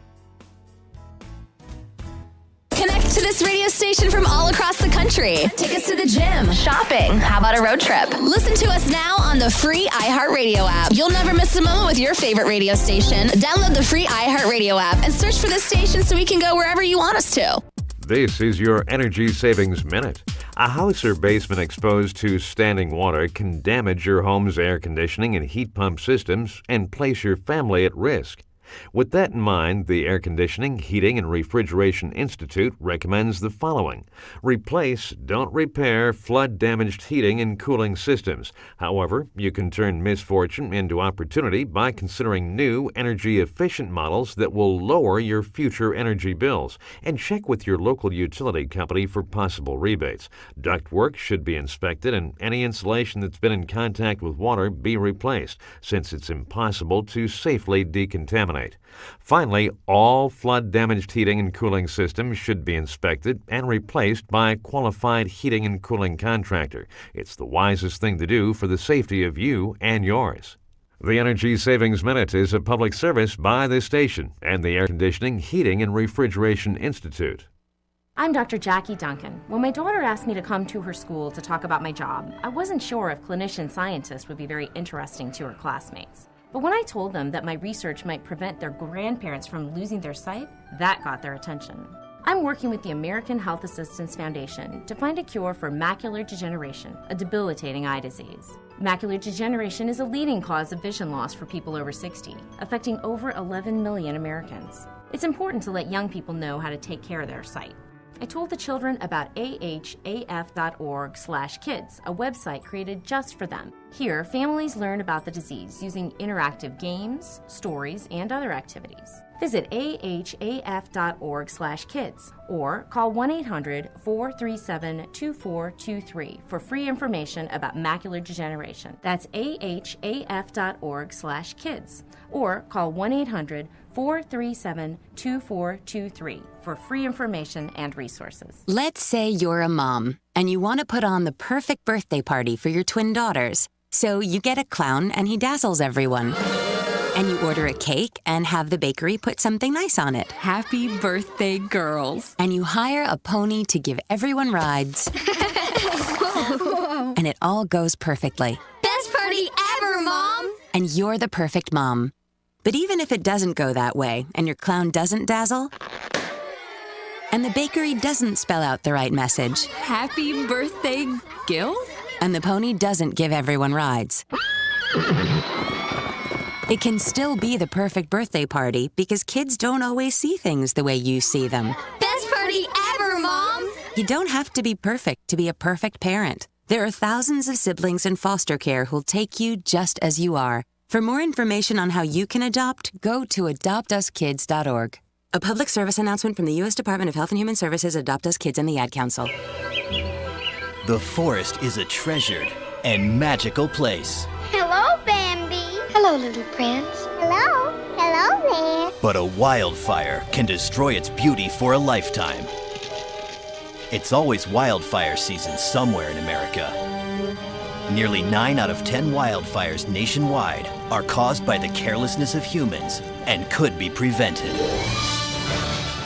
Connect to this radio station from all across the country. Take us to the gym, shopping. How about a road trip? Listen to us now on the free iHeartRadio app. You'll never miss a moment with your favorite radio station. Download the free iHeartRadio app and search for this station so we can go wherever you want us to. This is your Energy Savings Minute. A house or basement exposed to standing water can damage your home's air conditioning and heat pump systems and place your family at risk. With that in mind, the Air Conditioning, Heating, and Refrigeration Institute recommends the following. Replace, don't repair, flood-damaged heating and cooling systems. However, you can turn misfortune into opportunity by considering new, energy-efficient models that will lower your future energy bills. And check with your local utility company for possible rebates. Ductwork should be inspected, and any insulation that's been in contact with water be replaced, since it's impossible to safely decontaminate. Finally, all flood-damaged heating and cooling systems should be inspected and replaced by a qualified heating and cooling contractor. It's the wisest thing to do for the safety of you and yours. The Energy Savings Minute is a public service by this station and the Air Conditioning, Heating, and Refrigeration Institute. I'm Dr. Jackie Duncan. When my daughter asked me to come to her school to talk about my job, I wasn't sure if clinician scientists would be very interesting to her classmates. But when I told them that my research might prevent their grandparents from losing their sight, that got their attention. I'm working with the American Health Assistance Foundation to find a cure for macular degeneration, a debilitating eye disease. Macular degeneration is a leading cause of vision loss for people over 60, affecting over 11 million Americans. It's important to let young people know how to take care of their sight. I told the children about ahaf.org/kids, a website created just for them. Here, families learn about the disease using interactive games, stories, and other activities. Visit ahaf.org/kids or call 1-800-437-2423 for free information about macular degeneration. That's ahaf.org/kids or call 1-800-437-2423 for free information and resources. Let's say you're a mom and you want to put on the perfect birthday party for your twin daughters. So you get a clown and he dazzles everyone. And you order a cake and have the bakery put something nice on it. Happy birthday, girls. And you hire a pony to give everyone rides. And it all goes perfectly. Best party ever, Mom! And you're the perfect mom. But even if it doesn't go that way and your clown doesn't dazzle, and the bakery doesn't spell out the right message, Happy birthday, Gil? And the pony doesn't give everyone rides, It can still be the perfect birthday party because kids don't always see things the way you see them. Best party ever, Mom! You don't have to be perfect to be a perfect parent. There are thousands of siblings in foster care who'll take you just as you are. For more information on how you can adopt, go to adoptuskids.org. A public service announcement from the U.S. Department of Health and Human Services, Adopt Us Kids, and the Ad Council. The forest is a treasured and magical place. Hello, Bambi. Hello, little prince. Hello. Hello there. But a wildfire can destroy its beauty for a lifetime. It's always wildfire season somewhere in America. Nearly 9 out of 10 wildfires nationwide are caused by the carelessness of humans and could be prevented.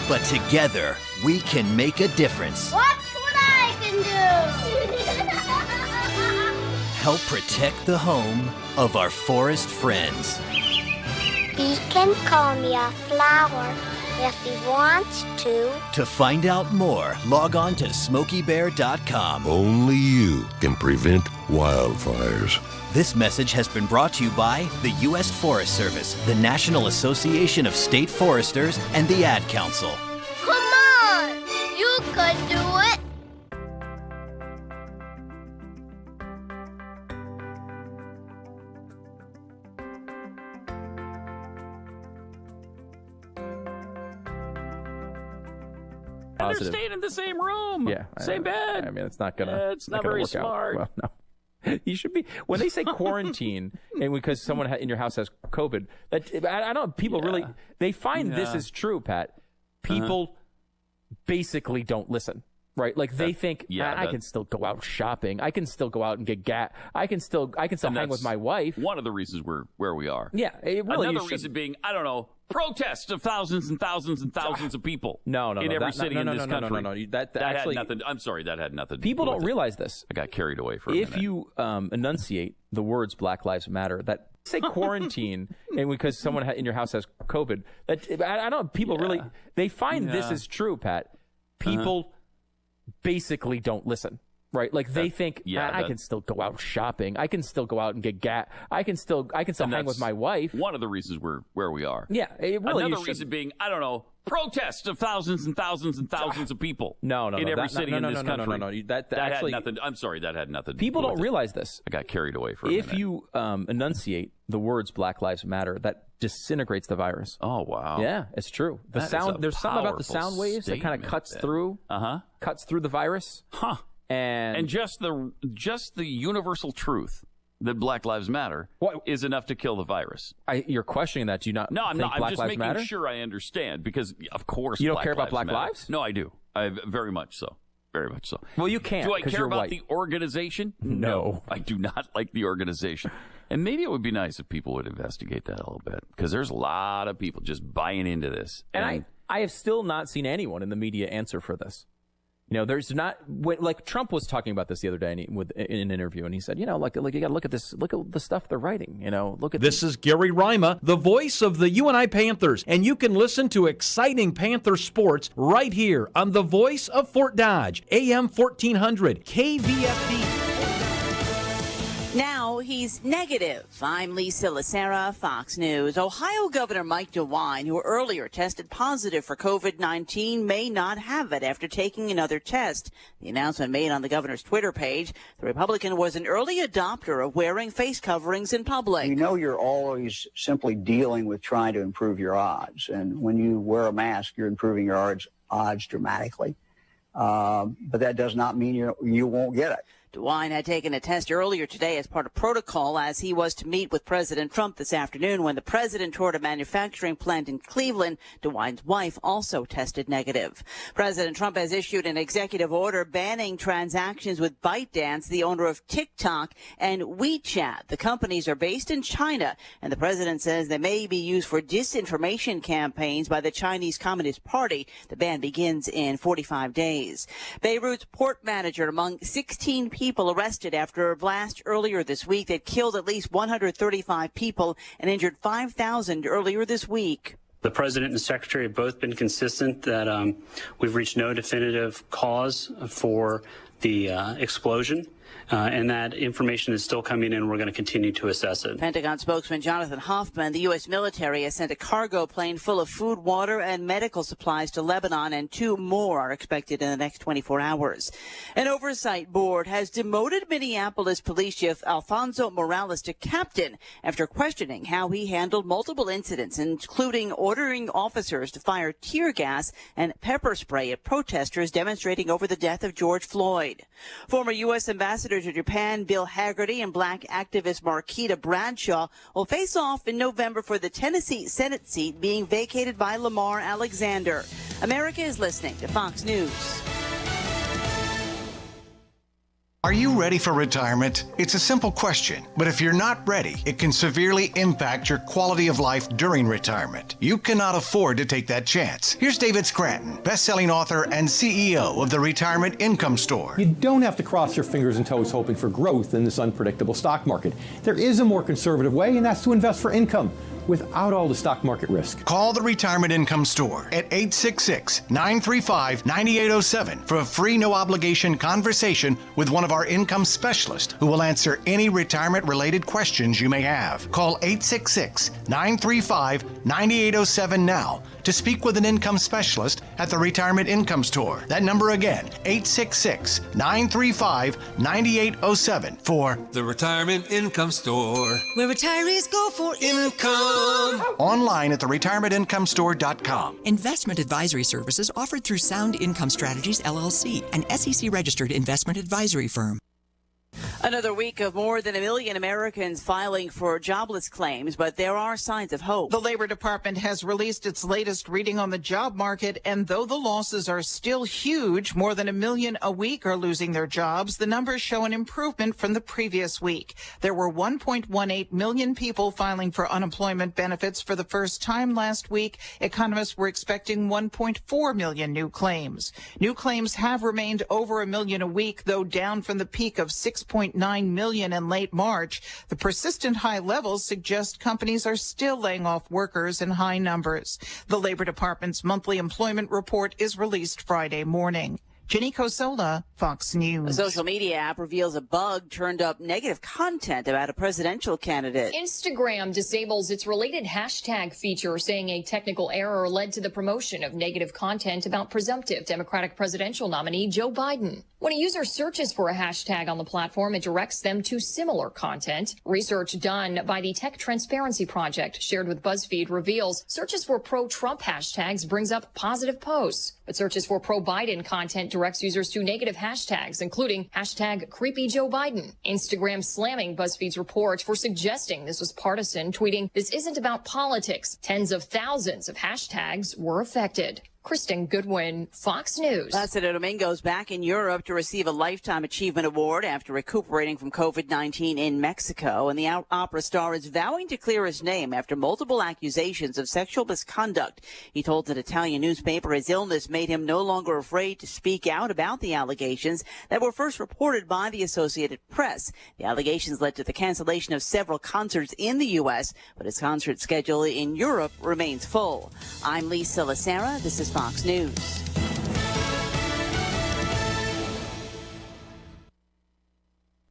But together, we can make a difference. Watch what I can do. Help protect the home of our forest friends. He can call me a flower if he wants to. To find out more, log on to SmokeyBear.com. Only you can prevent wildfires. This message has been brought to you by the U.S. Forest Service, the National Association of State Foresters, and the Ad Council. Come on! You could do it! And they're staying in the same room. Yeah. Same bed. I mean, it's not gonna. It's not very work out. smart. Well, no. You should be when they say quarantine and because someone in your house has COVID. That I don't know. People really they find this is true, Pat. People basically don't listen. Right, like they think I can still go out shopping. I can still go out and get gas. I can still hang with my wife. One of the reasons we're where we are. Yeah, it really. Another reason being, I don't know, protests of thousands and thousands and thousands of people. In every city in this country. No. That had actually nothing. I'm sorry, that had nothing. People to do don't with realize this. I got carried away for a minute. If you enunciate the words "Black Lives Matter," that say quarantine, and because someone in your house has COVID, that I don't know. People really they find this is true, Pat. People basically don't listen. Right, like they think I can still go out shopping. I can still go out and get gas. I can still hang with my wife. One of the reasons we're where we are. Yeah, it really. Another reason being, I don't know, protests of thousands and thousands and thousands of people. In every city in this country. No. That had actually nothing. I'm sorry, that had nothing. People to do don't with realize this. I got carried away for a minute. If you enunciate the words "Black Lives Matter," that disintegrates the virus. Oh wow! Yeah, it's true. The sound. There's something about the sound waves that kind of cuts through. Cuts through the virus. Huh. And just the universal truth that Black Lives Matter is enough to kill the virus. You're questioning that? Do you not? No, I'm not. I'm just making matter? sure I understand because, of course, you don't care about Black lives. No, I do. I very much so. Very much so. Well, you can't. Do I care about white. the organization? No, I do not like the organization. And maybe it would be nice if people would investigate that a little bit because there's a lot of people just buying into this. And I have still not seen anyone in the media answer for this. You know, there's not like Trump was talking about this the other day in an interview, and he said, you know, like you got to look at this, look at the stuff they're writing. You know, look at this. Is Gary Rima, the voice of the UNI Panthers, and you can listen to exciting Panther sports right here on the Voice of Fort Dodge, AM 1400 KVFD. Now he's negative. I'm Lisa Lacera, Fox News. Ohio Governor Mike DeWine, who earlier tested positive for COVID-19, may not have it after taking another test. The announcement made on the governor's Twitter page. The Republican was an early adopter of wearing face coverings in public. You know, you're always simply dealing with trying to improve your odds. And when you wear a mask, you're improving your odds dramatically. But that does not mean you won't get it. DeWine had taken a test earlier today as part of protocol as he was to meet with President Trump this afternoon when the president toured a manufacturing plant in Cleveland. DeWine's wife also tested negative. President Trump has issued an executive order banning transactions with ByteDance, the owner of TikTok, and WeChat. The companies are based in China, and the president says they may be used for disinformation campaigns by the Chinese Communist Party. The ban begins in 45 days. Beirut's port manager among 16 people arrested after a blast earlier this week that killed at least 135 people and injured 5,000 earlier this week. The president and secretary have both been consistent that we've reached no definitive cause for the explosion. and that information is still coming in. We're going to continue to assess it. Pentagon spokesman Jonathan Hoffman, the U.S. military has sent a cargo plane full of food, water, and medical supplies to Lebanon, and 2 more are expected in the next 24 hours. An oversight board has demoted Minneapolis Police Chief Alfonso Morales to captain after questioning how he handled multiple incidents, including ordering officers to fire tear gas and pepper spray at protesters demonstrating over the death of George Floyd. Former U.S. Ambassador to Japan Bill Hagerty and black activist Marquita Bradshaw will face off in November for the Tennessee Senate seat being vacated by Lamar Alexander. America is listening to Fox News. Are you ready for retirement? It's a simple question, but if you're not ready, it can severely impact your quality of life during retirement. You cannot afford to take that chance. Here's David Scranton, best-selling author and CEO of the Retirement Income Store. You don't have to cross your fingers and toes hoping for growth in this unpredictable stock market. There is a more conservative way, and that's to invest for income without all the stock market risk. Call the Retirement Income Store at 866-935-9807 for a free no-obligation conversation with one of our income specialists who will answer any retirement-related questions you may have. Call 866-935-9807 now to speak with an income specialist at the Retirement Income Store. That number again, 866-935-9807 for the Retirement Income Store, where retirees go for income. Online at theretirementinComestore.com. Investment advisory services offered through Sound Income Strategies, LLC, an SEC-registered investment advisory firm. Another week of more than 1 million Americans filing for jobless claims, but there are signs of hope. The Labor Department has released its latest reading on the job market, and though the losses are still huge, more than 1 million a week are losing their jobs, the numbers show an improvement from the previous week. There were 1.18 million people filing for unemployment benefits for the first time last week. Economists were expecting 1.4 million new claims. New claims have remained over 1 million a week, though down from the peak of 6.9 million in late March. The persistent high levels suggest companies are still laying off workers in high numbers. The Labor Department's monthly employment report is released Friday morning. Jenny Cosola, Fox News. A social media app reveals a bug turned up negative content about a presidential candidate. Instagram disables its related hashtag feature, saying a technical error led to the promotion of negative content about presumptive Democratic presidential nominee Joe Biden. When a user searches for a hashtag on the platform, it directs them to similar content. Research done by the Tech Transparency Project, shared with BuzzFeed, reveals searches for pro-Trump hashtags brings up positive posts, but searches for pro-Biden content directs users to negative hashtags, including hashtag creepy Joe Biden. Instagram slamming BuzzFeed's report for suggesting this was partisan, tweeting, "This isn't about politics. Tens of thousands of hashtags were affected." Kristen Goodwin, Fox News. Placido Domingo's back in Europe to receive a Lifetime Achievement Award after recuperating from COVID-19 in Mexico. And the opera star is vowing to clear his name after multiple accusations of sexual misconduct. He told an Italian newspaper his illness made him no longer afraid to speak out about the allegations that were first reported by the Associated Press. The allegations led to the cancellation of several concerts in the U.S., but his concert schedule in Europe remains full. I'm Lisa Lacera. This is Fox News.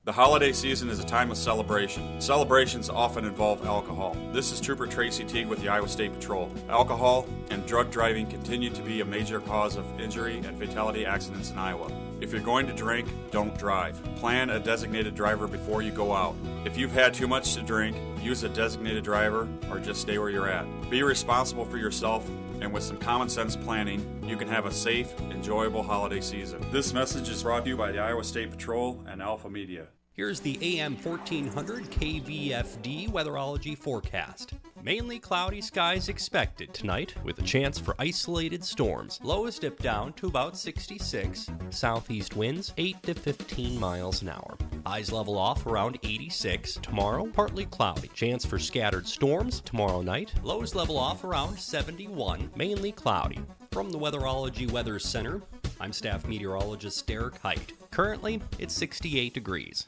The holiday season is a time of celebration. Celebrations often involve alcohol. This is Trooper Tracy Teague with the Iowa State Patrol. Alcohol and drug driving continue to be a major cause of injury and fatality accidents in Iowa. If you're going to drink, don't drive. Plan a designated driver before you go out. If you've had too much to drink, use a designated driver or just stay where you're at. Be responsible for yourself, and with some common sense planning, you can have a safe, enjoyable holiday season. This message is brought to you by the Iowa State Patrol and Alpha Media. Here's the AM 1400 KVFD weatherology forecast. Mainly cloudy skies expected tonight with a chance for isolated storms. Lows dip down to about 66. Southeast winds 8 to 15 miles an hour. Highs level off around 86. Tomorrow, partly cloudy. Chance for scattered storms tomorrow night. Lows level off around 71. Mainly cloudy. From the Weatherology Weather Center, I'm staff meteorologist Derek Height. Currently, it's 68 degrees.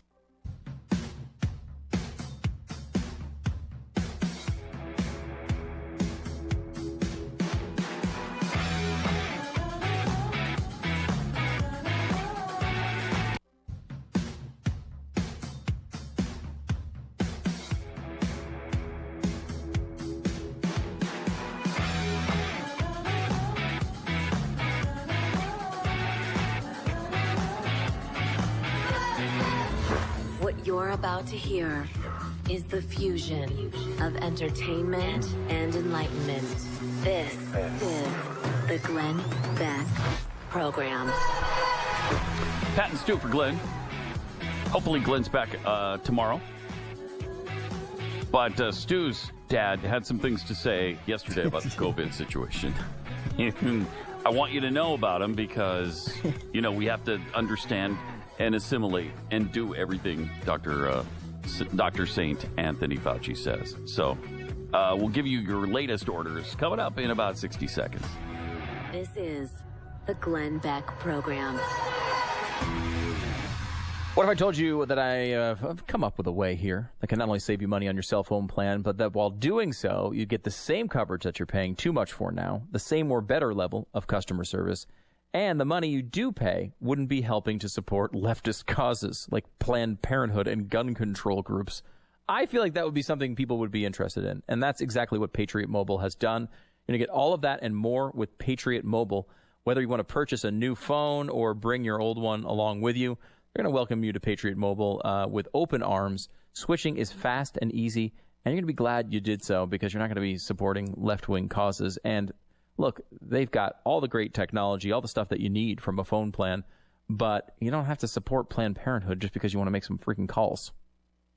you're about to hear is the fusion of entertainment and enlightenment. This is the Glenn Beck Program. Pat and Stu for Glenn. Hopefully Glenn's back tomorrow. But Stu's dad had some things to say yesterday about the COVID situation. I want you to know about him because, we have to understand and assimilate and do everything Dr. St. Anthony Fauci says. So we'll give you your latest orders coming up in about 60 seconds. This is the Glenn Beck Program. What if I told you that I've come up with a way here that can not only save you money on your cell phone plan, but that while doing so, you get the same coverage that you're paying too much for now, the same or better level of customer service, and the money you do pay wouldn't be helping to support leftist causes like Planned Parenthood and gun control groups. I feel like that would be something people would be interested in, and that's exactly what Patriot Mobile has done. You're going to get all of that and more with Patriot Mobile. Whether you want to purchase a new phone or bring your old one along with you, they're going to welcome you to Patriot Mobile with open arms. Switching is fast and easy, and you're going to be glad you did so because you're not going to be supporting left-wing causes. And look, they've got all the great technology, all the stuff that you need from a phone plan, but you don't have to support Planned Parenthood just because you want to make some freaking calls.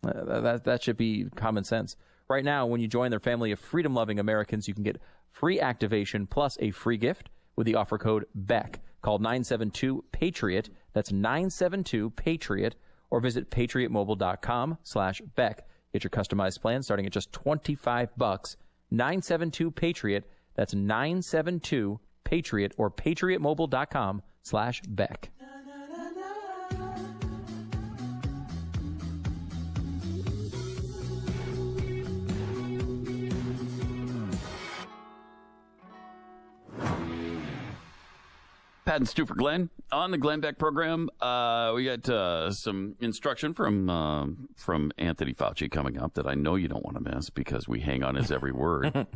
That should be common sense. Right now, when you join their family of freedom-loving Americans, you can get free activation plus a free gift with the offer code BECK. Call 972-PATRIOT. That's 972-PATRIOT. Or visit patriotmobile.com/Beck. Get your customized plan starting at just $25. 972-PATRIOT. That's 972-PATRIOT or patriotmobile.com/Beck. Pat and Stu for Glenn on the Glenn Beck program. We got some instruction from Anthony Fauci coming up that I know you don't want to miss because we hang on his every word.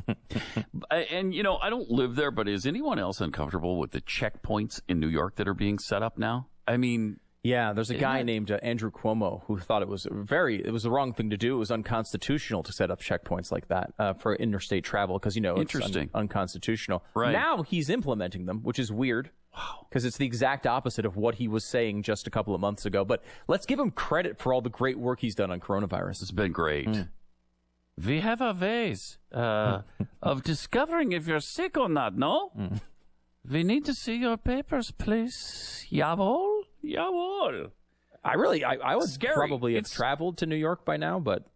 And, I don't live there, but is anyone else uncomfortable with the checkpoints in New York that are being set up now? I mean... Yeah, there's a guy named Andrew Cuomo who thought it was the wrong thing to do. It was unconstitutional to set up checkpoints like that for interstate travel because, it's unconstitutional. Right. Now he's implementing them, which is weird. Wow. Because it's the exact opposite of what he was saying just a couple of months ago. But let's give him credit for all the great work he's done on coronavirus. It's been great. We have our ways of discovering if you're sick or not, no? We need to see your papers, please. Jawohl? Jawohl. I would probably have traveled to New York by now, but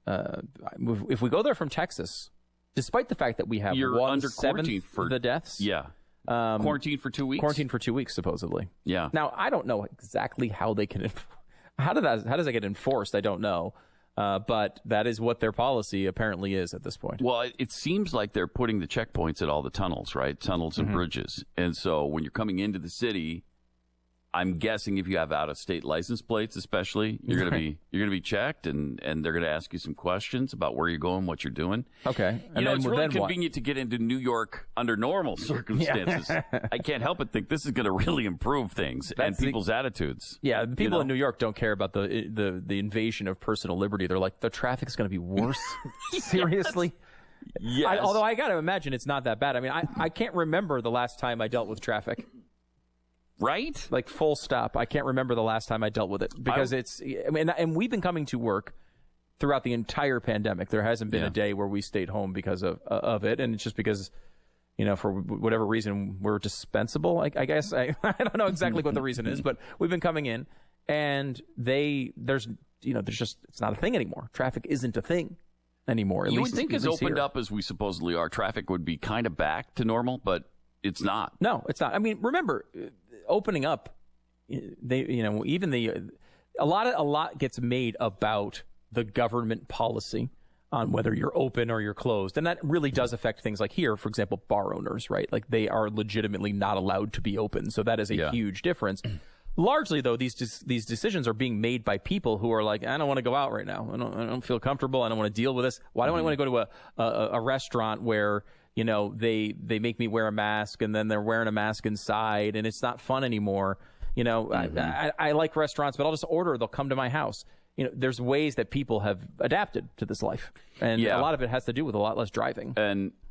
if we go there from Texas, despite the fact that we have you're under 1/7 quarantine for the deaths. Yeah. Quarantine for 2 weeks? Quarantine for 2 weeks, supposedly. Yeah. Now, I don't know exactly how they can... How does that get enforced? I don't know. But that is what their policy apparently is at this point. Well, it seems like they're putting the checkpoints at all the tunnels, right? Tunnels and bridges. And so when you're coming into the city, I'm guessing if you have out-of-state license plates, especially, you're going to be checked, and they're going to ask you some questions about where you're going, what you're doing. Okay. And it's really convenient to get into New York under normal circumstances. I can't help but think this is going to really improve things and people's attitudes. Yeah, the people in New York don't care about the invasion of personal liberty. They're like, the traffic's going to be worse. Seriously? Yes. Although I got to imagine it's not that bad. I mean, I can't remember the last time I dealt with traffic. Right? Like, full stop. I can't remember the last time I dealt with it because and we've been coming to work throughout the entire pandemic. There hasn't been a day where we stayed home because of it. And it's just because, for whatever reason, we're dispensable. I guess I don't know exactly what the reason is, but we've been coming in and there's just, it's not a thing anymore. Traffic isn't a thing anymore. You would think as opened up as we supposedly are, traffic would be kind of back to normal, but it's not. No, it's not. I mean, remember, opening up, a lot gets made about the government policy on whether you're open or you're closed, and that really does affect things like here, for example, bar owners, right? Like they are legitimately not allowed to be open, so that is a huge difference. Largely, though, these decisions are being made by people who are like, I don't want to go out right now. I don't feel comfortable. I don't want to deal with this. Why do I want to go to a restaurant where they make me wear a mask and then they're wearing a mask inside and it's not fun anymore. I like restaurants, but I'll just order. They'll come to my house. there's ways that people have adapted to this life. And a lot of it has to do with a lot less driving.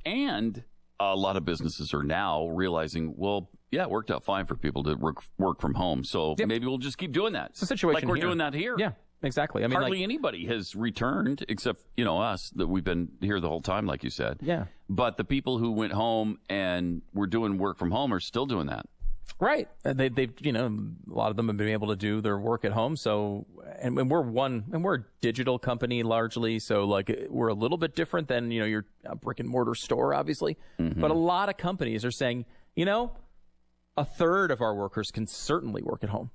And a lot of businesses are now realizing, well, yeah, it worked out fine for people to work from home. So maybe we'll just keep doing that. It's a situation like we're here. doing that here. Yeah, exactly. I mean, hardly anybody has returned except, us, that we've been here the whole time, like you said. Yeah. But the people who went home and were doing work from home are still doing that. Right. They've a lot of them have been able to do their work at home. So, and we're a digital company largely. So we're a little bit different than, your brick and mortar store, obviously. Mm-hmm. But a lot of companies are saying, a third of our workers can certainly work at home.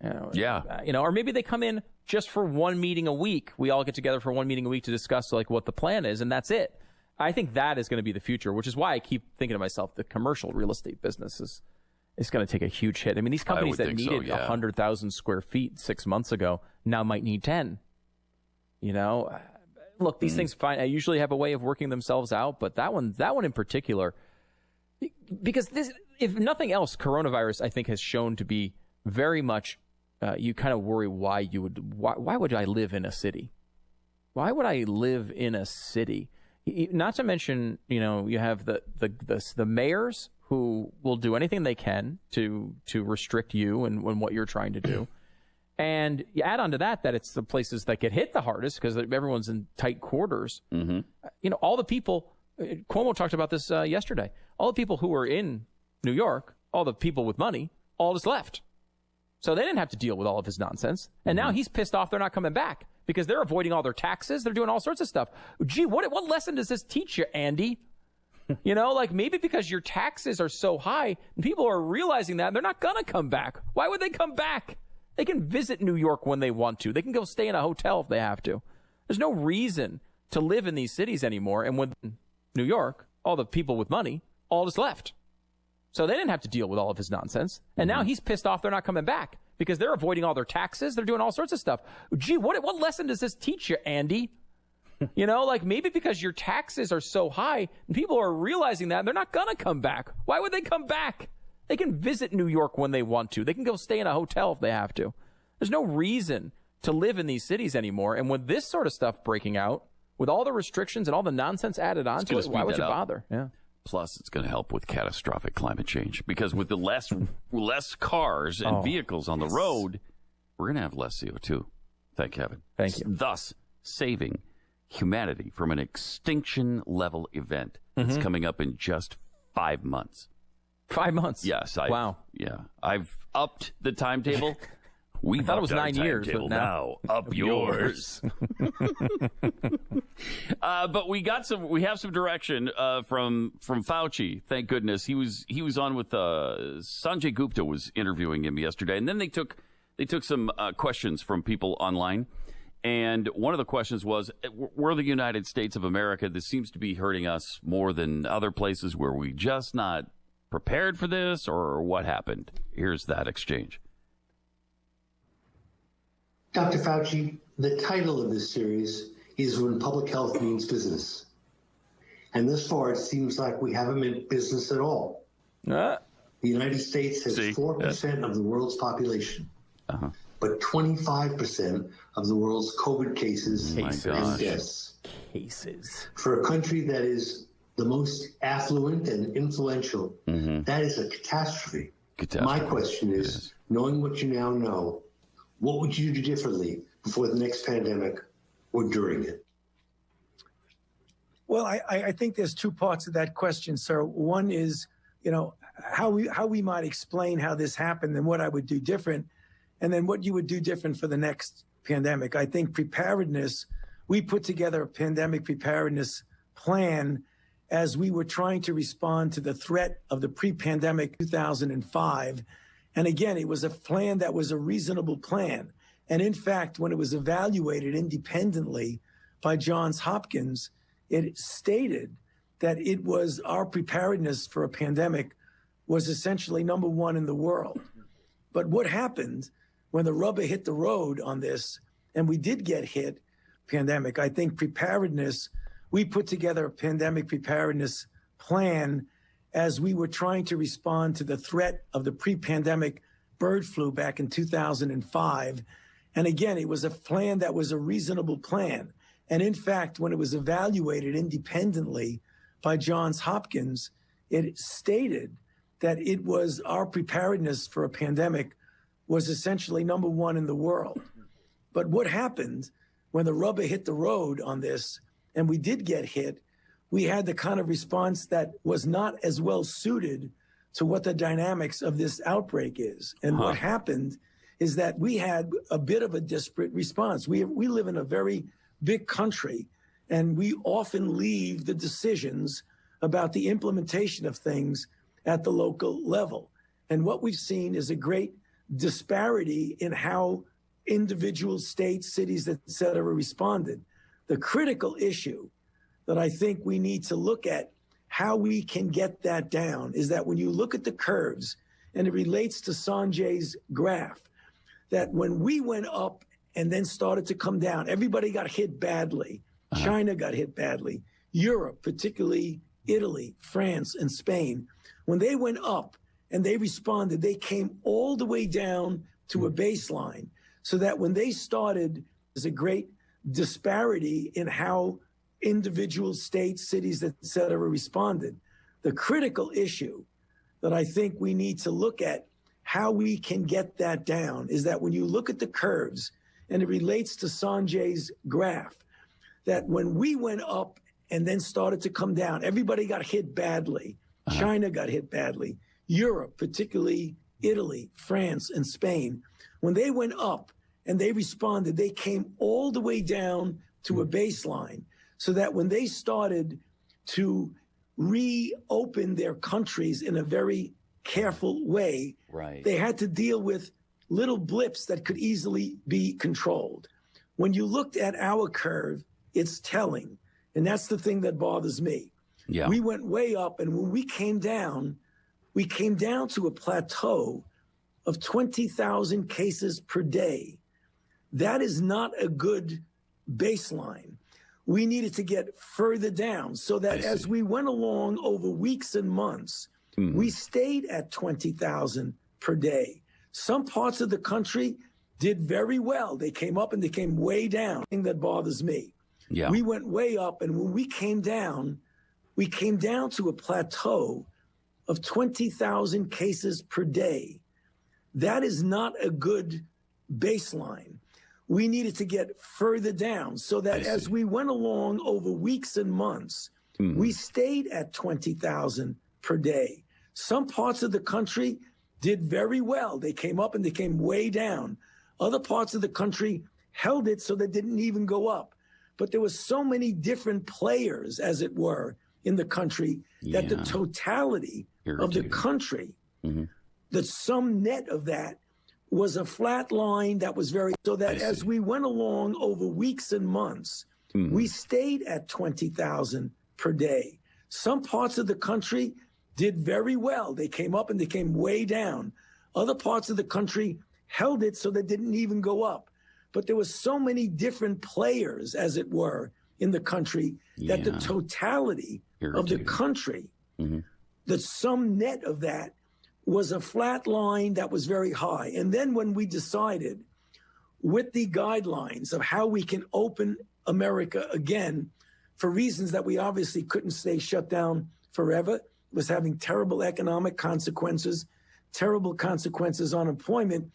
Or maybe they come in just for one meeting a week. We all get together for one meeting a week to discuss what the plan is, and that's it. I think that is going to be the future, which is why I keep thinking to myself, the commercial real estate business is going to take a huge hit. I mean, these companies that needed 100,000 square feet 6 months ago now might need 10. Look, these things usually have a way of working themselves out, but that one in particular, because if nothing else, coronavirus I think has shown to be very much. You kind of worry why would I live in a city? Why would I live in a city? Not to mention, you have the mayors who will do anything they can to restrict you and what you're trying to do. And you add on to that it's the places that get hit the hardest because everyone's in tight quarters. Mm-hmm. All the people, Cuomo talked about this yesterday, all the people who were in New York, all the people with money, all just left. So they didn't have to deal with all of his nonsense. And now he's pissed off they're not coming back because they're avoiding all their taxes. They're doing all sorts of stuff. Gee, what lesson does this teach you, Andy? Maybe because your taxes are so high, and people are realizing that, and they're not going to come back. Why would they come back? They can visit New York when they want to. They can go stay in a hotel if they have to. There's no reason to live in these cities anymore. And with New York, all the people with money, all just left. So they didn't have to deal with all of his nonsense. And now he's pissed off they're not coming back because they're avoiding all their taxes. They're doing all sorts of stuff. Gee, what lesson does this teach you, Andy? Maybe because your taxes are so high and people are realizing that, and they're not going to come back. Why would they come back? They can visit New York when they want to. They can go stay in a hotel if they have to. There's no reason to live in these cities anymore. And with this sort of stuff breaking out, with all the restrictions and all the nonsense added on to it, why would you bother? Yeah. Plus, it's going to help with catastrophic climate change because with the less cars and vehicles on the road, we're going to have less CO2. Thank Kevin. Thank you. Thus, saving humanity from an extinction-level event that's coming up in just 5 months. 5 months? Yes. Wow. Yeah. I've upped the timetable. I thought it was 9 years, but now up yours. But we have some direction from Fauci. Thank goodness. He was on with Sanjay Gupta was interviewing him yesterday, and then they took some questions from people online. And one of the questions was, we're the United States of America. This seems to be hurting us more than other places. Were we just not prepared for this, or what happened? Here's that exchange. Dr. Fauci, the title of this series is When Public Health Means Business. And thus far, it seems like we haven't meant business at all. The United States has 4% of the world's population, but 25% of the world's COVID cases and deaths. For a country that is the most affluent and influential, that is a catastrophe. My question is, knowing what you now know, what would you do differently before the next pandemic or during it? Well, I think there's two parts of that question, sir. One is, how we might explain how this happened and what I would do different, and then what you would do different for the next pandemic. I think preparedness, we put together a pandemic preparedness plan as we were trying to respond to the threat of the pre-pandemic 2005. And again, it was a plan that was a reasonable plan. And in fact, when it was evaluated independently by Johns Hopkins, it stated that it was our preparedness for a pandemic was essentially number one in the world. But what happened when the rubber hit the road on this, and we did get hit, pandemic, I think preparedness, we put together a pandemic preparedness plan as we were trying to respond to the threat of the pre-pandemic bird flu back in 2005. And again, it was a plan that was a reasonable plan. And in fact, when it was evaluated independently by Johns Hopkins, it stated that it was our preparedness for a pandemic was essentially number one in the world. But what happened when the rubber hit the road on this, and we did get hit, we had the kind of response that was not as well suited to what the dynamics of this outbreak is. And what happened is that we had a bit of a disparate response. We live in a very big country, and we often leave the decisions about the implementation of things at the local level. And what we've seen is a great disparity in how individual states, cities, et cetera, responded. The critical issue that I think we need to look at how we can get that down is that when you look at the curves, and it relates to Sanjay's graph, that when we went up and then started to come down, everybody got hit badly. China got hit badly. Europe, particularly Italy, France, and Spain, when they went up and they responded, they came all the way down to a baseline, so that when they started, there's a great disparity in how individual states, cities, et cetera, responded. The critical issue that I think we need to look at how we can get that down is that when you look at the curves, and it relates to Sanjay's graph, that when we went up and then started to come down, everybody got hit badly. China got hit badly. Europe, particularly Italy, France, and Spain, when they went up and they responded, they came all the way down to a baseline, so that when they started to reopen their countries in a very careful way, they had to deal with little blips that could easily be controlled. When you looked at our curve, it's telling. And that's the thing that bothers me. Yeah. We went way up, and when we came down to a plateau of 20,000 cases per day. That is not a good baseline. We needed to get further down so that as we went along over weeks and months, we stayed at 20,000 per day. Some parts of the country did very well. They came up and they came way down. The thing that bothers me. Yeah. We went way up, and when we came down to a plateau of 20,000 cases per day. That is not a good baseline. We needed to get further down so that as we went along over weeks and months, we stayed at 20,000 per day. Some parts of the country did very well. They came up and they came way down. Other parts of the country held it so they didn't even go up. But there were so many different players, as it were, in the country that the totality of the country, the sum net of that was a flat line that was very, so that as we went along over weeks and months, we stayed at 20,000 per day. Some parts of the country did very well. They came up and they came way down. Other parts of the country held it so they didn't even go up. But there were so many different players, as it were, in the country that the totality of the country, the sum net of that was a flat line that was very high. And then when we decided with the guidelines of how we can open America again, for reasons that we obviously couldn't stay shut down forever, was having terrible economic consequences, terrible consequences on employment,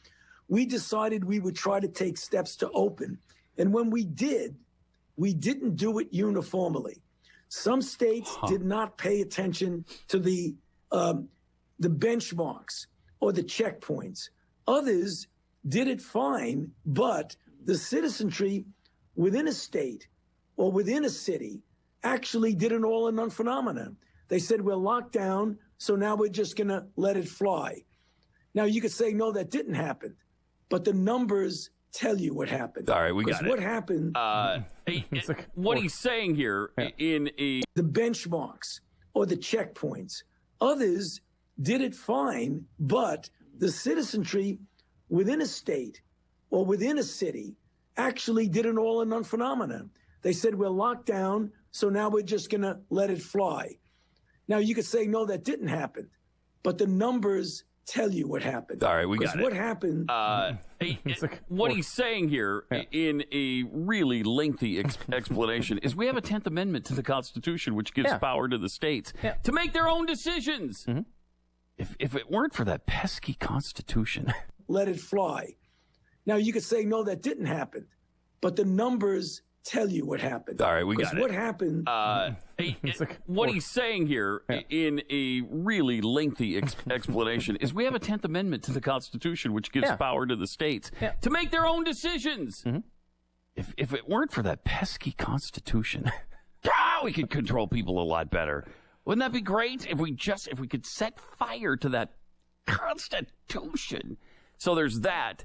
we decided we would try to take steps to open. And when we did, we didn't do it uniformly. Some states did not pay attention to the benchmarks or the checkpoints. Others did it fine, but the citizenry within a state or within a city actually did an all or none phenomenon. They said, we're locked down, so now we're just going to let it fly. Now, you could say, no, that didn't happen. But the numbers tell you what happened. All right, we got it. What happened? What he's saying here in the benchmarks or the checkpoints. Others did it fine, but the citizenry within a state or within a city actually did an all or none phenomenon. They said, we're locked down, so now we're just going to let it fly. Now, you could say, no, that didn't happen. But the numbers tell you what happened. All right, we got it. What happened? What he's saying here in a really lengthy explanation is we have a 10th Amendment to the Constitution, which gives power to the states to make their own decisions. Mm-hmm. If it weren't for that pesky Constitution. Let it fly. Now, you could say, no, that didn't happen. But the numbers tell you what happened. All right, we got it. What happened? What he's saying here in a really lengthy explanation is we have a 10th Amendment to the Constitution, which gives power to the states to make their own decisions. Mm-hmm. If it weren't for that pesky Constitution, we could control people a lot better. Wouldn't that be great if we could set fire to that Constitution? So there's that,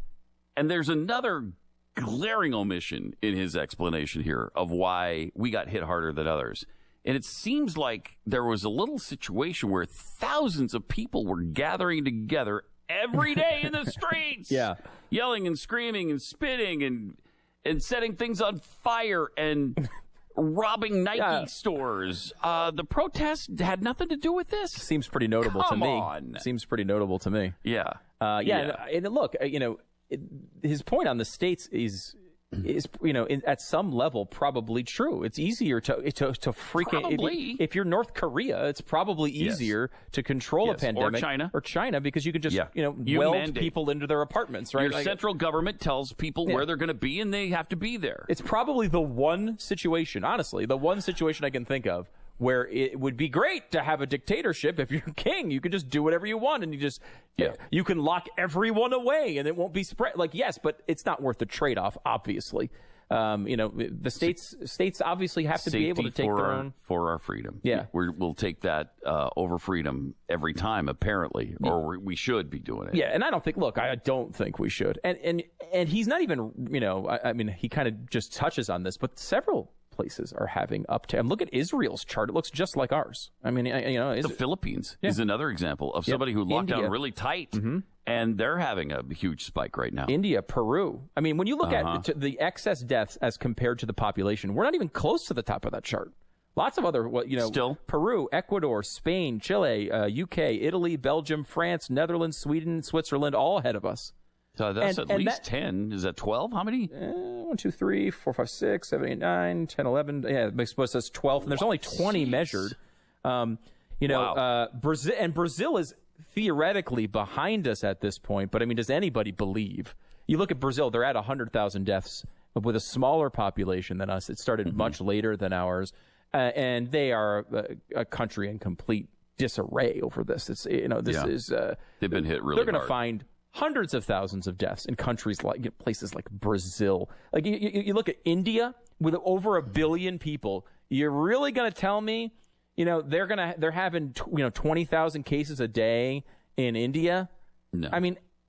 and there's another glaring omission in his explanation here of why we got hit harder than others. And it seems like there was a little situation where thousands of people were gathering together every day in the streets, yelling and screaming and spitting and setting things on fire and robbing Nike stores. The protest had nothing to do with this. Seems pretty notable to me. On. Seems pretty notable to me. Yeah. And look, his point on the states is at some level probably true. It's easier to freaking if you're North Korea, it's probably easier to control a pandemic or China because you could just weld people into their apartments, right? Your central government tells people where they're going to be and they have to be there. It's probably the one situation, honestly, I can think of where it would be great to have a dictatorship. If you're king, you could just do whatever you want, and you can lock everyone away, and it won't be spread. Yes, but it's not worth the trade-off. Obviously, the states obviously have to be able to take their own for our freedom. Yeah, we'll take that over freedom every time, apparently, or we should be doing it. Yeah, and I don't think we should. And he's not even. He kind of just touches on this, but several places are having uptake. Look at Israel's chart; it looks just like ours. The Philippines is another example of somebody who locked down really tight, and they're having a huge spike right now. India, Peru. When you look at the excess deaths as compared to the population, we're not even close to the top of that chart. Lots of other, still Peru, Ecuador, Spain, Chile, UK, Italy, Belgium, France, Netherlands, Sweden, Switzerland, all ahead of us. So that's at least 10. Is that 12? How many? 1, 2, 3, 4, 5, 6, 7, 8, 9, 10, 11. Yeah, it makes us 12, and there's only 20 measured. Brazil is theoretically behind us at this point, but does anybody believe? You look at Brazil, they're at 100,000 deaths with a smaller population than us. It started much later than ours, and they are a country in complete disarray over this. It's they've been hit really hard. They're going to find hundreds of thousands of deaths in countries like places like Brazil. You look at India with over 1 billion people. You're really going to tell me, they're having 20,000 cases a day in India? No.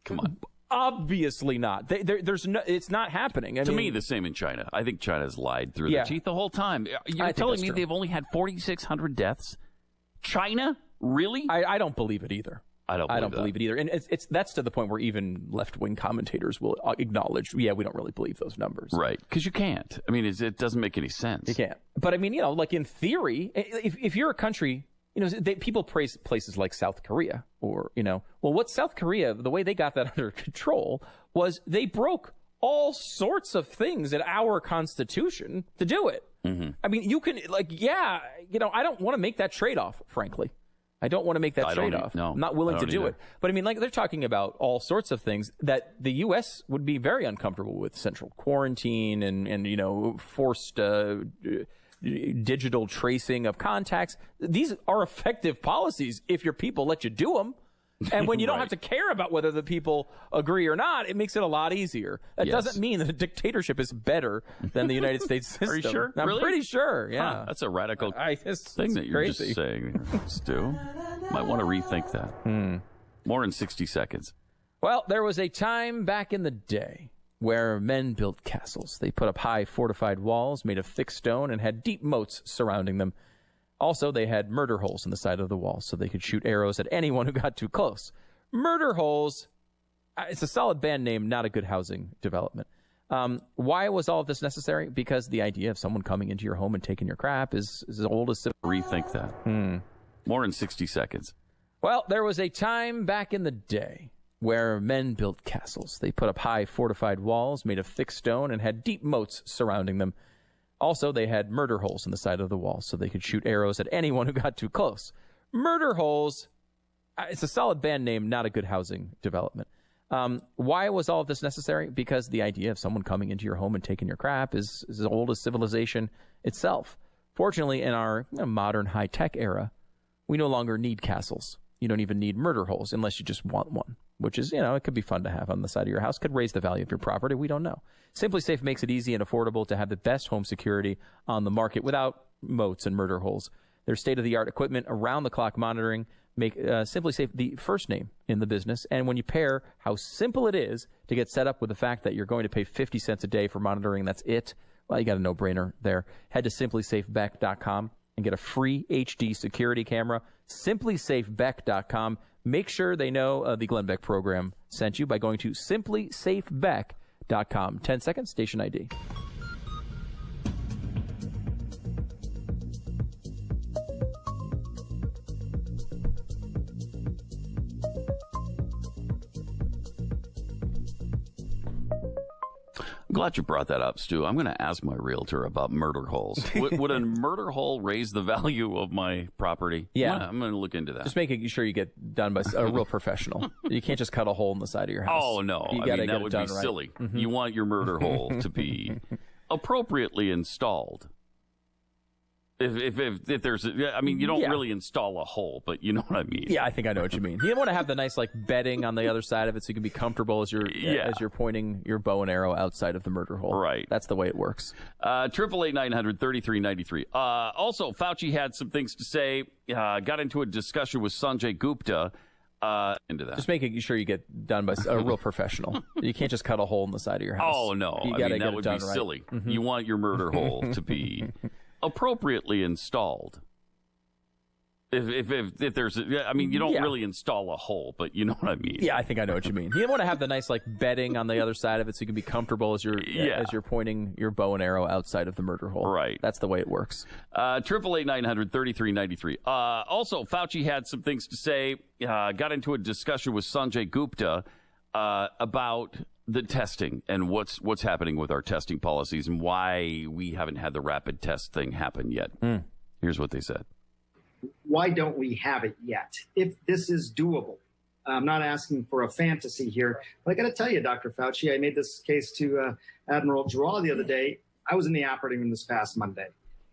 Come on. Obviously not. There's no. It's not happening. To me, the same in China. I think China's lied through their teeth the whole time. You're telling me they've only had 4,600 deaths? China? Really? I don't believe it either. I don't believe it either. And that's to the point where even left-wing commentators will acknowledge, we don't really believe those numbers. Right. Because you can't. It doesn't make any sense. You can't. But in theory, if you're a country, people praise places like South Korea what South Korea, the way they got that under control was they broke all sorts of things in our Constitution to do it. Mm-hmm. You can, I don't want to make that trade-off, frankly. I don't want to make that trade-off. No, I'm not willing to do either. it. But they're talking about all sorts of things that the U.S. would be very uncomfortable with: central quarantine and forced digital tracing of contacts. These are effective policies if your people let you do them. And when you don't have to care about whether the people agree or not, it makes it a lot easier. That doesn't mean that a dictatorship is better than the United States system. Are you sure? I'm pretty sure, Huh, that's a radical thing that you're just saying, Stu. Might want to rethink that. More in 60 seconds. Well, there was a time back in the day where men built castles. They put up high fortified walls made of thick stone and had deep moats surrounding them. Also, they had murder holes in the side of the wall so they could shoot arrows at anyone who got too close. Murder holes, it's a solid band name, not a good housing development. Why was all of this necessary? Because the idea of someone coming into your home and taking your crap is as old as... Rethink that. More in 60 seconds. Well, there was a time back in the day where men built castles. They put up high fortified walls made of thick stone and had deep moats surrounding them. Also, they had murder holes in the side of the wall so they could shoot arrows at anyone who got too close. Murder holes. It's a solid band name, not a good housing development. Why was all of this necessary? Because the idea of someone coming into your home and taking your crap is as old as civilization itself. Fortunately, in our modern high-tech era, we no longer need castles. You don't even need murder holes unless you just want one, which is, it could be fun to have on the side of your house. Could raise the value of your property. We don't know. Simply Safe makes it easy and affordable to have the best home security on the market without moats and murder holes. Their state-of-the-art equipment, around-the-clock monitoring, make Simply Safe the first name in the business. And when you pair how simple it is to get set up with the fact that you're going to pay 50 cents a day for monitoring, that's it. Well, you got a no-brainer there. Head to simplysafebeck.com and get a free HD security camera. simplysafebeck.com. Make sure they know the Glenn Beck program sent you by going to simplysafebeck.com. 10 seconds, station ID. I'm glad you brought that up, Stu. I'm going to ask my realtor about murder holes. Would a murder hole raise the value of my property? Yeah. I'm going to look into that. Just making sure you get done by a real professional. You can't just cut a hole in the side of your house. Oh, no. That would be silly. Mm-hmm. You want your murder hole to be appropriately installed. If there's, you don't really install a hole, but you know what I mean. Yeah, I think I know what you mean. You want to have the nice bedding on the other side of it so you can be comfortable as you're pointing your bow and arrow outside of the murder hole. Right. That's the way it works. 888-900-3393. Also, Fauci had some things to say. Got into a discussion with Sanjay Gupta. Into that. Just making sure you get done by a real professional. You can't just cut a hole in the side of your house. Oh, no. That would be silly. Mm-hmm. You want your murder hole to be appropriately installed. If there's, you don't really install a hole, but you know what I mean. Yeah, I think I know what you mean. You want to have the nice bedding on the other side of it so you can be comfortable as you're pointing your bow and arrow outside of the murder hole. Right. That's the way it works. 888-900-3393. Also, Fauci had some things to say. Got into a discussion with Sanjay Gupta about the testing and what's happening with our testing policies and why we haven't had the rapid test thing happen yet. Here's what they said. Why don't we have it yet? If this is doable, I'm not asking for a fantasy here, but I got to tell you, Dr. Fauci, I made this case to Admiral Giroir the other day. I was in the operating room this past Monday.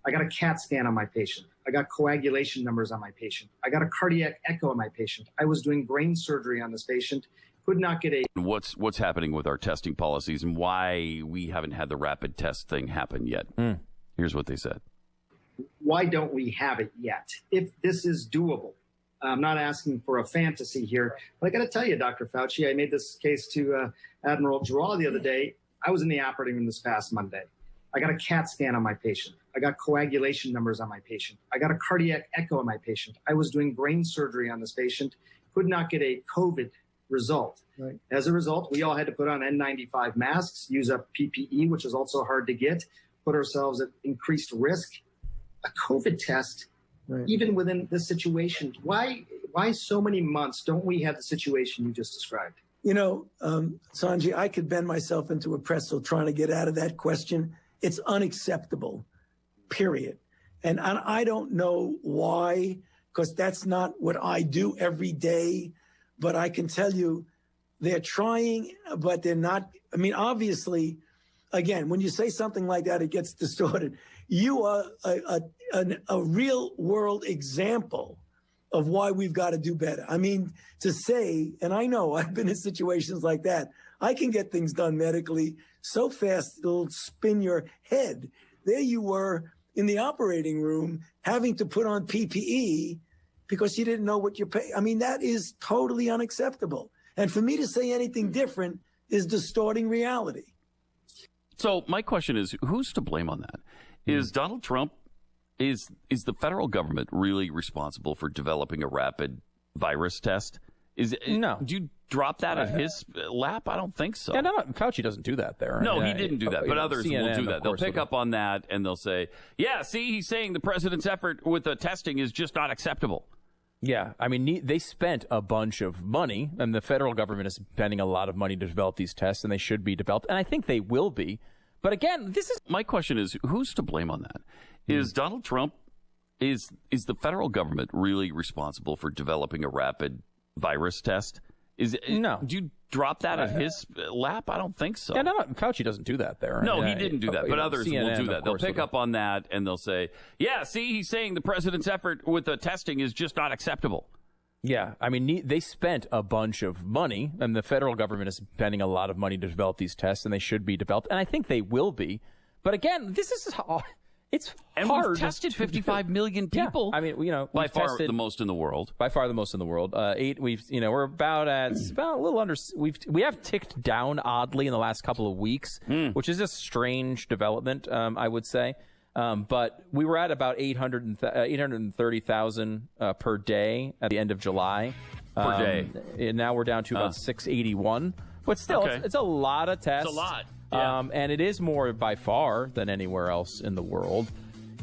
I got a CAT scan on my patient. I got coagulation numbers on my patient. I got a cardiac echo on my patient. I was doing brain surgery on this patient. Could not get a... What's happening with our testing policies and why we haven't had the rapid test thing happen yet. Here's what they said. Why don't we have it yet? If this is doable, I'm not asking for a fantasy here, but I got to tell you, Dr. Fauci, I made this case to Admiral Giroir the other day. I was in the operating room this past Monday. I got a CAT scan on my patient. I got coagulation numbers on my patient. I got a cardiac echo on my patient. I was doing brain surgery on this patient. Could not get a COVID result. Right. As a result, we all had to put on N95 masks, use up PPE, which is also hard to get, put ourselves at increased risk. A COVID test, even within this situation, why so many months don't we have the situation you just described? Sanjay, I could bend myself into a pretzel trying to get out of that question. It's unacceptable, period. And I don't know why, because that's not what I do every day. But I can tell you they're trying, but they're not. Obviously, again, when you say something like that, it gets distorted. You are a real world example of why we've got to do better. To say, and I know I've been in situations like that, I can get things done medically so fast it'll spin your head. There you were in the operating room having to put on PPE because you didn't know what you're paying. That is totally unacceptable. And for me to say anything different is distorting reality. So my question is, who's to blame on that? Is Donald Trump, is the federal government really responsible for developing a rapid virus test? No. Do you drop that at his lap? I don't think so. Yeah, no, Fauci doesn't do that there. No, he didn't do that, but others CNN, will do that. They'll pick up on that and they'll say, yeah, see, he's saying the president's effort with the testing is just not acceptable. Yeah, I mean, they spent a bunch of money, and the federal government is spending a lot of money to develop these tests, and they should be developed, and I think they will be. But again, this is... My question is, who's to blame on that? Is Donald Trump, is the federal government really responsible for developing a rapid virus test? No. Do you drop that at his lap? I don't think so. Yeah, no, Fauci doesn't do that there. No, he didn't do that, but others CNN, will do that. They'll pick up on that, and they'll say, yeah, see, he's saying the president's effort with the testing is just not acceptable. Yeah, I mean, they spent a bunch of money, and the federal government is spending a lot of money to develop these tests, and they should be developed, and I think they will be. But again, this is... It's and hard. We've tested 55 million people. Yeah. I mean, by far the most in the world. By far the most in the world. We're about a little under. We have ticked down oddly in the last couple of weeks, which is a strange development, I would say. But we were at about 830,000 per day at the end of July. Per day. And now we're down to about 681. But still, it's a lot of tests. It's a lot. Yeah. And it is more by far than anywhere else in the world.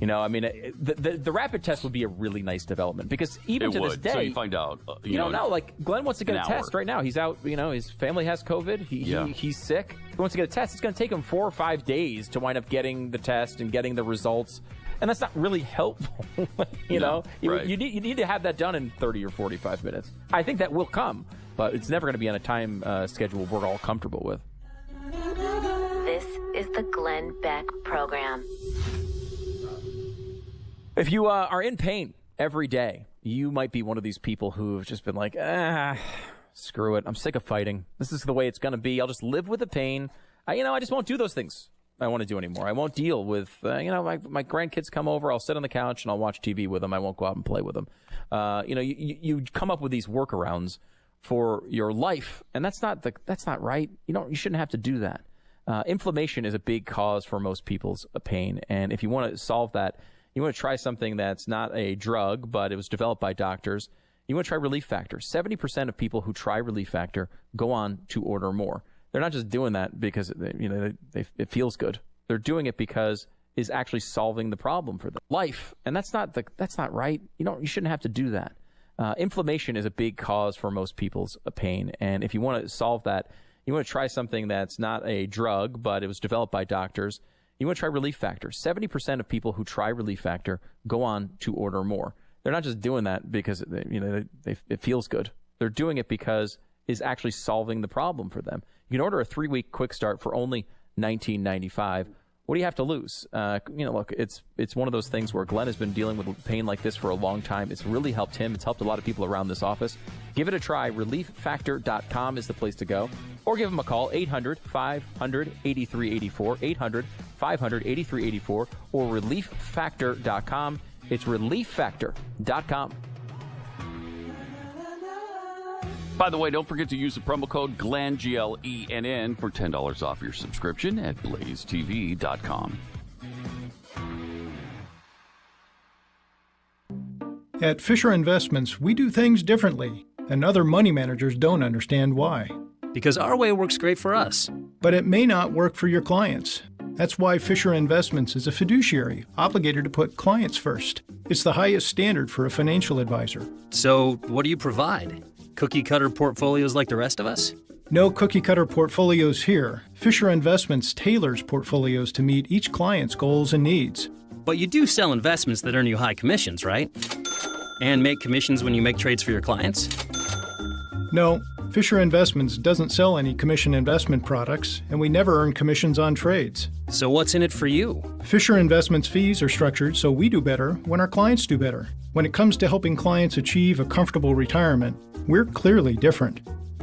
You know, I mean, the rapid test would be a really nice development because even to this day, so you find out. You don't know. Like Glenn wants to get a test right now. He's out. You know, his family has COVID. He's sick. He wants to get a test. It's going to take him 4 or 5 days to wind up getting the test and getting the results. And that's not really helpful. you know, you need to have that done in 30 or 45 minutes. I think that will come, but it's never going to be on a time schedule we're all comfortable with. This is the Glenn Beck Program. If you are in pain every day, you might be one of these people who have just been like, screw it. I'm sick of fighting. This is the way it's going to be. I'll just live with the pain. I just won't do those things I want to do anymore. I won't deal with, my grandkids come over. I'll sit on the couch and I'll watch TV with them. I won't go out and play with them. You come up with these workarounds for your life, and that's not right. You shouldn't have to do that. Inflammation is a big cause for most people's pain, and if you want to solve that, you want to try something that's not a drug, but it was developed by doctors. You want to try Relief Factor. 70% of people who try Relief Factor go on to order more. They're not just doing that because it feels good. They're doing it because it's actually solving the problem for them. Life, and that's not right. You shouldn't have to do that. Inflammation is a big cause for most people's pain, and if you want to solve that, you want to try something that's not a drug, but it was developed by doctors. You want to try Relief Factor. 70% of people who try Relief Factor go on to order more. They're not just doing that because it feels good. They're doing it because it's actually solving the problem for them. You can order a 3-week quick start for only $19.95. What do you have to lose? Look, it's one of those things where Glenn has been dealing with pain like this for a long time. It's really helped him. It's helped a lot of people around this office. Give it a try. ReliefFactor.com is the place to go. Or give him a call, 800-500-8384, 800-500-8384, or ReliefFactor.com. It's ReliefFactor.com. By the way, don't forget to use the promo code GLENN, GLENN, for $10 off your subscription at blazetv.com. At Fisher Investments, we do things differently, and other money managers don't understand why. Because our way works great for us. But it may not work for your clients. That's why Fisher Investments is a fiduciary, obligated to put clients first. It's the highest standard for a financial advisor. So, what do you provide? Cookie-cutter portfolios like the rest of us? No cookie-cutter portfolios here. Fisher Investments tailors portfolios to meet each client's goals and needs. But you do sell investments that earn you high commissions, right? And make commissions when you make trades for your clients? No, Fisher Investments doesn't sell any commission investment products, and we never earn commissions on trades. So what's in it for you? Fisher Investments fees are structured so we do better when our clients do better. When it comes to helping clients achieve a comfortable retirement, we're clearly different.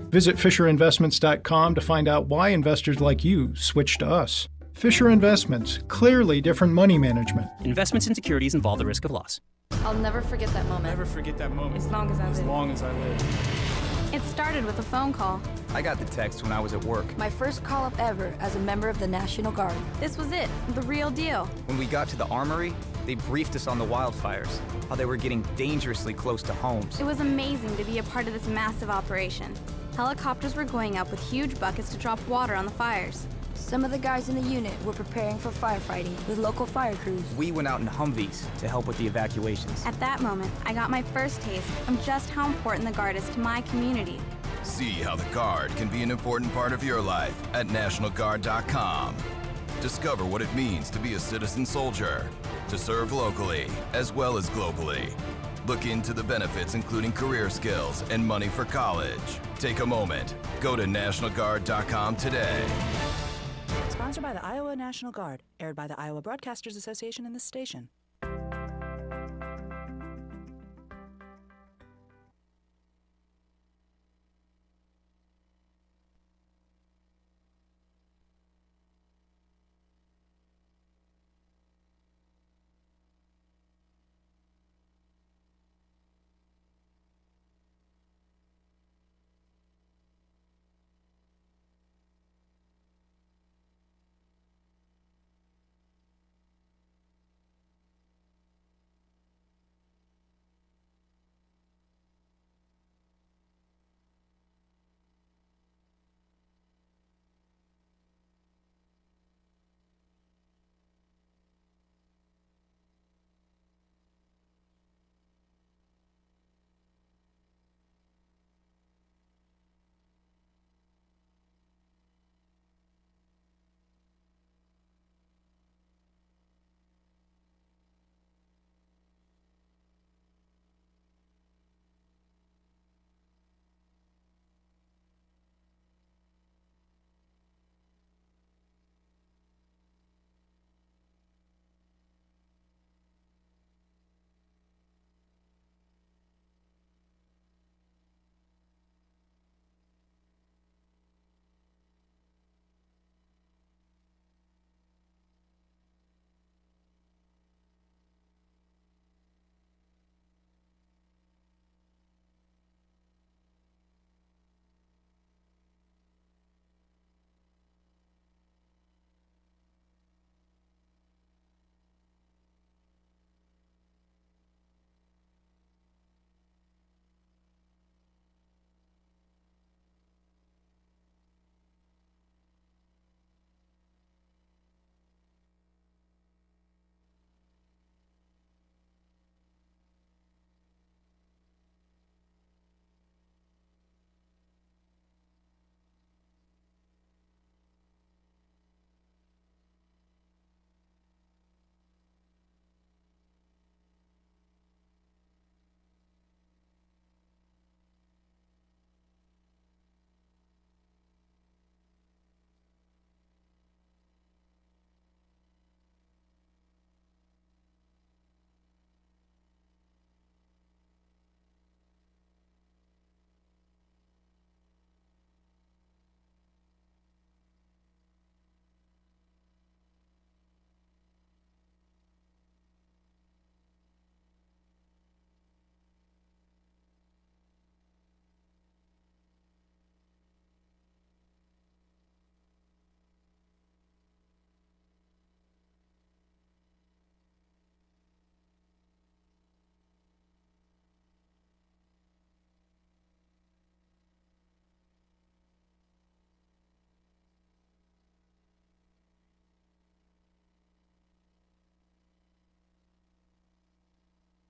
Visit FisherInvestments.com to find out why investors like you switch to us. Fisher Investments, clearly different money management. Investments in securities involve the risk of loss. I'll never forget that moment. Never forget that moment. As long as I live. As long as I live. It started with a phone call. I got the text when I was at work. My first call up ever as a member of the National Guard. This was it, the real deal. When we got to the armory, they briefed us on the wildfires, how they were getting dangerously close to homes. It was amazing to be a part of this massive operation. Helicopters were going up with huge buckets to drop water on the fires. Some of the guys in the unit were preparing for firefighting with local fire crews. We went out in Humvees to help with the evacuations. At that moment, I got my first taste of just how important the Guard is to my community. See how the Guard can be an important part of your life at NationalGuard.com. Discover what it means to be a citizen soldier, to serve locally as well as globally. Look into the benefits, including career skills and money for college. Take a moment. Go to NationalGuard.com today. Sponsored by the Iowa National Guard. Aired by the Iowa Broadcasters Association and this station.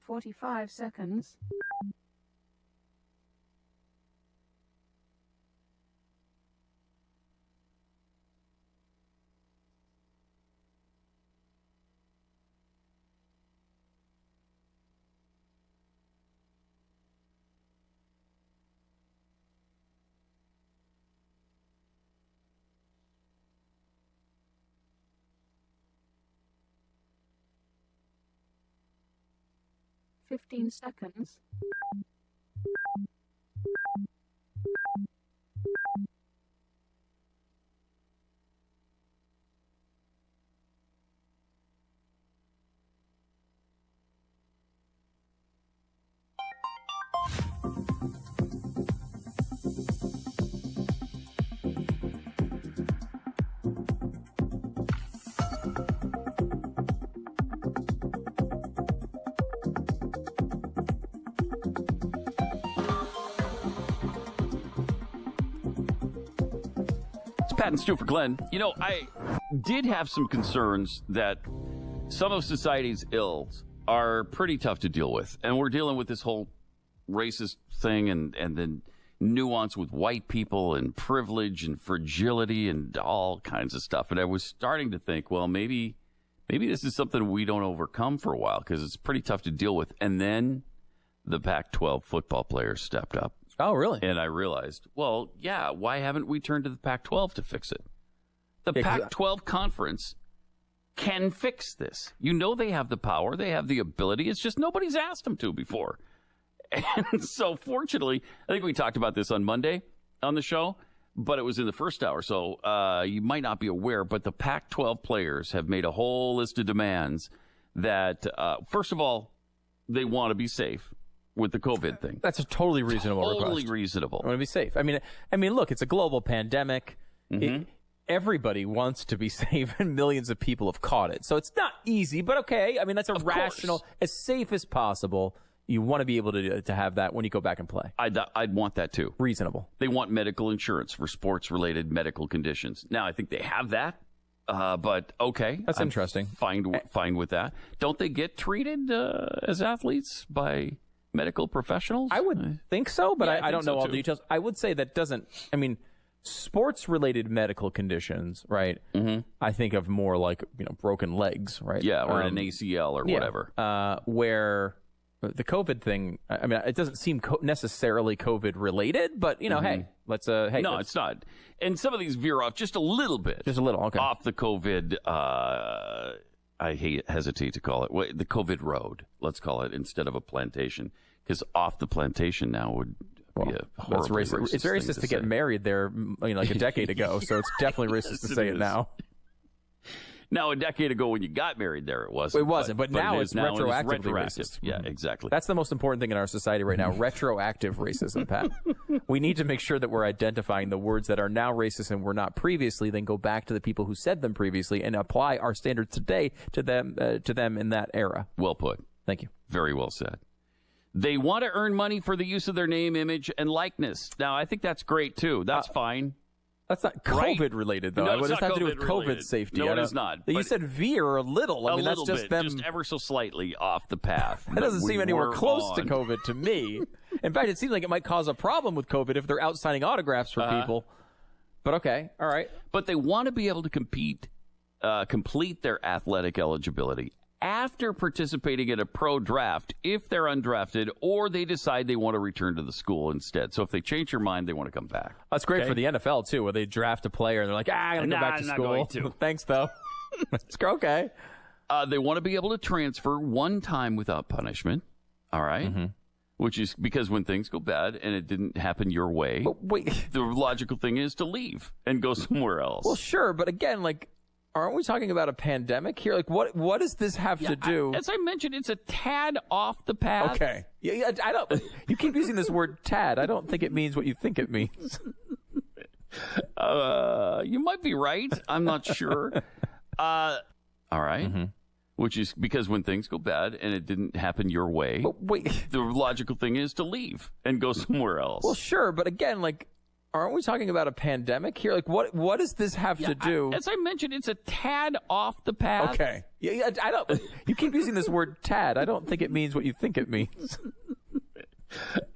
"45 seconds. "15 seconds. Pat and Stu for Glenn. You know, I did have some concerns that some of society's ills are pretty tough to deal with. And we're dealing with this whole racist thing and then nuance with white people and privilege and fragility and all kinds of stuff. And I was starting to think, well, maybe this is something we don't overcome for a while because it's pretty tough to deal with. And then the Pac-12 football players stepped up. Oh, really? And I realized, well, yeah, why haven't we turned to the Pac-12 to fix it? The Pac-12 conference can fix this. You know they have the power. They have the ability. It's just nobody's asked them to before. And so, fortunately, I think we talked about this on Monday on the show, but it was in the first hour. So you might not be aware, but the Pac-12 players have made a whole list of demands that, first of all, they want to be safe with the COVID thing. That's a totally reasonable request. Totally reasonable. I want to be safe. I mean, look, it's a global pandemic. Mm-hmm. Everybody wants to be safe, and millions of people have caught it. So it's not easy, but okay. I mean, that's a rational, as safe as possible. You want to be able to have that when you go back and play. I'd want that too. Reasonable. They want medical insurance for sports-related medical conditions. Now, I think they have that, but okay. That's interesting. Fine with that. Don't they get treated as athletes by medical professionals? I would think so, but I don't know all too. the details. I would say that doesn't, I mean, sports-related medical conditions, right? Mm-hmm. I think of more like, broken legs, right? Yeah, or an ACL or whatever. Where the COVID thing, I mean, it doesn't seem necessarily COVID related, but hey, let's No, it's not. And some of these veer off just a little bit. Just a little, okay. Off the COVID, I hesitate to call it the COVID road, let's call it, instead of a plantation, because off the plantation now would be a horribly racist. It's racist to get married there, like a decade ago, so it's definitely racist to say it now. Now, a decade ago when you got married there, it wasn't. It wasn't, but now it's retroactively racist. Yeah, exactly. That's the most important thing in our society right now, retroactive racism, Pat. We need to make sure that we're identifying the words that are now racist and were not previously, then go back to the people who said them previously and apply our standards today to them in that era. Well put. Thank you. Very well said. They want to earn money for the use of their name, image, and likeness. Now, I think that's great, too. That's fine. That's not COVID related, though. No, what does that have to do with related. COVID safety? No, it is not. You said veer a little. I mean, that's just bit, them. Just ever so slightly off the path. That doesn't seem anywhere close to COVID to me. In fact, it seems like it might cause a problem with COVID if they're out signing autographs for people. But okay, all right. But they want to be able to complete their athletic eligibility after participating in a pro draft if they're undrafted or they decide they want to return to the school instead. So if they change their mind, they want to come back. That's great for the NFL, too, where they draft a player and they're like, I'm going to go back to school. Thanks, though. It's okay. They want to be able to transfer one time without punishment. All right. Mm-hmm. Which is because when things go bad and it didn't happen your way, but wait, the logical thing is to leave and go somewhere else. Well, sure. But again, aren't we talking about a pandemic here? What does this have to do? As I mentioned, it's a tad off the path. Okay. Yeah, I don't. You keep using this word "tad." I don't think it means what you think it means. You might be right. I'm not sure. All right. Mm-hmm. Which is because when things go bad and it didn't happen your way, but wait, the logical thing is to leave and go somewhere else. Well, sure. But again, aren't we talking about a pandemic here? What does this have to do? As I mentioned, it's a tad off the path. Okay. Yeah, I don't. You keep using this word "tad." I don't think it means what you think it means.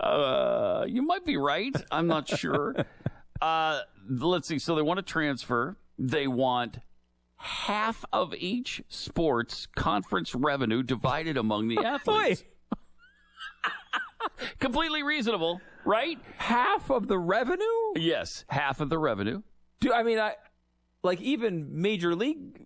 You might be right. I'm not sure. Let's see. So they want to transfer. They want half of each sports conference revenue divided among the athletes. Completely reasonable, right? Half of the revenue? Yes, half of the revenue. Even major league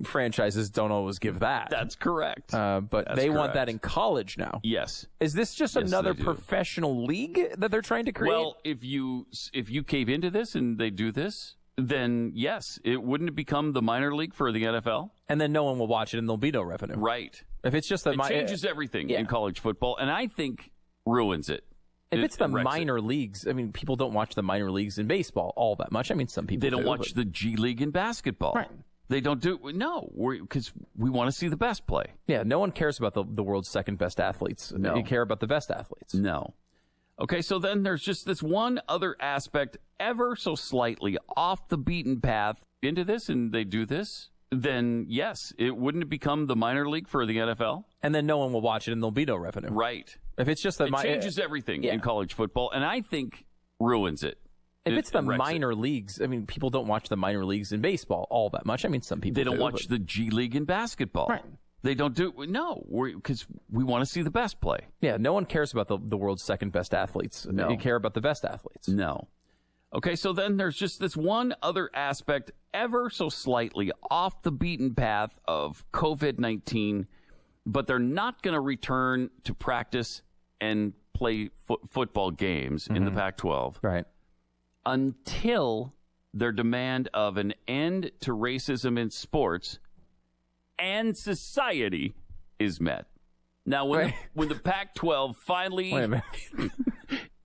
franchises don't always give that. That's correct. But they want that in college now. Yes. Is this just another professional league that they're trying to create? Well, if you cave into this and they do this, then yes, it become the minor league for the NFL, and then no one will watch it, and there'll be no revenue. Right. If it's just it changes everything in college football, and I think ruins it. If it's the minor leagues, I mean, people don't watch the minor leagues in baseball all that much. I mean, some people they don't watch the G League in basketball. Right. They don't do because we want to see the best play. Yeah, no one cares about the world's second best athletes. No. You care about the best athletes. No. Okay, so then there's just this one other aspect ever so slightly off the beaten path into this and they do this, then yes, wouldn't it become the minor league for the NFL? And then no one will watch it and there'll be no revenue. Right. If it's just it changes everything in college football, and I think ruins it. If it's the minor leagues, I mean, people don't watch the minor leagues in baseball all that much. I mean, some people They don't watch the G League in basketball. Right. They don't do because we want to see the best play. Yeah, no one cares about the world's second best athletes. No. You care about the best athletes. No. Okay, so then there's just this one other aspect, ever so slightly off the beaten path of COVID-19, but they're not going to return to practice and play football games in the Pac-12. Right. Until their demand of an end to racism in sports and society is met. Now, when the Pac-12 finally... Wait a minute.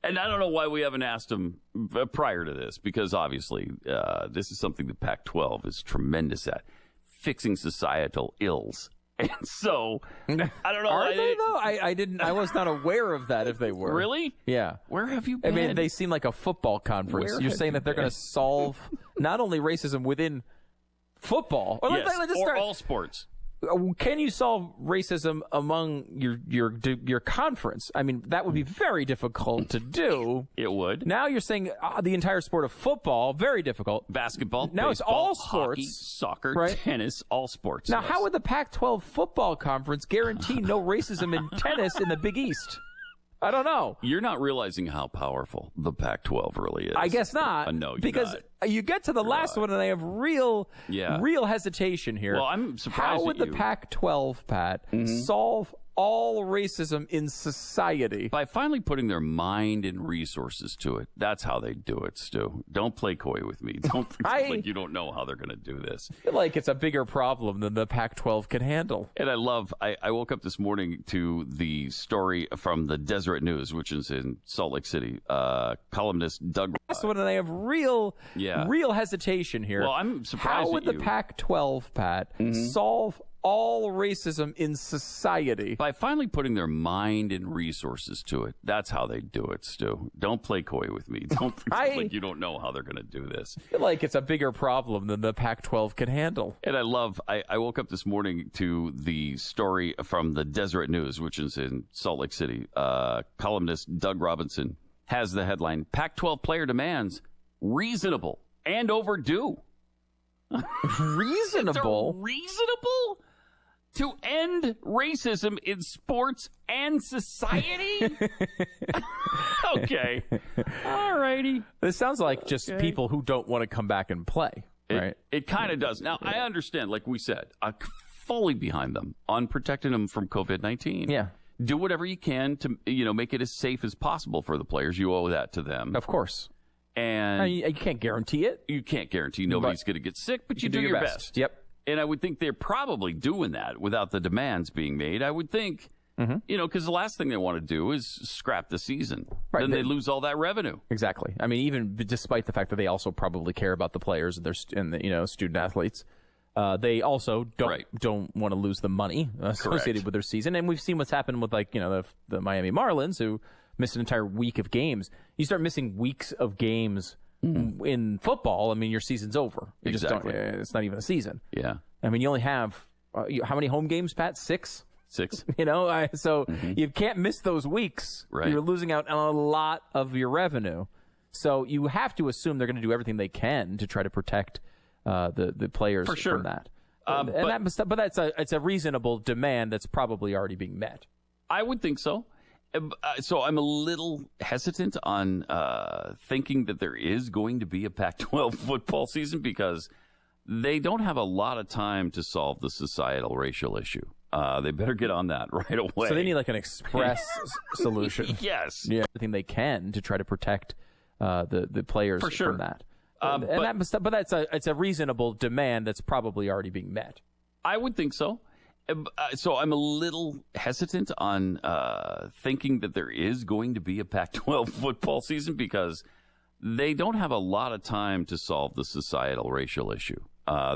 And I don't know why we haven't asked them prior to this, because obviously this is something the Pac-12 is tremendous at, fixing societal ills. And so, I don't know. Are they, though? I didn't. I was not aware of that if they were. Really? Yeah. Where have you been? I mean, they seem like a football conference. You're saying that they're going to solve not only racism within football, or all sports. Can you solve racism among your conference? I mean, that would be very difficult to do. It would. Now you're saying the entire sport of football, very difficult. Basketball, now baseball, it's all sports. hockey, soccer, right? tennis, all sports. Now, how would the Pac-12 football conference guarantee no racism in tennis in the Big East? I don't know. You're not realizing how powerful the Pac-12 really is. I guess not. No, you're because not. You get to the last one, and I have real hesitation here. Well, I'm surprised. How would the Pac-12, Pat, solve all racism in society? By finally putting their mind and resources to it. That's how they do it, Stu. Don't play coy with me. Don't pretend like you don't know how they're going to do this. I feel like it's a bigger problem than the Pac-12 can handle. And I woke up this morning to the story from the Deseret News, which is in Salt Lake City. Columnist Doug. That's when I have real hesitation here. Well, I'm surprised. How would the Pac-12, Pat, solve all racism in society? By finally putting their mind and resources to it. That's how they do it, Stu. Don't play coy with me. Don't pretend like you don't know how they're going to do this. I feel like it's a bigger problem than the Pac-12 can handle. And I woke up this morning to the story from the Deseret News, which is in Salt Lake City. Columnist Doug Robinson has the headline, Pac-12 player demands reasonable and overdue. Reasonable? Reasonable? To end racism in sports and society? Okay. All righty. This sounds like just people who don't want to come back and play, right? It kind of does. Now, I understand, like we said, I'm fully behind them on protecting them from COVID-19. Yeah. Do whatever you can to, make it as safe as possible for the players. You owe that to them. Of course. And you can't guarantee it. You can't guarantee nobody's going to get sick, but you do your best. Yep. And I would think they're probably doing that without the demands being made. I would think, because the last thing they want to do is scrap the season. Right. Then they lose all that revenue. Exactly. I mean, even despite the fact that they also probably care about the players and their student athletes, they also don't want to lose the money associated with their season. And we've seen what's happened with the Miami Marlins, who missed an entire week of games. You start missing weeks of games in football, I mean, your season's over. You just don't. It's not even a season. Yeah. I mean, you only have how many home games, Pat? 6. 6. So you can't miss those weeks. Right. You're losing out on a lot of your revenue. So you have to assume they're going to do everything they can to try to protect the players from that. But it's a reasonable demand that's probably already being met. I would think so. So I'm a little hesitant on thinking that there is going to be a Pac-12 football season because they don't have a lot of time to solve the societal racial issue. They better get on that right away. So they need like an express solution. Yes. Yeah. Everything they can to try to protect the players from that. But it's a reasonable demand that's probably already being met. I would think so. So I'm a little hesitant on thinking that there is going to be a Pac-12 football season because they don't have a lot of time to solve the societal racial issue.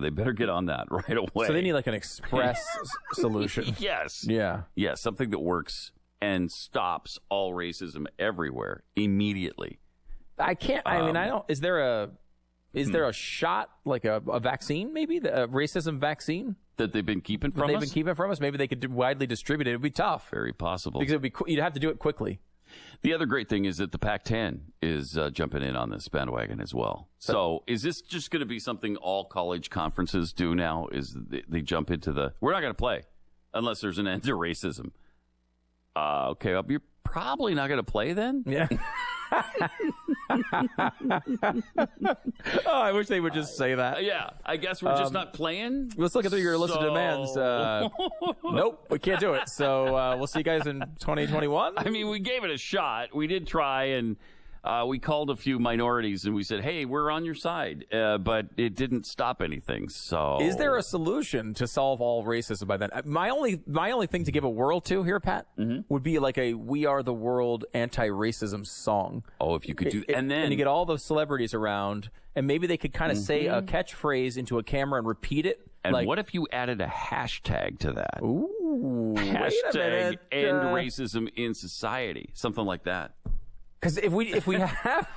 They better get on that right away. So they need like an express solution. Yes. Yeah. Yeah, something that works and stops all racism everywhere immediately. I can't. I mean, I don't. Is there a shot, like a vaccine, maybe a racism vaccine that they've been keeping from us? They've been keeping from us. Maybe they could widely distribute it. It'd be tough. Very possible. Because you'd have to do it quickly. The other great thing is that the Pac-10 is jumping in on this bandwagon as well. So is this just going to be something all college conferences do now? Is they jump into we're not going to play unless there's an end to racism. Okay, you're probably not going to play then? Yeah. I wish they would just say that. Yeah, I guess we're just not playing. Let's look at your list of demands. Nope, we can't do it. So we'll see you guys in 2021. I mean, we gave it a shot. We did try, and we called a few minorities, and we said, hey, we're on your side. But it didn't stop anything. So is there a solution to solve all racism by then? My only thing to give a whirl to here, Pat, would be like a We Are the World anti-racism song. Oh, if you could do and you get all those celebrities around, and maybe they could kind of say a catchphrase into a camera and repeat it. And what if you added a hashtag to that? Ooh, hashtag end racism in society, something like that. Because if we have,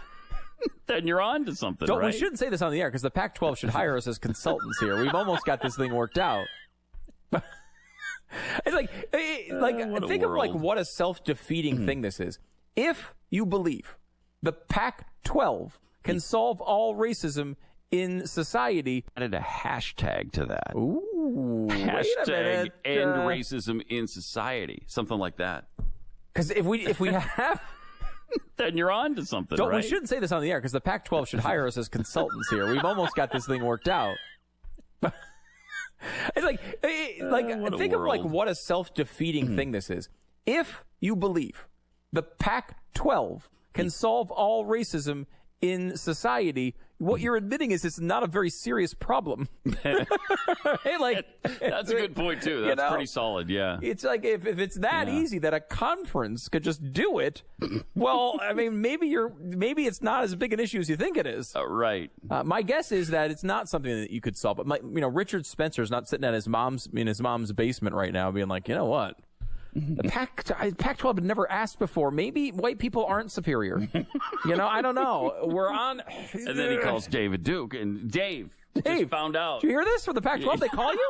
then you're on to something. We right? shouldn't say this on the air because the Pac-12 should hire us as consultants here. We've almost got this thing worked out. It's like think of like what a self-defeating thing this is. If you believe the Pac-12 can solve all racism in society, added a hashtag to that. Ooh, hashtag end racism in society, something like that. Because if we have. Then you're on to something, right? We shouldn't say this on the air because the Pac-12 should hire us as consultants here. We've almost got this thing worked out. It's like think of like what a self-defeating thing this is. If you believe the Pac-12 can solve all racism in society, what you're admitting is it's not a very serious problem. Hey, that's a good point too. That's pretty solid. Yeah, it's like if it's that easy that a conference could just do it. Well, I mean, maybe it's not as big an issue as you think it is. Right. My guess is that it's not something that you could solve. But Richard Spencer's not sitting at his mom's basement right now, being like, you know what? The Pac-12 had never asked before. Maybe white people aren't superior. I don't know. We're on. And then he calls David Duke, and Dave just found out. Did you hear this from the Pac-12? They call you?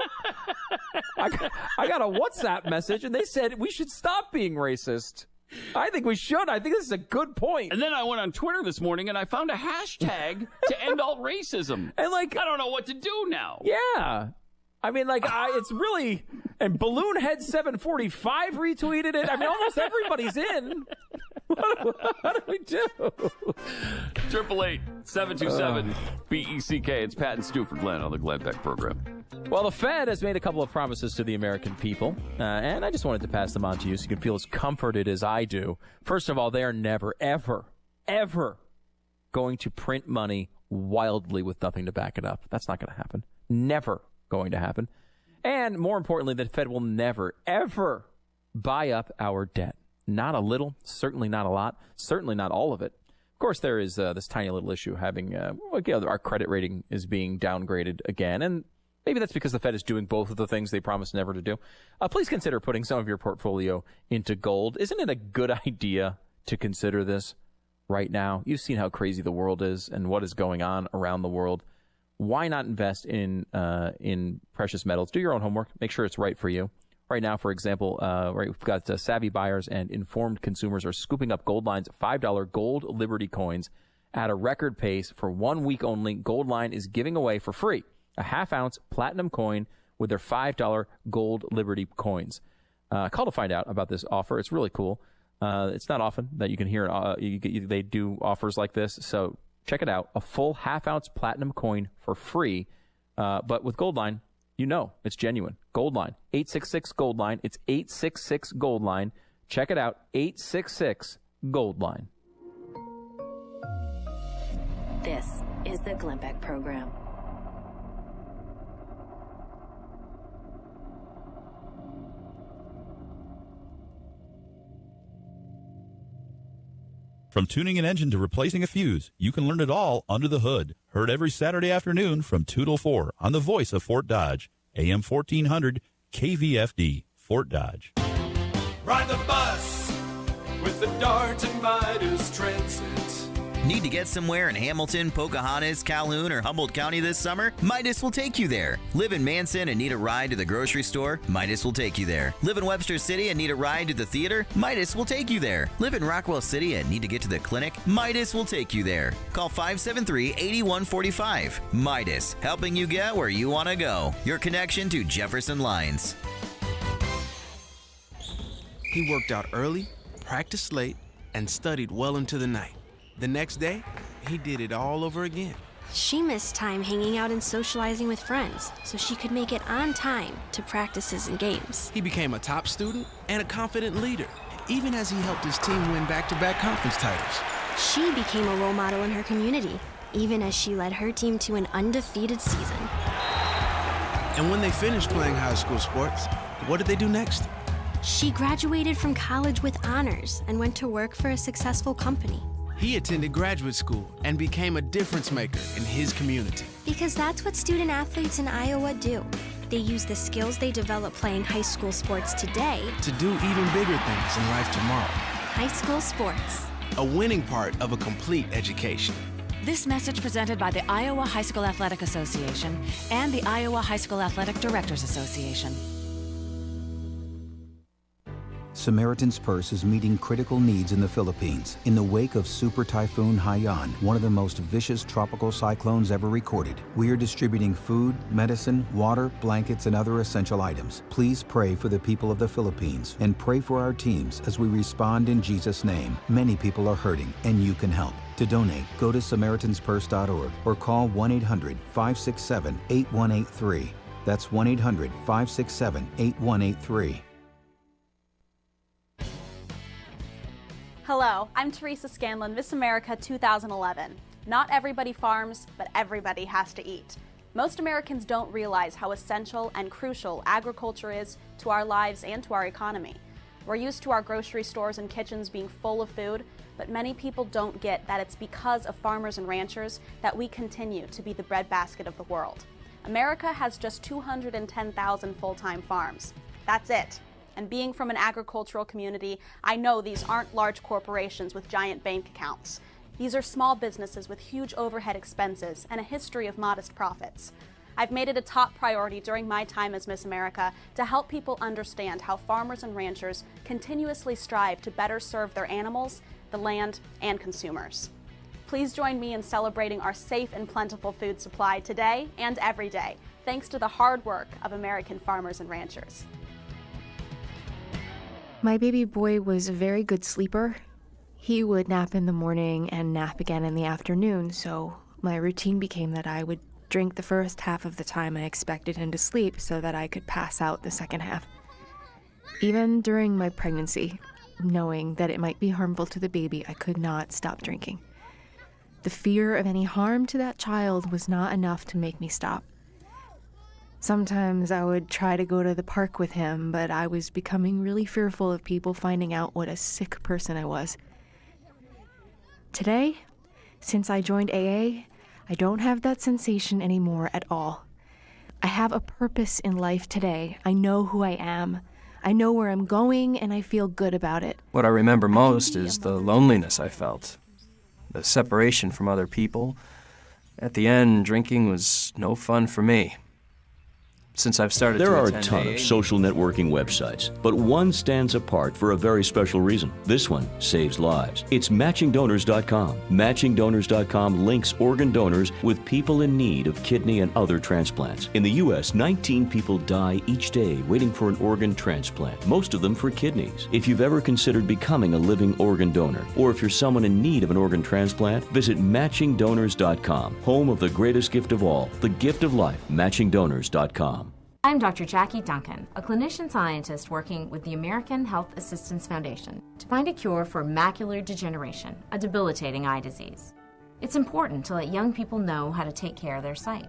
I got a WhatsApp message, and they said we should stop being racist. I think we should. I think this is a good point. And then I went on Twitter this morning, and I found a hashtag to end all racism. And I don't know what to do now. Yeah. I mean, it's really, and Balloonhead 745 retweeted it. I mean, almost everybody's in. What do we do? 888-727-BECK. It's Pat and Stu for Glenn on the Glenn Beck program. Well, the Fed has made a couple of promises to the American people, and I just wanted to pass them on to you so you can feel as comforted as I do. First of all, they are never, ever, ever going to print money wildly with nothing to back it up. That's not going to happen. Never going to happen. And more importantly, the Fed will never, ever buy up our debt. Not a little, certainly not a lot, certainly not all of it. Of course, there is this tiny little issue having our credit rating is being downgraded again, and maybe that's because the Fed is doing both of the things they promised never to do. Please consider putting some of your portfolio into gold. Isn't it a good idea to consider this right now? You've seen how crazy the world is and what is going on around the world. Why not invest in precious metals? Do your own homework. Make sure it's right for you. Right now, for example, we've got savvy buyers and informed consumers are scooping up Goldline's $5 gold Liberty coins at a record pace. For 1 week only, Goldline is giving away for free a half-ounce platinum coin with their $5 gold Liberty coins. Call to find out about this offer. It's really cool. It's not often that you can hear they do offers like this, so check it out. A full half-ounce platinum coin for free. But with Goldline, it's genuine. Goldline, 866-GOLDLINE. It's 866-GOLDLINE. Check it out, 866-GOLDLINE. This is the Glenn Beck program. From tuning an engine to replacing a fuse, you can learn it all under the hood. Heard every Saturday afternoon from 2 till 4 on the voice of Fort Dodge, AM 1400, KVFD, Fort Dodge. Ride the bus with the Dart and Midas Transit. Need to get somewhere in Hamilton, Pocahontas, Calhoun, or Humboldt County this summer? Midas will take you there. Live in Manson and need a ride to the grocery store? Midas will take you there. Live in Webster City and need a ride to the theater? Midas will take you there. Live in Rockwell City and need to get to the clinic? Midas will take you there. Call 573-8145. Midas, helping you get where you want to go. Your connection to Jefferson Lines. He worked out early, practiced late, and studied well into the night. The next day, he did it all over again. She missed time hanging out and socializing with friends so she could make it on time to practices and games. He became a top student and a confident leader, even as he helped his team win back-to-back conference titles. She became a role model in her community, even as she led her team to an undefeated season. And when they finished playing high school sports, what did they do next? She graduated from college with honors and went to work for a successful company. He attended graduate school and became a difference maker in his community. Because that's what student athletes in Iowa do. They use the skills they develop playing high school sports today to do even bigger things in life tomorrow. High school sports. A winning part of a complete education. This message presented by the Iowa High School Athletic Association and the Iowa High School Athletic Directors Association. Samaritan's Purse is meeting critical needs in the Philippines in the wake of Super Typhoon Haiyan, one of the most vicious tropical cyclones ever recorded. We are distributing food, medicine, water, blankets, and other essential items. Please pray for the people of the Philippines and pray for our teams as we respond in Jesus' name. Many people are hurting, and you can help. To donate, go to SamaritansPurse.org or call 1-800-567-8183. That's 1-800-567-8183. Hello, I'm Teresa Scanlon, Miss America 2011. Not everybody farms, but everybody has to eat. Most Americans don't realize how essential and crucial agriculture is to our lives and to our economy. We're used to our grocery stores and kitchens being full of food, but many people don't get that it's because of farmers and ranchers that we continue to be the breadbasket of the world. America has just 210,000 full-time farms. That's it. And being from an agricultural community, I know these aren't large corporations with giant bank accounts. These are small businesses with huge overhead expenses and a history of modest profits. I've made it a top priority during my time as Miss America to help people understand how farmers and ranchers continuously strive to better serve their animals, the land, and consumers. Please join me in celebrating our safe and plentiful food supply today and every day, thanks to the hard work of American farmers and ranchers. My baby boy was a very good sleeper. He would nap in the morning and nap again in the afternoon, so my routine became that I would drink the first half of the time I expected him to sleep so that I could pass out the second half. Even during my pregnancy, knowing that it might be harmful to the baby, I could not stop drinking. The fear of any harm to that child was not enough to make me stop. Sometimes I would try to go to the park with him, but I was becoming really fearful of people finding out what a sick person I was. Today, since I joined AA, I don't have that sensation anymore at all. I have a purpose in life today. I know who I am. I know where I'm going, and I feel good about it. What I remember most is the loneliness I felt, the separation from other people. At the end, drinking was no fun for me. Since I've started There to are a attend ton AA of social networking websites, but one stands apart for a very special reason. This one saves lives. It's MatchingDonors.com. MatchingDonors.com links organ donors with people in need of kidney and other transplants. In the U.S., 19 people die each day waiting for an organ transplant, most of them for kidneys. If you've ever considered becoming a living organ donor, or if you're someone in need of an organ transplant, visit MatchingDonors.com, home of the greatest gift of all, the gift of life, MatchingDonors.com. I'm Dr. Jackie Duncan, a clinician scientist working with the American Health Assistance Foundation to find a cure for macular degeneration, a debilitating eye disease. It's important to let young people know how to take care of their sight.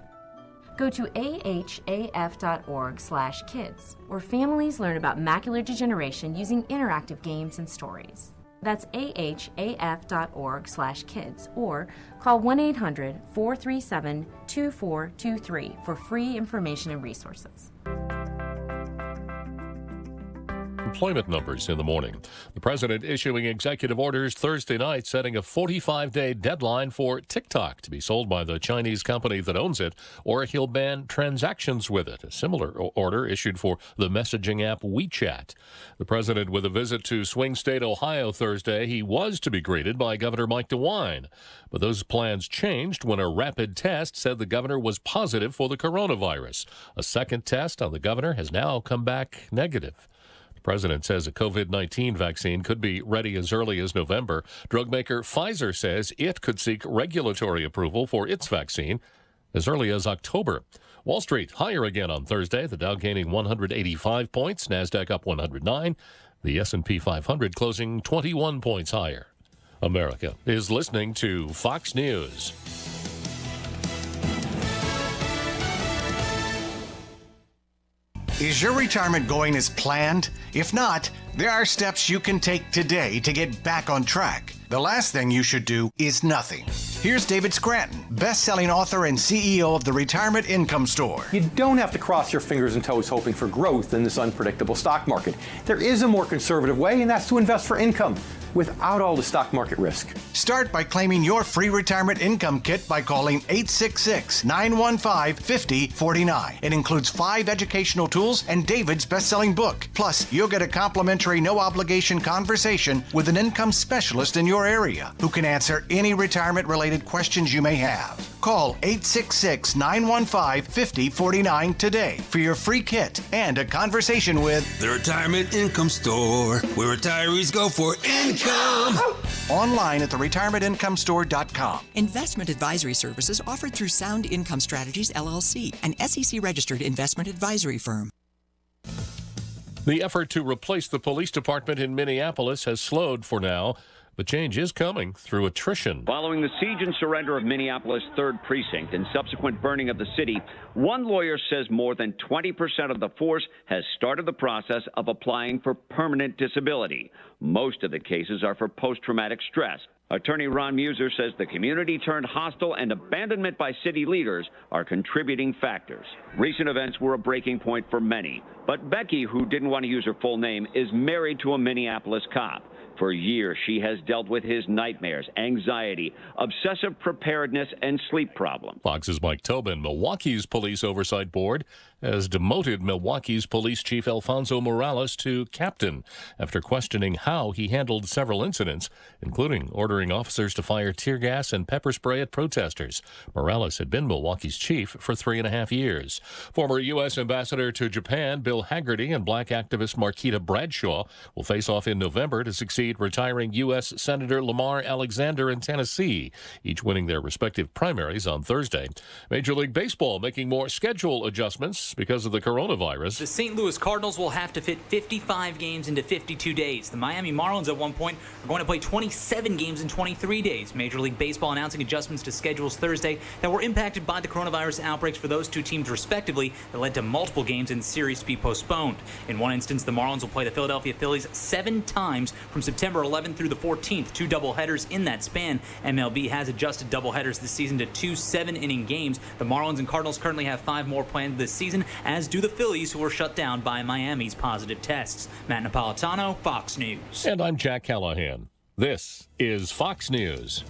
Go to ahaf.org/kids, where families learn about macular degeneration using interactive games and stories. That's ahaf.org/kids, or call 1-800-437-2423 for free information and resources. employment numbers in the morning. The president issuing executive orders Thursday night, setting a 45-day deadline for TikTok to be sold by the Chinese company that owns it, or he'll ban transactions with it. A similar order issued for the messaging app WeChat. The president with a visit to swing state Ohio Thursday. He was to be greeted by Governor Mike DeWine, but those plans changed when a rapid test said the governor was positive for the coronavirus. A second test on the governor has now come back negative. The president says a COVID-19 vaccine could be ready as early as November. Drug maker Pfizer says it could seek regulatory approval for its vaccine as early as October. Wall Street higher again on Thursday, the Dow gaining 185 points, NASDAQ up 109, the S&P 500 closing 21 points higher. America is listening to Fox News. Is your retirement going as planned? If not, there are steps you can take today to get back on track. The last thing you should do is nothing. Here's David Scranton, best-selling author and CEO of the Retirement Income Store. You don't have to cross your fingers and toes hoping for growth in this unpredictable stock market. There is a more conservative way, and that's to invest for income without all the stock market risk. Start by claiming your free retirement income kit by calling 866-915-5049. It includes 5 educational tools and David's best-selling book. Plus, you'll get a complimentary no-obligation conversation with an income specialist in your area who can answer any retirement-related questions you may have. Call 866-915-5049 today for your free kit and a conversation with the Retirement Income Store, where retirees go for income. Online at theretirementinComestore.com. Investment advisory services offered through Sound Income Strategies, LLC, an SEC-registered investment advisory firm. The effort to replace the police department in Minneapolis has slowed for now. But change is coming through attrition. Following the siege and surrender of Minneapolis' 3rd Precinct and subsequent burning of the city, one lawyer says more than 20% of the force has started the process of applying for permanent disability. Most of the cases are for post-traumatic stress. Attorney Ron Muser says the community turned hostile and abandonment by city leaders are contributing factors. Recent events were a breaking point for many, but Becky, who didn't want to use her full name, is married to a Minneapolis cop. For years, she has dealt with his nightmares, anxiety, obsessive preparedness, and sleep problems. Fox's Mike Tobin. Milwaukee's Police Oversight Board has demoted Milwaukee's Police Chief Alfonso Morales to captain after questioning how he handled several incidents, including ordering officers to fire tear gas and pepper spray at protesters. Morales had been Milwaukee's chief for 3.5 years. Former U.S. Ambassador to Japan Bill Hagerty and black activist Marquita Bradshaw will face off in November to succeed retiring U.S. Senator Lamar Alexander in Tennessee, each winning their respective primaries on Thursday. Major League Baseball making more schedule adjustments because of the coronavirus. The St. Louis Cardinals will have to fit 55 games into 52 days. The Miami Marlins at one point are going to play 27 games in 23 days. Major League Baseball announcing adjustments to schedules Thursday that were impacted by the coronavirus outbreaks for those two teams respectively that led to multiple games in series to be postponed. In one instance, the Marlins will play the Philadelphia Phillies 7 times from September 11th through the 14th, 2 doubleheaders in that span. MLB has adjusted doubleheaders this season to 2 7-inning games. The Marlins and Cardinals currently have 5 more planned this season, as do the Phillies, who were shut down by Miami's positive tests. Matt Napolitano, Fox News. And I'm Jack Callahan. This is Fox News.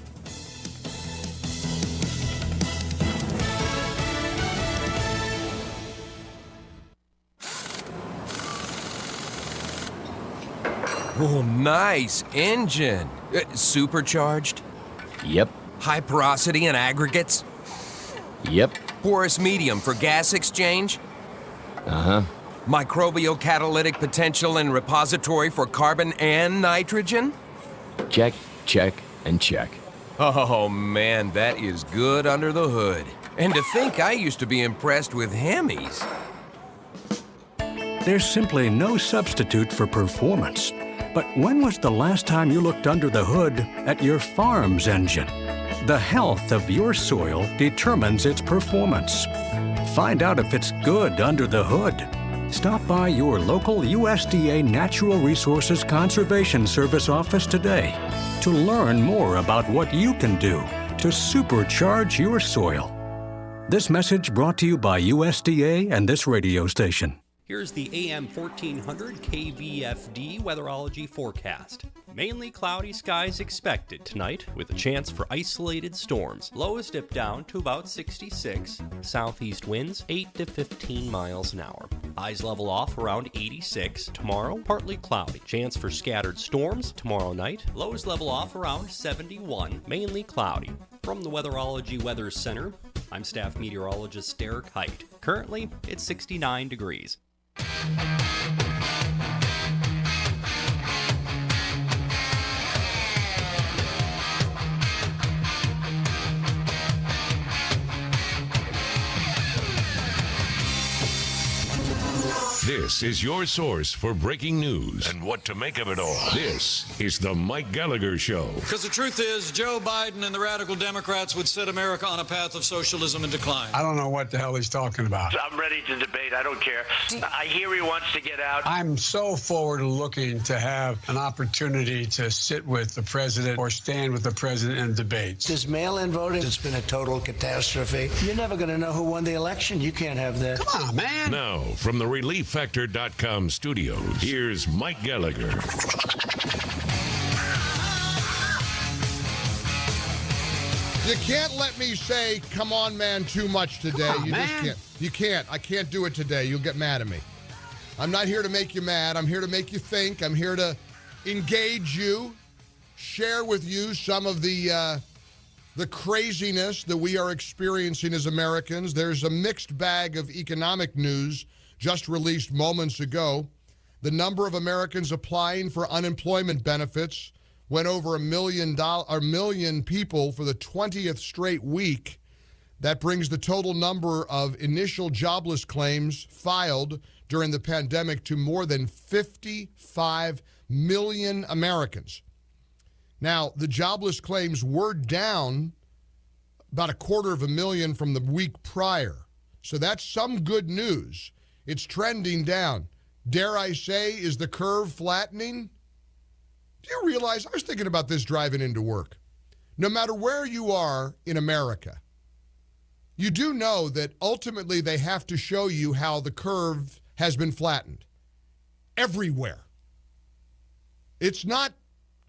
Oh, nice engine. Supercharged? Yep. High porosity and aggregates? Yep. Porous medium for gas exchange? Uh-huh. Microbial catalytic potential and repository for carbon and nitrogen? Check, check, and check. Oh, man, that is good under the hood. And to think I used to be impressed with Hemis. There's simply no substitute for performance. But when was the last time you looked under the hood at your farm's engine? The health of your soil determines its performance. Find out if it's good under the hood. Stop by your local USDA Natural Resources Conservation Service office today to learn more about what you can do to supercharge your soil. This message brought to you by USDA and this radio station. Here's the AM 1400 KVFD weatherology forecast. Mainly cloudy skies expected tonight with a chance for isolated storms. Lows dip down to about 66. Southeast winds 8 to 15 miles an hour. Highs level off around 86. Tomorrow, partly cloudy. Chance for scattered storms tomorrow night. Lows level off around 71. Mainly cloudy. From the Weatherology Weather Center, I'm staff meteorologist Derek Height. Currently, it's 69 degrees. This is your source for breaking news and what to make of it all. This is the Mike Gallagher Show. Because the truth is, Joe Biden and the radical Democrats would set America on a path of socialism and decline. I don't know what the hell he's talking about. I'm ready to debate. I don't care. I hear he wants to get out. I'm so forward-looking to have an opportunity to sit with the president or stand with the president in debates. This mail-in voting, it's been a total catastrophe. You're never going to know who won the election. You can't have that. Come on, man. Now, from the ReliefFactor.com studios, here's Mike Gallagher. You can't let me say, come on, man, too much today. Come on, you man. just can't. You can't. I can't do it today. You'll get mad at me. I'm not here to make you mad. I'm here to make you think. I'm here to engage you, share with you some of the craziness that we are experiencing as Americans. There's a mixed bag of economic news just released moments ago. The number of Americans applying for unemployment benefits went over 1 million people for the 20th straight week. That brings the total number of initial jobless claims filed during the pandemic to more than 55 million Americans. Now, the jobless claims were down about 250,000 from the week prior. So that's some good news. It's trending down. Dare I say, is the curve flattening? Do you realize, I was thinking about this driving into work. No matter where you are in America, you do know that ultimately they have to show you how the curve has been flattened. Everywhere. It's not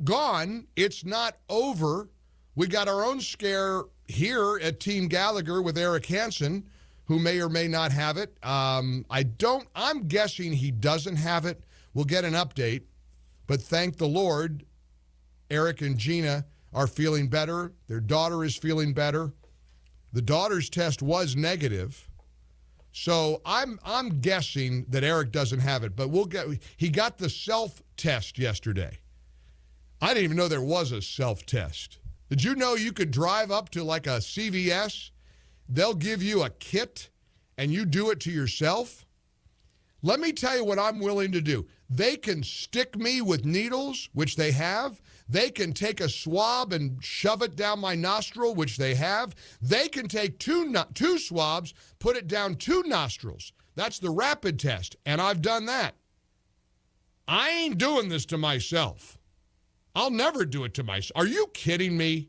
gone. It's not over. We got our own scare here at Team Gallagher with Eric Hansen, who may or may not have it. I'm guessing he doesn't have it. We'll get an update. But thank the Lord, Eric and Gina are feeling better. Their daughter is feeling better. The daughter's test was negative. So I'm guessing that Eric doesn't have it, but he got the self-test yesterday. I didn't even know there was a self-test. Did you know you could drive up to like a CVS? They'll give you a kit and you do it to yourself? Let me tell you what I'm willing to do. They can stick me with needles, which they have. They can take a swab and shove it down my nostril, which they have. They can take two swabs, put it down 2 nostrils. That's the rapid test, and I've done that. I ain't doing this to myself. I'll never do it to myself. Are you kidding me?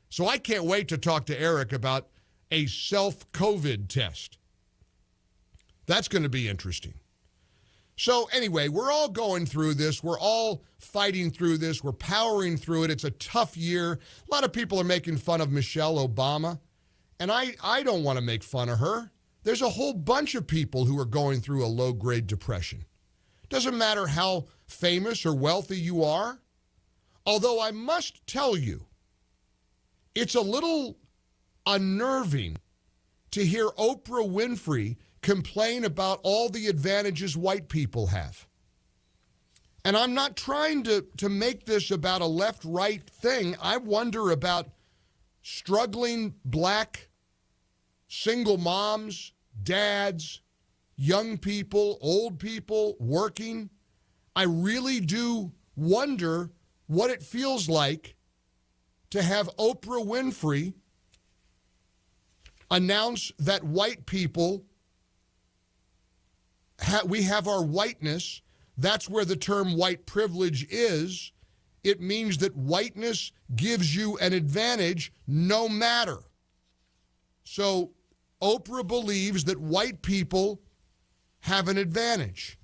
So I can't wait to talk to Eric about a self-COVID test. That's going to be interesting. So anyway, we're all going through this. We're all fighting through this. We're powering through it. It's a tough year. A lot of people are making fun of Michelle Obama, and I don't want to make fun of her. There's a whole bunch of people who are going through a low-grade depression. Doesn't matter how famous or wealthy you are. Although I must tell you, it's a little unnerving to hear Oprah Winfrey complain about all the advantages white people have. And I'm not trying to make this about a left-right thing. I wonder about struggling black single moms, dads, young people, old people, working. I really do wonder what it feels like to have Oprah Winfrey announce that white people, we have our whiteness. That's where the term white privilege is. It means that whiteness gives you an advantage no matter. So Oprah believes that white people have an advantage.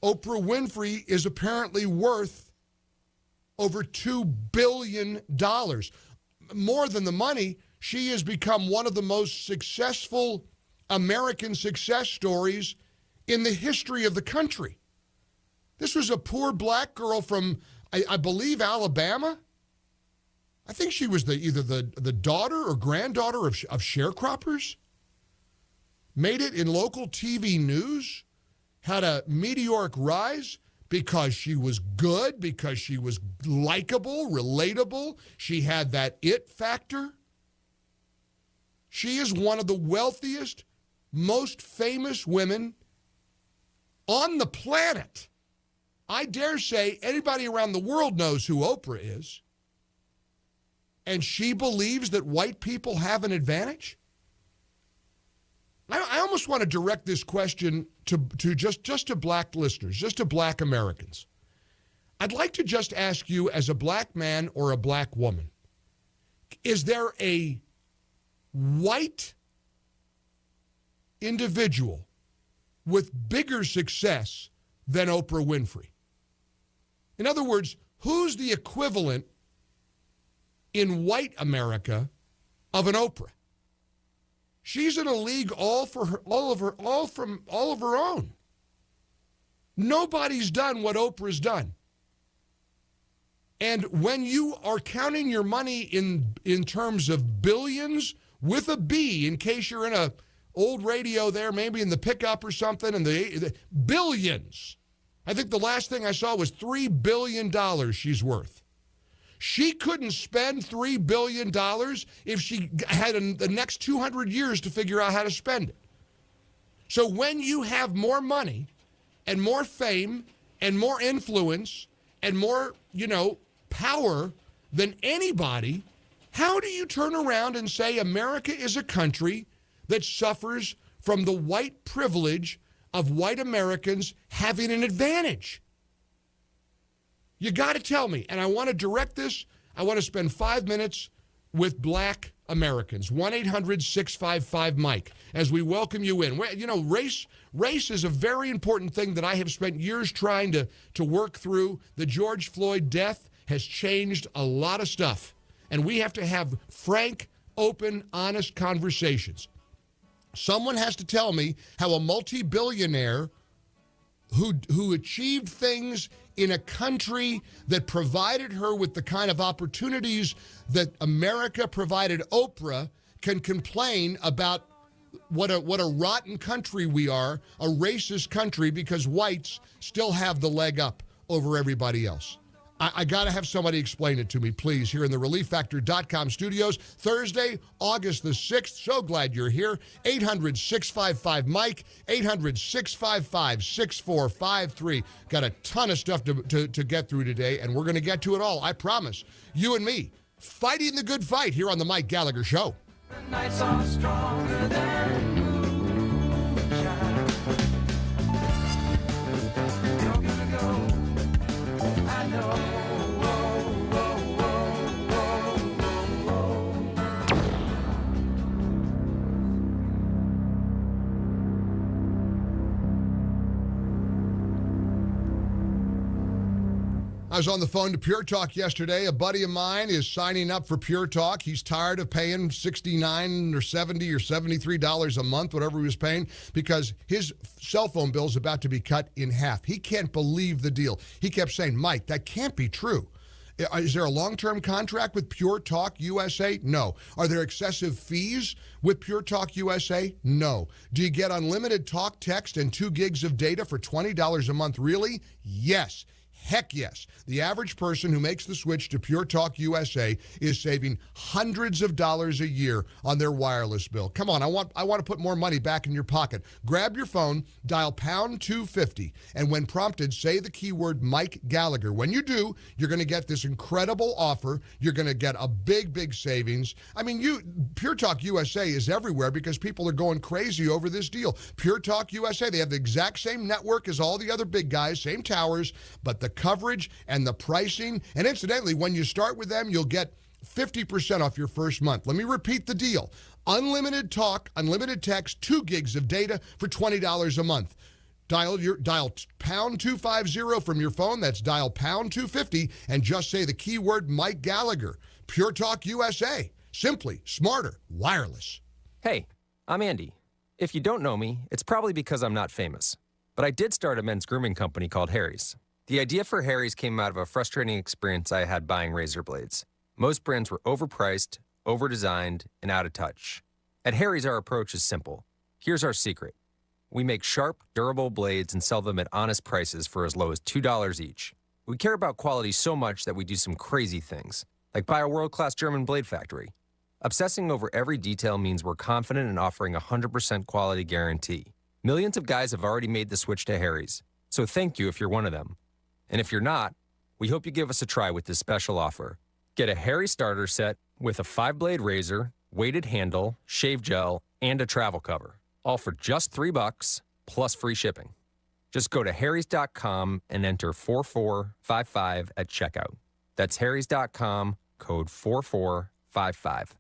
Oprah Winfrey is apparently worth over $2 billion. More than the money, she has become one of the most successful American success stories in the history of the country. This was a poor black girl from, I believe, Alabama. I think she was either the daughter or granddaughter of sharecroppers. Made it in local TV news, had a meteoric rise because she was good, because she was likable, relatable. She had that it factor. She is one of the wealthiest, most famous women on the planet. I dare say anybody around the world knows who Oprah is. And she believes that white people have an advantage? I almost want to direct this question to just to black listeners, just to black Americans. I'd like to just ask you, as a black man or a black woman, is there a white individual with bigger success than Oprah Winfrey? In other words, who's the equivalent in white America of an Oprah? She's in a league all of her own. Nobody's done what Oprah's done. And when you are counting your money in terms of billions with a B, in case you're in a old radio there, maybe in the pickup or something, and the billions. I think the last thing I saw was $3 billion she's worth. She couldn't spend $3 billion if she had the next 200 years to figure out how to spend it. So when you have more money and more fame and more influence and more, power than anybody, how do you turn around and say America is a country that suffers from the white privilege of white Americans having an advantage? You got to tell me, and I want to direct this. I want to spend 5 minutes with black Americans. 1-800-655-MIKE, as we welcome you in. Race is a very important thing that I have spent years trying to work through. The George Floyd death has changed a lot of stuff, and we have to have frank, open, honest conversations. Someone has to tell me how a multi-billionaire who achieved things in a country that provided her with the kind of opportunities that America provided Oprah can complain about what a rotten country we are, a racist country, because whites still have the leg up over everybody else. I got to have somebody explain it to me, please, here in the ReliefFactor.com studios. Thursday, August the 6th. So glad you're here. 800-655-MIKE, 800-655-6453. Got a ton of stuff to get through today, and we're going to get to it all, I promise. You and me, fighting the good fight here on the Mike Gallagher Show. The nights are stronger than moonshine. You're gonna go, I know. I was on the phone to Pure Talk yesterday. A buddy of mine is signing up for Pure Talk. He's tired of paying $69 or $70 or $73 a month, whatever he was paying, because his cell phone bill is about to be cut in half. He can't believe the deal. He kept saying, Mike, that can't be true. Is there a long-term contract with Pure Talk USA? No. Are there excessive fees with Pure Talk USA? No. Do you get unlimited talk, text, and 2 gigs of data for $20 a month? Really? Yes. Heck yes. The average person who makes the switch to Pure Talk USA is saving hundreds of dollars a year on their wireless bill. Come on, I want to put more money back in your pocket. Grab your phone, dial pound 250, and when prompted, say the keyword Mike Gallagher. When you do, you're going to get this incredible offer. You're going to get a big, big savings. I mean, Pure Talk USA is everywhere because people are going crazy over this deal. Pure Talk USA, they have the exact same network as all the other big guys, same towers, but the coverage and the pricing, and incidentally, when you start with them, you'll get 50% off your first month. Let me repeat the deal. Unlimited talk, unlimited text, 2 gigs of data for $20 a month. Dial pound 250 from your phone. That's dial pound 250 and just say the keyword Mike Gallagher. Pure Talk USA. Simply smarter, wireless. Hey, I'm Andy. If you don't know me, it's probably because I'm not famous. But I did start a men's grooming company called Harry's. The idea for Harry's came out of a frustrating experience I had buying razor blades. Most brands were overpriced, overdesigned, and out of touch. At Harry's, our approach is simple. Here's our secret. We make sharp, durable blades and sell them at honest prices for as low as $2 each. We care about quality so much that we do some crazy things, like buy a world-class German blade factory. Obsessing over every detail means we're confident in offering a 100% quality guarantee. Millions of guys have already made the switch to Harry's, so thank you if you're one of them. And if you're not, we hope you give us a try with this special offer. Get a Harry starter set with a 5-blade razor, weighted handle, shave gel, and a travel cover, all for just $3 plus free shipping. Just go to harrys.com and enter 4455 at checkout. That's harrys.com, code 4455.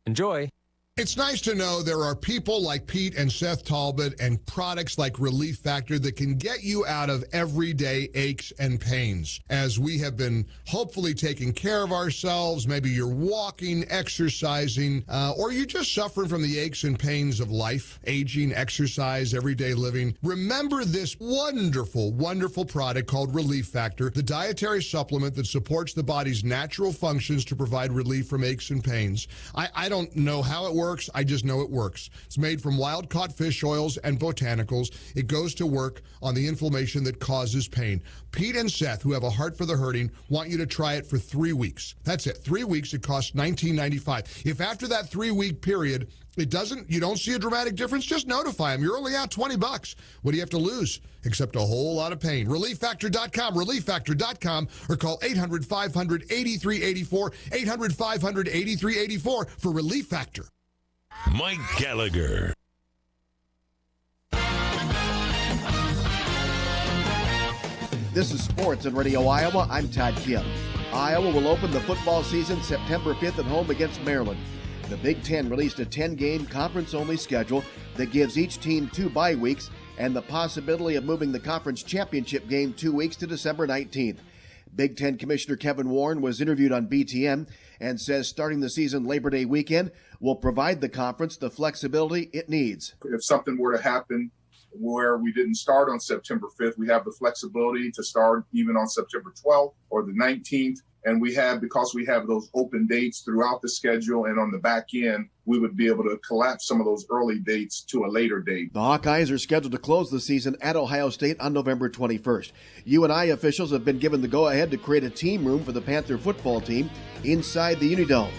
Enjoy. It's nice to know there are people like Pete and Seth Talbot and products like Relief Factor that can get you out of everyday aches and pains. As we have been hopefully taking care of ourselves, maybe you're walking, exercising, or you're just suffering from the aches and pains of life, aging, exercise, everyday living. Remember this wonderful, wonderful product called Relief Factor, the dietary supplement that supports the body's natural functions to provide relief from aches and pains. I don't know how it works. I just know it works. It's made from wild-caught fish oils and botanicals. It goes to work on the inflammation that causes pain. Pete and Seth, who have a heart for the hurting, want you to try it for 3 weeks. That's it. 3 weeks. It costs $19.95. If after that 3-week period, you don't see a dramatic difference, just notify them. You're only out $20. What do you have to lose? Except a whole lot of pain. ReliefFactor.com, ReliefFactor.com, or call 800-500-8384, 800-500-8384 for Relief Factor. Mike Gallagher. This is Sports on Radio Iowa. I'm Todd Kim. Iowa will open the football season September 5th at home against Maryland. The Big Ten released a 10-game conference-only schedule that gives each team 2 bye weeks and the possibility of moving the conference championship game 2 weeks to December 19th. Big Ten Commissioner Kevin Warren was interviewed on BTN and says starting the season Labor Day weekend will provide the conference the flexibility it needs. If something were to happen where we didn't start on September 5th, we have the flexibility to start even on September 12th or the 19th. And because we have those open dates throughout the schedule and on the back end, we would be able to collapse some of those early dates to a later date. The Hawkeyes are scheduled to close the season at Ohio State on November 21st. UNI officials have been given the go-ahead to create a team room for the Panther football team inside the Unidome.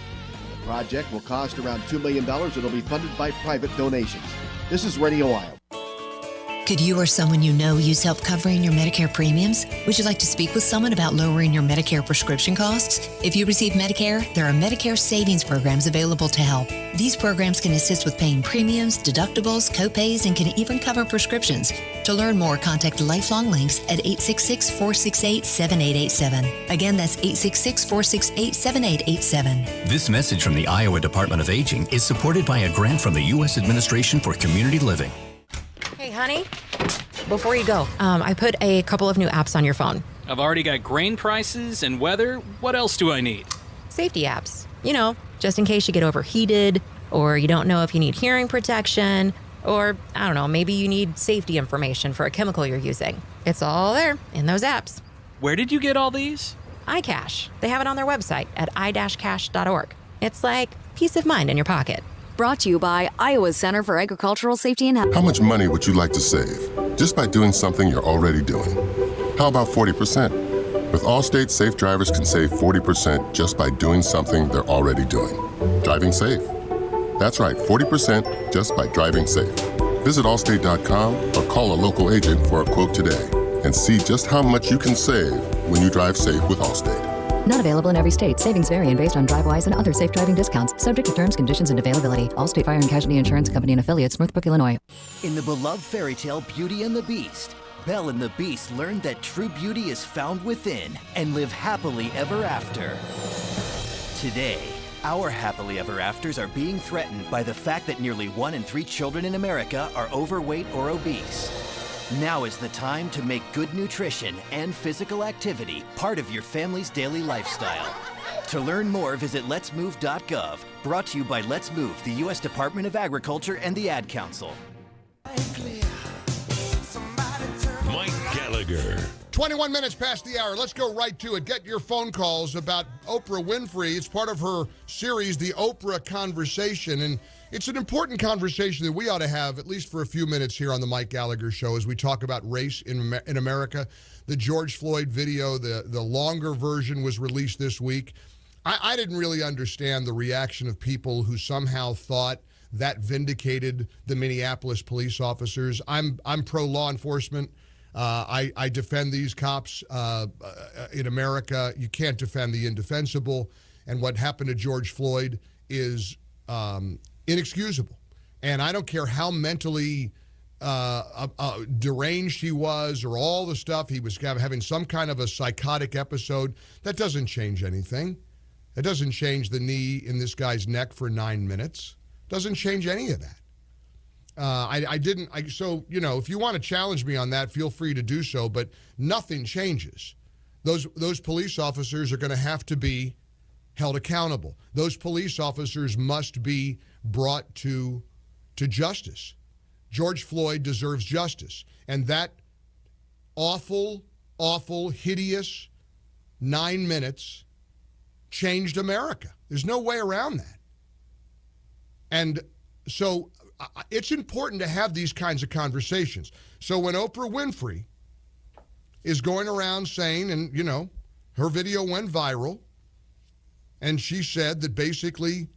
The project will cost around $2 million. It'll be funded by private donations. This is Radio Iowa. Could you or someone you know use help covering your Medicare premiums? Would you like to speak with someone about lowering your Medicare prescription costs? If you receive Medicare, there are Medicare savings programs available to help. These programs can assist with paying premiums, deductibles, copays, and can even cover prescriptions. To learn more, contact Lifelong Links at 866-468-7887. Again, that's 866-468-7887. This message from the Iowa Department of Aging is supported by a grant from the U.S. Administration for Community Living. Hey, honey, before you go, I put a couple of new apps on your phone. I've already got grain prices and weather. What else do I need? Safety apps. You know, just in case you get overheated, or you don't know if you need hearing protection, or, I don't know, maybe you need safety information for a chemical you're using. It's all there in those apps. Where did you get all these? iCash. They have it on their website at i-cash.org. It's like peace of mind in your pocket. Brought to you by Iowa's Center for Agricultural Safety and Health. How much money would you like to save just by doing something you're already doing? How about 40%? With Allstate, safe drivers can save 40% just by doing something they're already doing. Driving safe. That's right, 40% just by driving safe. Visit Allstate.com or call a local agent for a quote today and see just how much you can save when you drive safe with Allstate. Not available in every state. Savings vary and based on DriveWise and other safe driving discounts. Subject to terms, conditions, and availability. Allstate Fire and Casualty Insurance Company and Affiliates, Northbrook, Illinois. In the beloved fairy tale Beauty and the Beast, Belle and the Beast learned that true beauty is found within and live happily ever after. Today, our happily ever afters are being threatened by the fact that nearly 1 in 3 children in America are overweight or obese. Now is the time to make good nutrition and physical activity part of your family's daily lifestyle. To learn more, visit letsmove.gov. Brought to you by Let's Move, the U.S. Department of Agriculture and the Ad Council. Mike Gallagher. 21 minutes past the hour. Let's go right to it. Get your phone calls about Oprah Winfrey. It's part of her series, The Oprah Conversation, and it's an important conversation that we ought to have at least for a few minutes here on the Mike Gallagher Show as we talk about race in America. The George Floyd video, the longer version was released this week. I didn't really understand the reaction of people who somehow thought that vindicated the Minneapolis police officers. I'm pro law enforcement. I defend these cops in America. You can't defend the indefensible. And what happened to George Floyd is inexcusable. And I don't care how mentally deranged he was or all the stuff. He was having some kind of a psychotic episode. That doesn't change anything. It doesn't change the knee in this guy's neck for 9 minutes. Doesn't change any of that. So, you know, if you want to challenge me on that, feel free to do so, but nothing changes. Those police officers are going to have to be held accountable. Those police officers must be brought to justice. George Floyd deserves justice. And that awful, hideous 9 minutes changed America. There's no way around that. And so it's important to have these kinds of conversations. So when Oprah Winfrey is going around saying, and, you know, her video went viral, and she said that basically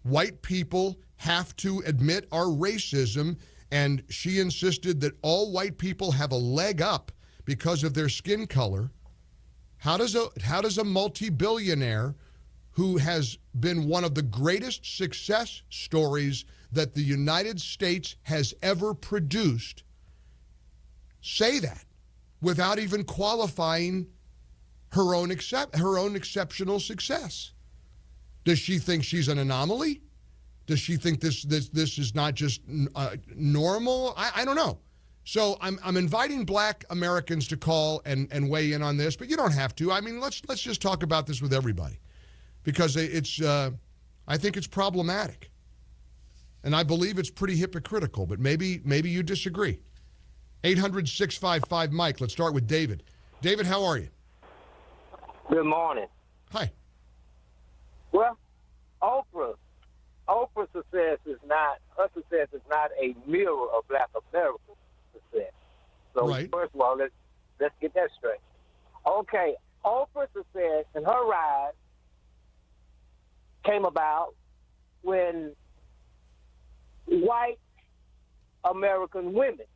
white people have to admit our racism, and she insisted that all white people have a leg up because of their skin color. How does a multi-billionaire who has been one of the greatest success stories that the United States has ever produced say that without even qualifying her own exceptional success? Does she think she's an anomaly? Does she think this is not just normal? I don't know. So I'm inviting Black Americans to call and weigh in on this, but you don't have to. I mean, let's just talk about this with everybody, because it's I think it's problematic, and I believe it's pretty hypocritical. But maybe you disagree. 800-655-Mike. Let's start with David. David, how are you? Good morning. Hi. Well, Oprah's success is not a mirror of Black America's success. So right. First of all, let's get that straight. Okay, Oprah's success and her rise came about when white American women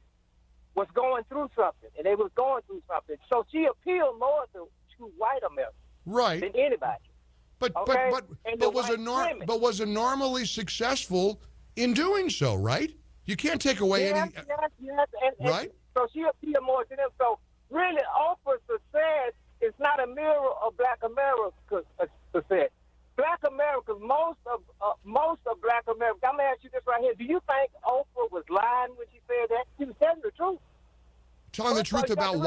was going through something, and they was going through something. So she appealed more to white Americans than anybody. But was normally successful in doing so, right? You can't take away any. Yes, right. So she appealed more to them. So really, Oprah's success is not a mirror of Black America's success. Black Americans, most of Black Americans. I'm gonna ask you this right here: do you think Oprah was lying when she said that? She was telling the truth. Telling the truth about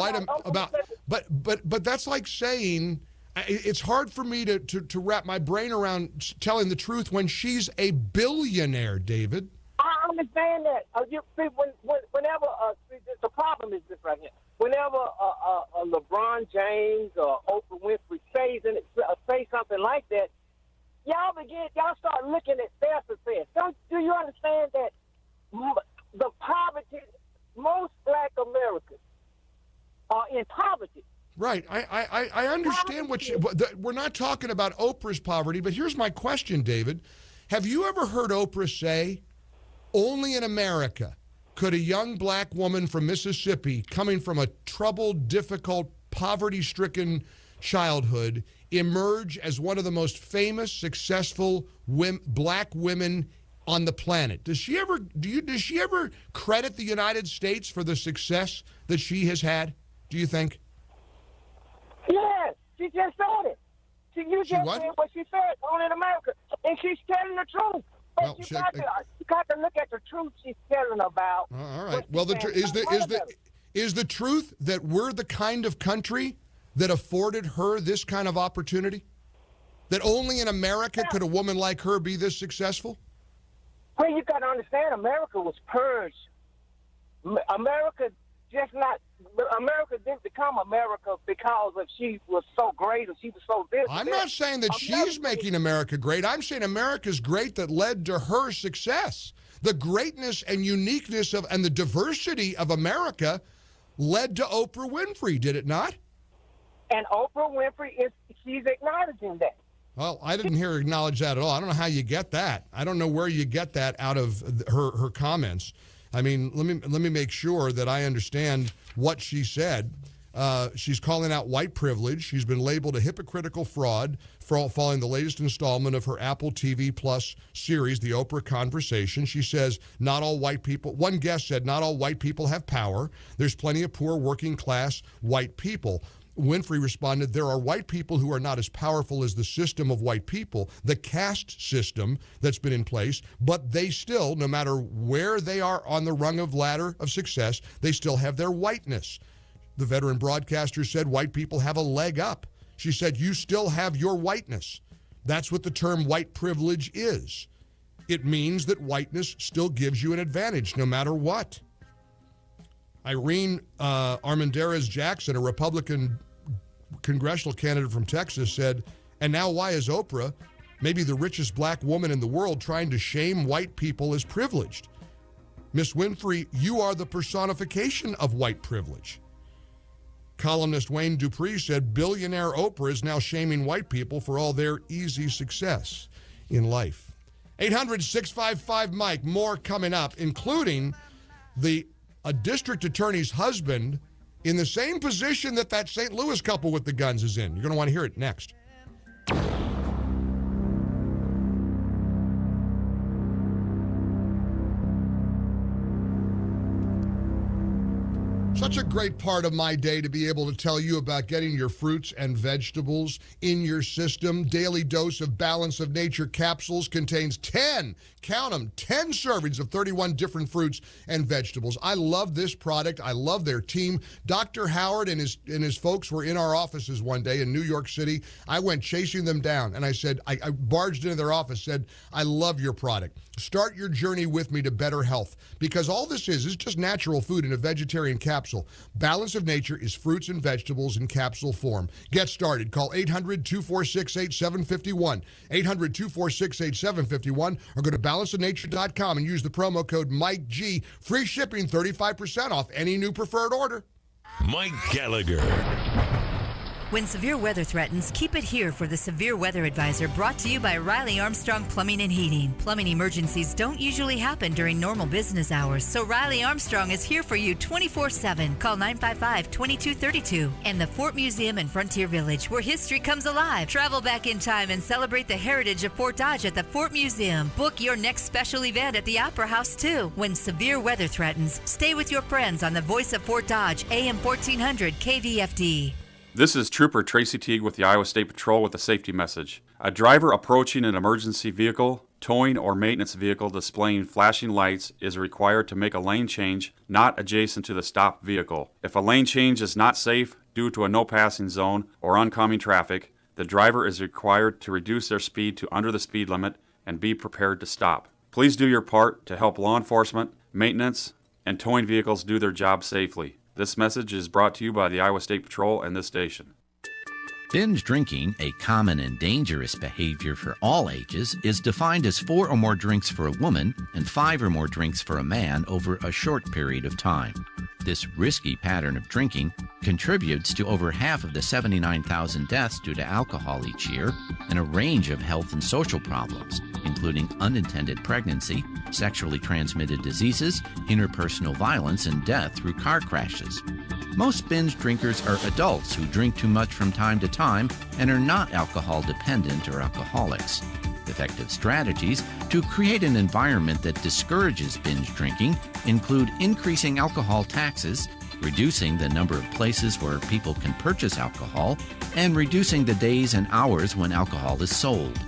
but that's like saying. It's hard for me to wrap my brain around telling the truth when she's a billionaire, David. I understand that. Whenever the problem is this right here. Whenever LeBron James or Oprah Winfrey say something like that, y'all start looking at their success. Do you understand that the poverty, most Black Americans are in poverty? Right. I understand we're not talking about Oprah's poverty, but here's my question, David. Have you ever heard Oprah say, only in America could a young Black woman from Mississippi, coming from a troubled, difficult, poverty-stricken childhood, emerge as one of the most famous, successful Black women on the planet? Does she ever credit the United States for the success that she has had, do you think? Yes, she just said it. You just what? said what she said on in America, and she's telling the truth. But Well, you got to look at the truth she's telling about. All right. Well, is the truth that we're the kind of country that afforded her this kind of opportunity? That only in America could a woman like her be this successful? Well, you got to understand, America was purged. America didn't become America because of she was so great or she was so this. I'm not saying that she's making America great. I'm saying America's great that led to her success. The greatness and uniqueness of and the diversity of America led to Oprah Winfrey, did it not? And Oprah Winfrey she's acknowledging that. Well, I didn't hear her acknowledge that at all. I don't know how you get that. I don't know where you get that out of her comments. I mean, let me make sure that I understand what she said. She's calling out white privilege. She's been labeled a hypocritical fraud following the latest installment of her Apple TV Plus series, The Oprah Conversation. She says, not all white people, one guest said, not all white people have power. There's plenty of poor working class white people. Winfrey responded, there are white people who are not as powerful as the system of white people, the caste system that's been in place, but they still, no matter where they are on the rung of ladder of success, they still have their whiteness. The veteran broadcaster said white people have a leg up. She said, you still have your whiteness. That's what the term white privilege is. It means that whiteness still gives you an advantage no matter what. Irene Armendariz-Jackson, a Republican congressional candidate from Texas, said, and now why is Oprah, maybe the richest black woman in the world, trying to shame white people as privileged? Miss Winfrey, you are the personification of white privilege. Columnist Wayne Dupree said, billionaire Oprah is now shaming white people for all their easy success in life. 800-655-MIKE, more coming up, including a district attorney's husband in the same position that St. Louis couple with the guns is in. You're going to want to hear it next. Such a great part of my day to be able to tell you about getting your fruits and vegetables in your system. Daily Dose of Balance of Nature capsules contains 10, count them, 10 servings of 31 different fruits and vegetables. I love this product. I love their team. Dr. Howard and his folks were in our offices one day in New York City. I went chasing them down, and I said, I barged into their office, said, I love your product. Start your journey with me to better health, because all this is just natural food in a vegetarian capsule. Balance of Nature is fruits and vegetables in capsule form. Get started. Call 800-246-8751, 800-246-8751, or go to balanceofnature.com and use the promo code MikeG. Free shipping, 35% off any new preferred order. Mike Gallagher. When severe weather threatens, keep it here for the Severe Weather Advisor, brought to you by Riley Armstrong Plumbing and Heating. Plumbing emergencies don't usually happen during normal business hours, so Riley Armstrong is here for you 24/7. Call 955-2232. And the Fort Museum in Frontier Village, where history comes alive. Travel back in time and celebrate the heritage of Fort Dodge at the Fort Museum. Book your next special event at the Opera House, too. When severe weather threatens, stay with your friends on the Voice of Fort Dodge, AM 1400 KVFD. This is Trooper Tracy Teague with the Iowa State Patrol with a safety message. A driver approaching an emergency vehicle, towing or maintenance vehicle displaying flashing lights is required to make a lane change not adjacent to the stopped vehicle. If a lane change is not safe due to a no passing zone or oncoming traffic, the driver is required to reduce their speed to under the speed limit and be prepared to stop. Please do your part to help law enforcement, maintenance, and towing vehicles do their job safely. This message is brought to you by the Iowa State Patrol and this station. Binge drinking, a common and dangerous behavior for all ages, is defined as 4 or more drinks for a woman and 5 or more drinks for a man over a short period of time. This risky pattern of drinking contributes to over half of the 79,000 deaths due to alcohol each year and a range of health and social problems, including unintended pregnancy, sexually transmitted diseases, interpersonal violence, and death through car crashes. Most binge drinkers are adults who drink too much from time to time and are not alcohol dependent or alcoholics. Effective strategies to create an environment that discourages binge drinking include increasing alcohol taxes, reducing the number of places where people can purchase alcohol, and reducing the days and hours when alcohol is sold.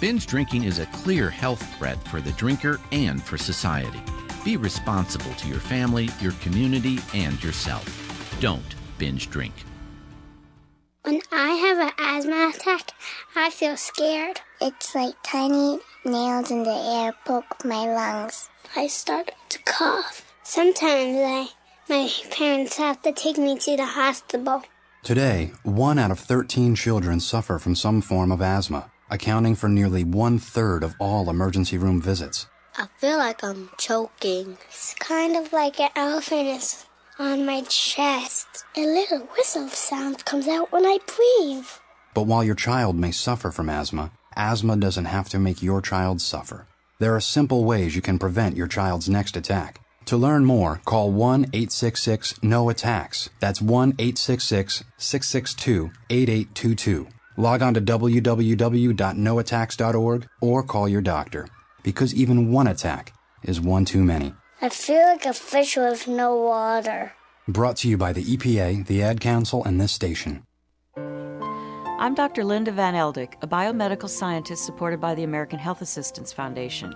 Binge drinking is a clear health threat for the drinker and for society. Be responsible to your family, your community, and yourself. Don't binge drink. When I have an asthma attack, I feel scared. It's like tiny nails in the air poke my lungs. I start to cough. Sometimes my parents have to take me to the hospital. Today, 1 out of 13 children suffer from some form of asthma, accounting for nearly 1/3 of all emergency room visits. I feel like I'm choking. It's kind of like an elephant is on my chest. A little whistle sound comes out when I breathe. But while your child may suffer from asthma, asthma doesn't have to make your child suffer. There are simple ways you can prevent your child's next attack. To learn more, call 1-866-NO-ATTACKS. That's 1-866-662-8822. Log on to www.noattacks.org or call your doctor, because even one attack is one too many. I feel like a fish with no water. Brought to you by the EPA, the Ad Council, and this station. I'm Dr. Linda Van Eldik, a biomedical scientist supported by the American Health Assistance Foundation.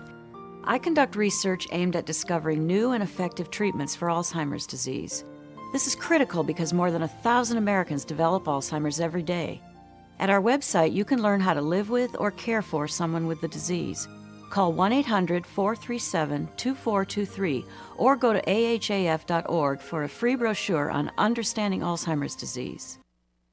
I conduct research aimed at discovering new and effective treatments for Alzheimer's disease. This is critical because more than 1,000 Americans develop Alzheimer's every day. At our website, you can learn how to live with or care for someone with the disease. Call 1-800-437-2423 or go to ahaf.org for a free brochure on understanding Alzheimer's disease.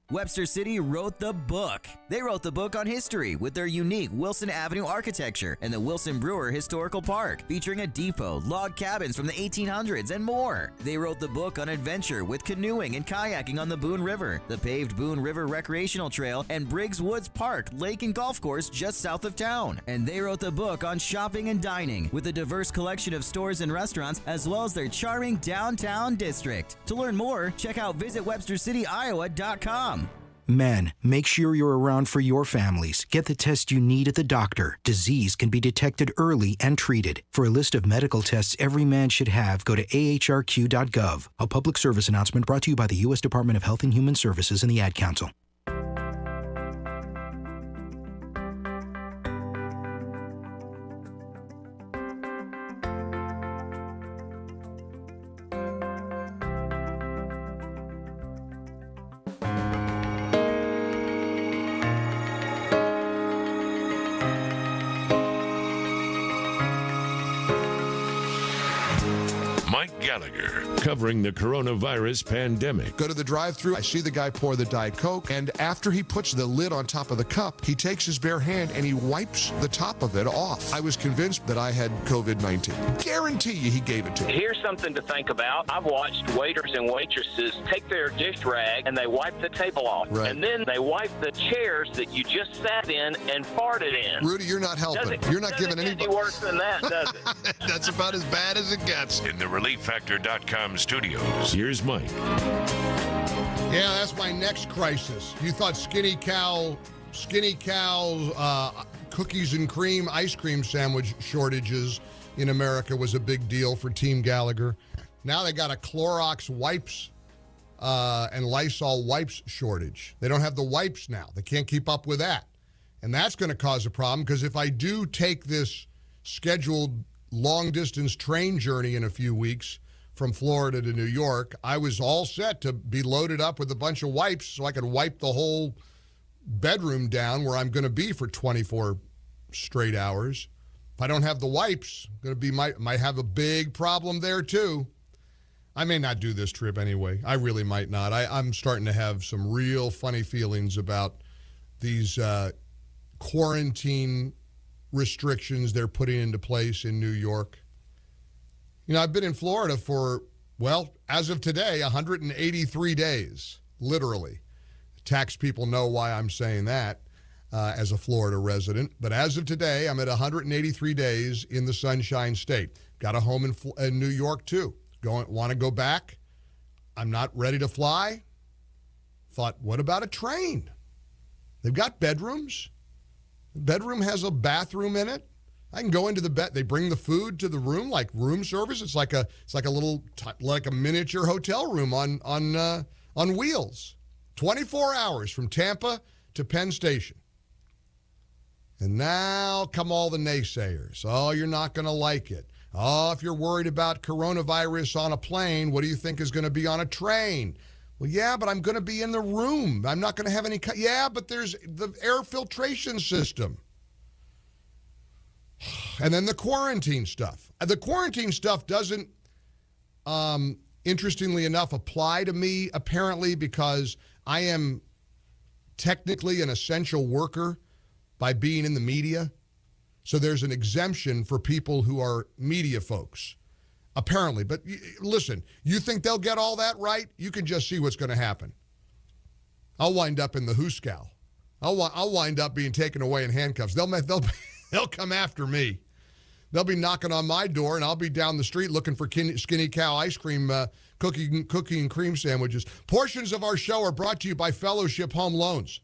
Webster City wrote the book. They wrote the book on history with their unique Wilson Avenue architecture and the Wilson Brewer Historical Park, featuring a depot, log cabins from the 1800s, and more. They wrote the book on adventure with canoeing and kayaking on the Boone River, the paved Boone River Recreational Trail, and Briggs Woods Park, lake and golf course just south of town. And they wrote the book on shopping and dining with a diverse collection of stores and restaurants, as well as their charming downtown district. To learn more, check out visitwebstercityiowa.com. Men, make sure you're around for your families. Get the test you need at the doctor. Disease can be detected early and treated. For a list of medical tests every man should have, go to ahrq.gov. A public service announcement brought to you by the U.S. Department of Health and Human Services and the Ad Council. Mike Gallagher, covering the coronavirus pandemic. Go to the drive-thru. I see the guy pour the Diet Coke, and after he puts the lid on top of the cup, he takes his bare hand and he wipes the top of it off. I was convinced that I had COVID-19. Guarantee you he gave it to me. Here's something to think about. I've watched waiters and waitresses take their dish rag and they wipe the table off. Right. And then they wipe the chairs that you just sat in and farted in. Rudy, you're not helping. You're not giving anybody any worse than that, does it? That's about as bad as it gets. In the ReliefFactor.com studios, here's Mike. Yeah, that's my next crisis. You thought Skinny Cow's cookies and cream ice cream sandwich shortages in America was a big deal for Team Gallagher. Now they got a Clorox wipes and Lysol wipes shortage. They don't have the wipes now. They can't keep up with that. And that's going to cause a problem, because if I do take this scheduled long-distance train journey in a few weeks from Florida to New York, I was all set to be loaded up with a bunch of wipes so I could wipe the whole bedroom down where I'm going to be for 24 straight hours. If I don't have the wipes, I'm going to be might have a big problem there too. I may not do this trip anyway. I really might not. I'm starting to have some real funny feelings about these quarantine restrictions they're putting into place in New York. You know, I've been in Florida for, well, as of today, 183 days, literally. Tax people know why I'm saying that as a Florida resident. But as of today, I'm at 183 days in the Sunshine State. Got a home in New York, too. Want to go back? I'm not ready to fly. Thought, what about a train? They've got bedrooms. The bedroom has a bathroom in it. I can go into the bed. They bring the food to the room, like room service. It's like a little like a miniature hotel room on wheels. 24 hours from Tampa to Penn Station. And now come all the naysayers. Oh, you're not going to like it. Oh, if you're worried about coronavirus on a plane, what do you think is going to be on a train? Well, yeah, but I'm going to be in the room. I'm not going to have any. Yeah, but there's the air filtration system. And then the quarantine stuff. The quarantine stuff doesn't, interestingly enough, apply to me, apparently, because I am technically an essential worker by being in the media. So there's an exemption for people who are media folks, apparently. But listen, you think they'll get all that right? You can just see what's going to happen. I'll wind up in the hooskow. I'll wind up being taken away in handcuffs. They'll come after me. They'll be knocking on my door, and I'll be down the street looking for Skinny Cow ice cream, cookie and cream sandwiches. Portions of our show are brought to you by Fellowship Home Loans.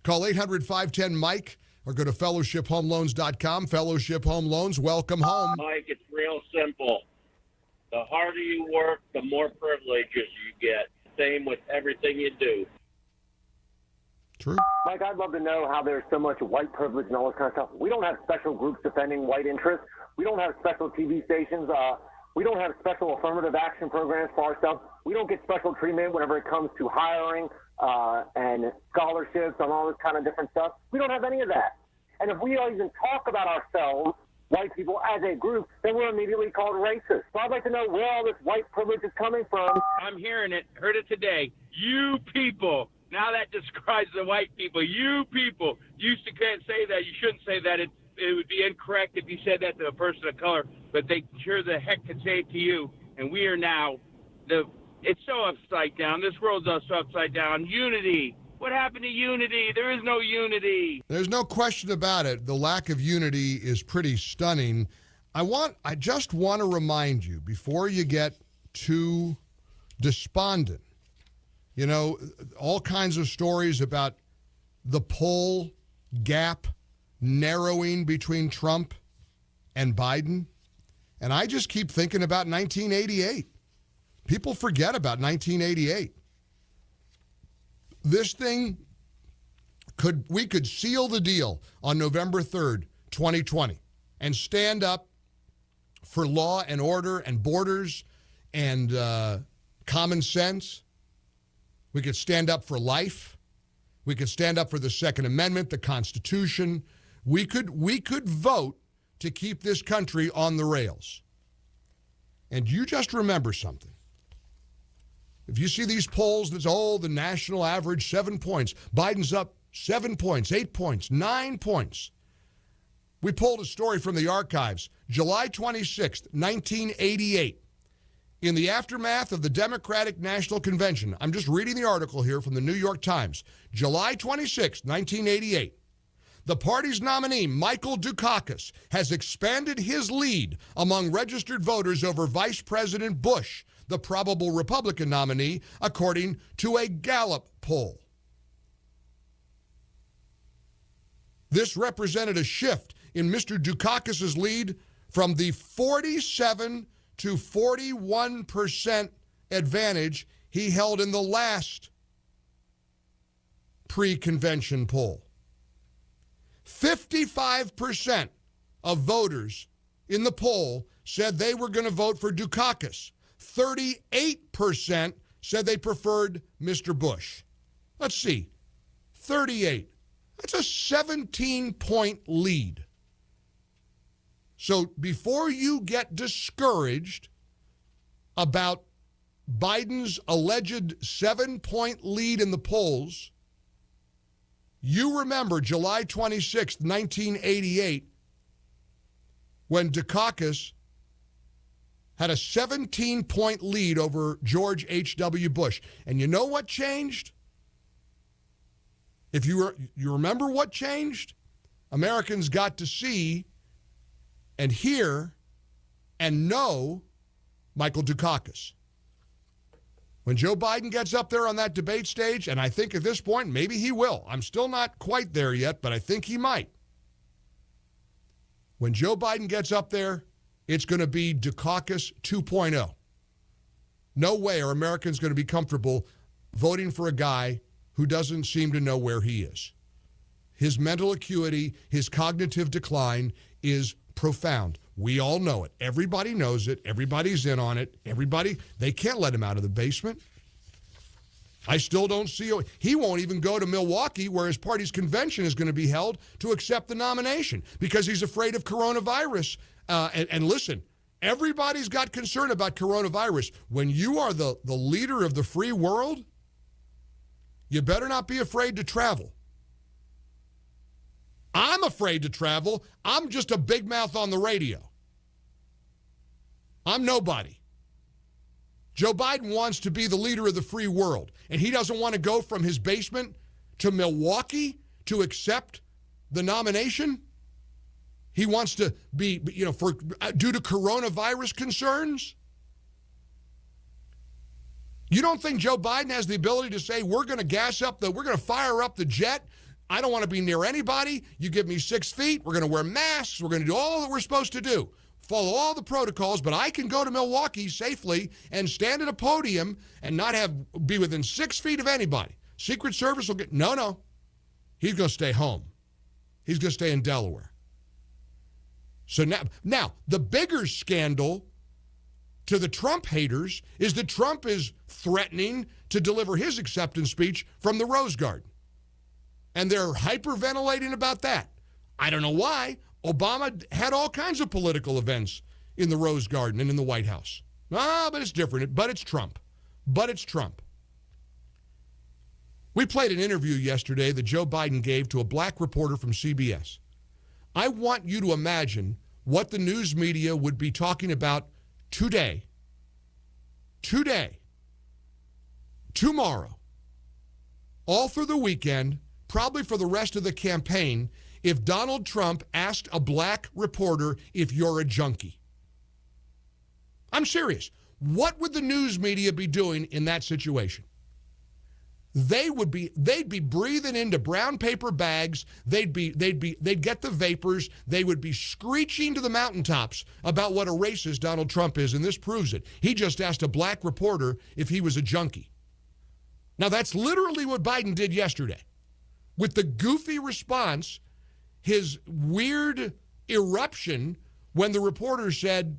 Call 800-510-MIKE or go to fellowshiphomeloans.com. Fellowship Home Loans, welcome home. Mike, it's real simple. The harder you work, the more privileges you get. Same with everything you do. True. Mike, I'd love to know how there's so much white privilege and all this kind of stuff. We don't have special groups defending white interests. We don't have special TV stations. We don't have special affirmative action programs for ourselves. We don't get special treatment whenever it comes to hiring and scholarships and all this kind of different stuff. We don't have any of that. And if we even talk about ourselves, white people, as a group, then we're immediately called racist. So I'd like to know where all this white privilege is coming from. I'm hearing it. Heard it today. You people. Now that describes the white people. You people. You can't say that. You shouldn't say that. It would be incorrect if you said that to a person of color, but they sure the heck could say it to you. And we are now, it's so upside down. This world's so upside down. Unity. What happened to unity? There is no unity. There's no question about it. The lack of unity is pretty stunning. I just want to remind you, before you get too despondent, you know, all kinds of stories about the poll gap narrowing between Trump and Biden. And I just keep thinking about 1988. People forget about 1988. This thing, we could seal the deal on November 3rd, 2020, and stand up for law and order and borders and common sense. We could stand up for life. We could stand up for the Second Amendment, the Constitution. We could vote to keep this country on the rails. And you just remember something. If you see these polls that's, the national average, 7 points. Biden's up 7 points, 8 points, 9 points. We pulled a story from the archives. July 26th, 1988. In the aftermath of the Democratic National Convention, I'm just reading the article here from the New York Times. July 26, 1988. The party's nominee, Michael Dukakis, has expanded his lead among registered voters over Vice President Bush, the probable Republican nominee, according to a Gallup poll. This represented a shift in Mr. Dukakis' lead from the 47 to 41% advantage he held in the last pre-convention poll. 55% of voters in the poll said they were going to vote for Dukakis. 38% said they preferred Mr. Bush. Let's see. 38. That's a 17-point lead. So before you get discouraged about Biden's alleged 7-point lead in the polls, you remember July 26, 1988, when Dukakis had a 17-point lead over George H.W. Bush. And you know what changed? If you remember what changed? Americans got to see and hear and know Michael Dukakis. When Joe Biden gets up there on that debate stage, and I think at this point, maybe he will. I'm still not quite there yet, but I think he might. When Joe Biden gets up there, it's going to be Dukakis 2.0. No way are Americans going to be comfortable voting for a guy who doesn't seem to know where he is. His mental acuity, his cognitive decline is profound. We all know it. Everybody knows it. Everybody's in on it. They can't let him out of the basement. I still don't see. He won't even go to Milwaukee, where his party's convention is going to be held, to accept the nomination because he's afraid of coronavirus. And listen, everybody's got concern about coronavirus. When you are the leader of the free world, you better not be afraid to travel. I'm afraid to travel. I'm just a big mouth on the radio. I'm nobody. Joe Biden wants to be the leader of the free world, and he doesn't want to go from his basement to Milwaukee to accept the nomination. He wants to be, due to coronavirus concerns. You don't think Joe Biden has the ability to say, we're going to fire up the jet. I don't want to be near anybody. You give me 6 feet. We're going to wear masks. We're going to do all that we're supposed to do. Follow all the protocols, but I can go to Milwaukee safely and stand at a podium and not be within 6 feet of anybody. Secret Service will get, no. He's going to stay home. He's going to stay in Delaware. So now the bigger scandal to the Trump haters is that Trump is threatening to deliver his acceptance speech from the Rose Garden. And they're hyperventilating about that. I don't know why. Obama had all kinds of political events in the Rose Garden and in the White House. But it's different. But it's Trump. We played an interview yesterday that Joe Biden gave to a black reporter from CBS. I want you to imagine what the news media would be talking about today, tomorrow, all through the weekend, probably for the rest of the campaign, if Donald Trump asked a black reporter if you're a junkie. I'm serious. What would the news media be doing in that situation? They'd be breathing into brown paper bags. They'd get the vapors. They would be screeching to the mountaintops about what a racist Donald Trump is, and this proves it. He just asked a black reporter if he was a junkie. Now, that's literally what Biden did yesterday. With the goofy response, his weird eruption when the reporter said,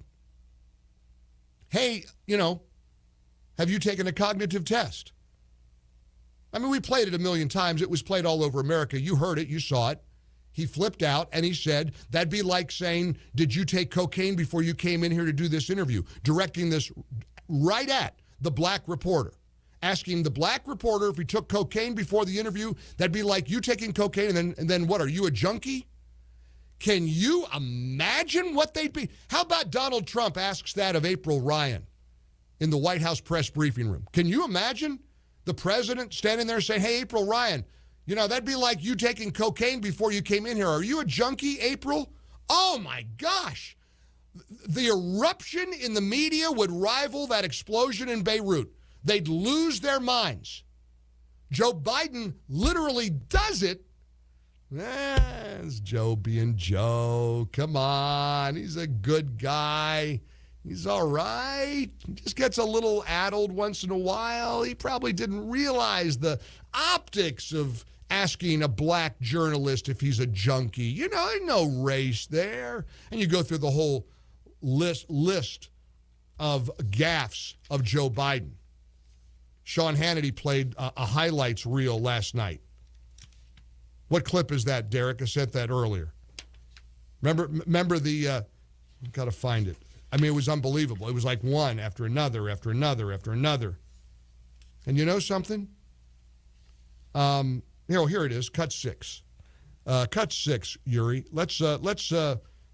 hey, have you taken a cognitive test? I mean, we played it a million times. It was played all over America. You heard it. You saw it. He flipped out and he said, that'd be like saying, did you take cocaine before you came in here to do this interview? Directing this right at the black reporter. Asking the black reporter if he took cocaine before the interview, that'd be like you taking cocaine and then what, are you a junkie? Can you imagine what they'd be? How about Donald Trump asks that of April Ryan in the White House press briefing room? Can you imagine the president standing there saying, hey, April Ryan, that'd be like you taking cocaine before you came in here. Are you a junkie, April? Oh, my gosh. The eruption in the media would rival that explosion in Beirut. They'd lose their minds. Joe Biden literally does it. It's Joe being Joe. Come on. He's a good guy. He's all right. He just gets a little addled once in a while. He probably didn't realize the optics of asking a black journalist if he's a junkie. There's no race there. And you go through the whole list of gaffes of Joe Biden. Sean Hannity played a highlights reel last night. What clip is that, Derek? I sent that earlier. Remember the, I've got to find it. I mean, it was unbelievable. It was like one after another, after another, after another. And you know something? Here it is, cut 6. Cut 6, Yuri. Let's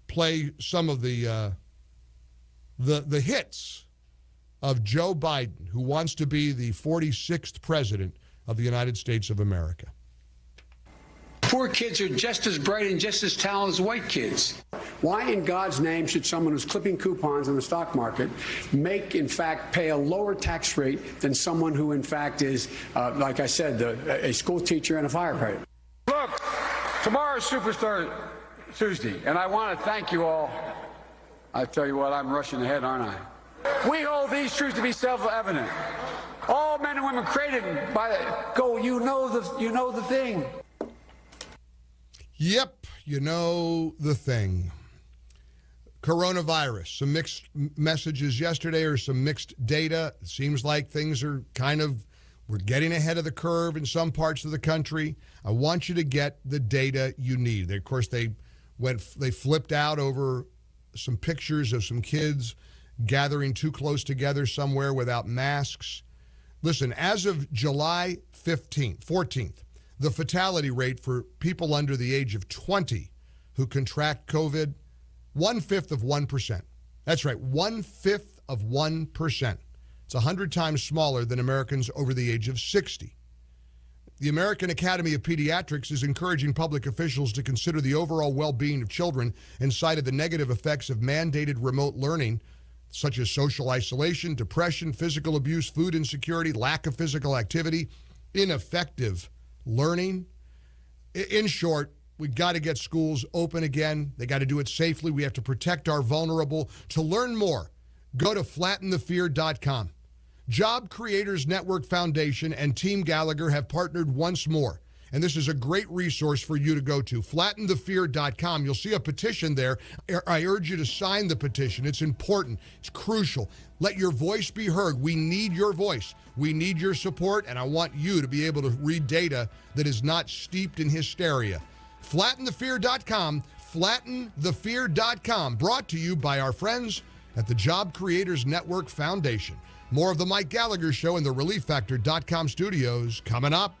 play some of the hits of Joe Biden, who wants to be the 46th president of the United States of America. Poor kids are just as bright and just as talented as white kids. Why in God's name should someone who's clipping coupons in the stock market in fact, pay a lower tax rate than someone who, in fact, is, like I said, a school teacher and a firefighter? Look, tomorrow's superstar Tuesday, and I want to thank you all. I tell you what, I'm rushing ahead, aren't I? We hold these truths to be self-evident. All men and women created by you know the thing. Yep, you know the thing. Coronavirus, some mixed messages yesterday or some mixed data. It seems like things are we're getting ahead of the curve in some parts of the country. I want you to get the data you need. Of course, they flipped out over some pictures of some kids gathering too close together somewhere without masks. Listen, as of July 14th, the fatality rate for people under the age of 20 who contract COVID, 1/5 of 1%. That's right, 1/5 of 1%. It's 100 times smaller than Americans over the age of 60. The American Academy of Pediatrics is encouraging public officials to consider the overall well-being of children and cited the negative effects of mandated remote learning, such as social isolation, depression, physical abuse, food insecurity, lack of physical activity, ineffective learning. In short, we got to get schools open again. They got to do it safely. We have to protect our vulnerable. To learn more, go to flattenthefear.com. Job Creators Network Foundation and Team Gallagher have partnered once more, and this is a great resource for you to go to, flattenthefear.com. You'll see a petition there. I urge you to sign the petition. It's important. It's crucial. Let your voice be heard. We need your voice. We need your support, and I want you to be able to read data that is not steeped in hysteria. Flattenthefear.com, flattenthefear.com, brought to you by our friends at the Job Creators Network Foundation. More of the Mike Gallagher Show in the ReliefFactor.com studios coming up.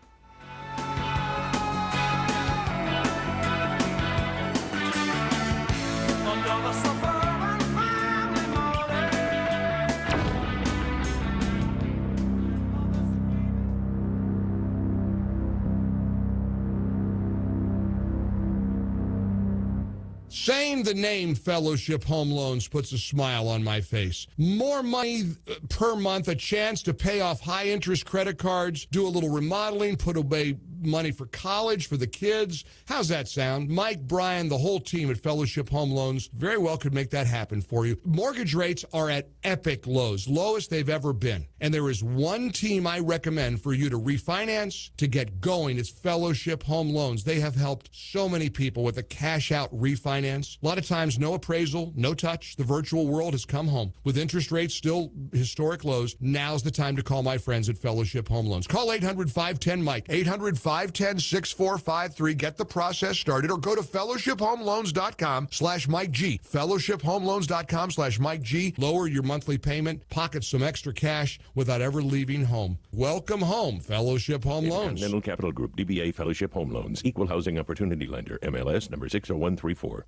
Saying the name Fellowship Home Loans puts a smile on my face. More money per month, a chance to pay off high-interest credit cards, do a little remodeling, put away money for college for the kids. How's that sound? Mike, Brian, the whole team at Fellowship Home Loans very well could make that happen for you. Mortgage rates are at epic lows, lowest they've ever been. And there is one team I recommend for you to refinance, to get going. It's Fellowship Home Loans. They have helped so many people with a cash-out refinance. A lot of times, no appraisal, no touch. The virtual world has come home. With interest rates still historic lows, now's the time to call my friends at Fellowship Home Loans. Call 800-510-MIKE, 800-510-6453. Get the process started, or go to fellowshiphomeloans.com/Mike G. fellowshiphomeloans.com/Mike G. Lower your monthly payment, pocket some extra cash without ever leaving home. Welcome home, Fellowship Home Loans. Continental Capital Group, DBA Fellowship Home Loans, Equal Housing Opportunity Lender, MLS number 60134.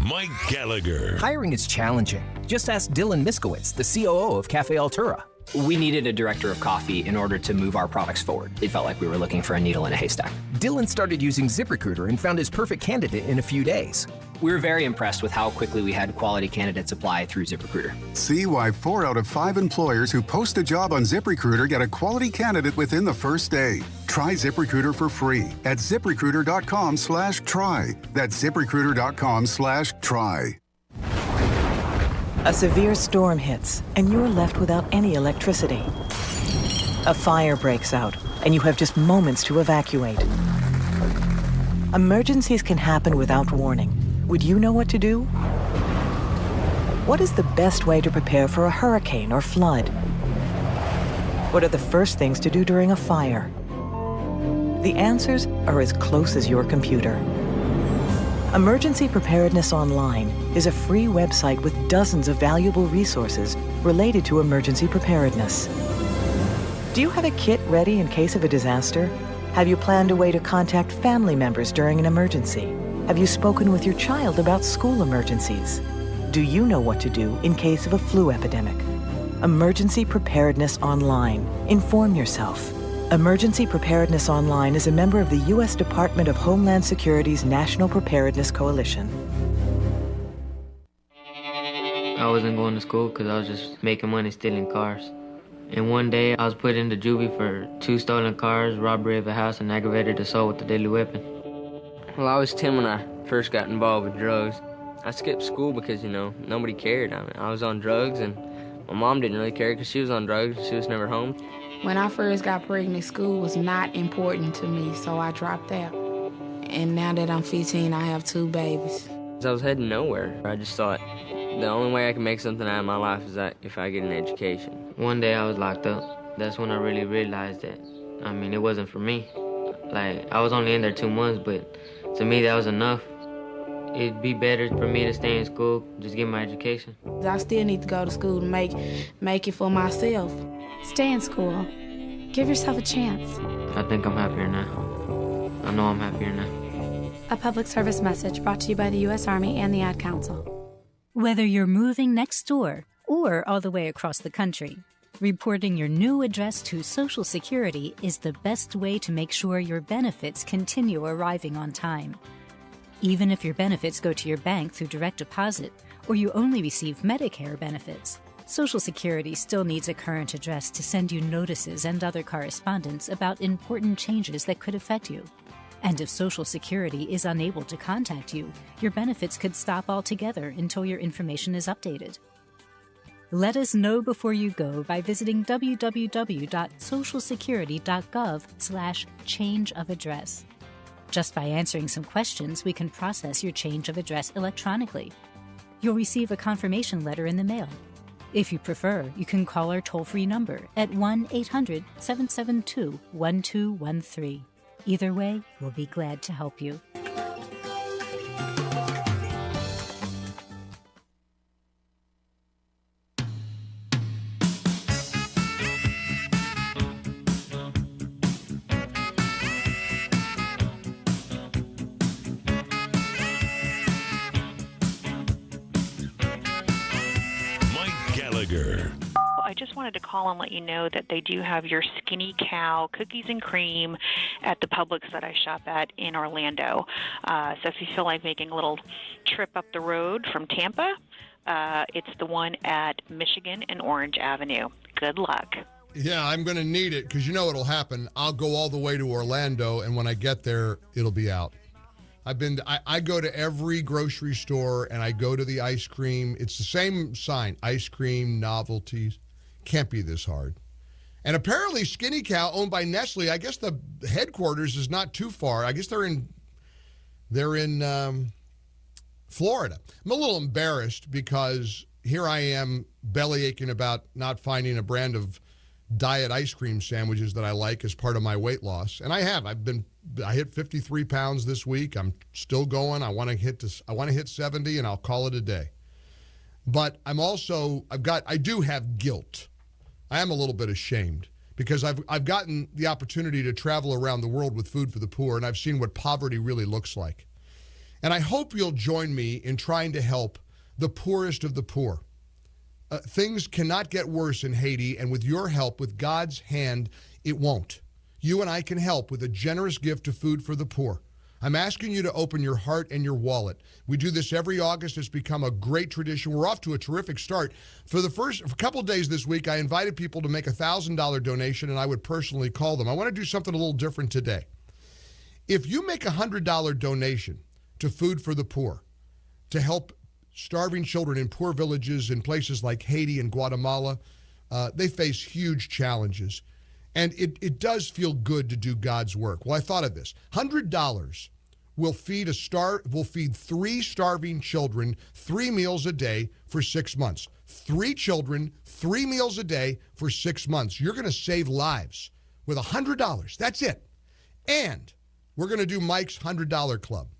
Mike Gallagher. Hiring is challenging. Just ask Dylan Miskowitz, the COO of Cafe Altura. We needed a director of coffee in order to move our products forward. It felt like we were looking for a needle in a haystack. Dylan started using ZipRecruiter and found his perfect candidate in a few days. We were very impressed with how quickly we had quality candidates apply through ZipRecruiter. See why 4 out of 5 employers who post a job on ZipRecruiter get a quality candidate within the first day. Try ZipRecruiter for free at ZipRecruiter.com/try. That's ZipRecruiter.com/try. A severe storm hits, and you're left without any electricity. A fire breaks out, and you have just moments to evacuate. Emergencies can happen without warning. Would you know what to do? What is the best way to prepare for a hurricane or flood? What are the first things to do during a fire? The answers are as close as your computer. Emergency Preparedness Online is a free website with dozens of valuable resources related to emergency preparedness. Do you have a kit ready in case of a disaster? Have you planned a way to contact family members during an emergency? Have you spoken with your child about school emergencies? Do you know what to do in case of a flu epidemic? Emergency Preparedness Online. Inform yourself. Emergency Preparedness Online is a member of the U.S. Department of Homeland Security's National Preparedness Coalition. I wasn't going to school because I was just making money stealing cars. And one day I was put into juvie for 2 stolen cars, robbery of a house, and aggravated assault with a deadly weapon. Well, I was 10 when I first got involved with drugs. I skipped school because, nobody cared. I was on drugs, and my mom didn't really care because she was on drugs. She was never home. When I first got pregnant, school was not important to me, so I dropped out. And now that I'm 15, I have 2 babies. I was heading nowhere. I just thought the only way I can make something out of my life is that if I get an education. One day I was locked up. That's when I really realized that, it wasn't for me. I was only in there 2 months, but to me that was enough. It'd be better for me to stay in school, just get my education. I still need to go to school to make it for myself. Stay in school. Give yourself a chance. I think I'm happier now. I know I'm happier now. A public service message brought to you by the U.S. Army and the Ad Council. Whether you're moving next door or all the way across the country, reporting your new address to Social Security is the best way to make sure your benefits continue arriving on time. Even if your benefits go to your bank through direct deposit or you only receive Medicare benefits, Social Security still needs a current address to send you notices and other correspondence about important changes that could affect you. And if Social Security is unable to contact you, your benefits could stop altogether until your information is updated. Let us know before you go by visiting www.socialsecurity.gov/change of address. Just by answering some questions, we can process your change of address electronically. You'll receive a confirmation letter in the mail. If you prefer, you can call our toll-free number at 1-800-772-1213. Either way, we'll be glad to help you. I just wanted to call and let you know that they do have your Skinny Cow cookies and cream at the Publix that I shop at in Orlando. So if you feel like making a little trip up the road from Tampa, it's the one at Michigan and Orange Avenue. Good luck. Yeah, I'm going to need it because you know what'll happen. I'll go all the way to Orlando, and when I get there, it'll be out. I go to every grocery store, and I go to the ice cream. It's the same sign, ice cream, novelties. Can't be this hard. And apparently Skinny Cow, owned by Nestle, I guess the headquarters is not too far. I guess they're in Florida. I'm a little embarrassed because here I am belly aching about not finding a brand of diet ice cream sandwiches that I like as part of my weight loss. And I have. I hit 53 pounds this week. I'm still going. I want to hit 70 and I'll call it a day. But I do have guilt. I am a little bit ashamed because I've gotten the opportunity to travel around the world with Food for the Poor, and I've seen what poverty really looks like. And I hope you'll join me in trying to help the poorest of the poor. Things cannot get worse in Haiti, and with your help, with God's hand, it won't. You and I can help with a generous gift to Food for the Poor. I'm asking you to open your heart and your wallet. We do this every August. It's become a great tradition. We're off to a terrific start. For a couple days this week, I invited people to make a $1,000 donation, and I would personally call them. I want to do something a little different today. If you make a $100 donation to Food for the Poor to help starving children in poor villages in places like Haiti and Guatemala, they face huge challenges. And it does feel good to do God's work. Well, I thought of this. $100 will feed 3 starving children 3 meals a day for 6 months. 3 children, 3 meals a day for 6 months. You're going to save lives with $100. That's it. And we're going to do Mike's $100 Club.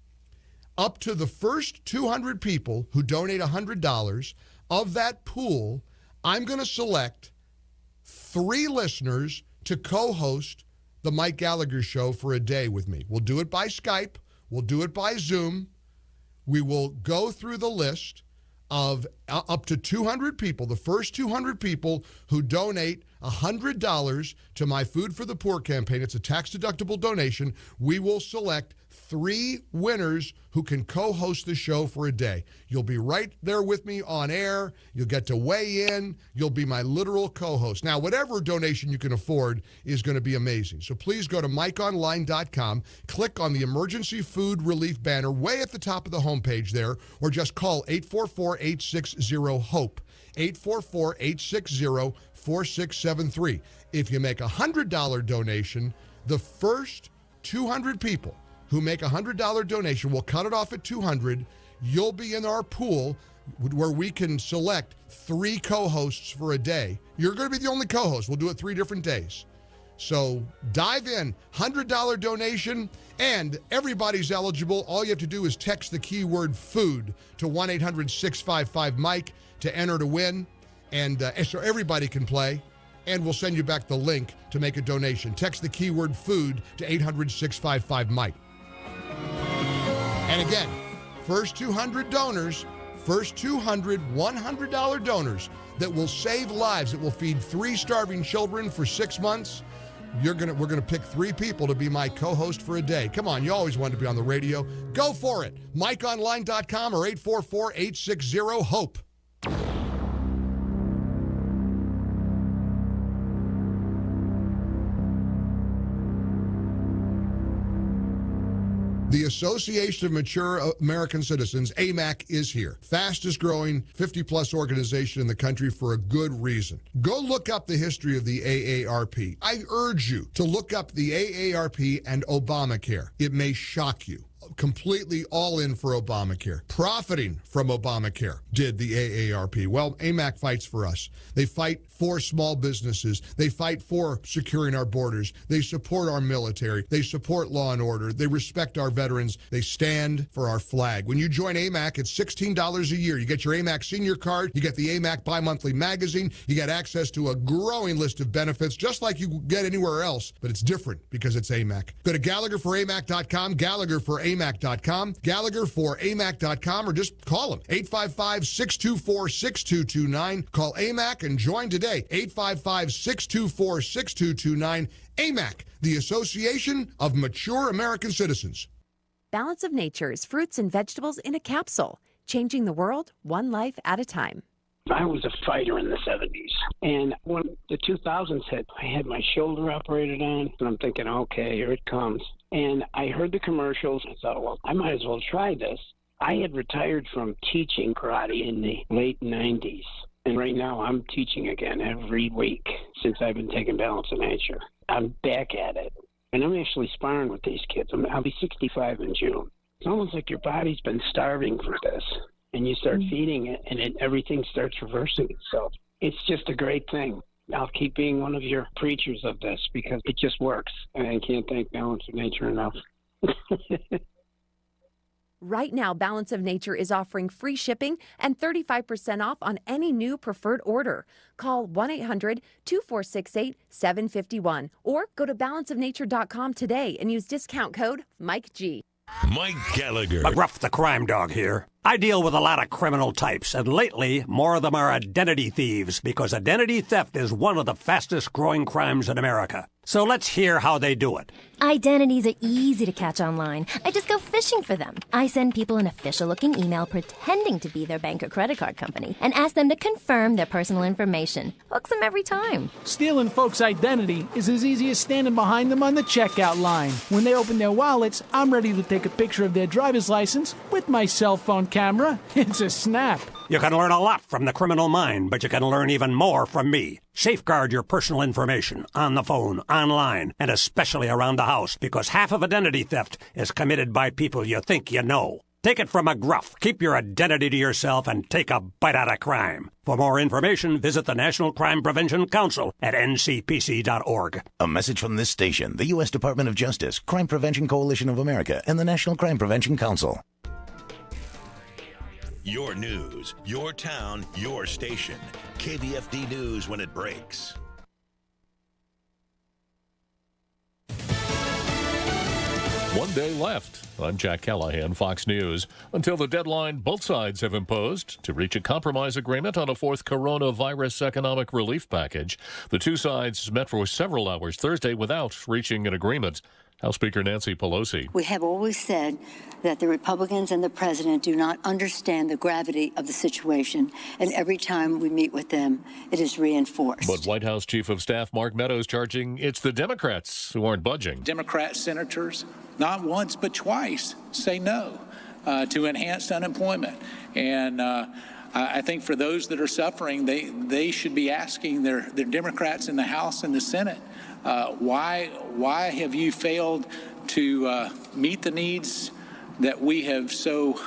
Up to the first 200 people who donate $100 of that pool, I'm going to select 3 listeners to co-host the Mike Gallagher Show for a day with me. We'll do it by Skype. We'll do it by Zoom. We will go through the list of up to 200 people, the first 200 people who donate $100 to my Food for the Poor campaign. It's a tax-deductible donation. We will select 3 winners who can co-host the show for a day. You'll be right there with me on air. You'll get to weigh in. You'll be my literal co-host. Now, whatever donation you can afford is going to be amazing. So please go to MikeOnline.com, click on the emergency food relief banner way at the top of the homepage there, or just call 844-860-HOPE, 844-860-4673. If you make a $100 donation, the first 200 people who make a $100 donation, we'll cut it off at 200. You'll be in our pool where we can select 3 co-hosts for a day. You're going to be the only co-host. We'll do it 3 different days. So dive in, $100 donation, and everybody's eligible. All you have to do is text the keyword food to 1-800-655-MIKE to enter to win, and so everybody can play. And we'll send you back the link to make a donation. Text the keyword food to 800-655-MIKE. And again, first 200 donors, first 200 $100 donors that will save lives, that will feed 3 starving children for 6 months. We're gonna pick 3 people to be my co-host for a day. Come on, you always wanted to be on the radio. Go for it. MikeOnline.com or 844-860-HOPE. The Association of Mature American Citizens, AMAC, is here. Fastest growing 50-plus organization in the country for a good reason. Go look up the history of the AARP. I urge you to look up the AARP and Obamacare. It may shock you. Completely all in for Obamacare. Profiting from Obamacare did the AARP. Well, AMAC fights for us. They fight for small businesses. They fight for securing our borders. They support our military. They support law and order. They respect our veterans. They stand for our flag. When you join AMAC, it's $16 a year. You get your AMAC senior card. You get the AMAC bi-monthly magazine. You get access to a growing list of benefits, just like you get anywhere else, but it's different because it's AMAC. Go to GallagherForAMAC.com, GallagherForAMAC.com, GallagherForAMAC.com, or just call them, 855-624-6229. Call AMAC and join today. 855-624-6229. AMAC, the Association of Mature American Citizens. Balance of Nature's fruits and vegetables in a capsule, changing the world one life at a time. I was a fighter in the 70s, and when the 2000s hit, I had my shoulder operated on, and I'm thinking, okay, here it comes. And I heard the commercials, and I thought, well, I might as well try this. I had retired from teaching karate in the late 90s. And right now I'm teaching again every week since I've been taking Balance of Nature. I'm back at it. And I'm actually sparring with these kids. I'll be 65 in June. It's almost like your body's been starving for this. And you start feeding it, and everything starts reversing itself. It's just a great thing. I'll keep being one of your preachers of this because it just works. And I can't thank Balance of Nature enough. Right now, Balance of Nature is offering free shipping and 35% off on any new preferred order. Call 1-800-2468-751 or go to balanceofnature.com today and use discount code MikeG. Mike Gallagher. McGruff the crime dog here. I deal with a lot of criminal types, and lately, more of them are identity thieves, because identity theft is one of the fastest growing crimes in America. So let's hear how they do it. Identities are easy to catch online. I just go fishing for them. I send people an official-looking email pretending to be their bank or credit card company and ask them to confirm their personal information. Hooks them every time. Stealing folks' identity is as easy as standing behind them on the checkout line. When they open their wallets, I'm ready to take a picture of their driver's license with my cell phone camera. It's a snap. You can learn a lot from the criminal mind, but you can learn even more from me. Safeguard your personal information on the phone, online, and especially around the house, because half of identity theft is committed by people you think you know. Take it from McGruff. Keep your identity to yourself and take a bite out of crime. For more information, visit the National Crime Prevention Council at ncpc.org. A message from this station, the U.S. Department of Justice, Crime Prevention Coalition of America, and the National Crime Prevention Council. Your news, your town, your station. KVFD News when it breaks. One day left. I'm Jack Callahan, Fox News. Until the deadline both sides have imposed to reach a compromise agreement on a fourth coronavirus economic relief package. The two sides met for several hours Thursday without reaching an agreement. House Speaker Nancy Pelosi. We have always said that the Republicans and the president do not understand the gravity of the situation, and every time we meet with them, it is reinforced. But White House Chief of Staff Mark Meadows charging it's the Democrats who aren't budging. Democrat senators, not once but twice, say no to enhanced unemployment. And I think for those that are suffering, they should be asking their Democrats in the House and the Senate, why have you failed to meet the needs that we have so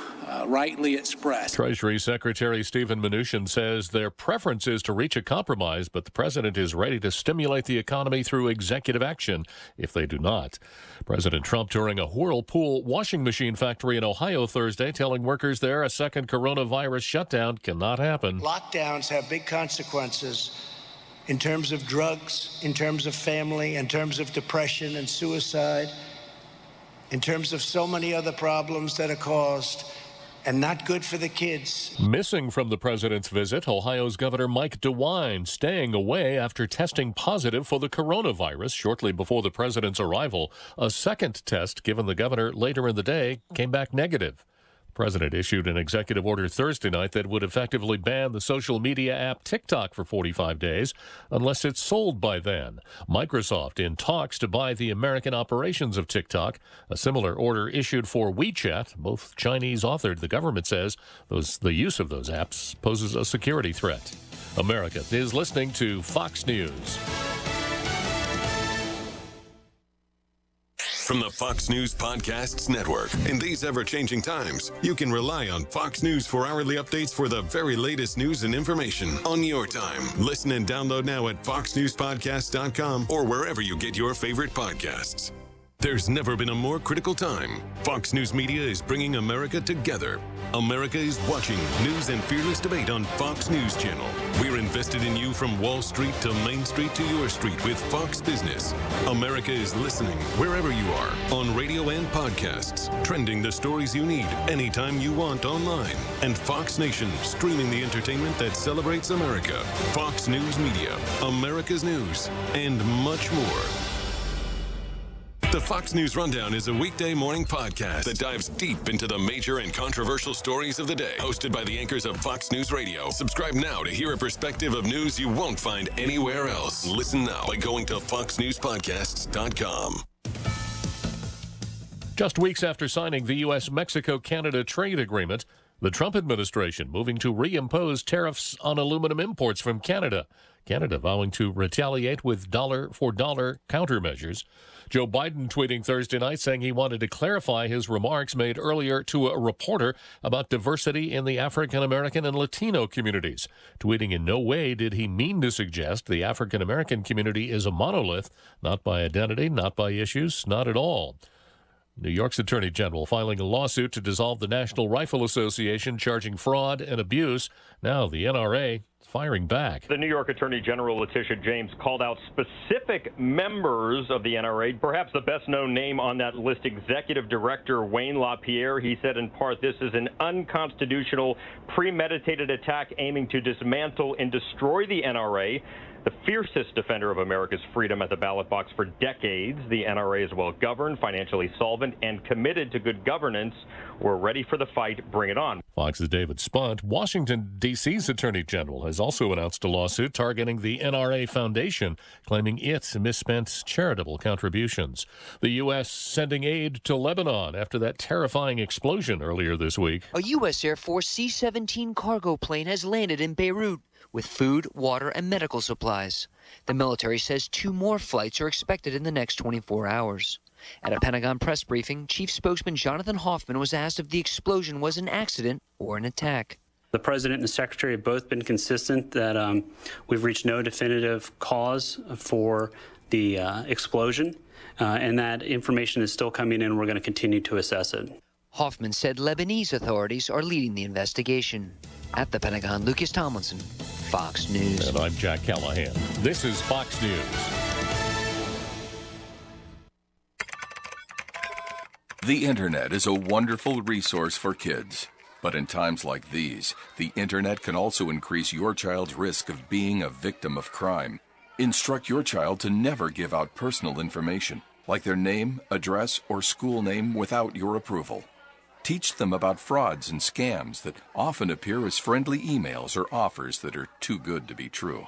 rightly expressed? Treasury Secretary Steven Mnuchin says their preference is to reach a compromise, but the president is ready to stimulate the economy through executive action if they do not. President Trump touring a Whirlpool washing machine factory in Ohio Thursday, telling workers there a second coronavirus shutdown cannot happen. Lockdowns have big consequences in terms of drugs, in terms of family, in terms of depression and suicide, in terms of so many other problems that are caused and not good for the kids. Missing from the president's visit, Ohio's Governor Mike DeWine staying away after testing positive for the coronavirus shortly before the president's arrival. A second test given the governor later in the day came back negative. The president issued an executive order Thursday night that would effectively ban the social media app TikTok for 45 days unless it's sold by then. Microsoft in talks to buy the American operations of TikTok. A similar order issued for WeChat, both Chinese authored. The government says the use of those apps poses a security threat. America is listening to Fox News. From the Fox News Podcasts Network. In these ever-changing times, you can rely on Fox News for hourly updates for the very latest news and information on your time. Listen and download now at foxnewspodcast.com or wherever you get your favorite podcasts. There's never been a more critical time. Fox News Media is bringing America together. America is watching news and fearless debate on Fox News Channel. We're invested in you from Wall Street to Main Street to your street with Fox Business. America is listening wherever you are, on radio and podcasts, trending the stories you need anytime you want online, and Fox Nation, streaming the entertainment that celebrates America. Fox News Media, America's news, and much more. The Fox News Rundown is a weekday morning podcast that dives deep into the major and controversial stories of the day. Hosted by the anchors of Fox News Radio. Subscribe now to hear a perspective of news you won't find anywhere else. Listen now by going to foxnewspodcasts.com. Just weeks after signing the U.S.-Mexico-Canada trade agreement, the Trump administration moving to reimpose tariffs on aluminum imports from Canada. Canada vowing to retaliate with dollar-for-dollar countermeasures. Joe Biden tweeting Thursday night saying he wanted to clarify his remarks made earlier to a reporter about diversity in the African American and Latino communities. Tweeting in no way did he mean to suggest the African American community is a monolith, not by identity, not by issues, not at all. New York's Attorney General filing a lawsuit to dissolve the National Rifle Association, charging fraud and abuse. Now the NRA firing back. The New York Attorney General Letitia James called out specific members of the NRA, perhaps the best-known name on that list, Executive Director Wayne LaPierre. He said in part, this is an unconstitutional, premeditated attack aiming to dismantle and destroy the NRA. The fiercest defender of America's freedom at the ballot box for decades, the NRA is well-governed, financially solvent, and committed to good governance. We're ready for the fight. Bring it on. Fox's David Spunt. Washington, D.C.'s Attorney General has also announced a lawsuit targeting the NRA Foundation, claiming it misspent charitable contributions. The U.S. sending aid to Lebanon after that terrifying explosion earlier this week. A U.S. Air Force C-17 cargo plane has landed in Beirut with food, water, and medical supplies. The military says 2 more flights are expected in the next 24 hours. At a Pentagon press briefing, Chief Spokesman Jonathan Hoffman was asked if the explosion was an accident or an attack. The President and the Secretary have both been consistent that we've reached no definitive cause for the explosion, and that information is still coming in. We're going to continue to assess it. Hoffman said Lebanese authorities are leading the investigation. At the Pentagon, Lucas Tomlinson, Fox News. And I'm Jack Callahan. This is Fox News. The Internet is a wonderful resource for kids. But in times like these, the Internet can also increase your child's risk of being a victim of crime. Instruct your child to never give out personal information. like their name, address, or school name without your approval. Teach them about frauds and scams that often appear as friendly emails or offers that are too good to be true.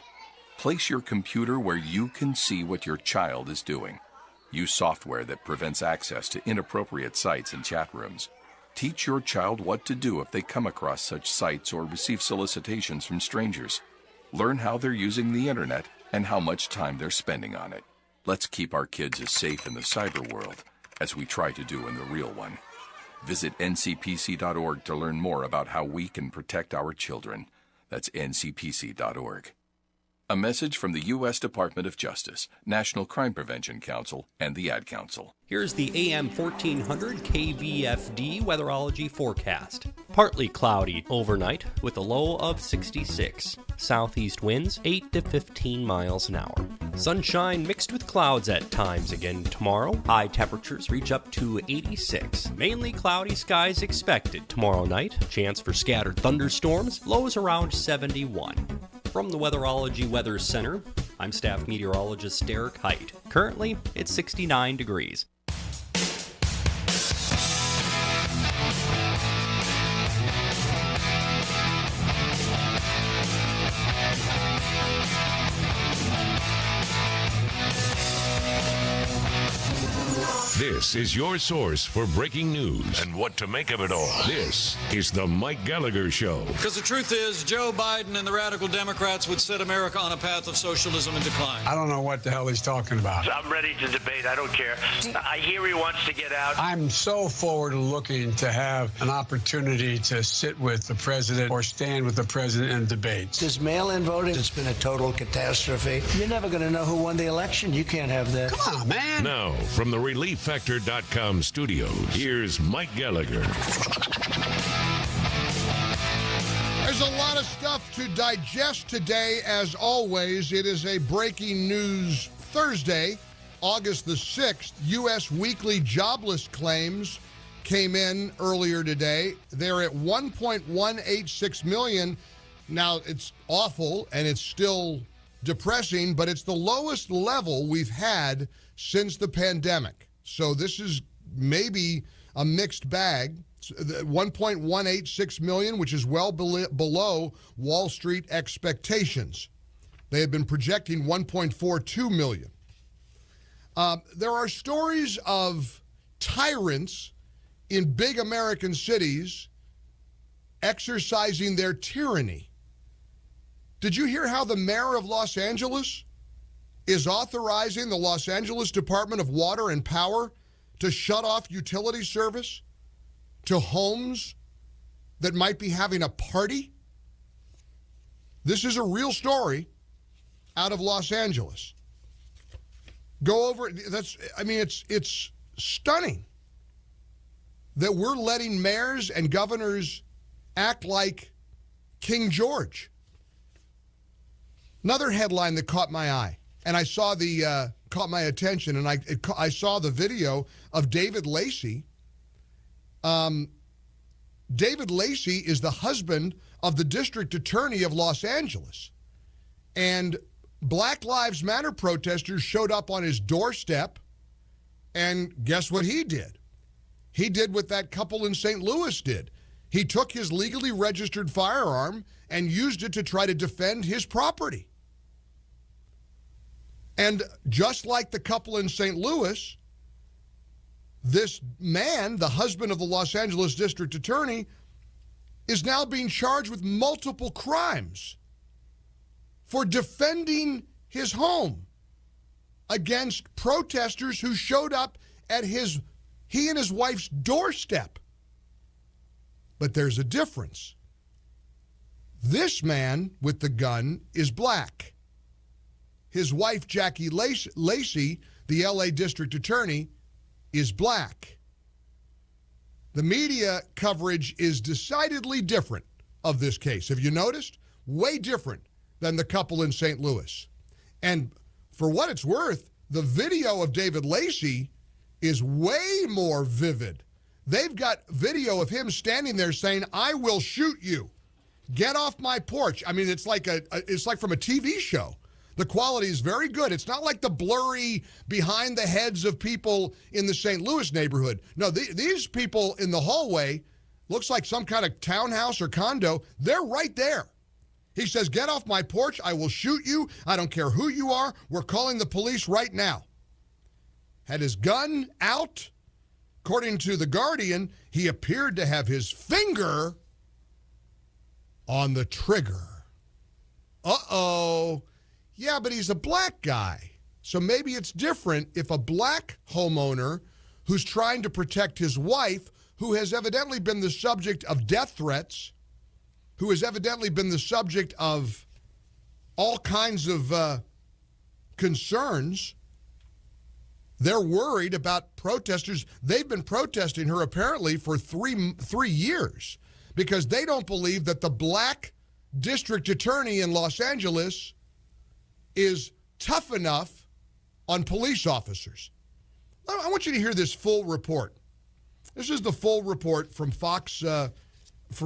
Place your computer where you can see what your child is doing. Use software that prevents access to inappropriate sites and chat rooms. Teach your child what to do if they come across such sites or receive solicitations from strangers. Learn how they're using the internet and how much time they're spending on it. Let's keep our kids as safe in the cyber world as we try to do in the real one. Visit ncpc.org to learn more about how we can protect our children. That's ncpc.org. A message from the U.S. Department of Justice, National Crime Prevention Council, and the Ad Council. Here's the AM 1400 KVFD weatherology forecast. Partly cloudy overnight with a low of 66. Southeast winds 8 to 15 miles an hour. Sunshine mixed with clouds at times again tomorrow. High temperatures reach up to 86. Mainly cloudy skies expected tomorrow night. Chance for scattered thunderstorms. Lows around 71. From the Weatherology Weather Center, I'm staff meteorologist Derek Height. Currently, it's 69 degrees. This is your source for breaking news and what to make of it all. This is the Mike Gallagher Show. Because the truth is, Joe Biden and the radical Democrats would set America on a path of socialism and decline. I don't know what the hell he's talking about. I'm ready to debate. I don't care. I hear he wants to get out. I'm so forward looking to have an opportunity to sit with the president or stand with the president in debates. This mail-in voting, it's been a total catastrophe. You're never going to know who won the election. You can't have that. Come on, man. Now, from the ReliefFactor.com studios, here's Mike Gallagher. There's a lot of stuff to digest today, as always. It is a breaking news Thursday, August the 6th. U.S. weekly jobless claims came in earlier today. They're at 1.186 million. Now, it's awful, and it's still depressing, but it's the lowest level we've had since the pandemic. So this is maybe a mixed bag. 1.186 million, which is well below Wall Street expectations. They had been projecting 1.42 million. There are stories of tyrants in big American cities exercising their tyranny. Did you hear how the mayor of Los Angeles is authorizing the Los Angeles Department of Water and Power to shut off utility service to homes that might be having a party? This is a real story out of Los Angeles. Go over it. It's stunning that we're letting mayors and governors act like King George. Another headline that caught my eye, and I saw caught my attention, and I saw the video of David Lacey. David Lacey is the husband of the district attorney of Los Angeles. And Black Lives Matter protesters showed up on his doorstep, and guess what he did? He did what that couple in St. Louis did. He took his legally registered firearm and used it to try to defend his property. And just like the couple in St. Louis, this man, the husband of the Los Angeles district attorney, is now being charged with multiple crimes for defending his home against protesters who showed up at he and his wife's doorstep. But there's a difference. This man with the gun is black. His wife, Jackie Lacey, the LA district attorney, is black. The media coverage is decidedly different of this case. Have you noticed? Way different than the couple in St. Louis. And for what it's worth, the video of David Lacey is way more vivid. They've got video of him standing there saying, "I will shoot you. Get off my porch." I mean, it's like from a TV show. The quality is very good. It's not like the blurry behind the heads of people in the St. Louis neighborhood. No, these people in the hallway, looks like some kind of townhouse or condo, they're right there. He says, get off my porch. I will shoot you. I don't care who you are. We're calling the police right now. Had his gun out. According to The Guardian, he appeared to have his finger on the trigger. Uh-oh. Yeah, but he's a black guy. So maybe it's different if a black homeowner who's trying to protect his wife, who has evidently been the subject of death threats, who has evidently been the subject of all kinds of concerns. They're worried about protesters. They've been protesting her apparently for three years because they don't believe that the black district attorney in Los Angeles is tough enough on police officers. I want you to hear this full report. This is the full report from Fox News. I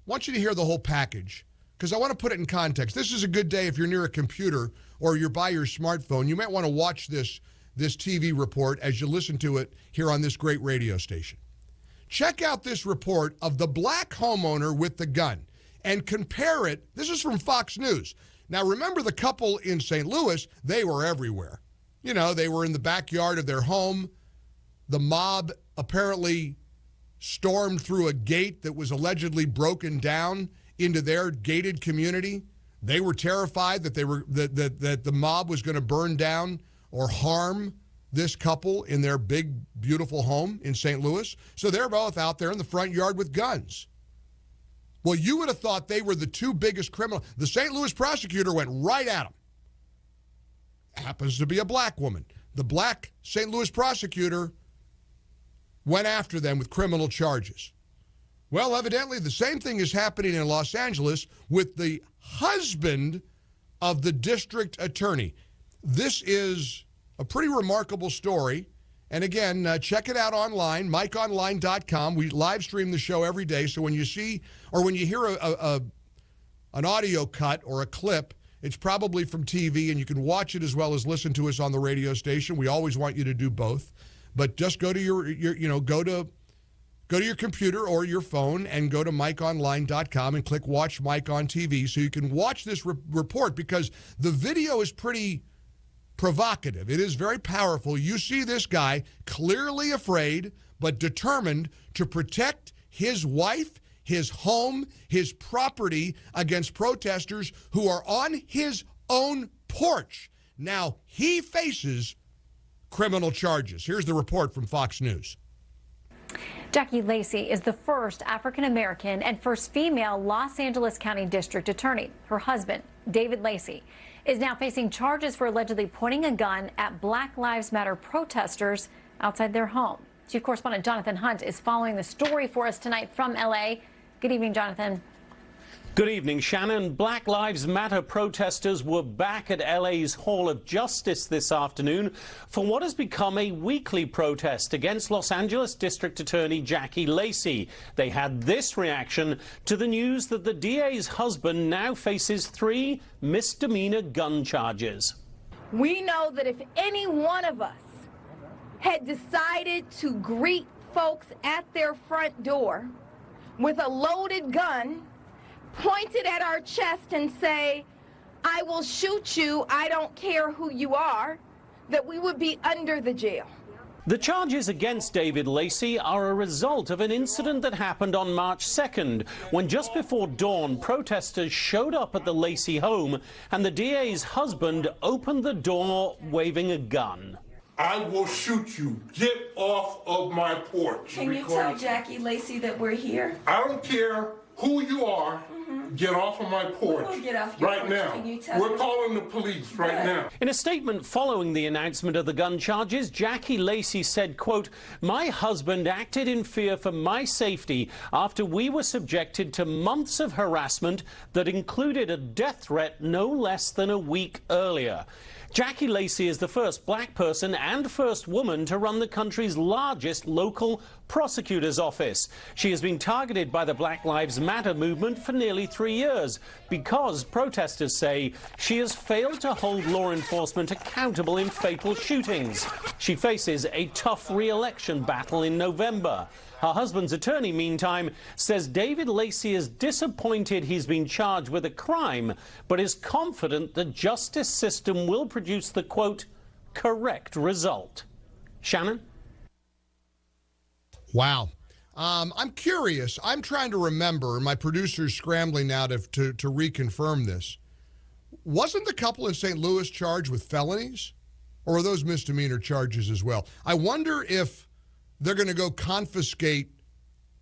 want you to hear the whole package because I want to put it in context. This is a good day if you're near a computer or you're by your smartphone. You might want to watch this TV report as you listen to it here on this great radio station. Check out this report of the black homeowner with the gun and compare it. This is from Fox News. Now, remember the couple in St. Louis, they were everywhere. You know, they were in the backyard of their home. The mob apparently stormed through a gate that was allegedly broken down into their gated community. They were terrified that that the mob was going to burn down or harm this couple in their big, beautiful home in St. Louis. So they're both out there in the front yard with guns. Well, you would have thought they were the two biggest criminals. The St. Louis prosecutor went right at them. Happens to be a black woman. The black St. Louis prosecutor went after them with criminal charges. Well, evidently the same thing is happening in Los Angeles with the husband of the district attorney. This is a pretty remarkable story. And again, check it out online, MikeOnline.com. We live stream the show every day. So when you see or when you hear an audio cut or a clip, it's probably from TV, and you can watch it as well as listen to us on the radio station. We always want you to do both. But just go to go to your computer or your phone and go to MikeOnline.com and click Watch Mike on TV so you can watch this report because the video is pretty provocative. It is very powerful. You see this guy clearly afraid but determined to protect his wife, his home, his property against protesters who are on his own porch. Now he faces criminal charges. Here's the report from Fox News. Jackie Lacey is the first African-American and first female Los Angeles County District Attorney. Her husband, David Lacey, is now facing charges for allegedly pointing a gun at Black Lives Matter protesters outside their home. Chief Correspondent Jonathan Hunt is following the story for us tonight from L.A. Good evening, Jonathan. Good evening, Shannon. Black Lives Matter protesters were back at LA's Hall of Justice this afternoon for what has become a weekly protest against Los Angeles District Attorney Jackie Lacey. They had this reaction to the news that the DA's husband now faces 3 misdemeanor gun charges. We know that if any one of us had decided to greet folks at their front door with a loaded gun, pointed at our chest and say, I will shoot you, I don't care who you are, that we would be under the jail. The charges against David Lacey are a result of an incident that happened on March 2nd, when just before dawn, protesters showed up at the Lacey home and the DA's husband opened the door waving a gun. I will shoot you. Get off of my porch. Can you tell Jackie Lacey that we're here? I don't care who you are. Get off of my porch right now. We're calling the police right now. In a statement following the announcement of the gun charges, Jackie Lacey said, quote, "My husband acted in fear for my safety after we were subjected to months of harassment that included a death threat no less than a week earlier." Jackie Lacey is the first black person and first woman to run the country's largest local prosecutor's office. She has been targeted by the Black Lives Matter movement for nearly 3 years because protesters say she has failed to hold law enforcement accountable in fatal shootings. She faces a tough re-election battle in November. Her husband's attorney, meantime, says David Lacey is disappointed he's been charged with a crime, but is confident the justice system will produce the, quote, correct result. Shannon? Wow. I'm curious. I'm trying to remember. My producer's scrambling now to reconfirm this. Wasn't the couple in St. Louis charged with felonies? Or are those misdemeanor charges as well? I wonder if they're going to go confiscate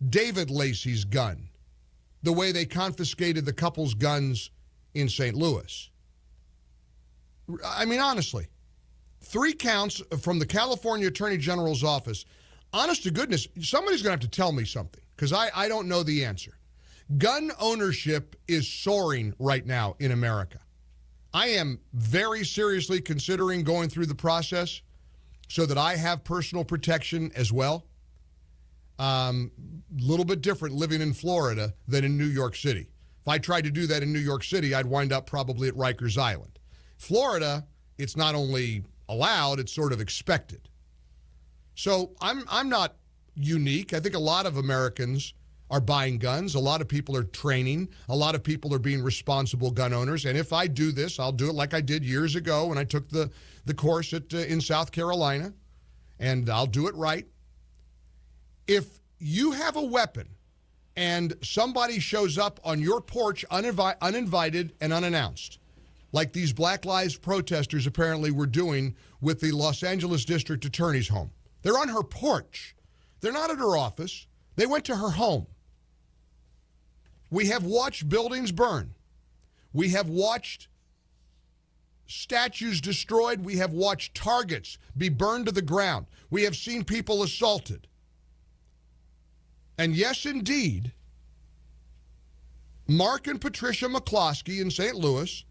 David Lacey's gun the way they confiscated the couple's guns in St. Louis. I mean, honestly, 3 counts from the California Attorney General's office. Honest to goodness, somebody's going to have to tell me something because I don't know the answer. Gun ownership is soaring right now in America. I am very seriously considering going through the process so that I have personal protection as well. Little bit different living in Florida than in New York City. If I tried to do that in New York City, I'd wind up probably at Rikers Island. Florida, it's not only allowed, it's sort of expected. So I'm not unique. I think a lot of Americans are buying guns. A lot of people are training. A lot of people are being responsible gun owners. And if I do this, I'll do it like I did years ago when I took the course in South Carolina, and I'll do it right. If you have a weapon and somebody shows up on your porch uninvited and unannounced, like these Black Lives protesters apparently were doing with the Los Angeles District Attorney's home. They're on her porch. They're not at her office. They went to her home. We have watched buildings burn. We have watched statues destroyed. We have watched targets be burned to the ground. We have seen people assaulted. And yes, indeed, Mark and Patricia McCloskey in St. Louis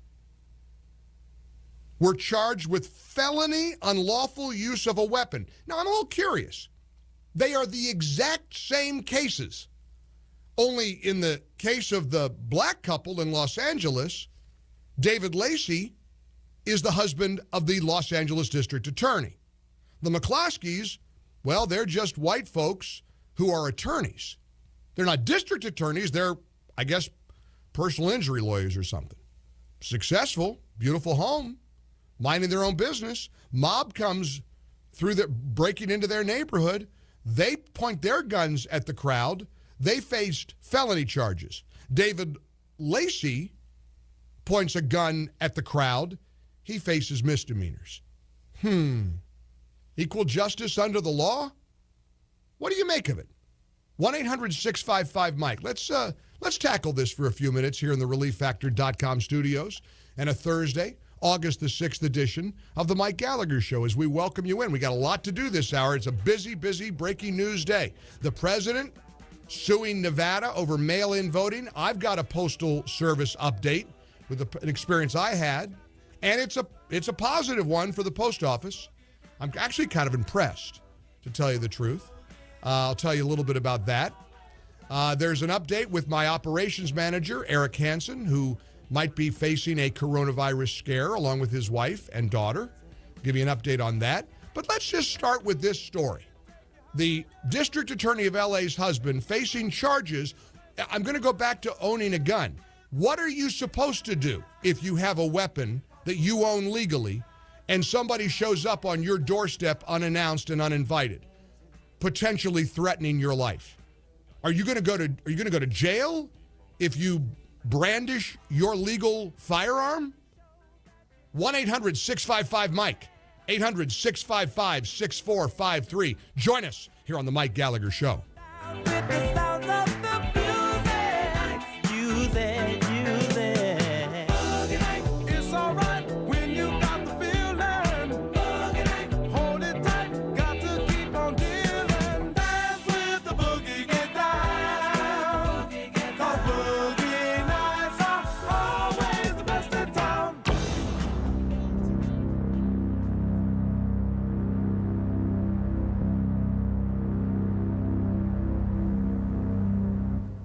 were charged with felony unlawful use of a weapon. Now, I'm a little curious. They are the exact same cases. Only in the case of the black couple in Los Angeles, David Lacey is the husband of the Los Angeles District Attorney. The McCloskeys, well, they're just white folks who are attorneys. They're not district attorneys. They're, I guess, personal injury lawyers or something. Successful, beautiful home, minding their own business. Mob comes through breaking into their neighborhood. They point their guns at the crowd. They faced felony charges. David Lacey points a gun at the crowd. He faces misdemeanors. Equal justice under the law? What do you make of it? 1-800-655-MIKE. Let's tackle this for a few minutes here in the ReliefFactor.com studios and a Thursday, August the 6th edition of the Mike Gallagher Show as we welcome you in. We got a lot to do this hour. It's a busy, busy breaking news day. The president suing Nevada over mail-in voting. I've got a postal service update with an experience I had, and it's a positive one for the post office. I'm actually kind of impressed, to tell you the truth. I'll tell you a little bit about that. There's an update with my operations manager, Eric Hansen, who might be facing a coronavirus scare along with his wife and daughter. I'll give you an update on that. But let's just start with this story. The district attorney of LA's husband facing charges. I'm going to go back to owning a gun. What are you supposed to do if you have a weapon that you own legally and somebody shows up on your doorstep unannounced and uninvited, potentially threatening your life? Are you going to go to jail if you brandish your legal firearm? 1-800-655-MIKE. 800-655-6453. Join us here on the Mike Gallagher Show.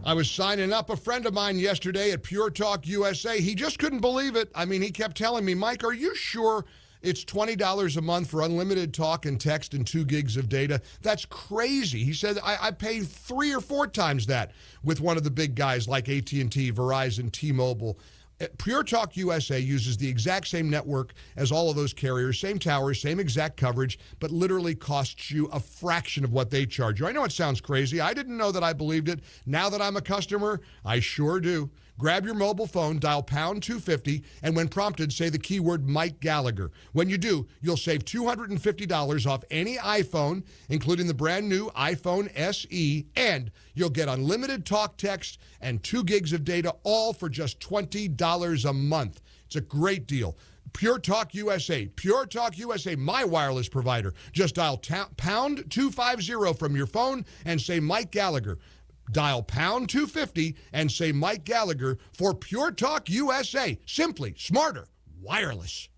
I was signing up a friend of mine yesterday at Pure Talk USA. He just couldn't believe it. I mean, he kept telling me, Mike, are you sure it's $20 a month for unlimited talk and text and 2 gigs of data? That's crazy. He said, I pay 3 or 4 times that with one of the big guys like AT&T, Verizon, T-Mobile. Pure Talk USA uses the exact same network as all of those carriers, same towers, same exact coverage, but literally costs you a fraction of what they charge you. I know it sounds crazy. I didn't know that I believed it. Now that I'm a customer, I sure do. Grab your mobile phone, dial pound 250, and when prompted, say the keyword Mike Gallagher. When you do, you'll save $250 off any iPhone, including the brand new iPhone SE, and you'll get unlimited talk, text, and 2 gigs of data, all for just $20 a month. It's a great deal. Pure Talk USA. Pure Talk USA, my wireless provider. Just dial pound 250 from your phone and say Mike Gallagher. Dial pound 250 and say Mike Gallagher for Pure Talk USA. Simply, smarter, wireless.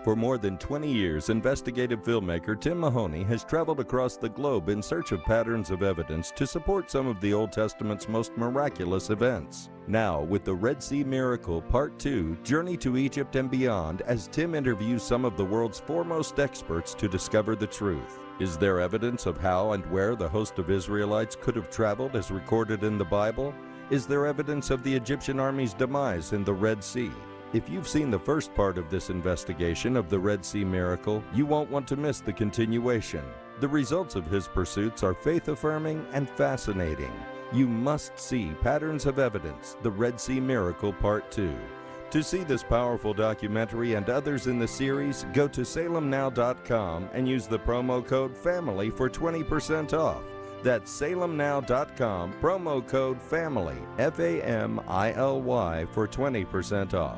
For more than 20 years, investigative filmmaker Tim Mahoney has traveled across the globe in search of patterns of evidence to support some of the Old Testament's most miraculous events. Now, with the Red Sea Miracle Part 2, Journey to Egypt and Beyond, as Tim interviews some of the world's foremost experts to discover the truth. Is there evidence of how and where the host of Israelites could have traveled as recorded in the Bible? Is there evidence of the Egyptian army's demise in the Red Sea? If you've seen the first part of this investigation of the Red Sea Miracle, you won't want to miss the continuation. The results of his pursuits are faith-affirming and fascinating. You must see Patterns of Evidence, the Red Sea Miracle Part 2. To see this powerful documentary and others in the series, go to salemnow.com and use the promo code FAMILY for 20% off. That's salemnow.com, promo code FAMILY, FAMILY, for 20% off.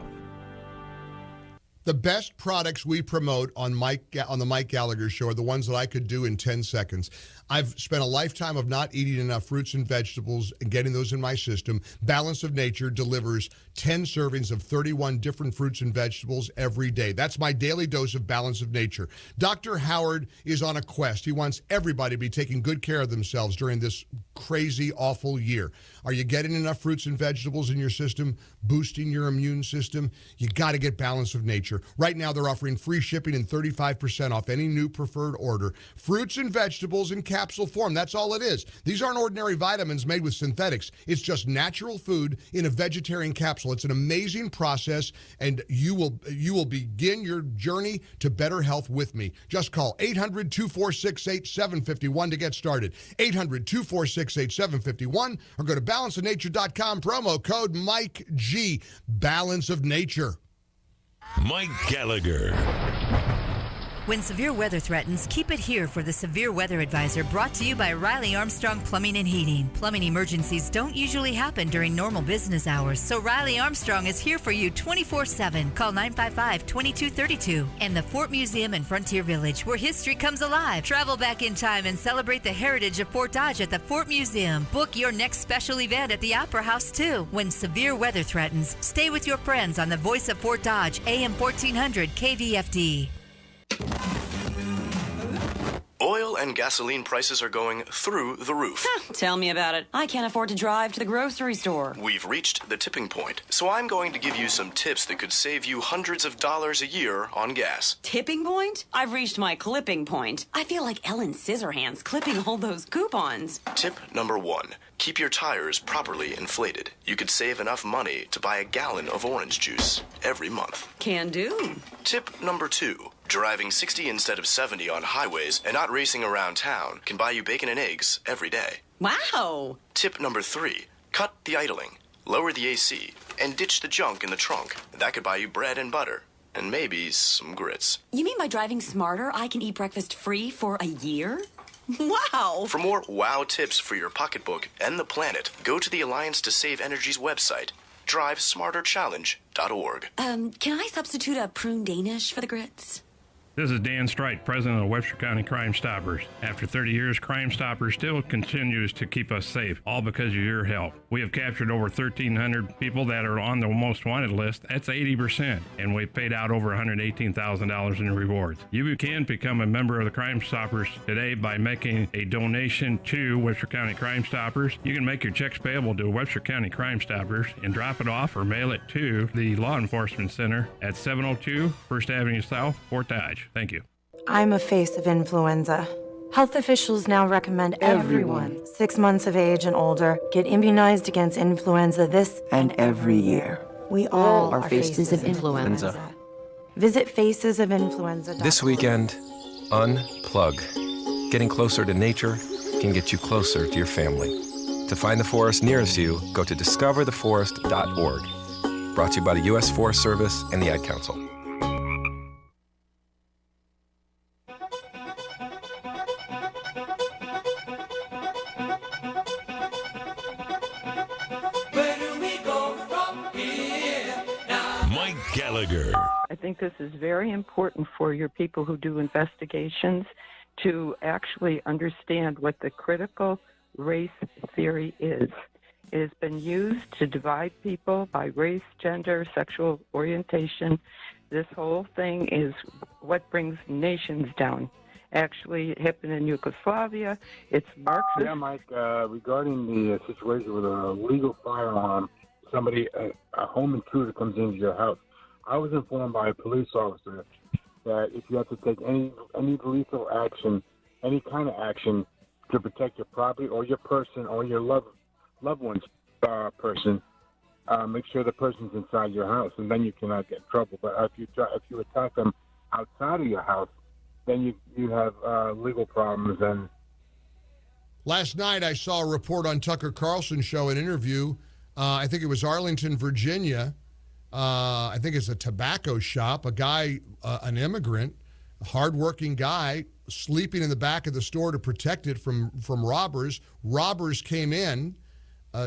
The best products we promote on the Mike Gallagher Show are the ones that I could do in 10 seconds. I've spent a lifetime of not eating enough fruits and vegetables and getting those in my system. Balance of Nature delivers 10 servings of 31 different fruits and vegetables every day. That's my daily dose of Balance of Nature. Dr. Howard is on a quest. He wants everybody to be taking good care of themselves during this crazy, awful year. Are you getting enough fruits and vegetables in your system, boosting your immune system? You got to get Balance of Nature. Right now, they're offering free shipping and 35% off any new preferred order. Fruits and vegetables in capsule form. That's all it is. These aren't ordinary vitamins made with synthetics. It's just natural food in a vegetarian capsule. It's an amazing process, and you will begin your journey to better health with me. Just call 800-246-8751 to get started. 800-246-8751 or go to balanceofnature.com, promo code Mike G. Balance of Nature. Mike Gallagher. When severe weather threatens, keep it here for the Severe Weather Advisor, brought to you by Riley Armstrong Plumbing and Heating. Plumbing emergencies don't usually happen during normal business hours, so Riley Armstrong is here for you 24/7. Call 955-2232. And the Fort Museum in Frontier Village, where history comes alive. Travel back in time and celebrate the heritage of Fort Dodge at the Fort Museum. Book your next special event at the Opera House, too. When severe weather threatens, stay with your friends on the Voice of Fort Dodge, AM 1400 KVFD. Oil and gasoline prices are going through the roof. Tell me about it. I can't afford to drive to the grocery store. We've reached the tipping point, so I'm going to give you some tips that could save you hundreds of dollars a year on gas. Tipping point? I've reached my clipping point. I feel like Ellen Scissorhands clipping all those coupons. Tip number 1. Keep your tires properly inflated. You could save enough money to buy a gallon of orange juice every month. Can do. Tip number 2. Driving 60 instead of 70 on highways and not racing around town can buy you bacon and eggs every day. Wow. Tip number 3. Cut the idling, lower the AC, and ditch the junk in the trunk. That could buy you bread and butter, and maybe some grits. You mean by driving smarter, I can eat breakfast free for a year? Wow! For more wow tips for your pocketbook and the planet, go to the Alliance to Save Energy's website, drivesmarterchallenge.org. Can I substitute a prune Danish for the grits? This is Dan Strite, president of Webster County Crime Stoppers. After 30 years, Crime Stoppers still continues to keep us safe, all because of your help. We have captured over 1,300 people that are on the most wanted list. That's 80%. And we've paid out over $118,000 in rewards. You can become a member of the Crime Stoppers today by making a donation to Webster County Crime Stoppers. You can make your checks payable to Webster County Crime Stoppers and drop it off or mail it to the Law Enforcement Center at 702 First Avenue South, Portage. Thank you. I'm a face of influenza. Health officials now recommend everyone 6 months of age and older get immunized against influenza this and every year. We all are faces of influenza. Visit facesofinfluenza.org. This weekend, unplug. Getting closer to nature can get you closer to your family. To find the forest nearest you, go to discovertheforest.org. Brought to you by the U.S. Forest Service and the Ad Council. I think this is very important for your people who do investigations to actually understand what the critical race theory is. It has been used to divide people by race, gender, sexual orientation. This whole thing is what brings nations down. Actually, it happened in Yugoslavia. It's Marxist. Yeah, Mike, regarding the situation with a legal firearm, somebody, a home intruder comes into your house. I was informed by a police officer that if you have to take any lethal action, any kind of action to protect your property or your person or your loved one's person, make sure the person's inside your house, and then you cannot get in trouble. But if you attack them outside of your house, then you have legal problems. And last night I saw a report on Tucker Carlson's show, an interview. I think it was Arlington, Virginia. I think it's a tobacco shop. A guy, an immigrant, a hardworking guy, sleeping in the back of the store to protect it from robbers. Robbers came in,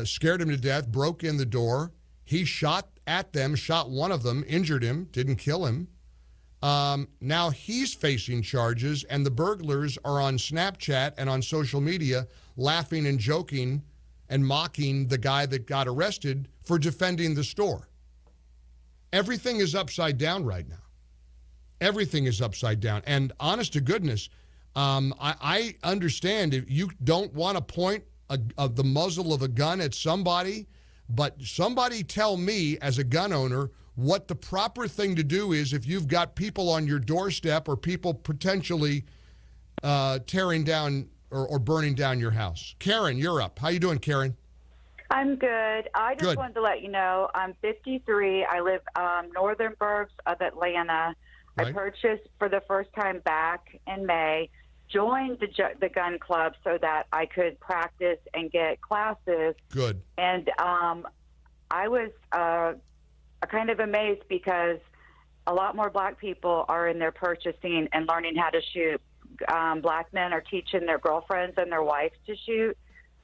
scared him to death, broke in the door. He shot at them, shot one of them, injured him, didn't kill him. Now he's facing charges, and the burglars are on Snapchat and on social media laughing and joking and mocking the guy that got arrested for defending the store. Everything is upside down right now. Everything is upside down. And honest to goodness, I understand if you don't want to point the muzzle of a gun at somebody, but somebody tell me as a gun owner what the proper thing to do is if you've got people on your doorstep or people potentially tearing down or burning down your house. Karen, you're up. How you doing, Karen? I'm good. I just wanted to let you know I'm 53. I live northern burbs of Atlanta. Right. I purchased for the first time back in May, joined the gun club so that I could practice and get classes. Good. And I was kind of amazed because a lot more black people are in there purchasing and learning how to shoot. Black men are teaching their girlfriends and their wives to shoot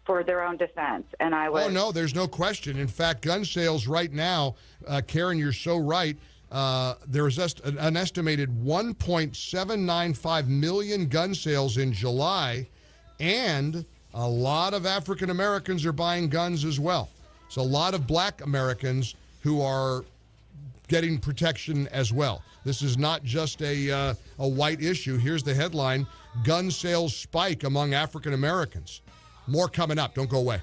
for their own defense. And I was... Oh, no, there's no question. In fact, gun sales right now, Karen, you're so right. There is an estimated 1.795 million gun sales in July, and a lot of African Americans are buying guns as well. So a lot of black Americans who are getting protection as well. This is not just a white issue. Here's the headline: gun sales spike among African Americans. More coming up. Don't go away.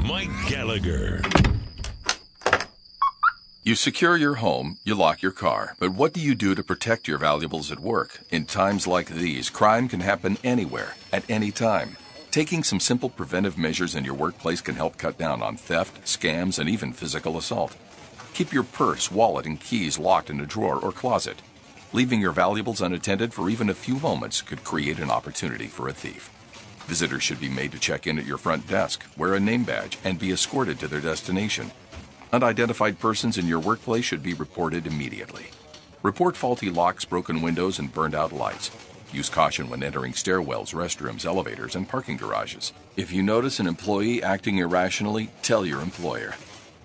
Mike Gallagher. You secure your home, you lock your car, but what do you do to protect your valuables at work? In times like these, crime can happen anywhere, at any time. Taking some simple preventive measures in your workplace can help cut down on theft, scams, and even physical assault. Keep your purse, wallet, and keys locked in a drawer or closet. Leaving your valuables unattended for even a few moments could create an opportunity for a thief. Visitors should be made to check in at your front desk, wear a name badge, and be escorted to their destination. Unidentified persons in your workplace should be reported immediately. Report faulty locks, broken windows, and burned out lights. Use caution when entering stairwells, restrooms, elevators, and parking garages. If you notice an employee acting irrationally, tell your employer.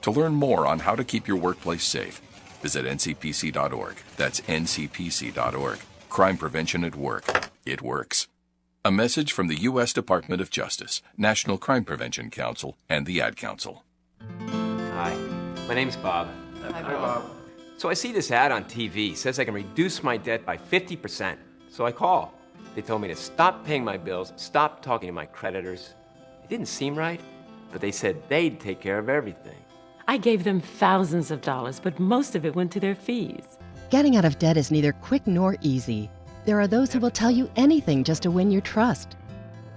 To learn more on how to keep your workplace safe, visit ncpc.org. That's ncpc.org. Crime prevention at work. It works. A message from the U.S. Department of Justice, National Crime Prevention Council, and the Ad Council. Hi, my name's Bob. Hi, Bob. So I see this ad on TV. Says I can reduce my debt by 50%. So I call. They told me to stop paying my bills, stop talking to my creditors. It didn't seem right, but they said they'd take care of everything. I gave them thousands of dollars, but most of it went to their fees. Getting out of debt is neither quick nor easy. There are those who will tell you anything just to win your trust.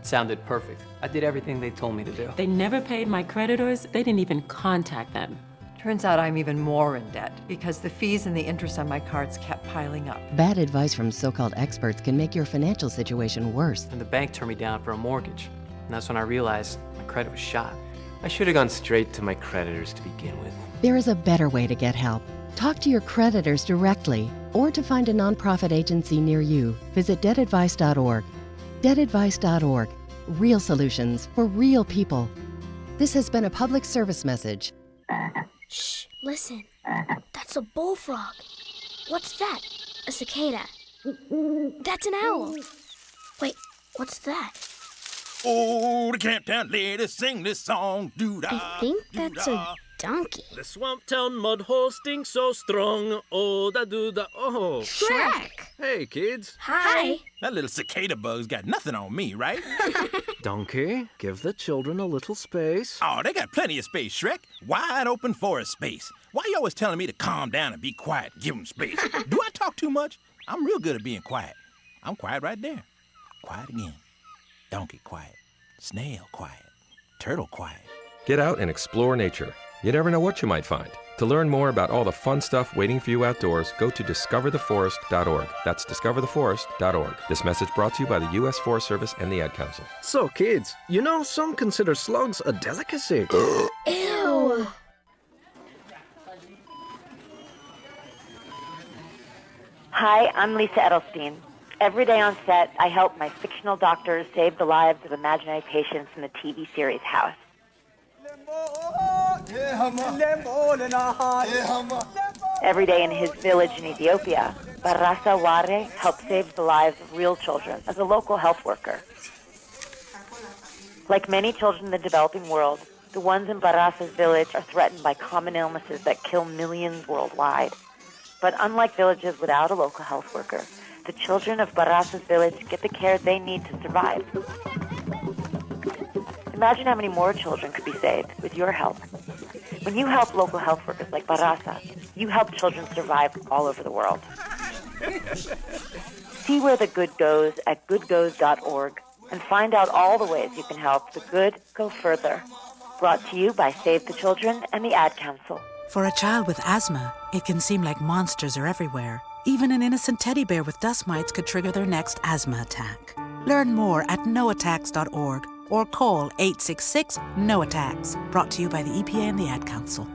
Sounded perfect. I did everything they told me to do. They never paid my creditors. They didn't even contact them. Turns out I'm even more in debt because the fees and the interest on my cards kept piling up. Bad advice from so-called experts can make your financial situation worse. And the bank turned me down for a mortgage. And that's when I realized my credit was shot. I should have gone straight to my creditors to begin with. There is a better way to get help. Talk to your creditors directly, or to find a nonprofit agency near you, visit debtadvice.org. Debtadvice.org. Real solutions for real people. This has been a public service message. Shh, listen. That's a bullfrog. What's that? A cicada. That's an owl. Wait, what's that? Oh, the Camptown ladies sing this song. Doo-dah, I think that's a donkey. The swamp town mud hole stinks so strong. Oh, da doo da oh. Shrek! Hey, kids. Hi. That little cicada bug's got nothing on me, right? Donkey, give the children a little space. Oh, they got plenty of space, Shrek. Wide open forest space. Why you always telling me to calm down and be quiet? Give them space. Do I talk too much? I'm real good at being quiet. I'm quiet right there. Quiet again. Donkey quiet. Snail quiet. Turtle quiet. Get out and explore nature. You never know what you might find. To learn more about all the fun stuff waiting for you outdoors, go to discovertheforest.org. That's discovertheforest.org. This message brought to you by the U.S. Forest Service and the Ad Council. So, kids, you know some consider slugs a delicacy. Ew! Hi, I'm Lisa Edelstein. Every day on set, I help my fictional doctors save the lives of imaginary patients in the TV series House. Every day in his village in Ethiopia, Barasa Ware helps save the lives of real children as a local health worker. Like many children in the developing world, the ones in Barasa's village are threatened by common illnesses that kill millions worldwide. But unlike villages without a local health worker, the children of Barasa's village get the care they need to survive. Imagine how many more children could be saved with your help. When you help local health workers like Barasa, you help children survive all over the world. See where the good goes at goodgoes.org and find out all the ways you can help the good go further. Brought to you by Save the Children and the Ad Council. For a child with asthma, it can seem like monsters are everywhere. Even an innocent teddy bear with dust mites could trigger their next asthma attack. Learn more at noattacks.org or call 866-NO-ATTACKS. Brought to you by the EPA and the Ad Council.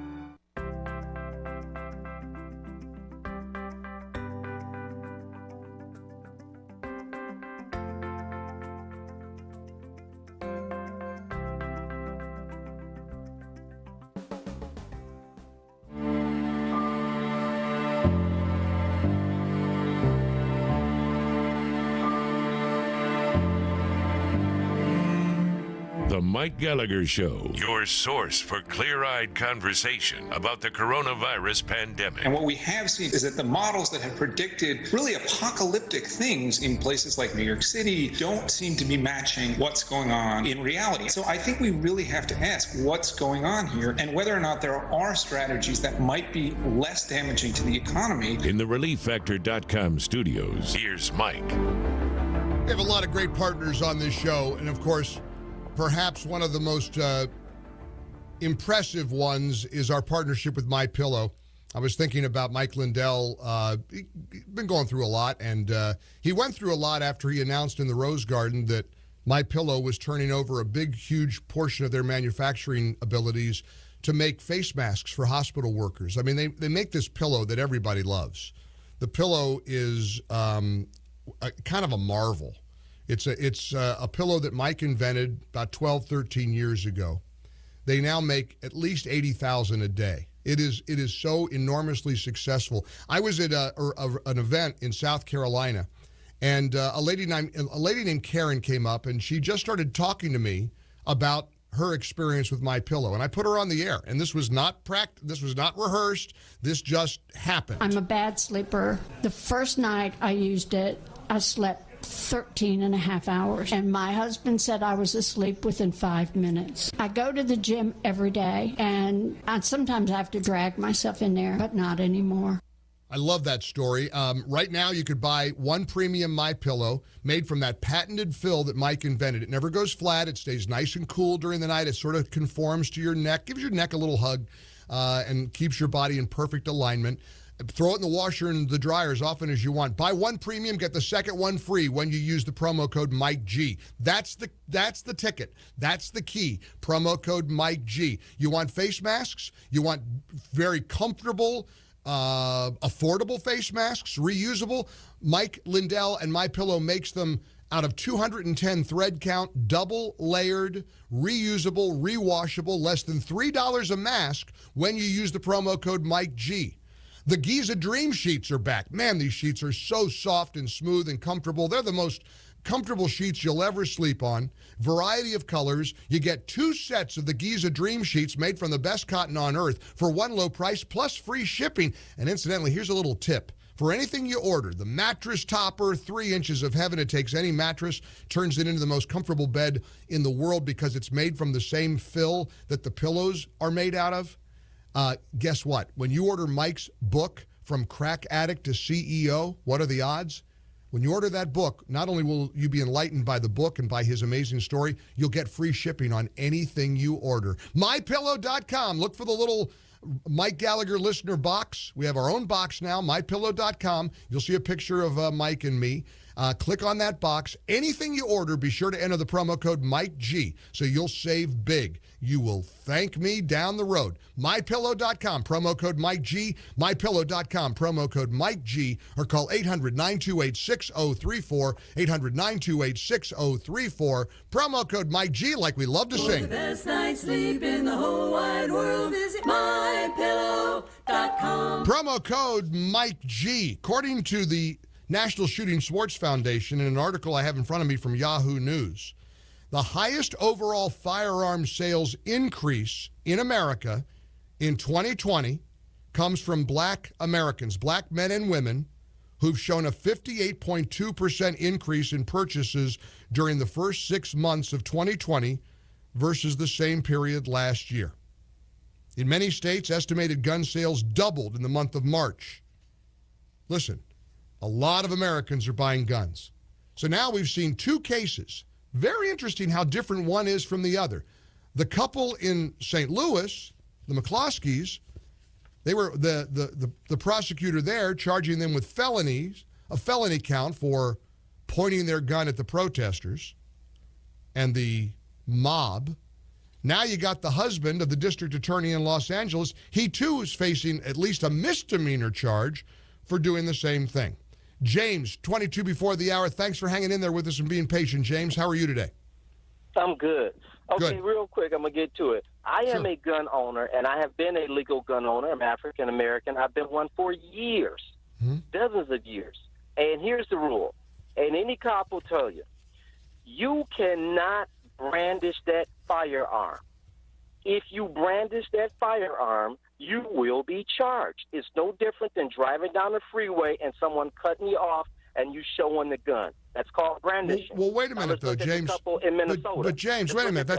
The Mike Gallagher Show, your source for clear-eyed conversation about the coronavirus pandemic. And what we have seen is that the models that have predicted really apocalyptic things in places like New York City don't seem to be matching what's going on in reality. So I think we really have to ask what's going on here and whether or not there are strategies that might be less damaging to the economy. In the ReliefFactor.com studios, here's Mike. We have a lot of great partners on this show, and of course, perhaps one of the most impressive ones is our partnership with MyPillow. I was thinking about Mike Lindell. He's been going through a lot, and he went through a lot after he announced in the Rose Garden that MyPillow was turning over a big, huge portion of their manufacturing abilities to make face masks for hospital workers. I mean, they make this pillow that everybody loves. The pillow is kind of a marvel. It's a pillow that Mike invented about 12, 13 years ago. They now make at least 80,000 a day. It is so enormously successful. I was at an event in South Carolina, and a lady named Karen came up, and she just started talking to me about her experience with My Pillow, and I put her on the air. And this was not This was not rehearsed. This just happened. I'm a bad sleeper. The first night I used it, I slept 13 and a half hours, and my husband said I was asleep within 5 minutes. I go to the gym every day, and I sometimes have to drag myself in there, but not anymore. I love that story. Right now, you could buy one premium My Pillow made from that patented fill that Mike invented. It never goes flat. It stays nice and cool during the night. It sort of conforms to your neck, gives your neck a little hug, and keeps your body in perfect alignment. Throw it in the washer and the dryer as often as you want. Buy one premium, get the second one free when you use the promo code MikeG. That's the ticket. That's the key. Promo code MikeG. You want face masks? You want very comfortable, affordable face masks, reusable? Mike Lindell and My Pillow makes them out of 210 thread count, double layered, reusable, rewashable, less than $3 a mask when you use the promo code MikeG. The Giza Dream Sheets are back. Man, these sheets are so soft and smooth and comfortable. They're the most comfortable sheets you'll ever sleep on. Variety of colors. You get 2 sets of the Giza Dream Sheets made from the best cotton on earth for one low price plus free shipping. And incidentally, here's a little tip. For anything you order, the mattress topper, 3 inches of heaven, it takes any mattress, turns it into the most comfortable bed in the world because it's made from the same fill that the pillows are made out of. Guess what? When you order Mike's book, From Crack Addict to CEO, what are the odds? When you order that book, not only will you be enlightened by the book and by his amazing story, you'll get free shipping on anything you order. MyPillow.com. Look for the little Mike Gallagher listener box. We have our own box now, MyPillow.com. You'll see a picture of Mike and me. Click on that box. Anything you order, be sure to enter the promo code MikeG so you'll save big. You will thank me down the road. MyPillow.com, promo code MikeG. MyPillow.com, promo code MikeG, or call 800-928-6034, 800-928-6034, promo code MikeG, like we love to sing. For the best night's sleep in the whole wide world, visit MyPillow.com. Promo code MikeG. According to the National Shooting Sports Foundation, in an article I have in front of me from Yahoo News, the highest overall firearm sales increase in America in 2020 comes from black Americans, black men and women, who've shown a 58.2% increase in purchases during the first 6 months of 2020 versus the same period last year. In many states, estimated gun sales doubled in the month of March. Listen, a lot of Americans are buying guns. So now we've seen 2 cases. Very interesting how different one is from the other. The couple in St. Louis, the McCloskeys, they were the prosecutor there charging them with felonies, a felony count for pointing their gun at the protesters and the mob. Now you got the husband of the district attorney in Los Angeles. He too is facing at least a misdemeanor charge for doing the same thing. James, 22 before the hour. Thanks for hanging in there with us and being patient, James. How are you today? I'm good. Okay, Good. Real quick, I'm going to get to it. I am a gun owner, and I have been a legal gun owner. I'm African American. I've been one for years, dozens of years. And here's the rule, and any cop will tell you, you cannot brandish that firearm. If you brandish that firearm, you will be charged. It's no different than driving down the freeway and someone cutting you off and you showing the gun. That's called brandishing. Well, wait a minute, though, James. In Minnesota. But James, wait a minute.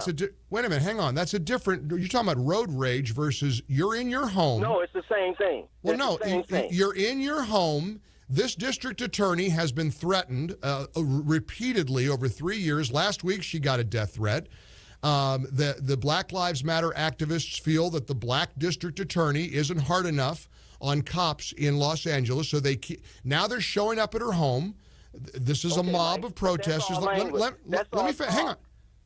Wait a minute. Hang on. That's a different. You're talking about road rage versus you're in your home. No, it's the same thing. Well, no, you're in your home. This district attorney has been threatened repeatedly over 3 years. Last week, she got a death threat. The Black Lives Matter activists feel that the black district attorney isn't hard enough on cops in Los Angeles, so now they're showing up at her home. This is a mob of protesters. Let me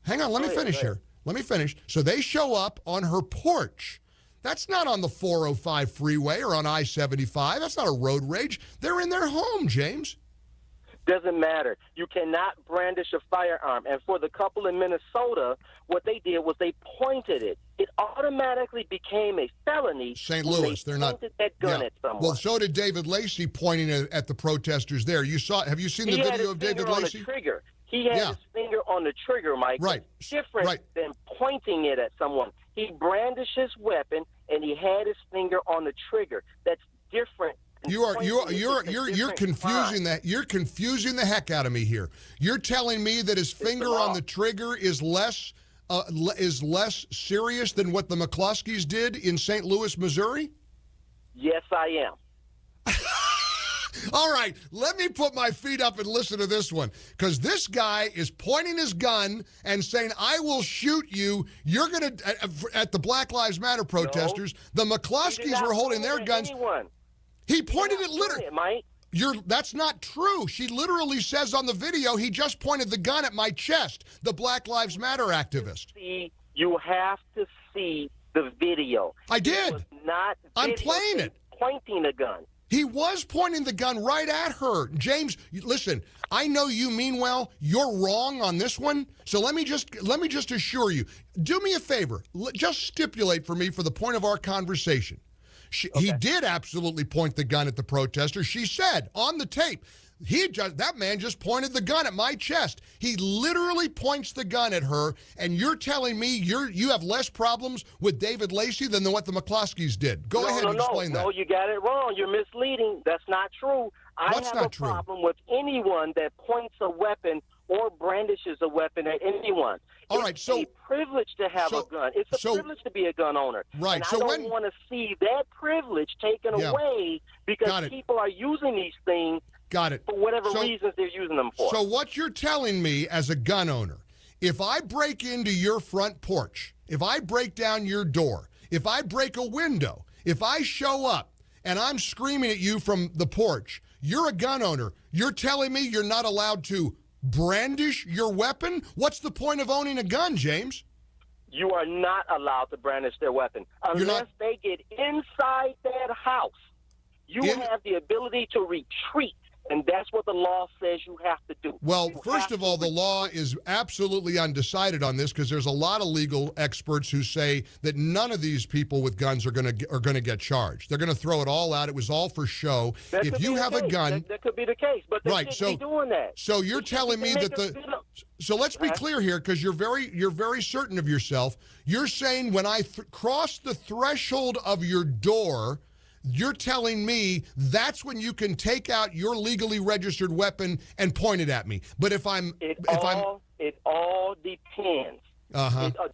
hang on. Let me finish here. Let me finish. So they show up on her porch. That's not on the 405 freeway or on I-75. That's not a road rage. They're in their home, James. Doesn't matter. You cannot brandish a firearm. And for the couple in Minnesota, what they did was they pointed it. It automatically became a felony. St. Louis, they're not. That gun at someone. Well, so did David Lacey pointing at the protesters there. Have you seen the video of David Lacey? On the trigger. He had his finger on the trigger, Mike. Right. Different than pointing it at someone. He brandished his weapon and he had his finger on the trigger. That's different. You're confusing that. You're confusing the heck out of me here. You're telling me that his finger on the trigger is less serious than what the McCloskeys did in St. Louis, Missouri? Yes, I am. All right, let me put my feet up and listen to this one, because this guy is pointing his gun and saying, I will shoot you. You're going to, at the Black Lives Matter protesters, the McCloskeys were holding their guns. He pointed it literally. That's not true. She literally says on the video, he just pointed the gun at my chest, the Black Lives Matter activist. You have to see the video. I did. I'm playing it. Pointing a gun. He was pointing the gun right at her. James, listen, I know you mean well. You're wrong on this one. So let me just assure you. Do me a favor. Just stipulate for me for the point of our conversation. He did absolutely point the gun at the protester. She said on the tape, that man just pointed the gun at my chest. He literally points the gun at her, and you're telling me you have less problems with David Lacey than what the McCloskeys did. Go ahead and explain that. No, you got it wrong. You're misleading. That's not true. I have a problem with anyone that points a weapon or brandishes a weapon at anyone. It's a privilege to have a gun. It's a privilege to be a gun owner. Right. And I don't want to see that privilege taken away because people are using these things for whatever reasons they're using them for. So what you're telling me as a gun owner, if I break into your front porch, if I break down your door, if I break a window, if I show up and I'm screaming at you from the porch, you're a gun owner. You're telling me you're not allowed to brandish your weapon? What's the point of owning a gun, James? You are not allowed to brandish their weapon unless they get inside that house. You have the ability to retreat, and that's what the law says you have to do. Well, first of all, the law is absolutely undecided on this because there's a lot of legal experts who say that none of these people with guns are going to get charged. They're going to throw it all out. It was all for show. If you have a gun, that could be the case, but they shouldn't be doing that. So you're telling me that so let's be clear here, because you're very certain of yourself. You're saying when I cross the threshold of your door, you're telling me that's when you can take out your legally registered weapon and point it at me. But if it all depends.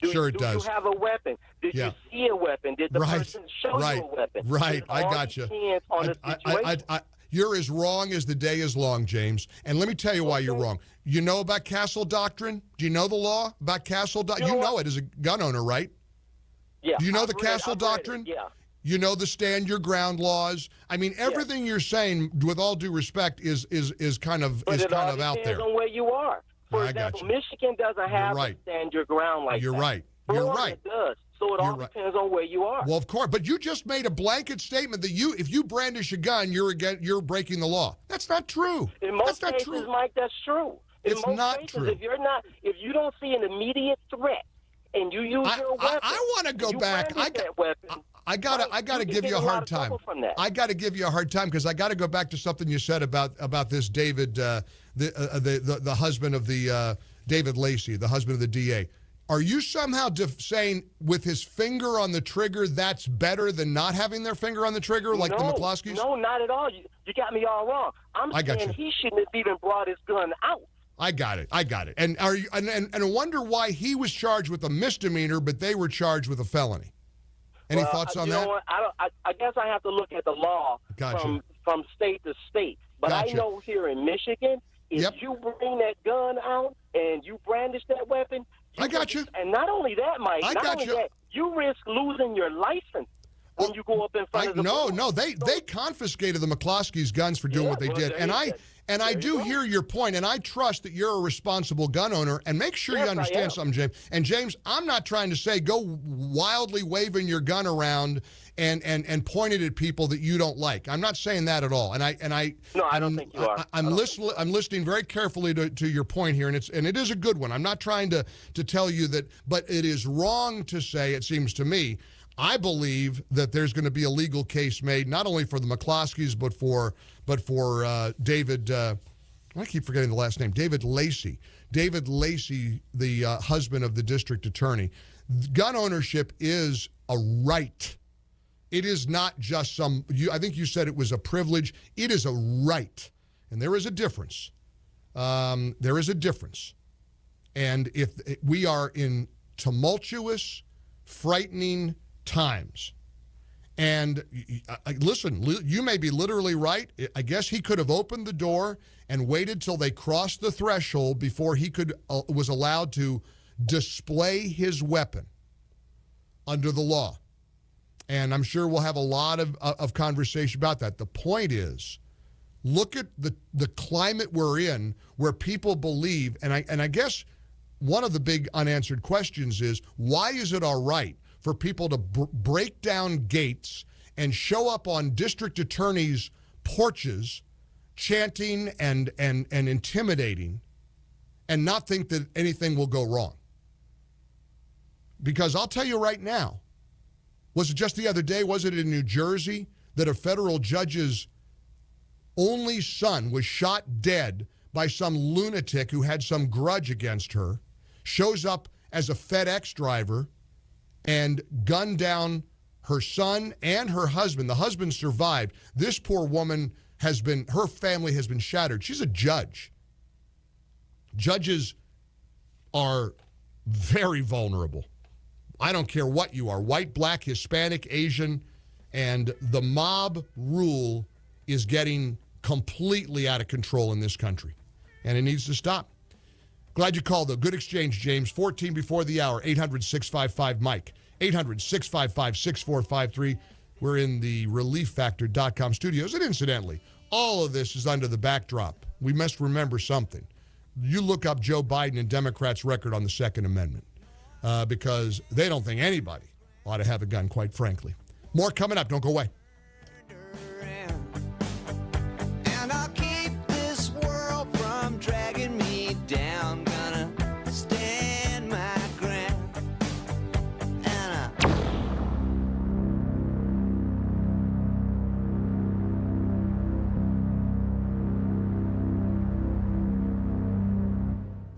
Sure it does. Do you have a weapon? Did you see a weapon? Did the person show you a weapon? Right. I got you. You're as wrong as the day is long, James. And let me tell you why you're wrong. You know about Castle Doctrine? Do you know the law about Castle Doctrine? You know it as a gun owner, right? Yeah. Do you know the Castle Doctrine? Yeah. You know the stand your ground laws. I mean, everything you're saying, with all due respect, is kind of out there. But it all depends on where you are. For example, Michigan doesn't have a stand your ground like that. You're right. Florida does. So it all depends on where you are. Well, of course. But you just made a blanket statement that if you brandish a gun, you're breaking the law. That's not true. In most cases, Mike, that's true. It's not true. If you don't see an immediate threat and you use your weapon, I want to go back. I gotta give you a hard time. I got to give you a hard time because I got to go back to something you said about this David, the husband of the David Lacey, the husband of the DA. Are you somehow saying with his finger on the trigger that's better than not having their finger on the trigger like the McCloskeys? No, not at all. You got me all wrong. I'm saying he shouldn't have even brought his gun out. I got it. And I wonder why he was charged with a misdemeanor, but they were charged with a felony. Any thoughts on that? Know what? I guess I have to look at the law from state to state. But I know here in Michigan, if you bring that gun out and you brandish that weapon, I got you. And not only that, Mike, you risk losing your license when you go up in front of the police. No, they confiscated the McCloskeys' guns for doing what they did. And I do hear your point, and I trust that you're a responsible gun owner. And make sure you understand something, James. And James, I'm not trying to say go wildly waving your gun around and pointed at people that you don't like. I'm not saying that at all. And I don't think you are. I'm listening very carefully to your point here, and it is a good one. I'm not trying to tell you that, but it is wrong to say, it seems to me. I believe that there's going to be a legal case made not only for the McCloskeys but for David. I keep forgetting the last name. David Lacey. David Lacey, the husband of the district attorney. Gun ownership is a right. It is not just I think you said it was a privilege. It is a right. And there is a difference. There is a difference. And if we are in tumultuous, frightening times, and listen, you may be literally right. I guess he could have opened the door and waited till they crossed the threshold before he was allowed to display his weapon under the law. And I'm sure we'll have a lot of conversation about that. The point is, look at the climate we're in, where people believe, and I guess one of the big unanswered questions is, why is it all right for people to break down gates and show up on district attorneys' porches chanting and intimidating and not think that anything will go wrong? Because I'll tell you right now, was it just the other day, was it in New Jersey, that a federal judge's only son was shot dead by some lunatic who had some grudge against her, shows up as a FedEx driver and gunned down her son and her husband. The husband survived. This poor woman her family has been shattered. She's a judge. Judges are very vulnerable. I don't care what you are, white, black, Hispanic, Asian, and the mob rule is getting completely out of control in this country, and it needs to stop. Glad you called, though. Good exchange, James. 14 before the hour, 800-655-MIKE, 800-655-6453. We're in the ReliefFactor.com studios, and incidentally, all of this is under the backdrop. We must remember something. You look up Joe Biden and Democrats' record on the Second Amendment. Because they don't think anybody ought to have a gun, quite frankly. More coming up. Don't go away. And I'll keep this world from dragging me down. Gonna stand my ground.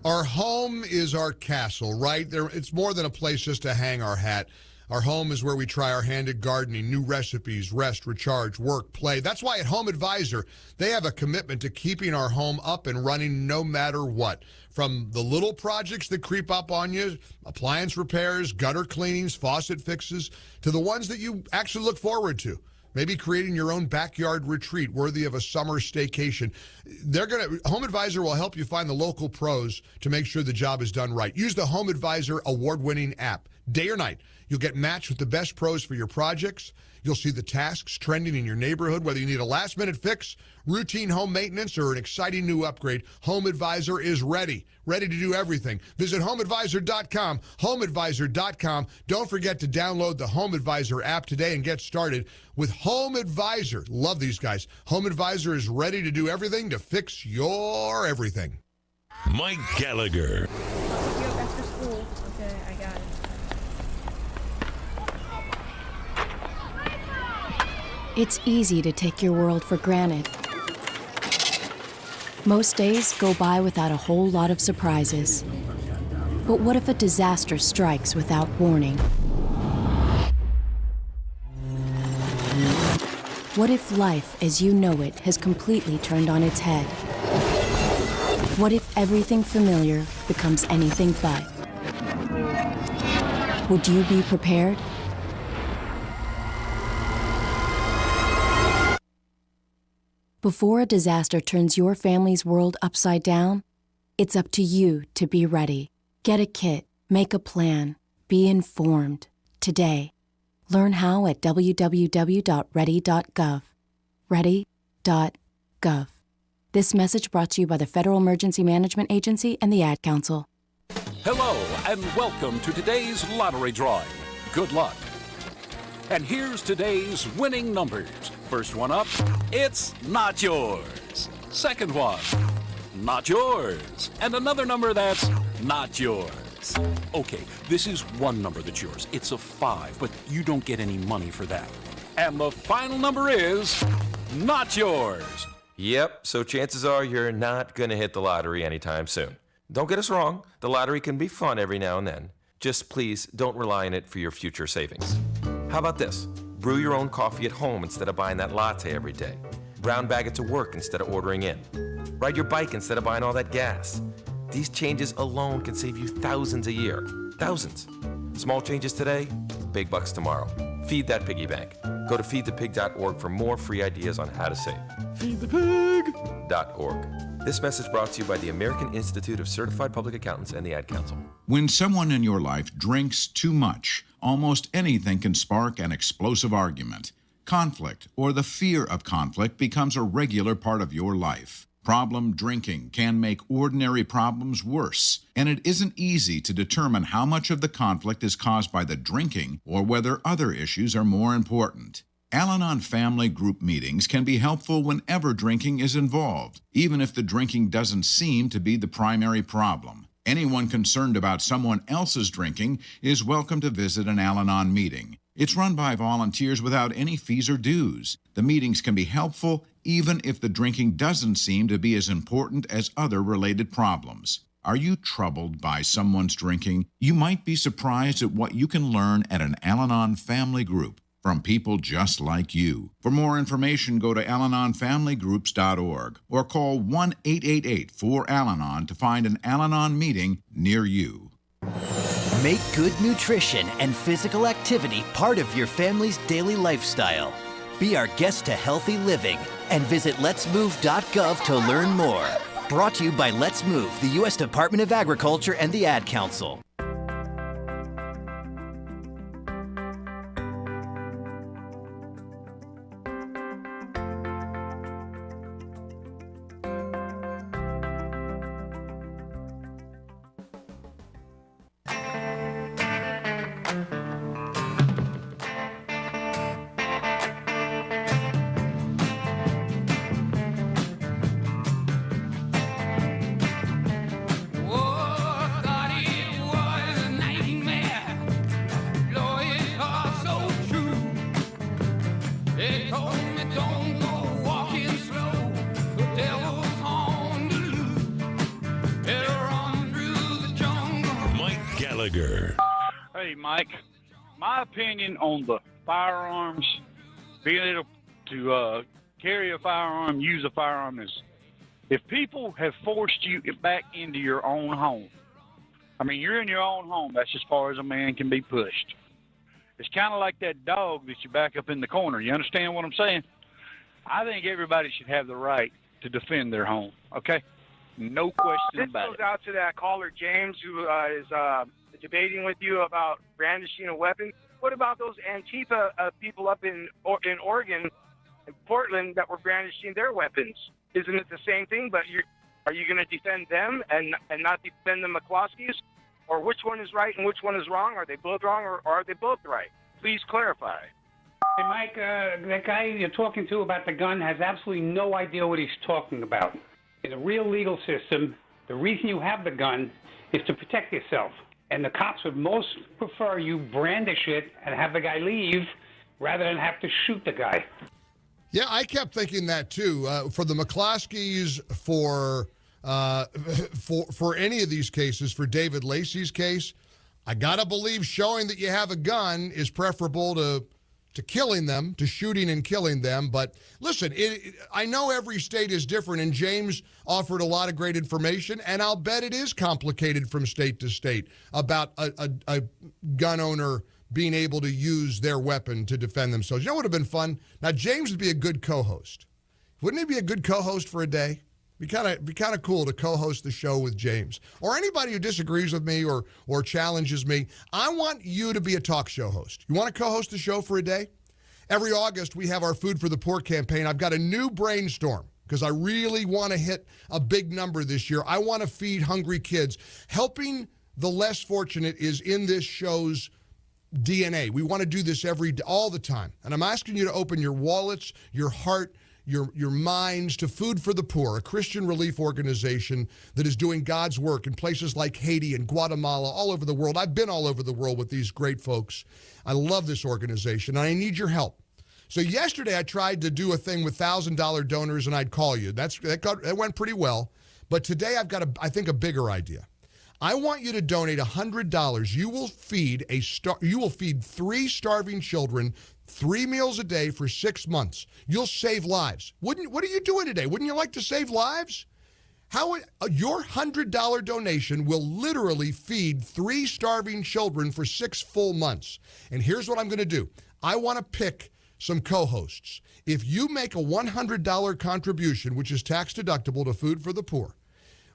Our home is our castle, right? It's more than a place just to hang our hat. Our home is where we try our hand at gardening, new recipes, rest, recharge, work, play. That's why at Home Advisor, they have a commitment to keeping our home up and running no matter what. From the little projects that creep up on you, appliance repairs, gutter cleanings, faucet fixes, to the ones that you actually look forward to. Maybe creating your own backyard retreat worthy of a summer staycation. Home Advisor will help you find the local pros to make sure the job is done right. Use the Home Advisor award-winning app. Day or night, you'll get matched with the best pros for your projects. You'll see the tasks trending in your neighborhood, whether you need a last-minute fix, routine home maintenance, or an exciting new upgrade. Home Advisor is ready to do everything. Visit HomeAdvisor.com, HomeAdvisor.com. Don't forget to download the Home Advisor app today and get started with Home Advisor. Love these guys. Home Advisor is ready to do everything to fix your everything. Mike Gallagher. I'll pick you up after school. Okay, I got it. It's easy to take your world for granted. Most days go by without a whole lot of surprises. But what if a disaster strikes without warning? What if life as you know it has completely turned on its head? What if everything familiar becomes anything but? Would you be prepared? Before a disaster turns your family's world upside down, it's up to you to be ready. Get a kit, make a plan, be informed today. Learn how at www.ready.gov. Ready.gov. This message brought to you by the Federal Emergency Management Agency and the Ad Council. Hello, and welcome to today's lottery drawing. Good luck. And here's today's winning numbers. First one up, it's not yours. Second one, not yours. And another number that's not yours. Okay, this is one number that's yours. It's a 5, but you don't get any money for that. And the final number is not yours. Yep, so chances are you're not going to hit the lottery anytime soon. Don't get us wrong, the lottery can be fun every now and then. Just please don't rely on it for your future savings. How about this? Brew your own coffee at home instead of buying that latte every day. Brown bag it to work instead of ordering in. Ride your bike instead of buying all that gas. These changes alone can save you thousands a year. Thousands. Small changes today, big bucks tomorrow. Feed that piggy bank. Go to feedthepig.org for more free ideas on how to save. Feedthepig.org. This message brought to you by the American Institute of Certified Public Accountants and the Ad Council. When someone in your life drinks too much, almost anything can spark an explosive argument. Conflict, or the fear of conflict, becomes a regular part of your life. Problem drinking can make ordinary problems worse, and it isn't easy to determine how much of the conflict is caused by the drinking or whether other issues are more important. Al-Anon family group meetings can be helpful whenever drinking is involved, even if the drinking doesn't seem to be the primary problem. Anyone concerned about someone else's drinking is welcome to visit an Al-Anon meeting. It's run by volunteers without any fees or dues. The meetings can be helpful even if the drinking doesn't seem to be as important as other related problems. Are you troubled by someone's drinking? You might be surprised at what you can learn at an Al-Anon family group from people just like you. For more information, go to AlanonFamilyGroups.org or call 1-888-4-ALANON to find an Al-Anon meeting near you. Make good nutrition and physical activity part of your family's daily lifestyle. Be our guest to healthy living and visit letsmove.gov to learn more. Brought to you by Let's Move, the U.S. Department of Agriculture and the Ad Council. Hey, Mike, my opinion on the firearms, being able to carry a firearm, use a firearm, is if people have forced you back into your own home, I mean, you're in your own home, that's as far as a man can be pushed. It's kind of like that dog that you back up in the corner. You understand what I'm saying? I think everybody should have the right to defend their home, okay? No question about it. This goes out to that caller, James, who is debating with you about brandishing a weapon. What about those Antifa people up in Oregon, in Portland, that were brandishing their weapons? Isn't it the same thing? But are you going to defend them and not defend the McCloskeys? Or which one is right and which one is wrong? Are they both wrong or are they both right? Please clarify. Hey, Mike, that guy you're talking to about the gun has absolutely no idea what he's talking about. In the real legal system, the reason you have the gun is to protect yourself. And the cops would most prefer you brandish it and have the guy leave rather than have to shoot the guy. Yeah, I kept thinking that too. For the McCloskeys, for any of these cases, for David Lacey's case, I gotta believe showing that you have a gun is preferable to killing them, to shooting and killing them. But listen, I know every state is different, and James offered a lot of great information, and I'll bet it is complicated from state to state about a gun owner being able to use their weapon to defend themselves. You know what would have been fun? Now, James would be a good co-host. Wouldn't he be a good co-host for a day? Be kind of cool to co-host the show with James. Or anybody who disagrees with me or challenges me. I want you to be a talk show host. You want to co-host the show for a day? Every August, we have our Food for the Poor campaign. I've got a new brainstorm because I really want to hit a big number this year. I want to feed hungry kids. Helping the less fortunate is in this show's DNA. We want to do this all the time. And I'm asking you to open your wallets, your heart, your minds to Food for the Poor, a Christian relief organization that is doing God's work in places like Haiti and Guatemala, all over the world. I've been all over the world with these great folks. I love this organization, and I need your help. So yesterday I tried to do a thing with $1,000 donors, and I'd call you. That went pretty well. But today I've got, I think, a bigger idea. I want you to donate $100. You will feed 3 starving children 3 meals a day for 6 months. You'll save lives. What are you doing today? Wouldn't you like to save lives? Your $100 donation will literally feed 3 starving children for 6 full months. And here's what I'm going to do. I want to pick some co-hosts. If you make a $100 contribution, which is tax deductible to Food for the Poor,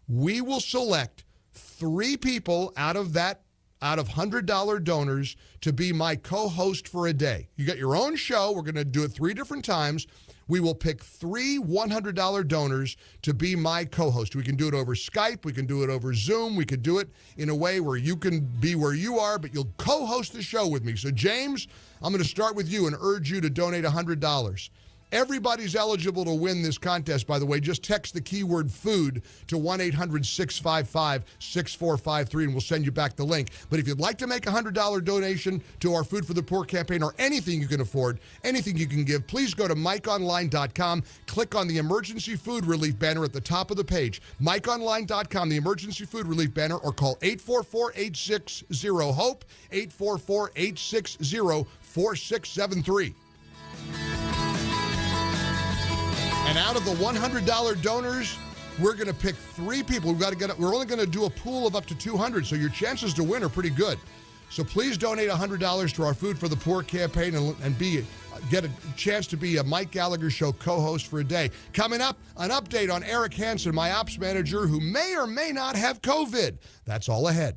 we will select 3 people out of $100 donors to be my co-host for a day. You got your own show. We're going to do it 3 different times. We will pick 3 $100 donors to be my co-host. We can do it over Skype. We can do it over Zoom. We could do it in a way where you can be where you are, but you'll co-host the show with me. So, James, I'm going to start with you and urge you to donate $100. Everybody's eligible to win this contest, by the way. Just text the keyword food to 1-800-655-6453, and we'll send you back the link. But if you'd like to make a $100 donation to our Food for the Poor campaign, or anything you can afford, anything you can give, please go to MikeOnline.com, click on the Emergency Food Relief banner at the top of the page. MikeOnline.com, the Emergency Food Relief banner, or call 844-860-HOPE, 844-860-4673. And out of the $100 donors, we're going to pick 3 people. We're only going to do a pool of up to 200, so your chances to win are pretty good. So please donate $100 to our Food for the Poor campaign and get a chance to be a Mike Gallagher Show co-host for a day. Coming up, an update on Eric Hansen, my ops manager, who may or may not have COVID. That's all ahead.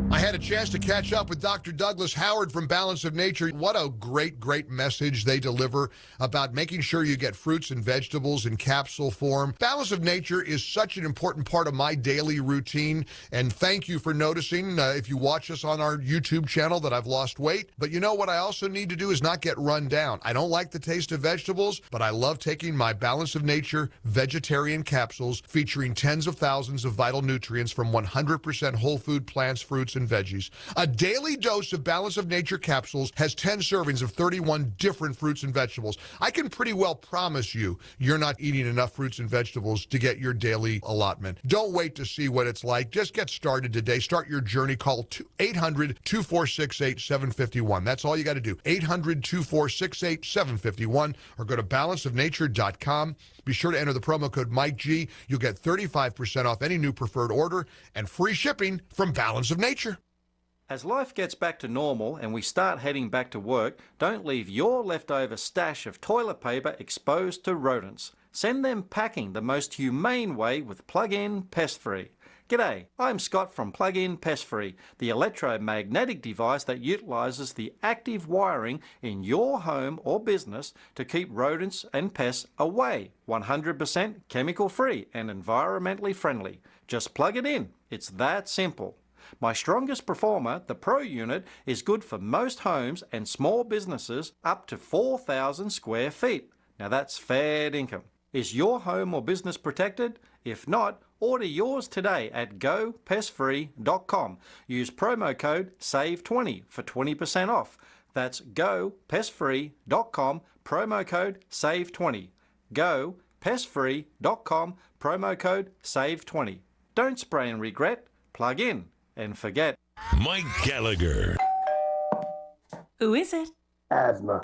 I had a chance to catch up with Dr. Douglas Howard from Balance of Nature. What a great, great message they deliver about making sure you get fruits and vegetables in capsule form. Balance of Nature is such an important part of my daily routine, and thank you for noticing, if you watch us on our YouTube channel, that I've lost weight. But you know what I also need to do is not get run down. I don't like the taste of vegetables, but I love taking my Balance of Nature vegetarian capsules featuring tens of thousands of vital nutrients from 100% whole food plants, fruits, and veggies. A daily dose of Balance of Nature capsules has 10 servings of 31 different fruits and vegetables. I can pretty well promise you, you're not eating enough fruits and vegetables to get your daily allotment. Don't wait to see what it's like. Just get started today. Start your journey. Call 800-246-8751. That's all you got to do. 800-246-8751, or go to balanceofnature.com. Be sure to enter the promo code Mike G. You'll get 35% off any new preferred order and free shipping from Balance of Nature. As life gets back to normal and we start heading back to work, don't leave your leftover stash of toilet paper exposed to rodents. Send them packing the most humane way with Plug-in Pest Free. G'day, I'm Scott from Plug-in Pest Free, the electromagnetic device that utilises the active wiring in your home or business to keep rodents and pests away. 100% chemical free and environmentally friendly. Just plug it in. It's that simple. My strongest performer, the Pro unit, is good for most homes and small businesses up to 4,000 square feet. Now that's fair income. Is your home or business protected? If not, order yours today at gopestfree.com. Use promo code SAVE20 for 20% off. That's gopestfree.com, promo code SAVE20. Gopestfree.com, promo code SAVE20. Don't spray and regret, plug in and forget. Mike Gallagher. Who is it? Asthma.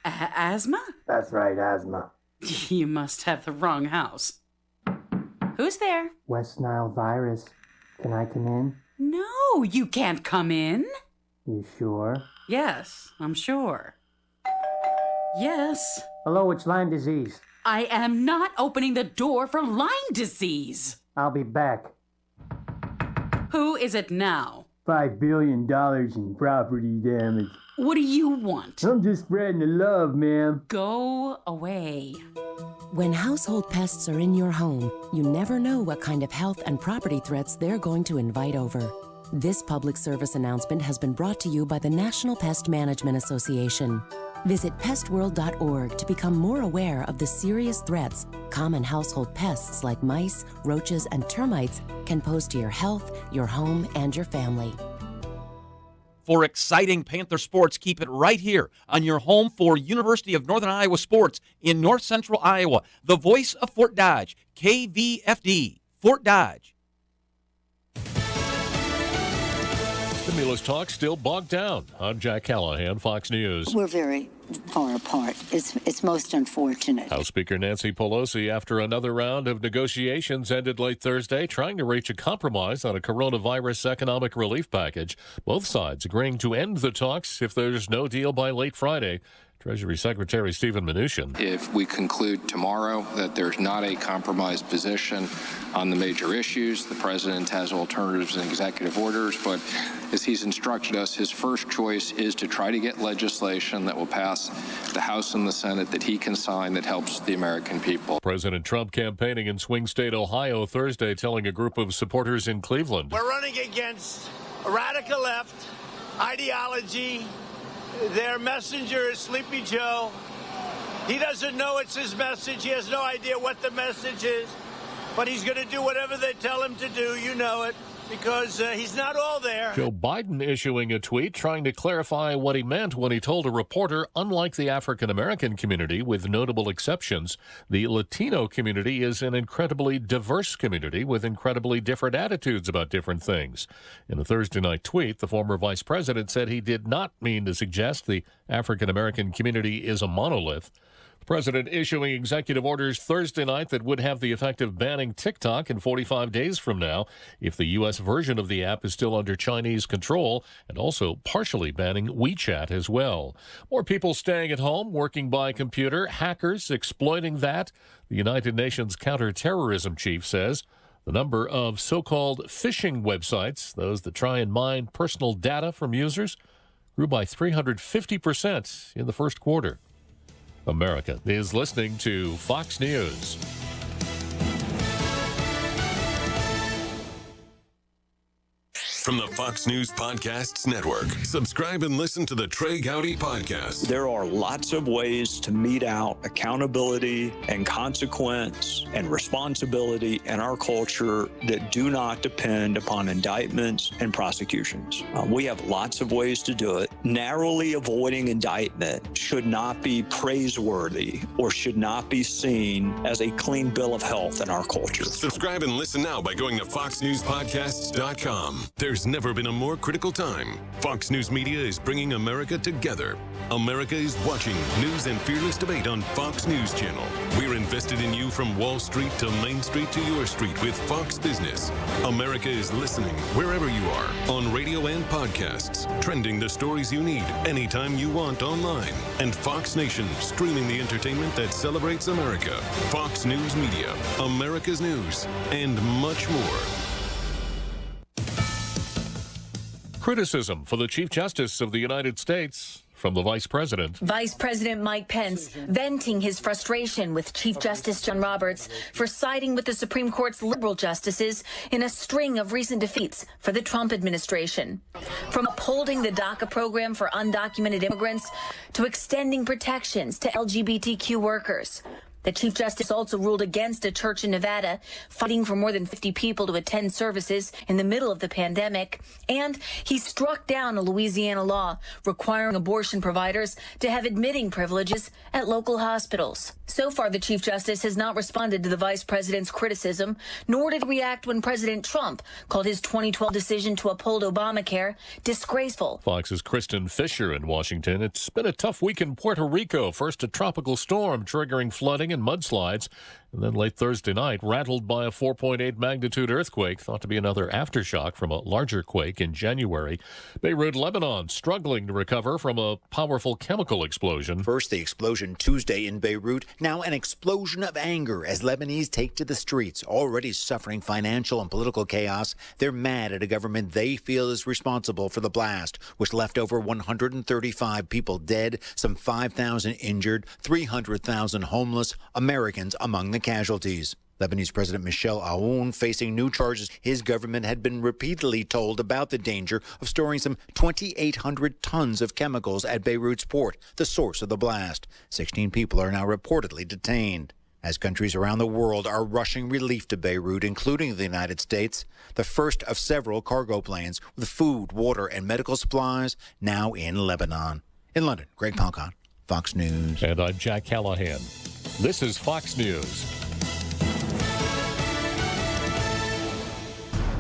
Asthma? That's right, asthma. You must have the wrong house. Who's there? West Nile virus. Can I come in? No, you can't come in. You sure? Yes, I'm sure. Yes. Hello, it's Lyme disease. I am not opening the door for Lyme disease. I'll be back. Who is it now? $5 billion in property damage. What do you want? I'm just spreading the love, ma'am. Go away. When household pests are in your home, you never know what kind of health and property threats they're going to invite over. This public service announcement has been brought to you by the National Pest Management Association. Visit pestworld.org to become more aware of the serious threats common household pests like mice, roaches, and termites can pose to your health, your home, and your family. For exciting Panther sports, keep it right here on your home for University of Northern Iowa sports in north central Iowa. The voice of Fort Dodge, KVFD, Fort Dodge. Stimulus talk still bogged down. I'm Jack Callahan, Fox News. We're very far apart. It's most unfortunate. House Speaker Nancy Pelosi, after another round of negotiations ended late Thursday, trying to reach a compromise on a coronavirus economic relief package. Both sides agreeing to end the talks if there's no deal by late Friday. Treasury Secretary Stephen Mnuchin. If we conclude tomorrow that there's not a compromised position on the major issues, the president has alternatives and executive orders, but as he's instructed us, his first choice is to try to get legislation that will pass the House and the Senate that he can sign that helps the American people. President Trump campaigning in swing state Ohio Thursday, telling a group of supporters in Cleveland. We're running against a radical left ideology. Their messenger is Sleepy Joe. He doesn't know it's his message. He has no idea what the message is. But he's going to do whatever they tell him to do. You know it, because he's not all there. Joe Biden issuing a tweet trying to clarify what he meant when he told a reporter, unlike the African-American community, with notable exceptions, the Latino community is an incredibly diverse community with incredibly different attitudes about different things. In a Thursday night tweet, the former vice president said he did not mean to suggest the African-American community is a monolith. The president issuing executive orders Thursday night that would have the effect of banning TikTok in 45 days from now if the U.S. version of the app is still under Chinese control, and also partially banning WeChat as well. More people staying at home, working by computer, hackers exploiting that. The United Nations counterterrorism chief says the number of so-called phishing websites, those that try and mine personal data from users, grew by 350% in the first quarter. America is listening to Fox News. From the Fox News Podcasts Network, subscribe and listen to the Trey Gowdy Podcast. There are lots of ways to mete out accountability and consequence and responsibility in our culture that do not depend upon indictments and prosecutions. We have lots of ways to do it. Narrowly avoiding indictment should not be praiseworthy or should not be seen as a clean bill of health in our culture. Subscribe and listen now by going to foxnewspodcasts.com. There's never been a more critical time. Fox News Media is bringing America together. America is watching news and fearless debate on Fox News Channel. We're invested in you from Wall Street to Main Street to your street with Fox Business. America is listening wherever you are, on radio and podcasts, trending the stories you need anytime you want online, and Fox Nation, streaming the entertainment that celebrates America. Fox News Media, America's news, and much more. Criticism for the Chief Justice of the United States from the Vice President. Vice President Mike Pence venting his frustration with Chief Justice John Roberts for siding with the Supreme Court's liberal justices in a string of recent defeats for the Trump administration. From upholding the DACA program for undocumented immigrants to extending protections to LGBTQ workers. The Chief Justice also ruled against a church in Nevada fighting for more than 50 people to attend services in the middle of the pandemic. And he struck down a Louisiana law requiring abortion providers to have admitting privileges at local hospitals. So far, the Chief Justice has not responded to the Vice President's criticism, nor did he react when President Trump called his 2012 decision to uphold Obamacare disgraceful. Fox's Kristen Fisher in Washington. It's been a tough week in Puerto Rico. First, a tropical storm triggering flooding and mudslides, And then late Thursday night, rattled by a 4.8 magnitude earthquake, thought to be another aftershock from a larger quake in January. Beirut, Lebanon, struggling to recover from a powerful chemical explosion. First, the explosion Tuesday in Beirut. Now an explosion of anger as Lebanese take to the streets. Already suffering financial and political chaos, they're mad at a government they feel is responsible for the blast, which left over 135 people dead, some 5,000 injured, 300,000 homeless, Americans among the casualties. Lebanese President Michel Aoun facing new charges. His government had been repeatedly told about the danger of storing some 2,800 tons of chemicals at Beirut's port, the source of the blast. 16 people are now reportedly detained. As countries around the world are rushing relief to Beirut, including the United States, the first of several cargo planes with food, water, and medical supplies now in Lebanon. In London, Greg Palcott, Fox News. And I'm Jack Callahan. This is Fox News.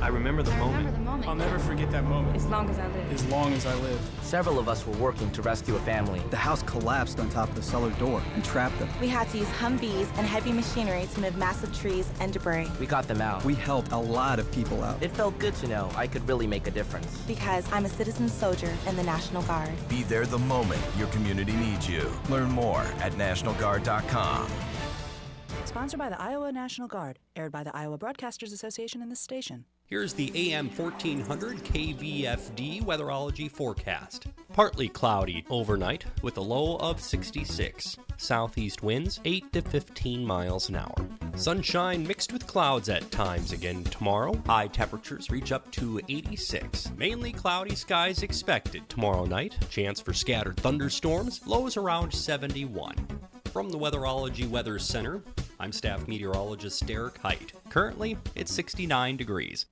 I remember the moment. I'll never forget that moment. As long as I live. As long as I live. Several of us were working to rescue a family. The house collapsed on top of the cellar door and trapped them. We had to use Humvees and heavy machinery to move massive trees and debris. We got them out. We helped a lot of people out. It felt good to know I could really make a difference. Because I'm a citizen soldier in the National Guard. Be there the moment your community needs you. Learn more at NationalGuard.com. Sponsored by the Iowa National Guard. Aired by the Iowa Broadcasters Association and this station. Here's the AM 1400 KVFD weatherology forecast. Partly cloudy overnight with a low of 66. Southeast winds 8 to 15 miles an hour. Sunshine mixed with clouds at times again tomorrow. High temperatures reach up to 86. Mainly cloudy skies expected tomorrow night. Chance for scattered thunderstorms. Lows around 71. From the Weatherology Weather Center, I'm staff meteorologist Derek Height. Currently, it's 69 degrees.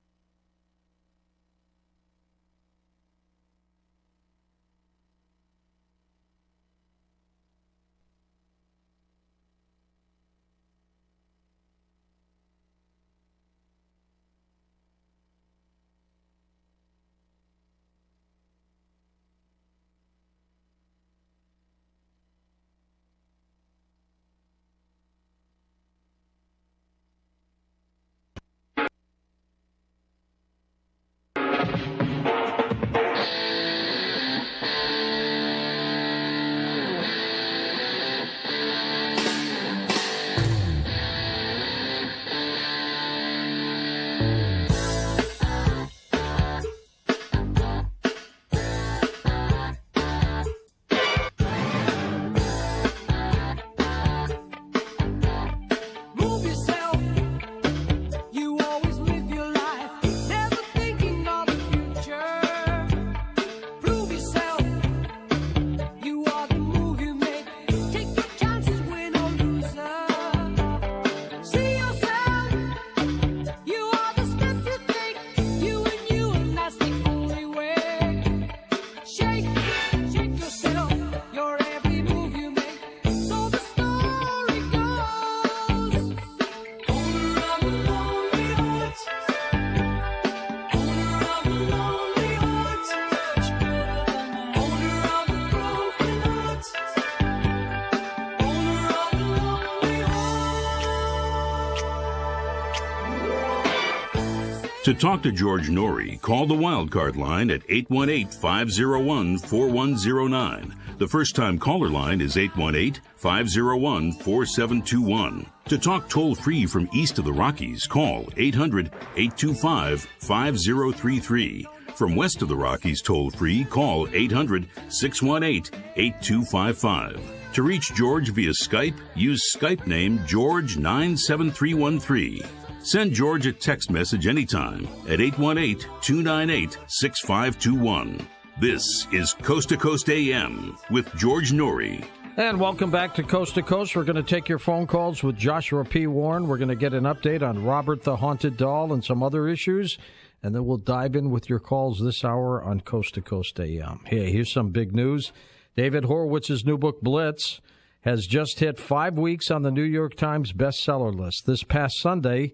To talk to George Norrie, call the Wildcard line at 818-501-4109. The first-time caller line is 818-501-4721. To talk toll-free from east of the Rockies, call 800-825-5033. From west of the Rockies toll-free, call 800-618-8255. To reach George via Skype, use Skype name George97313. Send George a text message anytime at 818-298-6521. This is Coast to Coast AM with George Norrie. And welcome back to Coast to Coast. We're going to take your phone calls with Joshua P. Warren. We're going to get an update on Robert the Haunted Doll and some other issues. And then we'll dive in with your calls this hour on Coast to Coast AM. Hey, here's some big news. David Horowitz's new book, Blitz, has just hit 5 weeks on the New York Times bestseller list. This past Sunday,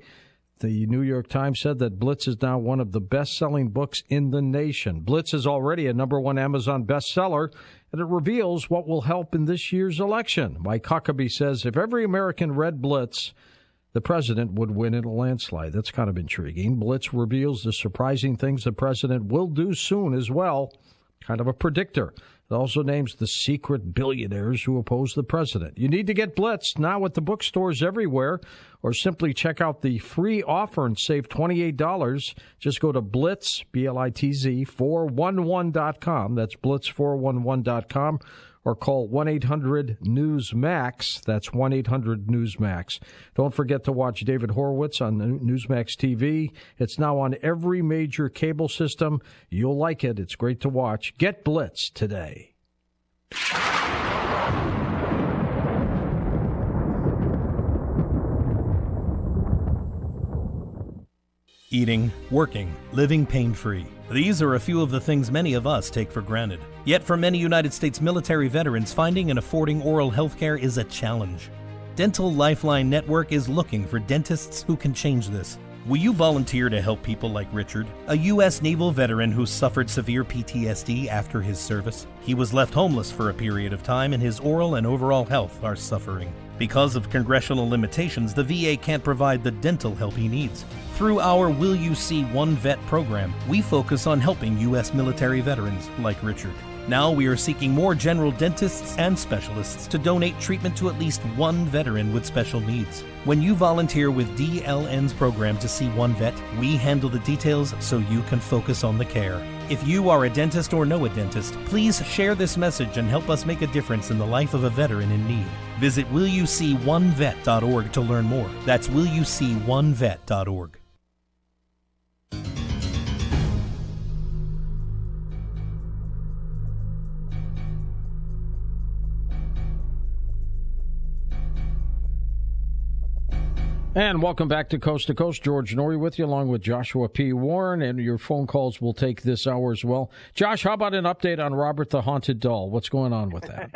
the New York Times said that Blitz is now one of the best-selling books in the nation. Blitz is already a #1 Amazon bestseller, and it reveals what will help in this year's election. Mike Huckabee says if every American read Blitz, the president would win in a landslide. That's kind of intriguing. Blitz reveals the surprising things the president will do soon as well. Kind of a predictor. It also names the secret billionaires who oppose the president. You need to get Blitz now at the bookstores everywhere, or simply check out the free offer and save $28. Just go to Blitz, B-L-I-T-Z, 411.com. That's Blitz411.com. Or call 1-800-NEWS-MAX. That's 1-800-NEWS-MAX. Don't forget to watch David Horowitz on Newsmax TV. It's now on every major cable system. You'll like it. It's great to watch. Get Blitz today. Eating, working, living pain-free. These are a few of the things many of us take for granted. Yet for many United States military veterans, finding and affording oral health care is a challenge. Dental Lifeline Network is looking for dentists who can change this. Will you volunteer to help people like Richard, a U.S. naval veteran who suffered severe PTSD after his service? He was left homeless for a period of time, and his oral and overall health are suffering. Because of congressional limitations, the VA can't provide the dental help he needs. Through our Will You See One Vet program, we focus on helping U.S. military veterans like Richard. Now we are seeking more general dentists and specialists to donate treatment to at least one veteran with special needs. When you volunteer with DLN's program to see one vet, we handle the details so you can focus on the care. If you are a dentist or know a dentist, please share this message and help us make a difference in the life of a veteran in need. Visit willyouseeonevet.org to learn more. That's willyouseeonevet.org. And welcome back to Coast. George Norrie with you, along with Joshua P. Warren, and your phone calls will take this hour as well. Josh, how about an update on Robert the Haunted Doll? What's going on with that?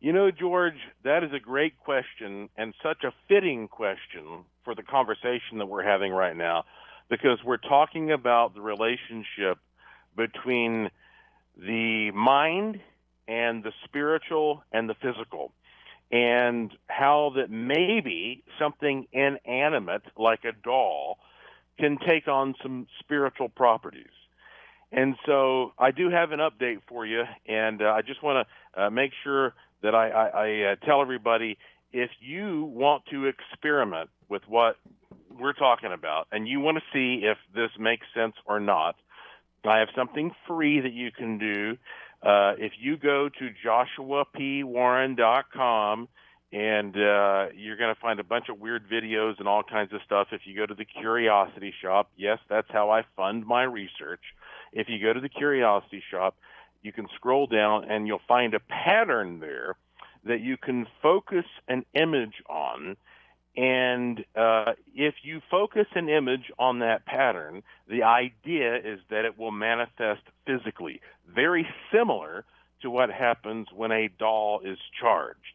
You know, George, that is a great question and such a fitting question for the conversation that we're having right now, because we're talking about the relationship between the mind and the spiritual and the physical, and how that maybe something inanimate like a doll can take on some spiritual properties. And so I do have an update for you, and I just want to make sure that I tell everybody, if you want to experiment with what we're talking about and you want to see if this makes sense or not, I have something free that you can do. If you go to joshuapwarren.com, and you're going to find a bunch of weird videos and all kinds of stuff. If you go to the Curiosity Shop, yes, that's how I fund my research. If you go to the Curiosity Shop, you can scroll down and you'll find a pattern there that you can focus an image on. And if you focus an image on that pattern, the idea is that it will manifest physically, very similar to what happens when a doll is charged.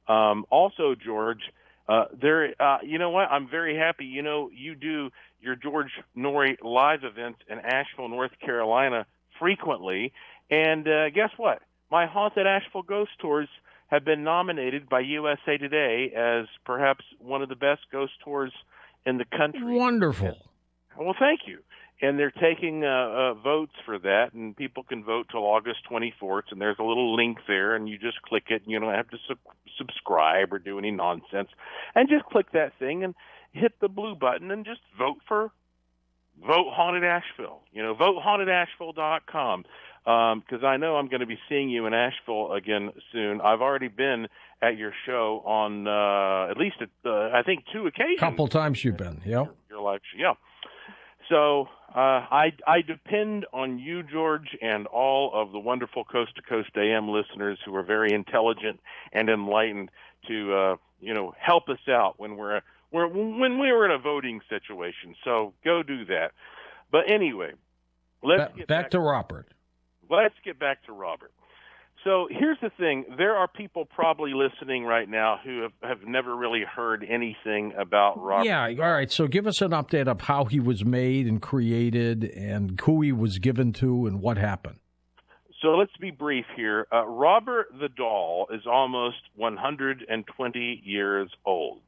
Also, George, you know what? I'm very happy. You know, you do your George Norrie live events in Asheville, North Carolina frequently. And guess what? My Haunted Asheville Ghost Tours have been nominated by USA Today as perhaps one of the best ghost tours in the country. Wonderful. Well, thank you. And they're taking votes for that, and people can vote till August 24th, and there's a little link there, and you just click it, and you don't have to subscribe or do any nonsense. And just click that thing and hit the blue button and just vote Haunted Asheville. You know, voteHauntedAsheville.com. Because I know I'm going to be seeing you in Asheville again soon. I've already been at your show on at least, I think, 2 occasions. Couple times you've been, yeah. Your live show, yeah. So I depend on you, George, and all of the wonderful Coast to Coast AM listeners who are very intelligent and enlightened to help us out when we're in a voting situation. So go do that. But anyway, let's get back to Robert. Let's get back to Robert. So here's the thing. There are people probably listening right now who have never really heard anything about Robert. Yeah, all right. So give us an update of how he was made and created and who he was given to and what happened. So let's be brief here. Robert the Doll is almost 120 years old.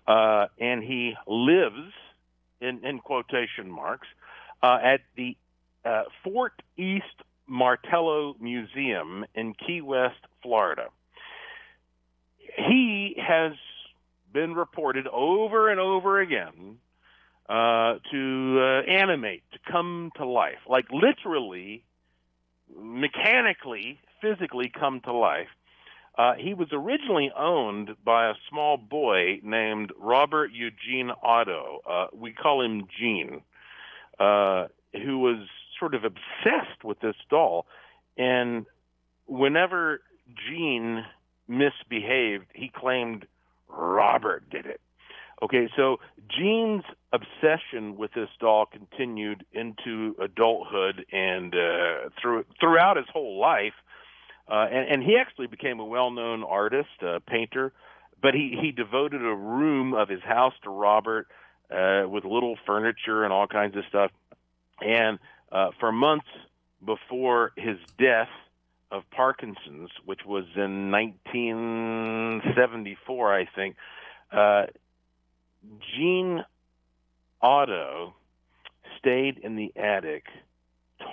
and he lives, in quotation marks, at the Fort East Martello Museum in Key West, Florida. He has been reported over and over again to animate, to come to life, like literally, mechanically, physically come to life. He was originally owned by a small boy named Robert Eugene Otto. We call him Gene, who was sort of obsessed with this doll. And whenever Gene misbehaved, he claimed Robert did it. Okay, so Gene's obsession with this doll continued into adulthood and throughout his whole life. And he actually became a well-known artist, painter, but he devoted a room of his house to Robert with little furniture and all kinds of stuff. And for months before his death of Parkinson's, which was in 1974, I think, Gene Otto stayed in the attic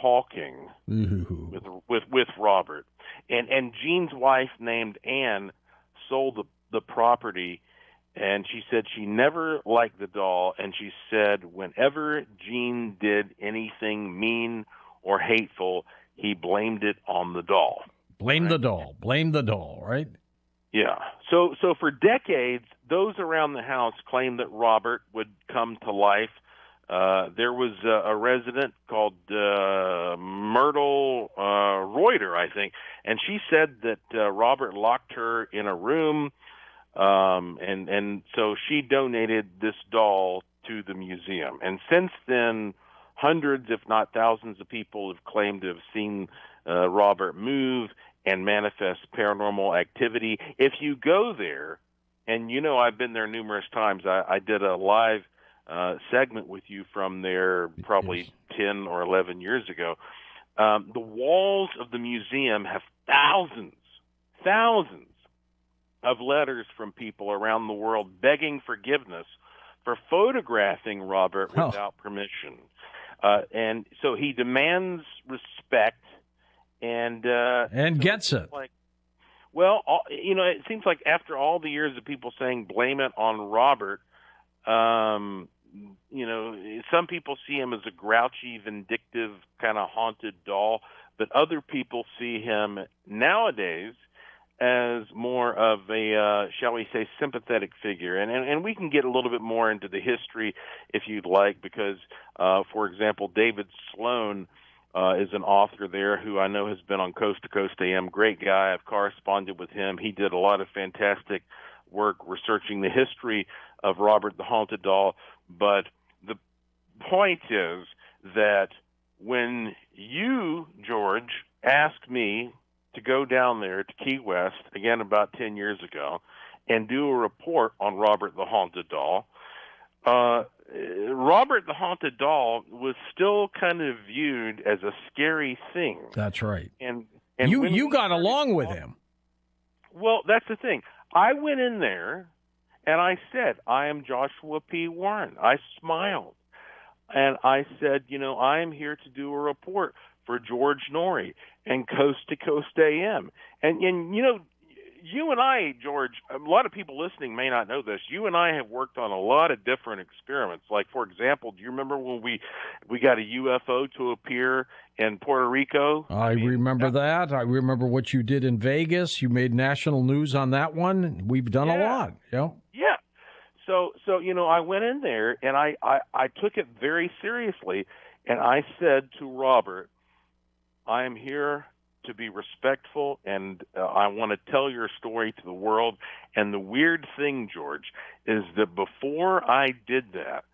talking with Robert. And Gene's wife, named Anne, sold the property, and she said she never liked the doll, and she said whenever Gene did anything mean or hateful, he blamed it on the doll. Blame the doll, right? Yeah. So for decades, those around the house claimed that Robert would come to life. There was a resident called Myrtle Reuter, I think, and she said that Robert locked her in a room, and so she donated this doll to the museum. And since then, hundreds, if not thousands, of people have claimed to have seen Robert move and manifest paranormal activity. If you go there, and you know I've been there numerous times, I did a live segment with you from there probably 10 or 11 years ago. The walls of the museum have thousands of letters from people around the world begging forgiveness for photographing Robert without permission. And so he demands respect and gets it. Well, it seems like after all the years of people saying blame it on Robert, some people see him as a grouchy, vindictive, kind of haunted doll, but other people see him nowadays as more of a, shall we say, sympathetic figure. And we can get a little bit more into the history if you'd like, because, for example, David Sloan is an author there who I know has been on Coast to Coast AM. Great guy. I've corresponded with him. He did a lot of fantastic work researching the history of Robert the Haunted Doll. But the point is that when you, George, asked me to go down there to Key West, again about 10 years ago, and do a report on Robert the Haunted Doll, Robert the Haunted Doll was still kind of viewed as a scary thing. That's right. And you got along with him. Well, that's the thing. I went in there and I said, I am Joshua P. Warren. I smiled. And I said, I am here to do a report for George Norrie and Coast to Coast AM. And you and I, George, a lot of people listening may not know this. You and I have worked on a lot of different experiments. Like, for example, do you remember when we got a UFO to appear in Puerto Rico? I remember that. I remember what you did in Vegas. You made national news on that one. We've done a lot. Yeah. So I went in there and I took it very seriously, and I said to Robert, I am here to be respectful, and I want to tell your story to the world. And the weird thing, George, is that before I did that,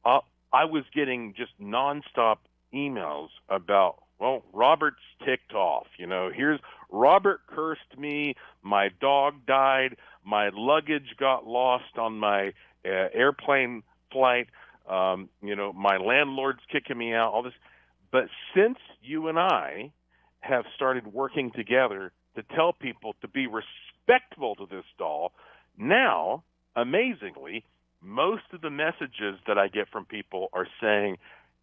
I was getting just nonstop emails about, well, Robert's ticked off. Here's Robert cursed me, my dog died, my luggage got lost on my airplane flight, my landlord's kicking me out, all this. But since you and I have started working together to tell people to be respectful to this doll, now amazingly, most of the messages that I get from people are saying,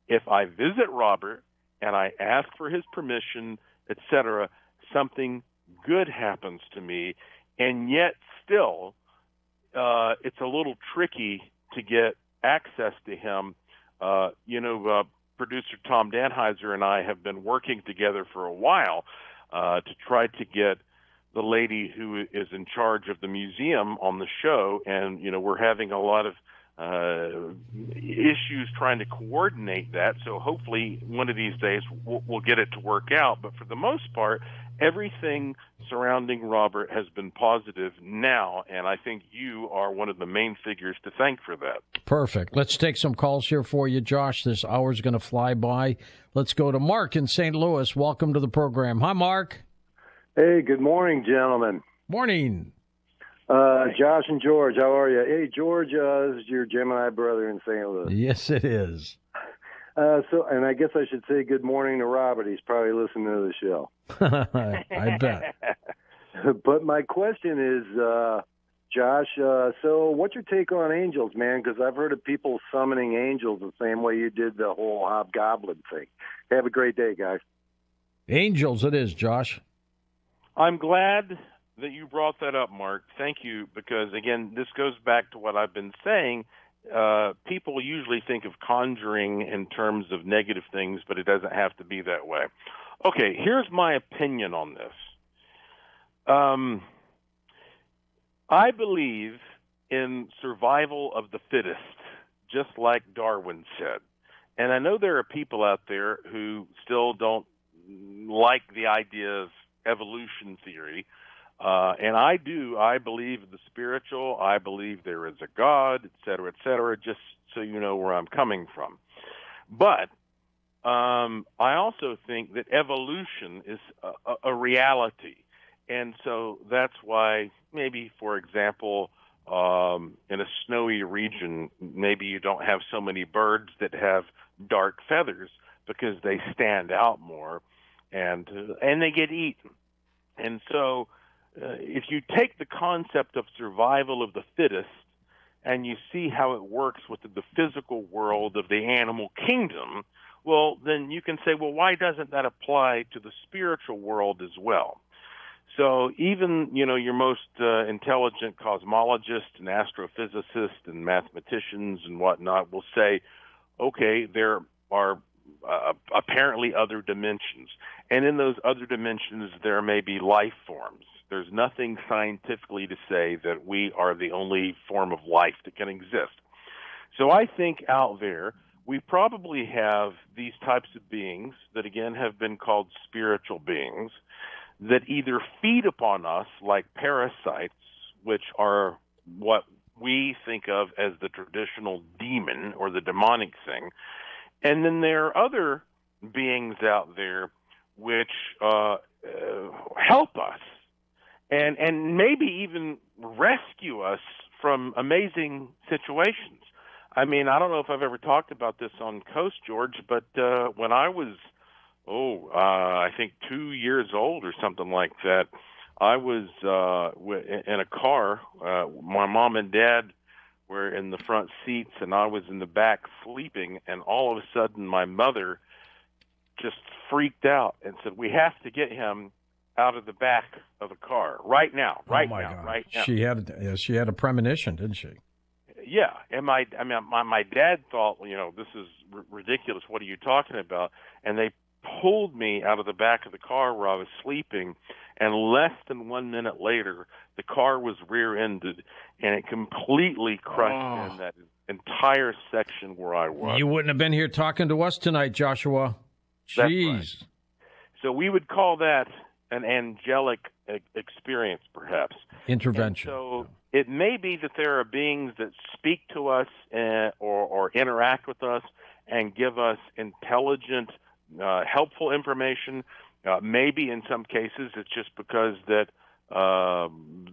if I visit Robert and I ask for his permission, etc., something good happens to me. And yet still, it's a little tricky to get access to him. Producer Tom Danheiser and I have been working together for a while to try to get the lady who is in charge of the museum on the show, and we're having a lot of issues trying to coordinate that. So hopefully one of these days we'll get it to work out. But for the most part, everything surrounding Robert has been positive now, and I think you are one of the main figures to thank for that. Perfect. Let's take some calls here for you, Josh. This hour's going to fly by. Let's go to Mark in St. Louis. Welcome to the program. Hi, Mark. Hey, good morning, gentlemen. Morning. Josh and George, how are you? Hey, George, this is your Gemini brother in St. Louis. Yes, it is. And I guess I should say good morning to Robert. He's probably listening to the show. I bet. But my question is, Josh, so what's your take on angels, man? Because I've heard of people summoning angels the same way you did the whole hobgoblin thing. Have a great day, guys. Angels it is, Josh. I'm glad that you brought that up, Mark. Thank you, because, again, this goes back to what I've been saying. People usually think of conjuring in terms of negative things, but it doesn't have to be that way. Okay, here's my opinion on this. I believe in survival of the fittest, just like Darwin said. And I know there are people out there who still don't like the idea of evolution theory. And I do. I believe in the spiritual. I believe there is a God, et cetera, just so you know where I'm coming from. But I also think that evolution is a reality. And so that's why maybe, for example, in a snowy region, maybe you don't have so many birds that have dark feathers because they stand out more and they get eaten. And so if you take the concept of survival of the fittest and you see how it works within the physical world of the animal kingdom, well, then you can say, well, why doesn't that apply to the spiritual world as well? So even, your most intelligent cosmologists and astrophysicists and mathematicians and whatnot will say, okay, there are apparently other dimensions. And in those other dimensions, there may be life forms. There's nothing scientifically to say that we are the only form of life that can exist. So I think out there, we probably have these types of beings that, again, have been called spiritual beings that either feed upon us like parasites, which are what we think of as the traditional demon or the demonic thing. And then there are other beings out there which help us and maybe even rescue us from amazing situations. I mean, I don't know if I've ever talked about this on Coast, George, but when I was, I think 2 years old or something like that, I was in a car. My mom and dad were in the front seats, and I was in the back sleeping, and all of a sudden my mother just freaked out and said, "We have to get him out of the back of the car right now, right now." She had a premonition, didn't she? Yeah, and my dad thought, this is ridiculous. What are you talking about? And they pulled me out of the back of the car where I was sleeping, and less than 1 minute later, the car was rear-ended, and it completely crushed in that entire section where I was. You wouldn't have been here talking to us tonight, Joshua. That's Jeez. right. So we would call that an angelic experience, perhaps. Intervention. And so it may be that there are beings that speak to us or interact with us and give us intelligent, helpful information. Maybe in some cases it's just because that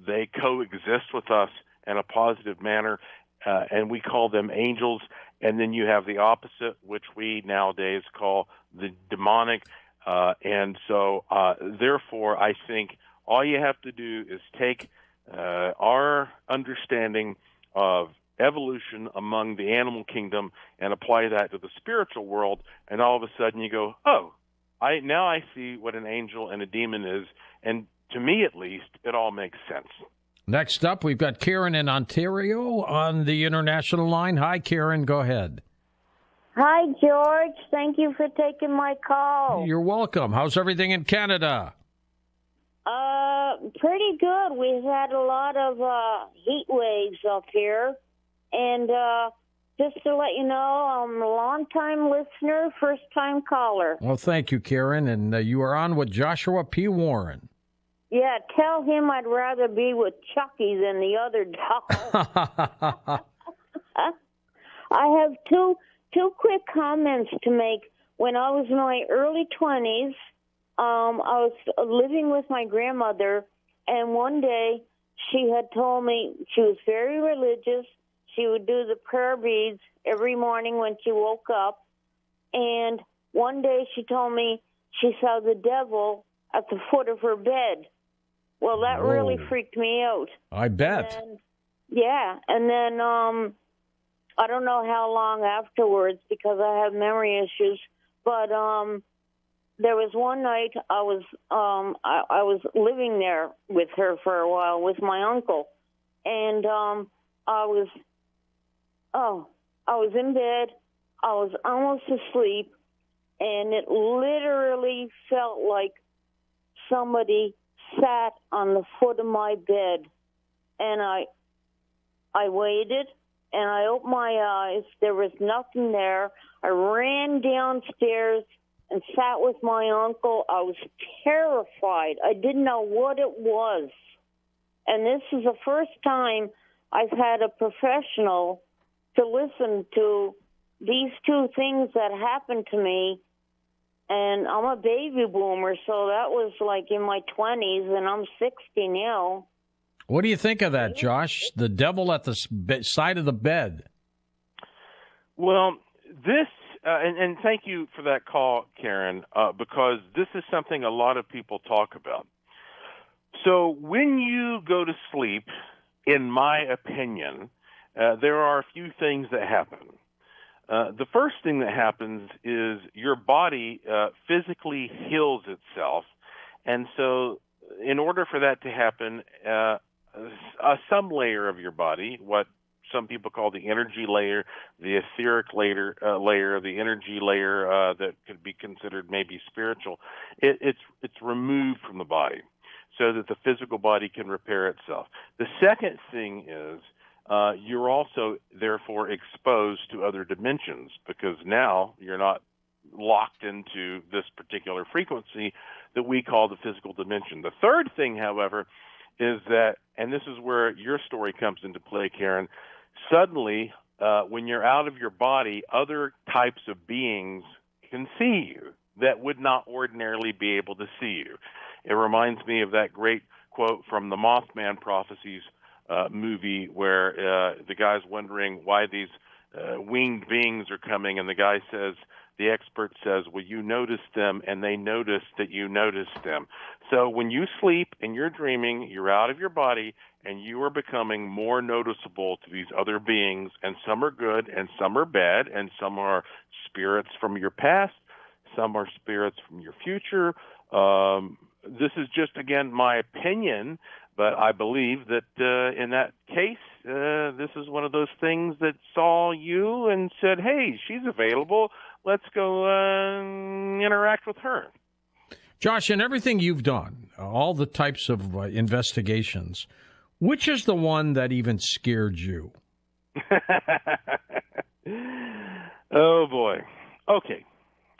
they coexist with us in a positive manner, and we call them angels. And then you have the opposite, which we nowadays call the demonic. And so, therefore, I think all you have to do is take our understanding of evolution among the animal kingdom and apply that to the spiritual world, and all of a sudden you go, oh, now I see what an angel and a demon is, and to me at least, it all makes sense. Next up, we've got Karen in Ontario on the international line. Hi, Karen. Go ahead. Hi, George. Thank you for taking my call. You're welcome. How's everything in Canada? Pretty good. We've had a lot of heat waves up here. And just to let you know, I'm a long-time listener, first-time caller. Well, thank you, Karen. And you are on with Joshua P. Warren. Yeah, tell him I'd rather be with Chucky than the other dog. I have two quick comments to make. When I was in my early 20s, I was living with my grandmother, and one day she had told me she was very religious. She would do the prayer beads every morning when she woke up. And one day she told me she saw the devil at the foot of her bed. Well, that really freaked me out. I bet. And then I don't know how long afterwards because I have memory issues, but there was one night I was living there with her for a while with my uncle, and I was in bed. I was almost asleep, and it literally felt like somebody sat on the foot of my bed. And I waited, and I opened my eyes. There was nothing there. I ran downstairs and sat with my uncle. I was terrified. I didn't know what it was. And this is the first time I've had a professional to listen to these two things that happened to me. And I'm a baby boomer, so that was like in my 20s, and I'm 60 now. What do you think of that, Josh? The devil at the side of the bed. Well, this, and thank you for that call, Karen, because this is something a lot of people talk about. So when you go to sleep, in my opinion, there are a few things that happen. The first thing that happens is your body physically heals itself. And so in order for that to happen, some layer of your body, what some people call the energy layer, the etheric layer, the energy layer that could be considered maybe spiritual, it's removed from the body so that the physical body can repair itself. The second thing is you're also, therefore, exposed to other dimensions because now you're not locked into this particular frequency that we call the physical dimension. The third thing, however, is that, and this is where your story comes into play, Karen, suddenly when you're out of your body, other types of beings can see you that would not ordinarily be able to see you. It reminds me of that great quote from the Mothman Prophecies movie where the guy's wondering why these winged beings are coming, and the expert says, well, you noticed them, and they noticed that you noticed them. So when you sleep and you're dreaming, you're out of your body, and you are becoming more noticeable to these other beings, and some are good, and some are bad, and some are spirits from your past, some are spirits from your future. This is just, again, my opinion, but I believe that in that case, this is one of those things that saw you and said, hey, she's available. Let's go interact with her. Josh, in everything you've done, all the types of investigations, which is the one that even scared you? Oh, boy. Okay.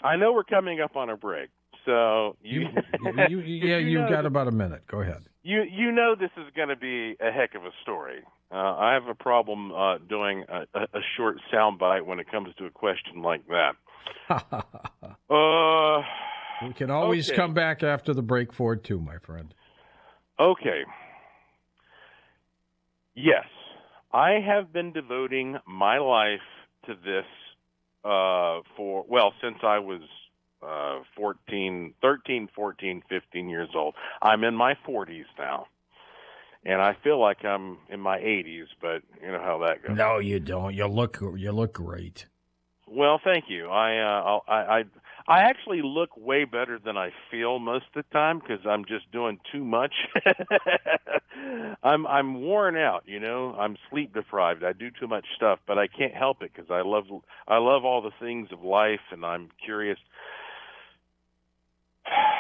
I know we're coming up on a break, so you've got about a minute. Go ahead. You know this is going to be a heck of a story. I have a problem doing a short soundbite when it comes to a question like that. We can always come back after the break for it, too, my friend. Okay. Yes, I have been devoting my life to this since I was 13, 14, 15 years old. I'm in my 40s now. And I feel like I'm in my 80s, but you know how that goes. No, you don't. You look great. Well, thank you. I actually look way better than I feel most of the time because I'm just doing too much. I'm worn out, you know. I'm sleep deprived. I do too much stuff, but I can't help it because I love all the things of life, and I'm curious.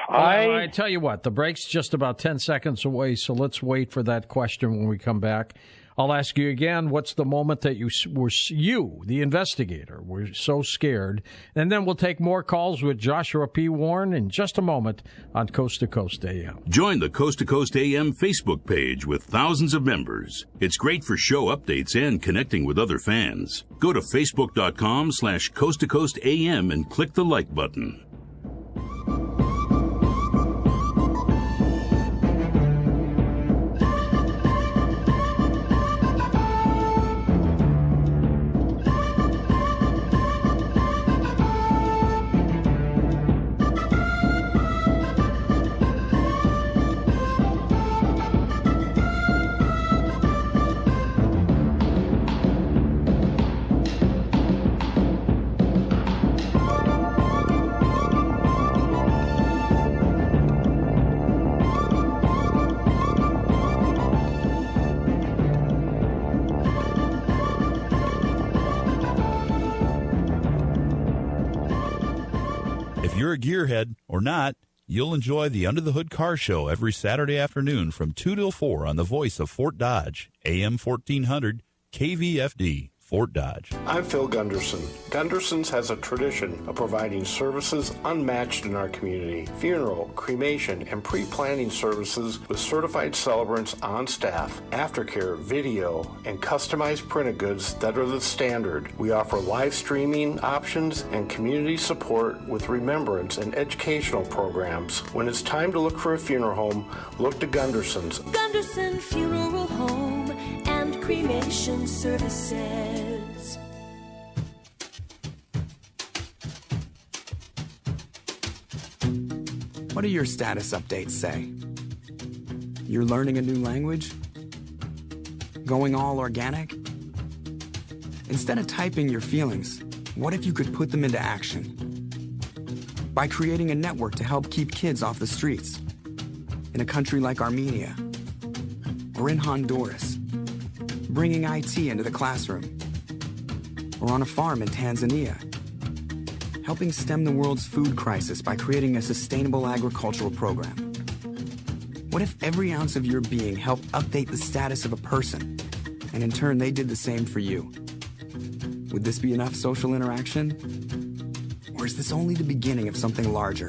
I tell you what, the break's just about 10 seconds away, so let's wait for that question when we come back. I'll ask you again, what's the moment that you, the investigator, were so scared? And then we'll take more calls with Joshua P. Warren in just a moment on Coast to Coast AM. Join the Coast to Coast AM Facebook page with thousands of members. It's great for show updates and connecting with other fans. Go to facebook.com/Coast to Coast AM and click the like button. If you're a gearhead or not, you'll enjoy the Under the Hood Car Show every Saturday afternoon from 2 till 4 on the voice of Fort Dodge, AM 1400, KVFD, Fort Dodge. I'm Phil Gunderson. Gunderson's has a tradition of providing services unmatched in our community. Funeral, cremation, and pre-planning services with certified celebrants on staff, aftercare, video, and customized printed goods that are the standard. We offer live streaming options and community support with remembrance and educational programs. When it's time to look for a funeral home, look to Gunderson's. Gunderson Funeral Home and Cremation Services. What do your status updates say? You're learning a new language? Going all organic? Instead of typing your feelings, what if you could put them into action? By creating a network to help keep kids off the streets in a country like Armenia or in Honduras, bringing IT into the classroom, or on a farm in Tanzania, helping stem the world's food crisis by creating a sustainable agricultural program. What if every ounce of your being helped update the status of a person, and in turn they did the same for you? Would this be enough social interaction? Or is this only the beginning of something larger?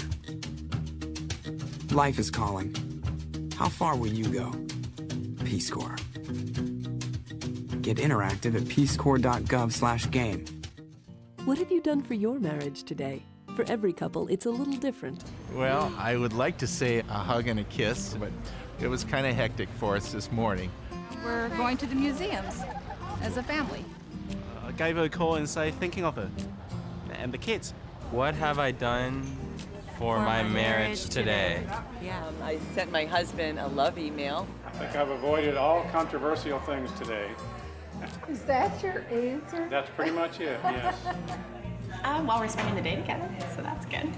Life is calling. How far will you go? Peace Corps. Get interactive at peacecorps.gov/game. What have you done for your marriage today? For every couple, it's a little different. Well, I would like to say a hug and a kiss, but it was kind of hectic for us this morning. We're going to the museums as a family. I gave her a call and say thinking of her and the kids. What have I done for my marriage today? Yeah, I sent my husband a love email. I think I've avoided all controversial things today. Is that your answer? That's pretty much it, yes. While we're spending the day together, so that's good.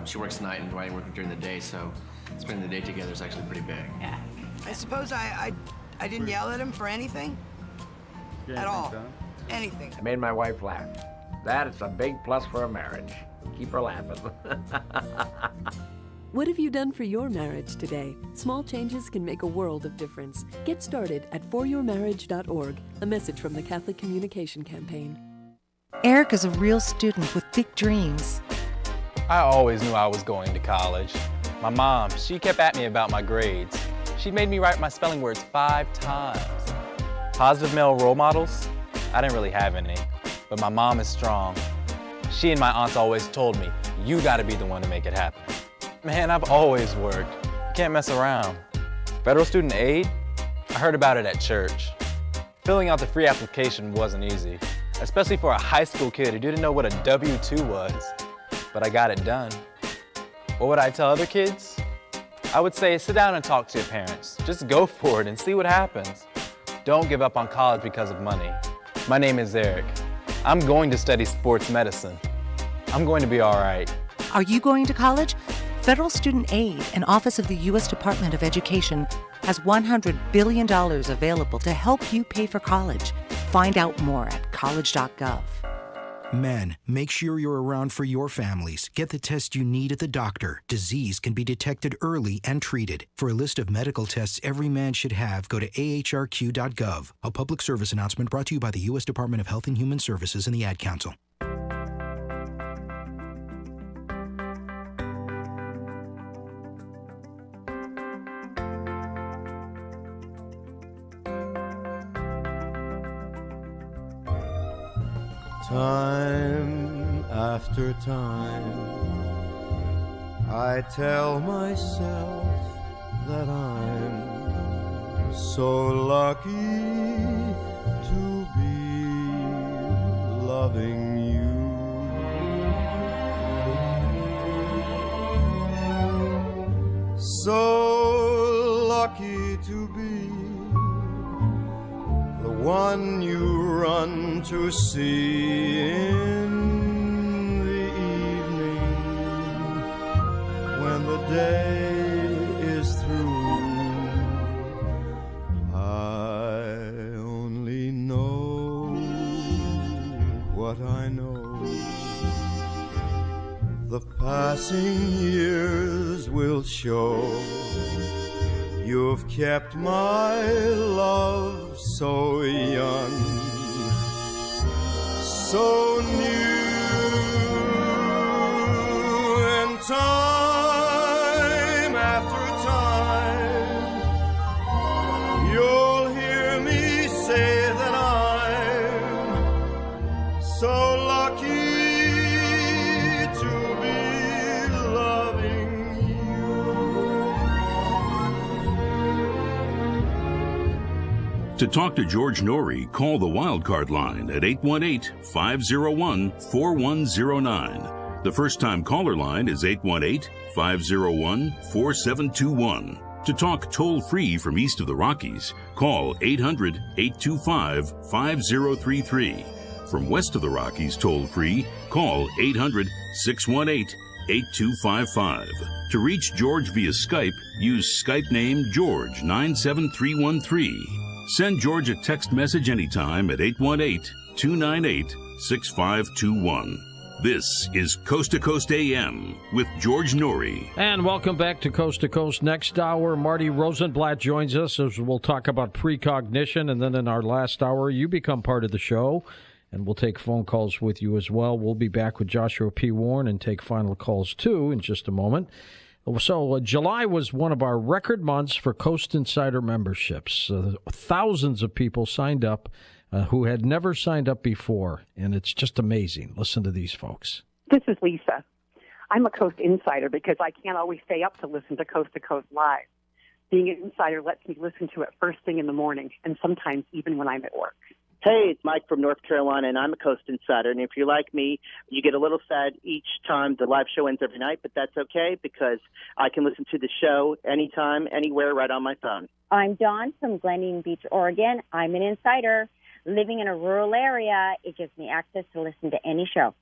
She works night and I work during the day, so spending the day together is actually pretty big. Yeah. I suppose I didn't yell at him for anything? At all. Anything. I made my wife laugh. That is a big plus for a marriage. Keep her laughing. What have you done for your marriage today? Small changes can make a world of difference. Get started at foryourmarriage.org. A message from the Catholic Communication Campaign. Eric is a real student with big dreams. I always knew I was going to college. My mom, she kept at me about my grades. She made me write my spelling words 5 times. Positive male role models? I didn't really have any, but my mom is strong. She and my aunts always told me, you gotta be the one to make it happen. Man, I've always worked. You can't mess around. Federal student aid? I heard about it at church. Filling out the free application wasn't easy, especially for a high school kid who didn't know what a W-2 was. But I got it done. What would I tell other kids? I would say sit down and talk to your parents. Just go for it and see what happens. Don't give up on college because of money. My name is Eric. I'm going to study sports medicine. I'm going to be all right. Are you going to college? Federal Student Aid and Office of the U.S. Department of Education has $100 billion available to help you pay for college. Find out more at college.gov. Men, make sure you're around for your families. Get the test you need at the doctor. Disease can be detected early and treated. For a list of medical tests every man should have, go to ahrq.gov. A public service announcement brought to you by the U.S. Department of Health and Human Services and the Ad Council. Time after time, I tell myself that I'm so lucky to be loving you. So lucky to be the one you run to see in the evening when the day is through. I only know what I know. The passing years will show. You've kept my love so young, so new, and time after time, you'll hear me say that I'm so lucky to be loving you. To talk to George Norrie, call the Wildcard line at 818-501-4109. The first-time caller line is 818-501-4721. To talk toll-free from east of the Rockies, call 800-825-5033. From west of the Rockies toll-free, call 800-618-8255. To reach George via Skype, use Skype name George97313. Send George a text message anytime at 818-298-6521. This is Coast to Coast AM with George Norrie. And welcome back to Coast. Next hour, Marty Rosenblatt joins us as we'll talk about precognition. And then in our last hour, you become part of the show. And we'll take phone calls with you as well. We'll be back with Joshua P. Warren and take final calls, too, in just a moment. So July was one of our record months for Coast Insider memberships. Thousands of people signed up who had never signed up before, and it's just amazing. Listen to these folks. This is Lisa. I'm a Coast Insider because I can't always stay up to listen to Coast Live. Being an insider lets me listen to it first thing in the morning, and sometimes even when I'm at work. Hey, it's Mike from North Carolina, and I'm a Coast Insider. And if you're like me, you get a little sad each time the live show ends every night, but that's okay because I can listen to the show anytime, anywhere, right on my phone. I'm Dawn from Glendian Beach, Oregon. I'm an insider. Living in a rural area, it gives me access to listen to any show.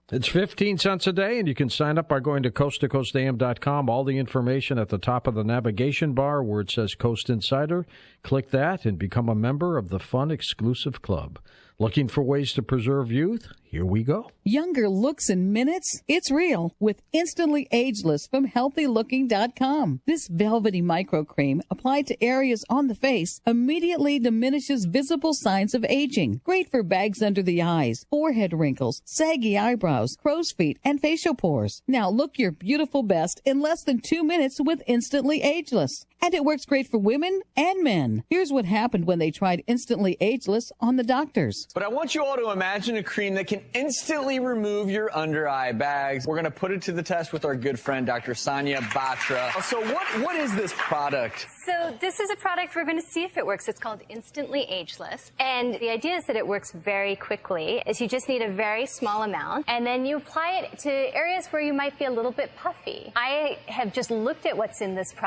It's 15 cents a day, and you can sign up by going to coasttocoastam.com. All the information at the top of the navigation bar where it says Coast Insider. Click that and become a member of the fun, exclusive club. Looking for ways to preserve youth? Here we go. Younger looks in minutes? It's real with Instantly Ageless from HealthyLooking.com. This velvety micro cream applied to areas on the face immediately diminishes visible signs of aging. Great for bags under the eyes, forehead wrinkles, saggy eyebrows, crow's feet, and facial pores. Now look your beautiful best in less than 2 minutes with Instantly Ageless. And it works great for women and men. Here's what happened when they tried Instantly Ageless on the doctors. But I want you all to imagine a cream that can instantly remove your under-eye bags. We're going to put it to the test with our good friend, Dr. Sanya Batra. So what is this product? So this is a product we're going to see if it works. It's called Instantly Ageless. And the idea is that it works very quickly, is you just need a very small amount, and then you apply it to areas where you might be a little bit puffy. I have just looked at what's in this product.